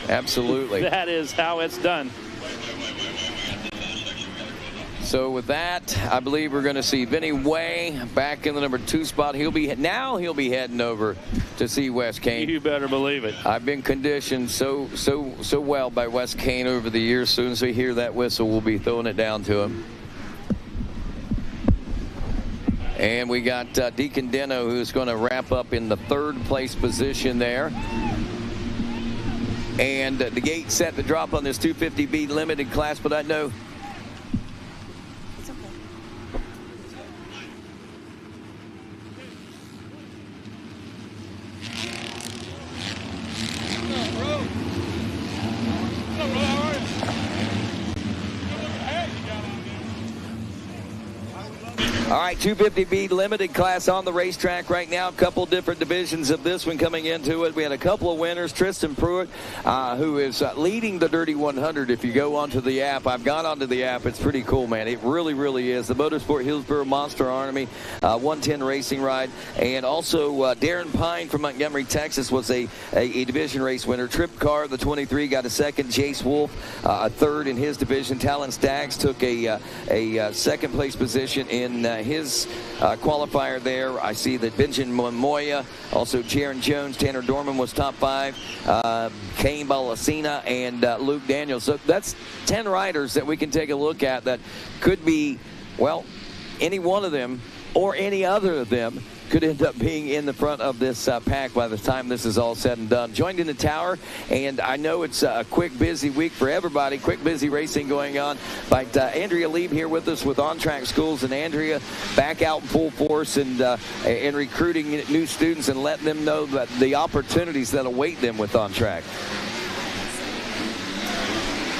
Absolutely. That is how it's done. So with that, I believe we're going to see Vinny Way back in the number 2 spot. He'll be heading over to see Wes Kane. You better believe it. I've been conditioned so well by Wes Kane over the years. As soon as we hear that whistle, we'll be throwing it down to him. And we got Deacon Deno, who's going to wrap up in the 3rd place position there. And the gate set to drop on this 250B limited class, but I know All right, 250B limited class on the racetrack right now. A couple different divisions of this one coming into it. We had a couple of winners. Tristan Pruitt, who is leading the Dirty 100. If you go onto the app, I've gone onto the app. It's pretty cool, man. It really, really is. The Motorsport Hillsboro Monster Army 110 racing ride. And also Darren Pine from Montgomery, Texas was a division race winner. Trip Carr, the 23, got a second. Jace Wolf, a third in his division. Talon Staggs took a second place position in his qualifier there. I see that Benjamin Moya, also Jaron Jones, Tanner Dorman was top 5, Kane Balasina, and Luke Daniels. So that's 10 riders that we can take a look at that could be, well, any one of them or any other of them could end up being in the front of this pack by the time this is all said and done. Joined in the tower, and I know it's a quick, busy week for everybody. Quick, busy racing going on. But Andrea Lieb here with us with On Track Schools, and Andrea back out in full force and recruiting new students and letting them know that the opportunities that await them with On Track.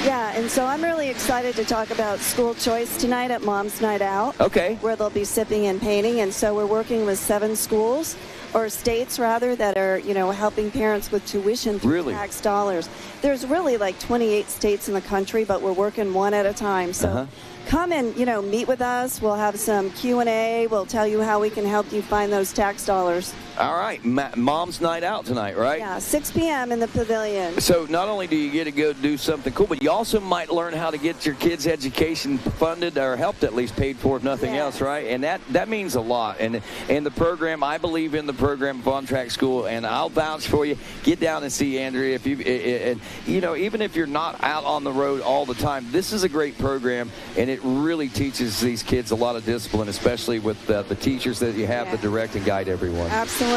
Yeah, and so I'm really excited to talk about school choice tonight at Mom's Night Out. Okay. Where they'll be sipping and painting. And so we're working with 7 schools, or states rather, that are, helping parents with tuition through tax dollars. There's really like 28 states in the country, but we're working one at a time. So come and, meet with us. We'll have some Q&A. We'll tell you how we can help you find those tax dollars. All right, Mom's Night Out tonight, right? Yeah, 6 p.m. in the pavilion. So not only do you get to go do something cool, but you also might learn how to get your kids' education funded or helped, at least paid for, if nothing else, right? And that means a lot. And the program, I believe in the program of On Track School, and I'll vouch for you. Get down and see Andrea. If even if you're not out on the road all the time, this is a great program, and it really teaches these kids a lot of discipline, especially with the teachers that you have that direct and guide everyone. Absolutely.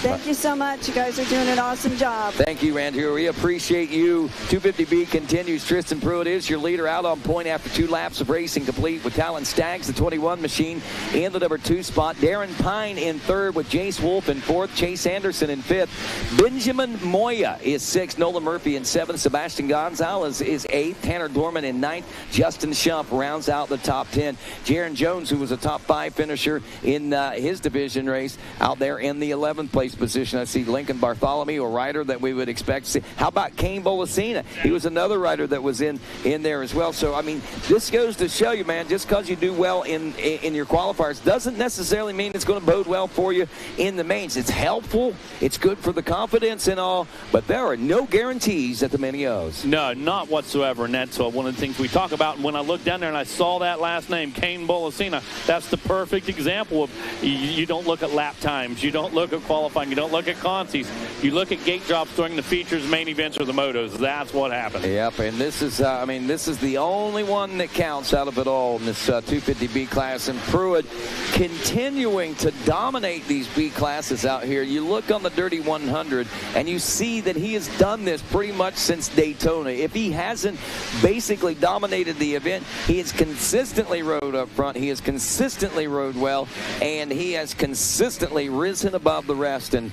Thank you so much. You guys are doing an awesome job. Thank you, Andrew. We appreciate you. 250B continues. Tristan Pruitt is your leader, out on point after 2 laps of racing complete with Talon Staggs, the 21 machine, in the number 2 spot. Darren Pine in 3rd with Jace Wolf in 4th. Chase Anderson in 5th. Benjamin Moya is 6th. Nolan Murphy in 7th. Sebastian Gonzalez is 8th. Tanner Dorman in 9th. Justin Schumpf rounds out the top 10. Jaron Jones, who was a top 5 finisher in his division race, out there in the 11th place position. I see Lincoln Bartholomew, a rider that we would expect to see. How about Kane Bolasina? He was another rider that was in there as well. So, I mean, this goes to show you, man, just because you do well in your qualifiers doesn't necessarily mean it's going to bode well for you in the mains. It's helpful. It's good for the confidence and all, but there are no guarantees at the Mini O's. No, not whatsoever, and that's one of the things we talk about. And when I looked down there and I saw that last name, Kane Bolasina, that's the perfect example of you don't look at lap times. You don't look at qualifying. You don't look at concies. You look at gate drops during the features, main events, or the motos. That's what happens. Yep, and this is, this is the only one that counts out of it all in this 250B class. And Pruitt continuing to dominate these B classes out here. You look on the Dirty 100, and you see that he has done this pretty much since Daytona. If he hasn't basically dominated the event, he has consistently rode up front. He has consistently rode well, and he has consistently risen above the rest, and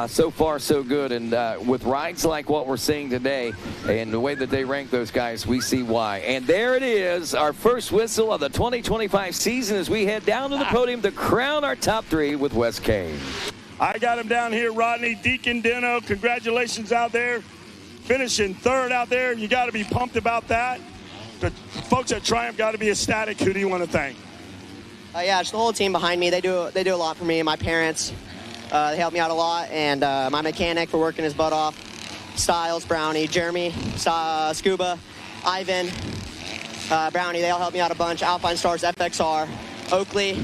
so far so good. And with rides like what we're seeing today and the way that they rank those guys, we see why. And there it is, our first whistle of the 2025 season as we head down to the podium to crown our top 3 with Wes Kane. I got him down here, Rodney. Deacon Deno, congratulations out there. Finishing 3rd out there. You got to be pumped about that. The folks at Triumph got to be ecstatic. Who do you want to thank? Yeah, just the whole team behind me. They do a lot for me. My parents, they help me out a lot, and my mechanic for working his butt off. Styles, Brownie, Jeremy, Scuba, Ivan, Brownie, they all help me out a bunch. Alpine Stars, FXR, Oakley,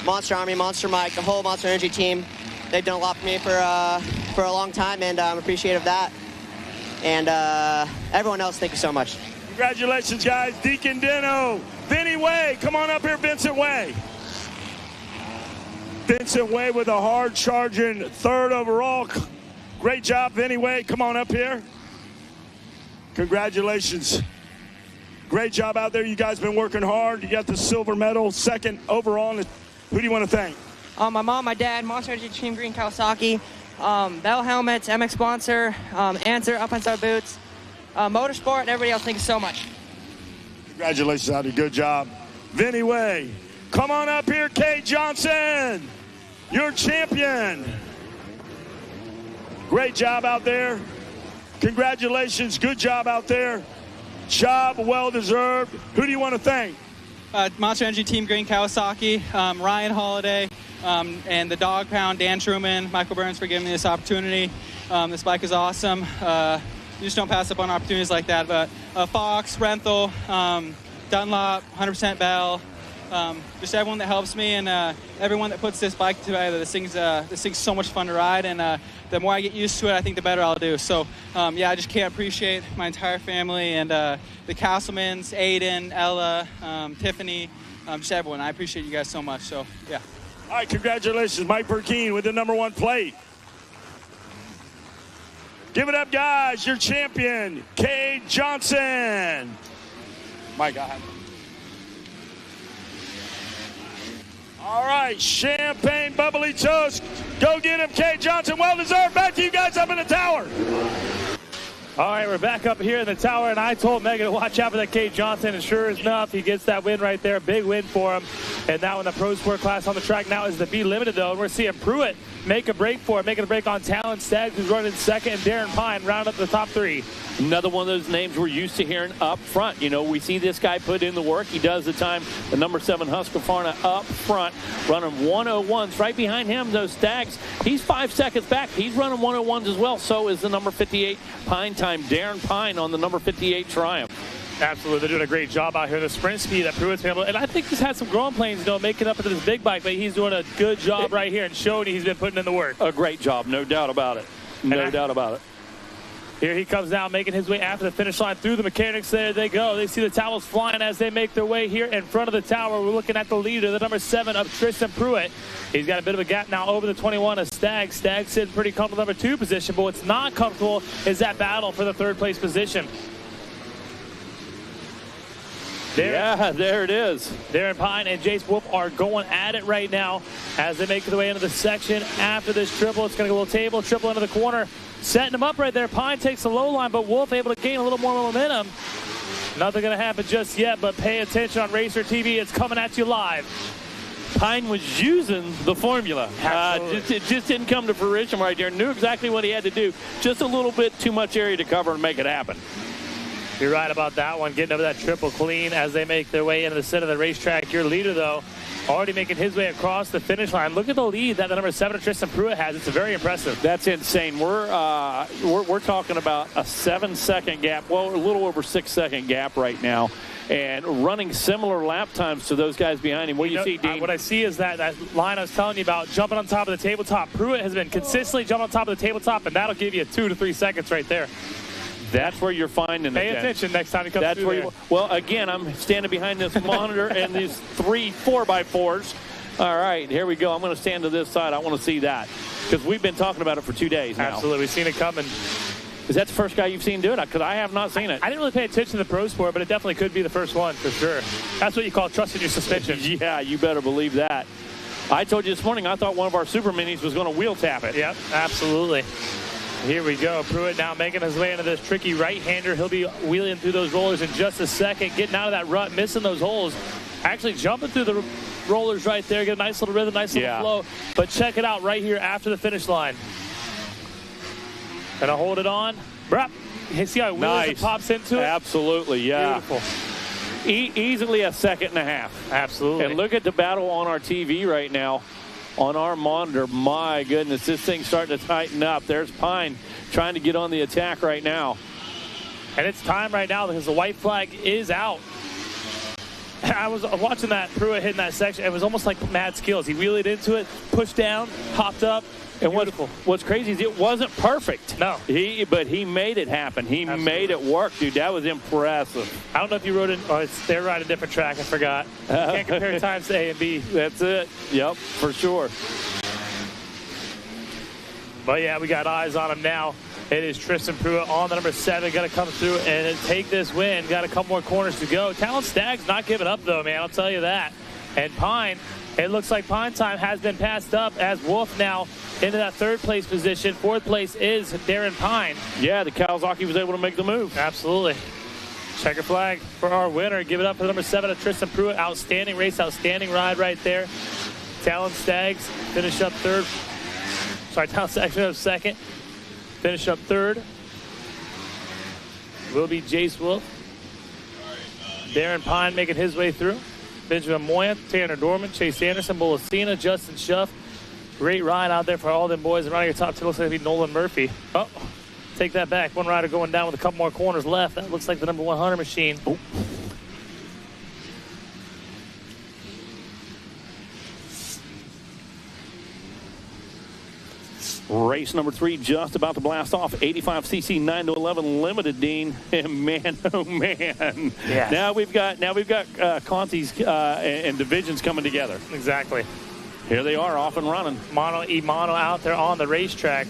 Monster Army, Monster Mike, the whole Monster Energy team. They've done a lot for me for a long time, and I'm appreciative of that. And everyone else, thank you so much. Congratulations, guys. Deacon Deno, Vinny Way, come on up here, Vincent Way. Vincent Way with a hard-charging 3rd overall. Great job, Vinny Way. Come on up here. Congratulations. Great job out there. You guys been working hard. You got the silver medal, 2nd overall. Who do you want to thank? My mom, my dad, Monster Energy Team Green Kawasaki, Bell Helmets, MX Sponsor, Answer, Up and Star Boots, Motorsport, and everybody else. Thank you so much. Congratulations, Audi. Good job. Vinny Way, Come on up here, Kay Johnson, your champion. Great job out there. Congratulations. Good job out there. Job well deserved. Who do you want to thank? Monster Energy Team Green Kawasaki, Ryan Holiday, and the Dog Pound, Dan Truman, Michael Burns for giving me this opportunity. This bike is awesome. You just don't pass up on opportunities like that. But Fox, Renthal, Dunlop, 100% Bell, just everyone that helps me and everyone that puts this bike together. This thing's so much fun to ride, and the more I get used to it, I think the better I'll do. So, yeah, I just can't appreciate my entire family and the Castlemans, Aiden, Ella, Tiffany, just everyone. I appreciate you guys so much. So, yeah. All right, congratulations, Mike Burkeen with the #1 plate. Give it up, guys. Your champion, Kay Johnson. My God. All right, champagne bubbly toast. Go get him, Kay Johnson. Well deserved. Back to you guys up in the tower. All right, we're back up here in the tower, and I told Megan to watch out for that Kay Johnson, and sure enough, he gets that win right there. Big win for him. And now in the Pro Sport class on the track now is the B Limited, though, and we're seeing Pruitt make a break for it, making a break on Talon Staggs, who's running second, and Darren Pine round up the top three. Another one of those names we're used to hearing up front. You know, we see this guy put in the work. He does the time. The #7 Husqvarna up front, running 101s. Right behind him, those Staggs, he's 5 seconds back. He's running 101s as well. So is the #58 Pine time. Darren Pine on the #58 Triumph. Absolutely. They're doing a great job out here. The sprint speed that Pruitt's been able to, and I think he's had some growing pains, you know, making up into this big bike, but he's doing a good job right here and showing he's been putting in the work. A great job, no doubt about it. No doubt about it. Here he comes now, making his way after the finish line through the mechanics. There they go. They see the towels flying as they make their way here in front of the tower. We're looking at the leader, the #7 of Tristan Pruitt. He's got a bit of a gap now over the 21 of Staggs. Staggs sitting pretty comfortable #2 position, but what's not comfortable is that battle for the 3rd place position. There it is. Darren Pine and Jace Wolf are going at it right now as they make their way into the section after this triple. It's going to go a little table, triple into the corner. Setting him up right there. Pine takes the low line, but Wolf able to gain a little more momentum. Nothing going to happen just yet, but pay attention on Racer TV. It's coming at you live. Pine was using the formula. It just didn't come to fruition right there. Knew exactly what he had to do. Just a little bit too much area to cover and make it happen. You're right about that one. Getting over that triple clean as they make their way into the center of the racetrack. Your leader, though, already making his way across the finish line. Look at the lead that the #7 of Tristan Pruitt has. It's very impressive. That's insane. We're talking about a 7-second gap. Well, a little over 6-second gap right now, and running similar lap times to those guys behind him. What do you see, Dean? What I see is that line I was telling you about, jumping on top of the tabletop. Pruitt has been consistently jumping on top of the tabletop, and that'll give you 2 to 3 seconds right there. That's where you're finding it. Pay attention next time you come through there. Well, again, I'm standing behind this monitor and these 3 4x4s. All right, here we go. I'm going to stand to this side. I want to see that because we've been talking about it for 2 days now. Absolutely. We've seen it coming. Is that the first guy you've seen do it? Because I have not seen it. I didn't really pay attention to the Pro Sport, but it definitely could be the first one for sure. That's what you call trusting your suspension. Yeah, you better believe that. I told you this morning I thought one of our Super Minis was going to wheel tap it. Yep, absolutely. Here we go. Pruitt now making his way into this tricky right-hander. He'll be wheeling through those rollers in just a second, getting out of that rut, missing those holes. Actually jumping through the rollers right there, get a nice little rhythm, nice little flow. But check it out right here after the finish line. Gonna hold it on. Bruh. You see how he wheels and pops into it? Absolutely, yeah. Beautiful. Easily a 1.5 seconds. Absolutely. And look at the battle on our TV right now. On our monitor, my goodness, this thing's starting to tighten up. There's Pine trying to get on the attack right now. And it's time right now because the white flag is out. I was watching that Pruitt hitting that section. It was almost like mad skills. He wheeled into it, pushed down, hopped up. And what's crazy is it wasn't perfect. No. But he made it happen. He made it work, dude. That was impressive. I don't know if you rode it. Oh, they're riding a different track. I forgot. You can't compare times to A and B. That's it. Yep, for sure. But, yeah, we got eyes on him now. It is Tristan Pruitt on the #7. Got to come through and take this win. Got a couple more corners to go. Talon Staggs not giving up, though, man. I'll tell you that. And Pine, it looks like Pine time has been passed up as Wolf now into that 3rd place position. 4th place is Darren Pine. Yeah, the Kawasaki was able to make the move. Absolutely. Checker flag for our winner. Give it up for number 7 of Tristan Pruitt. Outstanding race, outstanding ride right there. Talon Staggs finish up third. Sorry, Talon Staggs finish up second. Finish up third. Will be Jace Wolf. Darren Pine making his way through. Benjamin Moyen, Tanner Dorman, Chase Anderson, Bolasina, Justin Schuff. Great ride out there for all them boys. And running your top 2 looks like it'll be Nolan Murphy. Oh, take that back. One rider going down with a couple more corners left. That looks like the number 100 machine. Oh. Race number 3 just about to blast off. 85cc 9-11 limited, Dean. And man, oh man. Yeah. Now we've got concies and divisions coming together. Exactly. Here they are, off and running. Mono out there on the racetrack,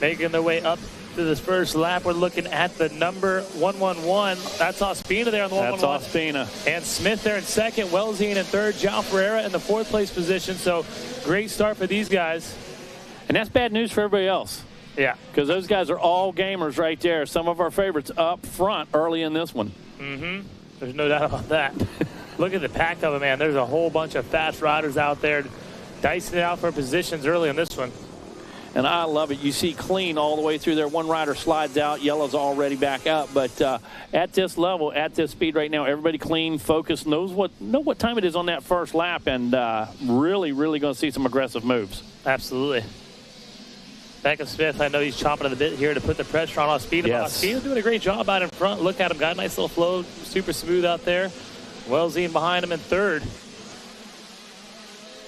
making their way up to this first lap. We're looking at the number 111. That's Ospina there on the 111. That's Ospina. And Smith there in second. Welzine in third. Jao Ferreira in the 4th place position. So great start for these guys. And that's bad news for everybody else. Yeah. Because those guys are all gamers right there. Some of our favorites up front early in this one. Mm-hmm. There's no doubt about that. Look at the pack of them, man. There's a whole bunch of fast riders out there dicing it out for positions early in this one. And I love it. You see clean all the way through there. One rider slides out. Yellow's already back up. But at this level, at this speed right now, everybody clean, focused, know what time it is on that first lap, and really, really going to see some aggressive moves. Absolutely. Beckham Smith, I know he's chomping at the bit here to put the pressure on Ospina. Yes. Ospina's doing a great job out in front. Look at him. Got a nice little flow. Super smooth out there. Welzine behind him in third.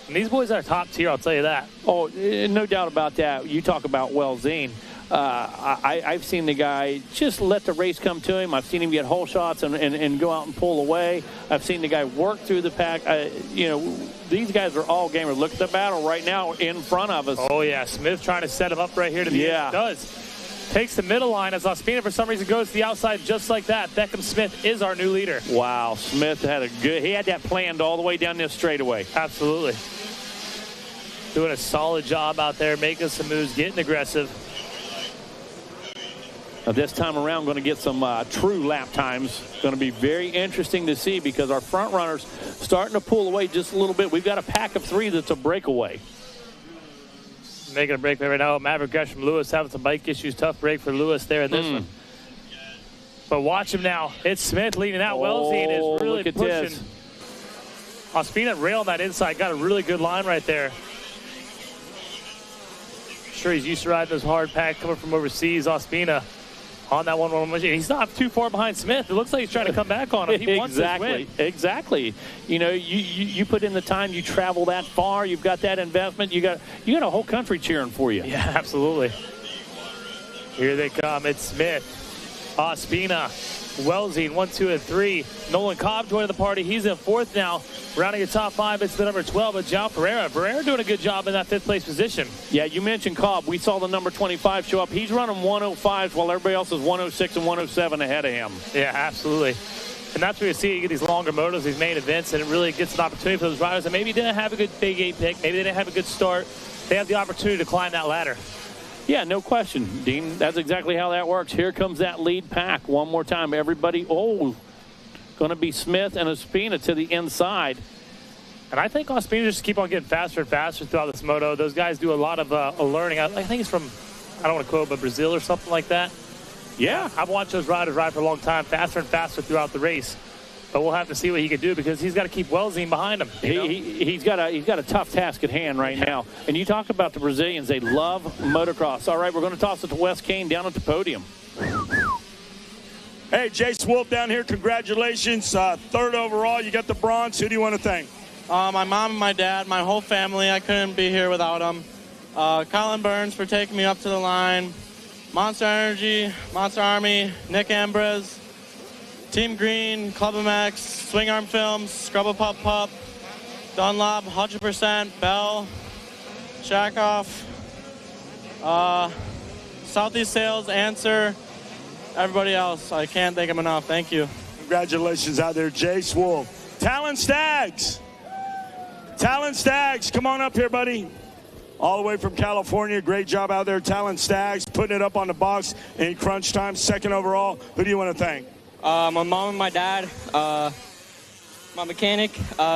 And these boys are top tier, I'll tell you that. Oh, no doubt about that. You talk about Welzine. I've seen the guy just let the race come to him. I've seen him get hole shots and go out and pull away. I've seen the guy work through the pack. These guys are all gamers. Look at the battle right now in front of us. Oh, yeah. Smith trying to set him up right here to the end. Does. Takes the middle line as Ospina for some reason goes to the outside just like that. Beckham Smith is our new leader. Wow. Smith he had that planned all the way down this straightaway. Absolutely. Doing a solid job out there, making some moves, getting aggressive. Now this time around, going to get some true lap times. Going to be very interesting to see because our front runners starting to pull away just a little bit. We've got a pack of 3 that's a breakaway. Making a break right now. Maverick Gresham Lewis having some bike issues. Tough break for Lewis there in this one. But watch him now. It's Smith leading out. Welzine is really pushing. Ospina railed that inside. Got a really good line right there. Sure, he's used to riding this hard pack coming from overseas. Ospina on that 1-1 machine. He's not too far behind Smith. It looks like he's trying to come back on him. He wants this win. Exactly. You put in the time, you travel that far, you've got that investment, you got a whole country cheering for you. Yeah, absolutely. Here they come. It's Smith, Ospina, Welzine, 1, 2, and 3. Nolan Cobb joining the party. He's in 4th now. Rounding your top 5, it's the number 12, but Jao Ferreira. Ferreira doing a good job in that 5th place position. Yeah, you mentioned Cobb. We saw the number 25 show up. He's running 105s while everybody else is 106 and 107 ahead of him. Yeah, absolutely. And that's where you see you get these longer motos, these main events, and it really gets an opportunity for those riders that maybe didn't have a good Big 8 pick, maybe they didn't have a good start. They have the opportunity to climb that ladder. Yeah, no question, Dean. That's exactly how that works. Here comes that lead pack one more time. Everybody, going to be Smith and Ospina to the inside. And I think Ospina just keep on getting faster and faster throughout this moto. Those guys do a lot of learning. I think he's from, I don't want to quote, but Brazil or something like that. Yeah. I've watched those riders ride for a long time, faster and faster throughout the race. But we'll have to see what he can do because he's got to keep Welzine behind him. He's got a tough task at hand right now. And you talk about the Brazilians, they love motocross. All right, we're going to toss it to Wes Kane down at the podium. Hey, Jace Wolf down here, congratulations. 3rd overall, you got the bronze. Who do you want to thank? My mom and my dad, my whole family. I couldn't be here without them. Colin Burns for taking me up to the line. Monster Energy, Monster Army, Nick Ambrose, Team Green, Club MX, Swing Arm Films, Scrubba Pup Pup, Dunlop, 100%, Bell, Shackoff, Southeast Sales, Answer, everybody else. I can't thank them enough. Thank you. Congratulations out there, Jace Wolf. Talon Staggs. Talon Staggs, come on up here, buddy. All the way from California. Great job out there, Talon Staggs, putting it up on the box in crunch time. 2nd overall. Who do you want to thank? My mom and my dad. My mechanic.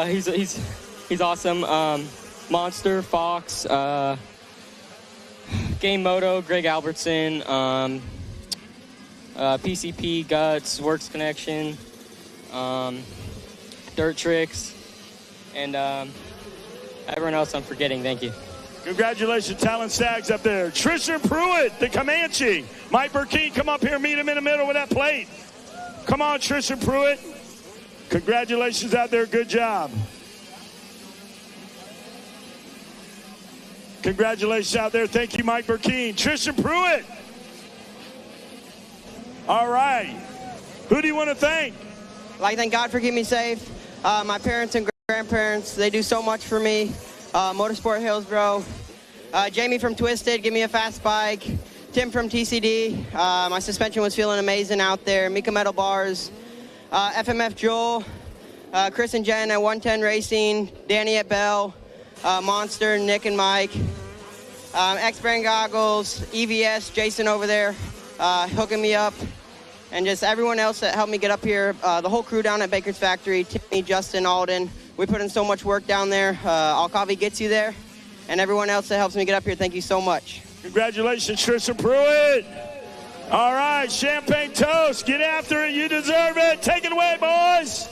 He's awesome. Monster, Fox, Game Moto, Greg Albertson, PCP, Guts, Works Connection, Dirt Tricks, and everyone else I'm forgetting. Thank you. Congratulations, Talent Stags up there. Tristan Pruitt, the Comanche. Mike Burkeen, come up here, meet him in the middle with that plate. Come on, Tristan Pruitt. Congratulations out there. Good job. Congratulations out there. Thank you, Mike Burkeen. Tristan Pruitt. All right. Who do you want to thank? I'd like to thank God for keeping me safe. My parents and grandparents, they do so much for me. Motorsport Hillsboro. Jamie from Twisted, give me a fast bike. Tim from TCD. My suspension was feeling amazing out there. Mika Metal Bars. FMF Joel. Chris and Jen at 110 Racing. Danny at Bell. Monster, Nick and Mike. X-Brand Goggles. EVS, Jason over there hooking me up. And just everyone else that helped me get up here. The whole crew down at Baker's Factory. Timmy, Justin, Alden. We put in so much work down there. Alcavi gets you there. And everyone else that helps me get up here, thank you so much. Congratulations, Tristan Pruitt. All right, champagne toast. Get after it. You deserve it. Take it away, boys.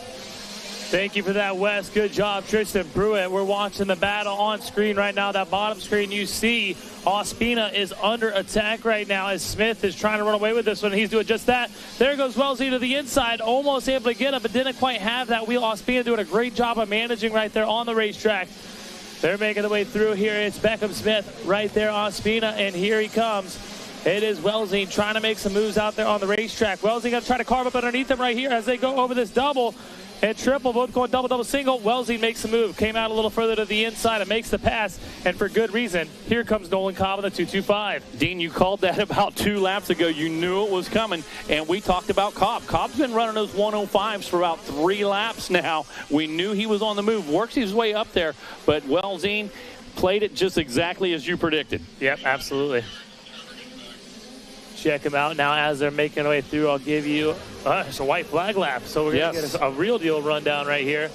Thank you for that, Wes. Good job, Tristan Pruitt. We're watching the battle on screen right now. That bottom screen you see, Ospina is under attack right now as Smith is trying to run away with this one. He's doing just that. There goes Wellesley to the inside, almost able to get him, but didn't quite have that wheel. Ospina doing a great job of managing right there on the racetrack. They're making their way through here. It's Beckham Smith right there, Ospina, and here he comes. It is Wellesley trying to make some moves out there on the racetrack. Wellesley going to try to carve up underneath them right here as they go over this double and triple, both going double, double, single. Wellesley makes the move, came out a little further to the inside and makes the pass, and for good reason. Here comes Nolan Cobb in the 225. Dean, you called that about 2 laps ago. You knew it was coming, and we talked about Cobb. Cobb's been running those 105s for about 3 laps now. We knew he was on the move, works his way up there, but Wellesley played it just exactly as you predicted. Yep, absolutely. Check them out now as they're making their way through. I'll give you it's a white flag lap, so we're going to get a real deal rundown right here.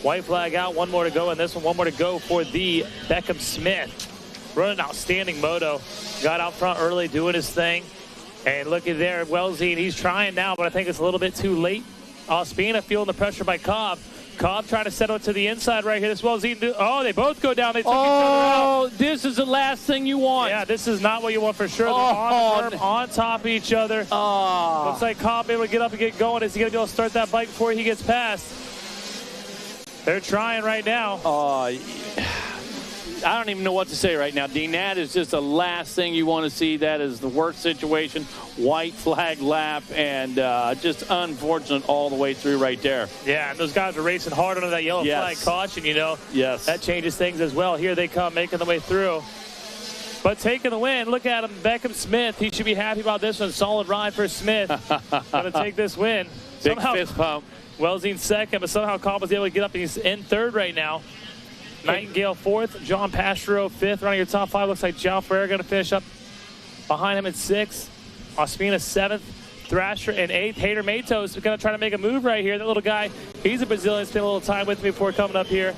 White flag out, 1 more to go in this one, 1 more to go for the Beckham Smith. Running outstanding moto, got out front early doing his thing, and look at there, Wellesley, he's trying now, but I think it's a little bit too late. Ospina feeling the pressure by Cobb. Cobb trying to settle it to the inside right here. This Wellesley, they both go down. They took each other out. This is the last thing you want. Yeah, this is not what you want for sure. They're on the curb, on top of each other. Looks like Cobb able to get up and get going. Is he going to be able to start that bike before he gets past? They're trying right now. I don't even know what to say right now, Dean. That is just the last thing you want to see. That is the worst situation. White flag lap, and just unfortunate all the way through right there. Yeah, and those guys are racing hard under that yellow flag caution, you know. Yes. That changes things as well. Here they come, making their way through. But taking the win, look at him, Beckham Smith. He should be happy about this one. Solid ride for Smith. Going to take this win. Big fist pump. Wellesley's second, but somehow Cobb was able to get up. He's in third right now. Nightingale fourth, John Pastro fifth. Running your top 5, looks like João Ferreira going to finish up behind him at 6th. Ospina 7th, Thrasher in 8th. Hader Matos is going to try to make a move right here. That little guy, he's a Brazilian. Spent a little time with me before coming up here.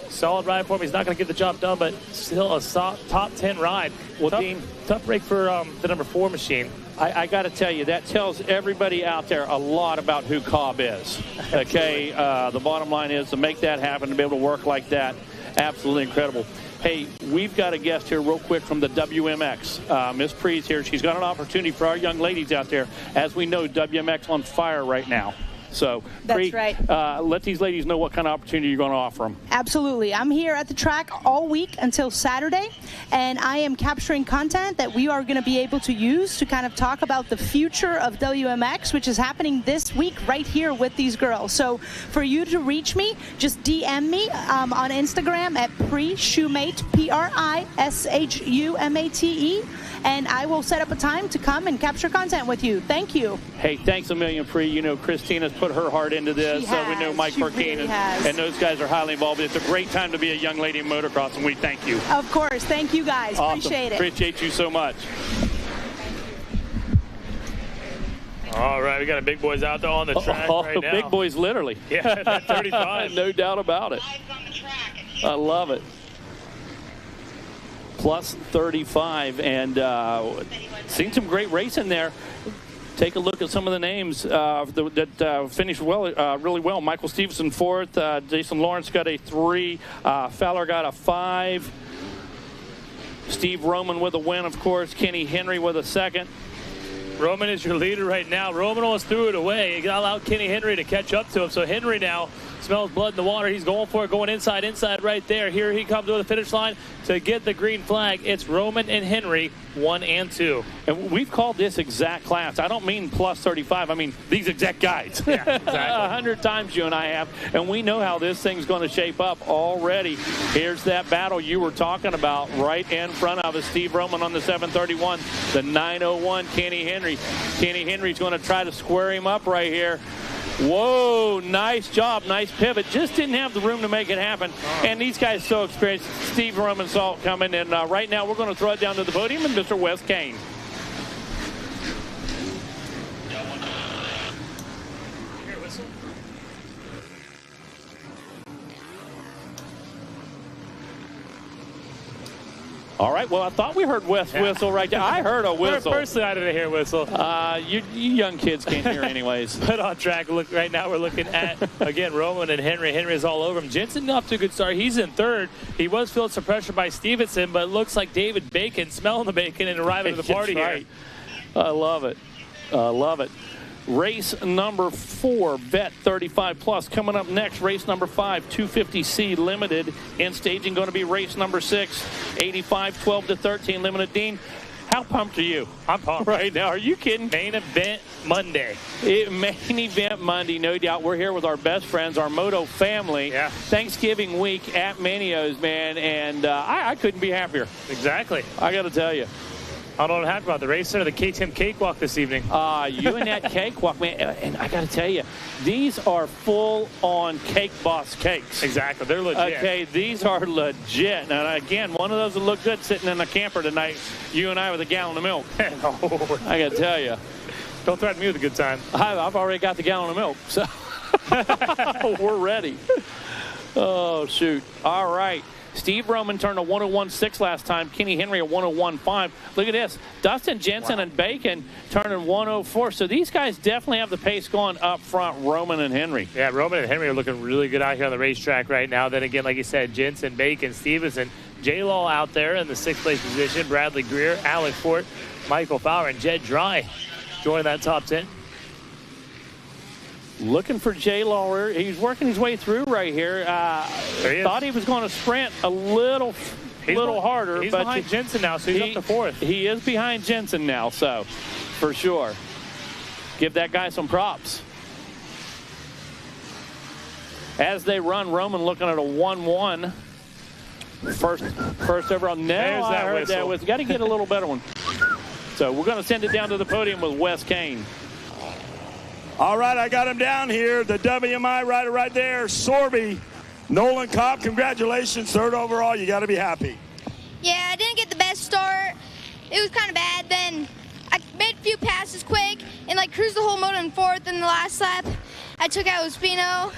Solid ride for him. He's not going to get the job done, but still a top 10 ride. Well, Dean, tough break for the number 4 machine. I got to tell you, that tells everybody out there a lot about who Cobb is. Okay, the bottom line is to make that happen, to be able to work like that, absolutely incredible. Hey, we've got a guest here real quick from the WMX. Miss Pre's here. She's got an opportunity for our young ladies out there. As we know, WMX on fire right now. So, that's right. Let these ladies know what kind of opportunity you're going to offer them. Absolutely. I'm here at the track all week until Saturday, and I am capturing content that we are going to be able to use to kind of talk about the future of WMX, which is happening this week right here with these girls. So for you to reach me, just DM me on Instagram at PriShumate, PriShumate, and I will set up a time to come and capture content with you. Thank you. Hey, thanks a million, Pri. You know, Christina's put her heart into this. We know Mike Burkeen and those guys are highly involved. It's a great time to be a young lady in motocross, and we thank you. Of course. Thank you, guys. Awesome. Appreciate it. Appreciate you so much. All right, we got a big boys out there on the track right now. Big boys, literally. Yeah, 35. No doubt about it. I love it. Plus 35, and seen some great racing there. Take a look at some of the names that finished well, really well. Michael Stevenson fourth. Jason Lawrence got a 3. Fowler got a 5. Steve Roman with a win, of course. Kenny Henry with a 2nd. Roman is your leader right now. Roman almost threw it away. He allowed Kenny Henry to catch up to him. So Henry now smells blood in the water. He's going for it, going inside right there. Here he comes to the finish line to get the green flag. It's Roman and Henry, 1 and 2. And we've called this exact class. I don't mean plus 35. I mean these exact guides. Yeah, exactly. 100 times you and I have. And we know how this thing's going to shape up already. Here's that battle you were talking about right in front of us. Steve Roman on the 731. The 901, Kenny Henry. Kenny Henry's going to try to square him up right here. Whoa, nice job, nice pivot. Just didn't have the room to make it happen. And these guys so experienced. Steve Roman saw it coming, and right now we're going to throw it down to the podium and Mr. Wes Kane. All right, well, I thought we heard Wes whistle right there. I heard a whistle. Personally, I didn't hear whistle. You young kids can't hear anyways. But on track, look, right now we're looking at, again, Roman and Henry. Henry's all over him. Jensen off to a good start. He's in 3rd. He was feeling some pressure by Stevenson, but it looks like David Bacon smelling the bacon and arriving to the party right here. I love it. I love it. Race number 4, Vet 35 Plus. Coming up next, race number 5, 250C Limited. In staging going to be race number 6, 85, 12 to 13 Limited. Dean, how pumped are you? I'm pumped. Right now, are you kidding? Main event Monday. Main event Monday, no doubt. We're here with our best friends, our Moto family. Yeah. Thanksgiving week at Mini O's, man, and I couldn't be happier. Exactly. I got to tell you. I don't know what happened about the race center, the KTM Cakewalk this evening. You and that Cakewalk, man. And I got to tell you, these are full-on Cake Boss cakes. Exactly. They're legit. Okay, these are legit. Now, again, one of those will look good sitting in the camper tonight, you and I with a gallon of milk. No. I got to tell you. Don't threaten me with a good time. I've already got the gallon of milk, so we're ready. Oh, shoot. All right. Steve Roman turned a 101.6 last time. Kenny Henry a 101.5. Look at this. Dustin Jensen and Bacon turning 104. So these guys definitely have the pace going up front, Roman and Henry. Yeah, Roman and Henry are looking really good out here on the racetrack right now. Then again, like you said, Jensen, Bacon, Stevenson, J-Law out there in the 6th place position. Bradley Greer, Alec Fort, Michael Fowler, and Jed Dry joining that top 10. Looking for J-Law. He's working his way through right here. Thought he was going to sprint a little harder. He's but behind Jensen now, so he's up to 4th. He is behind Jensen now, so for sure. Give that guy some props. As they run, Roman looking at a 1-1. First ever on. There's I heard whistle. that whistle. Got to get a little better one. So we're going to send it down to the podium with Wes Kane. All right, I got him down here. The WMI rider right there, Sorby. Nolan Kopp, congratulations, 3rd overall. You got to be happy. Yeah, I didn't get the best start. It was kind of bad. Then I made a few passes quick and cruised the whole moto in 4th. In the last lap, I took out Ospino,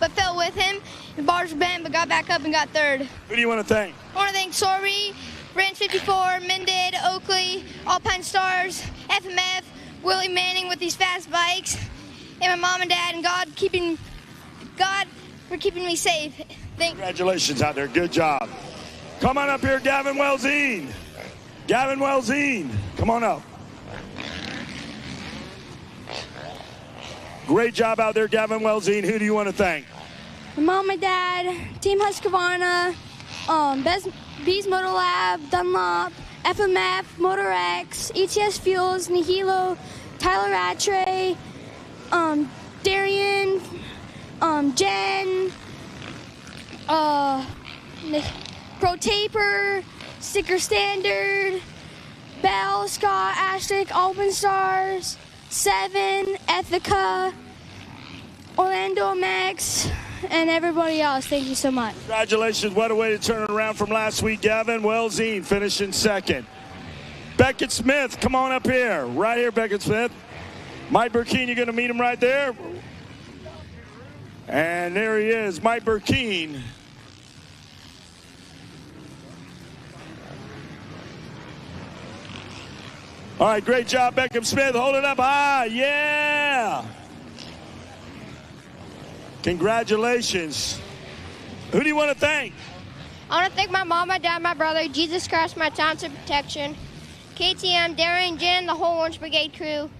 but fell with him. The bars were bent, but got back up and got 3rd. Who do you want to thank? I want to thank Sorby, Ranch 54, Mended, Oakley, Alpine Stars, FMF, Willie Manning with these fast bikes, and my mom and dad, and God for keeping me safe. Congratulations out there. Good job. Come on up here, Gavin Welzine. Gavin Welzine, come on up. Great job out there, Gavin Welzine. Who do you want to thank? My mom, my dad, Team Husqvarna, Bees Motor Lab, Dunlop, FMF, Motor X, ETS Fuels, Nihilo, Tyler Rattray, Darian, Jen, Pro Taper, Sticker Standard, Bell, Scott, Ashtik, Alpine Stars, 7, Ethica, Orlando Max, and everybody else. Thank you so much. Congratulations. What a way to turn it around from last week. Gavin Welzine finishing 2nd. Beckett Smith, come on up here. Right here, Beckett Smith. Mike Burkeen, you're going to meet him right there. And there he is, Mike Burkeen. All right, great job, Beckham Smith. Hold it up high. Yeah. Congratulations. Who do you want to thank? I want to thank my mom, my dad, my brother, Jesus Christ, my townsend protection, KTM, Darren, Jen, the whole Orange Brigade crew,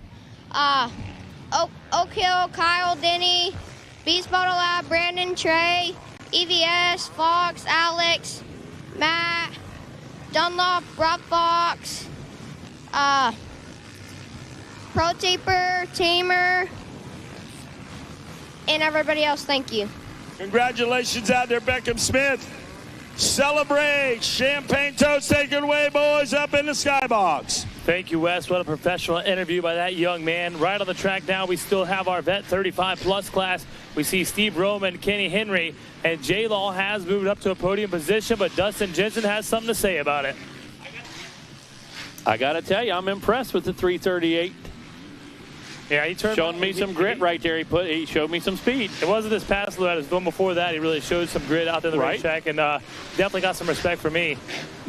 Oak Hill, Kyle, Denny, Beast Moto Lab, Brandon, Trey, EVS, Fox, Alex, Matt, Dunlop, Rob Fox, Pro Taper, Tamer, and everybody else. Thank you. Congratulations out there, Beckham Smith. Celebrate. Champagne toast taken away, boys, up in the skybox. Thank you, Wes. What a professional interview by that young man. Right on the track now, we still have our vet 35-plus class. We see Steve Roman, Kenny Henry, and J-Law has moved up to a podium position, but Dustin Jensen has something to say about it. I got to tell you, I'm impressed with the 338. Yeah, he turned showing me some grit right there. He showed me some speed. It wasn't this past Loretta. It was the one before that. He really showed some grit out there in the racetrack, and definitely got some respect for me.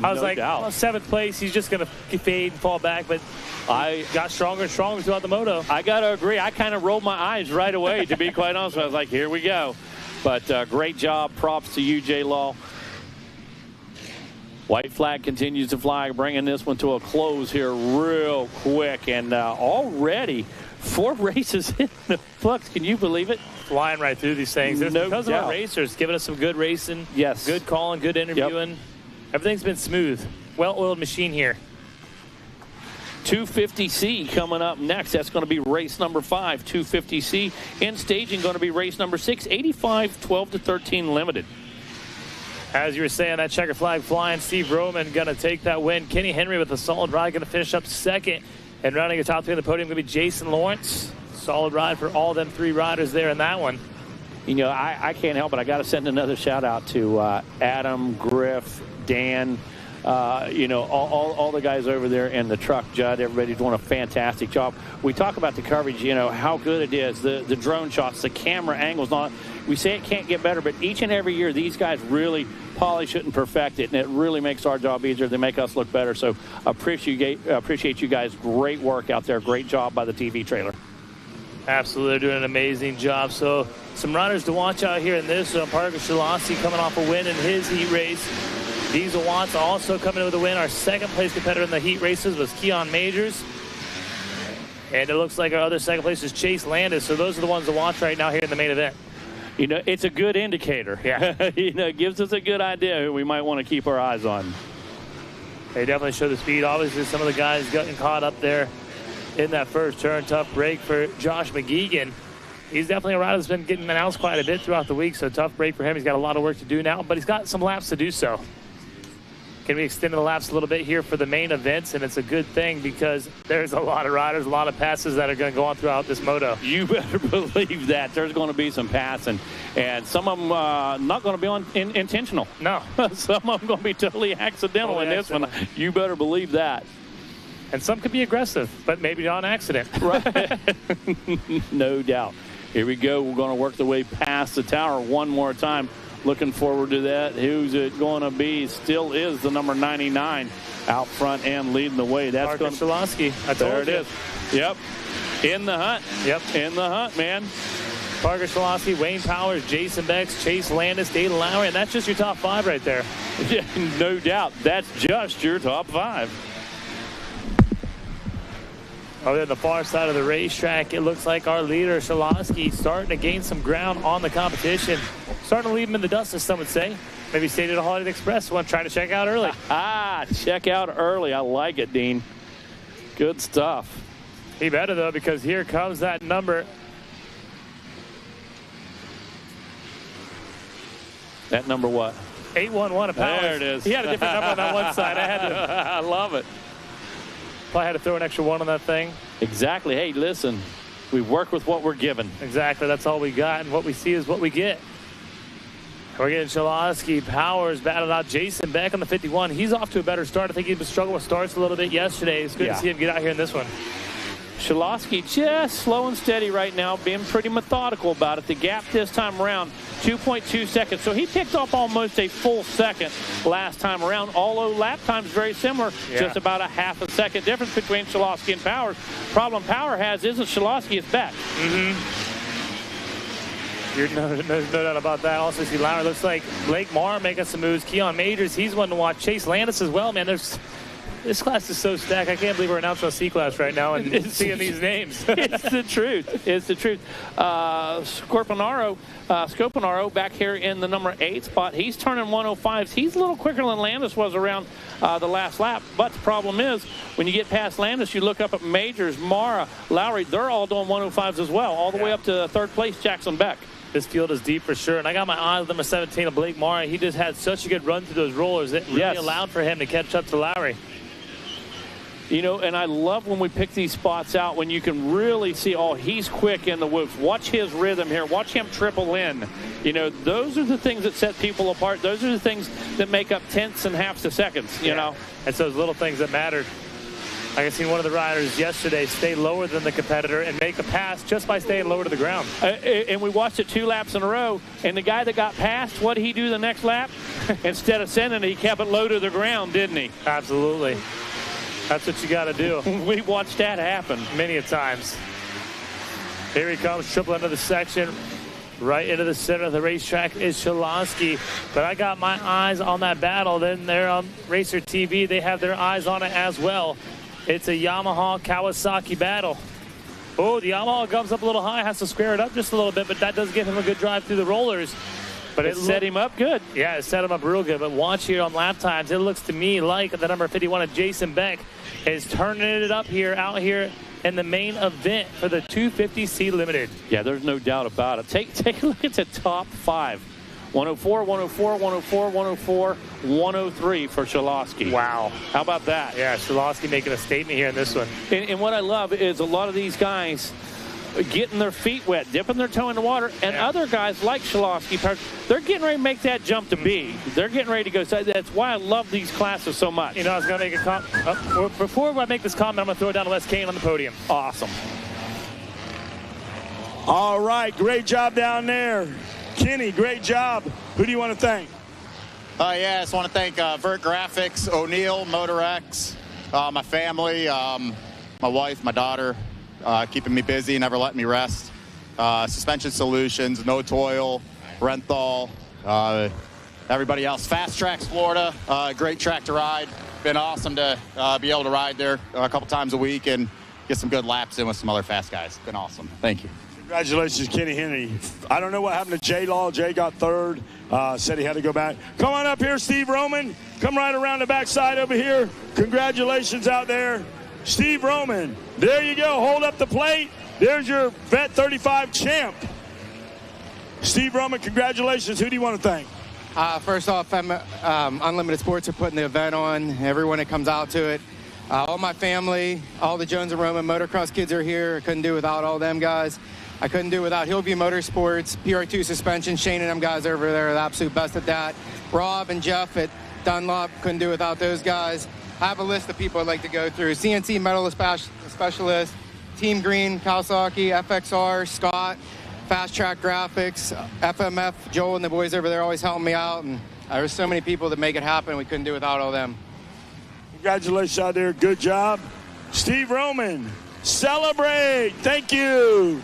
I was like, well, 7th place, he's just going to fade and fall back, but I got stronger and stronger throughout the moto. I got to agree. I kind of rolled my eyes right away, to be quite honest. I was like, here we go. But great job. Props to you, J-Law. White flag continues to fly, bringing this one to a close here real quick. And already 4 races in the books. Can you believe it? Flying right through these things. It's because of our racers giving us some good racing. Yes. Good calling, good interviewing. Yep. Everything's been smooth. Well-oiled machine here. 250C coming up next. That's going to be race number 5. 250C in staging going to be race number 6. 85 12-13 limited. As you were saying, that checker flag flying. Steve Roman going to take that win. Kenny Henry with a solid ride going to finish up 2nd. And rounding the top 3 on the podium going to be Jason Lawrence. Solid ride for all them 3 riders there in that one. You know, I can't help it. I got to send another shout out to Adam, Griff, Dan, you know, all the guys over there in the truck. Judd, everybody's doing a fantastic job. We talk about the coverage, you know, how good it is, the drone shots, the camera angles. We say it can't get better, but each and every year these guys really polish it and perfect it, and it really makes our job easier. They make us look better. So appreciate you guys. Great work out there. Great job by the TV trailer. Absolutely. They're doing an amazing job. So some riders to watch out here in this. Parker Shalassi coming off a win in his heat race. Diesel Watts also coming in with a win. Our 2nd place competitor in the heat races was Keon Majors. And it looks like our other 2nd place is Chase Landis. So those are the ones to watch right now here in the main event. You know, it's a good indicator. Yeah. You know, it gives us a good idea who we might want to keep our eyes on. They definitely show the speed. Obviously, some of the guys getting caught up there in that first turn. Tough break for Josh McGeegan. He's definitely a rider that's been getting announced quite a bit throughout the week, so tough break for him. He's got a lot of work to do now, but he's got some laps to do so. Can we extend the laps a little bit here for the main events? And it's a good thing because there's a lot of riders, a lot of passes that are going to go on throughout this moto. You better believe that. There's going to be some passing. And some of them not going to be intentional. No. Some of them going to be totally accidental in this one. You better believe that. And some could be aggressive, but maybe on accident. Right. No doubt. Here we go. We're going to work the way past the tower one more time. Looking forward to that. Who's it going to be? Still is the number 99 out front and leading the way. That's Parker Shalasky. There it is. Yep. In the hunt. Yep. In the hunt, man. Parker Shalasky, Wayne Powers, Jason Becks, Chase Landis, Dayton Lowry, and that's just your top 5 right there. Yeah, no doubt. That's just your top 5. Over on the far side of the racetrack, it looks like our leader, Shalasky, starting to gain some ground on the competition. Starting to leave him in the dust, as some would say. Maybe stayed at a Holiday Express. One trying to check out early. Check out early. I like it, Dean. Good stuff. He better, though, because here comes that number. That number what? 811 of Powers. There it is. He had a different number on that one side. I love it. Probably had to throw an extra 1 on that thing. Exactly. Hey, listen, we work with what we're given. Exactly. That's all we got, and what we see is what we get. We're getting Shalasky, Powers battled out. Jason Beck on the 51. He's off to a better start. I think he was struggling with starts a little bit yesterday. It's good to see him get out here in this one. Shilosky just slow and steady right now, being pretty methodical about it. The gap this time around, 2.2 seconds. So he picked up almost a full second last time around, although lap time's very similar, just about a half a second difference between Shilosky and Powers. Problem Power has isn't Shilosky, it's Beck. No doubt about that. Also, see Lowry looks like Blake Marr making some moves. Keon Majors, he's one to watch. Chase Landis as well, man. This class is so stacked. I can't believe we're announcing a C class right now and seeing these names. It's the truth. It's the truth. Scopanaro back here in the number 8 spot. He's turning 105s. He's a little quicker than Landis was around the last lap. But the problem is, when you get past Landis, you look up at Majors, Mara, Lowry. They're all doing 105s as well, all the way up to third place, Jackson Beck. This field is deep for sure. And I got my eye on number 17 of Blake Mara. He just had such a good run through those rollers. It really allowed for him to catch up to Lowry. You know, and I love when we pick these spots out when you can really see, oh, he's quick in the whoops. Watch his rhythm here. Watch him triple in. You know, those are the things that set people apart. Those are the things that make up tenths and halves of seconds, you know. It's those little things that mattered. I seen one of the riders yesterday stay lower than the competitor and make a pass just by staying lower to the ground. And we watched it 2 laps in a row, and the guy that got passed, what did he do the next lap? Instead of sending it, he kept it low to the ground, didn't he? Absolutely. That's what you got to do. We watched that happen many a times. Here he comes, triple into the section. Right into the center of the racetrack is Shilosky. But I got my eyes on that battle. Then they're on Racer TV. They have their eyes on it as well. It's a Yamaha-Kawasaki battle. Oh, the Yamaha comes up a little high, has to square it up just a little bit, but that does give him a good drive through the rollers. But it set him up good. Yeah, it set him up real good. But watch here on lap times. It looks to me like the number 51 of Jason Beck is turning it up here, out here in the main event for the 250C Limited. Yeah, there's no doubt about it. Take a look at the top 5. 104, 104, 104, 104, 103 for Shilosky. Wow. How about that? Yeah, Shilosky making a statement here in this one. And what I love is a lot of these guys getting their feet wet, dipping their toe in the water, and other guys like Shilosky, they're getting ready to make that jump to B. They're getting ready to go. So that's why I love these classes so much. You know, I was going to make a comment. Before I make this comment, I'm going to throw it down to Les Kane on the podium. Awesome. All right, great job down there. Kenny, great job. Who do you want to thank? I just want to thank Vert Graphics, O'Neill, MotorX, my family, my wife, my daughter, keeping me busy, never letting me rest. Suspension Solutions, No Toil, Renthal, everybody else. Fast Tracks Florida, great track to ride. Been awesome to be able to ride there a couple times a week and get some good laps in with some other fast guys. Been awesome. Thank you. Congratulations, Kenny Henry. I don't know what happened to Jay Law. Jay got third. Said he had to go back. Come on up here, Steve Roman. Come right around the backside over here. Congratulations out there. Steve Roman. There you go. Hold up the plate. There's your Vet 35 champ. Steve Roman, congratulations. Who do you want to thank? First off, Unlimited Sports are putting the event on. Everyone that comes out to it. All my family, all the Jones and Roman motocross kids are here. I couldn't do without all them guys. I couldn't do without Hillview Motorsports, PR2 Suspension, Shane and them guys over there are the absolute best at that. Rob and Jeff at Dunlop, couldn't do without those guys. I have a list of people I'd like to go through. CNC Metal Specialist, Team Green, Kawasaki, FXR, Scott, Fast Track Graphics, FMF, Joel and the boys over there always helping me out. And there's so many people that make it happen. We couldn't do without all them. Congratulations out there. Good job. Steve Roman, celebrate. Thank you.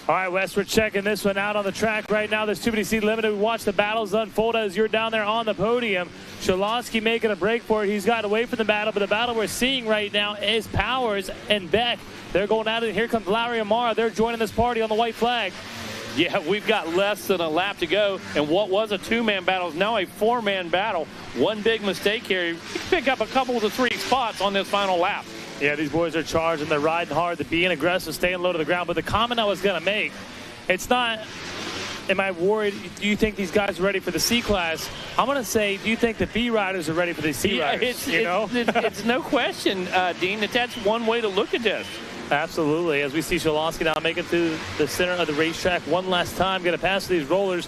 All right, Wes, we're checking this one out on the track right now. This 250C Limited. We watch the battles unfold as you're down there on the podium. Shilosky making a break for it. He's got away from the battle, but the battle we're seeing right now is Powers and Beck. They're going at it. Here comes Lowry and Mara. They're joining this party on the white flag. Yeah, we've got less than a lap to go, and what was a 2-man battle is now a 4-man battle. One big mistake here. You can pick up a couple to 3 spots on this final lap. Yeah, these boys are charging. They're riding hard. They're being aggressive, staying low to the ground. But the comment I was going to make, it's not, am I worried, do you think these guys are ready for the C class? I'm going to say, do you think the B riders are ready for the C riders? It's no question, Dean, that's one way to look at this. Absolutely. As we see Shilosky now make it through the center of the racetrack one last time, get a pass these rollers.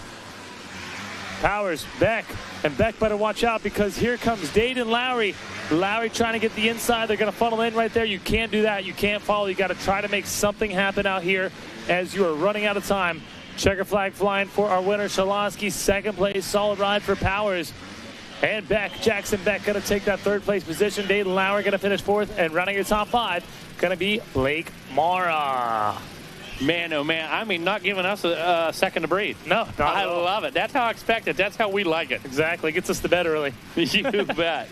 Powers, Beck, And Beck better watch out because here comes Dayton Lowry. Lowry trying to get the inside. They're going to funnel in right there. You can't do that. You can't follow. You got to try to make something happen out here as you are running out of time. Checker flag flying for our winner, Shalonsky. Second place, solid ride for Powers. And Beck, Jackson Beck, going to take that third place position. Dayton Lowry going to finish fourth. And running your top five, going to be Blake Mara. Man, oh man, I mean, not giving us a second to breathe. No, I love it. That's how I expect it. That's how we like it. Exactly. Gets us to bed early. You bet.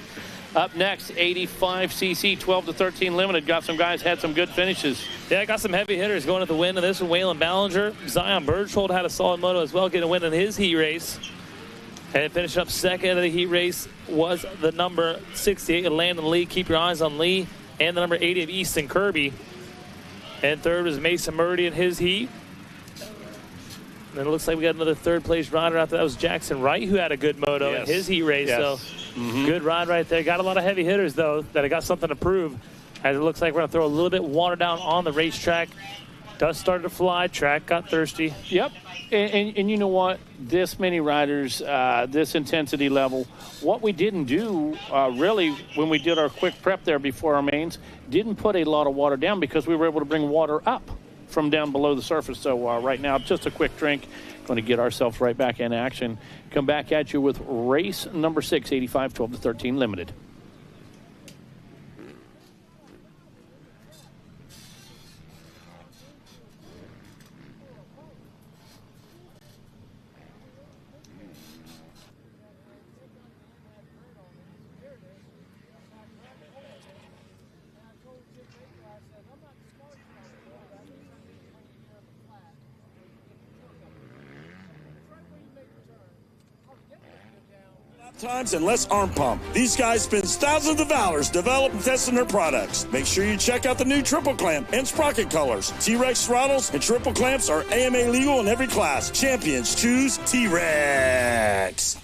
Up next, 85cc 12-13 limited. Got some guys had some good finishes. Yeah, I got some heavy hitters going at the win. And this one, Waylon Ballinger. Zion Berghold had a solid moto as well, getting a win in his heat race. And finishing up second of the heat race was the number 68, Landon Lee. Keep your eyes on Lee. And the number 80 of Easton Kirby. And third was Mason Murdy in his heat. And it looks like we got another third-place rider after that was Jackson Wright, who had a good moto in his heat race. Yes. So good ride right there. Got a lot of heavy hitters, though, that have got something to prove. As it looks like we're going to throw a little bit of water down on the racetrack. Dust started to fly. Track got thirsty. Yep. And you know what? This many riders, this intensity level, what we didn't do really when we did our quick prep there before our mains, didn't put a lot of water down because we were able to bring water up from down below the surface. So right now, just a quick drink. Going to get ourselves right back in action. Come back at you with race number 6, 85 12-13 limited. Times and less arm pump. These guys spend thousands of hours developing and testing their products. Make sure you check out the new triple clamp and sprocket colors. T-Rex throttles and triple clamps are AMA legal in every class. Champions choose T-Rex.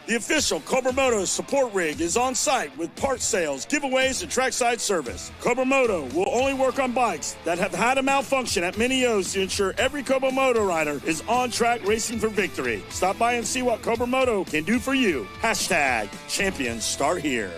The official Cobra Moto support rig is on site with parts sales, giveaways, and trackside service. Cobra Moto will only work on bikes that have had a malfunction at Mini O's to ensure every Cobra Moto rider is on track racing for victory. Stop by and see what Cobra Moto can do for you. Hashtag champions start here.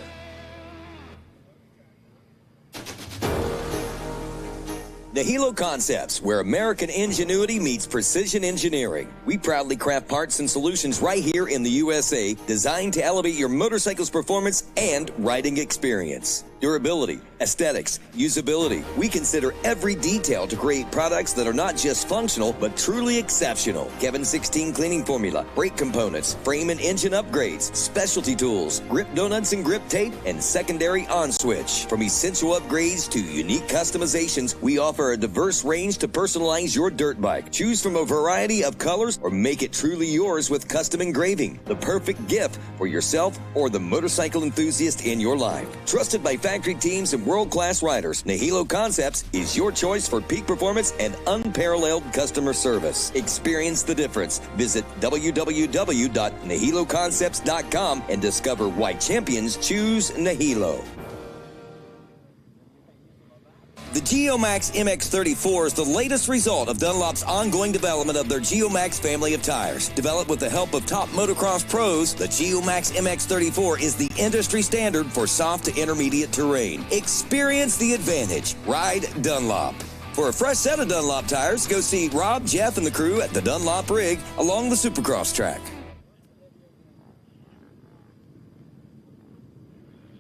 Nahilo Concepts, where American ingenuity meets precision engineering. We proudly craft parts and solutions right here in the USA, designed to elevate your motorcycle's performance and riding experience. Durability, aesthetics, usability. We consider every detail to create products that are not just functional, but truly exceptional. Kevin 16 cleaning formula, brake components, frame and engine upgrades, specialty tools, grip donuts and grip tape, and secondary on switch. From essential upgrades to unique customizations, we offer a diverse range to personalize your dirt bike. Choose from a variety of colors or make it truly yours with custom engraving. The perfect gift for yourself or the motorcycle enthusiast in your life. Trusted by factory teams and world-class riders, Nahilo Concepts is your choice for peak performance and unparalleled customer service. Experience the difference. Visit www.nahiloconcepts.com and discover why champions choose Nahilo. The Geomax MX-34 is the latest result of Dunlop's ongoing development of their Geomax family of tires. Developed with the help of top motocross pros, the Geomax MX-34 is the industry standard for soft to intermediate terrain. Experience the advantage. Ride Dunlop. For a fresh set of Dunlop tires, go see Rob, Jeff, and the crew at the Dunlop rig along the Supercross track.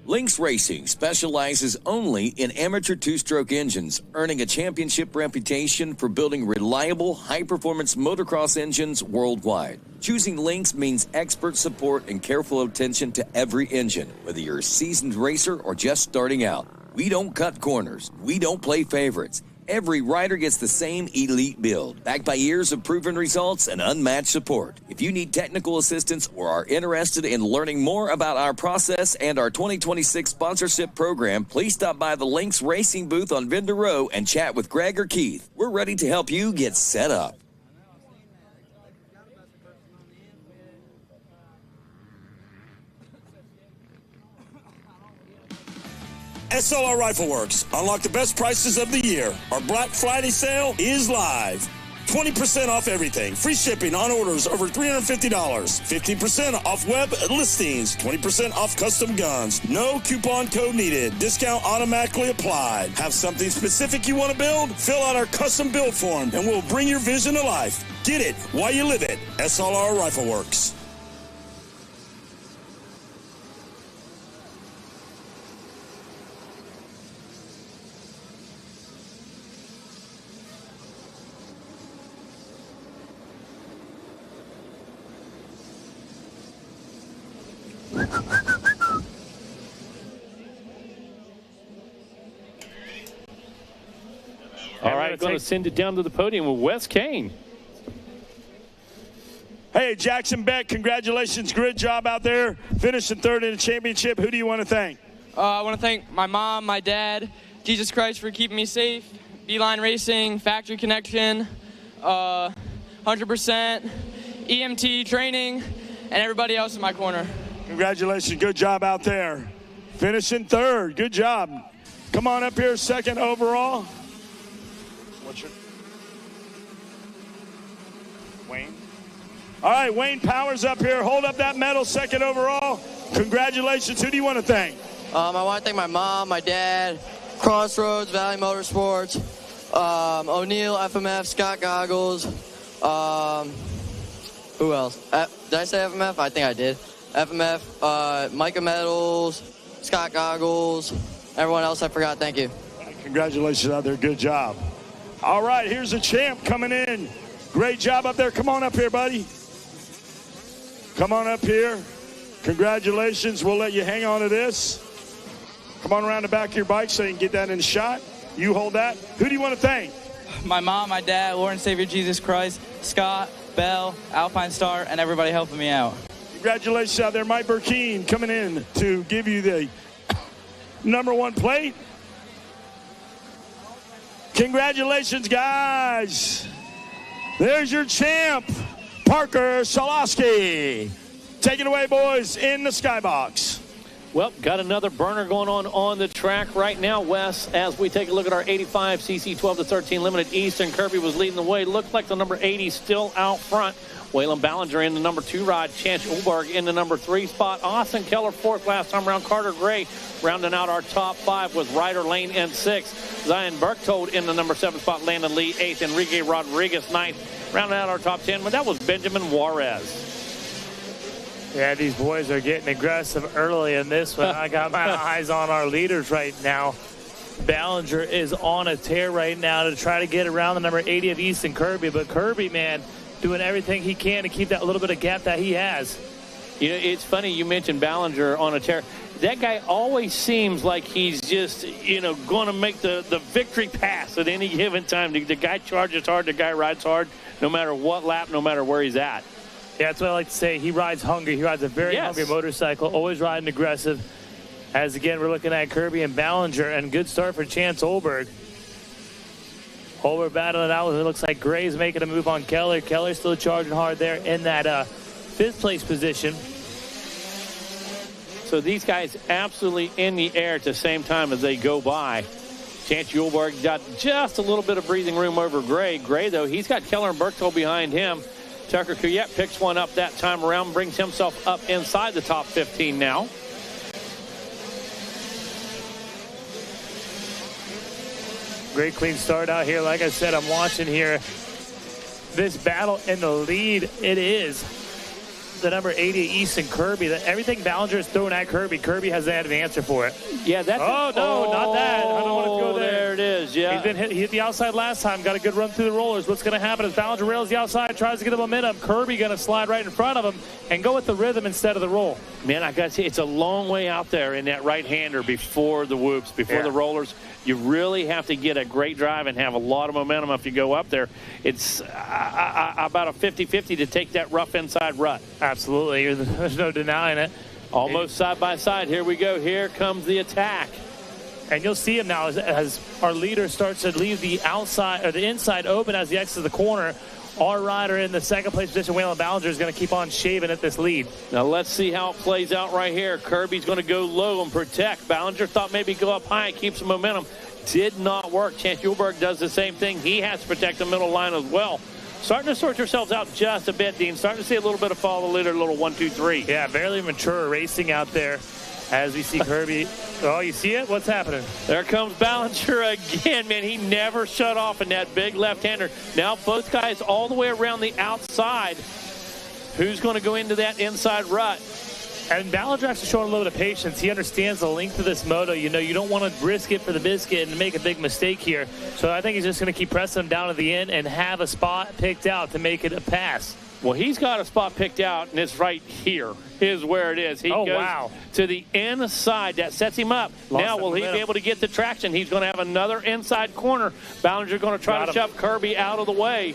Lynx Racing specializes only in amateur two-stroke engines, earning a championship reputation for building reliable, high-performance motocross engines worldwide. Choosing Lynx means expert support and careful attention to every engine, whether you're a seasoned racer or just starting out. We don't cut corners. We don't play favorites. Every rider gets the same elite build, backed by years of proven results and unmatched support. If you need technical assistance or are interested in learning more about our process and our 2026 sponsorship program, please stop by the Lynx Racing booth on Vendor Row and chat with Greg or Keith. We're ready to help you get set up. SLR Rifle Works. Unlock the best prices of the year. Our Black Friday sale is live. 20% off everything. Free shipping on orders over $350. 15% off web listings. 20% off custom guns. No coupon code needed. Discount automatically applied. Have something specific you want to build? Fill out our custom build form and we'll bring your vision to life. Get it while you live it. SLR Rifle Works. All right, going to send it down to the podium with Wes Kane. Hey, Jackson Beck, congratulations. Great job out there. Finishing third in the championship. Who do you want to thank? I want to thank my mom, my dad, Jesus Christ for keeping me safe, Beeline Racing, Factory Connection, 100%, EMT training, and everybody else in my corner. Congratulations. Good job out there. Finishing third. Good job. Come on up here, second overall. What's your Wayne? All right, Wayne Powers up here. Hold up that medal, second overall. Congratulations. Who do you want to thank? I want to thank my mom, my dad, Crossroads, Valley Motorsports, O'Neill, FMF, Scott Goggles. Who else? Did I say FMF? I think I did. FMF, Micah Metals, Scott Goggles, everyone else I forgot. Thank you. Congratulations out there. Good job. All right, here's the champ coming in. Great job up there. Come on up here, buddy. Come on up here. Congratulations. We'll let you hang on to this. Come on around the back of your bike so you can get that in the shot. You hold that. Who do you want to thank? My mom, my dad, Lord and Savior Jesus Christ, Scott, Bell, Alpine Star, and everybody helping me out. Congratulations out there. Mike Burkeen coming in to give you the #1 plate. Congratulations, guys. There's your champ, Parker Solowski. Take it away, boys, in the skybox. Well, got another burner going on the track right now, Wes, as we take a look at our 85cc 12-13 Limited. Easton Kirby was leading the way. Looks like the number 80 still out front. Waylon Ballinger in the number 2 rod. Chance Ulberg in the number 3 spot. Austin Keller 4th last time around. Carter Gray rounding out our top 5 with Ryder Lane in 6th. Zion Berchtold in the number 7 spot. Landon Lee 8th. Enrique Rodriguez 9th. Rounding out our top 10. But that was Benjamin Juarez. Yeah, these boys are getting aggressive early in this one. I got my eyes on our leaders right now. Ballinger is on a tear right now to try to get around the number 80 of Easton Kirby. But Kirby, man, doing everything he can to keep that little bit of gap that he has. You know, it's funny you mentioned Ballinger on a tear. That guy always seems like he's just, going to make the victory pass at any given time. The guy charges hard. The guy rides hard no matter what lap, no matter where he's at. Yeah, that's what I like to say. He rides hungry. He rides a very hungry motorcycle, always riding aggressive. As, again, we're looking at Kirby and Ballinger, and good start for Chance Ulberg. Ulberg battling it out. It looks like Gray's making a move on Keller. Keller's still charging hard there in that 5th place position. So these guys absolutely in the air at the same time as they go by. Chance Ulberg got just a little bit of breathing room over Gray. Gray, though, he's got Keller and Berchtold behind him. Tucker Kuyet picks one up that time around, brings himself up inside the top 15 now. Great clean start out here. Like I said, I'm watching here this battle in the lead. It is the number 80 Easton Kirby. Everything Ballinger is throwing at Kirby, Kirby hasn't had an answer for it. Yeah, that's not that. I don't want to go there. There it is, yeah. He hit the outside last time, got a good run through the rollers. What's going to happen is Ballinger rails the outside, tries to get the momentum. Kirby going to slide right in front of him and go with the rhythm instead of the roll. Man, I got to say, it's a long way out there in that right-hander before the whoops, before the rollers. You really have to get a great drive and have a lot of momentum if you go up there. It's about a 50-50 to take that rough inside rut. Absolutely. There's no denying it. Almost side by side. Here we go. Here comes the attack. And you'll see him now as our leader starts to leave the outside or the inside open as he exits the corner. Our rider in the 2nd place position, Waylon Ballinger, is going to keep on shaving at this lead. Now let's see how it plays out right here. Kirby's going to go low and protect. Ballinger thought maybe go up high and keep some momentum. Did not work. Chance Ulberg does the same thing. He has to protect the middle line as well. starting to sort yourselves out just a bit, Dean. Starting to see a little bit of follow the leader, a little 1, 2, 3. Yeah, barely mature racing out there as we see Kirby. Oh, you see it? What's happening? There comes Ballinger again, man. He never shut off in that big left-hander. Now both guys all the way around the outside. Who's going to go into that inside rut? And Ballinger actually showing a little bit of patience. He understands the length of this moto. You know, you don't want to risk it for the biscuit and make a big mistake here. So I think he's just going to keep pressing him down to the end and have a spot picked out to make it a pass. Well, he's got a spot picked out, and it's right here is where it is. He goes to the inside. That sets him up. Now, will he be able to get the traction? He's going to have another inside corner. Ballinger going to try to shove Kirby out of the way.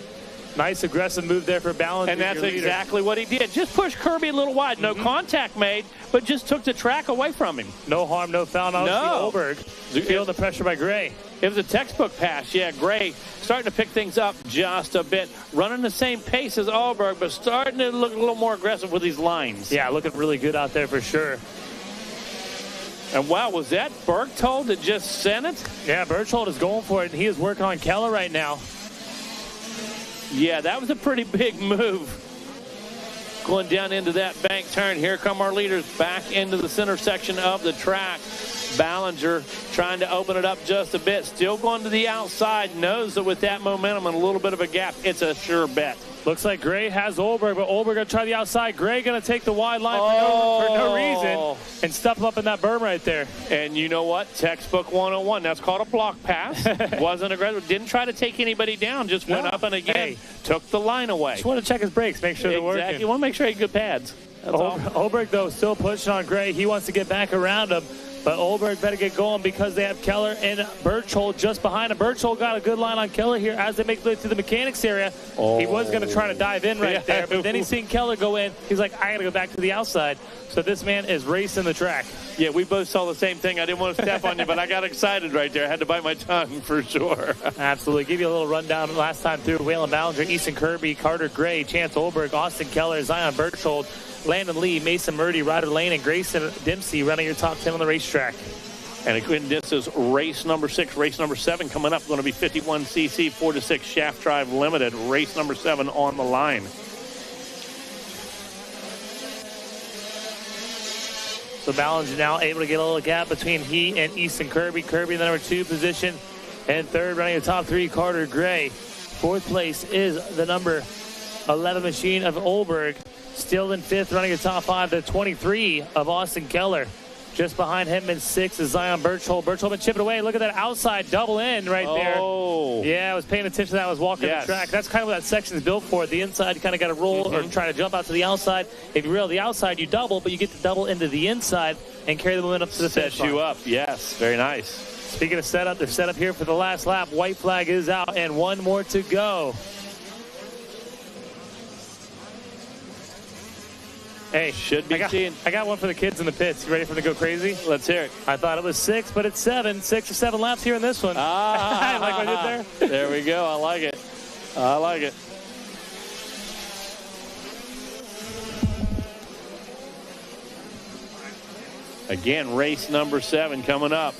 Nice aggressive move there for Ballinger. And that's exactly what he did. Just pushed Kirby a little wide. No contact made, but just took the track away from him. No harm, no foul. No. Oberg feeling the pressure by Gray. It was a textbook pass. Yeah, Gray starting to pick things up just a bit. Running the same pace as Oberg, but starting to look a little more aggressive with these lines. Yeah, looking really good out there for sure. And wow, was that Berchtold that just sent it? Yeah, Berchtold is going for it, and he is working on Keller right now. Yeah, that was a pretty big move. Going down into that bank turn. Here come our leaders back into the center section of the track. Ballinger trying to open it up just a bit. Still going to the outside. Knows that with that momentum and a little bit of a gap, it's a sure bet. Looks like Gray has Oberg, but Oberg going to try the outside. Gray going to take the wide line for no reason and stuff him up in that berm right there. And you know what? Textbook 101. That's called a block pass. Wasn't aggressive. Didn't try to take anybody down. Just went up and again took the line away. Just want to check his brakes, make sure they're working. You want to make sure he has good pads. Oberg, though, still pushing on Gray. He wants to get back around him. But Oberg better get going because they have Keller and Berchtold just behind him. Berchtold got a good line on Keller here as they make the way to the mechanics area. He was going to try to dive in right there, but then he's seen Keller go in. He's like, I got to go back to the outside. So this man is racing the track. Yeah, we both saw the same thing. I didn't want to step on you, but I got excited right there. I had to bite my tongue for sure. Absolutely. Give you a little rundown last time through. Waylon Ballinger, Easton Kirby, Carter Gray, Chance Oberg, Austin Keller, Zion Berchtold, Landon Lee, Mason Murdy, Ryder Lane, and Grayson Dempsey running your top 10 on the racetrack. And this is race number 6. Race number 7 coming up. Going to be 51cc 4-6 shaft drive limited. Race number 7 on the line. So Ballinger now able to get a little gap between he and Easton Kirby. Kirby in the number 2 position. And third running the top 3, Carter Gray. Fourth place is the number 11 machine of Oberg. Still in 5th running the top 5, the 23 of Austin Keller. Just behind him in 6th is Zion Berchtold. Berchtold been chipping away. Look at that outside double in right there. Yeah, I was paying attention to that. I was walking the track. That's kind of what that section is built for. The inside, you kind of got to roll or try to jump out to the outside. If you reel the outside, you double, but you get to double into the inside and carry the momentum to the finish line. Set you up. Yes, very nice. Speaking of setup, they're set up here for the last lap. White flag is out and one more to go. Hey, I got one for the kids in the pits. You ready for them to go crazy? Let's hear it. I thought it was 6, but it's 7. 6 or 7 laps here in this one. Like what I did there? There we go. I like it. I like it. Again, race number 7 coming up.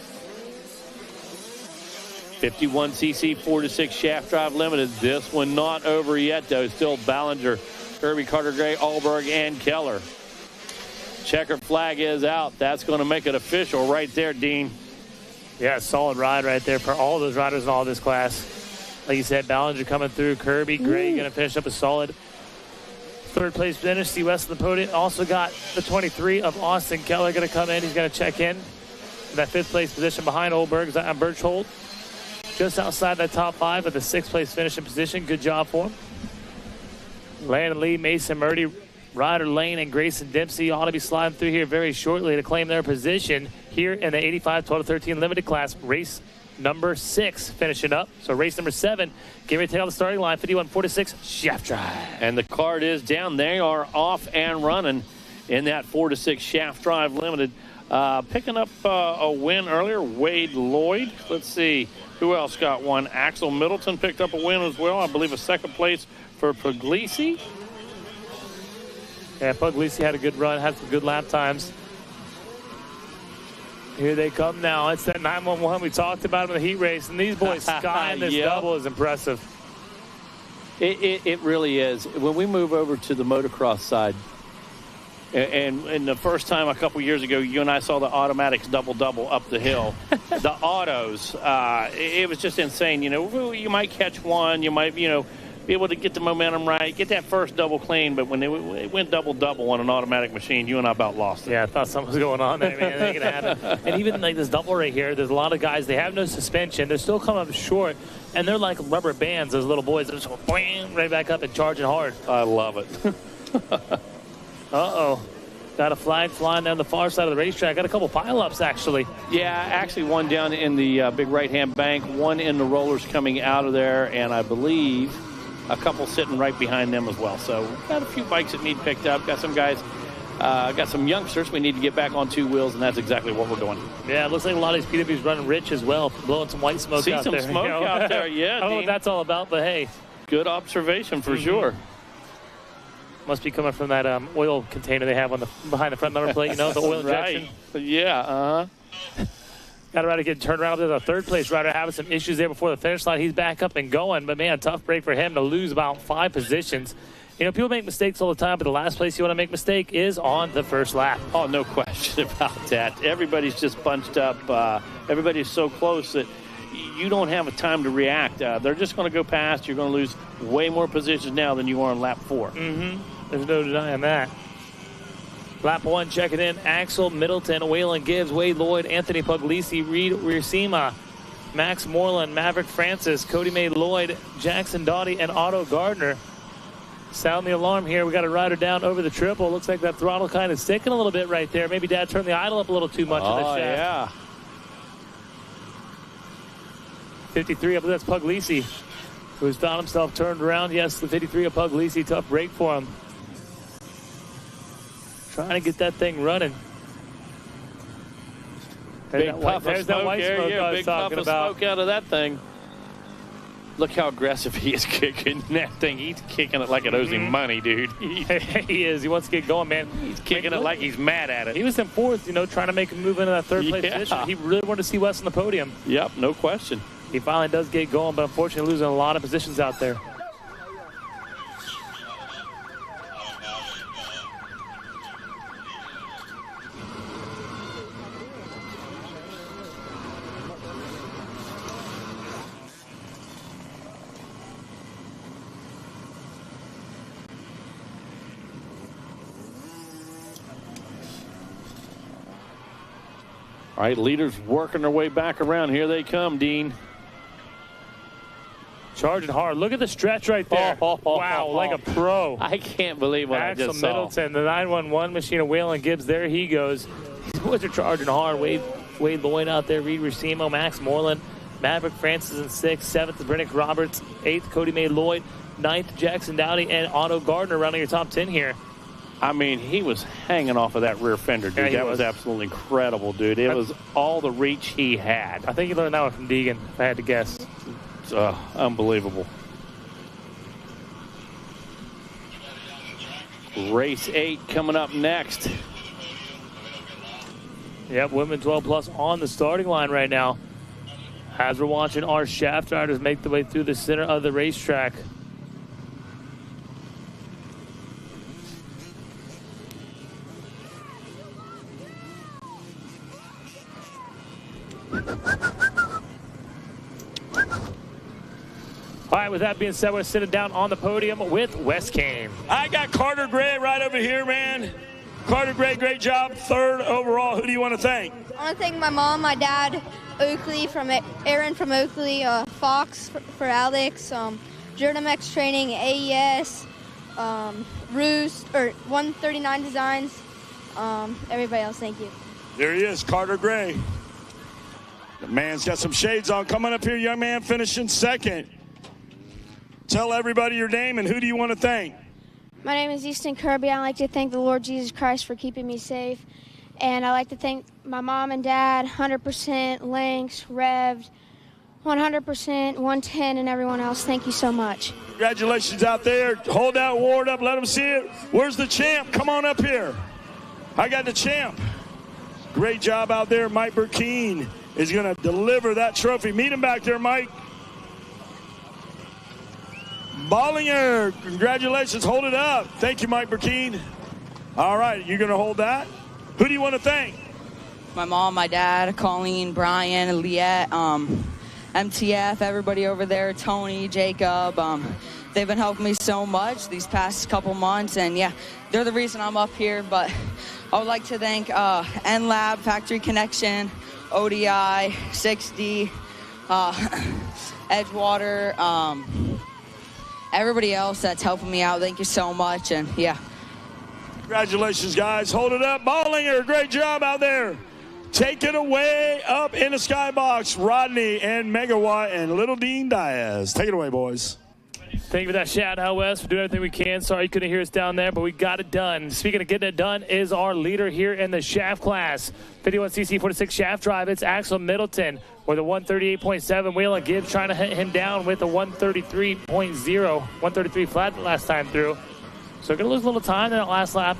51cc 4-6 shaft drive limited. This one not over yet, though. Still Ballinger, Kirby, Carter Gray, Oberg, and Keller. Checkered flag is out. That's going to make it official right there, Dean. Yeah, solid ride right there for all those riders in all this class. Like you said, Ballinger coming through. Kirby, Gray going to finish up a solid 3rd place finish. See west of the podium. Also got the 23 of Austin Keller going to come in. He's going to check in. That 5th place position behind Oberg, Zion Berchtold. Just outside that top 5 at the 6th place finishing position. Good job for him. Landon Lee, Mason Murdy, Ryder Lane, and Grayson Dempsey ought to be sliding through here very shortly to claim their position here in the 85 12-13 limited class. Race number 6 finishing up. So race number 7, get ready to take on the starting line. 51-46 shaft drive. And the card is down. They are off and running in that 4-6 shaft drive limited. Picking up a win earlier, Wade Lloyd. Let's see who else got one. Axel Middleton picked up a win as well. I believe a 2nd place for Puglisi. Yeah, Puglisi had a good run, had some good lap times. Here they come now. It's that 911 we talked about in the heat race, and these boys skying this double is impressive. It really is. When we move over to the motocross side, and the first time a couple years ago, you and I saw the automatics double-double up the hill. The autos, it was just insane. You know, you might catch one, you might, you know, be able to get the momentum right, get that first double clean, but when it went double-double on an automatic machine, you and I about lost it. Yeah, I thought something was going on there, man. It ain't gonna happen. And even like this double right here, there's a lot of guys, they have no suspension. They're still coming up short, and they're like rubber bands, those little boys. They're just going bang, right back up and charging hard. I love it. Uh-oh. Got a flag flying down the far side of the racetrack. Got a couple pileups, actually. Yeah, actually one down in the big right-hand bank, one in the rollers coming out of there, and I believe a couple sitting right behind them as well. So got a few bikes that need picked up. Got some guys, got some youngsters we need to get back on two wheels, and that's exactly what we're doing. Yeah, it looks like a lot of these PWs running rich as well, blowing some white smoke out there. See some smoke out there, yeah. I don't know what that's all about, but hey. Good observation for sure. Must be coming from that oil container they have on the behind the front number plate, you know, the oil injection. Yeah, Got a rider getting turned around. There's a third-place rider having some issues there before the finish line. He's back up and going, but, man, tough break for him to lose about 5 positions. You know, people make mistakes all the time, but the last place you want to make mistake is on the first lap. Oh, no question about that. Everybody's just bunched up. Everybody's so close that you don't have a time to react. They're just going to go past. You're going to lose way more positions now than you are on lap 4. Mm-hmm. There's no denying that. Lap 1, checking in. Axel, Middleton, Waylon Gibbs, Wade Lloyd, Anthony Puglisi, Reed Riersema, Max Moreland, Maverick Francis, Cody May Lloyd, Jackson Doughty, and Otto Gardner. Sound the alarm here. We got a rider down over the triple. Looks like that throttle kind of sticking a little bit right there. Maybe Dad turned the idle up a little too much in the shaft. Yeah. 53, I believe that's Puglisi, who's found himself turned around. Yes, the 53 of Puglisi. Tough break for him. Trying to get that thing running. Big puff of smoke. Big puff of smoke out of that thing. Look how aggressive he is kicking that thing. He's kicking it like it owes him money, dude. He is. He wants to get going, man. He's kicking it like he's mad at it. He was in fourth, you know, trying to make him move into that third-place position. He really wanted to see Wes on the podium. Yep, no question. He finally does get going, but unfortunately losing a lot of positions out there. All right, leaders working their way back around. Here they come, Dean. Charging hard. Look at the stretch right there. Wow, like a pro. I can't believe what I just saw. Middleton, the 911 machine of Waylon Gibbs. There he goes. These boys are charging hard. Wade Lloyd out there. Reed Racimo, Max Moreland, Maverick Francis in 6th. 7th, Brennick Roberts. 8th, Cody May Lloyd. 9th, Jackson Doughty, and Otto Gardner running your top 10 here. I mean, he was hanging off of that rear fender, dude. Yeah, that was absolutely incredible, dude. It was all the reach he had. I think he learned that one from Deegan, if I had to guess. It's unbelievable. Race 8 coming up next. Yep, women 12 plus on the starting line right now. As we're watching our shaft riders make their way through the center of the racetrack. All right, with that being said, we're sitting down on the podium with Wes Kane. I got Carter Gray right over here, man. Carter Gray, great job. 3rd overall. Who do you want to thank? I want to thank my mom, my dad, Oakley from Aaron from Oakley, Fox for Alex, Jordamex Training, AES, Roost, or 139 Designs. Everybody else, thank you. There he is, Carter Gray. The man's got some shades on. Coming up here, young man, finishing 2nd. Tell everybody your name and who do you want to thank? My name is Easton Kirby. I'd like to thank the Lord Jesus Christ for keeping me safe. And I'd like to thank my mom and dad, 100%, Lynx, Revved, 100%, 110, and everyone else. Thank you so much. Congratulations out there. Hold that award up. Let them see it. Where's the champ? Come on up here. I got the champ. Great job out there. Mike Burkeen is going to deliver that trophy. Meet him back there, Mike. Bollinger, congratulations. Hold it up. Thank you, Mike Burkeen. All right, you're going to hold that. Who do you want to thank? My mom, my dad, Colleen, Brian, Liette, MTF, everybody over there, Tony, Jacob. They've been helping me so much these past couple months, and yeah, they're the reason I'm up here. But I would like to thank NLab, Factory Connection, ODI, 6D, Edgewater, everybody else that's helping me out. Thank you so much, and yeah. Congratulations, guys. Hold it up. Bollinger, great job out there. Take it away up in the skybox. Rodney and Megawatt and Little Dean Diaz. Take it away, boys. Thank you for that shout out, Wes, for doing everything we can. Sorry you couldn't hear us down there, but we got it done. Speaking of getting it done is our leader here in the shaft class. 51cc 46 shaft drive. It's Axel Middleton with a 138.7. Waylon Gibbs trying to hit him down with a 133.0. 133 flat last time through. So going to lose a little time in that last lap.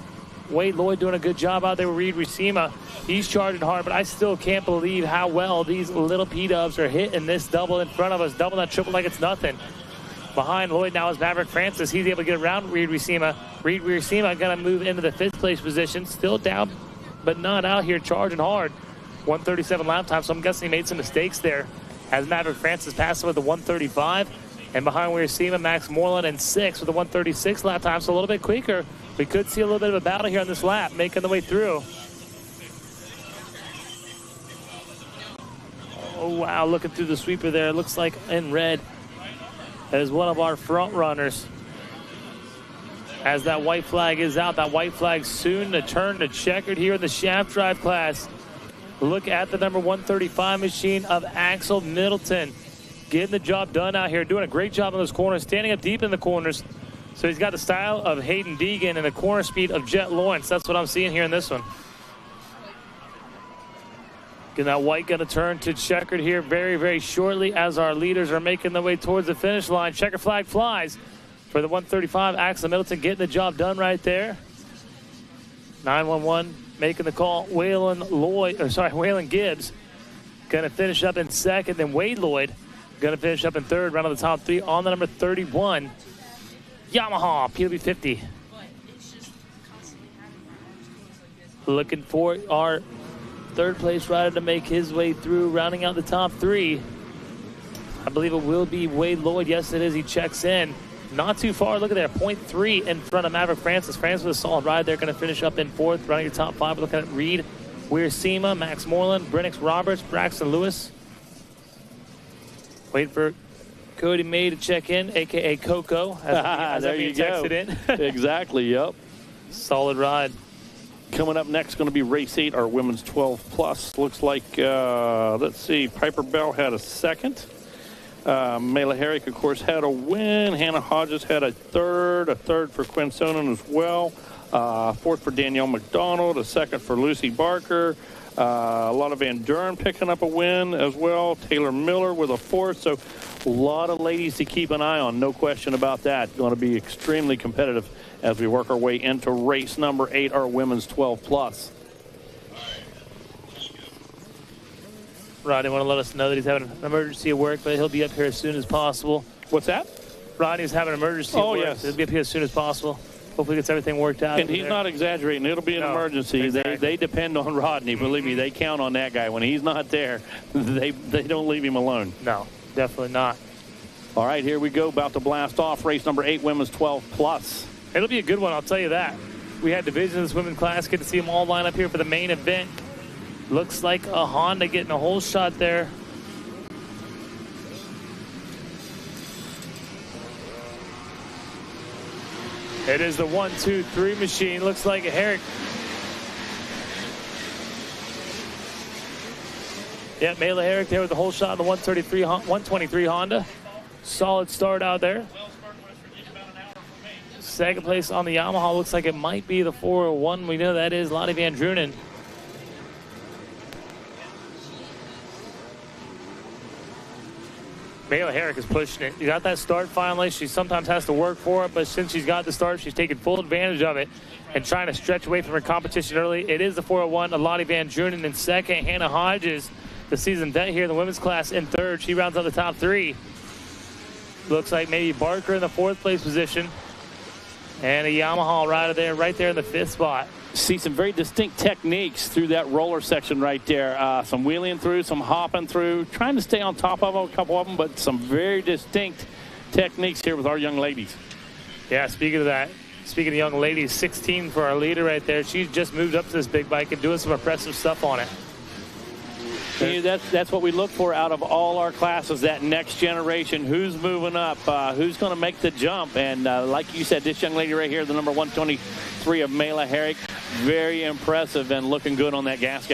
Wade Lloyd doing a good job out there with Reed Racema. He's charging hard, but I still can't believe how well these little P-dubs are hitting this double in front of us. Double that triple like it's nothing. Behind Lloyd now is Maverick Francis. He's able to get around Reed Racema. Reed Racema going to move into the 5th place position. Still down, but not out here charging hard. 137 lap time, so I'm guessing he made some mistakes there. As Maverick Francis passed him with the 135. And behind Racema, Max Moreland in 6th with a 136 lap time, so a little bit quicker. We could see a little bit of a battle here on this lap, making the way through. Oh, wow, looking through the sweeper there. Looks like in red is one of our front runners. As that white flag is out, that white flag soon to turn to checkered here in the shaft drive class. Look at the number 135 machine of Axel Middleton. Getting the job done out here, doing a great job in those corners, standing up deep in the corners. So he's got the style of Hayden Deegan and the corner speed of Jet Lawrence. That's what I'm seeing here in this one. Getting that white going to turn to checkered here very, very shortly as our leaders are making their way towards the finish line. Checker flag flies for the 135. Axel Middleton getting the job done right there. 911 making the call. Waylon Gibbs going to finish up in 2nd. Then Wade Lloyd going to finish up in 3rd. Round of the top 3 on the number 31. Yamaha PW50. Looking for our 3rd place rider to make his way through, rounding out the top 3. I believe it will be Wade Lloyd. Yes, it is. He checks in. Not too far. Look at there. 0.3 in front of Maverick Francis. Francis with a solid ride there. Going to finish up in 4th, running your top 5. We're looking at Reed, Weir-Sema, Max Moreland, Brennix Roberts, Braxton Lewis. Wait for Cody May to check in, a.k.a. Coco. There you go. Exactly, yep. Solid ride. Coming up next going to be race 8, our women's 12 plus. Looks like, let's see, Piper Bell had a 2nd. Mela Herrick, of course, had a win. Hannah Hodges had a 3rd for Quinn Sonnen as well. 4th for Danielle McDonald, a 2nd for Lucy Barker. A lot of Van Duren picking up a win as well. Taylor Miller with a 4th. So a lot of ladies to keep an eye on. No question about that. Going to be extremely competitive as we work our way into race number 8, our women's 12 plus. Rodney want to let us know that he's having an emergency at work, but he'll be up here as soon as possible. What's that? Rodney's having an emergency at work. Yes. He'll be up here as soon as possible. Hopefully gets everything worked out. And he's not exaggerating. It'll be an emergency. Exactly. They depend on Rodney. Believe me, they count on that guy. When he's not there, they don't leave him alone. No, definitely not. All right, here we go. About to blast off race number 8, women's 12 plus. It'll be a good one, I'll tell you that. We had divisions in this women's class. Get to see them all line up here for the main event. Looks like a Honda getting a whole shot there. It is the 1, 2, 3 machine. Looks like a Herrick. Yeah, Mela Herrick there with the whole shot in the 123 Honda. Solid start out there. 2nd place on the Yamaha. Looks like it might be the 401. We know that is Lottie Van Drunen. Mela Herrick is pushing it. You got that start finally. She sometimes has to work for it, but since she's got the start, she's taking full advantage of it and trying to stretch away from her competition early. It is the 401. Lottie Van Drunen in 2nd. Hannah Hodges, the season vet here in the women's class, in 3rd. She rounds out the top 3. Looks like maybe Barker in the 4th place position. And a Yamaha rider there, right there in the 5th spot. See some very distinct techniques through that roller section right there. Some wheeling through, some hopping through, trying to stay on top of them, a couple of them, but some very distinct techniques here with our young ladies. Yeah, speaking of that, speaking of young ladies, 16 for our leader right there. She's just moved up to this big bike and doing some impressive stuff on it. That's what we look for out of all our classes, that next generation. Who's moving up? Who's going to make the jump? And like you said, this young lady right here, the number 123 of Mela Herrick, very impressive and looking good on that gas.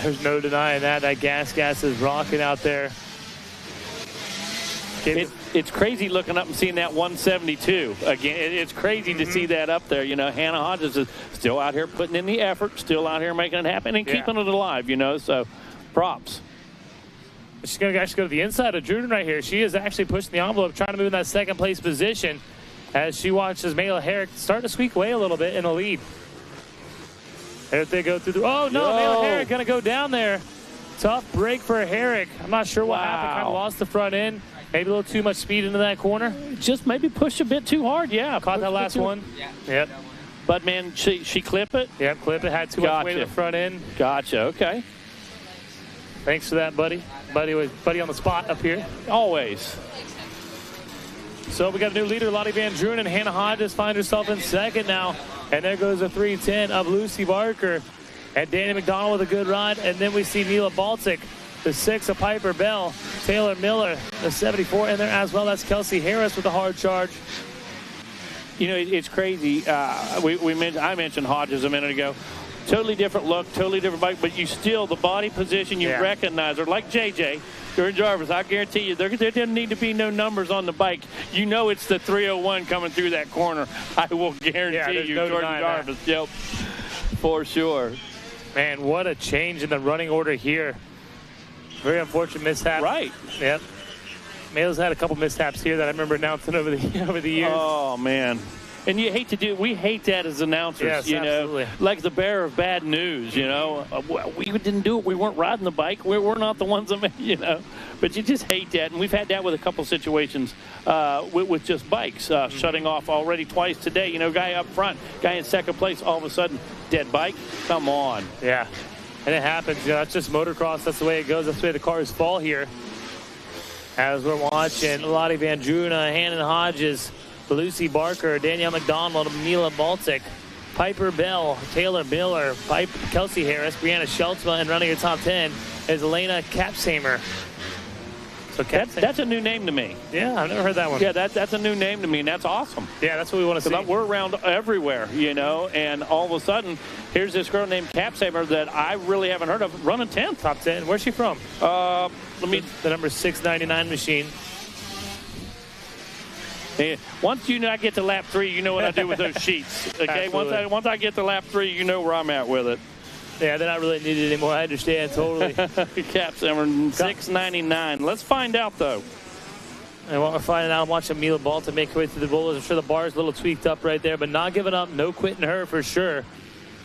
There's no denying that. That gas is rocking out there. It's crazy looking up and seeing that 172 again. It's crazy to see that up there. You know, Hannah Hodges is still out here putting in the effort, still out here making it happen and keeping it alive. You know, so props. She's going to actually go to the inside of Druden right here. She is actually pushing the envelope, trying to move in that 2nd place position as she watches Mela Herrick start to squeak away a little bit in the lead. There they go through the. Oh no, Mela Herrick going to go down there. Tough break for Herrick. I'm not sure what happened. Kind of lost the front end. Maybe a little too much speed into that corner. Just maybe pushed a bit too hard. Yeah, caught that last one. Yeah. Yep. But man, she clipped it. Yep, clipped it. Had too much weight to the front end. Gotcha. Okay. Thanks for that, buddy. Buddy on the spot up here. Always. So we got a new leader, Lottie Van Drunen, and Hannah Hodges finds herself in 2nd now. And there goes the 310 of Lucy Barker. And Danny McDonald with a good ride. And then we see Mila Baltic, the 6 of Piper Bell. Taylor Miller, the 74 in there as well. That's Kelsey Harris with a hard charge. You know, it's crazy. I mentioned Hodges a minute ago. Totally different look, totally different bike, but you still, the body position, you recognize her. Like JJ, Jordan Jarvis, I guarantee you, there doesn't need to be no numbers on the bike. You know it's the 301 coming through that corner. I will guarantee you, Jordan Jarvis. That. Yep, for sure. Man, what a change in the running order here. Very unfortunate mishap. Right. Yep. Mela's had a couple mishaps here that I remember announcing over the years. Oh, man. And you hate to do, we hate that as announcers, yes, you know, absolutely. like the bearer of bad news, you know. We didn't do it. We weren't riding the bike. We're not the ones that made, you know. But you just hate that. And we've had that with a couple situations with just bikes shutting off already twice today. You know, guy up front, guy in 2nd place, all of a sudden, dead bike. Come on. Yeah. And it happens. You know, that's just motocross. That's the way it goes. That's the way the cars fall here. As we're watching Lottie Van Drunen, Hannah Hodges, Lucy Barker, Danielle McDonald, Mila Baltic, Piper Bell, Taylor Miller, Kelsey Harris, Brianna Schultzma, and running your top 10 is Elena Kapsamer. So that's a new name to me. Yeah, I've never heard that one. Yeah, that's a new name to me, and that's awesome. Yeah, that's what we want to see. We're around everywhere, you know, and all of a sudden, here's this girl named Kapsamer that I really haven't heard of running 10th. Top 10. Where's she from? The number 699 machine. Hey, once you know I get to lap 3, you know what I do with those sheets. Okay, once I get to lap 3, you know where I'm at with it. Yeah, they're not really needed anymore. I understand totally. Kapsamer 699. Let's find out though. And what we're finding out, I'm watching Mila Balta make her way through the boulders. I'm sure the bar is a little tweaked up right there, but not giving up, no quitting her for sure.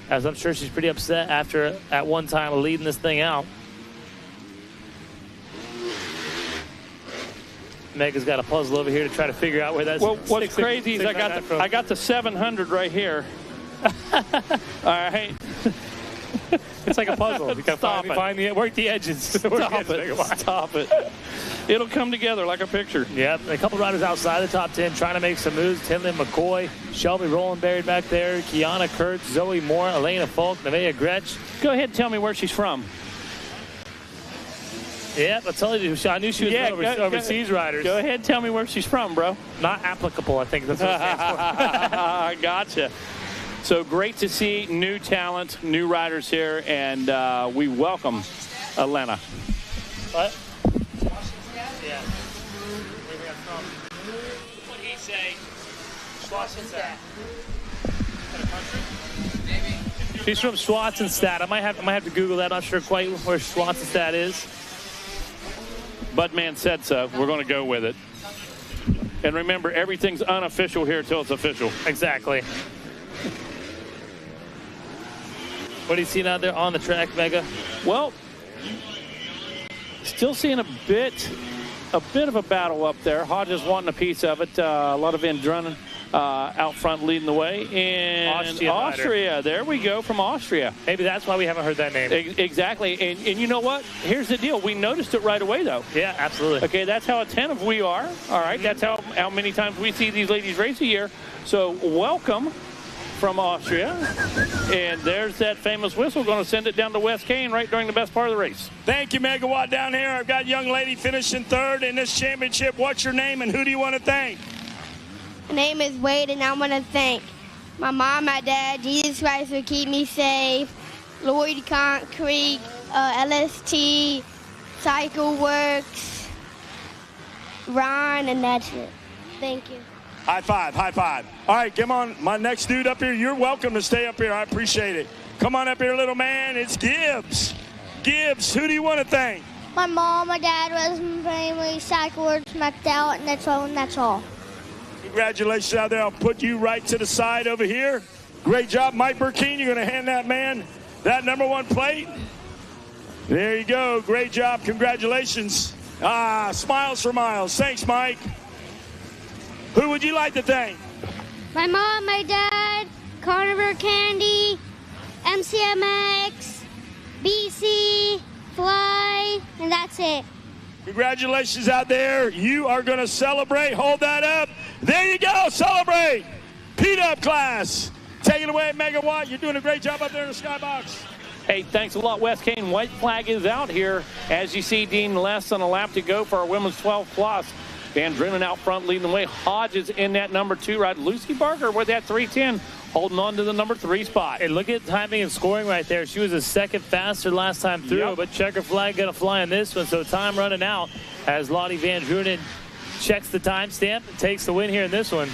As I'm sure she's pretty upset after at one time leading this thing out. Mega's got a puzzle over here to try to figure out where that's. Well, what's crazy is I got the 700 right here. All right. It's like a puzzle. You gotta work the edges. Stop it. It'll come together like a picture. Yep. A couple riders outside the top 10 trying to make some moves. Tinley McCoy, Shelby Rollenberry back there, Kiana Kurtz, Zoe Moore, Elena Falk, Nevaeh Gretsch. Go ahead and tell me where she's from. Yep, I told you. I knew she was overseas riders. Go ahead and tell me where she's from, bro. Not applicable, I think that's what it stands for. Gotcha. So great to see new talent, new riders here, and we welcome Elena. What? Yeah. Where we got from? What did he say? Schwarzenstadt. Maybe. She's from Schwarzenstadt. I might have to Google that. I'm not sure quite where Schwarzenstadt is. Budman said so. We're going to go with it. And remember, everything's unofficial here until it's official. Exactly. What are you seeing out there on the track, Mega? Well, still seeing a bit a bit of a battle up there. Hodges wanting a piece of it. A lot of Vendrunen out front leading the way. And Austria, there we go, from Austria. Maybe that's why we haven't heard that name. Exactly. And you know what? Here's the deal. We noticed it right away, though. Yeah, absolutely. Okay, that's how attentive we are. All right, that's how many times we see these ladies race a year. So welcome from Austria. And there's that famous whistle. Going to send it down to West Kane right during the best part of the race. Thank you, Megawatt, down here. I've got a young lady finishing third in this championship. What's your name and who do you want to thank? My name is Wade, and I want to thank my mom, my dad, Jesus Christ for keep me safe, Lloyd Concrete, LST, Cycle Works, Ron, and that's it. Thank you. High five, high five. All right, come on, my next dude up here. You're welcome to stay up here. I appreciate it. Come on up here, little man. It's Gibbs. Gibbs, who do you want to thank? My mom, my dad, was my family, Cycle Works, McDowell, and that's all. Congratulations out there. I'll put you right to the side over here. Great job, Mike Burkeen. You're going to hand that man that #1 plate. There you go. Great job. Congratulations. Smiles for miles. Thanks, Mike. Who would you like to thank? My mom, my dad, Carnival Candy, MCMX, BC, Fly, and that's it. Congratulations out there. You are going to celebrate. Hold that up. There you go. Celebrate. P-Dub class. Take it away, Megawatt. You're doing a great job up there in the skybox. Hey, thanks a lot, West Kane. White flag is out here. As you see, Dean, less than a lap to go for our women's 12 plus. Vendrunen out front leading the way. Hodges in that #2 ride. Lucy Barker with that 310 holding on to the #3 spot. And look at timing and scoring right there. She was a second faster last time through, but checker flag going to fly on this one. So time running out as Lottie Vendrunen checks the timestamp and takes the win here in this one.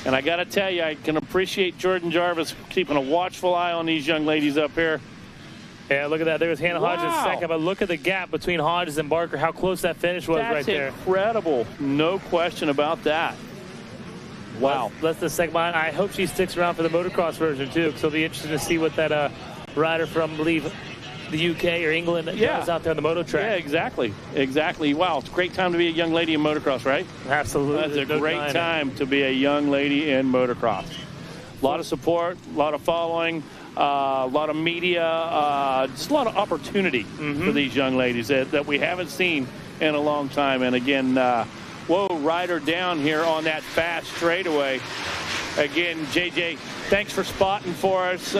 And I got to tell you, I can appreciate Jordan Jarvis keeping a watchful eye on these young ladies up here. Yeah, look at that. There was Hannah Hodges second, but look at the gap between Hodges and Barker, how close that finish was right there. That's incredible. No question about that. Wow. That's the second behind. I hope she sticks around for the motocross version, too, because it'll be interesting to see what that rider from, I believe, the UK or England does out there on the moto track. Yeah, exactly. Exactly. Wow, it's a great time to be a young lady in motocross, right? Absolutely. That's a great time to be a young lady in motocross. A lot of support, a lot of following. A lot of media, just a lot of opportunity for these young ladies that we haven't seen in a long time. And again, rider down here on that fast straightaway. Again, JJ, thanks for spotting for us.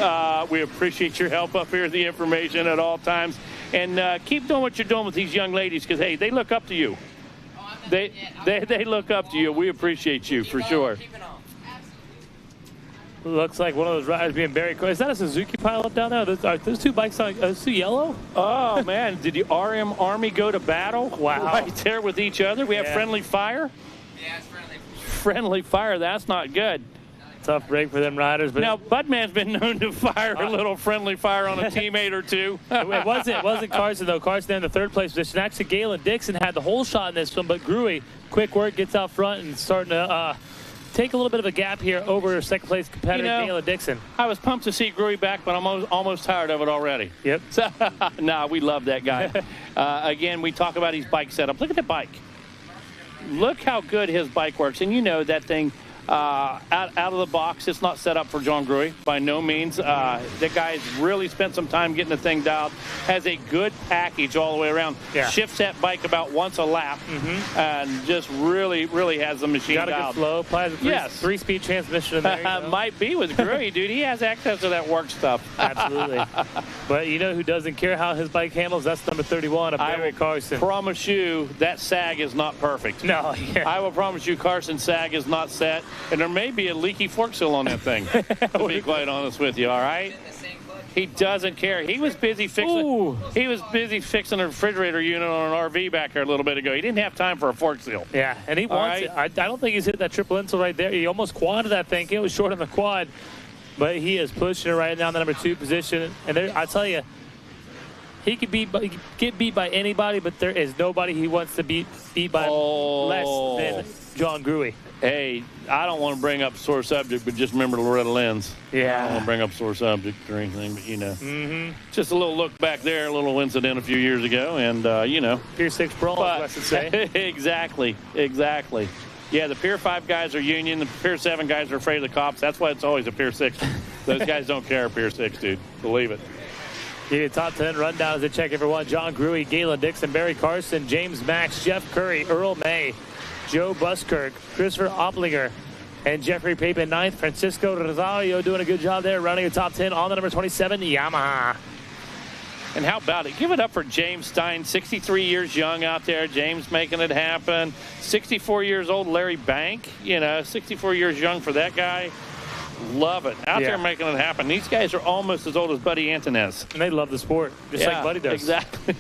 We appreciate your help up here, the information at all times. And keep doing what you're doing with these young ladies because, hey, they look up to you. They look up to you. We appreciate you for sure. Looks like one of those riders being very close. Is that a Suzuki pilot down there? Are those two bikes on those two yellow? Oh, man. Did the RM Army go to battle? Wow. Right there with each other. We have friendly fire? Yeah, it's friendly. Friendly fire. That's not good. Tough break for them riders. But now, Budman's been known to fire a little friendly fire on a teammate or two. It wasn't Carson, though. Carson in the third place position. Actually, Galen Dixon had the whole shot in this one, but Gruy, quick work, gets out front and starting to take a little bit of a gap here over second place competitor Galen Dixon. I was pumped to see Gruy back, but I'm almost tired of it already. Yep. Nah, we love that guy. Again, we talk about his bike setup. Look at the bike. Look how good his bike works. And you know that thing out of the box, it's not set up for John Gruy by no means. The guy's really spent some time getting the thing dialed. Has a good package all the way around. Yeah. Shifts that bike about once a lap and just really has the machine dialed. Got a good flow. Applies a three-speed transmission in there. Might be with Gruy, dude. He has access to that work stuff. Absolutely. But you know who doesn't care how his bike handles? That's number 31, Barry Carson. I promise you that sag is not perfect. No. Yeah. I will promise you Carson's sag is not set. And there may be a leaky fork seal on that thing, to be quite honest with you, all right? He doesn't care. He was busy fixing a refrigerator unit on an RV back there a little bit ago. He didn't have time for a fork seal. Yeah, and he wants it. I don't think he's hit that triple insole right there. He almost quadded that thing. It was short on the quad, but he is pushing it right down the number 2 position. And I tell you, he could get beat by anybody, but there is nobody he wants to beat by less than John Gruey. Hey, I don't want to bring up sore subject, but just remember Loretta Lynn's. Yeah. I don't want to bring up sore subject or anything, but, you know. Just a little look back there, a little incident a few years ago, and, you know. Pier 6 brawl, I should say. Exactly. Yeah, the Pier 5 guys are union. The Pier 7 guys are afraid of the cops. That's why it's always a Pier 6. Those guys don't care, Pier 6, dude. Believe it. Yeah, top 10 rundown as they check everyone. John Gruey, Galen Dixon, Barry Carson, James Max, Jeff Curry, Earl May, Joe Buskirk, Christopher Opplinger, and Jeffrey Papen 9th. Francisco Rosario doing a good job there, running the top 10 on the number 27 Yamaha. And how about it? Give it up for James Stein, 63 years young out there. James making it happen. 64 years old, Larry Bank. 64 years young for that guy. Love it. Out there making it happen. These guys are almost as old as Buddy Antonez. And they love the sport, just like Buddy does. Exactly.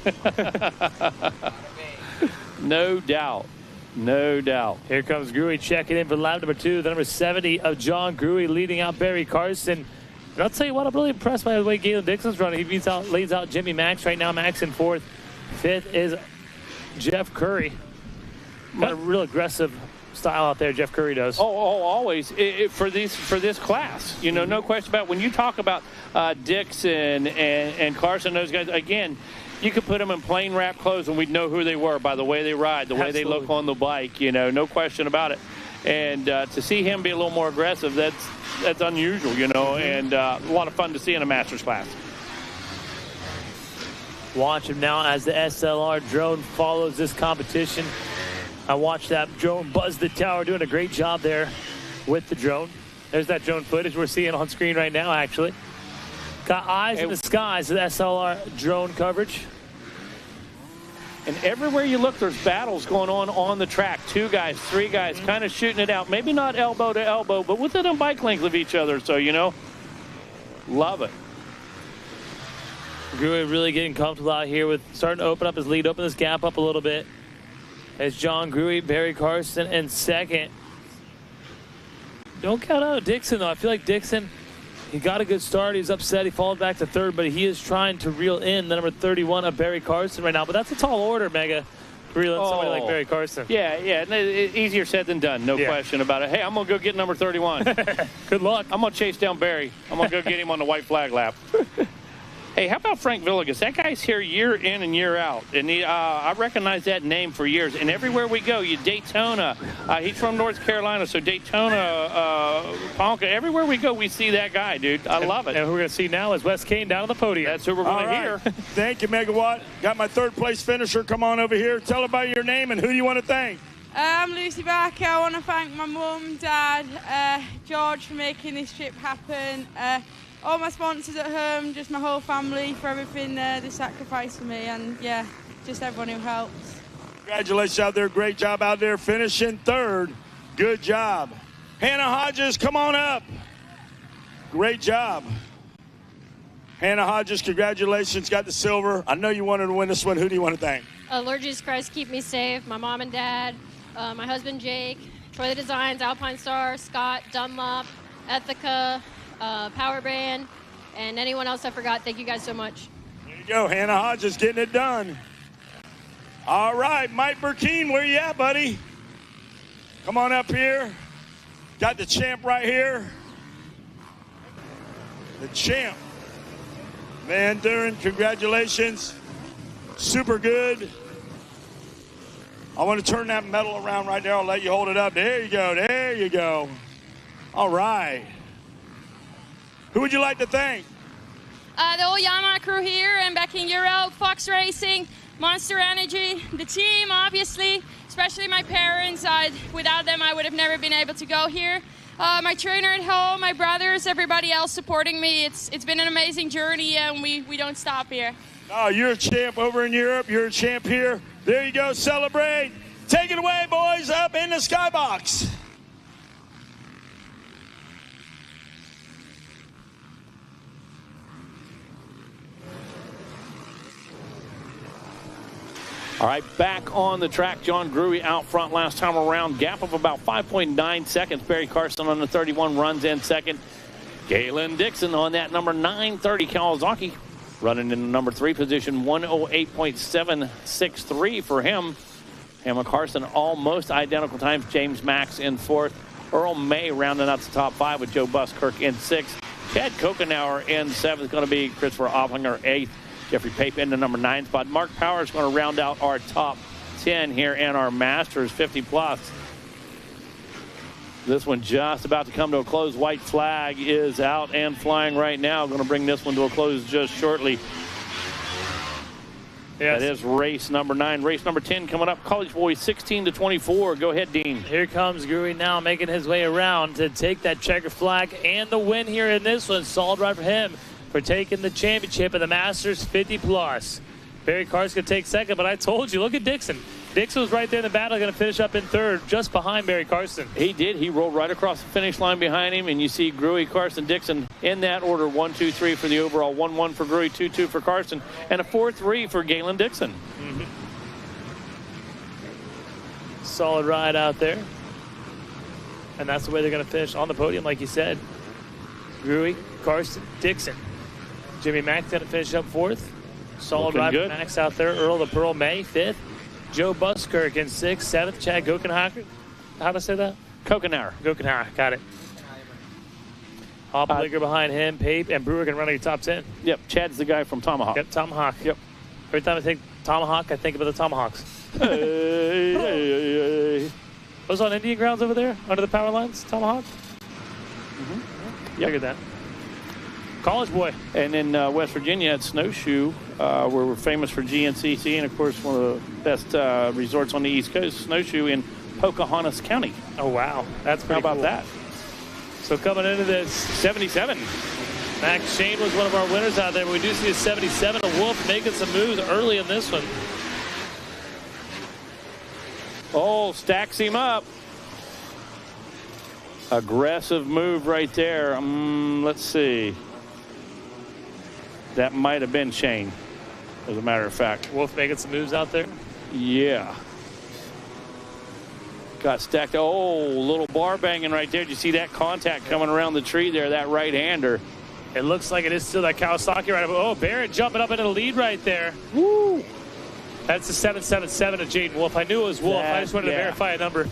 No doubt. Here comes Gruey checking in for lap number 2. The number 70 of John Gruey leading out Barry Carson. And I'll tell you what, I'm really impressed by the way Galen Dixon's running. He leads out Jimmy Max right now. Max in 4th. 5th is Jeff Curry. Got a real aggressive style out there, Jeff Curry does. Always for this class. No question about it. When you talk about Dixon and Carson, those guys, again, you could put them in plain wrap clothes and we'd know who they were by the way they ride, the way they look on the bike, no question about it. And to see him be a little more aggressive, that's unusual, and a lot of fun to see in a Masters class. Watch him now as the SLR drone follows this competition. I watched that drone buzz the tower, doing a great job there with the drone. There's that drone footage we're seeing on screen right now, actually. Got eyes in the skies, the SLR drone coverage. And everywhere you look, there's battles going on the track. 2 guys, 3 guys kind of shooting it out. Maybe not elbow to elbow, but within a bike length of each other. So, love it. Gruey really getting comfortable out here with starting to open up his lead, open this gap up a little bit. As John Gruey, Barry Carson in 2nd. Don't count out Dixon, though. I feel like Dixon, he got a good start. He's upset. He followed back to 3rd, but he is trying to reel in the number 31 of Barry Carson right now. But that's a tall order, Mega, reeling somebody like Barry Carson. Yeah. Easier said than done. No question about it. Hey, I'm going to go get number 31. Good luck. I'm going to chase down Barry. I'm going to go get him on the white flag lap. Hey, how about Frank Villegas? That guy's here year in and year out. And I recognize that name for years. And everywhere we go, Daytona. He's from North Carolina, so Daytona, Ponca. Everywhere we go, we see that guy, dude. I love it. And who we're going to see now is Wes Kane down on the podium. That's who we're going to hear. Thank you, Megawatt. Got my 3rd place finisher. Come on over here. Tell about your name and who do you want to thank? I'm Lucy Barker. I want to thank my mum, dad, George for making this trip happen. All my sponsors at home, just my whole family for everything they sacrificed for me, and just everyone who helped. Congratulations out there. Great job out there finishing 3rd. Good job. Hannah Hodges, come on up. Great job. Hannah Hodges, congratulations. Got the silver. I know you wanted to win this one. Who do you want to thank? Lord Jesus Christ, keep me safe. My mom and dad, my husband Jake, Troy the Designs, Alpine Star, Scott, Dunlop, Ethica, Power Brand, and anyone else I forgot. Thank you guys so much. There you go. Hannah Hodges getting it done. All right, Mike Burkeen, where you at, buddy? Come on up here. Got the champ right here. The champ. Van Duren, congratulations. Super good. I want to turn that medal around right there. I'll let you hold it up. There you go. There you go. All right. Who would you like to thank? The whole Yamaha crew here and back in Europe, Fox Racing, Monster Energy, the team, obviously, especially my parents. Without them, I would have never been able to go here. My trainer at home, my brothers, everybody else supporting me. It's been an amazing journey, and we don't stop here. Oh, you're a champ over in Europe. You're a champ here. There you go. Celebrate. Take it away, boys, up in the skybox. All right, back on the track. John Gruey out front last time around. Gap of about 5.9 seconds. Barry Carson on the 31 runs in 2nd. Galen Dixon on that number 930 Kawasaki. Running in the number 3 position, 108.763 for him. Hamlin Carson almost identical times. James Max in 4th. Earl May rounding out the top 5 with Joe Buskirk in 6th. Chad Kokenauer in 7th. Going to be Christopher Opplinger 8th. Jeffrey Pape in the number 9 spot. Mark Power is going to round out our top 10 here in our Masters 50 plus. This one just about to come to a close. White flag is out and flying right now. Going to bring this one to a close just shortly. Yes. That is race number 9. Race number 10 coming up. College boys 16 to 24. Go ahead, Dean. Here comes Gruey now making his way around to take that checker flag and the win here in this one. Solid ride for him for taking the championship of the Masters 50 plus. Barry Carr's going to take second, but I told you, look at Dixon. Dixon was right there in the battle, going to finish up in 3rd, just behind Barry Carson. He did. He rolled right across the finish line behind him, and you see Gruey, Carson, Dixon in that order. 1, 2, 3 for the overall. 1-1 for Gruey, 2-2 for Carson, and a 4-3 for Galen Dixon. Mm-hmm. Solid ride out there. And that's the way they're going to finish on the podium, like you said. Gruey, Carson, Dixon. Jimmy Mack going to finish up 4th. Solid ride for Max out there. Earl the Pearl May, 5th. Joe Buskirk in 6th. 7th, Chad Kokenauer. How do I say that? Kokenauer. Got it. Opplinger behind him. Pape and Brewer can run your top 10. Yep, Chad's the guy from Tomahawk. Yep, Tomahawk. Yep. Every time I think Tomahawk, I think about the Tomahawks. Hey. Those on Indian grounds over there, under the power lines, Tomahawk? Mm-hmm. Yep. Figured that. College boy. And in West Virginia at Snowshoe, where we're famous for GNCC, and of course one of the best resorts on the East Coast, Snowshoe in Pocahontas County. Oh, wow. That's pretty How about cool. that? So coming into this, 77. Max Shane was one of our winners out there, but we do see a 77. A Wolf making some moves early in this one. Oh, stacks him up. Aggressive move right there. Let's see. That might have been Shane, as a matter of fact. Wolf making some moves out there? Yeah. Got stacked. Oh, little bar banging right there. Did you see that contact coming around the tree there, that right-hander? It looks like it is still that Kawasaki right up. Oh, Barrett jumping up into the lead right there. Woo! That's the 777 of Jaden Wolf. I knew it was Wolf. I just wanted to verify a number.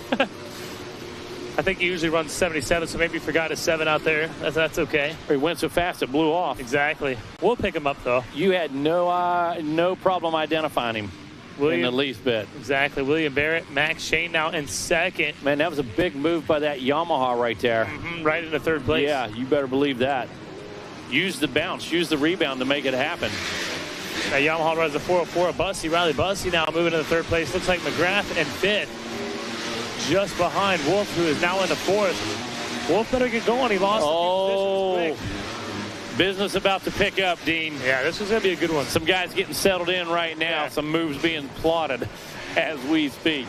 I think he usually runs 77, so maybe he forgot his 7 out there. That's okay. He went so fast it blew off. Exactly. We'll pick him up, though. You had no problem identifying him in the least bit. Exactly. William Barrett, Max Shane now in 2nd. Man, that was a big move by that Yamaha right there. Mm-hmm. Right into 3rd place. Yeah, you better believe that. Use the bounce, use the rebound to make it happen. Now Yamaha runs a 404. Bussey, Riley Bussey now moving to the 3rd place. Looks like McGrath in 5th. Just behind Wolf, who is now in the 4th. Wolf better get going. He lost a few positions quick. Business about to pick up, Dean. Yeah, this is going to be a good one. Some guys getting settled in right now. Yeah. Some moves being plotted as we speak.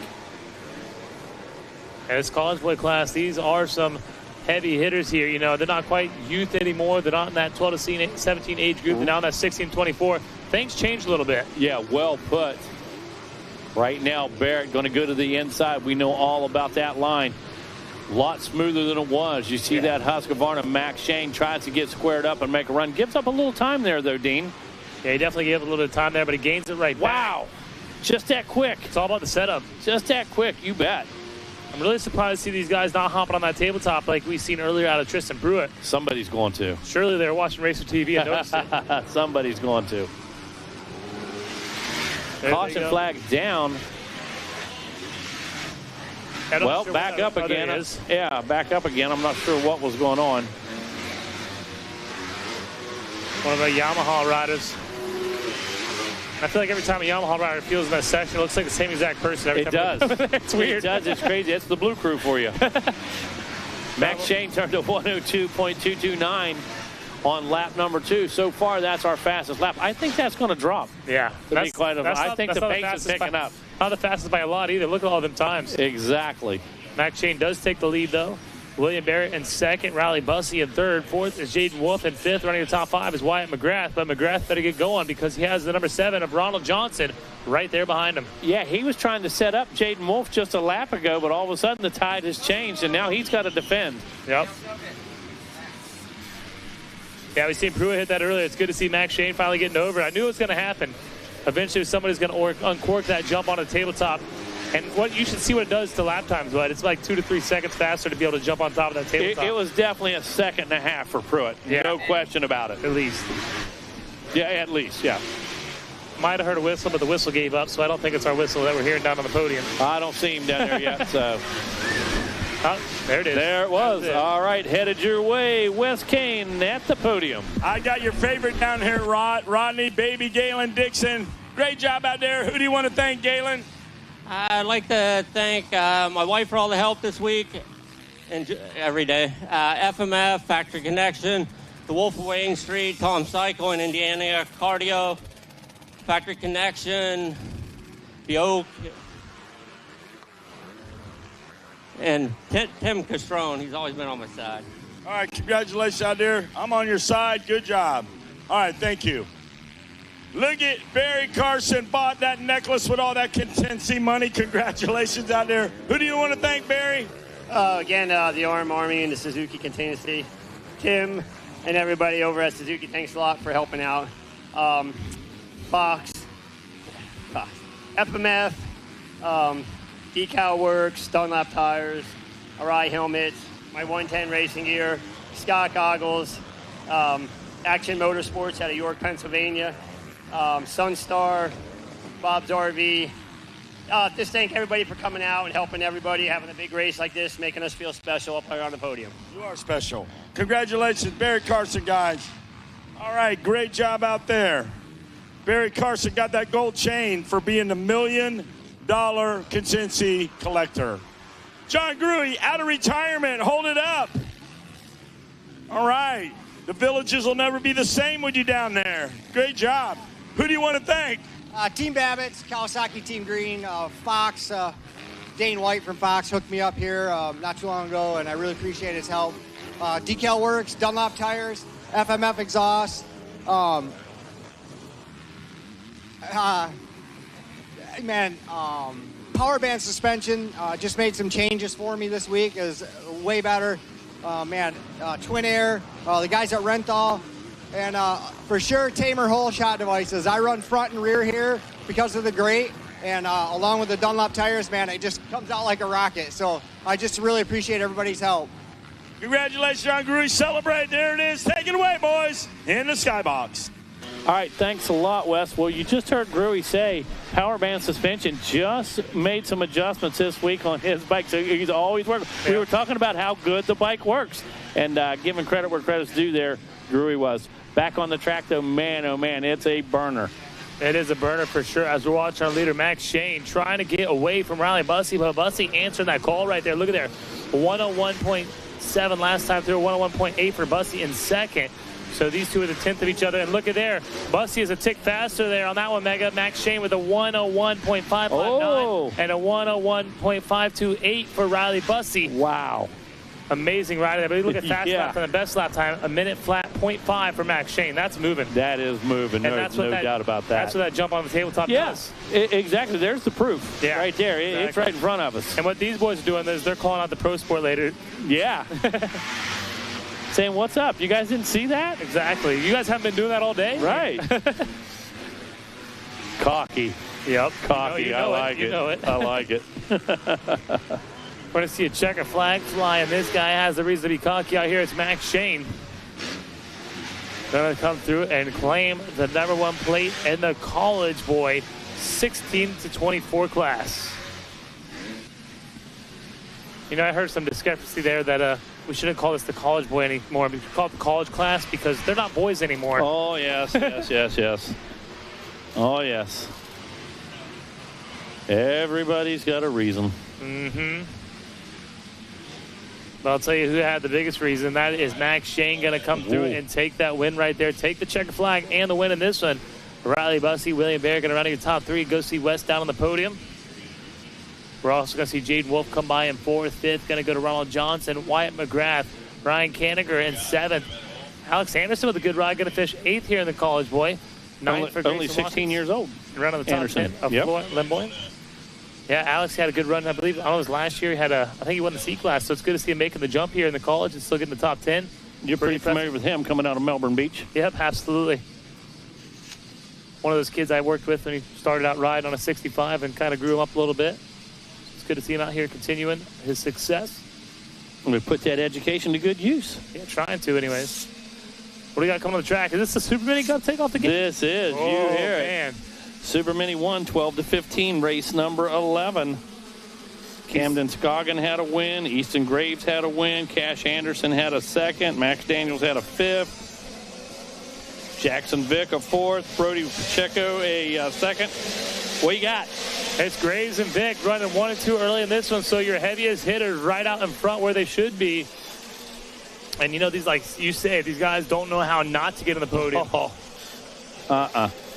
And this college boy class, these are some heavy hitters here. You know, they're not quite youth anymore. They're not in that 12 to 17 age group. They're now in that 16 to 24. Things changed a little bit. Yeah, well put. Right now, Barrett going to go to the inside. We know all about that line. A lot smoother than it was. You see that Husqvarna. Max Shane tries to get squared up and make a run. Gives up a little time there, though, Dean. Yeah, he definitely gave a little bit of time there, but he gains it right back. Wow. Just that quick. It's all about the setup. Just that quick, you bet. I'm really surprised to see these guys not hopping on that tabletop like we've seen earlier out of Tristan Pruitt. Somebody's going to. Surely they're watching Racer TV and noticed it. Somebody's going to. There Caution flag down. Well, sure back up again. Yeah, back up again. I'm not sure what was going on. One of the Yamaha riders. I feel like every time a Yamaha rider feels in that section, it looks like the same exact person every time. It does. It's weird. It does. It's crazy. It's the Blue Crew for you. Max Shane turned to 102.229 on lap number 2. So far, that's our fastest lap. I think that's going to drop. Yeah. I think the pace is picking up. Not the fastest by a lot either. Look at all them times. Exactly. Max Shane does take the lead, though. William Barrett in 2nd, Riley Bussey in 3rd. 4th is Jaden Wolf in 5th. Running the top 5 is Wyatt McGrath, but McGrath better get going because he has the number 7 of Ronald Johnson right there behind him. Yeah, he was trying to set up Jaden Wolf just a lap ago, but all of a sudden the tide has changed, and now he's got to defend. Yep. Yeah, we seen Pruitt hit that earlier. It's good to see Max Shane finally getting over. I knew it was going to happen. Eventually, somebody's going to uncork that jump on the tabletop. And what you should see what it does to lap times, but it's like 2 to 3 seconds faster to be able to jump on top of that tabletop. It was definitely a second and a half for Pruitt. Yeah. No question about it. At least. Yeah, at least, yeah. Might have heard a whistle, but the whistle gave up, so I don't think it's our whistle that we're hearing down on the podium. I don't see him down there yet, so. Oh, there it is. There it was. All right, headed your way, Wes Kane at the podium. I got your favorite down here, Rodney, baby Galen Dixon. Great job out there. Who do you want to thank, Galen? I'd like to thank my wife for all the help this week and every day. FMF, Factory Connection, the Wolf of Wayne Street, Tom Cycle in Indiana, Cardio, Factory Connection, the Oak, and Tim Castrone. He's always been on my side. All right, congratulations out there. I'm on your side. Good job. All right, thank you. Look at Barry Carson bought that necklace with all that concie money. Congratulations out there. Who do you want to thank, Barry? Again, the Arm Army and the Suzuki Contingency. Tim and everybody over at Suzuki, thanks a lot for helping out. Fox, FMF, Decal Works, Dunlop Tires, Arai Helmets, my 110 racing gear, Scott Goggles, Action Motorsports out of York, Pennsylvania, Sunstar, Bob's RV. Just thank everybody for coming out and helping everybody, having a big race like this, making us feel special up here on the podium. You are special. Congratulations, Barry Carson, guys. All right, great job out there. Barry Carson got that gold chain for being the $1 million concie collector. John Gruey, out of retirement, hold it up. All right, the villages will never be the same with you down there. Great job. Who do you want to thank? Team Babbitt's, Kawasaki Team Green, Fox, Dane White from Fox hooked me up here not too long ago, and I really appreciate his help. Decal Works, Dunlop Tires, FMF Exhaust. Power band suspension just made some changes for me this week. It was way better. Twin Air, the guys at Renthal, and for sure Tamer hole shot devices. I run front and rear here because of the grate, and along with the Dunlop tires, man, it just comes out like a rocket. So I just really appreciate everybody's help. Congratulations, John Gruey. Celebrate. There it is. Take it away, boys, in the skybox. All right, thanks a lot, Wes. Well, you just heard Gruey say power band suspension just made some adjustments this week on his bike. So he's always working. We were talking about how good the bike works, and giving credit where credit's due there, Gruey was. Back on the track, though, man, oh, man, it's a burner. It is a burner for sure. As we're watching our leader, Max Shane, trying to get away from Riley Bussey, but Bussey answering that call right there. Look at there, 101.7 last time through, 101.8 for Bussey in second. So these two are the 10th of each other. And look at there. Bussey is a tick faster there on that one, Mega. Max Shane with a 101.559 and a 101.528 for Riley Bussey. Wow. Amazing rider there. But look at fast lap from the best lap time. A minute flat, 0.5 for Max Shane. That's moving. That is moving. No doubt about that. That's what that jump on the tabletop does. Exactly. There's the proof. Yeah. Right there. Exactly. It's right in front of us. And what these boys are doing is they're calling out the Pro Sport later. Yeah. Saying, what's up? You guys didn't see that? Exactly. You guys haven't been doing that all day? Right. Cocky. Yep. Cocky. You know I like it. You know it. I like it. We're going to see a checker flag fly, and this guy has the reason to be cocky out here. It's Max Shane. Going to come through and claim the #1 plate in the college boy 16 to 24 class. You know, I heard some discrepancy there that we shouldn't call this the college boy anymore. We should call it the college class because they're not boys anymore. Oh, yes, yes. Oh, yes. Everybody's got a reason. Mm-hmm. But I'll tell you who had the biggest reason. That is Max Shane going to come through and take that win right there. Take the checker flag and the win in this one. Riley Bussey, William Bear going to run in your top three. Go see West down on the podium. We're also going to see Jaden Wolf come by in 4th. 5th, going to go to Ronald Johnson, Wyatt McGrath, Ryan Kanigher in 7th. Alex Anderson with a good ride, going to fish 8th here in the college boy. 9th for only 16 years old. Run on the top Anderson. 10 of Limboy. Yeah, Alex had a good run. I believe, I don't know, it was last year. I think he won the C class, so it's good to see him making the jump here in the college and still getting the top 10. You're pretty familiar with him coming out of Melbourne Beach. Yep, absolutely. One of those kids I worked with when he started out riding on a 65 and kind of grew him up a little bit. good to see him out here continuing his success. And we put that education to good use. Yeah, trying to anyways. What do you got coming on the track? Is this the Super Mini going to take off the game? This is. Oh, you hear it. Man. Super Mini won 12-15, race number 11. Camden Scoggin had a win. Easton Graves had a win. Cash Anderson had a second. Max Daniels had a fifth. Jackson Vick a fourth. Brody Pacheco a second. What you got? It's Graves and Vick running 1 and 2 early in this one, so your heaviest hitters right out in front where they should be. And, you know, these, like you say, these guys don't know how not to get on the podium.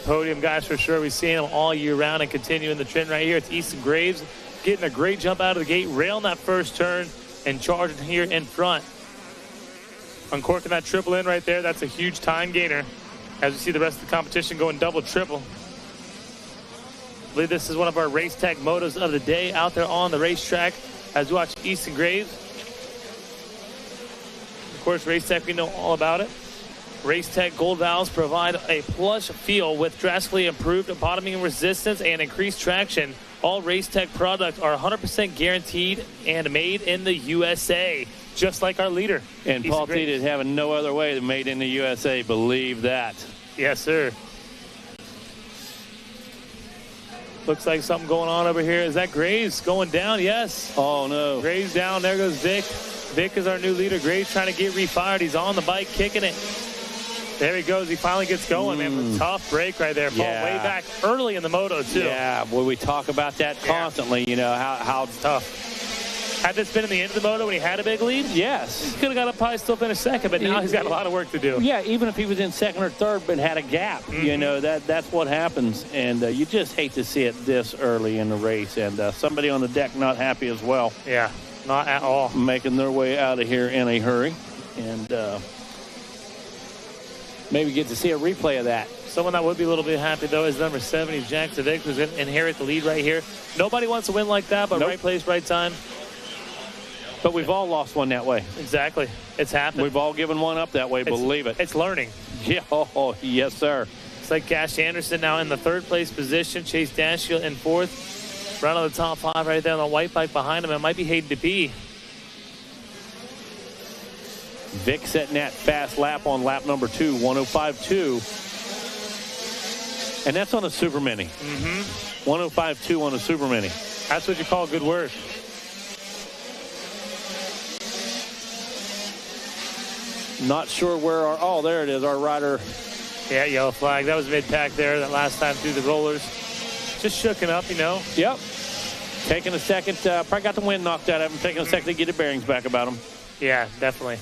Podium guys for sure. We've seen them all year round and continuing the trend right here. It's Easton Graves getting a great jump out of the gate, railing that first turn, and charging here in front. Uncorking that triple in right there. That's a huge time gainer as we see the rest of the competition going double, triple. I believe this is one of our Race Tech motos of the day out there on the racetrack as we watch Easton Graves. Of course, Race Tech, we know all about it. Race Tech Gold Valves provide a plush feel with drastically improved bottoming resistance and increased traction. All Race Tech products are 100% guaranteed and made in the USA, just like our leader. And Paul T is having no other way than made in the USA. Believe that. Yes, sir. Looks like something going on over here. Is that Graves going down? Yes. Oh, no. Graves down. There goes Vic. Vic is our new leader. Graves trying to get refired. He's on the bike, kicking it. There he goes. He finally gets going, man. Tough break right there. Falling way back early in the moto, too. Yeah, boy, we talk about that constantly, you know, how tough. Had this been in the end of the moto when he had a big lead? Yes. He could have got up probably still finished second, but now he's got a lot of work to do. Yeah, even if he was in second or third but had a gap, you know, that's what happens. And you just hate to see it this early in the race. And somebody on the deck not happy as well. Yeah, not at all. Making their way out of here in a hurry. And maybe get to see a replay of that. Someone that would be a little bit happy, though, is number 70, Jackson Vick, who's going to inherit the lead right here. Nobody wants to win like that, but right place, right time. But we've all lost one that way. Exactly. It's happened. We've all given one up that way, believe it. It's learning. Yeah, yes, sir. It's like Cash Anderson now in the third place position. Chase Dashiell in fourth. Right on the top five right there on the white bike behind him. It might be Hayden DePee. Vic setting that fast lap on lap number 2, 105.2. And that's on a Super Mini. 105.2 on a Super Mini. That's what you call good work. Not sure where our, there it is, our rider. Yeah, yellow flag. That was mid-pack there that last time through the rollers. Just shooken up, you know. Yep. Taking a second, probably got the wind knocked out of him, taking a second to get his bearings back about him. Yeah, definitely.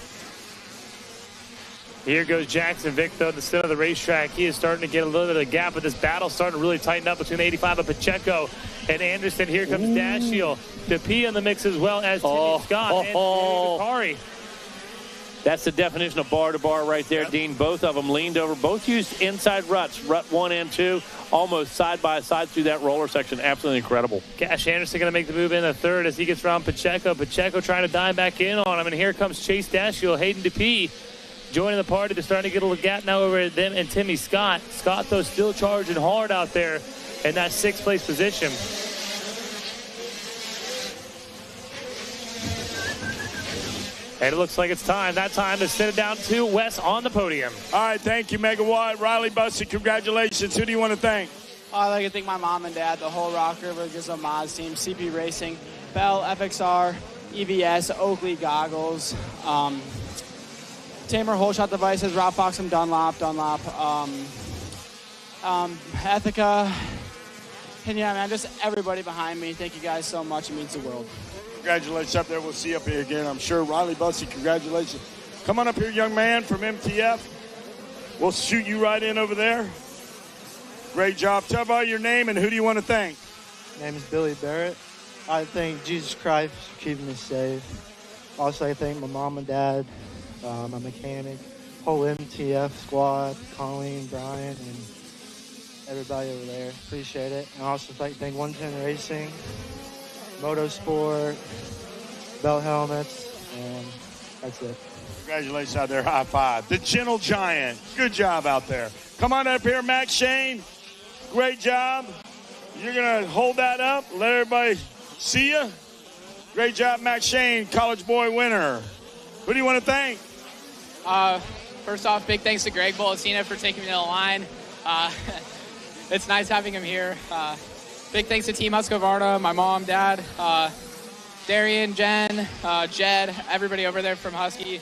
Here goes Jackson Vick, though, at the center of the racetrack. He is starting to get a little bit of a gap, but this battle starting to really tighten up between 85 and Pacheco and Anderson. Here comes Dashiell. DePee in the mix as well as Timmy Scott and Bakari. That's the definition of bar-to-bar right there, Dean. Both of them leaned over. Both used inside ruts, rut 1 and 2, almost side-by-side through that roller section. Absolutely incredible. Cash Anderson going to make the move in the third as he gets around Pacheco. Pacheco trying to dive back in on him, and here comes Chase Dashiell. Hayden DePee joining the party. They're starting to get a little gap now over at them and Timmy Scott. Scott, though, still charging hard out there in that sixth-place position. And it looks like it's time. That time to sit it down to Wes on the podium. All right, thank you, Megawatt. Riley Bussey, congratulations. Who do you want to thank? I'd like to thank my mom and dad, the whole Rock River Gizmo Mods team, CP Racing, Bell, FXR, EVS, Oakley Goggles, Tamer Whole Shot Devices, Rob Fox from Dunlop, Ethica, and yeah, man, just everybody behind me. Thank you guys so much. It means the world. Congratulations up there. We'll see you up here again, I'm sure. Riley Bussey, congratulations. Come on up here, young man from MTF. We'll shoot you right in over there. Great job. Tell about your name and who do you want to thank? My name is Billy Barrett. I thank Jesus Christ for keeping me safe. Also, I thank my mom and dad, my mechanic, whole MTF squad, Colleen, Brian, and everybody over there. Appreciate it. And I also thank 110 Racing, Motorsport, Bell Helmets, and that's it. Congratulations out there. High five. The Gentle Giant. Good job out there. Come on up here, Max Shane. Great job. You're going to hold that up. Let everybody see you. Great job, Max Shane, College Boy winner. Who do you want to thank? First off, big thanks to Greg Bolasina for taking me to the line. It's nice having him here. Big thanks to Team Husqvarna, my mom, dad, Darian, Jen, Jed, everybody over there from Husky,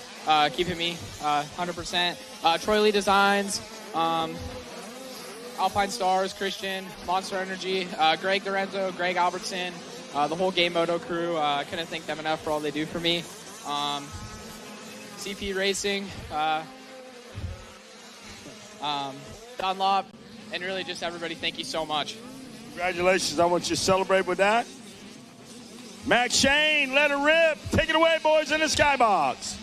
keeping me 100%. Troy Lee Designs, Alpine Stars, Christian, Monster Energy, Greg Lorenzo, Greg Albertson, the whole Game Moto crew. I couldn't thank them enough for all they do for me. CP Racing, Dunlop, and really just everybody, thank you so much. Congratulations. I want you to celebrate with that. Max Shane, let her rip. Take it away, boys, in the skybox.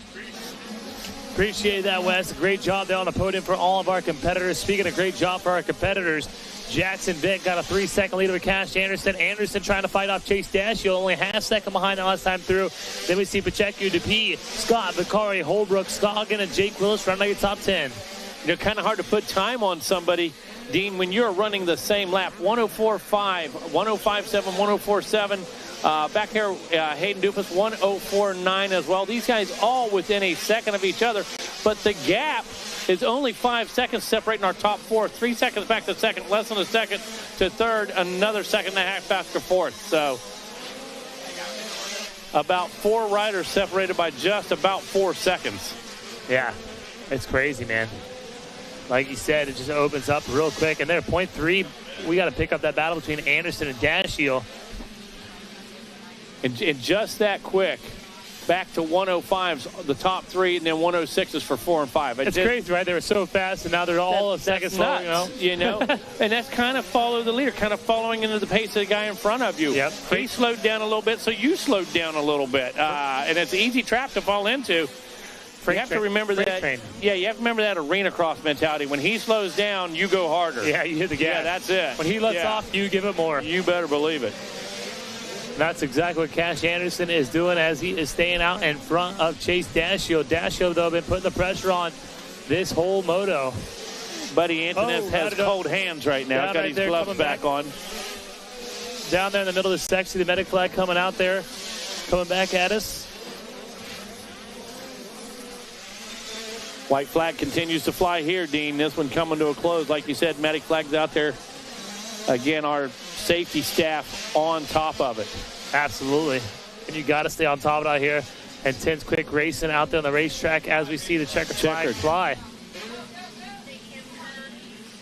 Appreciate that, Wes. Great job there on the podium for all of our competitors. Speaking of great job for our competitors, Jackson Vick got a 3-second lead over Cash Anderson. Anderson trying to fight off Chase Dashiell, only half second behind the last time through. Then we see Pacheco, DePee, Scott, Vicari, Holbrook, Scoggin, and Jake Willis running like a top 10. You know, kind of hard to put time on somebody, Dean, when you're running the same lap. 104.5, 105.7, 104.7. Back here, Hayden Dufus, 104.9 as well. These guys all within a second of each other, but the gap is only 5 seconds separating our top four. 3 seconds back to second, less than a second to third, another second and a half faster fourth. So about 4 riders separated by just about 4 seconds. Yeah, it's crazy, man. Like you said, it just opens up real quick. And there, 0.3, we got to pick up that battle between Anderson and Dashiell. And just that quick, back to 105s, the top 3, and then 106s for 4 and 5. It's crazy, right? They were so fast, and now they're all a second slow, you know? And that's kind of follow the leader, kind of following into the pace of the guy in front of you. Yep. He slowed down a little bit, so you slowed down a little bit. And it's an easy trap to fall into. You have to remember that. Yeah, you have to remember that arena cross mentality. When he slows down, you go harder. Yeah, you hit the gas. Yeah, that's it. When he lets off, you give it more. You better believe it. That's exactly what Cash Anderson is doing as he is staying out in front of Chase Dashiell. Dashiell, though, been putting the pressure on this whole moto. Buddy Antonev has cold hands right now. Got his gloves back on. Down there in the middle of the section, the medic flag coming out there, coming back at us. White flag continues to fly here, Dean. This one coming to a close. Like you said, medic flag's out there. Again, our safety staff on top of it. Absolutely. And you got to stay on top of it out here. And 10's quick racing out there on the racetrack as we see the checkered flag fly.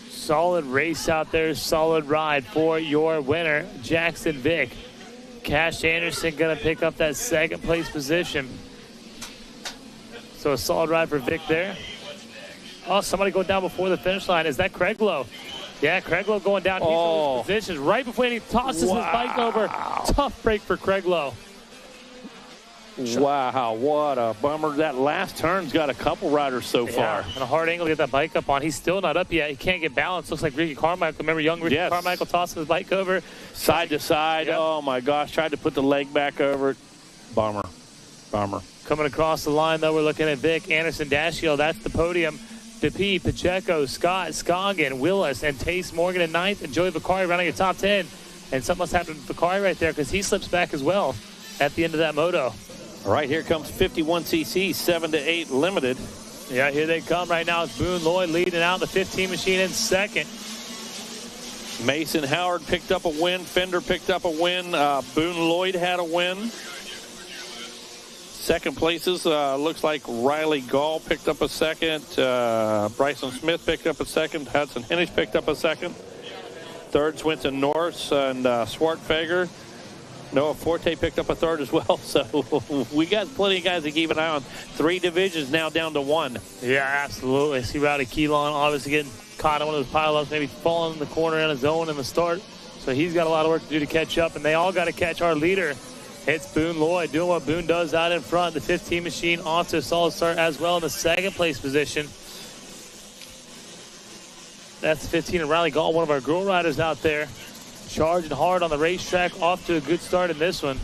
Solid race out there. Solid ride for your winner, Jackson Vick. Cash Anderson going to pick up that second place position. So a solid ride for Vick there. Oh, somebody going down before the finish line. Is that Craig Lowe? Yeah, Craig Lowe going down. He's in those positions right before he tosses his bike over. Tough break for Craig Lowe. Wow, what a bummer. That last turn's got a couple riders so far. And a hard angle to get that bike up on. He's still not up yet. He can't get balance. Looks like Ricky Carmichael. Remember young Ricky Carmichael tossing his bike over? Side to side. Yep. Oh, my gosh. Tried to put the leg back over it. Bummer. Coming across the line, though, we're looking at Vick, Anderson, Dashiell. That's the podium. DePee, Pacheco, Scott, Scoggin, Willis, and Tace Morgan in 9th, and Joey Vicari running a top 10. And something must happen to Vicari right there because he slips back as well at the end of that moto. All right, here comes 51cc, 7 to 8 limited. Yeah, here they come right now. It's Boone Lloyd leading out the 15 machine in second. Mason Howard picked up a win. Fender picked up a win. Boone Lloyd had a win. Second places, looks like Riley Gall picked up a second. Bryson Smith picked up a second. Hudson Hennish picked up a second. Third, Swinton Norris and Swartfager. Noah Forte picked up a third as well. So we got plenty of guys to keep an eye on. 3 divisions now down to 1. Yeah, absolutely. See Rowdy Keelan obviously getting caught on one of those pileups, maybe falling in the corner in his zone in the start. So he's got a lot of work to do to catch up, and they all got to catch our leader. It's Boone Lloyd doing what Boone does out in front. The 15 machine off to a solid start as well in the second place position. That's 15 and Riley Gall, one of our girl riders out there. Charging hard on the racetrack, off to a good start in this one.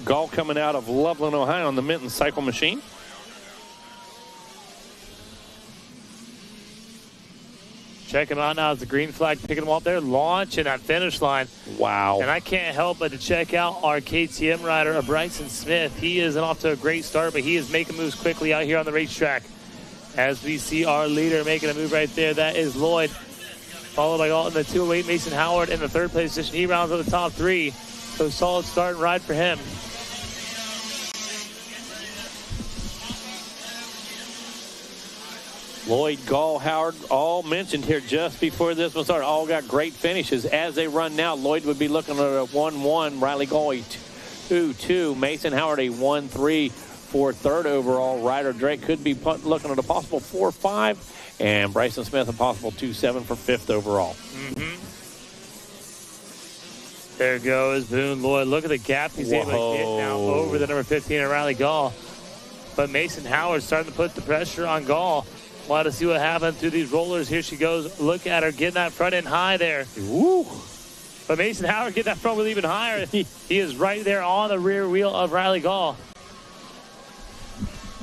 Gall coming out of Loveland, Ohio on the Minton Cycle Machine. Check him out now as the green flag picking him up there, launching that finish line. Wow. And I can't help but to check out our KTM rider, Bryson Smith. He isn't off to a great start, but he is making moves quickly out here on the racetrack. As we see our leader making a move right there, that is Lloyd. Followed by in the 208, Mason Howard in the third place position. He rounds out the top three. So solid start and ride for him. Lloyd, Gall, Howard, all mentioned here just before this one started. All got great finishes. As they run now, Lloyd would be looking at a 1-1. Riley Gall, a 2-2. Mason Howard, a 1-3 for third overall. Ryder Drake could be looking at a possible 4-5. And Bryson Smith, a possible 2-7 for fifth overall. There goes Boone Lloyd. Look at the gap he's able to get now over the number 15 at Riley Gall. But Mason Howard starting to put the pressure on Gall. We'll have to see what happens through these rollers. Here she goes. Look at her getting that front end high there. Woo. But Mason Howard get that front wheel even higher. He is right there on the rear wheel of Riley Gall.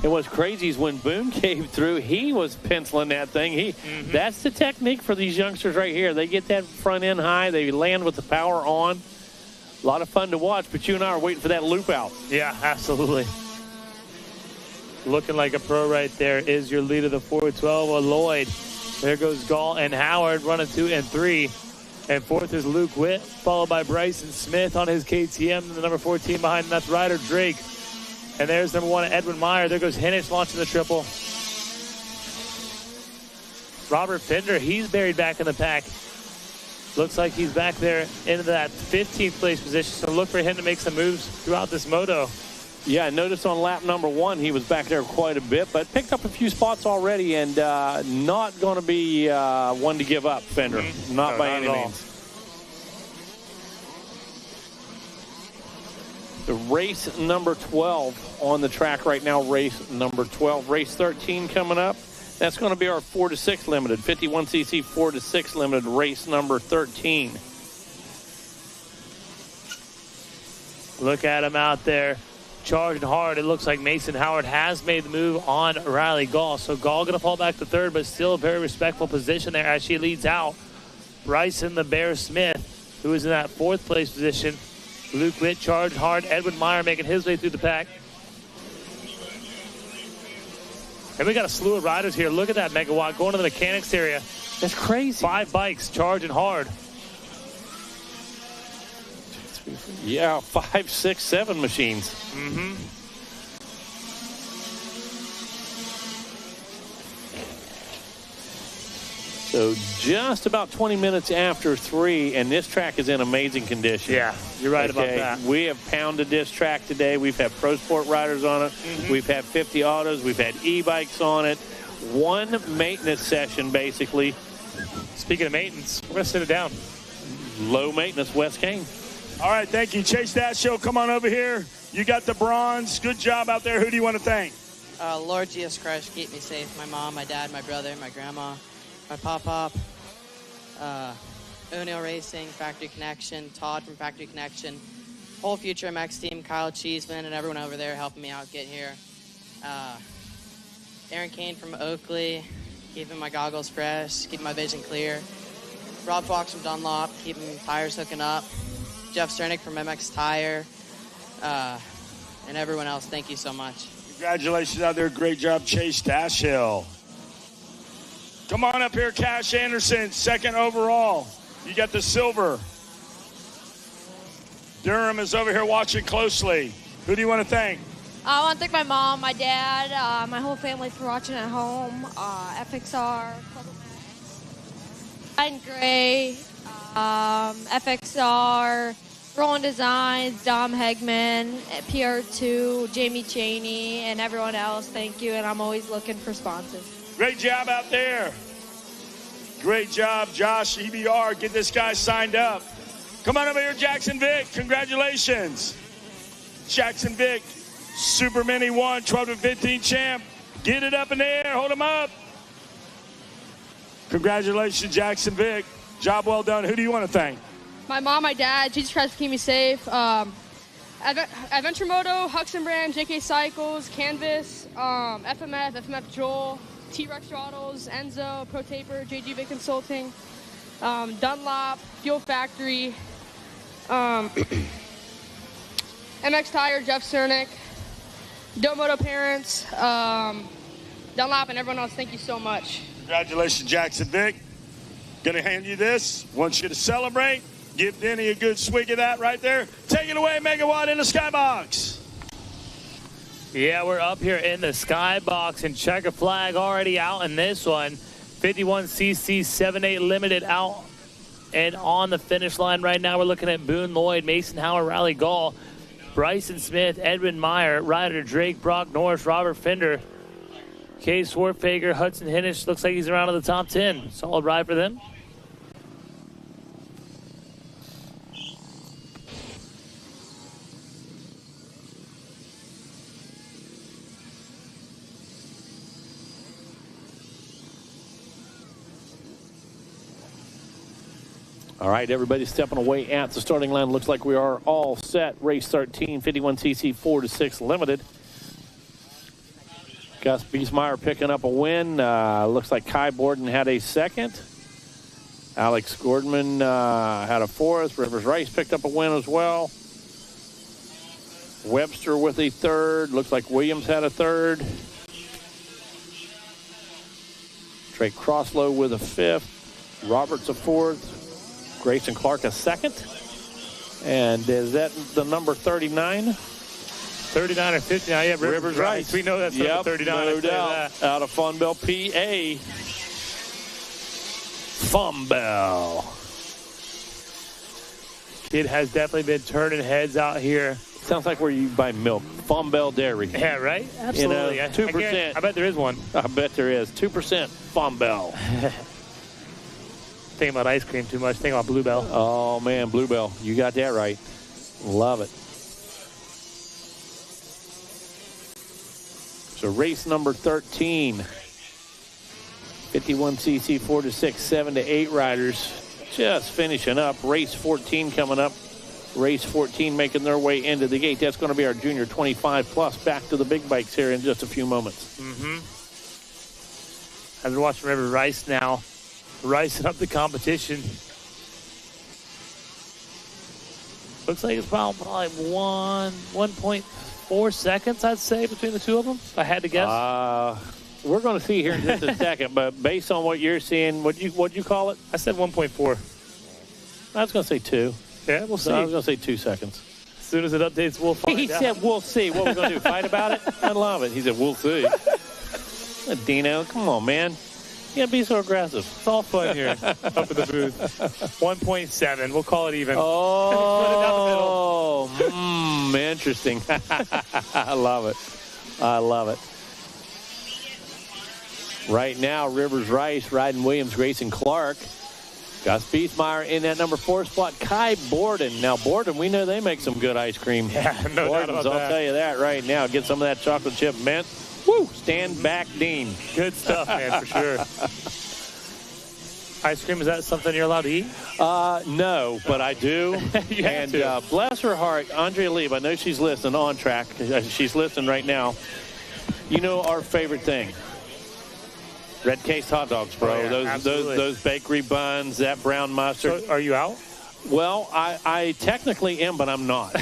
And what's crazy is when Boone came through, he was penciling that thing. That's the technique for these youngsters right here. They get that front end high. They land with the power on. A lot of fun to watch, but you and I are waiting for that loop out. Yeah, absolutely. Looking like a pro right there is your leader, the 412, Lloyd. There goes Gall and Howard running 2 and 3. And fourth is Luke Witt, followed by Bryson Smith on his KTM. And the number 14 behind him, that's Ryder Drake. And there's number 1, Edwin Meyer. There goes Hennish launching the triple. Robert Fender, he's buried back in the pack. Looks like he's back there into that 15th place position. So look for him to make some moves throughout this moto. Yeah, I noticed on lap number 1, he was back there quite a bit, but picked up a few spots already, and not going to be one to give up, Fender. Not by any means. The race number 12 on the track right now, race number 12. Race 13 coming up. That's going to be our 4-6 limited, 51cc 4-6 limited, race number 13. Look at him out there. Charging hard. It looks like Mason Howard has made the move on Riley Gall. So Gall going to fall back to third, but still a very respectful position there as she leads out. Bryson the Bear Smith, who is in that 4th place position. Luke Witt charged hard. Edwin Meyer making his way through the pack. And we got a slew of riders here. Look at that megawatt going to the mechanics area. That's crazy. 5 bikes charging hard. Yeah, 5, 6, 7 machines. So just about 20 minutes after 3, and this track is in amazing condition. Yeah, you're right about that. We have pounded this track today. We've had Pro Sport riders on it. We've had 50 autos. We've had e-bikes on it. One maintenance session, basically. Speaking of maintenance, we're going to sit it down. Low maintenance, Wes Kane. All right, thank you. Chase Dashiell, come on over here. You got the bronze. Good job out there. Who do you want to thank? Lord Jesus Christ, keep me safe. My mom, my dad, my brother, my grandma, my pop-pop, O'Neill Racing, Factory Connection, Todd from Factory Connection, whole Future MX team, Kyle Cheeseman, and everyone over there helping me out get here. Aaron Kane from Oakley, keeping my goggles fresh, keeping my vision clear. Rob Fox from Dunlop, keeping tires hooking up. Jeff Sternick from MX Tire, and everyone else, thank you so much. Congratulations out there. Great job, Chase Dashiell. Come on up here, Cash Anderson, 2nd overall. You got the silver. Durham is over here watching closely. Who do you want to thank? I want to thank my mom, my dad, my whole family for watching at home, FXR, and Gray, FXR, Roland Designs, Dom Hegman, PR2, Jamie Chaney, and everyone else. Thank you, and I'm always looking for sponsors. Great job out there. Great job, Josh, EBR. Get this guy signed up. Come on over here, Jackson Vick. Congratulations. Jackson Vick, Super Mini 1, 12 to 15 champ. Get it up in the air. Hold him up. Congratulations, Jackson Vick. Job well done. Who do you want to thank? My mom, my dad, Jesus Christ, keep me safe. Adventure Moto, Huxon Brand, JK Cycles, Canvas, FMF Joel, T-Rex throttles, Enzo, Pro Taper, JG Vic Consulting, Dunlop, Fuel Factory, MX Tire, Jeff Cernick, Domoto Parents, Dunlop, and everyone else. Thank you so much. Congratulations, Jackson Vic. Gonna hand you this. Want you to celebrate. Give Denny a good swig of that right there. Take it away, Megawatt in the skybox. Yeah, we're up here in the skybox, and checker flag already out in this one. 51cc 7.8 Limited out and on the finish line right now. We're looking at Boone Lloyd, Mason Howard, Riley Gall, Bryson Smith, Edwin Meyer, Ryder Drake, Brock Norris, Robert Fender, Kay Swartfager, Hudson Hinnish. Looks like he's around in the top 10. Solid ride for them. All right, everybody stepping away at the starting line. Looks like we are all set. Race 13, 51cc 4-6 Limited. Gus Biesmeyer picking up a win. Looks like Kai Borden had a second. Alex Gordman had a fourth. Rivers Rice picked up a win as well. Webster with a third. Looks like Williams had a third. Trey Crosslow with a fifth. Roberts a fourth. Grayson Clark a second. And is that the number 39? 39 or 59. Yeah, Rivers Rice. We know that's number 39. No doubt. Out of Funbell, PA. Funbell. Kid has definitely been turning heads out here. Sounds like where you buy milk. Funbell Dairy. Yeah, right? Absolutely. You know, 2%. I bet there is one. I bet there is. 2% Funbell. Thinking about ice cream too much. Thinking about Bluebell. Oh, man, Bluebell. You got that right. Love it. So race number 13. 51cc 4-6, 7-8 riders. Just finishing up. Race 14 coming up. Race 14 making their way into the gate. That's going to be our junior 25 plus. Back to the big bikes here in just a few moments. As we're watching River Rice now, ricing up the competition. Looks like it's probably 1.4 seconds, I'd say, between the two of them, if I had to guess. We're going to see here in just a second, but based on what you're seeing, what'd you call it? I said 1.4. I was going to say 2. Yeah, we'll see. I was going to say 2 seconds. As soon as it updates, we'll find out. He said, we'll see. What we're going to do, fight about it? I love it. He said, we'll see. Dino, come on, man. You can't be so aggressive. It's all fun here up at the booth. 1.7. We'll call it even. Oh, interesting. I love it. I love it. Right now, Rivers Rice riding Williams, Grayson Clark. Gus Biesmeyer in that number 4 spot. Kai Borden. Now, Borden, we know they make some good ice cream. Yeah, no doubt about that. I'll tell you that right now. Get some of that chocolate chip mint. Woo! Stand back, Dean. Good stuff, man, for sure. Ice cream, is that something you're allowed to eat? No, but I do. And bless her heart, Andrea Lieb, I know she's listening on track. She's listening right now. You know our favorite thing. Red Case hot dogs, bro. Oh, yeah, those bakery buns, that brown mustard. So are you out? Well, I technically am, but I'm not.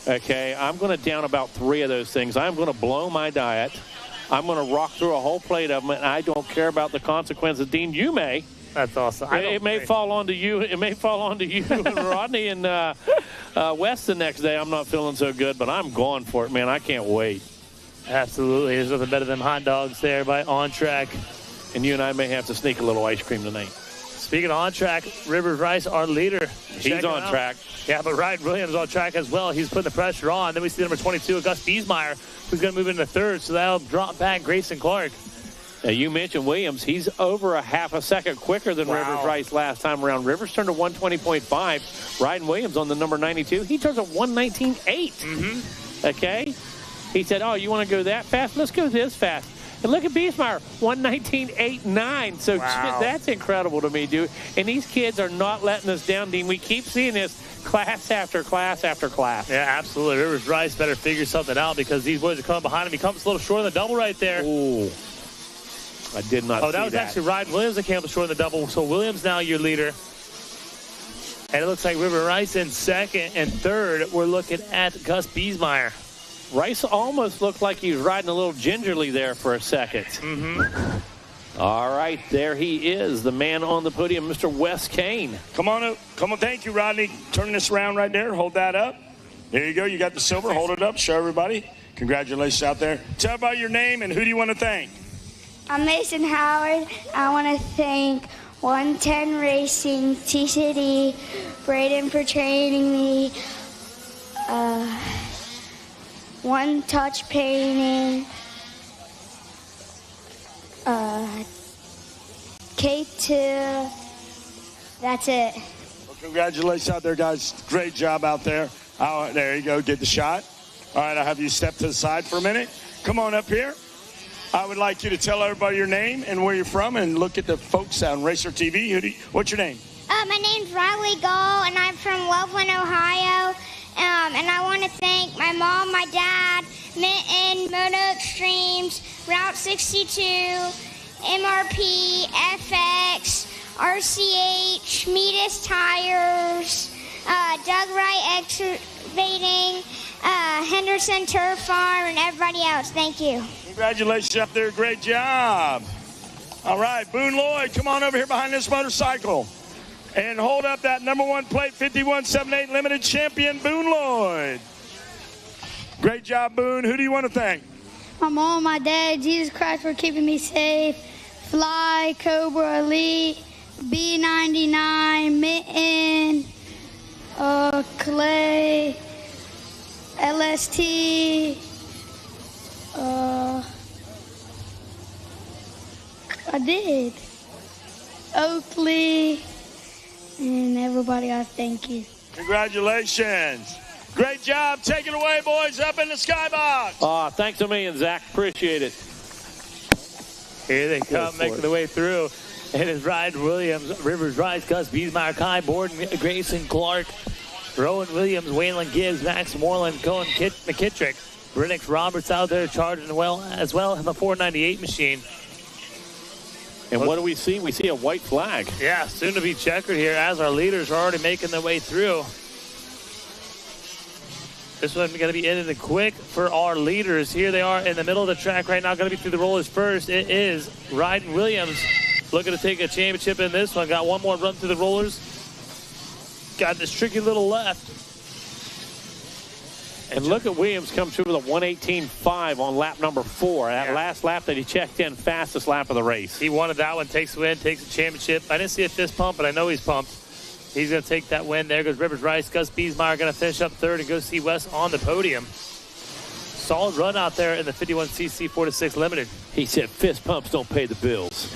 Okay, I'm going to down about 3 of those things. I'm going to blow my diet. I'm going to rock through a whole plate of them, and I don't care about the consequences. Dean, you may. That's awesome. It may fall onto you. It may fall onto you and Rodney and West the next day. I'm not feeling so good, but I'm going for it, man. I can't wait. Absolutely. There's nothing better than hot dogs there by On Track. And you and I may have to sneak a little ice cream tonight. Speaking of On Track, Rivers Rice, our leader. He's on track. Yeah, but Ryan Williams on track as well. He's putting the pressure on. Then we see number 22, Gus Biesmeyer, who's going to move into third, so that'll drop back Grayson Clark. Now, you mentioned Williams. He's over a half a second quicker than Rivers Rice last time around. Rivers turned to 120.5. Ryan Williams on the number 92. He turns a 119.8. Okay? He said, oh, you want to go that fast? Let's go this fast. And look at Biesmeyer, 119.89. So that's incredible to me, dude. And these kids are not letting us down, Dean. We keep seeing this class after class after class. Yeah, absolutely. Rivers Rice better figure something out because these boys are coming behind him. He comes a little short on the double right there. Ooh. I did not see that. Oh, that was actually Ryan Williams that came up short in the double. So Williams now your leader. And it looks like River Rice in second and third. We're looking at Gus Biesmeyer. Rice almost looked like he was riding a little gingerly there for a second. All right, there he is, the man on the podium, Mr. Wes Kane. Come on up. Come on. Thank you, Rodney. Turn this around right there. Hold that up. There you go. You got the silver. Hold it up. Show everybody. Congratulations out there. Tell about your name and who do you want to thank? I'm Mason Howard. I want to thank 110 Racing, TCD, Braden for training me, One Touch Painting, K2. That's it. Well, congratulations out there, guys. Great job out there. Oh, there you go. Get the shot. All right, I'll have you step to the side for a minute. Come on up here. I would like you to tell everybody your name and where you're from and look at the folks on Racer TV. What's your name? My name's Riley Gall, and I'm from Loveland, Ohio. And I want to thank my mom, my dad, Minton, Moto Extremes, Route 62, MRP, FX, RCH, Metis Tires, Doug Wright Excavating, Henderson Turf Farm, and everybody else. Thank you. Congratulations up there. Great job. All right, Boone Lloyd, come on over here behind this motorcycle and hold up that number 1 plate, 5178 Limited Champion, Boone Lloyd. Great job, Boone. Who do you want to thank? My mom, my dad, Jesus Christ for keeping me safe, Fly, Cobra, Elite, B99, Mitten, Clay, LST, I did. Oakley, and everybody, I thank you. Congratulations. Great job. Take it away, boys, up in the skybox. Thanks a million, Zach. Appreciate it. Here they come, making their way through. It is Ryan Williams, Rivers Rice, Gus Biesmeyer, Kai Borden, Grayson Clark, Rowan Williams, Waylon Gibbs, Max Moreland, Cohen McKittrick, Brennick Roberts out there charging well as well in the 498 machine. And what do we see? We see a white flag. Yeah, soon to be checkered here as our leaders are already making their way through. This one's going to be ending quick for our leaders. Here they are in the middle of the track right now. Going to be through the rollers first. It is Ryan Williams looking to take a championship in this one. Got one more run through the rollers. Got this tricky little left. And look at Williams come through with a 1:18.5 on lap number 4. That last lap that he checked in, fastest lap of the race. He wanted that one, takes the win, takes the championship. I didn't see a fist pump, but I know he's pumped. He's going to take that win. There goes Rivers Rice. Gus Biesmeyer going to finish up third and go see Wes on the podium. Solid run out there in the 51cc 4-6 Limited. He said fist pumps don't pay the bills.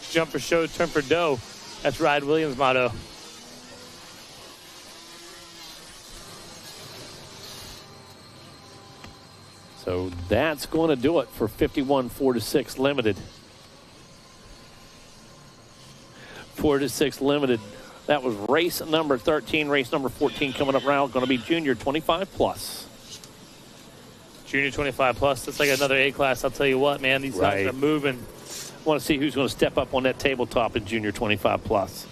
Jump for show, turn for dough. That's Ryan Williams' motto. So that's going to do it for 51 4-6 Limited. 4-6 Limited. That was race number 13. Race number 14 coming up now. Going to be Junior 25 plus. Junior 25 plus. That's like another A class. I'll tell you what, man. These guys are moving. I want to see who's going to step up on that tabletop in Junior 25 plus.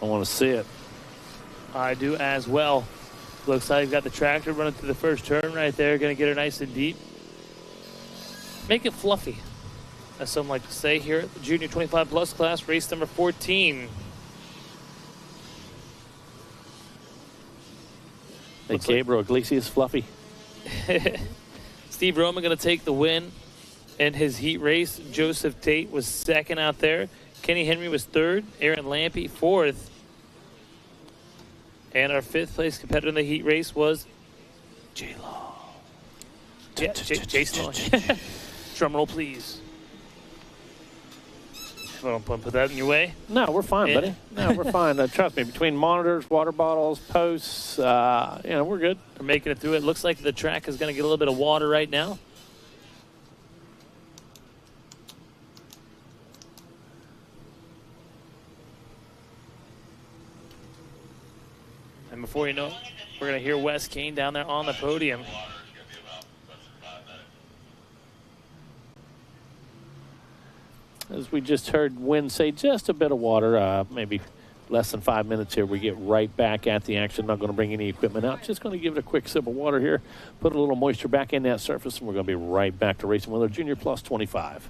I want to see it. I do as well. Looks like he's got the tractor running through the first turn right there. Going to get her nice and deep. Make it fluffy, as some like to say here at the Junior 25 plus class, race number 14. Hey, Gabriel Iglesias fluffy. Steve Roman going to take the win in his heat race. Joseph Tate was second out there. Kenny Henry was third. Aaron Lampy fourth. And our fifth place competitor in the heat race was J-Law. Yeah, Jason Law. Drum roll, please. Don't put that in your way. No, we're fine, buddy. No, we're fine. Trust me, between monitors, water bottles, posts, we're good. We're making it through it. Looks like the track is going to get a little bit of water right now. And before you know it, we're going to hear Wes Kane down there on the podium. as we just heard Wynn say, just a bit of water, maybe less than 5 minutes here. We get right back at the action. Not going to bring any equipment out. Just going to give it a quick sip of water here, put a little moisture back in that surface, and we're going to be right back to racing with our Junior Plus 25.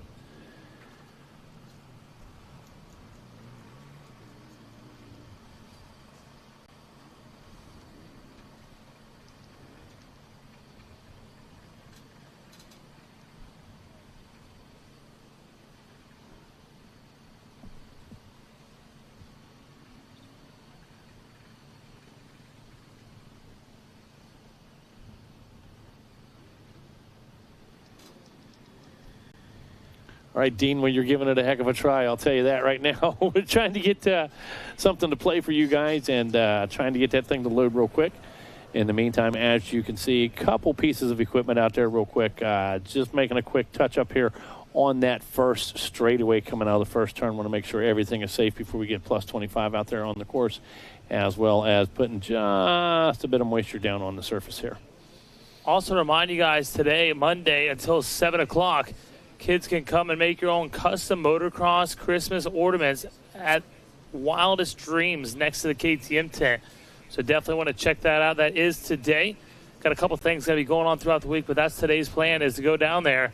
All right, Dean, well, you're giving it a heck of a try. I'll tell you that right now. We're trying to get something to play for you guys and trying to get that thing to load real quick. In the meantime, as you can see, a couple pieces of equipment out there real quick. Just making a quick touch up here on that first straightaway coming out of the first turn. Want to make sure everything is safe before we get plus 25 out there on the course, as well as putting just a bit of moisture down on the surface here. Also remind you guys, today, Monday, until 7 o'clock, kids can come and make your own custom motocross Christmas ornaments at Wildest Dreams next to the KTM tent. So definitely want to check that out. That is today. Got a couple things going to be going on throughout the week, but that's today's plan, is to go down there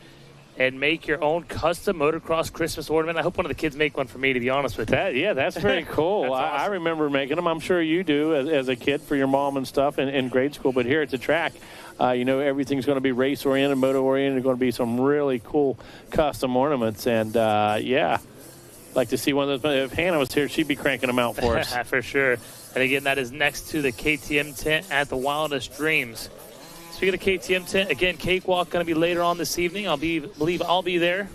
and make your own custom motocross Christmas ornament. I hope one of the kids make one for me, to be honest with you. Yeah, that's very cool. That's awesome. I remember making them. I'm sure you do as a kid for your mom and stuff in grade school. But here at the track, everything's going to be race-oriented, moto-oriented. Going to be some really cool custom ornaments. And, like to see one of those. If Hannah was here, she'd be cranking them out for us. For sure. And again, that is next to the KTM tent at the Wildest Dreams. Speaking of KTM tent, again, Cakewalk going to be later on this evening. I believe I'll be there.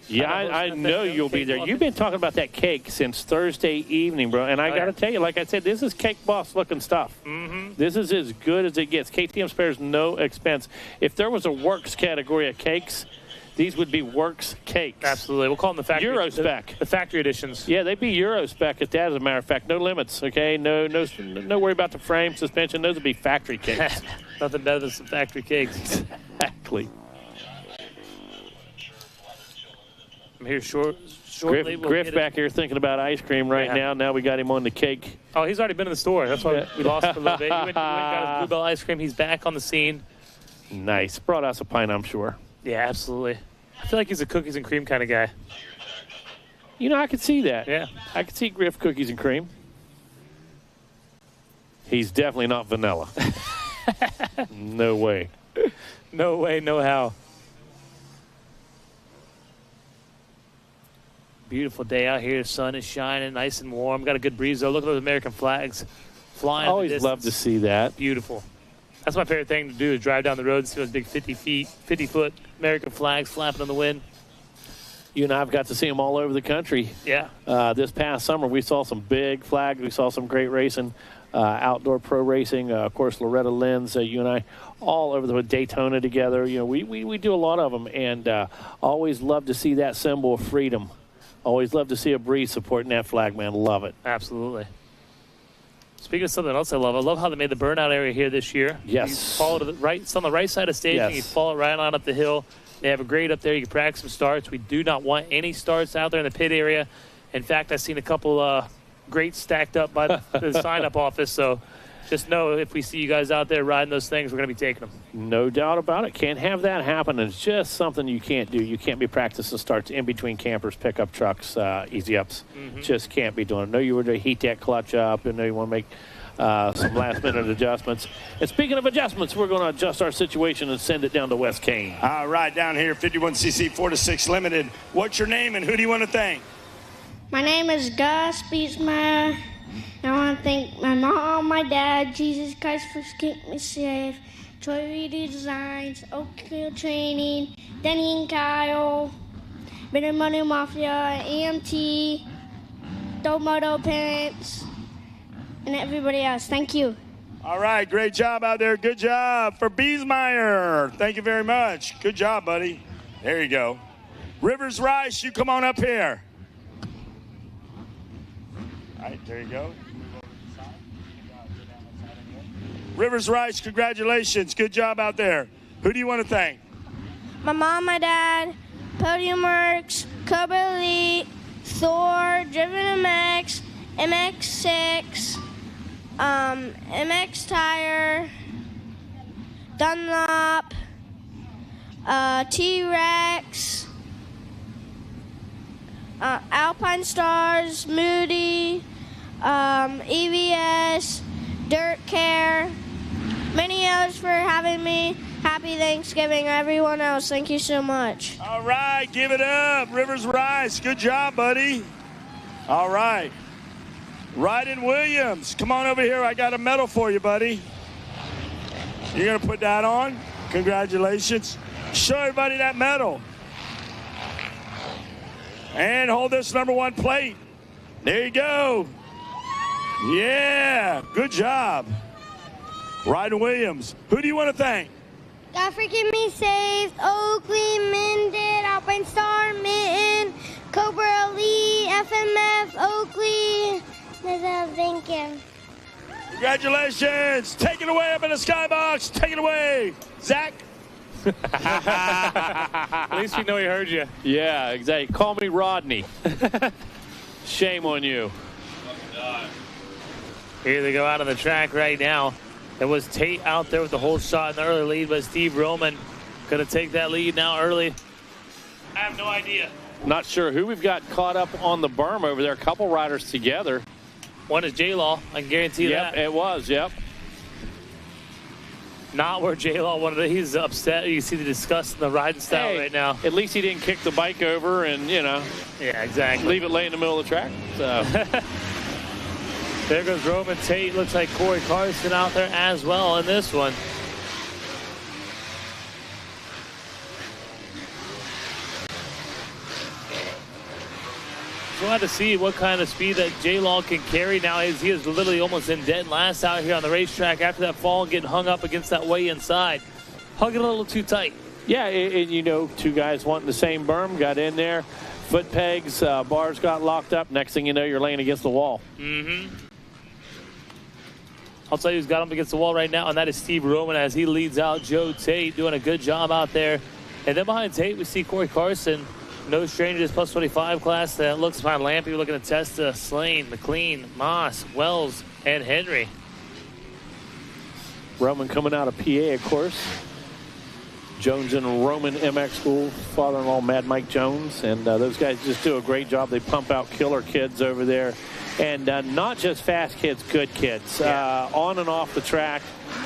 Yeah, I know you'll be there. You've been talking about that cake since Thursday evening, bro. And I got to tell you, like I said, this is Cake Boss looking stuff. Mm-hmm. This is as good as it gets. KTM spares no expense. If there was a works category of cakes, these would be works cakes. Absolutely. We'll call them the factory. Euro spec. The factory editions. Yeah, they'd be Euro spec at that, as a matter of fact. No limits, okay? No worry about the frame, suspension. Those would be factory cakes. Nothing better than some factory cakes. Exactly. I'm here shortly. Griff back here thinking about ice cream right now. Now we got him on the cake. Oh, he's already been in the store. That's why we lost him for a little bit. He went and got his Bluebell ice cream. He's back on the scene. Nice. Brought us a pint, I'm sure. Yeah, absolutely. I feel like he's a cookies and cream kind of guy. I could see that. Yeah. I could see Griff cookies and cream. He's definitely not vanilla. No way. No way, no how. Beautiful day out here. The sun is shining, nice and warm. Got a good breeze, though. Look at those American flags flying. Always love to see that. Beautiful. That's my favorite thing to do, is drive down the road and see those big 50-foot American flags flapping in the wind. You and I have got to see them all over the country. Yeah. This past summer, we saw some big flags. We saw some great racing, outdoor pro racing. Of course, Loretta Lynn's, you and I, all over the Daytona together. We do a lot of them, and always love to see that symbol of freedom. Always love to see a breeze supporting that flag, man. Love it. Absolutely. Speaking of something else I love how they made the burnout area here this year. Yes. You follow to the right. It's on the right side of stage. Yes. And you follow right on up the hill. They have a grade up there. You can practice some starts. We do not want any starts out there in the pit area. In fact, I've seen a couple grates stacked up by the sign-up office. So just know, if we see you guys out there riding those things, we're going to be taking them. No doubt about it. Can't have that happen. It's just something you can't do. You can't be practicing starts in between campers, pickup trucks, easy ups. Mm-hmm. Just can't be doing it. Know you were to heat that clutch up, and know you want to make some last-minute adjustments. And speaking of adjustments, we're going to adjust our situation and send it down to West Kane. All right, down here, 51cc 4-6 Limited. What's your name and who do you want to thank? My name is Gus Beesmeyer. I want to thank my mom, my dad, Jesus Christ for keeping me safe, Troy Reedy Designs, Oakfield Training, Denny and Kyle, Bitter Money Mafia, EMT, Domoto Parents, and everybody else. Thank you. All right, great job out there. Good job for Beesmeyer. Thank you very much. Good job, buddy. There you go. Rivers Rice, you come on up here. All right, there you go. Rivers Rice, congratulations. Good job out there. Who do you want to thank? My mom, my dad, Podium Works, Cobra Elite, Thor, Driven MX, MX6, MX Tire, Dunlop, T-Rex, Alpine Stars, Moody, EVS, Dirt Care. Many others for having me. Happy Thanksgiving, everyone else. Thank you so much. All right, give it up. Rivers Rice, good job, buddy. All right. Ryden Williams, come on over here. I got a medal for you, buddy. You're going to put that on? Congratulations. Show everybody that medal. And hold this #1 plate. There you go. Yeah, good job. Ryden Williams. Who do you want to thank? God for keeping me safe. Oakley, Minden, Alpine Star, Mitten, Cobra Elite, FMF, Oakley. Thank you. Congratulations. Take it away up in the skybox. Take it away. Zach. At least we know he heard you. Yeah, exactly. Call me Rodney. Shame on you. Here they go out on the track right now. It was Tate out there with the whole shot in the early lead, but Steve Roman going to take that lead now early. I have no idea. Not sure who we've got caught up on the berm over there. A couple riders together. One is J-Law. I can guarantee that. Yep, it was. Yep. Not where J-Law wanted it. He's upset. You see the disgust in the riding style right now. At least he didn't kick the bike over and, you know. Yeah, exactly. Leave it lay in the middle of the track. So. There goes Roman Tate. Looks like Corey Carson out there as well in this one. So we'll have to see what kind of speed that J-Law can carry now. He is literally almost in dead last out here on the racetrack after that fall and getting hung up against that way inside. Hugging a little too tight. Yeah, and you know, two guys wanting the same berm, got in there. Foot pegs, bars got locked up. Next thing you know, you're laying against the wall. Mm-hmm. I'll tell you who's got him against the wall right now, and that is Steve Roman as he leads out Joe Tate, doing a good job out there. And then behind Tate, we see Corey Carson. No stranger to this plus 25 class. That looks behind Lampy. We're looking at Testa, Slane, McLean, Moss, Wells, and Henry. Roman coming out of PA, of course. Jones and Roman MX School, father-in-law Mad Mike Jones. And those guys just do a great job. They pump out killer kids over there. And not just fast kids, good kids. Yeah. On and off the track,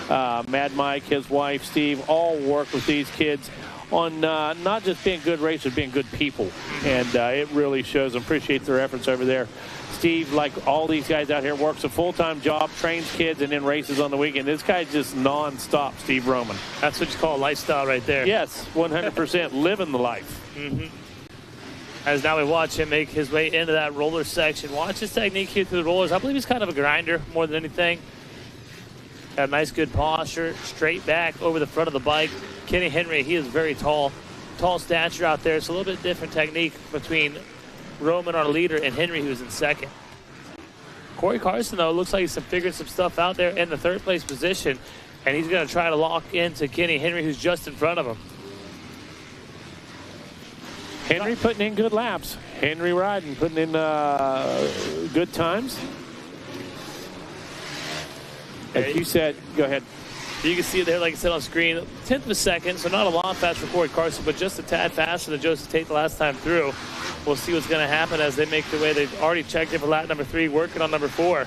Mad Mike, his wife, Steve, all work with these kids on not just being good racers, being good people. And it really shows. Appreciate their efforts over there. Steve, like all these guys out here, works a full-time job, trains kids, and then races on the weekend. This guy's just non-stop, Steve Roman. That's what you call a lifestyle right there. Yes, 100% living the life. Mm-hmm. As now we watch him make his way into that roller section. Watch his technique here through the rollers. I believe he's kind of a grinder more than anything. Got a nice, good posture. Straight back over the front of the bike. Kenny Henry, he is very tall. Tall stature out there. It's a little bit different technique between Roman, our leader, and Henry, who's in second. Corey Carson, though, looks like he's figuring some stuff out there in the third place position. And he's going to try to lock into Kenny Henry, who's just in front of him. Henry putting in good laps. Henry riding, putting in good times. Like you said, go ahead. You can see it there, like I said on screen, 10th of a second, so not a lot fast for Corey Carson, but just a tad faster than Joseph Tate the last time through. We'll see what's going to happen as they make their way. They've already checked in for lap number 3, working on number 4.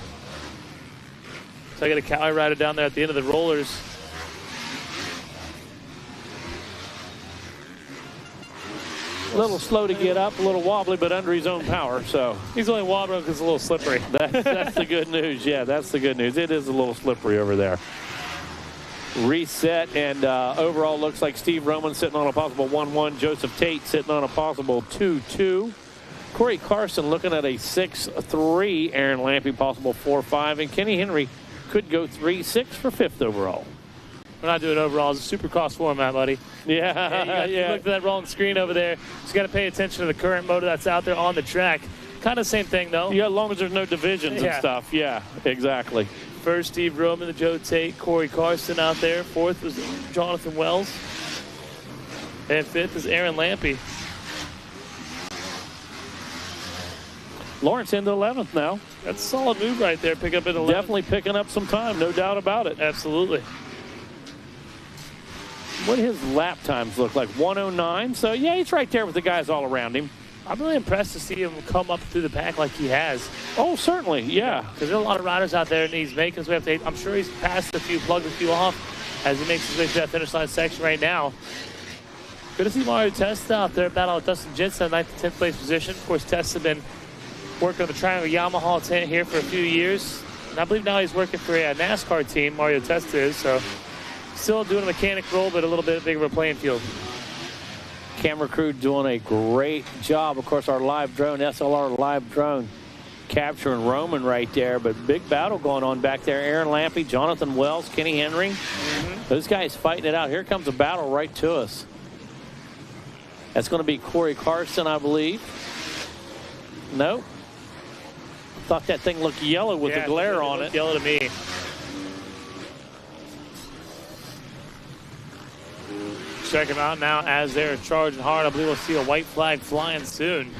So I got a Cali rider down there at the end of the rollers. A little slow to get up, a little wobbly, but under his own power. So he's only wobbling because it's a little slippery. That's the good news. Yeah, that's the good news. It is a little slippery over there. Reset, and overall looks like Steve Roman sitting on a possible 1-1. Joseph Tate sitting on a possible 2-2. Corey Carson looking at a 6-3. Aaron Lampy possible 4-5. And Kenny Henry could go 3-6 for 5th overall. We're not doing overall. It's a Supercross format, buddy. Yeah. You looked at that wrong screen over there. Just got to pay attention to the current motor that's out there on the track. Kind of same thing, though. Yeah, as long as there's no divisions and stuff. Yeah, exactly. First, Steve Roman, the Joe Tate, Corey Carson out there. 4th was Jonathan Wells. And 5th is Aaron Lampy. Lawrence into 11th now. That's a solid move right there. Pick up in 11th. Definitely picking up some time, no doubt about it. Absolutely. What do his lap times look like? 109. So, yeah, he's right there with the guys all around him. I'm really impressed to see him come up through the pack like he has. Oh, certainly, yeah. Because there are a lot of riders out there, and he's making his way up to 8. I'm sure he's passed a few, plugged a few off as he makes his way to that finish line section right now. Good to see Mario Testa out there battle with Dustin Jensen, 9th to 10th place position. Of course, Testa been working on the Triangle Yamaha tent here for a few years. And I believe now he's working for a NASCAR team, Mario Testa is. So still doing a mechanic role, but a little bit bigger of a playing field. Camera crew doing a great job. Of course, our live drone, SLR live drone, capturing Roman right there. But big battle going on back there. Aaron Lampy, Jonathan Wells, Kenny Henry. Those guys fighting it out. Here comes a battle right to us. That's going to be Corey Carson, I believe. No. Thought that thing looked yellow with the glare on it. Yellow to me. Check them out now as they're charging hard. I believe we'll see a white flag flying soon.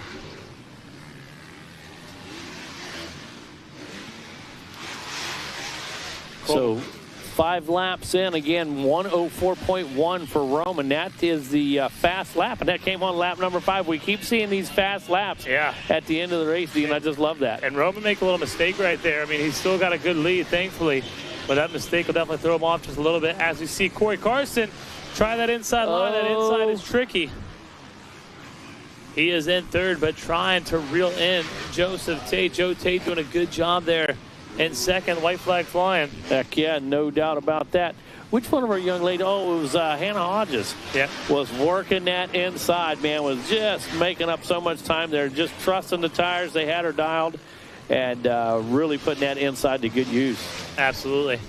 So 5 laps in, again, 104.1 for Roman. That is the fast lap, and that came on lap number 5. We keep seeing these fast laps at the end of the race, and I just love that. And Roman make a little mistake right there. I mean, he's still got a good lead, thankfully, but that mistake will definitely throw him off just a little bit as we see Corey Carson try that inside line. That inside is tricky. He is in third, but trying to reel in Joseph Tate. Joe Tate doing a good job there in second. White flag flying. Heck yeah, no doubt about that. Which one of our young ladies? Oh, it was Hannah Hodges. Yeah. Was working that inside, man. Was just making up so much time there. Just trusting the tires. They had her dialed. And really putting that inside to good use. Absolutely.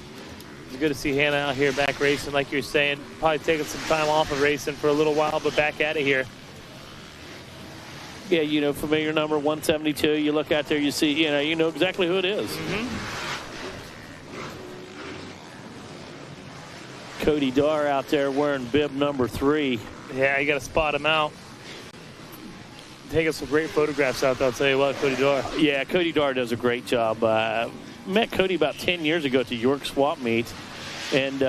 It's good to see Hannah out here back racing, like you're saying. Probably taking some time off of racing for a little while, but back at it here. Yeah, you know, familiar number 172. You look out there, you see, you know exactly who it is. Cody Darr out there wearing bib number 3. Yeah, you got to spot him out. Taking some great photographs out there, I'll tell you what, Cody Darr. Yeah, Cody Darr does a great job. Met Cody about 10 years ago at the York Swap Meet, and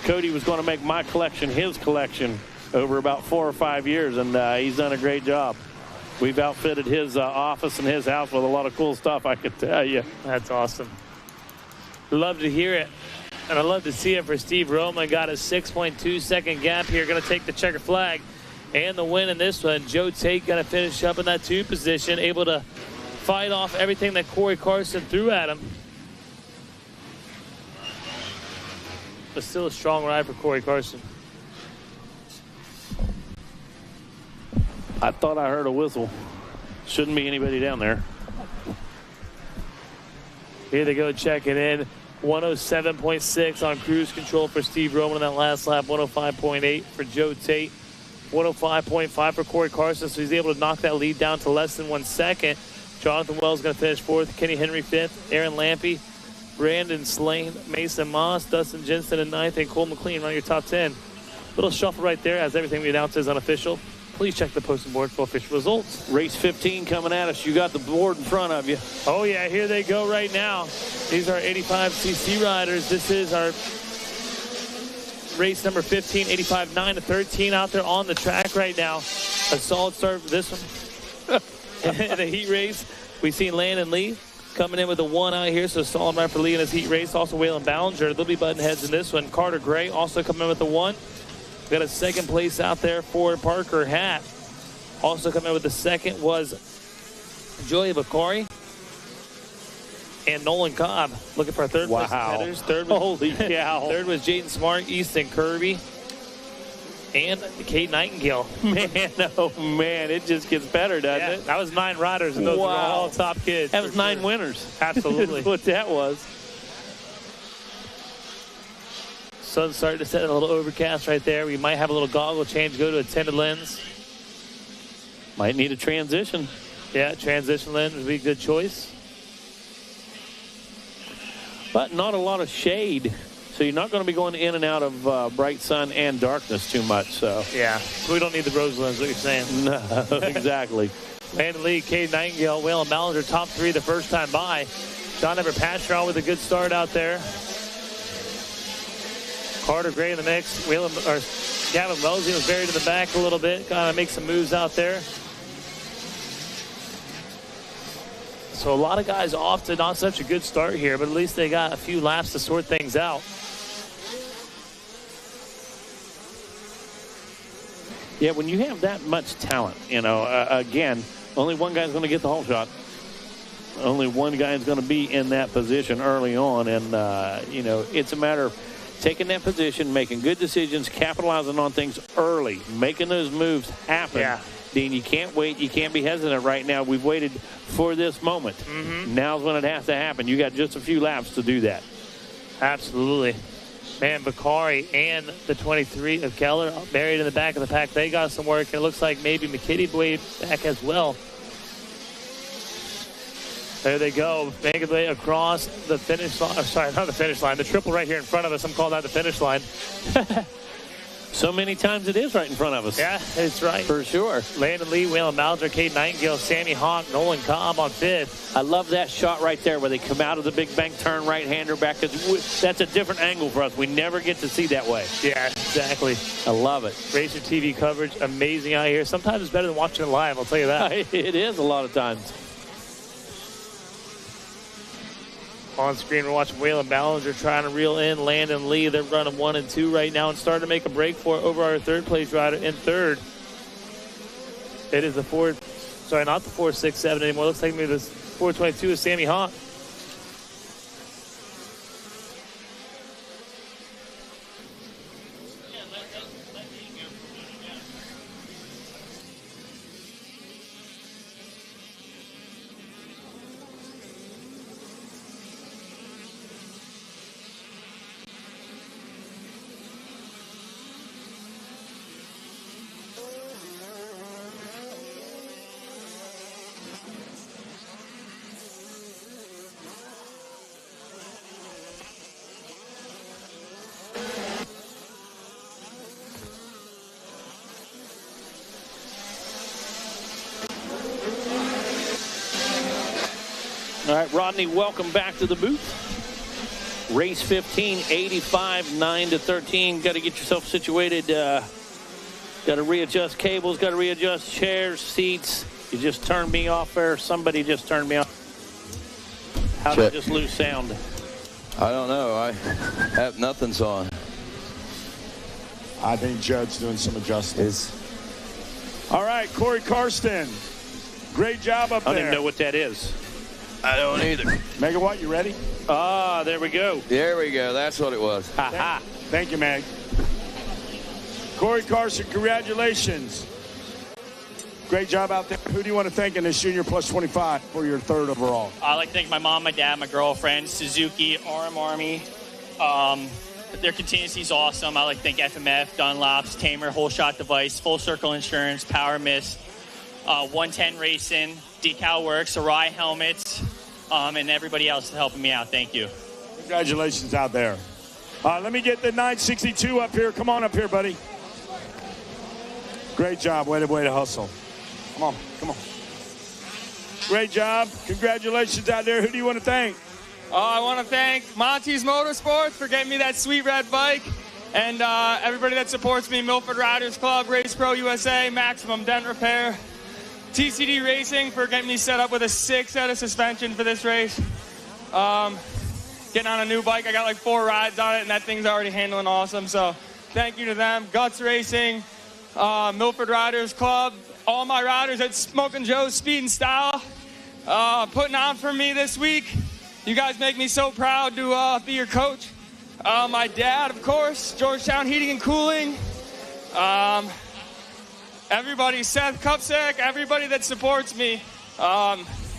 Cody was going to make my collection his collection over about 4 or 5 years, and he's done a great job. We've outfitted his office and his house with a lot of cool stuff, I could tell you. That's awesome. Love to hear it, and I love to see it for Steve Roman. Got a 6.2 second gap here. Going to take the checker flag and the win in this one. Joe Tate going to finish up in that 2 position, able to fight off everything that Corey Carson threw at him. But still a strong ride for Corey Carson. I thought I heard a whistle. Shouldn't be anybody down there. Here they go checking in. 107.6 on cruise control for Steve Roman in that last lap. 105.8 for Joe Tate. 105.5 for Corey Carson, so he's able to knock that lead down to less than 1 second. Jonathan Wells going to finish 4th. Kenny Henry 5th. Aaron Lampy, Brandon Slane, Mason Moss, Dustin Jensen in 9th, and Cole McLean on your top 10. Little shuffle right there as everything we announced is unofficial. Please check the posting board for official results. Race 15 coming at us. You got the board in front of you. Oh, yeah, here they go right now. These are 85cc riders. This is our race number 15, 85, 9 to 13 out there on the track right now. A solid start for this one. In the heat race, we've seen Landon Lee coming in with a 1 out here, so solid ride for Lee in his heat race. Also, Waylon Ballinger, they'll be button heads in this one. Carter Gray also coming in with a 1. Got a 2nd place out there for Parker Hatt. Also coming in with the 2nd was Joey Bakari. And Nolan Cobb looking for our 3rd place headers. Holy cow. 3rd was Jaden Smart, Easton Kirby, and Kate Nightingale. Man, oh man, it just gets better, doesn't it? That was 9 riders, and those were all top kids. That was 9 winners. Absolutely. That's what that was. Sun's starting to set in a little overcast right there. We might have a little goggle change, go to a tinted lens. Might need a transition. Yeah, transition lens would be a good choice. But not a lot of shade So you're not going to be going in and out of bright sun and darkness too much. So Yeah, we don't need the Roselands, what you're saying. No, exactly. Landon Lee, Cade Nightingale, Waylon Ballinger, top 3 the first time by. John Everett Pastrol with a good start out there. Carter Gray in the mix. Gavin Wellesley was buried in the back a little bit. Kind of make some moves out there. So a lot of guys off to not such a good start here, but at least they got a few laps to sort things out. Yeah, when you have that much talent, again, only one guy's going to get the whole shot. Only one guy is going to be in that position early on. And, it's a matter of taking that position, making good decisions, capitalizing on things early, making those moves happen. Yeah. Dean, you can't wait. You can't be hesitant right now. We've waited for this moment. Now's when it has to happen. You got just a few laps to do that. Absolutely. Man, Bakari and the 23 of Keller buried in the back of the pack. They got some work. It looks like maybe McKitty way back as well. There they go. Make it way across the finish line. Sorry, not the finish line. The triple right here in front of us. I'm calling that the finish line. So many times it is right in front of us. Yeah, it's right. For sure. Landon Lee, Waylon Ballinger, Cade Nightingale, Sammy Hawk, Nolan Cobb on 5th. I love that shot right there where they come out of the big bank, turn right-hander back. That's a different angle for us. We never get to see that way. Yeah, exactly. I love it. Racer TV coverage, amazing out here. Sometimes it's better than watching it live, I'll tell you that. It is a lot of times. On screen, we're watching Waylon Ballinger trying to reel in Landon Lee. They're running 1 and 2 right now and starting to make a break for it over our third place rider in third. It is the not the 4.67 anymore. Looks like maybe the 4.22 is Sammy Hawk. All right, Rodney, welcome back to the booth. Race 15, 85, 9-13. Got to get yourself situated. Got to readjust cables, got to readjust chairs, seats. You just turned me off there. Somebody just turned me off. How did I just lose sound? I don't know. I have nothing's on. I think Judd's doing some adjustments. All right, Corey Karsten. Great job up there. I don't even know what that is. I don't either. Megawatt, you ready? Ah, there we go. There we go. That's what it was. Ha-ha. Thank you, Meg. Corey Carson, congratulations. Great job out there. Who do you want to thank in this Junior Plus 25 for your third overall? I'd like to thank my mom, my dad, my girlfriend, Suzuki, RM Army. Their contingency is awesome. I'd like to thank FMF, Dunlops, Tamer, Whole Shot Device, Full Circle Insurance, Power Mist, 110 Racing, Decal Works, Arai Helmets, and everybody else helping me out. Thank you. Congratulations out there. Let me get the 962 up here. Come on up here, buddy. Great job. Way to hustle. Come on. Great job. Congratulations out there. Who do you want to thank? I want to thank Monty's Motorsports for getting me that sweet red bike. And everybody that supports me, Milford Riders Club, Race Pro USA, Maximum Dent Repair, TCD Racing for getting me set up with a 6-set of suspension for this race. Getting on a new bike. I got like 4 rides on it, and that thing's already handling awesome. So thank you to them. Guts Racing, Milford Riders Club, all my riders at Smokin' Joe's Speed and Style, putting on for me this week. You guys make me so proud to be your coach. My dad, of course, Georgetown Heating and Cooling. Everybody, Seth Kupsek, everybody that supports me.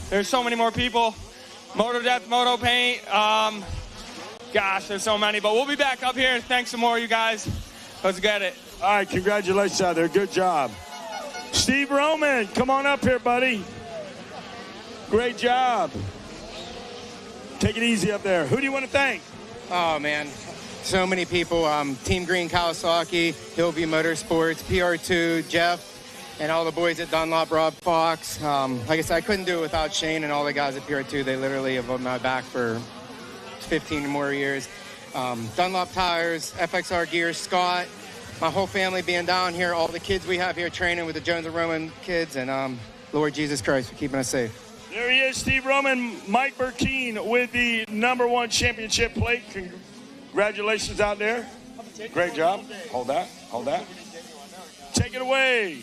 There's so many more people. Moto Death, Moto Paint. Gosh, there's so many. But we'll be back up here. Thanks some more, you guys. Let's get it. All right, congratulations out there. Good job. Steve Roman, come on up here, buddy. Great job. Take it easy up there. Who do you want to thank? Oh, man. so many people, Team Green Kawasaki, Hillview Motorsports, PR2, Jeff, and all the boys at Dunlop, Rob Fox. Like I said, I couldn't do it without Shane and all the guys at PR2. They literally have on my back for 15 or more years. Dunlop Tires, FXR Gear, Scott, my whole family being down here, all the kids we have here training with the Jones and Roman kids, and Lord Jesus Christ for keeping us safe. There he is, Steve Roman, Mike Burkeen with the #1 championship plate. Congratulations out there. Great job. Hold that. Hold that. Take it away.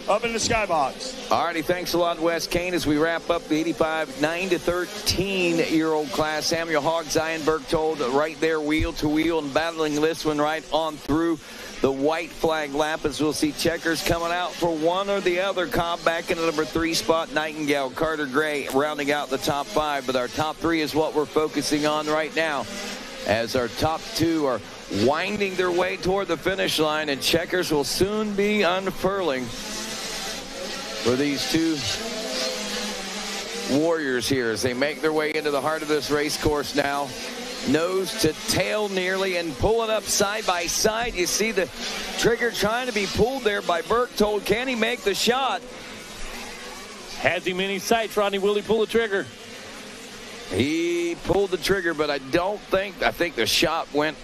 Up in the skybox. All righty, thanks a lot, Wes Kane. As we wrap up the 85 9-to-13-year-old class, Samuel Hogg, Zion Berchtold right there, wheel to wheel, and battling this one right on through the white flag lap, as we'll see checkers coming out for one or the other. Cobb back in the #3 spot. Nightingale, Carter Gray rounding out the top 5. But our top 3 is what we're focusing on right now, as our top 2 are winding their way toward the finish line, and checkers will soon be unfurling for these two warriors here as they make their way into the heart of this race course now. Nose to tail nearly, and pulling up side by side. You see the trigger trying to be pulled there by Berchtold. Can he make the shot? Has him in his sights, Rodney. Will he pull the trigger? He pulled the trigger, but I think the shot went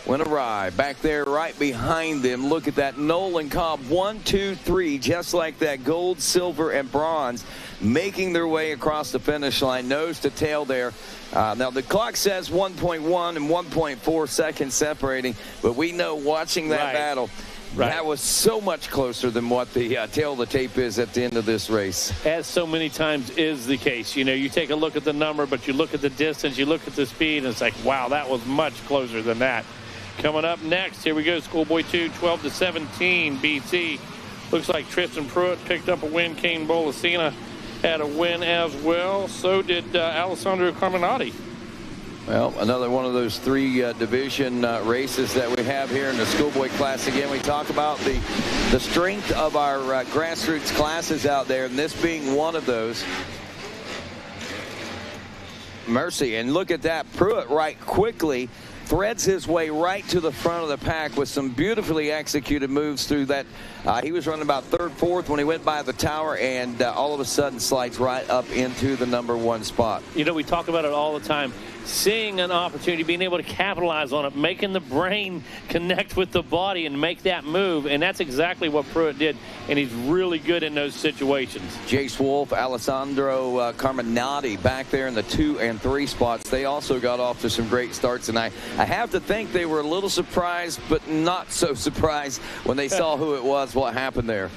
awry. Back there right behind them. Look at that. Nolan Cobb, 1, 2, 3, just like that. Gold, silver, and bronze making their way across the finish line. Nose to tail there. Now, the clock says 1.1 and 1.4 seconds separating, but we know watching that battle, that was so much closer than what the tail of the tape is at the end of this race. As so many times is the case. You know, you take a look at the number, but you look at the distance, you look at the speed, and it's like, wow, that was much closer than that. Coming up next, here we go, Schoolboy 2, 12-17, BC. Looks like Tristan Pruitt picked up a win. Kane Bolasina had a win as well. So did Alessandro Carminati. Well, another one of those 3 division races that we have here in the Schoolboy class. Again, we talk about the strength of our grassroots classes out there, and this being one of those. Mercy, and look at that. Pruitt right quickly threads his way right to the front of the pack with some beautifully executed moves through that. He was running about 3rd, 4th when he went by the tower, and all of a sudden slides right up into the #1 spot. You know, we talk about it all the time. Seeing an opportunity, being able to capitalize on it, making the brain connect with the body and make that move, and that's exactly what Pruitt did, and he's really good in those situations. Jace Wolf, Alessandro Carminati back there in the 2 and 3 spots. They also got off to some great starts, and I have to think they were a little surprised, but not so surprised when they saw who it was, what happened there.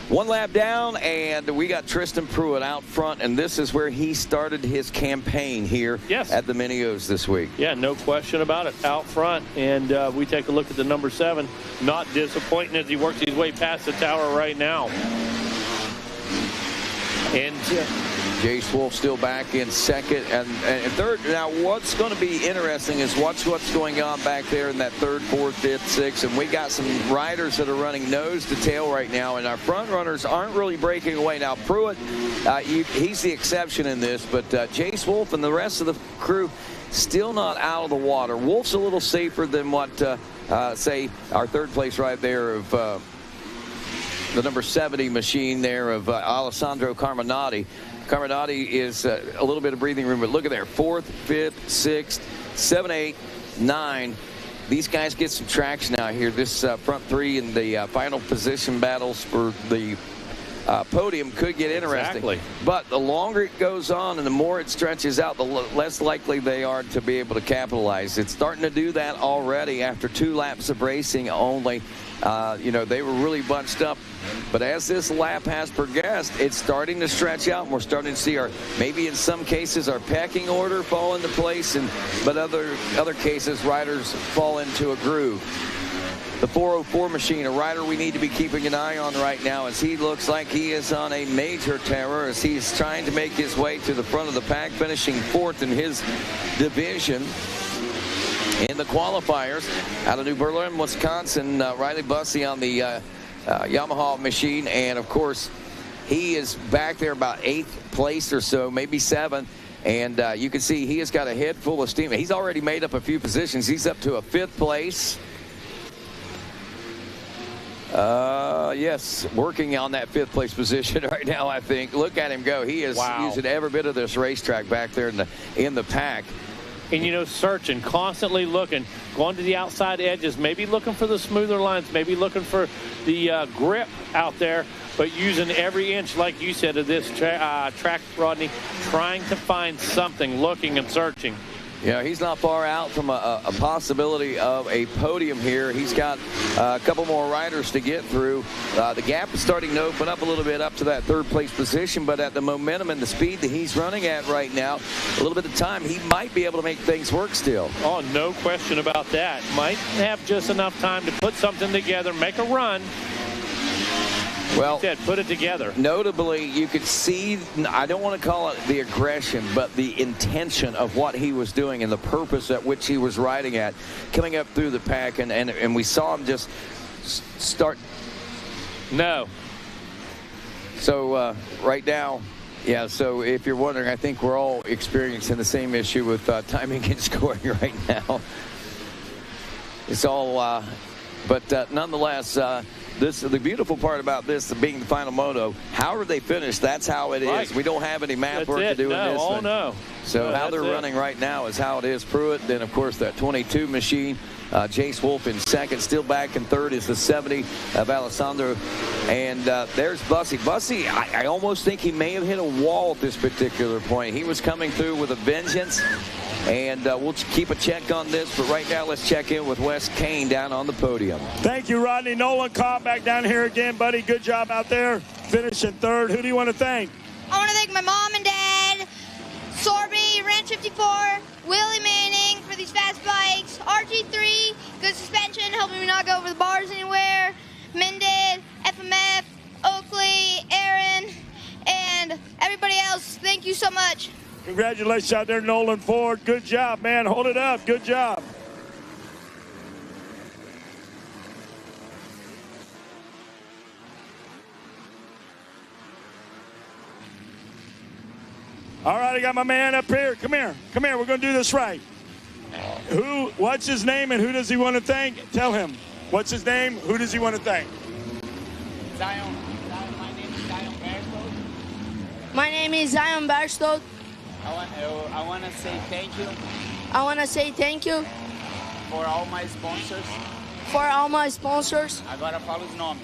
1 lap down, and we got Tristan Pruitt out front, and this is where he started his campaign here at the Mini O's this week. Yeah, no question about it. Out front, and we take a look at the #7. Not disappointing as he works his way past the tower right now. And Jace Wolf still back in 2nd and 3rd. Now, what's going to be interesting is watch what's going on back there in that 3rd, 4th, 5th, 6th. And we got some riders that are running nose to tail right now, and our front runners aren't really breaking away. Now, Pruitt, he's the exception in this, but Jace Wolf and the rest of the crew still not out of the water. Wolf's a little safer than what, say, our 3rd place right there of the #70 machine there of Alessandro Carminati. Carminati is a little bit of breathing room, but look at there. 4th, 5th, 6th, 7, 8, 9. These guys get some traction out here. This front 3 in the final position battles for the podium could get interesting. Exactly. But the longer it goes on and the more it stretches out, the less likely they are to be able to capitalize. It's starting to do that already after 2 laps of racing only. You know, they were really bunched up. But as this lap has progressed, it's starting to stretch out, and we're starting to see maybe in some cases our pecking order fall into place, but other cases riders fall into a groove. The 404 machine, a rider we need to be keeping an eye on right now, as he looks like he is on a major terror as he's trying to make his way to the front of the pack, finishing 4th in his division. In the qualifiers, out of New Berlin, Wisconsin, Riley Bussey on the Yamaha machine, and of course he is back there about 8th place or so, maybe 7th. And you can see he has got a head full of steam. He's already made up a few positions. He's up to a 5th place. Yes, working on that 5th place position right now, I think. Look at him go. He is using every bit of this racetrack back there in the pack. And, you know, searching, constantly looking, going to the outside edges, maybe looking for the smoother lines, maybe looking for the grip out there, but using every inch, like you said, of this track, Rodney, trying to find something, looking and searching. Yeah, he's not far out from a possibility of a podium here. He's got a couple more riders to get through. The gap is starting to open up a little bit up to that 3rd place position, but at the momentum and the speed that he's running at right now, a little bit of time, he might be able to make things work still. Oh, no question about that. Might have just enough time to put something together, make a run. Well, put it together. Notably, you could see, I don't want to call it the aggression, but the intention of what he was doing and the purpose at which he was riding at, coming up through the pack, and we saw him just start. No. So right now, yeah, so if you're wondering, I think we're all experiencing the same issue with timing and scoring right now. It's all, but nonetheless, the beautiful part about this being the final moto, however they finish, that's how it is. We don't have any math work to do in this one. No. So how they're running right now is how it is. Pruitt, then, of course, that 22 machine. Jace Wolf in 2nd. Still back in 3rd is the 70 of Alessandro. And there's Bussy. Bussy, I almost think he may have hit a wall at this particular point. He was coming through with a vengeance. And we'll keep a check on this. But right now, let's check in with Wes Kane down on the podium. Thank you, Rodney. Nolan Cobb back down here again, buddy. Good job out there. Finishing 3rd. Who do you want to thank? I want to thank my mom and dad, Sorby, Ranch 54, Willie Manning for these fast bikes, RG3, good suspension, helping me not go over the bars anywhere, Mended, FMF, Oakley, Aaron, and everybody else. Thank you so much. Congratulations out there, Nolan Ford. Good job, man. Hold it up. Good job. All right, I got my man up here. Come here. Come here. We're going to do this right. What's his name and who does he want to thank? Tell him. What's his name? Who does he want to thank? Zion. My name is Zion Berstold. My name is Zion Berstold. I want to say thank you. I want to say thank you for all my sponsors. For all my sponsors. Agora fala os nomes.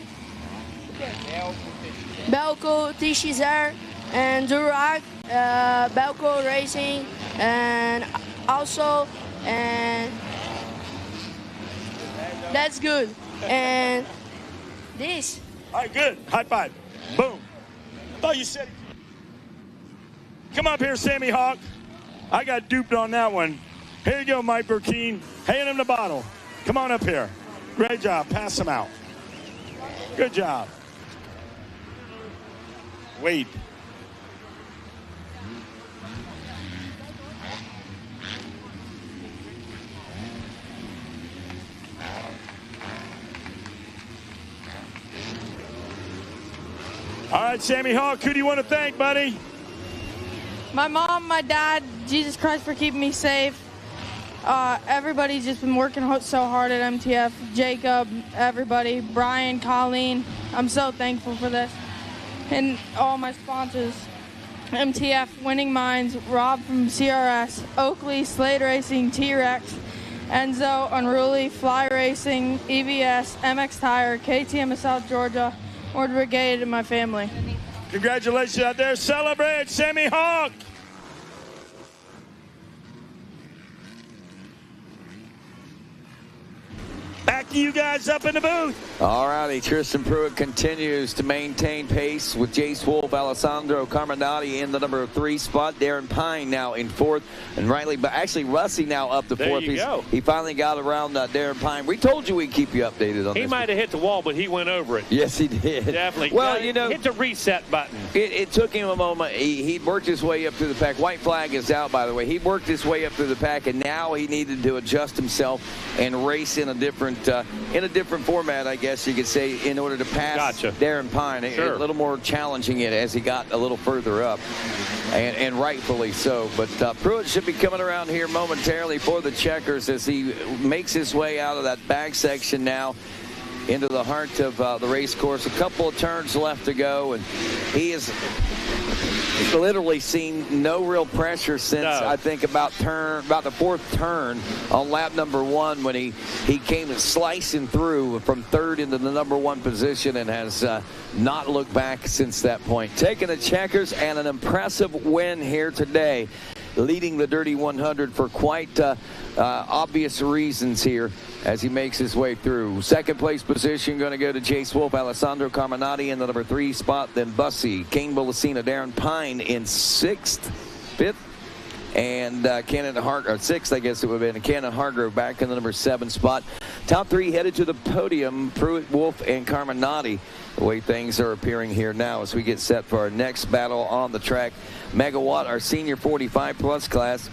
Belco, TXR, and Durac, Belco Racing, and also, and that's good. And this. All right, good. High five. Boom. I thought you said it. Come up here, Sammy Hawk. I got duped on that one. Here you go, Mike Burkeen. Hand him the bottle. Come on up here. Great job. Pass him out. Good job. Wait. All right, Sammy Hawk, who do you want to thank, buddy? My mom, my dad, Jesus Christ for keeping me safe. Everybody's just been working so hard at MTF. Jacob, everybody, Brian, Colleen. I'm so thankful for this. And all my sponsors. MTF, Winning Minds, Rob from CRS, Oakley, Slade Racing, T-Rex, Enzo, Unruly, Fly Racing, EVS, MX Tire, KTM of South Georgia, Ward Brigade, and my family. Congratulations out there. Celebrate, Sammy Hawk. Back to you guys up in the booth. All righty, Tristan Pruitt continues to maintain pace with Jace Wolf, Alessandro Carminati in the number 3 spot. Darren Pine now in 4th, and Riley, but actually Rusty now up to 4th. There you go. He finally got around Darren Pine. We told you we'd keep you updated on this. He might have hit the wall, but he went over it. Yes, he did. Definitely. Well, you know, hit the reset button. It took him a moment. He worked his way up through the pack. White flag is out, by the way. He worked his way up through the pack, and now he needed to adjust himself and race in a different in a different format, I guess you could say, in order to pass Darren Pine. Sure. A little more challenging it as he got a little further up, and rightfully so. But Pruitt should be coming around here momentarily for the checkers as he makes his way out of that back section now into the heart of the race course. A couple of turns left to go, and he is literally seen no real pressure since I think about the fourth turn on lap number 1 when he came slicing through from third into the number 1 position and has not looked back since that point. Taking the checkers and an impressive win here today, leading the Dirty 100 for quite obvious reasons here as he makes his way through. Second place position going to go to Jace Wolf, Alessandro Carminati in the number 3 spot, then Bussy, Kane Bolasina, Darren Pine in 6th, 5th, and Cannon Hargrove, 6th, I guess it would have been. Cannon Hargrove back in the number 7 spot. Top 3 headed to the podium, Pruitt, Wolf, and Carminati. The way things are appearing here now as we get set for our next battle on the track. Megawatt, our senior 45-plus class.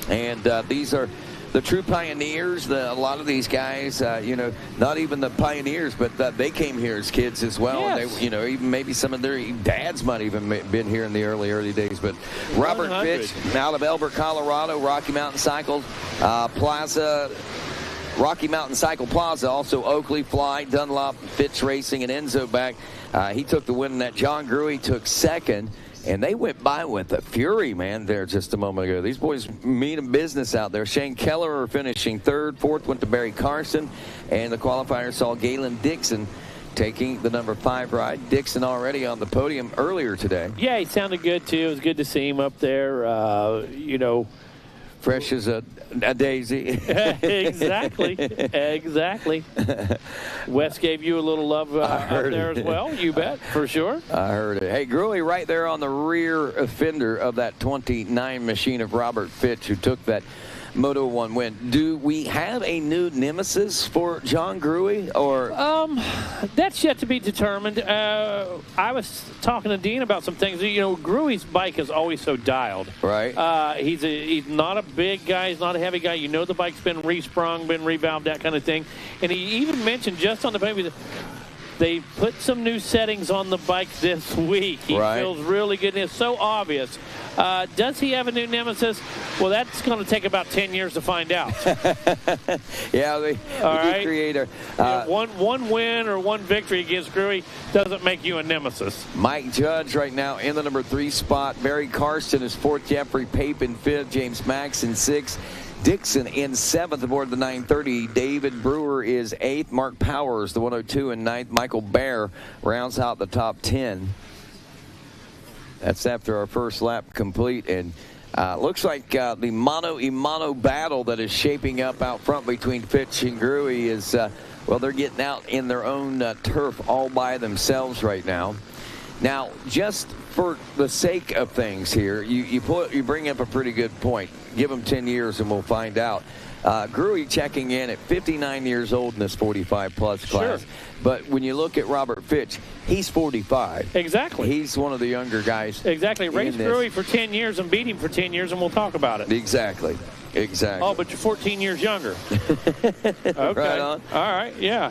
And these are the true pioneers. A lot of these guys, not even the pioneers, but they came here as kids as well. Yes. And they, even maybe some of their dads might even been here in the early days. But Robert 100. Fitch out of Elbert, Colorado, Rocky Mountain Cycle Plaza. Rocky Mountain Cycle Plaza, also Oakley, Fly, Dunlop, Fitch Racing, and Enzo back. He took the win in that. John Gruey took second. And they went by with a fury, man, there just a moment ago. These boys mean business out there. Shane Keller finishing 3rd. 4th went to Barry Carson. And the qualifier saw Galen Dixon taking the number 5 ride. Dixon already on the podium earlier today. Yeah, he sounded good, too. It was good to see him up there, fresh as a daisy. Exactly. Wes gave you a little love up there as well. You bet, for sure. I heard it. Hey, Gruey right there on the rear fender of that 29 machine of Robert Fitch, who took that Moto 1 win. Do we have a new nemesis for John Gruey, or? That's yet to be determined. I was talking to Dean about some things. Gruey's bike is always so dialed. Right. He's not a big guy. He's not a heavy guy. The bike's been resprung, been revalved, that kind of thing. And he even mentioned just on the baby, they put some new settings on the bike this week. He feels really good, and it's so obvious. Does he have a new nemesis? Well, that's going to take about 10 years to find out. Yeah, they create one win or one victory against Gruey doesn't make you a nemesis. Mike Judge right now in the number 3 spot. Barry Karsten is 4th. Jeffrey Pape in 5th. James Max in 6th. Dixon in 7th aboard the 930. David Brewer is 8th. Mark Powers, the 102, in 9th. Michael Bear rounds out the top 10. That's after our first lap complete. And looks like the mano-a-mano battle that is shaping up out front between Fitch and Gruey is, they're getting out in their own turf all by themselves right now. Now, just for the sake of things here, you bring up a pretty good point. Give him 10 years and we'll find out. Gruey checking in at 59 years old in this 45-plus class. Sure. But when you look at Robert Fitch, he's 45. Exactly. He's one of the younger guys. Exactly. Race Gruey for 10 years and beat him for 10 years, and we'll talk about it. Exactly. Oh, but you're 14 years younger. Okay. Right on. All right, yeah.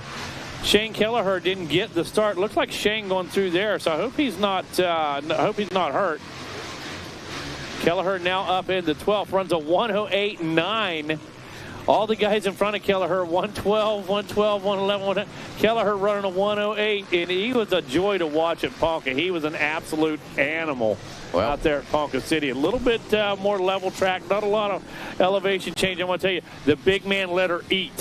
Shane Kelleher didn't get the start. Looks like Shane going through there, so I hope he's not hurt. Kelleher now up in the 12th, runs a 108.9. All the guys in front of Kelleher, 112, 111, 110. Kelleher running a 108, and he was a joy to watch at Ponca. He was an absolute animal out there at Ponca City. A little bit more level track, not a lot of elevation change. I want to tell you, the big man let her eat.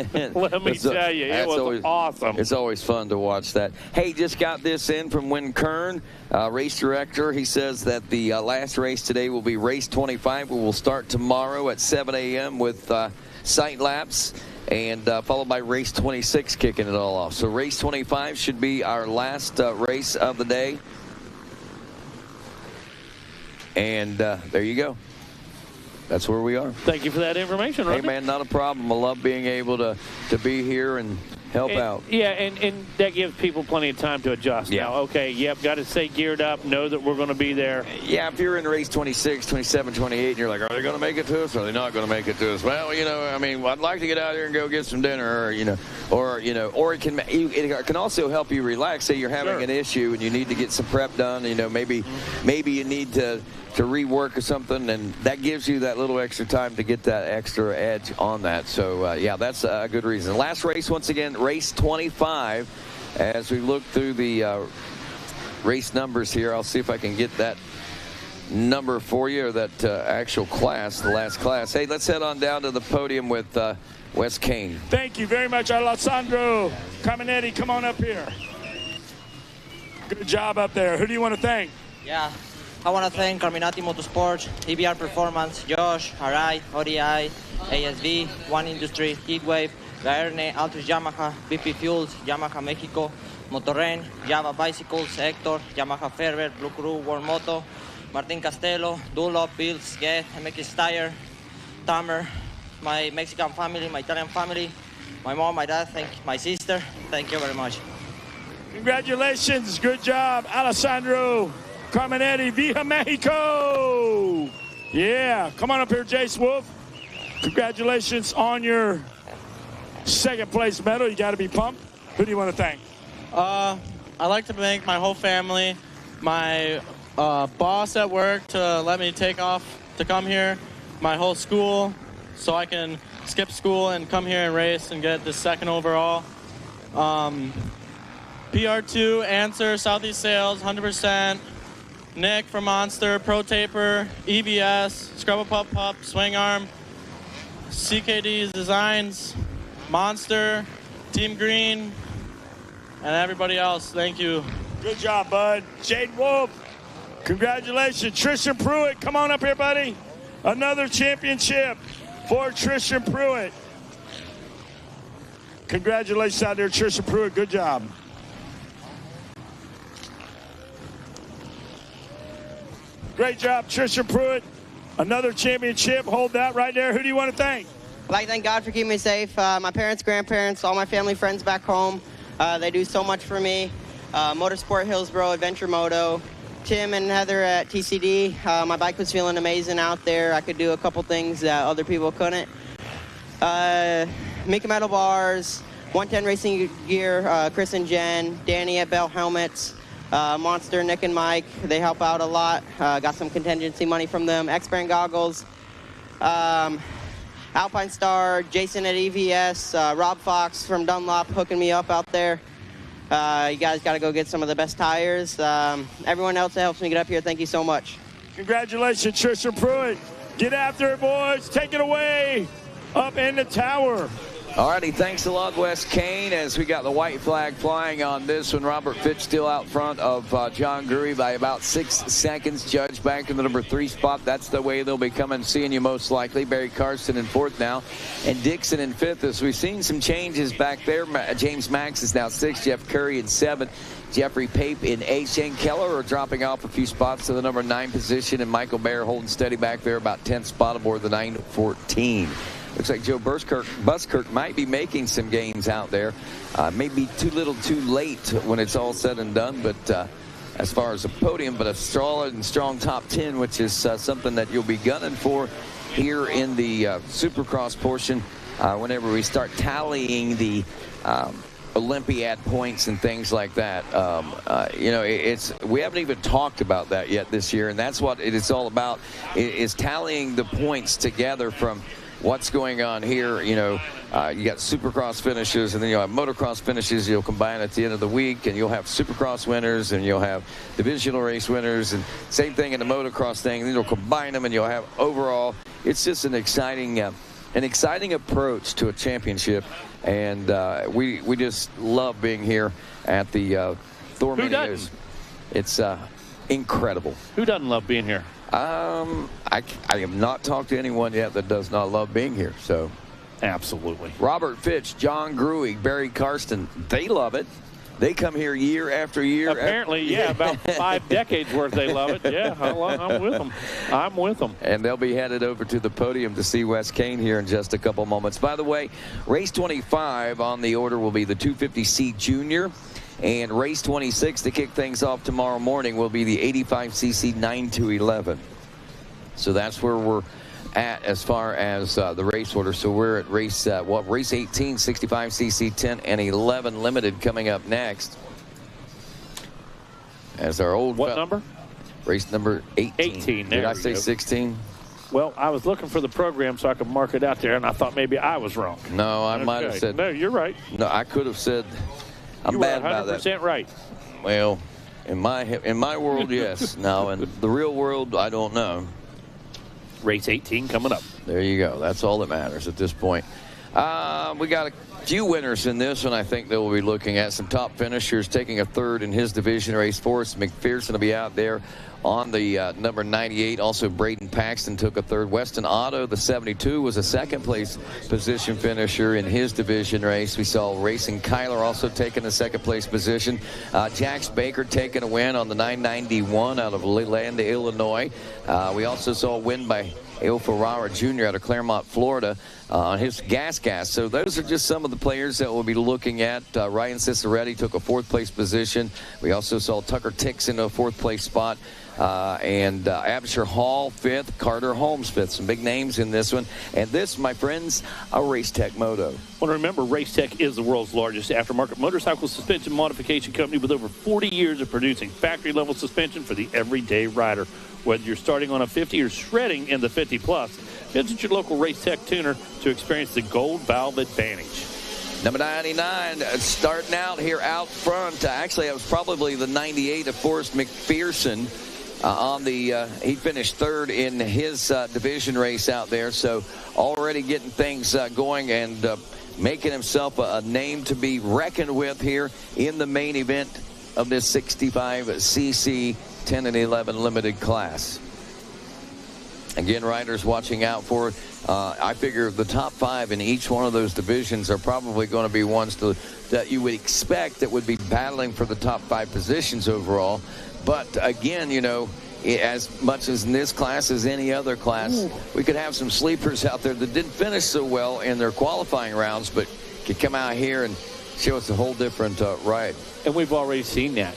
Let me tell you, it was awesome. It's always fun to watch that. Hey, just got this in from Win Kern, race director. He says that the last race today will be race 25. We will start tomorrow at 7 a.m. with sight laps, and followed by race 26 kicking it all off. So race 25 should be our last race of the day. And there you go. That's where we are. Thank you for that information, Hey, Rodney. man, not a problem. I love being able to be here and help out. Yeah, and that gives people plenty of time to adjust. Yeah. Now, okay, yep, got to stay geared up, know that we're going to be there. Yeah, if you're in race 26, 27, 28, and you're like, are they going to make it to us? Or are they not going to make it to us? Well, I mean, I'd like to get out here and go get some dinner, or it can also help you relax. Say you're having an issue and you need to get some prep done. Maybe you need to rework or something, and that gives you that little extra time to get that extra edge on that. So, yeah, that's a good reason. Last race, once again, race 25. As we look through the race numbers here, I'll see if I can get that number for you, or that actual class, the last class. Hey, let's head on down to the podium with Wes Kane. Thank you very much, Alessandro Caminetti. Come on up here. Good job up there. Who do you want to thank? Yeah, I want to thank Carminati Motorsports, EBR Performance, Josh, Arai, ODI, ASV, One Industry, Heatwave, Gaerne, Altus Yamaha, BP Fuels, Yamaha Mexico, Motorren, Java Bicycles, Hector, Yamaha Ferber, Blue Crew, World Moto, Martin Castelo, Dunlop, Bills, Get, MX Tire, Tamer, my Mexican family, my Italian family, my mom, my dad, my sister. Thank you very much. Congratulations. Good job, Alessandro Carminetti, Via Mexico. Yeah, come on up here, Jace Wolf. Congratulations on your second place medal. You got to be pumped. Who do you want to thank? I'd like to thank my whole family, my boss at work to let me take off to come here, my whole school, so I can skip school and come here and race and get the second overall. PR2, Answer, Southeast Sales, 100%. Nick from Monster, Pro Taper, EBS, Scrubble Pup, Swing Arm, CKD's Designs, Monster, Team Green, and everybody else. Thank you. Good job, bud. Jade Wolf, congratulations. Tristan Pruitt, come on up here, buddy. Another championship for Tristan Pruitt. Congratulations out there, Tristan Pruitt. Good job. Great job, Tristan Pruitt. Another championship. Hold that right there. Who do you want to thank? I'd like to thank God for keeping me safe. My parents, grandparents, all my family, friends back home. They do so much for me. Motorsport Hillsboro, Adventure Moto, Tim and Heather at TCD. My bike was feeling amazing out there. I could do a couple things that other people couldn't. Mika Metal Bars, 110 Racing Gear, Chris and Jen, Danny at Bell Helmets, Monster, Nick and Mike. They help out a lot. Got some contingency money from them. X-Brand Goggles, Alpine Star, Jason at EVS, Rob Fox from Dunlop hooking me up out there. You guys got to go get some of the best tires. Everyone else that helps me get up here, thank you so much. Congratulations, Tristan Pruitt. Get after it, boys. Take it away up in the tower. All righty, thanks a lot, Wes Kane, as we got the white flag flying on this one. Robert Fitch still out front of John Gruey by about 6 seconds. Judge back in the number 3 spot. That's the way they'll be coming, seeing you most likely. Barry Carson in 4th now, and Dixon in 5th. As we've seen some changes back there. James Max is now 6th, Jeff Curry in 7th. Jeffrey Pape in 8th. Shane Keller are dropping off a few spots to the number 9 position, and Michael Bayer holding steady back there, about 10th spot aboard the 914. Looks like Joe Buskirk might be making some gains out there. Maybe too little too late when it's all said and done, but as far as a podium, but a solid and strong top 10, which is something that you'll be gunning for here in the Supercross portion whenever we start tallying the Olympiad points and things like that. We haven't even talked about that yet this year, and that's what it is all about, is tallying the points together from what's going on here. You got Supercross finishes, and then you'll have motocross finishes. You'll combine at the end of the week, and you'll have Supercross winners, and you'll have divisional race winners, and same thing in the motocross thing. And then you'll combine them, and you'll have overall. It's just an exciting approach to a championship, and we just love being here at the Thor Mini O. It's incredible. Who doesn't love being here? I have not talked to anyone yet that does not love being here. So, absolutely. Robert Fitch, John Gruey, Barry Karsten, they love it. They come here year after year. Apparently, yeah, about 5 decades worth they love it. Yeah, I'm with them. I'm with them. And they'll be headed over to the podium to see Wes Kane here in just a couple moments. By the way, race 25 on the order will be the 250C Junior. And race 26 to kick things off tomorrow morning will be the 85cc 9-11. So that's where we're at as far as the race order. So we're at race 18, 65cc 10 and 11 limited coming up next. As our old number? Race number 18. 18. Did I say 16? Well, I was looking for the program so I could mark it out there, and I thought maybe I was wrong. No, I might have said. No, you're right. No, I could have said. I'm bad about that. You were 100% right. Well, in my world, yes. Now, in the real world, I don't know. Race 18 coming up. There you go. That's all that matters at this point. We got a few winners in this one. I think that we'll be looking at some top finishers. Taking a third in his division race. Forrest McPherson will be out there on the number 98. Also, Braden Paxton took a third. Weston Otto, the 72, was a second-place position finisher in his division race. We saw Racing Kyler also taking a second-place position. Jax Baker taking a win on the 991 out of Leland, Illinois. We also saw a win by El Ferrara Jr. out of Claremont, Florida on his gas. So those are just some of the players that we'll be looking at. Ryan Ciceretti took a fourth-place position. We also saw Tucker Tix in a fourth-place spot. And Absher Hall, fifth. Carter Holmes, fifth. Some big names in this one. And this, my friends, a Race Tech Moto. Well, remember, Race Tech is the world's largest aftermarket motorcycle suspension modification company with over 40 years of producing factory-level suspension for the everyday rider. Whether you're starting on a 50 or shredding in the 50-plus, visit your local Race Tech tuner to experience the Gold Valve Advantage. Number 99 starting out here out front. Actually, it was probably the 98 of Forrest McPherson. He finished third in his division race out there. So already getting things going and making himself a name to be reckoned with here in the main event of this 65cc 10 and 11 limited class. Again, riders watching out for it. I figure the top 5 in each one of those divisions are probably going to be ones that you would expect that would be battling for the top 5 positions overall. But again, you know, as much as in this class as any other class, we could have some sleepers out there that didn't finish so well in their qualifying rounds, but could come out here and show us a whole different ride. And we've already seen that.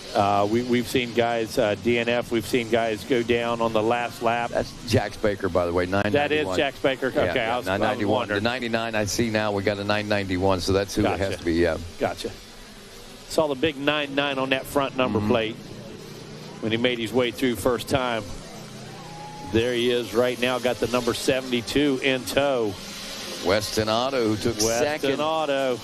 We've seen guys DNF. We've seen guys go down on the last lap. That's Jax Baker, by the way, 991. That is Jax Baker. Okay, yeah, 991. The 99 I see now, we got a 991, so that's who it has to be. Yeah. Gotcha. Saw the big 99 on that front number plate when he made his way through first time. There he is right now, got the number 72 in tow. Weston Otto, who took second. Weston Otto.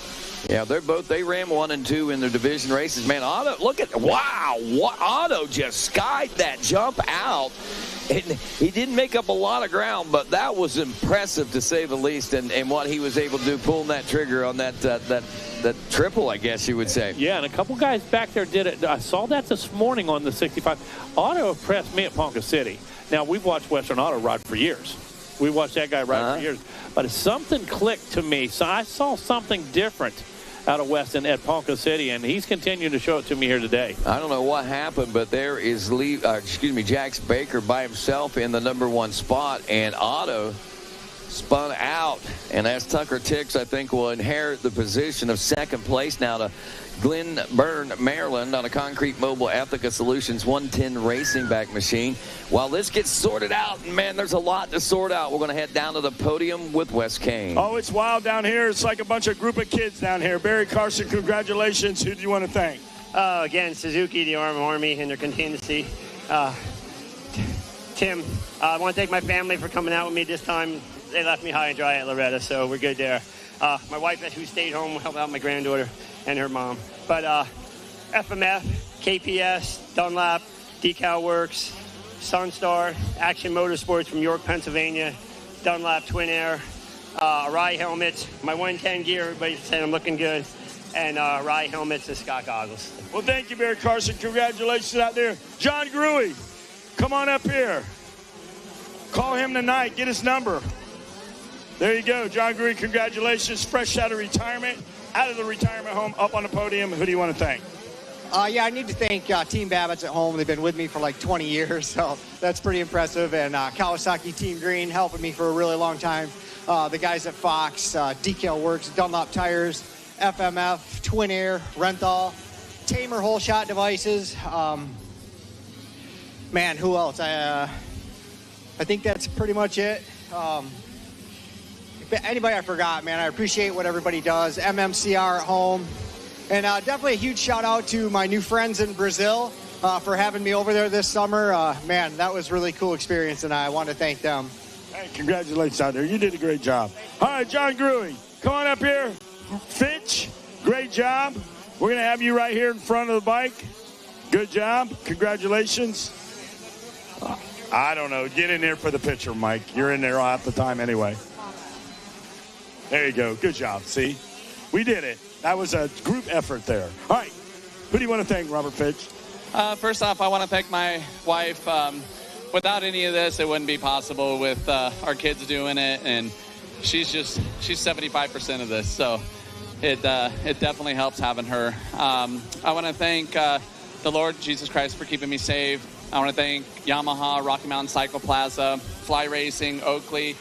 Yeah, they ran 1 and 2 in their division races. Man, Otto, look at, wow, Otto just skied that jump out. And he didn't make up a lot of ground, but that was impressive to say the least. And what he was able to do, pulling that trigger on that triple, I guess you would say. Yeah, and a couple guys back there did it. I saw that this morning on the 65. Otto impressed me at Ponca City. Now, we've watched Western Otto ride for years. We watched that guy ride for years. But something clicked to me. So I saw something different out of Weston at Ponca City, and he's continuing to show it to me here today. I don't know what happened, but there is Jax Baker by himself in the number 1 spot, and Otto spun out, and as Tucker Tix, I think, will inherit the position of second place now to Glen Burn, Maryland, on a Concrete Mobile Ethica Solutions 110 racing back machine. While this gets sorted out, and man, there's a lot to sort out. We're going to head down to the podium with Wes Kane. Oh, it's wild down here. It's like a bunch of group of kids down here. Barry Carson, congratulations. Who do you want to thank? Again, Suzuki, the Army, and their contingency. Tim, I want to thank my family for coming out with me this time. They left me high and dry at Loretta, so we're good there. My wife, who stayed home, helped out my granddaughter and her mom. But FMF, KPS, Dunlap, Decal Works, Sunstar, Action Motorsports from York, Pennsylvania, Dunlap Twin Air, Arai helmets, my 110 gear, everybody's saying I'm looking good, and Arai helmets and Scott goggles. Well, thank you, Barry Carson. Congratulations out there. John Gruey, come on up here. Call him tonight. Get his number. There you go. John Gruey, congratulations. Fresh out of retirement, out of the retirement home, up on the podium. Who do you want to thank? Yeah, I need to thank Team Babbitt's at home. They've been with me for like 20 years, so that's pretty impressive. And Kawasaki Team Green helping me for a really long time. The guys at Fox, Decal Works, Dunlop Tires, FMF, Twin Air, Renthal, Tamer Whole Shot Devices. Man, who else? I think that's pretty much it. If anybody I forgot, man, I appreciate what everybody does. MMCR at home. And definitely a huge shout out to my new friends in Brazil for having me over there this summer. Man, that was a really cool experience, and I want to thank them. Hey, congratulations out there. You did a great job. All right, John Gruey, come on up here. Fitch, great job. We're going to have you right here in front of the bike. Good job. Congratulations. I don't know. Get in there for the picture, Mike. You're in there half the time anyway. There you go. Good job. See? We did it. That was a group effort there. All right. Who do you want to thank, Robert Fitch? First off, I want to thank my wife. Without any of this, it wouldn't be possible with our kids doing it. And she's 75% of this. So it definitely helps having her. I want to thank the Lord Jesus Christ for keeping me safe. I want to thank Yamaha, Rocky Mountain Cycle Plaza, Fly Racing, Oakley.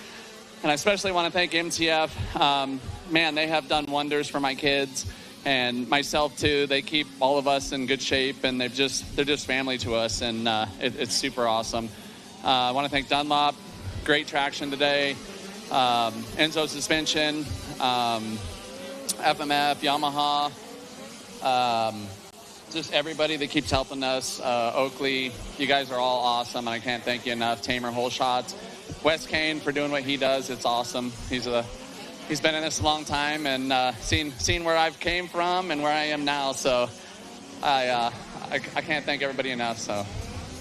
And I especially want to thank MTF. Man, they have done wonders for my kids and myself too. They keep all of us in good shape, and they're just family to us, and it's super awesome. I want to thank Dunlop, great traction today. Enzo suspension, FMF, Yamaha, just everybody that keeps helping us. Oakley, you guys are all awesome, and I can't thank you enough. Tamer Whole Shots, Wes Kane for doing what he does. It's awesome. He's been in this a long time, and seen where I've came from and where I am now. So I can't thank everybody enough. So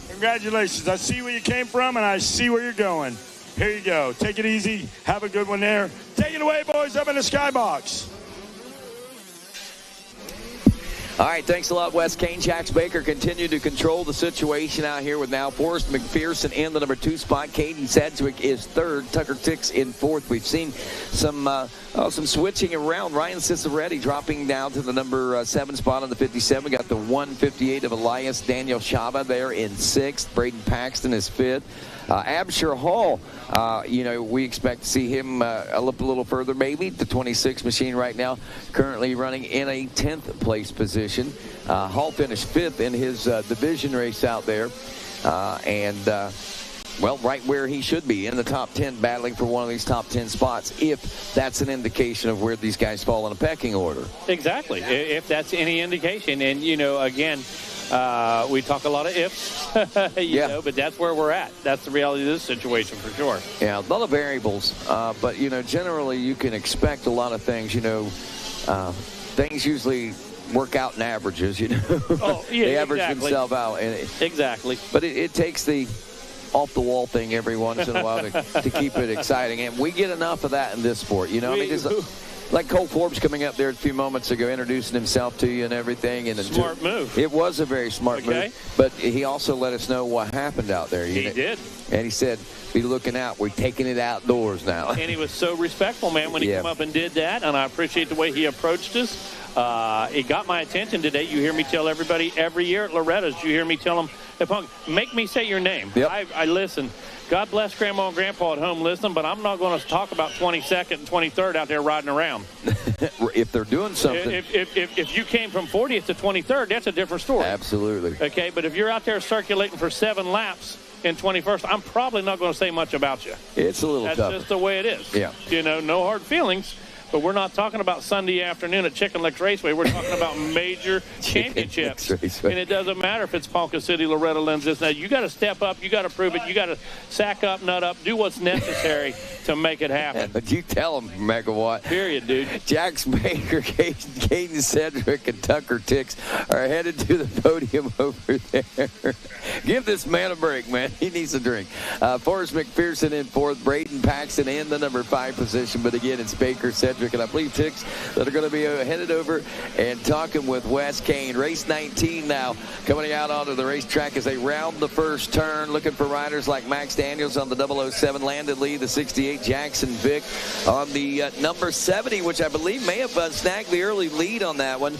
congratulations. I see where you came from, and I see where you're going. Here you go. Take it easy. Have a good one there. Take it away, boys, up in the skybox. All right, thanks a lot, Wes Kane. Jax Baker continue to control the situation out here with now Forrest McPherson in the number 2 spot. Caden Sedgwick is 3rd. Tucker Tix in 4th. We've seen some switching around. Ryan Ciceretti dropping down to the number 7 spot on the 57. We got the 158 of Elias Daniel Shaba there in 6th. Braden Paxton is 5th. Abshire Hall, we expect to see him a little further, maybe. The 26 machine right now currently running in a 10th place position. Hall finished 5th in his division race out there. Right where he should be, in the top 10, battling for one of these top 10 spots, if that's an indication of where these guys fall in a pecking order. Exactly, if that's any indication. And, again, we talk a lot of ifs, but that's where we're at. That's the reality of this situation for sure. Yeah, a lot of variables, but, generally you can expect a lot of things. Things usually work out in averages, Oh, yeah, they average exactly. themselves out. Exactly. But it takes the off-the-wall thing every once in a while to keep it exciting. And we get enough of that in this sport, like Cole Forbes coming up there a few moments ago, introducing himself to you and everything. And smart move. It was a very smart move. But he also let us know what happened out there. He did. And he said, be looking out. We're taking it outdoors now. And he was so respectful, man, when he came up and did that. And I appreciate the way he approached us. It got my attention today. You hear me tell everybody every year at Loretta's, you hear me tell them, hey, Punk, make me say your name. Yep. I listen. God bless Grandma and Grandpa at home listening, but I'm not going to talk about 22nd and 23rd out there riding around. If they're doing something. If you came from 40th to 23rd, that's a different story. Absolutely. Okay, but if you're out there circulating for 7 laps in 21st, I'm probably not going to say much about you. It's a little tough. That's just the way it is. Yeah. No hard feelings. But we're not talking about Sunday afternoon at Chicken Licks Raceway. We're talking about major championships. And it doesn't matter if it's Ponca City, Loretta Lynn's. Now, you got to step up. You got to prove it. You got to sack up, nut up, do what's necessary to make it happen. But you tell them, Megawatt. Period, dude. Jax Baker, Caden Sedgwick, and Tucker Tix are headed to the podium over there. Give this man a break, man. He needs a drink. Forrest McPherson in 4th. Braden Paxton in the number 5 position. But again, it's Baker, Sedgwick, Frederick, and I believe ticks that are going to be headed over and talking with Wes Kane. Race 19 now coming out onto the racetrack as they round the first turn, looking for riders like Max Daniels on the 007, Landon Lee, the 68, Jackson Vick on the number 70, which I believe may have snagged the early lead on that one.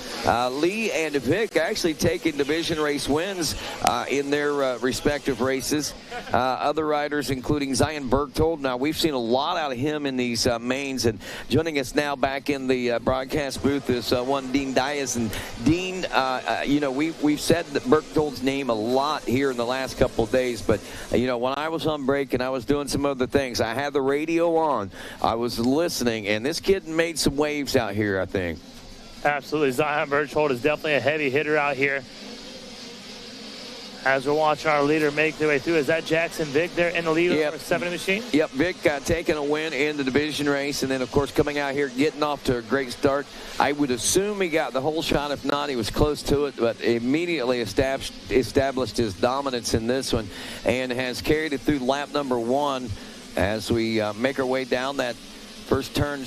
Lee and Vick actually taking division race wins in their respective races. Other riders including Zion Berchtold. Now we've seen a lot out of him in these mains, and joining us now back in the broadcast booth is one Dean Diaz. And Dean, you know, we've said that Berchtold's name a lot here in the last couple of days, but you know, when I was on break and I was doing some other things, I had the radio on, I was listening, and this kid made some waves out here, I think. Absolutely. Zion Berchtold is definitely a heavy hitter out here. As we're watching our leader make their way through, is that Jackson Vick there in the lead of the 70 machine? Yep, Vick taking a win in the division race, and then, of course, coming out here, getting off to a great start. I would assume he got the whole shot. If not, he was close to it, but immediately established his dominance in this one and has carried it through lap number 1 as we make our way down that first turn,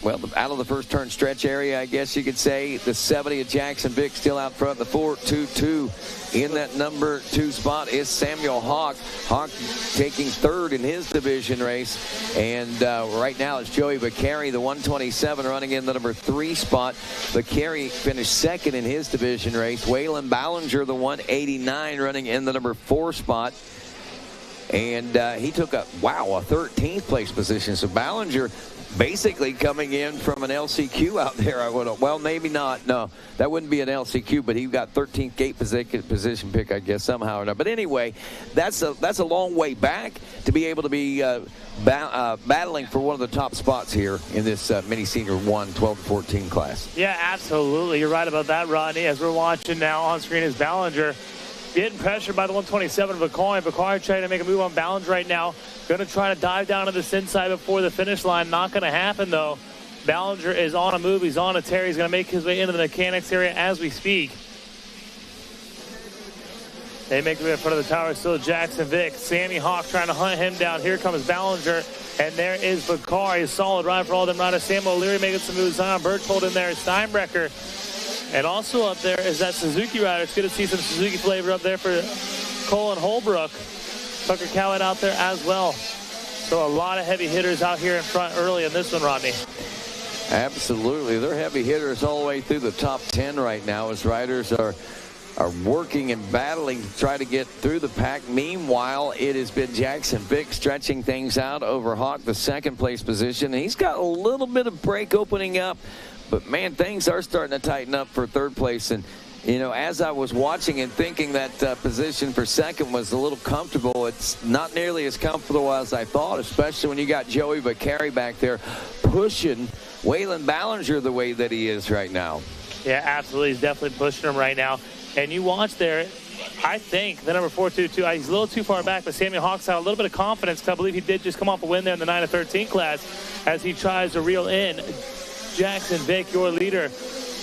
well, out of the first turn stretch area, I guess you could say. The 70 of Jackson Vick still out front. The 4-2-2 in that number 2 spot is Samuel Hawk. Hawk taking third in his division race. And right now it's Joey Bakary, the 127, running in the number 3 spot. Bakary finished second in his division race. Waylon Ballinger, the 189, running in the number 4 spot. And he took a 13th place position. So Ballinger basically coming in from an LCQ out there. Well, maybe not. No, that wouldn't be an LCQ, but he got 13th gate position pick, I guess, somehow or not. But anyway, that's a long way back to be able to be battling for one of the top spots here in this mini senior 1 12-14 class. Yeah, absolutely. You're right about that, Rodney. As we're watching now on screen is Ballinger getting pressured by the 127 of Bakary. Bakary trying to make a move on Ballinger right now. Going to try to dive down to this inside before the finish line. Not going to happen, though. Ballinger is on a move. He's on a tear. He's going to make his way into the mechanics area as we speak. They make their way in front of the tower. Still Jackson Vick. Sammy Hawk trying to hunt him down. Here comes Ballinger. And there is Bakary. A solid ride for all them riders. Sam O'Leary making some moves on. Berchtold in there. Steinbrecher. And also up there is that Suzuki rider. It's good to see some Suzuki flavor up there for Colin Holbrook. Tucker Cowett out there as well. So a lot of heavy hitters out here in front early in this one, Rodney. Absolutely. They're heavy hitters all the way through the top 10 right now as riders are working and battling to try to get through the pack. Meanwhile, it has been Jackson Vick stretching things out over Hawk, the 2nd place position. And he's got a little bit of break opening up. But, man, things are starting to tighten up for 3rd place. And, you know, as I was watching and thinking that position for 2nd was a little comfortable, it's not nearly as comfortable as I thought, especially when you got Joey Bakary back there pushing Waylon Ballinger the way that he is right now. Yeah, absolutely. He's definitely pushing him right now. And you watch there, I think the number 4-2-2, he's a little too far back, but Samuel Hawks had a little bit of confidence because I believe he did just come off a win there in the 9-13 class as he tries to reel in Jackson Vick, your leader.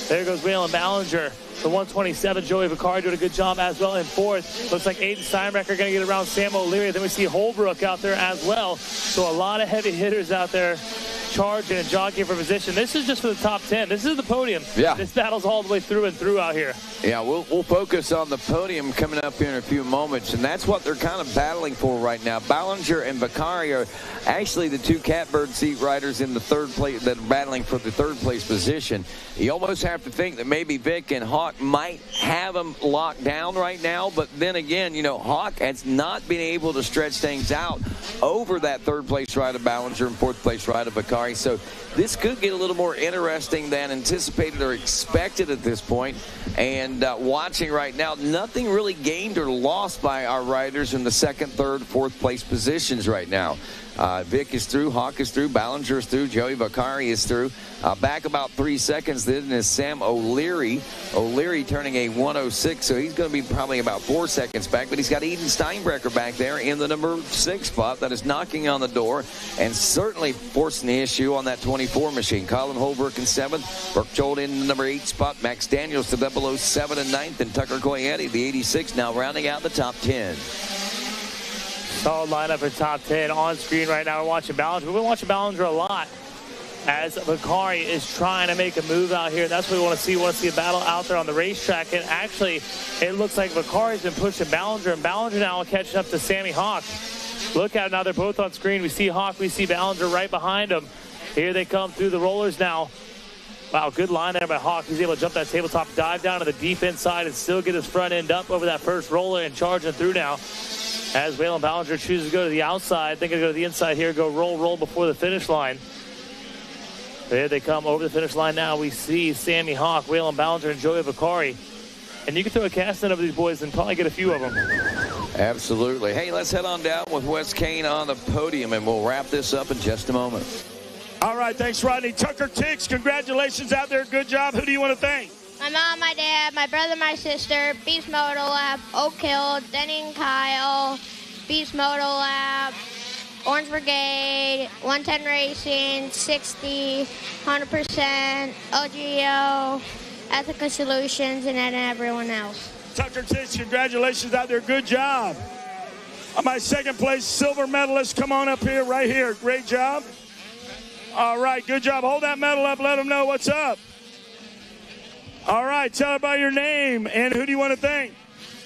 There goes Waylon Ballinger. The 127, Joey Bakary doing a good job as well in 4th. Looks like Aiden Steinbrecher going to get around Sam O'Leary. Then we see Holbrook out there as well. So a lot of heavy hitters out there charging and jogging for position. This is just for the top 10. This is the podium. Yeah. This battle's all the way through and through out here. Yeah, we'll focus on the podium coming up here in a few moments, and that's what they're kind of battling for right now. Ballinger and Bakary are actually the 2 catbird seat riders in the 3rd place that are battling for the 3rd place position. You almost have to think that maybe Vick and Hawk might have them locked down right now, but then again, you know, Hawk has not been able to stretch things out over that 3rd place rider Ballinger and 4th place rider Bakary. So this could get a little more interesting than anticipated or expected at this point. And watching right now, nothing really gained or lost by our riders in the 2nd, 3rd, 4th place positions right now. Vick is through, Hawk is through, Ballinger is through, Joey Bakary is through. Back about 3 seconds then is Sam O'Leary. O'Leary turning a 106, so he's going to be probably about 4 seconds back. But he's got Eden Steinbrecher back there in the number 6 spot that is knocking on the door and certainly forcing the issue on that 24 machine. Colin Holbrook in 7th, Berchtold in the number 8 spot, Max Daniels to 007 in 9th, and Tucker Coyetti, the 86, now rounding out the top 10. Solid lineup for top 10 on screen right now. We're watching Ballinger. We've been watching Ballinger a lot. as Vakari is trying to make a move out here. That's what we want to see. We want to see a battle out there on the racetrack. And actually, it looks like Vakari's been pushing Ballinger, and Ballinger now catching up to Sammy Hawk. Look at it now. They're both on screen. We see Hawk. We see Ballinger right behind him. Here they come through the rollers now. Wow, good line there by Hawk. He's able to jump that tabletop, dive down to the deep inside, and still get his front end up over that first roller and charging through now. As Waylon Ballinger chooses to go to the outside, they're going to go to the inside here, go roll before the finish line. There they come over the finish line now. We see Sammy Hawk, Waylon Ballinger, and Joey Vakari. And you can throw a cast in over these boys and probably get a few of them. Absolutely. Hey, let's head on down with Wes Kane on the podium, and we'll wrap this up in just a moment. All right, thanks, Rodney. Tucker Tix, congratulations out there. Good job. Who do you want to thank? My mom, my dad, my brother, my sister, Beast Moto Lab, Oak Hill, Denny and Kyle, Beast Moto Lab, Orange Brigade, 110 Racing, 60, 100%, LGO, Ethical Solutions, and then everyone else. Tucker Tix, congratulations out there. Good job. My second place silver medalist, come on up here, right here. Great job. All right, good job. Hold that medal up. Let them know what's up. All right, tell everybody your name and who do you want to thank?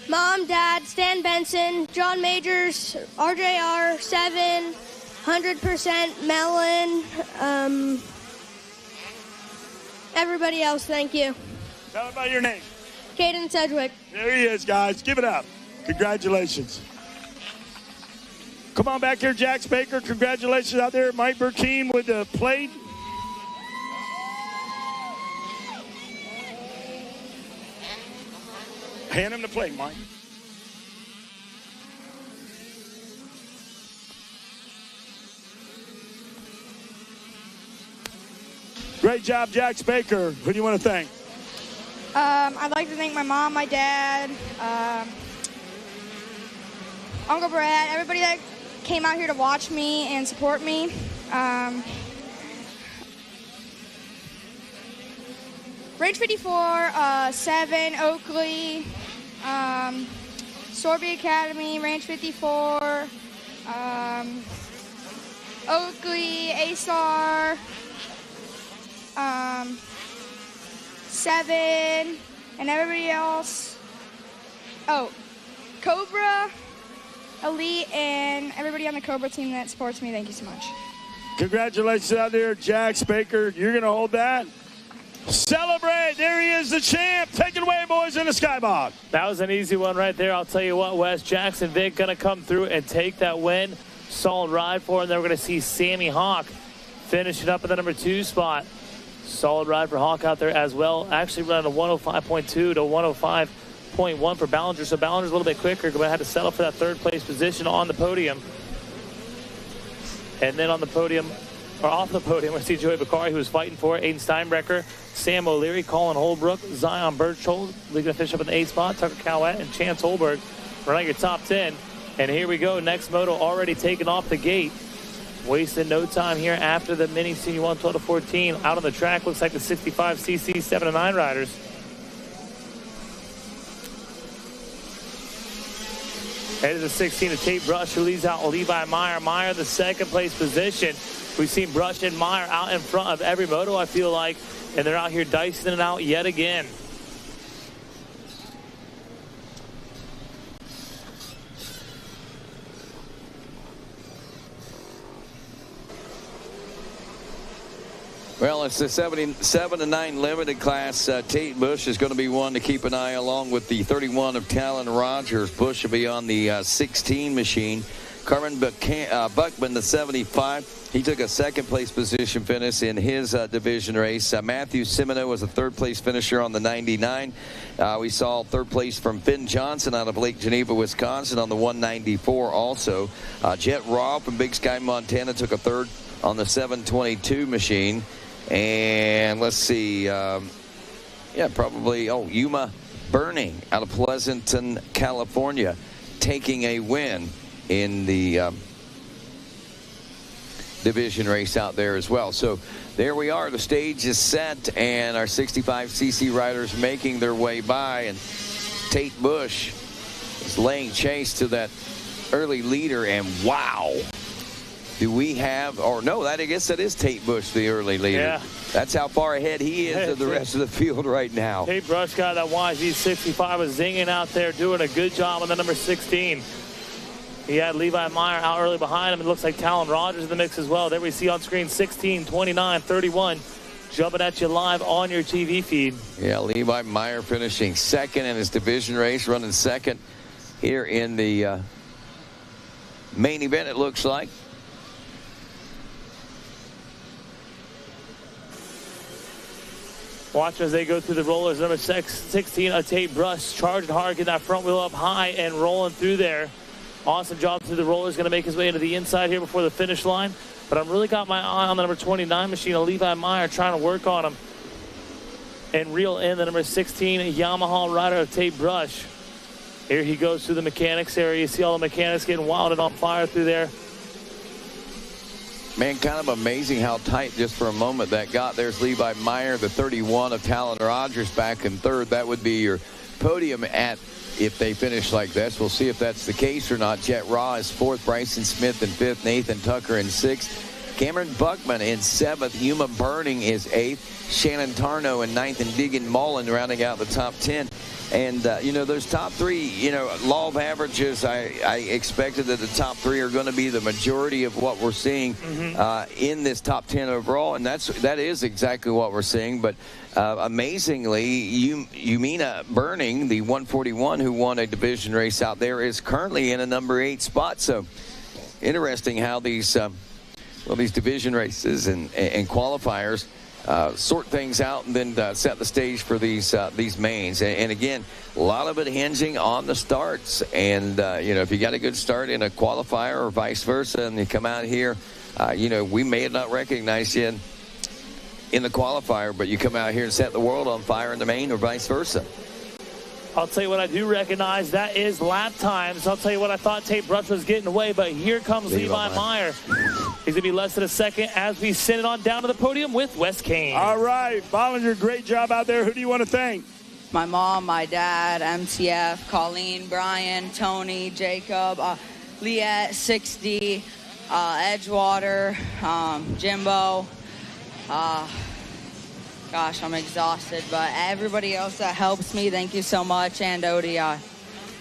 Mom, Dad, Stan Benson, John Majors, RJR, 7, 100% Melon, everybody else, thank you. Tell everybody your name. Caden Sedgwick. There he is, guys. Give it up. Congratulations. Come on back here, Jax Baker. Congratulations out there. Mike Burkeen with the plate. Hand him the plate, Mike. Great job, Jax Baker. Who do you want to thank? I'd like to thank my mom, my dad, Uncle Brad, everybody that came out here to watch me and support me. Range 54, 7, Oakley, Sorby Academy, Range 54, Oakley, A-Star, 7, and everybody else. Oh, Cobra, Elite, and everybody on the Cobra team that supports me. Thank you so much. Congratulations out there, Jax Baker. You're going to hold that. Celebrate. There he is, the champ. Take it away, boys, in the skybox. That was an easy one right there. I'll tell you what, Wes, Jackson Vick going to come through and take that win. Solid ride for him. Then we're going to see Sammy Hawk finishing up in the number 2 spot. Solid ride for Hawk out there as well. Actually running a 105.2 to 105.1 for Ballinger. So Ballinger's a little bit quicker. But I had to settle for that 3rd place position on the podium. And then on the podium, or off the podium, we see Joey Bakari, who was fighting for it. Aiden Steinbrecker, Sam O'Leary, Colin Holbrook, Zion Birchhold. We're going to finish up in the 8th spot. Tucker Cowett and Chance Holberg running your top 10. And here we go. Next moto already taken off the gate. Wasting no time here after the mini senior 112 to 14. Out on the track, looks like the 65cc 7 to 9 riders. Headed to 16 to Tate Brush, who leads out Levi Meyer. Meyer, the 2nd place position. We've seen Brush and Meyer out in front of every moto, I feel like, and they're out here dicing it out yet again. Well, it's the 7 to 9 limited class. Tate Bush is going to be one to keep an eye along with the 31 of Talon Rogers. Bush will be on the 16 machine. Carmen Buckman, the 75. He took a 2nd place position finish in his division race. Matthew Simino was a 3rd place finisher on the 99. We saw 3rd place from Finn Johnson out of Lake Geneva, Wisconsin on the 194 also. Jet Raw from Big Sky, Montana took a 3rd on the 722 machine. And let's see, Yuma Burning out of Pleasanton, California, taking a win in the division race out there as well. So there we are. The stage is set, and our 65cc riders making their way by. And Tate Bush is laying chase to that early leader, and wow. do we have, or no, I guess that is Tate Bush, the early leader. Yeah. That's how far ahead he is of the rest of the field right now. Tate Brush got that YZ65, was zinging out there, doing a good job on the number 16. He had Levi Meyer out early behind him. It looks like Talon Rogers in the mix as well. There we see on screen 16, 29, 31. Jumping at you live on your TV feed. Yeah, Levi Meyer finishing second in his division race, running second here in the main event, it looks like. Watch as they go through the rollers. Number 16, Tate Brush, charging hard, getting that front wheel up high and rolling through there. Awesome job through the rollers. Going to make his way into the inside here before the finish line. But I've really got my eye on the number 29 machine of Levi Meyer, trying to work on him and reel in the number 16 Yamaha rider of Tate Brush. Here he goes through the mechanics area. You see all the mechanics getting wild and on fire through there. Man, kind of amazing how tight just for a moment that got. There's Levi Meyer, the 31 of Talon Rogers back in third. That would be your podium if they finish like this. We'll see if that's the case or not. Jet Raw is fourth, Bryson Smith in fifth, Nathan Tucker in sixth, Cameron Buckman in seventh, Yuma Burning is eighth, Shannon Tarno in ninth, and Deegan Mullen rounding out the top 10. And, those top three, law of averages, I expected that the top three are going to be the majority of what we're seeing in this top 10 overall. And that is exactly what we're seeing. But amazingly, Yumina Burning, the 141 who won a division race out there, is currently in a number 8 spot. So interesting how these division races and qualifiers sort things out and then set the stage for these mains. And again, a lot of it hinging on the starts. And, if you got a good start in a qualifier or vice versa, and you come out here, we may have not recognized you in the qualifier, but you come out here and set the world on fire in the main or vice versa. I'll tell you what I do recognize. That is lap times. I'll tell you what, I thought Tate Brush was getting away, but here comes Levi Meyer. He's going to be less than a second as we send it on down to the podium with Wes Kane. All right, Bollinger, great job out there. Who do you want to thank? My mom, my dad, MTF, Colleen, Brian, Tony, Jacob, Liette, 6D, Edgewater, Jimbo. Gosh, I'm exhausted, but everybody else that helps me, thank you so much, and ODI.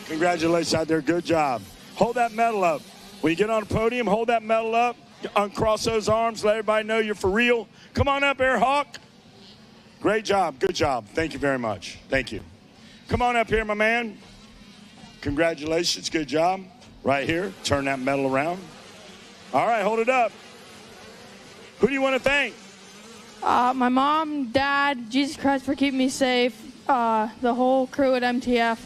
Congratulations out there. Good job. Hold that medal up. When you get on the podium, hold that medal up. Uncross those arms. Let everybody know you're for real. Come on up, Air Hawk. Great job. Good job. Thank you very much. Thank you. Come on up here, my man. Congratulations. Good job. Right here. Turn that medal around. All right, hold it up. Who do you want to thank? My mom, dad, Jesus Christ for keeping me safe, the whole crew at MTF,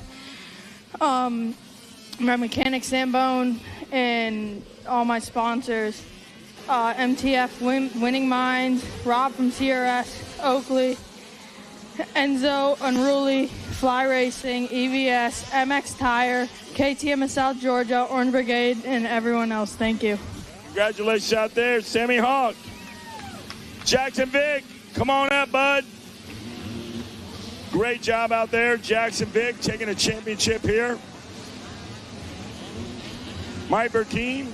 my mechanic Sambone, and all my sponsors, MTF Winning Minds, Rob from CRS, Oakley, Enzo, Unruly, Fly Racing, EVS, MX Tire, KTM of South Georgia, Orange Brigade, and everyone else. Thank you. Congratulations out there, Sammy Hawk. Jackson Vick, come on up, bud. Great job out there. Jackson Vick taking a championship here. Mike Burkeen,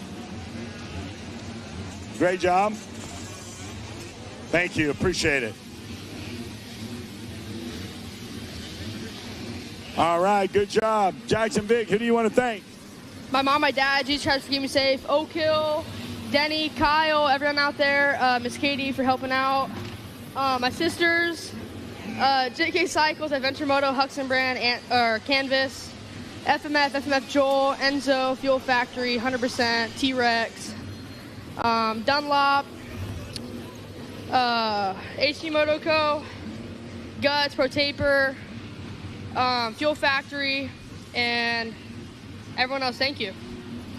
great job. Thank you, appreciate it. All right, good job. Jackson Vick, who do you want to thank? My mom, my dad, Jesus Christ for keeping me safe, Oak Hill, Denny, Kyle, everyone out there, Miss Katie for helping out, my sisters, JK Cycles, Adventure Moto, Huxon Brand, Canvas, FMF Joel, Enzo, Fuel Factory, 100%, T-Rex, Dunlop, HG Moto Co., Guts, Pro Taper, Fuel Factory, and everyone else. Thank you.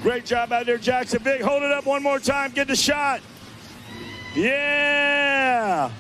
Great job out there, Jackson Vick. Hold it up one more time. Get the shot. Yeah.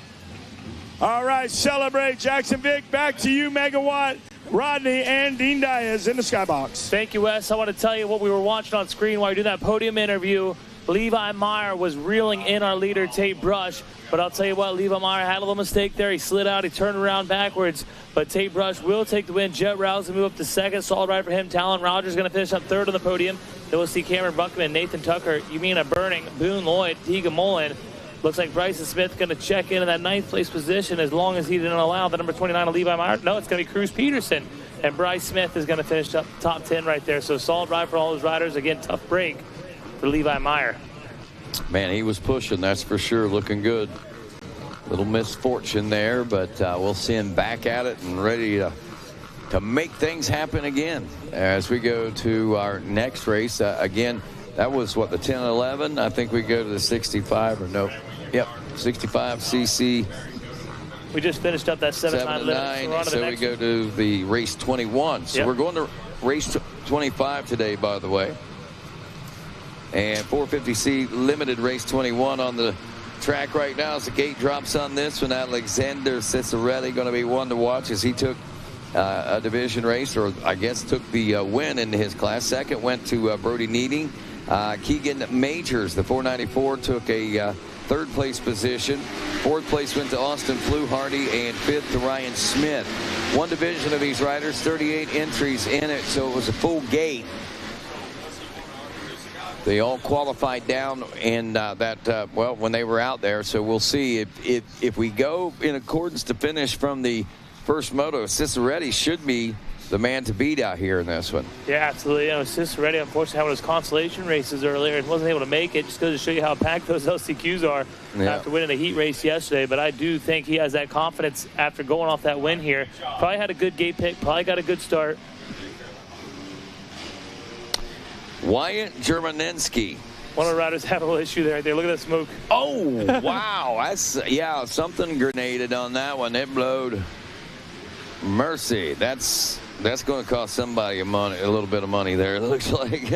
All right, celebrate. Jackson Vick, back to you, Megawatt, Rodney, and Dean Diaz in the skybox. Thank you, Wes. I want to tell you what we were watching on screen while you're doing that podium interview. Levi Meyer was reeling in our leader, Tate Brush. But I'll tell you what, Levi Meyer had a little mistake there. He slid out. He turned around backwards. But Tate Brush will take the win. Jet Rouse will move up to second. Solid ride for him. Talon Rogers going to finish up third on the podium. Then we'll see Cameron Buckman, Nathan Tucker, Yumina Burning, Boone Lloyd, Tegan Mullen. Looks like Bryson Smith going to check in that 9th place position as long as he didn't allow the number 29 of Levi Meyer. No, it's going to be Cruz Peterson. And Bryce Smith is going to finish up top 10 right there. So solid ride for all those riders. Again, tough break for Levi Meyer. Man, he was pushing, that's for sure. Looking good. Little misfortune there, but we'll see him back at it and ready to make things happen again as we go to our next race. Again, that was what, the 10-11? I think we go to the 65 or no. Yep, 65 cc. We just finished up that 7-9 limit. So we go to the race 21. So we're going to race 25 today, by the way. And 450C limited race 21 on the track right now as the gate drops on this one. Alexander Ciceretti going to be one to watch as he took a division race, or I guess took the win in his class. Second went to Brody Needing. Keegan Majors, the 494, took a third place position. Fourth place went to Austin Fluharty, and fifth to Ryan Smith. One division of these riders, 38 entries in it, so it was a full gate. They all qualified down in well, when they were out there. So we'll see if we go in accordance to finish from the first moto. Ciceretti should be the man to beat out here in this one. Yeah, absolutely. You know, Ciceretti, unfortunately, having his consolation races earlier and wasn't able to make it. Just goes to show you how packed those LCQs are after winning a heat race yesterday. But I do think he has that confidence after going off that win here. Probably had a good gate pick. Probably got a good start. Wyatt Germaninski. One of the riders had a little issue there. Look at that smoke. Oh, wow. That's, yeah, something grenaded on that one. It blowed. Mercy. That's going to cost somebody a little bit of money there, it looks like.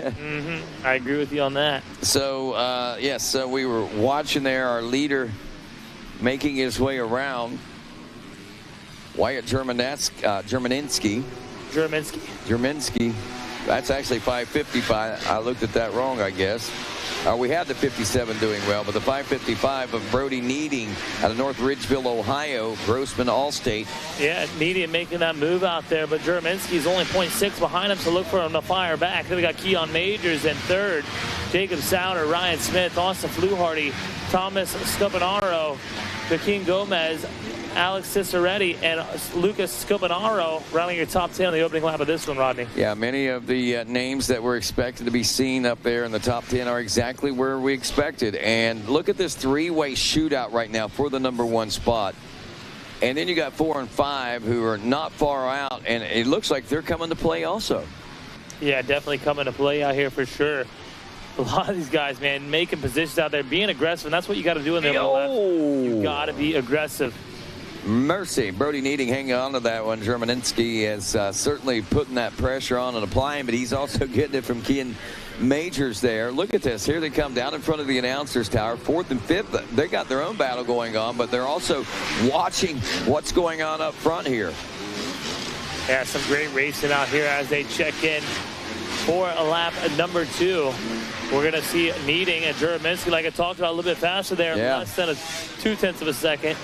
I agree with you on that. So, yes, so we were watching there, our leader making his way around. Wyatt Germaninski. That's actually 555. I looked at that wrong, I guess. We had the 57 doing well, but the 555 of Brody Needing out of North Ridgeville, Ohio, Grossman Allstate. Yeah, Needing making that move out there, but Germinski's only 0.6 behind him, so look for him to fire back. Then we got Keon Majors in third, Jacob Sauter, Ryan Smith, Austin Fluharty, Thomas Scopanaro, Joaquin Gomez, Alex Ciceretti, and Lucas Scopanaro rounding your top 10 on the opening lap of this one, Rodney. Yeah, many of the names that were expected to be seen up there in the top 10 are exactly where we expected. And look at this three-way shootout right now for the number one spot. And then you got 4 and 5 who are not far out, and it looks like they're coming to play also. Yeah, definitely coming to play out here for sure. A lot of these guys, man, making positions out there, being aggressive, and that's what you got to do in the left. You got to be aggressive. Mercy. Brody Needing hanging on to that one. Germaninski is certainly putting that pressure on and applying, but he's also getting it from Kean Majors there. Look at this. Here they come down in front of the announcer's tower. 4th and 5th. They got their own battle going on, but they're also watching what's going on up front here. Yeah, some great racing out here as they check in for a lap at number 2. We're going to see Needing and Germaninski, like I talked about, a little bit faster there. Less than 0.2 of a second.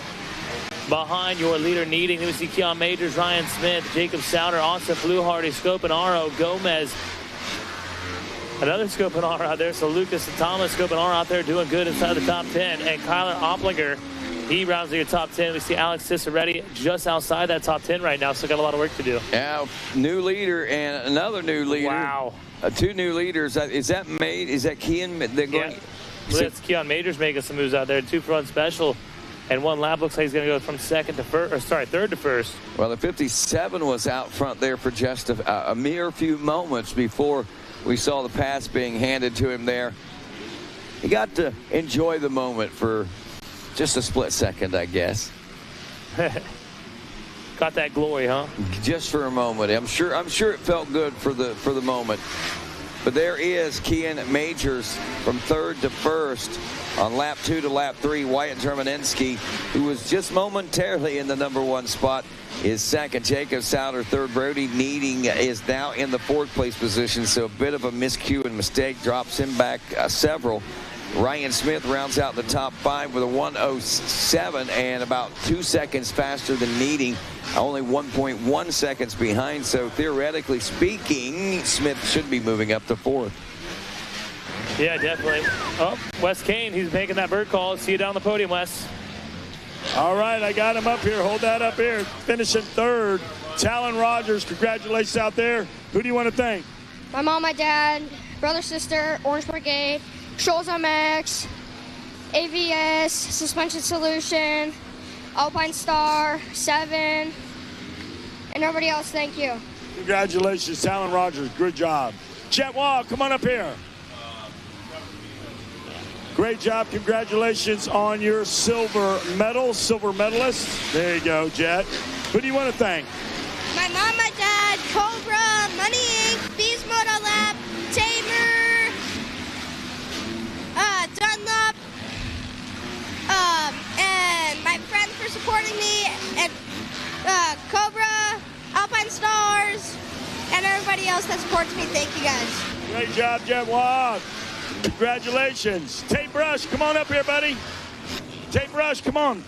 Behind your leader Needing, then we see Keon Majors, Ryan Smith, Jacob Sauter, Austin Fluharty, Scopanaro, Gomez. Another Scopanaro out there, so Lucas and Thomas Scopanaro out there doing good inside the top 10. And Kyler Opplinger, he rounds your top 10. We see Alex Ciceretti just outside that top 10 right now, so got a lot of work to do. Yeah, new leader and another new leader. Wow. 2 new leaders. Is that Keon? Yeah. That's Keon Majors making some moves out there. 2 front special. And one lap looks like he's going to go from third to first. Well, the 57 was out front there for just a mere few moments before we saw the pass being handed to him there. He got to enjoy the moment for just a split second, I guess. Got that glory, huh? Just for a moment. I'm sure it felt good for the moment. But there is Kean Majors from third to first. On lap 2 to lap 3, Wyatt Germaninski, who was just momentarily in the number 1 spot, is second. Jacob Sauter, third. Brody Needing is now in the 4th place position, so a bit of a miscue and mistake drops him back several. Ryan Smith rounds out the top 5 with a 1:07 and about 2 seconds faster than Needing, only 1.1 seconds behind. So theoretically speaking, Smith should be moving up to 4th. Yeah, definitely. Oh, Wes Kane, he's making that bird call. See you down the podium, Wes. All right, I got him up here. Hold that up here. Finishing third. Talon Rogers, congratulations out there. Who do you want to thank? My mom, my dad, brother, sister, Orange Brigade, Shoals MX, AVS, Suspension Solution, Alpine Star, 7, and everybody else, thank you. Congratulations, Talon Rogers. Good job. Jet Wall, come on up here. Great job. Congratulations on your silver medal, silver medalist. There you go, Jet. Who do you want to thank? My mom, my dad, Cobra, Money Inc., Beast Moto Lab, Tamer, Dunlop, and my friends for supporting me, and Cobra, Alpine Stars, and everybody else that supports me. Thank you, guys. Great job, Jet Wall. Congratulations. Tate Brush, come on up here, buddy. Tate Brush, come on.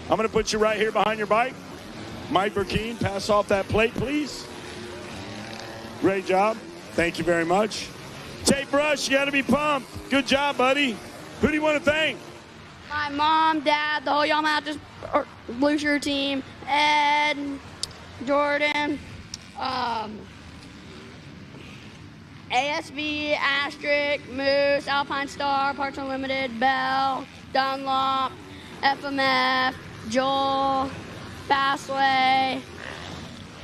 I'm going to put you right here behind your bike. Mike Burkeen, pass off that plate, please. Great job. Thank you very much. Tate Brush, you got to be pumped. Good job, buddy. Who do you want to thank? My mom, dad, the whole Yamaha Blue Shirt team, Ed, Jordan, ASB, Asterisk, Moose, Alpine Star, Parts Unlimited, Bell, Dunlop, FMF, Joel, Fastway,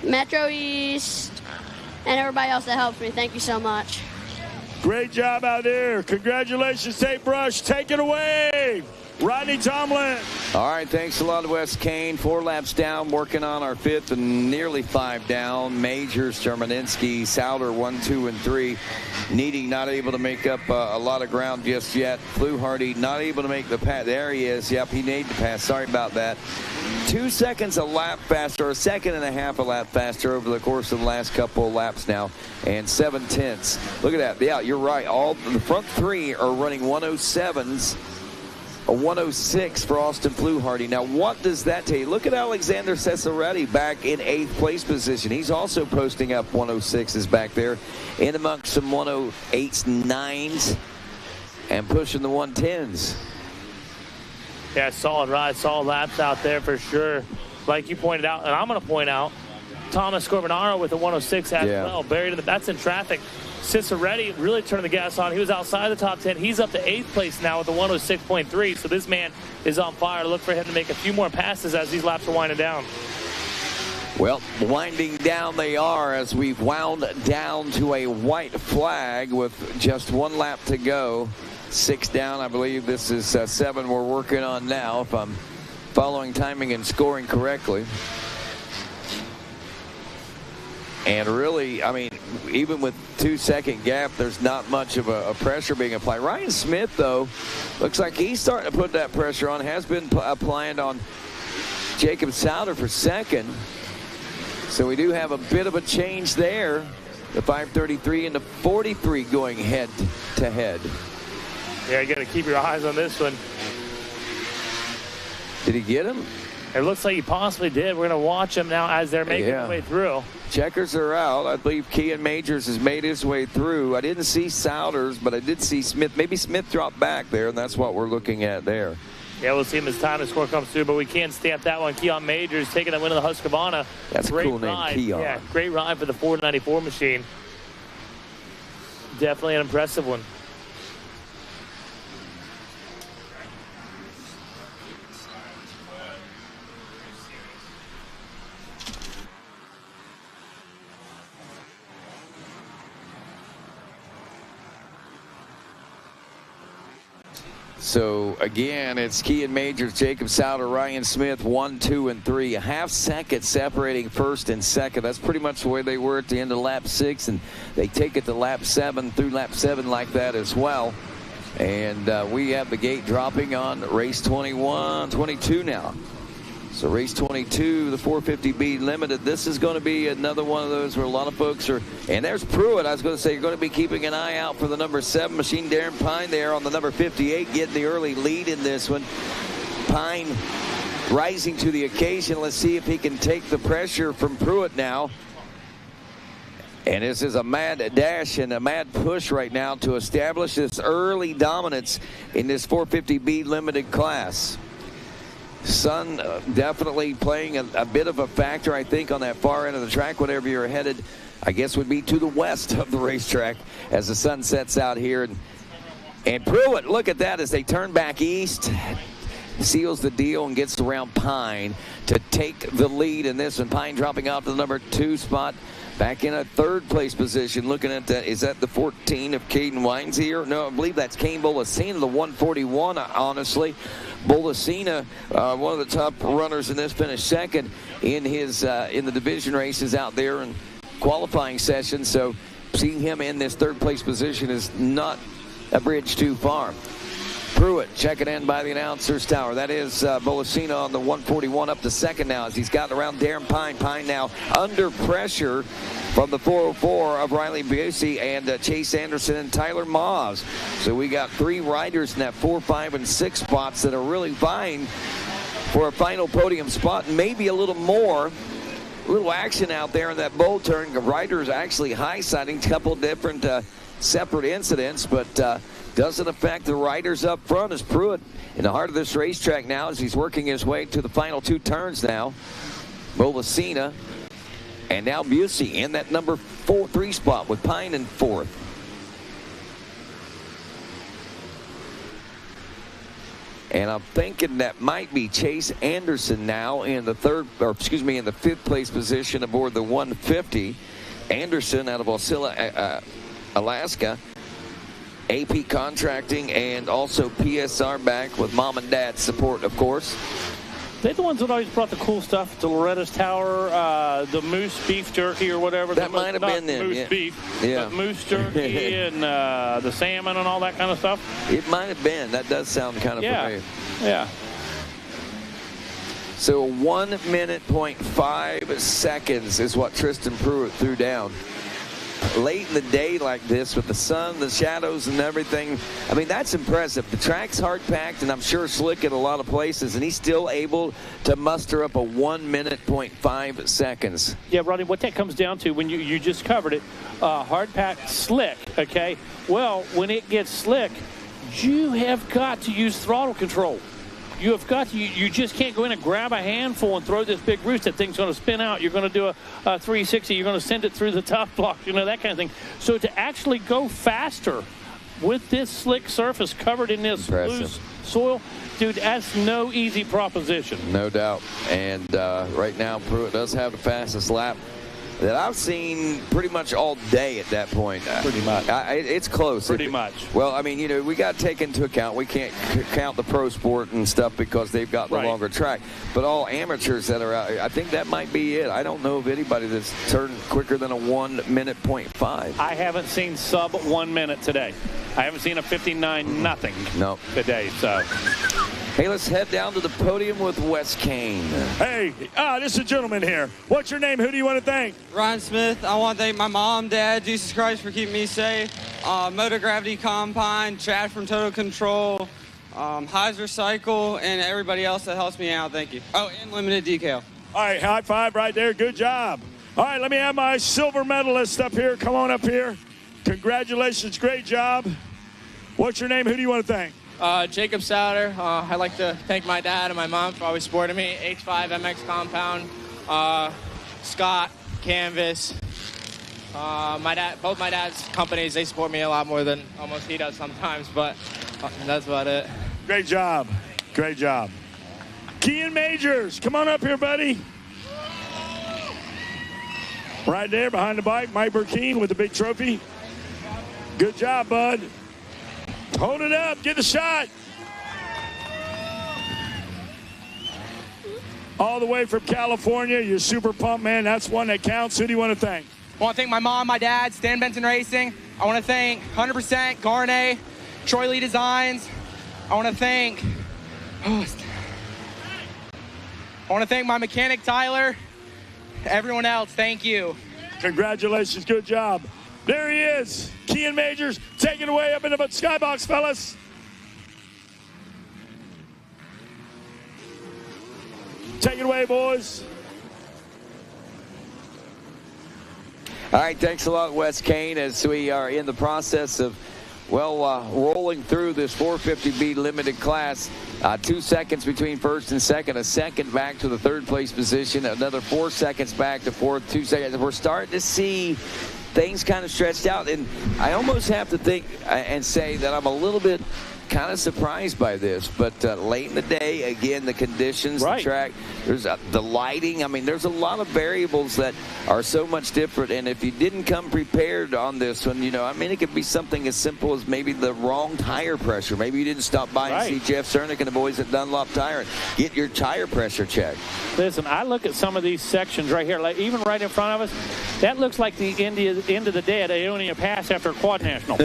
Metro East, and everybody else that helps me. Thank you so much. Great job out there. Congratulations, Tate Brush. Take it away. Rodney Tomlin. All right, thanks a lot, Wes Kane. 4 laps down, working on our 5th and nearly 5 down. Majors, Shermaninsky, Souter 1, 2, and 3. Needing not able to make up a lot of ground just yet. Fluharty not able to make the pass. There he is. Yep, he made the pass. Sorry about that. 2 seconds a lap faster, a second and a half a lap faster over the course of the last couple of laps now, and 7/10. Look at that. Yeah, you're right. All the front 3 are running 107s. A 106 for Austin Fluharty. Now, what does that tell you? Look at Alexander Cesaretti back in 8th place position. He's also posting up 106s back there, in amongst some 108s, 9s, and pushing the 110s. Yeah, solid ride, solid laps out there for sure. Like you pointed out, and I'm going to point out, Thomas Scorbanaro with a 106 as well. Buried in the, that's in traffic. Ciceretti really turning the gas on. He was outside the top 10. He's up to 8th place now with a 106.3. So this man is on fire. Look for him to make a few more passes as these laps are winding down. Well, winding down they are as we've wound down to a white flag with just 1 lap to go. 6 down, I believe. This is 7 we're working on now, if I'm following timing and scoring correctly. And really, I mean, even with 2-second gap, there's not much of a pressure being applied. Ryan Smith, though, looks like he's starting to put that pressure on, has been applying on Jacob Souter for second. So we do have a bit of a change there. The 533 and the 43 going head to head. Yeah, you got to keep your eyes on this one. Did he get him? It looks like he possibly did. We're going to watch him now as they're making their way through. Checkers are out. I believe Kean Majors has made his way through. I didn't see Souders, but I did see Smith. Maybe Smith dropped back there, and that's what we're looking at there. Yeah, we'll see him as time to score comes through, but we can't stamp that one. Keon Majors taking the win of the Husqvarna. That's great a cool ride. name, Keon. Yeah, great ride for the 494 machine. Definitely an impressive one. So, again, it's Kean Majors, Jacob Souter, Ryan Smith, 1, 2, and 3. A half second separating first and second. That's pretty much the way they were at the end of lap 6, and they take it to lap 7, through lap 7 like that as well. And we have the gate dropping on race 22 now. So race 22, the 450B Limited. This is going to be another one of those where a lot of folks are. And there's Pruitt. I was going to say you're going to be keeping an eye out for the number 7 machine. Darren Pine there on the number 58 getting the early lead in this one. Pine rising to the occasion. Let's see if he can take the pressure from Pruitt now. And this is a mad dash and a mad push right now to establish this early dominance in this 450B limited class. Sun definitely playing a bit of a factor, I think, on that far end of the track. Whenever you're headed, I guess, would be to the west of the racetrack as the sun sets out here. And Pruitt, look at that as they turn back east. Seals the deal and gets around Pine to take the lead in this one. Pine dropping off to the number 2 spot. Back in a third place position. Looking at that, is that the 14 of Caden Wines here? No, I believe that's Kane Bolasina, the 141, honestly. Bolasina, one of the top runners in this, finished second in his in the division races out there in qualifying session. So seeing him in this third place position is not a bridge too far. Pruitt checking in by the announcer's tower. That is Bolasina on the 141 up to second now as he's gotten around Darren Pine. Pine now under pressure from the 404 of Riley Busey and Chase Anderson and Tyler Moss. So we got 3 riders in that 4, 5, and 6 spots that are really vying for a final podium spot, and maybe a little more. A little action out there in that bowl turn. The riders actually high-siding a couple different separate incidents, but doesn't affect the riders up front as Pruitt in the heart of this racetrack now as he's working his way to the final 2 turns now. Bolasina and now Busey in that number 3 spot with Pine in 4th. And I'm thinking that might be Chase Anderson now in the in the 5th place position aboard the 150. Anderson out of Wasilla, Alaska. AP Contracting and also PSR back with mom and dad's support, of course. They're the ones that always brought the cool stuff to Loretta's Tower, the moose beef jerky or whatever. That might have been them. Moose beef, but moose jerky and the salmon and all that kind of stuff. It might have been. That does sound kind of familiar. Yeah. So 1 minute, 0.5 seconds is what Tristan Pruitt threw down. Late in the day like this with the sun, the shadows, and everything. I mean, that's impressive. The track's hard packed, and I'm sure slick in a lot of places, and he's still able to muster up a 1 minute, 0.5 seconds. Yeah, Rodney, what that comes down to, when you just covered it, hard packed, slick, okay? Well, when it gets slick, you have got to use throttle control. You have got to, you just can't go in and grab a handful and throw this big roost. That thing's going to spin out. You're going to do a 360. You're going to send it through the top block, that kind of thing. So to actually go faster with this slick surface covered in this loose soil, dude, that's no easy proposition. No doubt. And right now, Pruitt does have the fastest lap that I've seen pretty much all day at that point. Pretty much. It's close. Pretty much. Well, I mean, we got to take into account, we can't count the pro sport and stuff because they've got the longer track. But all amateurs that are out, I think that might be it. I don't know of anybody that's turned quicker than a 1 minute, 0.5. I haven't seen sub 1 minute today. I haven't seen a 59-0 today, so. Hey, let's head down to the podium with Wes Kane. Hey, this is a gentleman here. What's your name? Who do you want to thank? Ryan Smith. I want to thank my mom, dad, Jesus Christ for keeping me safe. Motor Gravity Combine, Chad from Total Control, Heiser Cycle, and everybody else that helps me out. Thank you. Oh, and Limited Decal. All right, high five right there. Good job. All right, let me have my silver medalist up here. Come on up here. Congratulations. Great job. What's your name? Who do you want to thank? Jacob Souter. I'd like to thank my dad and my mom for always supporting me. H5 MX Compound, Scott, Canvas. Both my dad's companies, they support me a lot more than almost he does sometimes, but that's about it. Great job. Great job. Kean Majors, come on up here, buddy. Right there behind the bike, Mike Burkeen with the big trophy. Good job, bud. Hold it up. Get the shot. All the way from California. You're super pumped, man. That's one that counts. Who do you want to thank? I want to thank my mom, my dad, Stan Benson Racing. I want to thank 100% Garnet, Troy Lee Designs. I want to thank my mechanic, Tyler. Everyone else, thank you. Congratulations. Good job. There he is. Kean Majors, take it away up into the skybox, fellas. Take it away, boys. All right, thanks a lot, Wes Kane, as we are in the process of, rolling through this 450B limited class. 2 seconds between first and second, a second back to the third place position, another 4 seconds back to fourth, 2 seconds. We're starting to see things kind of stretched out, and I almost have to think and say that I'm a little bit kind of surprised by this, but late in the day, again, the conditions, the track, there's the lighting. I mean, there's a lot of variables that are so much different, and if you didn't come prepared on this one, it could be something as simple as maybe the wrong tire pressure. Maybe you didn't stop by and see Jeff Cernick and the boys at Dunlop Tire and get your tire pressure checked. Listen, I look at some of these sections right here, like even right in front of us, that looks like the end of the day at Aonia Pass after a quad national.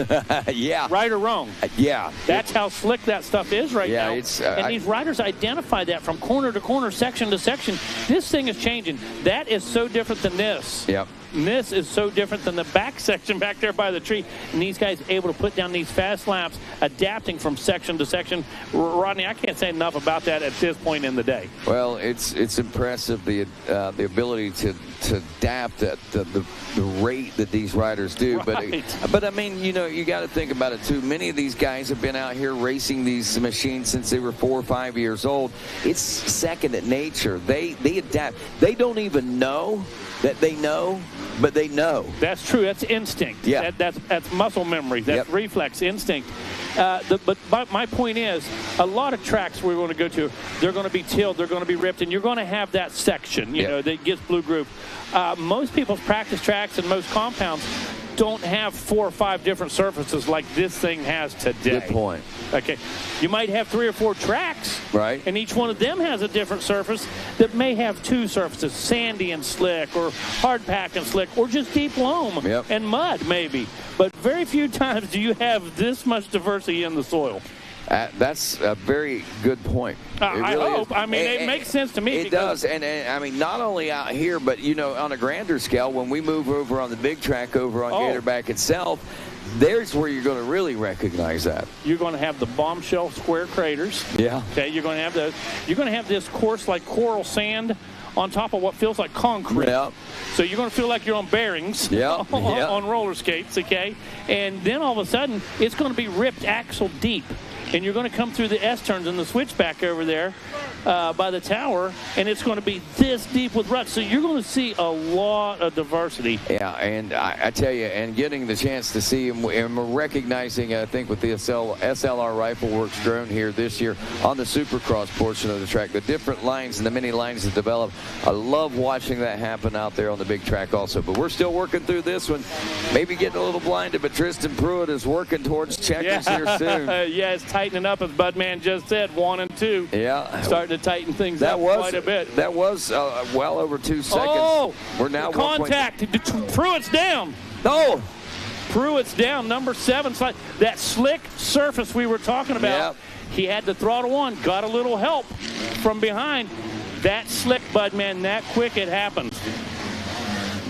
Yeah. Right or wrong? Yeah. That's how slick that stuff is right now. And these riders identify that from corner to corner, section to section. This thing is changing. That is so different than this. Yep. And this is so different than the back section back there by the tree. And these guys able to put down these fast laps, adapting from section to section. Rodney, I can't say enough about that at this point in the day. Well, it's impressive, the ability to adapt at the rate that these riders do. Right. But I mean, you got to think about it too. Many of these guys have been out here racing these machines since they were 4 or 5 years old. It's second nature. They adapt. They don't even know that they know, but they know. That's true. That's instinct. Yeah. That's muscle memory. That's reflex, instinct. But my point is, a lot of tracks we're going to go to, they're going to be tilled, they're going to be ripped, and you're going to have that section, that gets blue groove. Most people's practice tracks and most compounds don't have 4 or 5 different surfaces like this thing has today. Good point. Okay. You might have 3 or 4 tracks. Right. And each one of them has a different surface that may have 2 surfaces, sandy and slick, or hard pack and slick, or just deep loam and mud maybe. But very few times do you have this much diversity in the soil. That's a very good point. I hope. Is. I mean, it makes sense to me. It does. And I mean, not only out here, but, on a grander scale, when we move over on the big track over on Gatorback itself, there's where you're going to really recognize that. You're going to have the bombshell square craters. Yeah. Okay, you're going to have those. You're going to have this course like coral sand on top of what feels like concrete. Yep. So you're going to feel like you're on bearings on roller skates, okay? And then all of a sudden, it's going to be ripped axle deep. And you're going to come through the S-turns and the switchback over there by the tower, and it's going to be this deep with ruts. So you're going to see a lot of diversity. Yeah, and I tell you, and getting the chance to see him, and we're recognizing, I think, with the SLR Rifle Works drone here this year on the Supercross portion of the track, the different lines and the many lines that develop. I love watching that happen out there on the big track also. But we're still working through this one. Maybe getting a little blinded, but Tristan Pruitt is working towards checkers here soon. Yeah, it's tightening up, as Budman just said, 1 and 2. Yeah. Starting to tighten things up quite a bit. That was well over 2 seconds. Oh, we're now contact. Pruitt's down. No. Pruitt's down, number 7. That slick surface we were talking about. He had the throttle on, got a little help from behind. That slick, Budman, that quick it happens.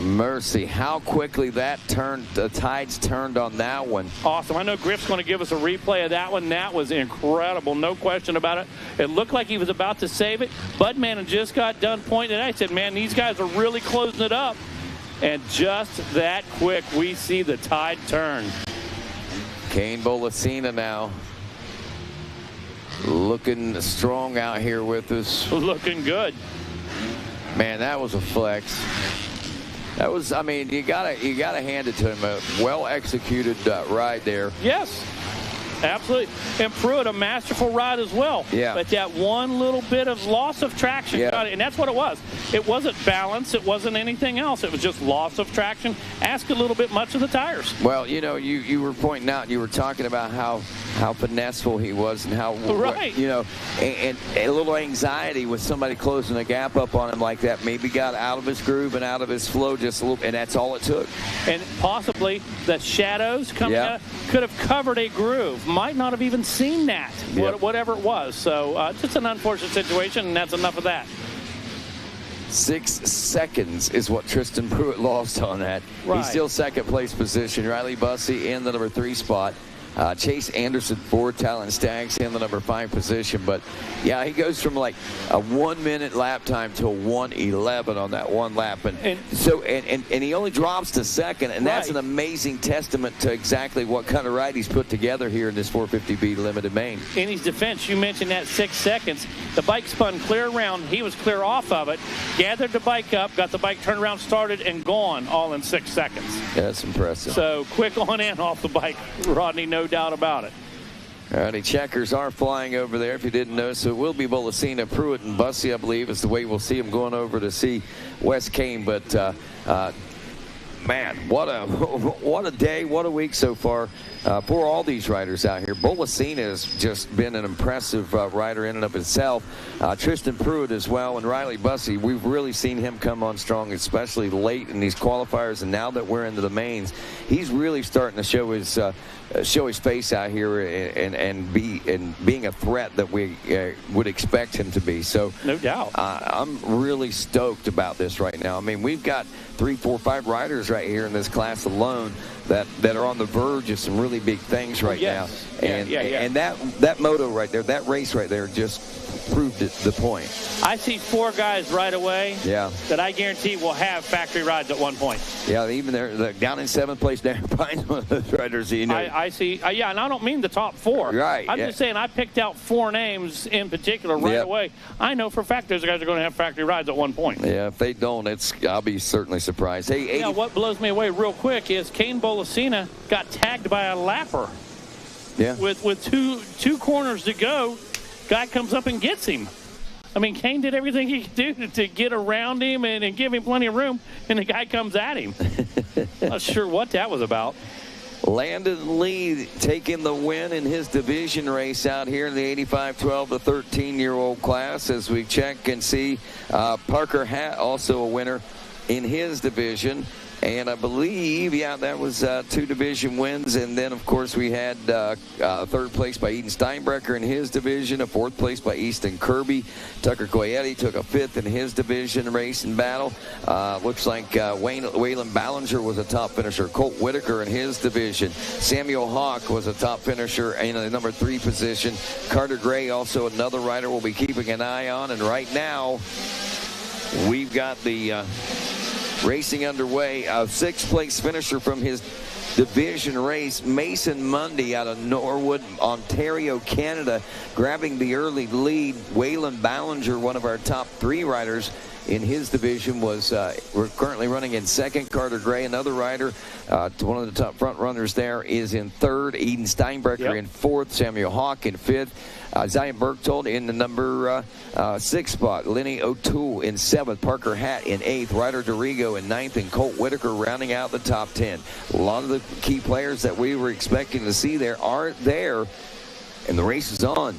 Mercy, how quickly that turned, the tides turned on that one. Awesome. I know Griff's going to give us a replay of that one. That was incredible, no question about it. It looked like he was about to save it. Budman had just got done pointing it out. I said, man, these guys are really closing it up. And just that quick, we see the tide turn. Kane Bolasina now looking strong out here with us. Looking good. Man, that was a flex. That was, I mean, you gotta hand it to him. A well-executed ride there. Yes, absolutely. And Pruitt, a masterful ride as well. Yeah. But that one little bit of loss of traction, and that's what it was. It wasn't balance. It wasn't anything else. It was just loss of traction. Ask a little bit much of the tires. Well, you were pointing out, you were talking about how finesseful he was and how, and a little anxiety with somebody closing a gap up on him like that. Maybe got out of his groove and out of his flow just a little, and that's all it took. And possibly the shadows coming out could have covered a groove. Might not have even seen that, whatever it was. So just an unfortunate situation, and that's enough of that. 6 seconds is what Tristan Pruitt lost on that. Right. He's still second place position. Riley Bussey in the number 3 spot. Chase Anderson, 4 Talon Stags in the number 5 position. But, yeah, he goes from like a 1-minute lap time to a 1:11 on that one lap. And he only drops to second, and that's an amazing testament to exactly what kind of ride he's put together here in this 450B Limited Main. In his defense, you mentioned that 6 seconds. The bike spun clear around. He was clear off of it, gathered the bike up, got the bike turned around, started, and gone all in 6 seconds. Yeah, that's impressive. So quick on and off the bike, Rodney, no doubt about it. All righty, checkers are flying over there. If you didn't know, so it will be Bolacina, Pruitt, and Bussey, I believe, is the way we'll see him going over to see Wes Kane. But, man, what a day, what a week so far for all these riders out here. Bolacina has just been an impressive rider in and of himself. Tristan Pruitt as well, and Riley Bussey. We've really seen him come on strong, especially late in these qualifiers, and now that we're into the mains, he's really starting to show his face out here and being a threat that we would expect him to be. So no doubt, I'm really stoked about this right now. I mean, we've got 3, 4, 5 riders right here in this class alone that are on the verge of some really big things right now. And that moto right there, that race right there, just proved the point. I see 4 guys right away that I guarantee will have factory rides at one point. Yeah, even they're down in 7th place. Darren Pine's one of those riders. You know. I see. And I don't mean the top 4. Right. I'm just saying I picked out 4 names in particular right away. I know for a fact those guys are going to have factory rides at one point. Yeah, if they don't, I'll be certainly surprised. Hey, what blows me away real quick is Kane Bolacina got tagged by a lapper. Yeah. With two corners to go, guy comes up and gets him. I mean, Kane did everything he could do to get around him and give him plenty of room, and the guy comes at him. Not sure what that was about. Landon Lee taking the win in his division race out here in the 85, 12 to 13-year-old class. As we check and see, Parker Hatt also a winner in his division. And I believe, that was 2 division wins. And then, of course, we had 3rd place by Eden Steinbrecher in his division, a 4th place by Easton Kirby. Tucker Coyetti took a 5th in his division race and battle. Looks like Waylon Ballinger was a top finisher. Colt Whitaker in his division. Samuel Hawk was a top finisher in the number 3 position. Carter Gray, also another rider we'll be keeping an eye on. And right now, we've got the racing underway. A 6th place finisher from his division race, Mason Mundy out of Norwood, Ontario, Canada, grabbing the early lead. Waylon Ballinger, one of our top 3 riders in his division, was we're currently running in 2nd. Carter Gray, another rider, one of the top front runners there, is in 3rd. Eden Steinbrecher in 4th. Samuel Hawk in 5th. Zion Berchtold in the number 6 spot. Lenny O'Toole in 7th. Parker Hatt in 8th. Ryder Dorigo in 9th. And Colt Whitaker rounding out the top 10. A lot of the key players that we were expecting to see there aren't there. And the race is on.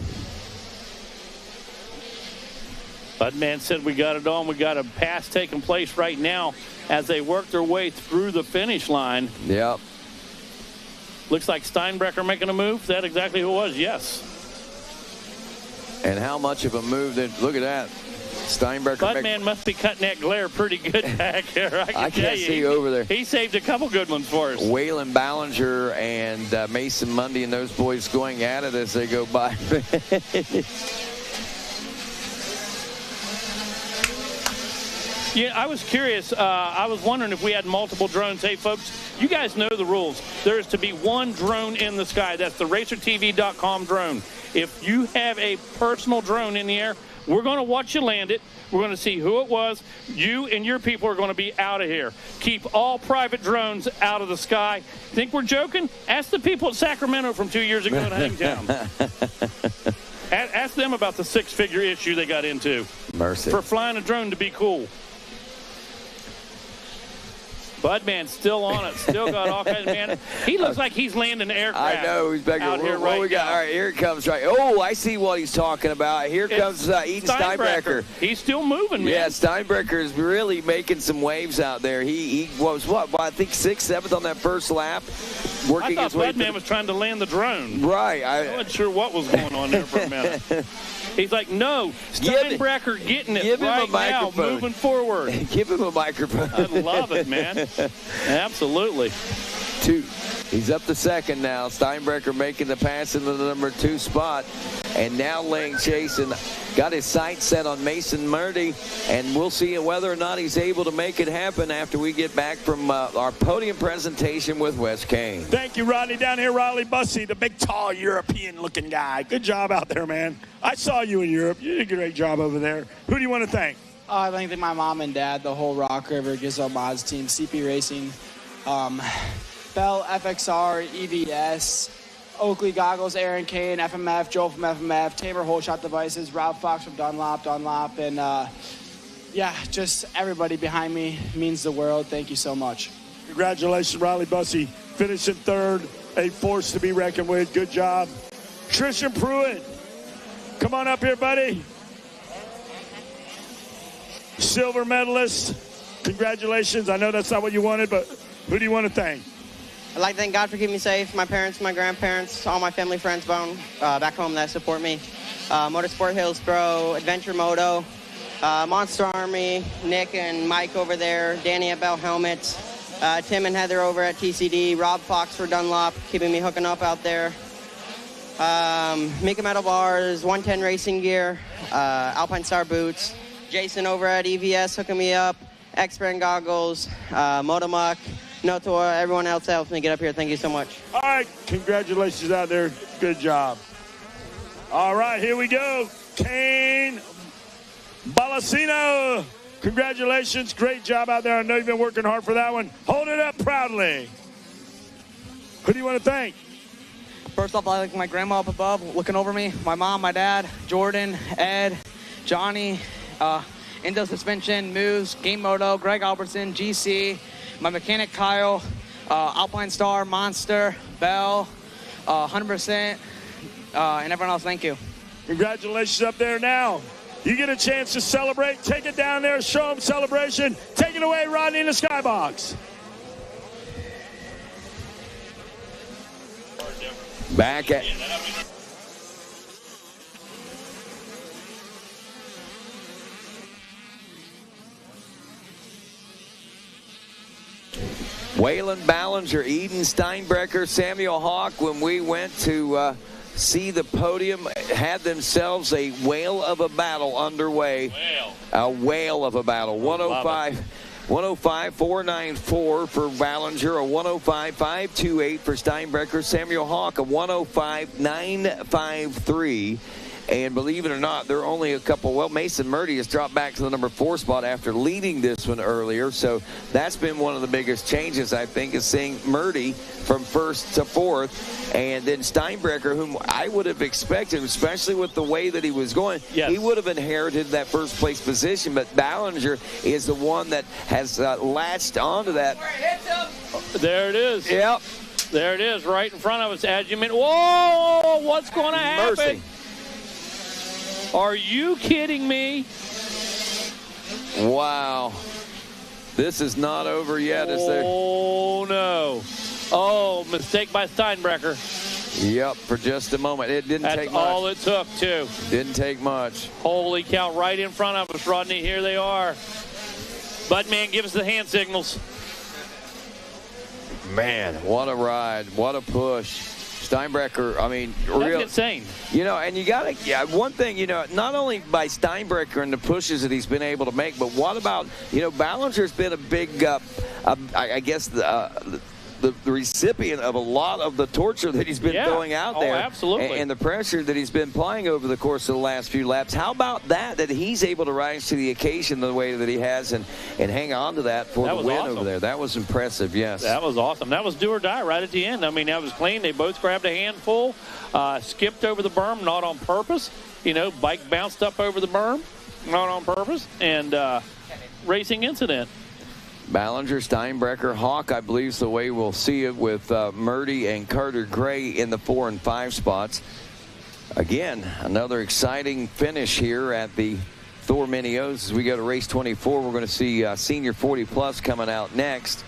Budman said we got it on. We got a pass taking place right now as they work their way through the finish line. Yep. Looks like Steinbrecher making a move. Is that exactly who it was? Yes. And how much of a move that, look at that. Steinbrecher. Budman must be cutting that glare pretty good back here. I can't see over there. He saved a couple good ones for us. Waylon Ballinger and Mason Mundy and those boys going at it as they go by. Yeah, I was curious. I was wondering if we had multiple drones. Hey, folks, you guys know the rules. There is to be one drone in the sky. That's the RacerTV.com drone. If you have a personal drone in the air, we're going to watch you land it. We're going to see who it was. You and your people are going to be out of here. Keep all private drones out of the sky. Think we're joking? Ask the people at Sacramento from 2 years ago in Hangtown. Ask them about the 6-figure issue they got into. Mercy. For flying a drone to be cool. Budman's still on it. Still got all kinds of man. He looks like he's landing aircraft. I know. He's back out here right we got? now. All right, here it comes. Right. Oh, I see what he's talking about. Here comes Eden Steinbrecher. He's still moving, man. Yeah, Steinbrecher is really making some waves out there. He was, I think 6th, 7th on that first lap. Working I his way thought Budman was trying to land the drone. Right. I wasn't sure what was going on there for a minute. He's like, no, Steinbrecher getting it right now, moving forward. Give him a microphone. I love it, man. Absolutely. He's up to second now. Steinbrecher making the pass into the number 2 spot. And now Lane Chasen got his sights set on Mason Murdy. And we'll see whether or not he's able to make it happen after we get back from our podium presentation with Wes Kane. Thank you, Rodney. Down here, Riley Bussey, the big, tall, European-looking guy. Good job out there, man. I saw you in Europe. You did a great job over there. Who do you want to thank? I'd like to thank my mom and dad, the whole Rock River Gizmo Mods team, CP Racing, Bell, FXR, EVS, Oakley Goggles, Aaron Kane, FMF, Joel from FMF, Tamer Whole Shot Devices, Rob Fox from Dunlop, and yeah, just everybody behind me means the world. Thank you so much. Congratulations, Riley Bussey. Finishing third, a force to be reckoned with. Good job. Tristan Pruitt, come on up here, buddy. Silver medalist. Congratulations. I know that's not what you wanted, but who do you want to thank? I'd like to thank God for keeping me safe, my parents, my grandparents, all my family, friends back home that support me. Motorsport Hills Pro, Adventure Moto, Monster Army, Nick and Mike over there, Danny at Bell Helmets, Tim and Heather over at TCD, Rob Fox for Dunlop, keeping me hooking up out there. Mika Metal Bars, 110 Racing Gear, Alpine Star Boots, Jason over at EVS hooking me up, X-Brand Goggles, Motomuck, Notor, everyone else that helps me get up here. Thank you so much. All right, congratulations out there. Good job. All right, here we go. Kane Balacino. Congratulations. Great job out there. I know you've been working hard for that one. Hold it up proudly. Who do you want to thank? First off, I like my grandma up above looking over me, my mom, my dad, Jordan, Ed, Johnny, Indo Suspension, Moose, Game Moto, Greg Albertson, GC, my mechanic Kyle, Alpine Star, Monster, Bell, 100%, and everyone else, thank you. Congratulations up there now. You get a chance to celebrate. Take it down there. Show them celebration. Take it away, Rodney, in the skybox. Back at... Waylon Ballinger, Eden Steinbrecher, Samuel Hawk, when we went to see the podium, had themselves a whale of a battle underway. A whale of a battle. 105.494 for Ballinger, a 105.528 for Steinbrecher. Samuel Hawk, a 105.953. And believe it or not, there are only a couple. Well, Mason Murdy has dropped back to the number 4 spot after leading this one earlier. So that's been one of the biggest changes, I think, is seeing Murdy from 1st to 4th. And then Steinbrecher, whom I would have expected, especially with the way that he was going, he would have inherited that 1st place position. But Ballinger is the one that has latched onto that. There it is. Yep. There it is, right in front of us. As you mentioned, whoa, what's going to happen? Mercy. Are you kidding me? Wow. This is not over yet, is there? Oh, no. Oh, mistake by Steinbrecher. Yep, for just a moment. It didn't take much. That's all it took, too. Didn't take much. Holy cow, right in front of us, Rodney. Here they are. Budman, give us the hand signals. Man, what a ride. What a push. Steinbrecher, I mean, That's insane. You know, and you got to, one thing, you know, not only by Steinbrecher and the pushes that he's been able to make, but what about, you know, Ballinger's been a big, I guess, the recipient of a lot of the torture that he's been throwing out there. Oh, absolutely. And the pressure that he's been applying over the course of the last few laps. How about that he's able to rise to the occasion the way that he has and hang on to that for the win over there. That was impressive, yes. That was awesome. That was do or die right at the end. I mean, that was clean. They both grabbed a handful, skipped over the berm, not on purpose. You know, bike bounced up over the berm, not on purpose, and racing incident. Ballinger, Steinbrecher, Hawk, I believe is the way we'll see it with Murdy and Carter Gray in the 4 and 5 spots. Again, another exciting finish here at the Thor Mini O's. As we go to race 24, we're going to see Senior 40 Plus coming out next.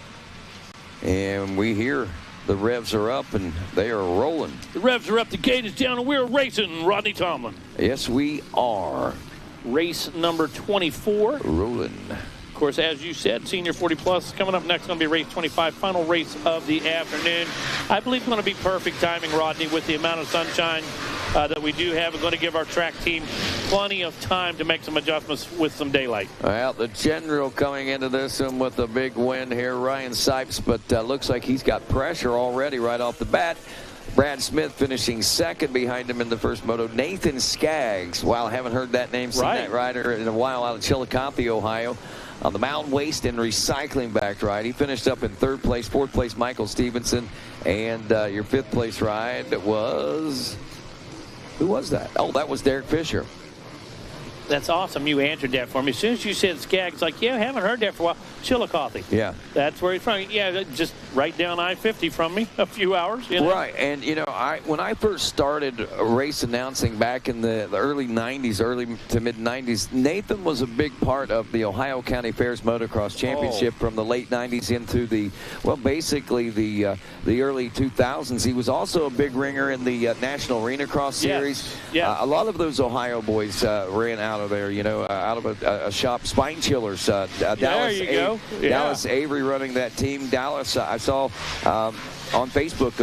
And we hear the revs are up and they are rolling. The revs are up, the gate is down, and we're racing, Rodney Tomlin. Yes, we are. Race number 24. Rolling. course, as you said, Senior 40 Plus coming up next. Going to be race 25, final race of the afternoon. I believe it's going to be perfect timing, Rodney, with the amount of sunshine that we do have. We're going to give our track team plenty of time to make some adjustments with some daylight. Well, the general coming into this one with a big win here, Ryan Sipes, but looks like he's got pressure already right off the bat. Brad Smith finishing second behind him in the first moto. Nathan Skaggs, wow, haven't heard that name, seen that rider in a while, out of Chillicothe, Ohio. On the Mountain Waste and Recycling backed ride. He finished up in third place. Fourth place, Michael Stevenson. And your fifth place ride was... Who was that? Oh, that was Derek Fisher. That's awesome. You answered that for me. As soon as you said Skaggs, like, yeah, I haven't heard that for a while. Chillicothe. Yeah. That's where he's from. Yeah, just right down I-50 from me, a few hours. You know? Right. And, you know, when I first started race announcing back in the early 90s, early to mid-90s, Nathan was a big part of the Ohio County Fairs Motocross Championship from the late 90s into the, well, basically the early 2000s. He was also a big ringer in the National Arena Cross Series. Yeah. A lot of those Ohio boys ran out of there, you know, out of a shop. Spine Chillers. Dallas, there you go. Dallas Avery running that team. Dallas, I saw on Facebook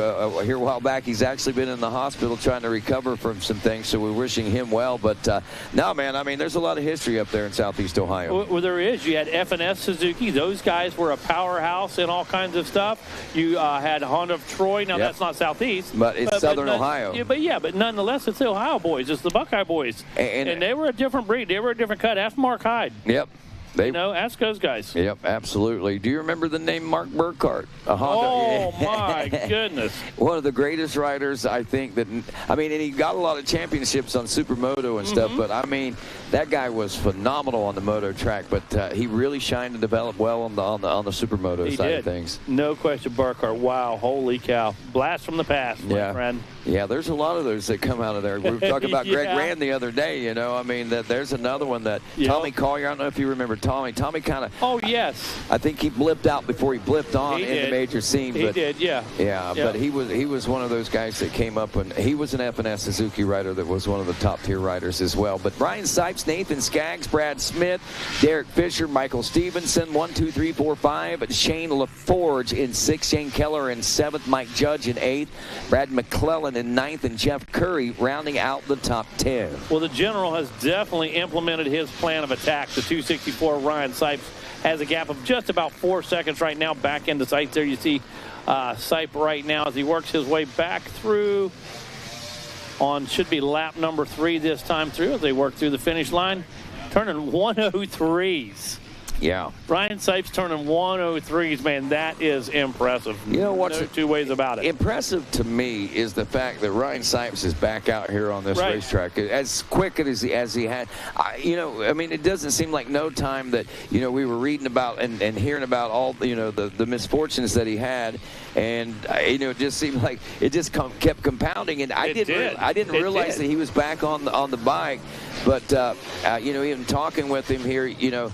here a while back, he's actually been in the hospital trying to recover from some things, so we're wishing him well. But no, man, I mean, there's a lot of history up there in Southeast Ohio. Well, there is. You had F&S Suzuki. Those guys were a powerhouse in all kinds of stuff. You had Honda of Troy. Now, that's not Southeast. But it's Southern Ohio. Yeah, but nonetheless, it's the Ohio boys. It's the Buckeye boys. And they were a different breed. They were a different cut. Ask Mark Hyde. Yep. You know, ask those guys. Yep, absolutely. Do you remember the name Mark Burkhart? A Honda. Oh, my goodness. One of the greatest riders, I think, that, I mean, and he got a lot of championships on Supermoto and stuff, but, I mean, that guy was phenomenal on the moto track, but he really shined and developed well on the Supermoto side of things. No question, Burkhart. Wow, holy cow. Blast from the past, my friend. Yeah, there's a lot of those that come out of there. We were talking about Greg Rand the other day, you know. I mean, there's another one that Tommy Collier, I don't know if you remember Tommy. Tommy kind of... Oh, yes. I think he blipped out before he blipped on in the major scene. He did, yeah. Yeah, but he was one of those guys that came up, and he was an F&S Suzuki rider that was one of the top-tier riders as well. But Ryan Sipes, Nathan Skaggs, Brad Smith, Derek Fisher, Michael Stevenson, 1, 2, 3, 4, 5. Shane LaForge in 6th, Shane Keller in 7th, Mike Judge in 8th, Brad McClellan in 9th, and Jeff Curry rounding out the top 10. Well, the General has definitely implemented his plan of attack. The 264 Ryan Sipes has a gap of just about 4 seconds right now back into sight. There you see Sipe right now as he works his way back through on should be lap number 3 this time through as they work through the finish line, turning 103s. Yeah. Ryan Sipes turning 103s, man, that is impressive. You know what's no two ways about it. Impressive to me is the fact that Ryan Sipes is back out here on this racetrack as quick as he had. You know, I mean, it doesn't seem like no time that, you know, we were reading about and hearing about all, you know, the misfortunes that he had. And, you know, it just seemed like it just kept compounding. And I didn't realize that he was back on the bike. But, you know, even talking with him here, you know,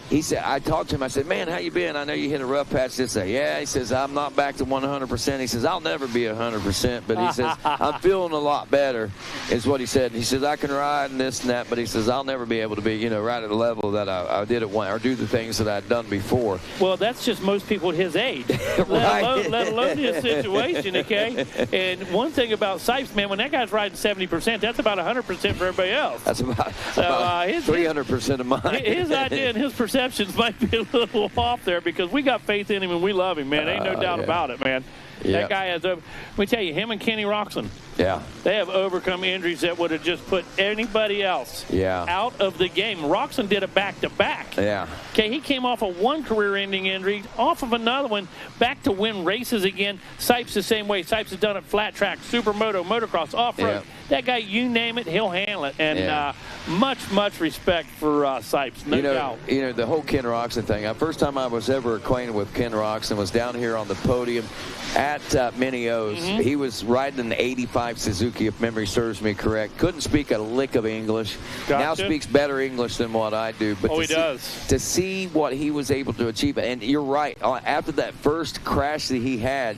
he said, I talked to him. I said, man, how you been? I know you hit a rough patch. He said, yeah. He says, I'm not back to 100%. He says, I'll never be 100%. But he says, I'm feeling a lot better, is what he said. He says, I can ride and this and that. But he says, I'll never be able to be, you know, right at the level that I did at one, or do the things that I'd done before. Well, that's just most people at his age, let alone his situation, okay? And one thing about Sipes, man, when that guy's riding 70%, that's about 100% for everybody else. That's about 300% of mine. His idea and his perceptions might be a little off there because we got faith in him and we love him, man. Ain't no doubt about it, man. That guy has, let me tell you, him and Kenny Roxon, they have overcome injuries that would have just put anybody else out of the game. Roxon did it back-to-back. Okay, he came off of one career-ending injury, off of another one, back to win races again. Sipes the same way. Sipes has done it flat track, supermoto, motocross, off-road. That guy, you name it, he'll handle it. And much respect for Sipes, no doubt. You know, the whole Ken Roxon thing. First time I was ever acquainted with Ken Roxon was down here on the podium at Mini O's. He was riding an 85 Suzuki, if memory serves me correct. Couldn't speak a lick of English. Now speaks better English than what I do. But he does. To see what he was able to achieve. And you're right. After that first crash that he had,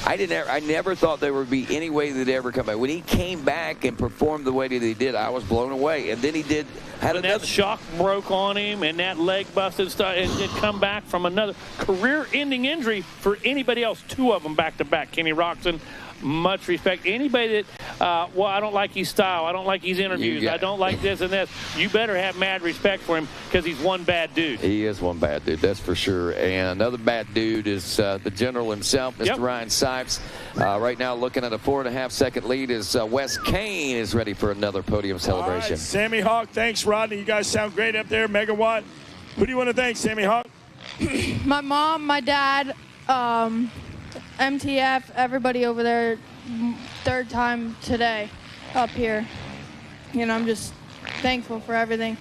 I never thought there would be any way that he'd ever come back. When he came back and performed the way that he did, I was blown away. And then he had another that shock broke on him, and that leg busted stuff, and did come back from another career-ending injury for anybody else. 2 of them back-to-back. Kenny Roxon, much respect. Anybody that, well, I don't like his style. I don't like his interviews. I don't like this and this. You better have mad respect for him because he's one bad dude. He is one bad dude, that's for sure. And another bad dude is the general himself, Mr. Ryan Sipes. Right now looking at a 4.5-second lead as Wes Kane is ready for another podium celebration. All right, Sammy Hawk, thanks, Rodney. You guys sound great up there. Megawatt. Who do you want to thank, Sammy Hawk? My mom, my dad, MTF, everybody over there. 3rd time today up here. You know, I'm just thankful for everything.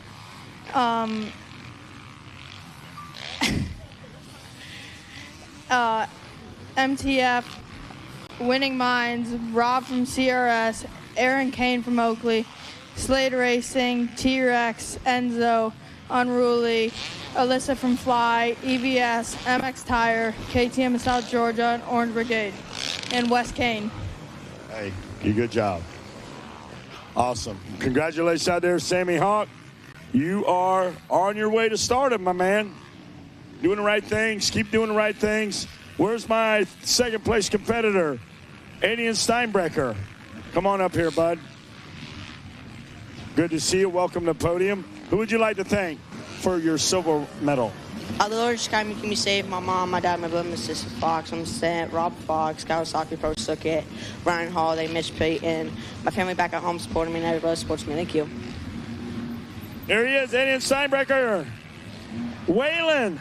MTF, Winning Minds, Rob from CRS, Aaron Kane from Oakley, Slade Racing, T-Rex, Enzo, Unruly, Alyssa from Fly, EVS, MX Tire, KTM in South Georgia, and Orange Brigade, and Wes Kane. Hey, you good job. Awesome. Congratulations out there, Sammy Hawk. You are on your way to stardom, my man. Doing the right things. Keep doing the right things. Where's my 2nd place competitor? Adrian Steinbrecher. Come on up here, bud. Good to see you. Welcome to the podium. Who would you like to thank for your silver medal? The Lord just keep me safe. My mom, my dad, my brother, my sister Fox, I'm Sent, Rob Fox, Kawasaki Pro Circuit, Ryan Holiday, Mitch Payton, my family back at home supporting me, and everybody supports me. Thank you. There he is, Adrian Steinbrecher. Waylon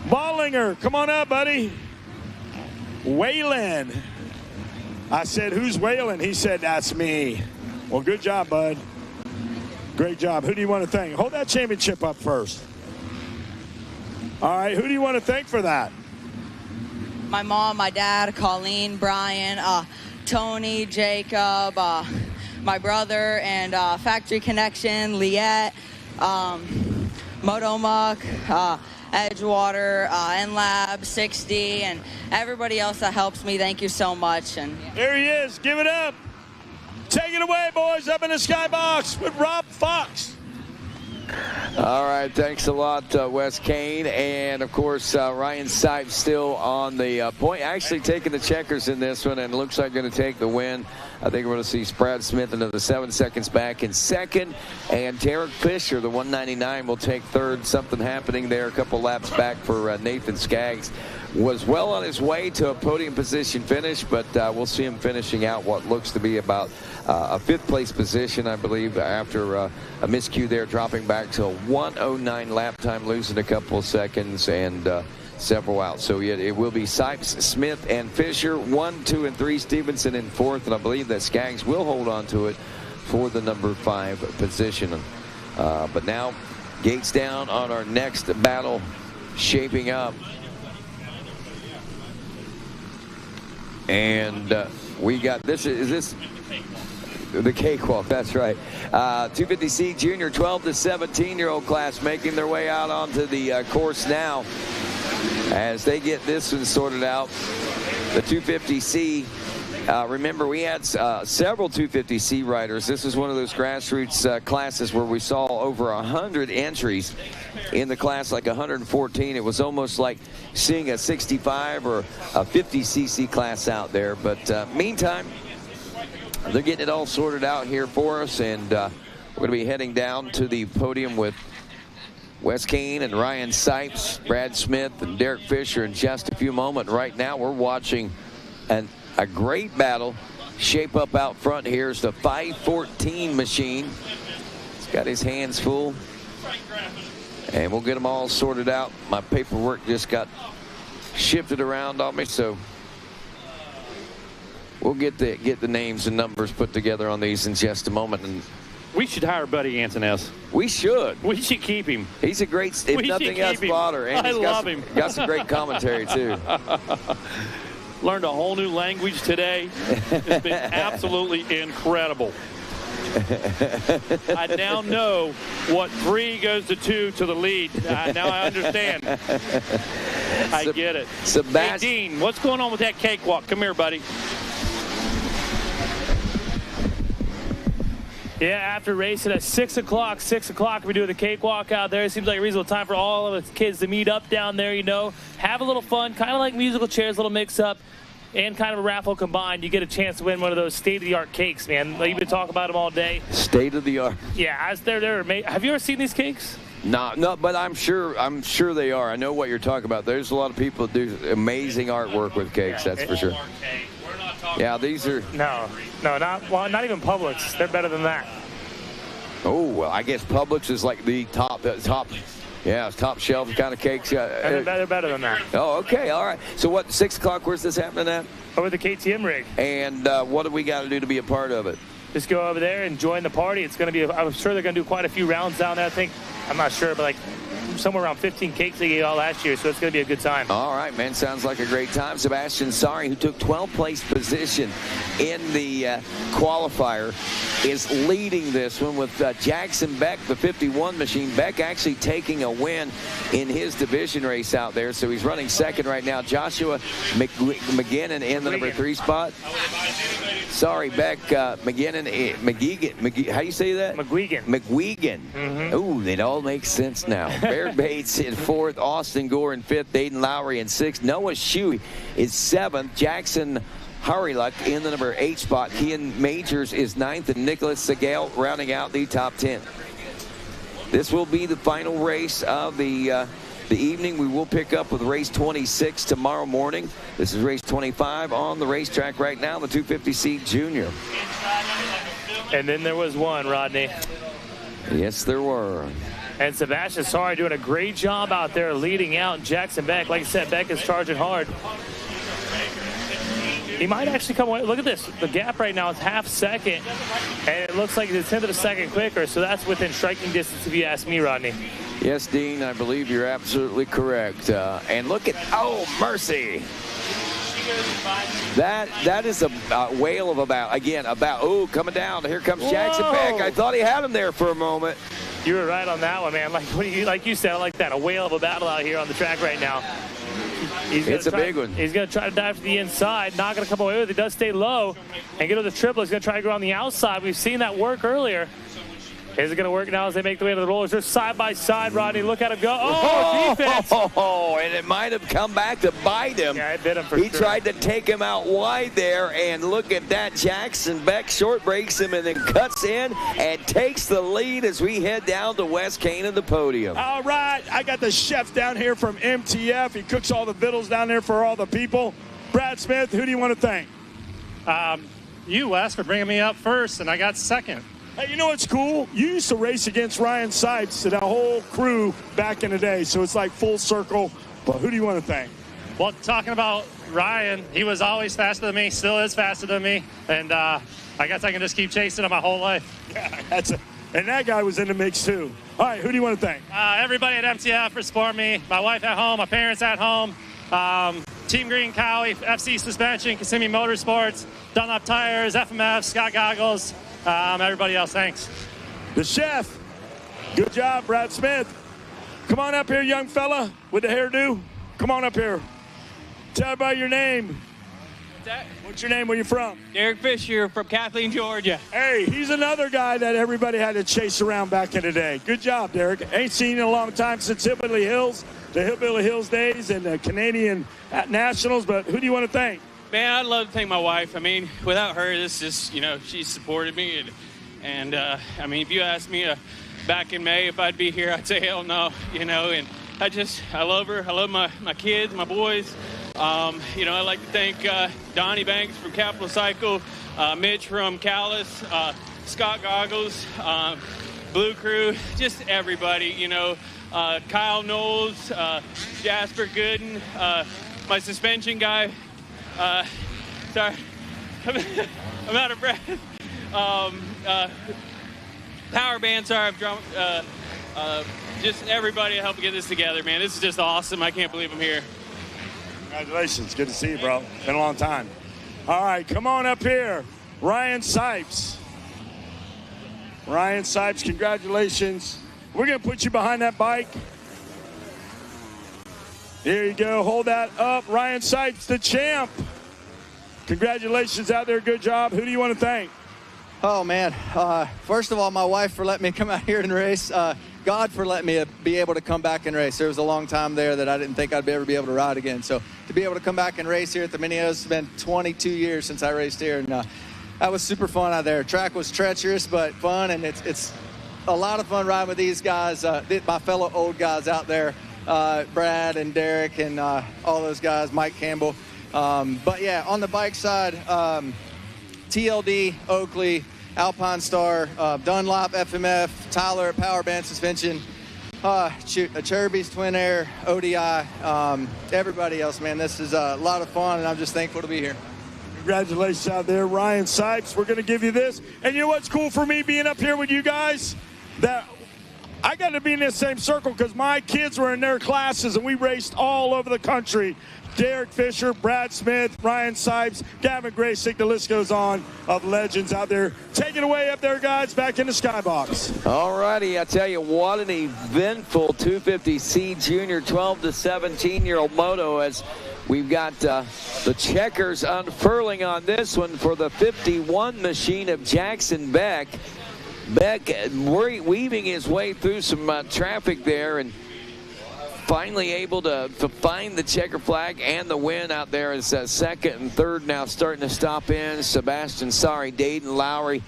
Ballinger, come on up, buddy. Waylon. I said, who's Waylon? He said, that's me. Well, good job, bud. Great job. Who do you want to thank? Hold that championship up first. All right, who do you want to thank for that? My mom, my dad, Colleen, Brian, Tony, Jacob, my brother, and Factory Connection, Liette, Motomuck, Edgewater, NLab, 60, and everybody else that helps me. Thank you so much. And there he is. Give it up. Take it away, boys, up in the skybox with Rob Fox. All right, thanks a lot, Wes Kane. And, of course, Ryan Sipes still on the point. Actually taking the checkers in this one, and looks like going to take the win. I think we're going to see Brad Smith another 7 seconds back in 2nd. And Derek Fisher, the 199, will take 3rd. Something happening there a couple laps back for Nathan Skaggs. Was well on his way to a podium position finish, but we'll see him finishing out what looks to be about a 5th place position, I believe, after a miscue there, dropping back to a 1:09 lap time, losing a couple of seconds and several out. So yeah, it will be Sipes, Smith, and Fisher, 1, 2, and 3. Stevenson in 4th, and I believe that Skaggs will hold on to it for the number 5 position. But now, gates down on our next battle, shaping up. And we got this. Is this the cakewalk? That's right. 250C junior 12 to 17-year-old class making their way out onto the course now as they get this one sorted out. The 250C. Remember, we had several 250C riders. This is one of those grassroots classes where we saw over 100 entries in the class, like 114. It was almost like seeing a 65 or a 50cc class out there. But meantime, they're getting it all sorted out here for us, and we're going to be heading down to the podium with Wes Kane and Ryan Sipes, Brad Smith, and Derek Fisher in just a few moments. Right now, we're watching a great battle shape up out front. Here's the 514 machine. He's got his hands full, and we'll get them all sorted out. My paperwork just got shifted around on me, so we'll get the names and numbers put together on these in just a moment. And we should hire Buddy Antoness. We should. We should keep him. He's a great, if nothing else, spotter. And I love him. Got some great commentary, too. Learned a whole new language today. It's been absolutely incredible. I now know what 3 goes to 2 to the lead. Now I understand. I get it. Sebastian. Hey, Dean, what's going on with that cakewalk? Come here, buddy. Yeah, after racing at 6 o'clock, we do the cakewalk out there. It seems like a reasonable time for all of us kids to meet up down there, you know, have a little fun, kind of like musical chairs, a little mix-up, and kind of a raffle combined. You get a chance to win one of those state-of-the-art cakes, man. Like, you've been talking about them all day. State-of-the-art. Yeah, they're amazing. Have you ever seen these cakes? No, but I'm sure they are. I know what you're talking about. There's a lot of people that do amazing artwork with cakes, that's for sure. Yeah, these are... No, not even Publix. They're better than that. Oh, well, I guess Publix is like the top shelf kind of cakes. And they're better than that. Oh, okay, all right. So what, 6 o'clock, where's this happening at? Over the KTM rig. And what do we got to do to be a part of it? Just go over there and join the party. It's going to be, I'm sure they're going to do quite a few rounds down there. I'm not sure, but like somewhere around 15 cakes they gave all last year, so it's going to be a good time. All right, man, sounds like a great time. Sebastian Sari, who took 12th place position in the qualifier, is leading this one with Jackson Beck, the 51 machine. Beck actually taking a win in his division race out there, so he's running second right now. Joshua McGinnon in the number 3 spot. Sorry, Beck, McGeegan. How do you say that? McGuigan. Mm-hmm. Ooh, it all makes sense now. Bear Bates in 4th, Austin Gore in 5th, Dayton Lowry in 6th, Noah Shuey is 7th, Jackson Hurryluck in the number 8 spot, Kian Majors is 9th, and Nicholas Segal rounding out the top 10. This will be the final race of the evening. We will pick up with race 26 tomorrow morning. This is race 25 on the racetrack right now, the 250C Junior. And then there was one, Rodney. Yes, there were. And Sebastian Sari doing a great job out there leading out Jackson Beck. Like I said, Beck is charging hard. He might actually come away. Look at this. The gap right now is half second, and it looks like it's 1/10 of a second quicker, so that's within striking distance if you ask me, Rodney. Yes, Dean, I believe you're absolutely correct. And look at, oh, mercy. That is a whale of about, coming down. Here comes Jackson Beck. I thought he had him there for a moment. You were right on that one, man. Like you said, I like that. A whale of a battle out here on the track right now. It's a big one. He's going to try to dive to the inside. Not going to come away with it. He does stay low and get to the triple. He's going to try to go on the outside. We've seen that work earlier. Is it going to work now as they make the way to the rollers? They're side by side, Rodney. Look at him go. Oh, defense. Oh, and it might have come back to bite him. Yeah, it bit him for sure. He tried to take him out wide there, and look at that. Jackson Beck short breaks him and then cuts in and takes the lead as we head down to West Kane and the podium. All right, I got the chef down here from MTF. He cooks all the vittles down there for all the people. Brad Smith, who do you want to thank? You, Wes, for bringing me up first, and I got second. Hey, you know what's cool? You used to race against Ryan Sipes and that whole crew back in the day, so it's like full circle. But who do you want to thank? Well, talking about Ryan, he was always faster than me, still is faster than me, and I guess I can just keep chasing him my whole life. Yeah, and that guy was in the mix too. All right, who do you want to thank? Everybody at MTF for supporting me, my wife at home, my parents at home, Team Green Cowie, FC Suspension, Kissimmee Motorsports, Dunlop Tires, FMF, Scott Goggles, everybody else, thanks. The chef. Good job, Brad Smith. Come on up here, young fella with the hairdo. Come on up here. Tell everybody your name. What's your name? Where you from? Derek Fisher from Kathleen, Georgia. Hey, he's another guy that everybody had to chase around back in the day. Good job, Derek. Ain't seen you in a long time since Hillbilly Hills, the Hillbilly Hills days and the Canadian Nationals, but who do you want to thank? Man, I'd love to thank my wife. I mean, without her, this is, she supported me. And I mean, if you asked me back in May if I'd be here, I'd say hell no, and I love her. I love my kids, my boys. I'd like to thank Donnie Banks from Capital Cycle, Mitch from Callis, Scott Goggles, Blue Crew, just everybody, Kyle Knowles, Jasper Gooden, my suspension guy. Sorry, I'm out of breath. Power band, sorry, I've drunk. Just everybody to help get this together, man. This is just awesome. I can't believe I'm here. Congratulations. Good to see you, bro. Been a long time. All right, come on up here. Ryan Sipes. Ryan Sipes, congratulations. We're going to put you behind that bike. There you go. Hold that up. Ryan Sipes, the champ. Congratulations out there. Good job. Who do you want to thank? Oh, man. First of all, my wife for letting me come out here and race. God for letting me be able to come back and race. There was a long time there that I didn't think I'd ever be able to ride again. So to be able to come back and race here at the Mini O, it's been 22 years since I raced here. And that was super fun out there. Track was treacherous, but fun. And it's a lot of fun riding with these guys, my fellow old guys out there, Brad and Derek and all those guys, Mike Campbell. But, yeah, on the bike side, TLD, Oakley, Alpine Star, Dunlop, FMF, Tyler, Power Band Suspension, Cherubies, Twin Air, ODI, everybody else, man. This is a lot of fun, and I'm just thankful to be here. Congratulations out there, Ryan Sipes. We're going to give you this. And you know what's cool for me being up here with you guys? That I got to be in this same circle because my kids were in their classes, and we raced all over the country. Derek Fisher, Brad Smith, Ryan Sipes, Gavin Graysick, the list goes on of legends out there. Take it away up there, guys, back in the skybox. All righty, I tell you, what an eventful 250C Junior 12 to 17-year-old moto as we've got the checkers unfurling on this one for the 51 machine of Jackson Beck. Beck weaving his way through some traffic there and finally able to find the checker flag and the win out there as second and third now starting to stop in. Sebastian Sari, Dayton Lowry,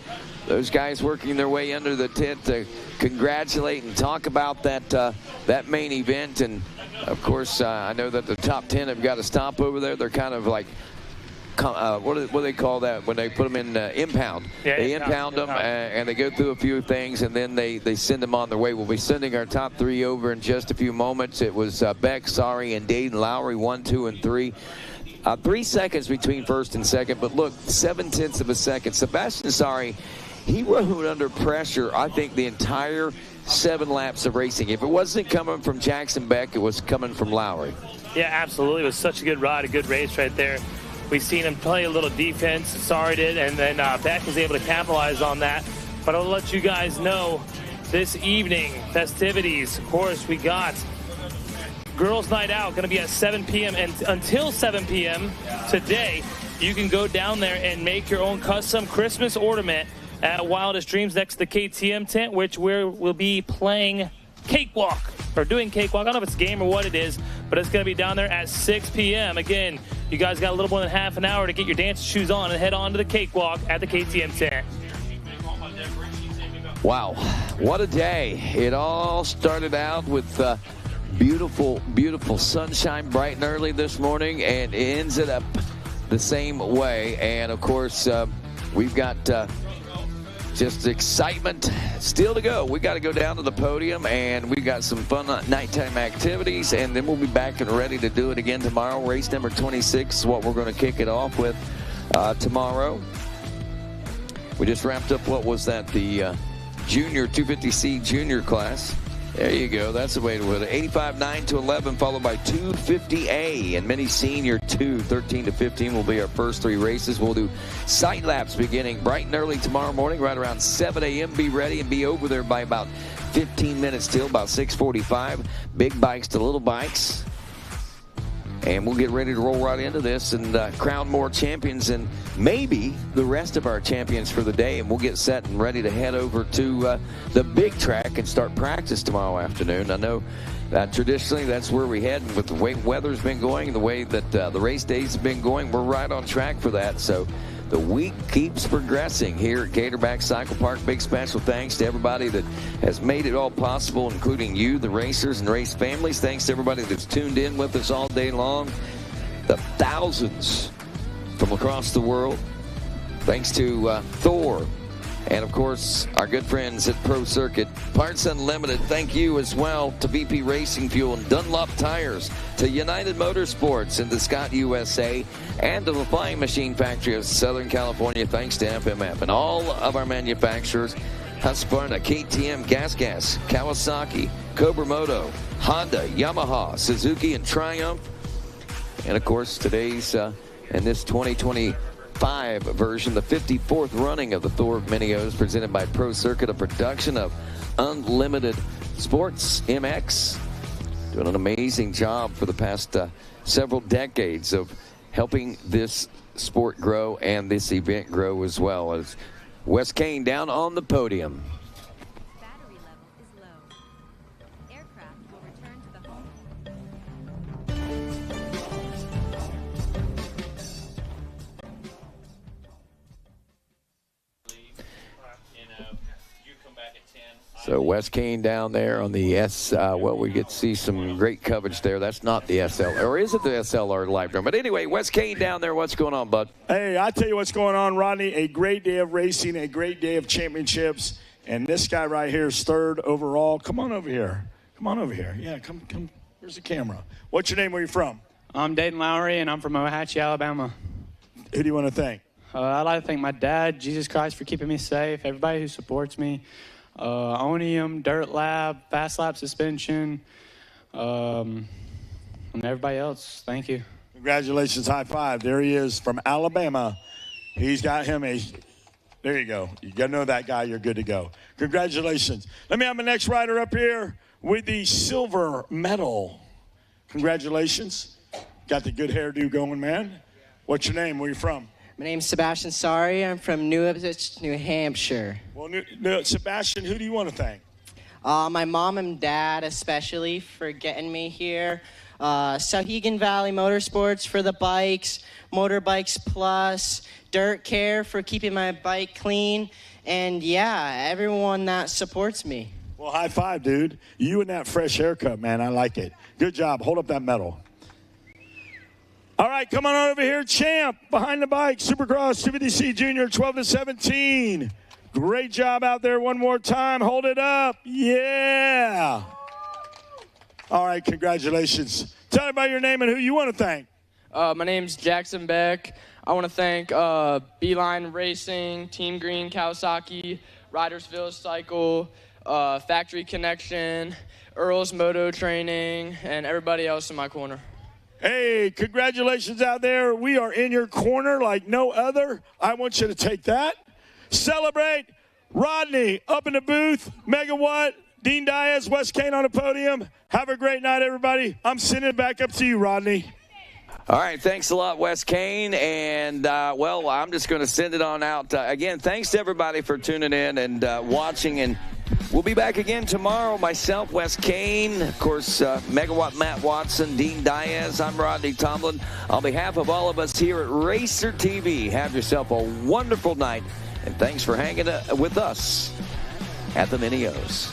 those guys working their way under the tent to congratulate and talk about that main event. And of course, I know that the top 10 have got to stop over there. They're kind of like, what do they call that when they put them in impound? Yeah, they impound them and they go through a few things and then they send them on their way. We'll be sending our top 3 over in just a few moments. It was Beck, Sari, and Dayton Lowry, 1, 2, and 3. 3 seconds between first and second, but look, 0.7 of a second. Sebastian Sari, he rode under pressure, I think, the entire 7 laps of racing. If it wasn't coming from Jackson Beck, it was coming from Lowry. Yeah, absolutely. It was such a good ride, a good race right there. We've seen him play a little defense, Sari did, and then Beck was able to capitalize on that. But I'll let you guys know this evening, festivities, of course, we got Girls Night Out, going to be at 7 p.m. and until 7 p.m. today. You can go down there and make your own custom Christmas ornament at Wildest Dreams next to the KTM tent, which we'll be playing Cakewalk, or doing Cakewalk. I don't know if it's a game or what it is, but it's going to be down there at 6 p.m. Again, you guys got a little more than half an hour to get your dance shoes on and head on to the Cakewalk at the KTM tent. Wow, what a day. It all started out with beautiful, beautiful sunshine bright and early this morning, and it ends it up the same way. And, of course, we've got just excitement still to go. We got to go down to the podium, and we've got some fun nighttime activities, and then we'll be back and ready to do it again tomorrow. Race number 26 is what we're going to kick it off with tomorrow. We just wrapped up, what was that, the Junior 250C Junior class. There you go. That's the way to win it. 85-9 to 11, followed by 250A and Mini Senior 2. 13 to 15 will be our first 3 races. We'll do sight laps beginning bright and early tomorrow morning, right around 7 a.m. Be ready and be over there by about 15 minutes till, about 6:45. Big bikes to little bikes. And we'll get ready to roll right into this and crown more champions and maybe the rest of our champions for the day. And we'll get set and ready to head over to the big track and start practice tomorrow afternoon. I know traditionally that's where we head. And with the way weather's been going, the way that the race days have been going, we're right on track for that. So the week keeps progressing here at Gatorback Cycle Park. Big special thanks to everybody that has made it all possible, including you, the racers and race families. Thanks to everybody that's tuned in with us all day long. The thousands from across the world. Thanks to Thor. And, of course, our good friends at Pro Circuit. Parts Unlimited, thank you as well to VP Racing Fuel and Dunlop Tires, to United Motorsports and to Scott USA, and to the Flying Machine Factory of Southern California, thanks to FMF. And all of our manufacturers, Husqvarna, KTM, Gas, Kawasaki, Cobra Moto, Honda, Yamaha, Suzuki, and Triumph. And, of course, today's and this 2025 version, the 54th running of the Thor Mini O, presented by Pro Circuit, a production of Unlimited Sports MX. doing an amazing job for the past several decades of helping this sport grow and this event grow as well. As Wes Kane down on the podium. So Wes Kane down there on the well, we get to see some great coverage there. That's not the SLR, or is it the SLR live drone? But anyway, Wes Kane down there. What's going on, bud? Hey, I tell you what's going on, Rodney. A great day of racing, a great day of championships. And this guy right here is third overall. Come on over here. Come on over here. Yeah, come. Where's the camera? What's your name? Where are you from? I'm Dayton Lowry, and I'm from Ohatchee, Alabama. Who do you want to thank? I'd like to thank my dad, Jesus Christ, for keeping me safe, everybody who supports me, Onium, Dirt Lab, Fast Lap Suspension, and everybody else. Thank you. Congratulations. High five. There he is from Alabama. He's got him a... There you go. You got to know that guy. You're good to go. Congratulations. Let me have my next rider up here with the silver medal. Congratulations. Got the good hairdo going, man. What's your name? Where are you from? My name's Sebastian Sari. I'm from New Ipswich, New Hampshire. Well, Sebastian, who do you want to thank? My mom and dad especially for getting me here. Sauhegan Valley Motorsports for the bikes, Motorbikes Plus, Dirt Care for keeping my bike clean, and yeah, everyone that supports me. Well, high five, dude. You and that fresh haircut, man. I like it. Good job. Hold up that medal. All right, come on over here, champ, behind the bike, Supercross 250C Junior, 12 to 17. Great job out there one more time. Hold it up. Yeah. All right, congratulations. Tell me about your name and who you want to thank. My name's Jackson Beck. I want to thank Beeline Racing, Team Green Kawasaki, Ridersville Cycle, Factory Connection, Earl's Moto Training, and everybody else in my corner. Hey, congratulations out there. We are in your corner like no other. I want you to take that. Celebrate. Rodney up in the booth. Megawatt, Dean Diaz, Wes Kane on the podium. Have a great night, everybody. I'm sending it back up to you, Rodney. All right, thanks a lot, Wes Kane. And, well, I'm just going to send it on out. Again, thanks to everybody for tuning in and watching. And we'll be back again tomorrow. Myself, Wes Kane, of course, Megawatt Matt Watson, Dean Diaz. I'm Rodney Tomlin. On behalf of all of us here at Racer TV, have yourself a wonderful night. And thanks for hanging with us at the Mini O's.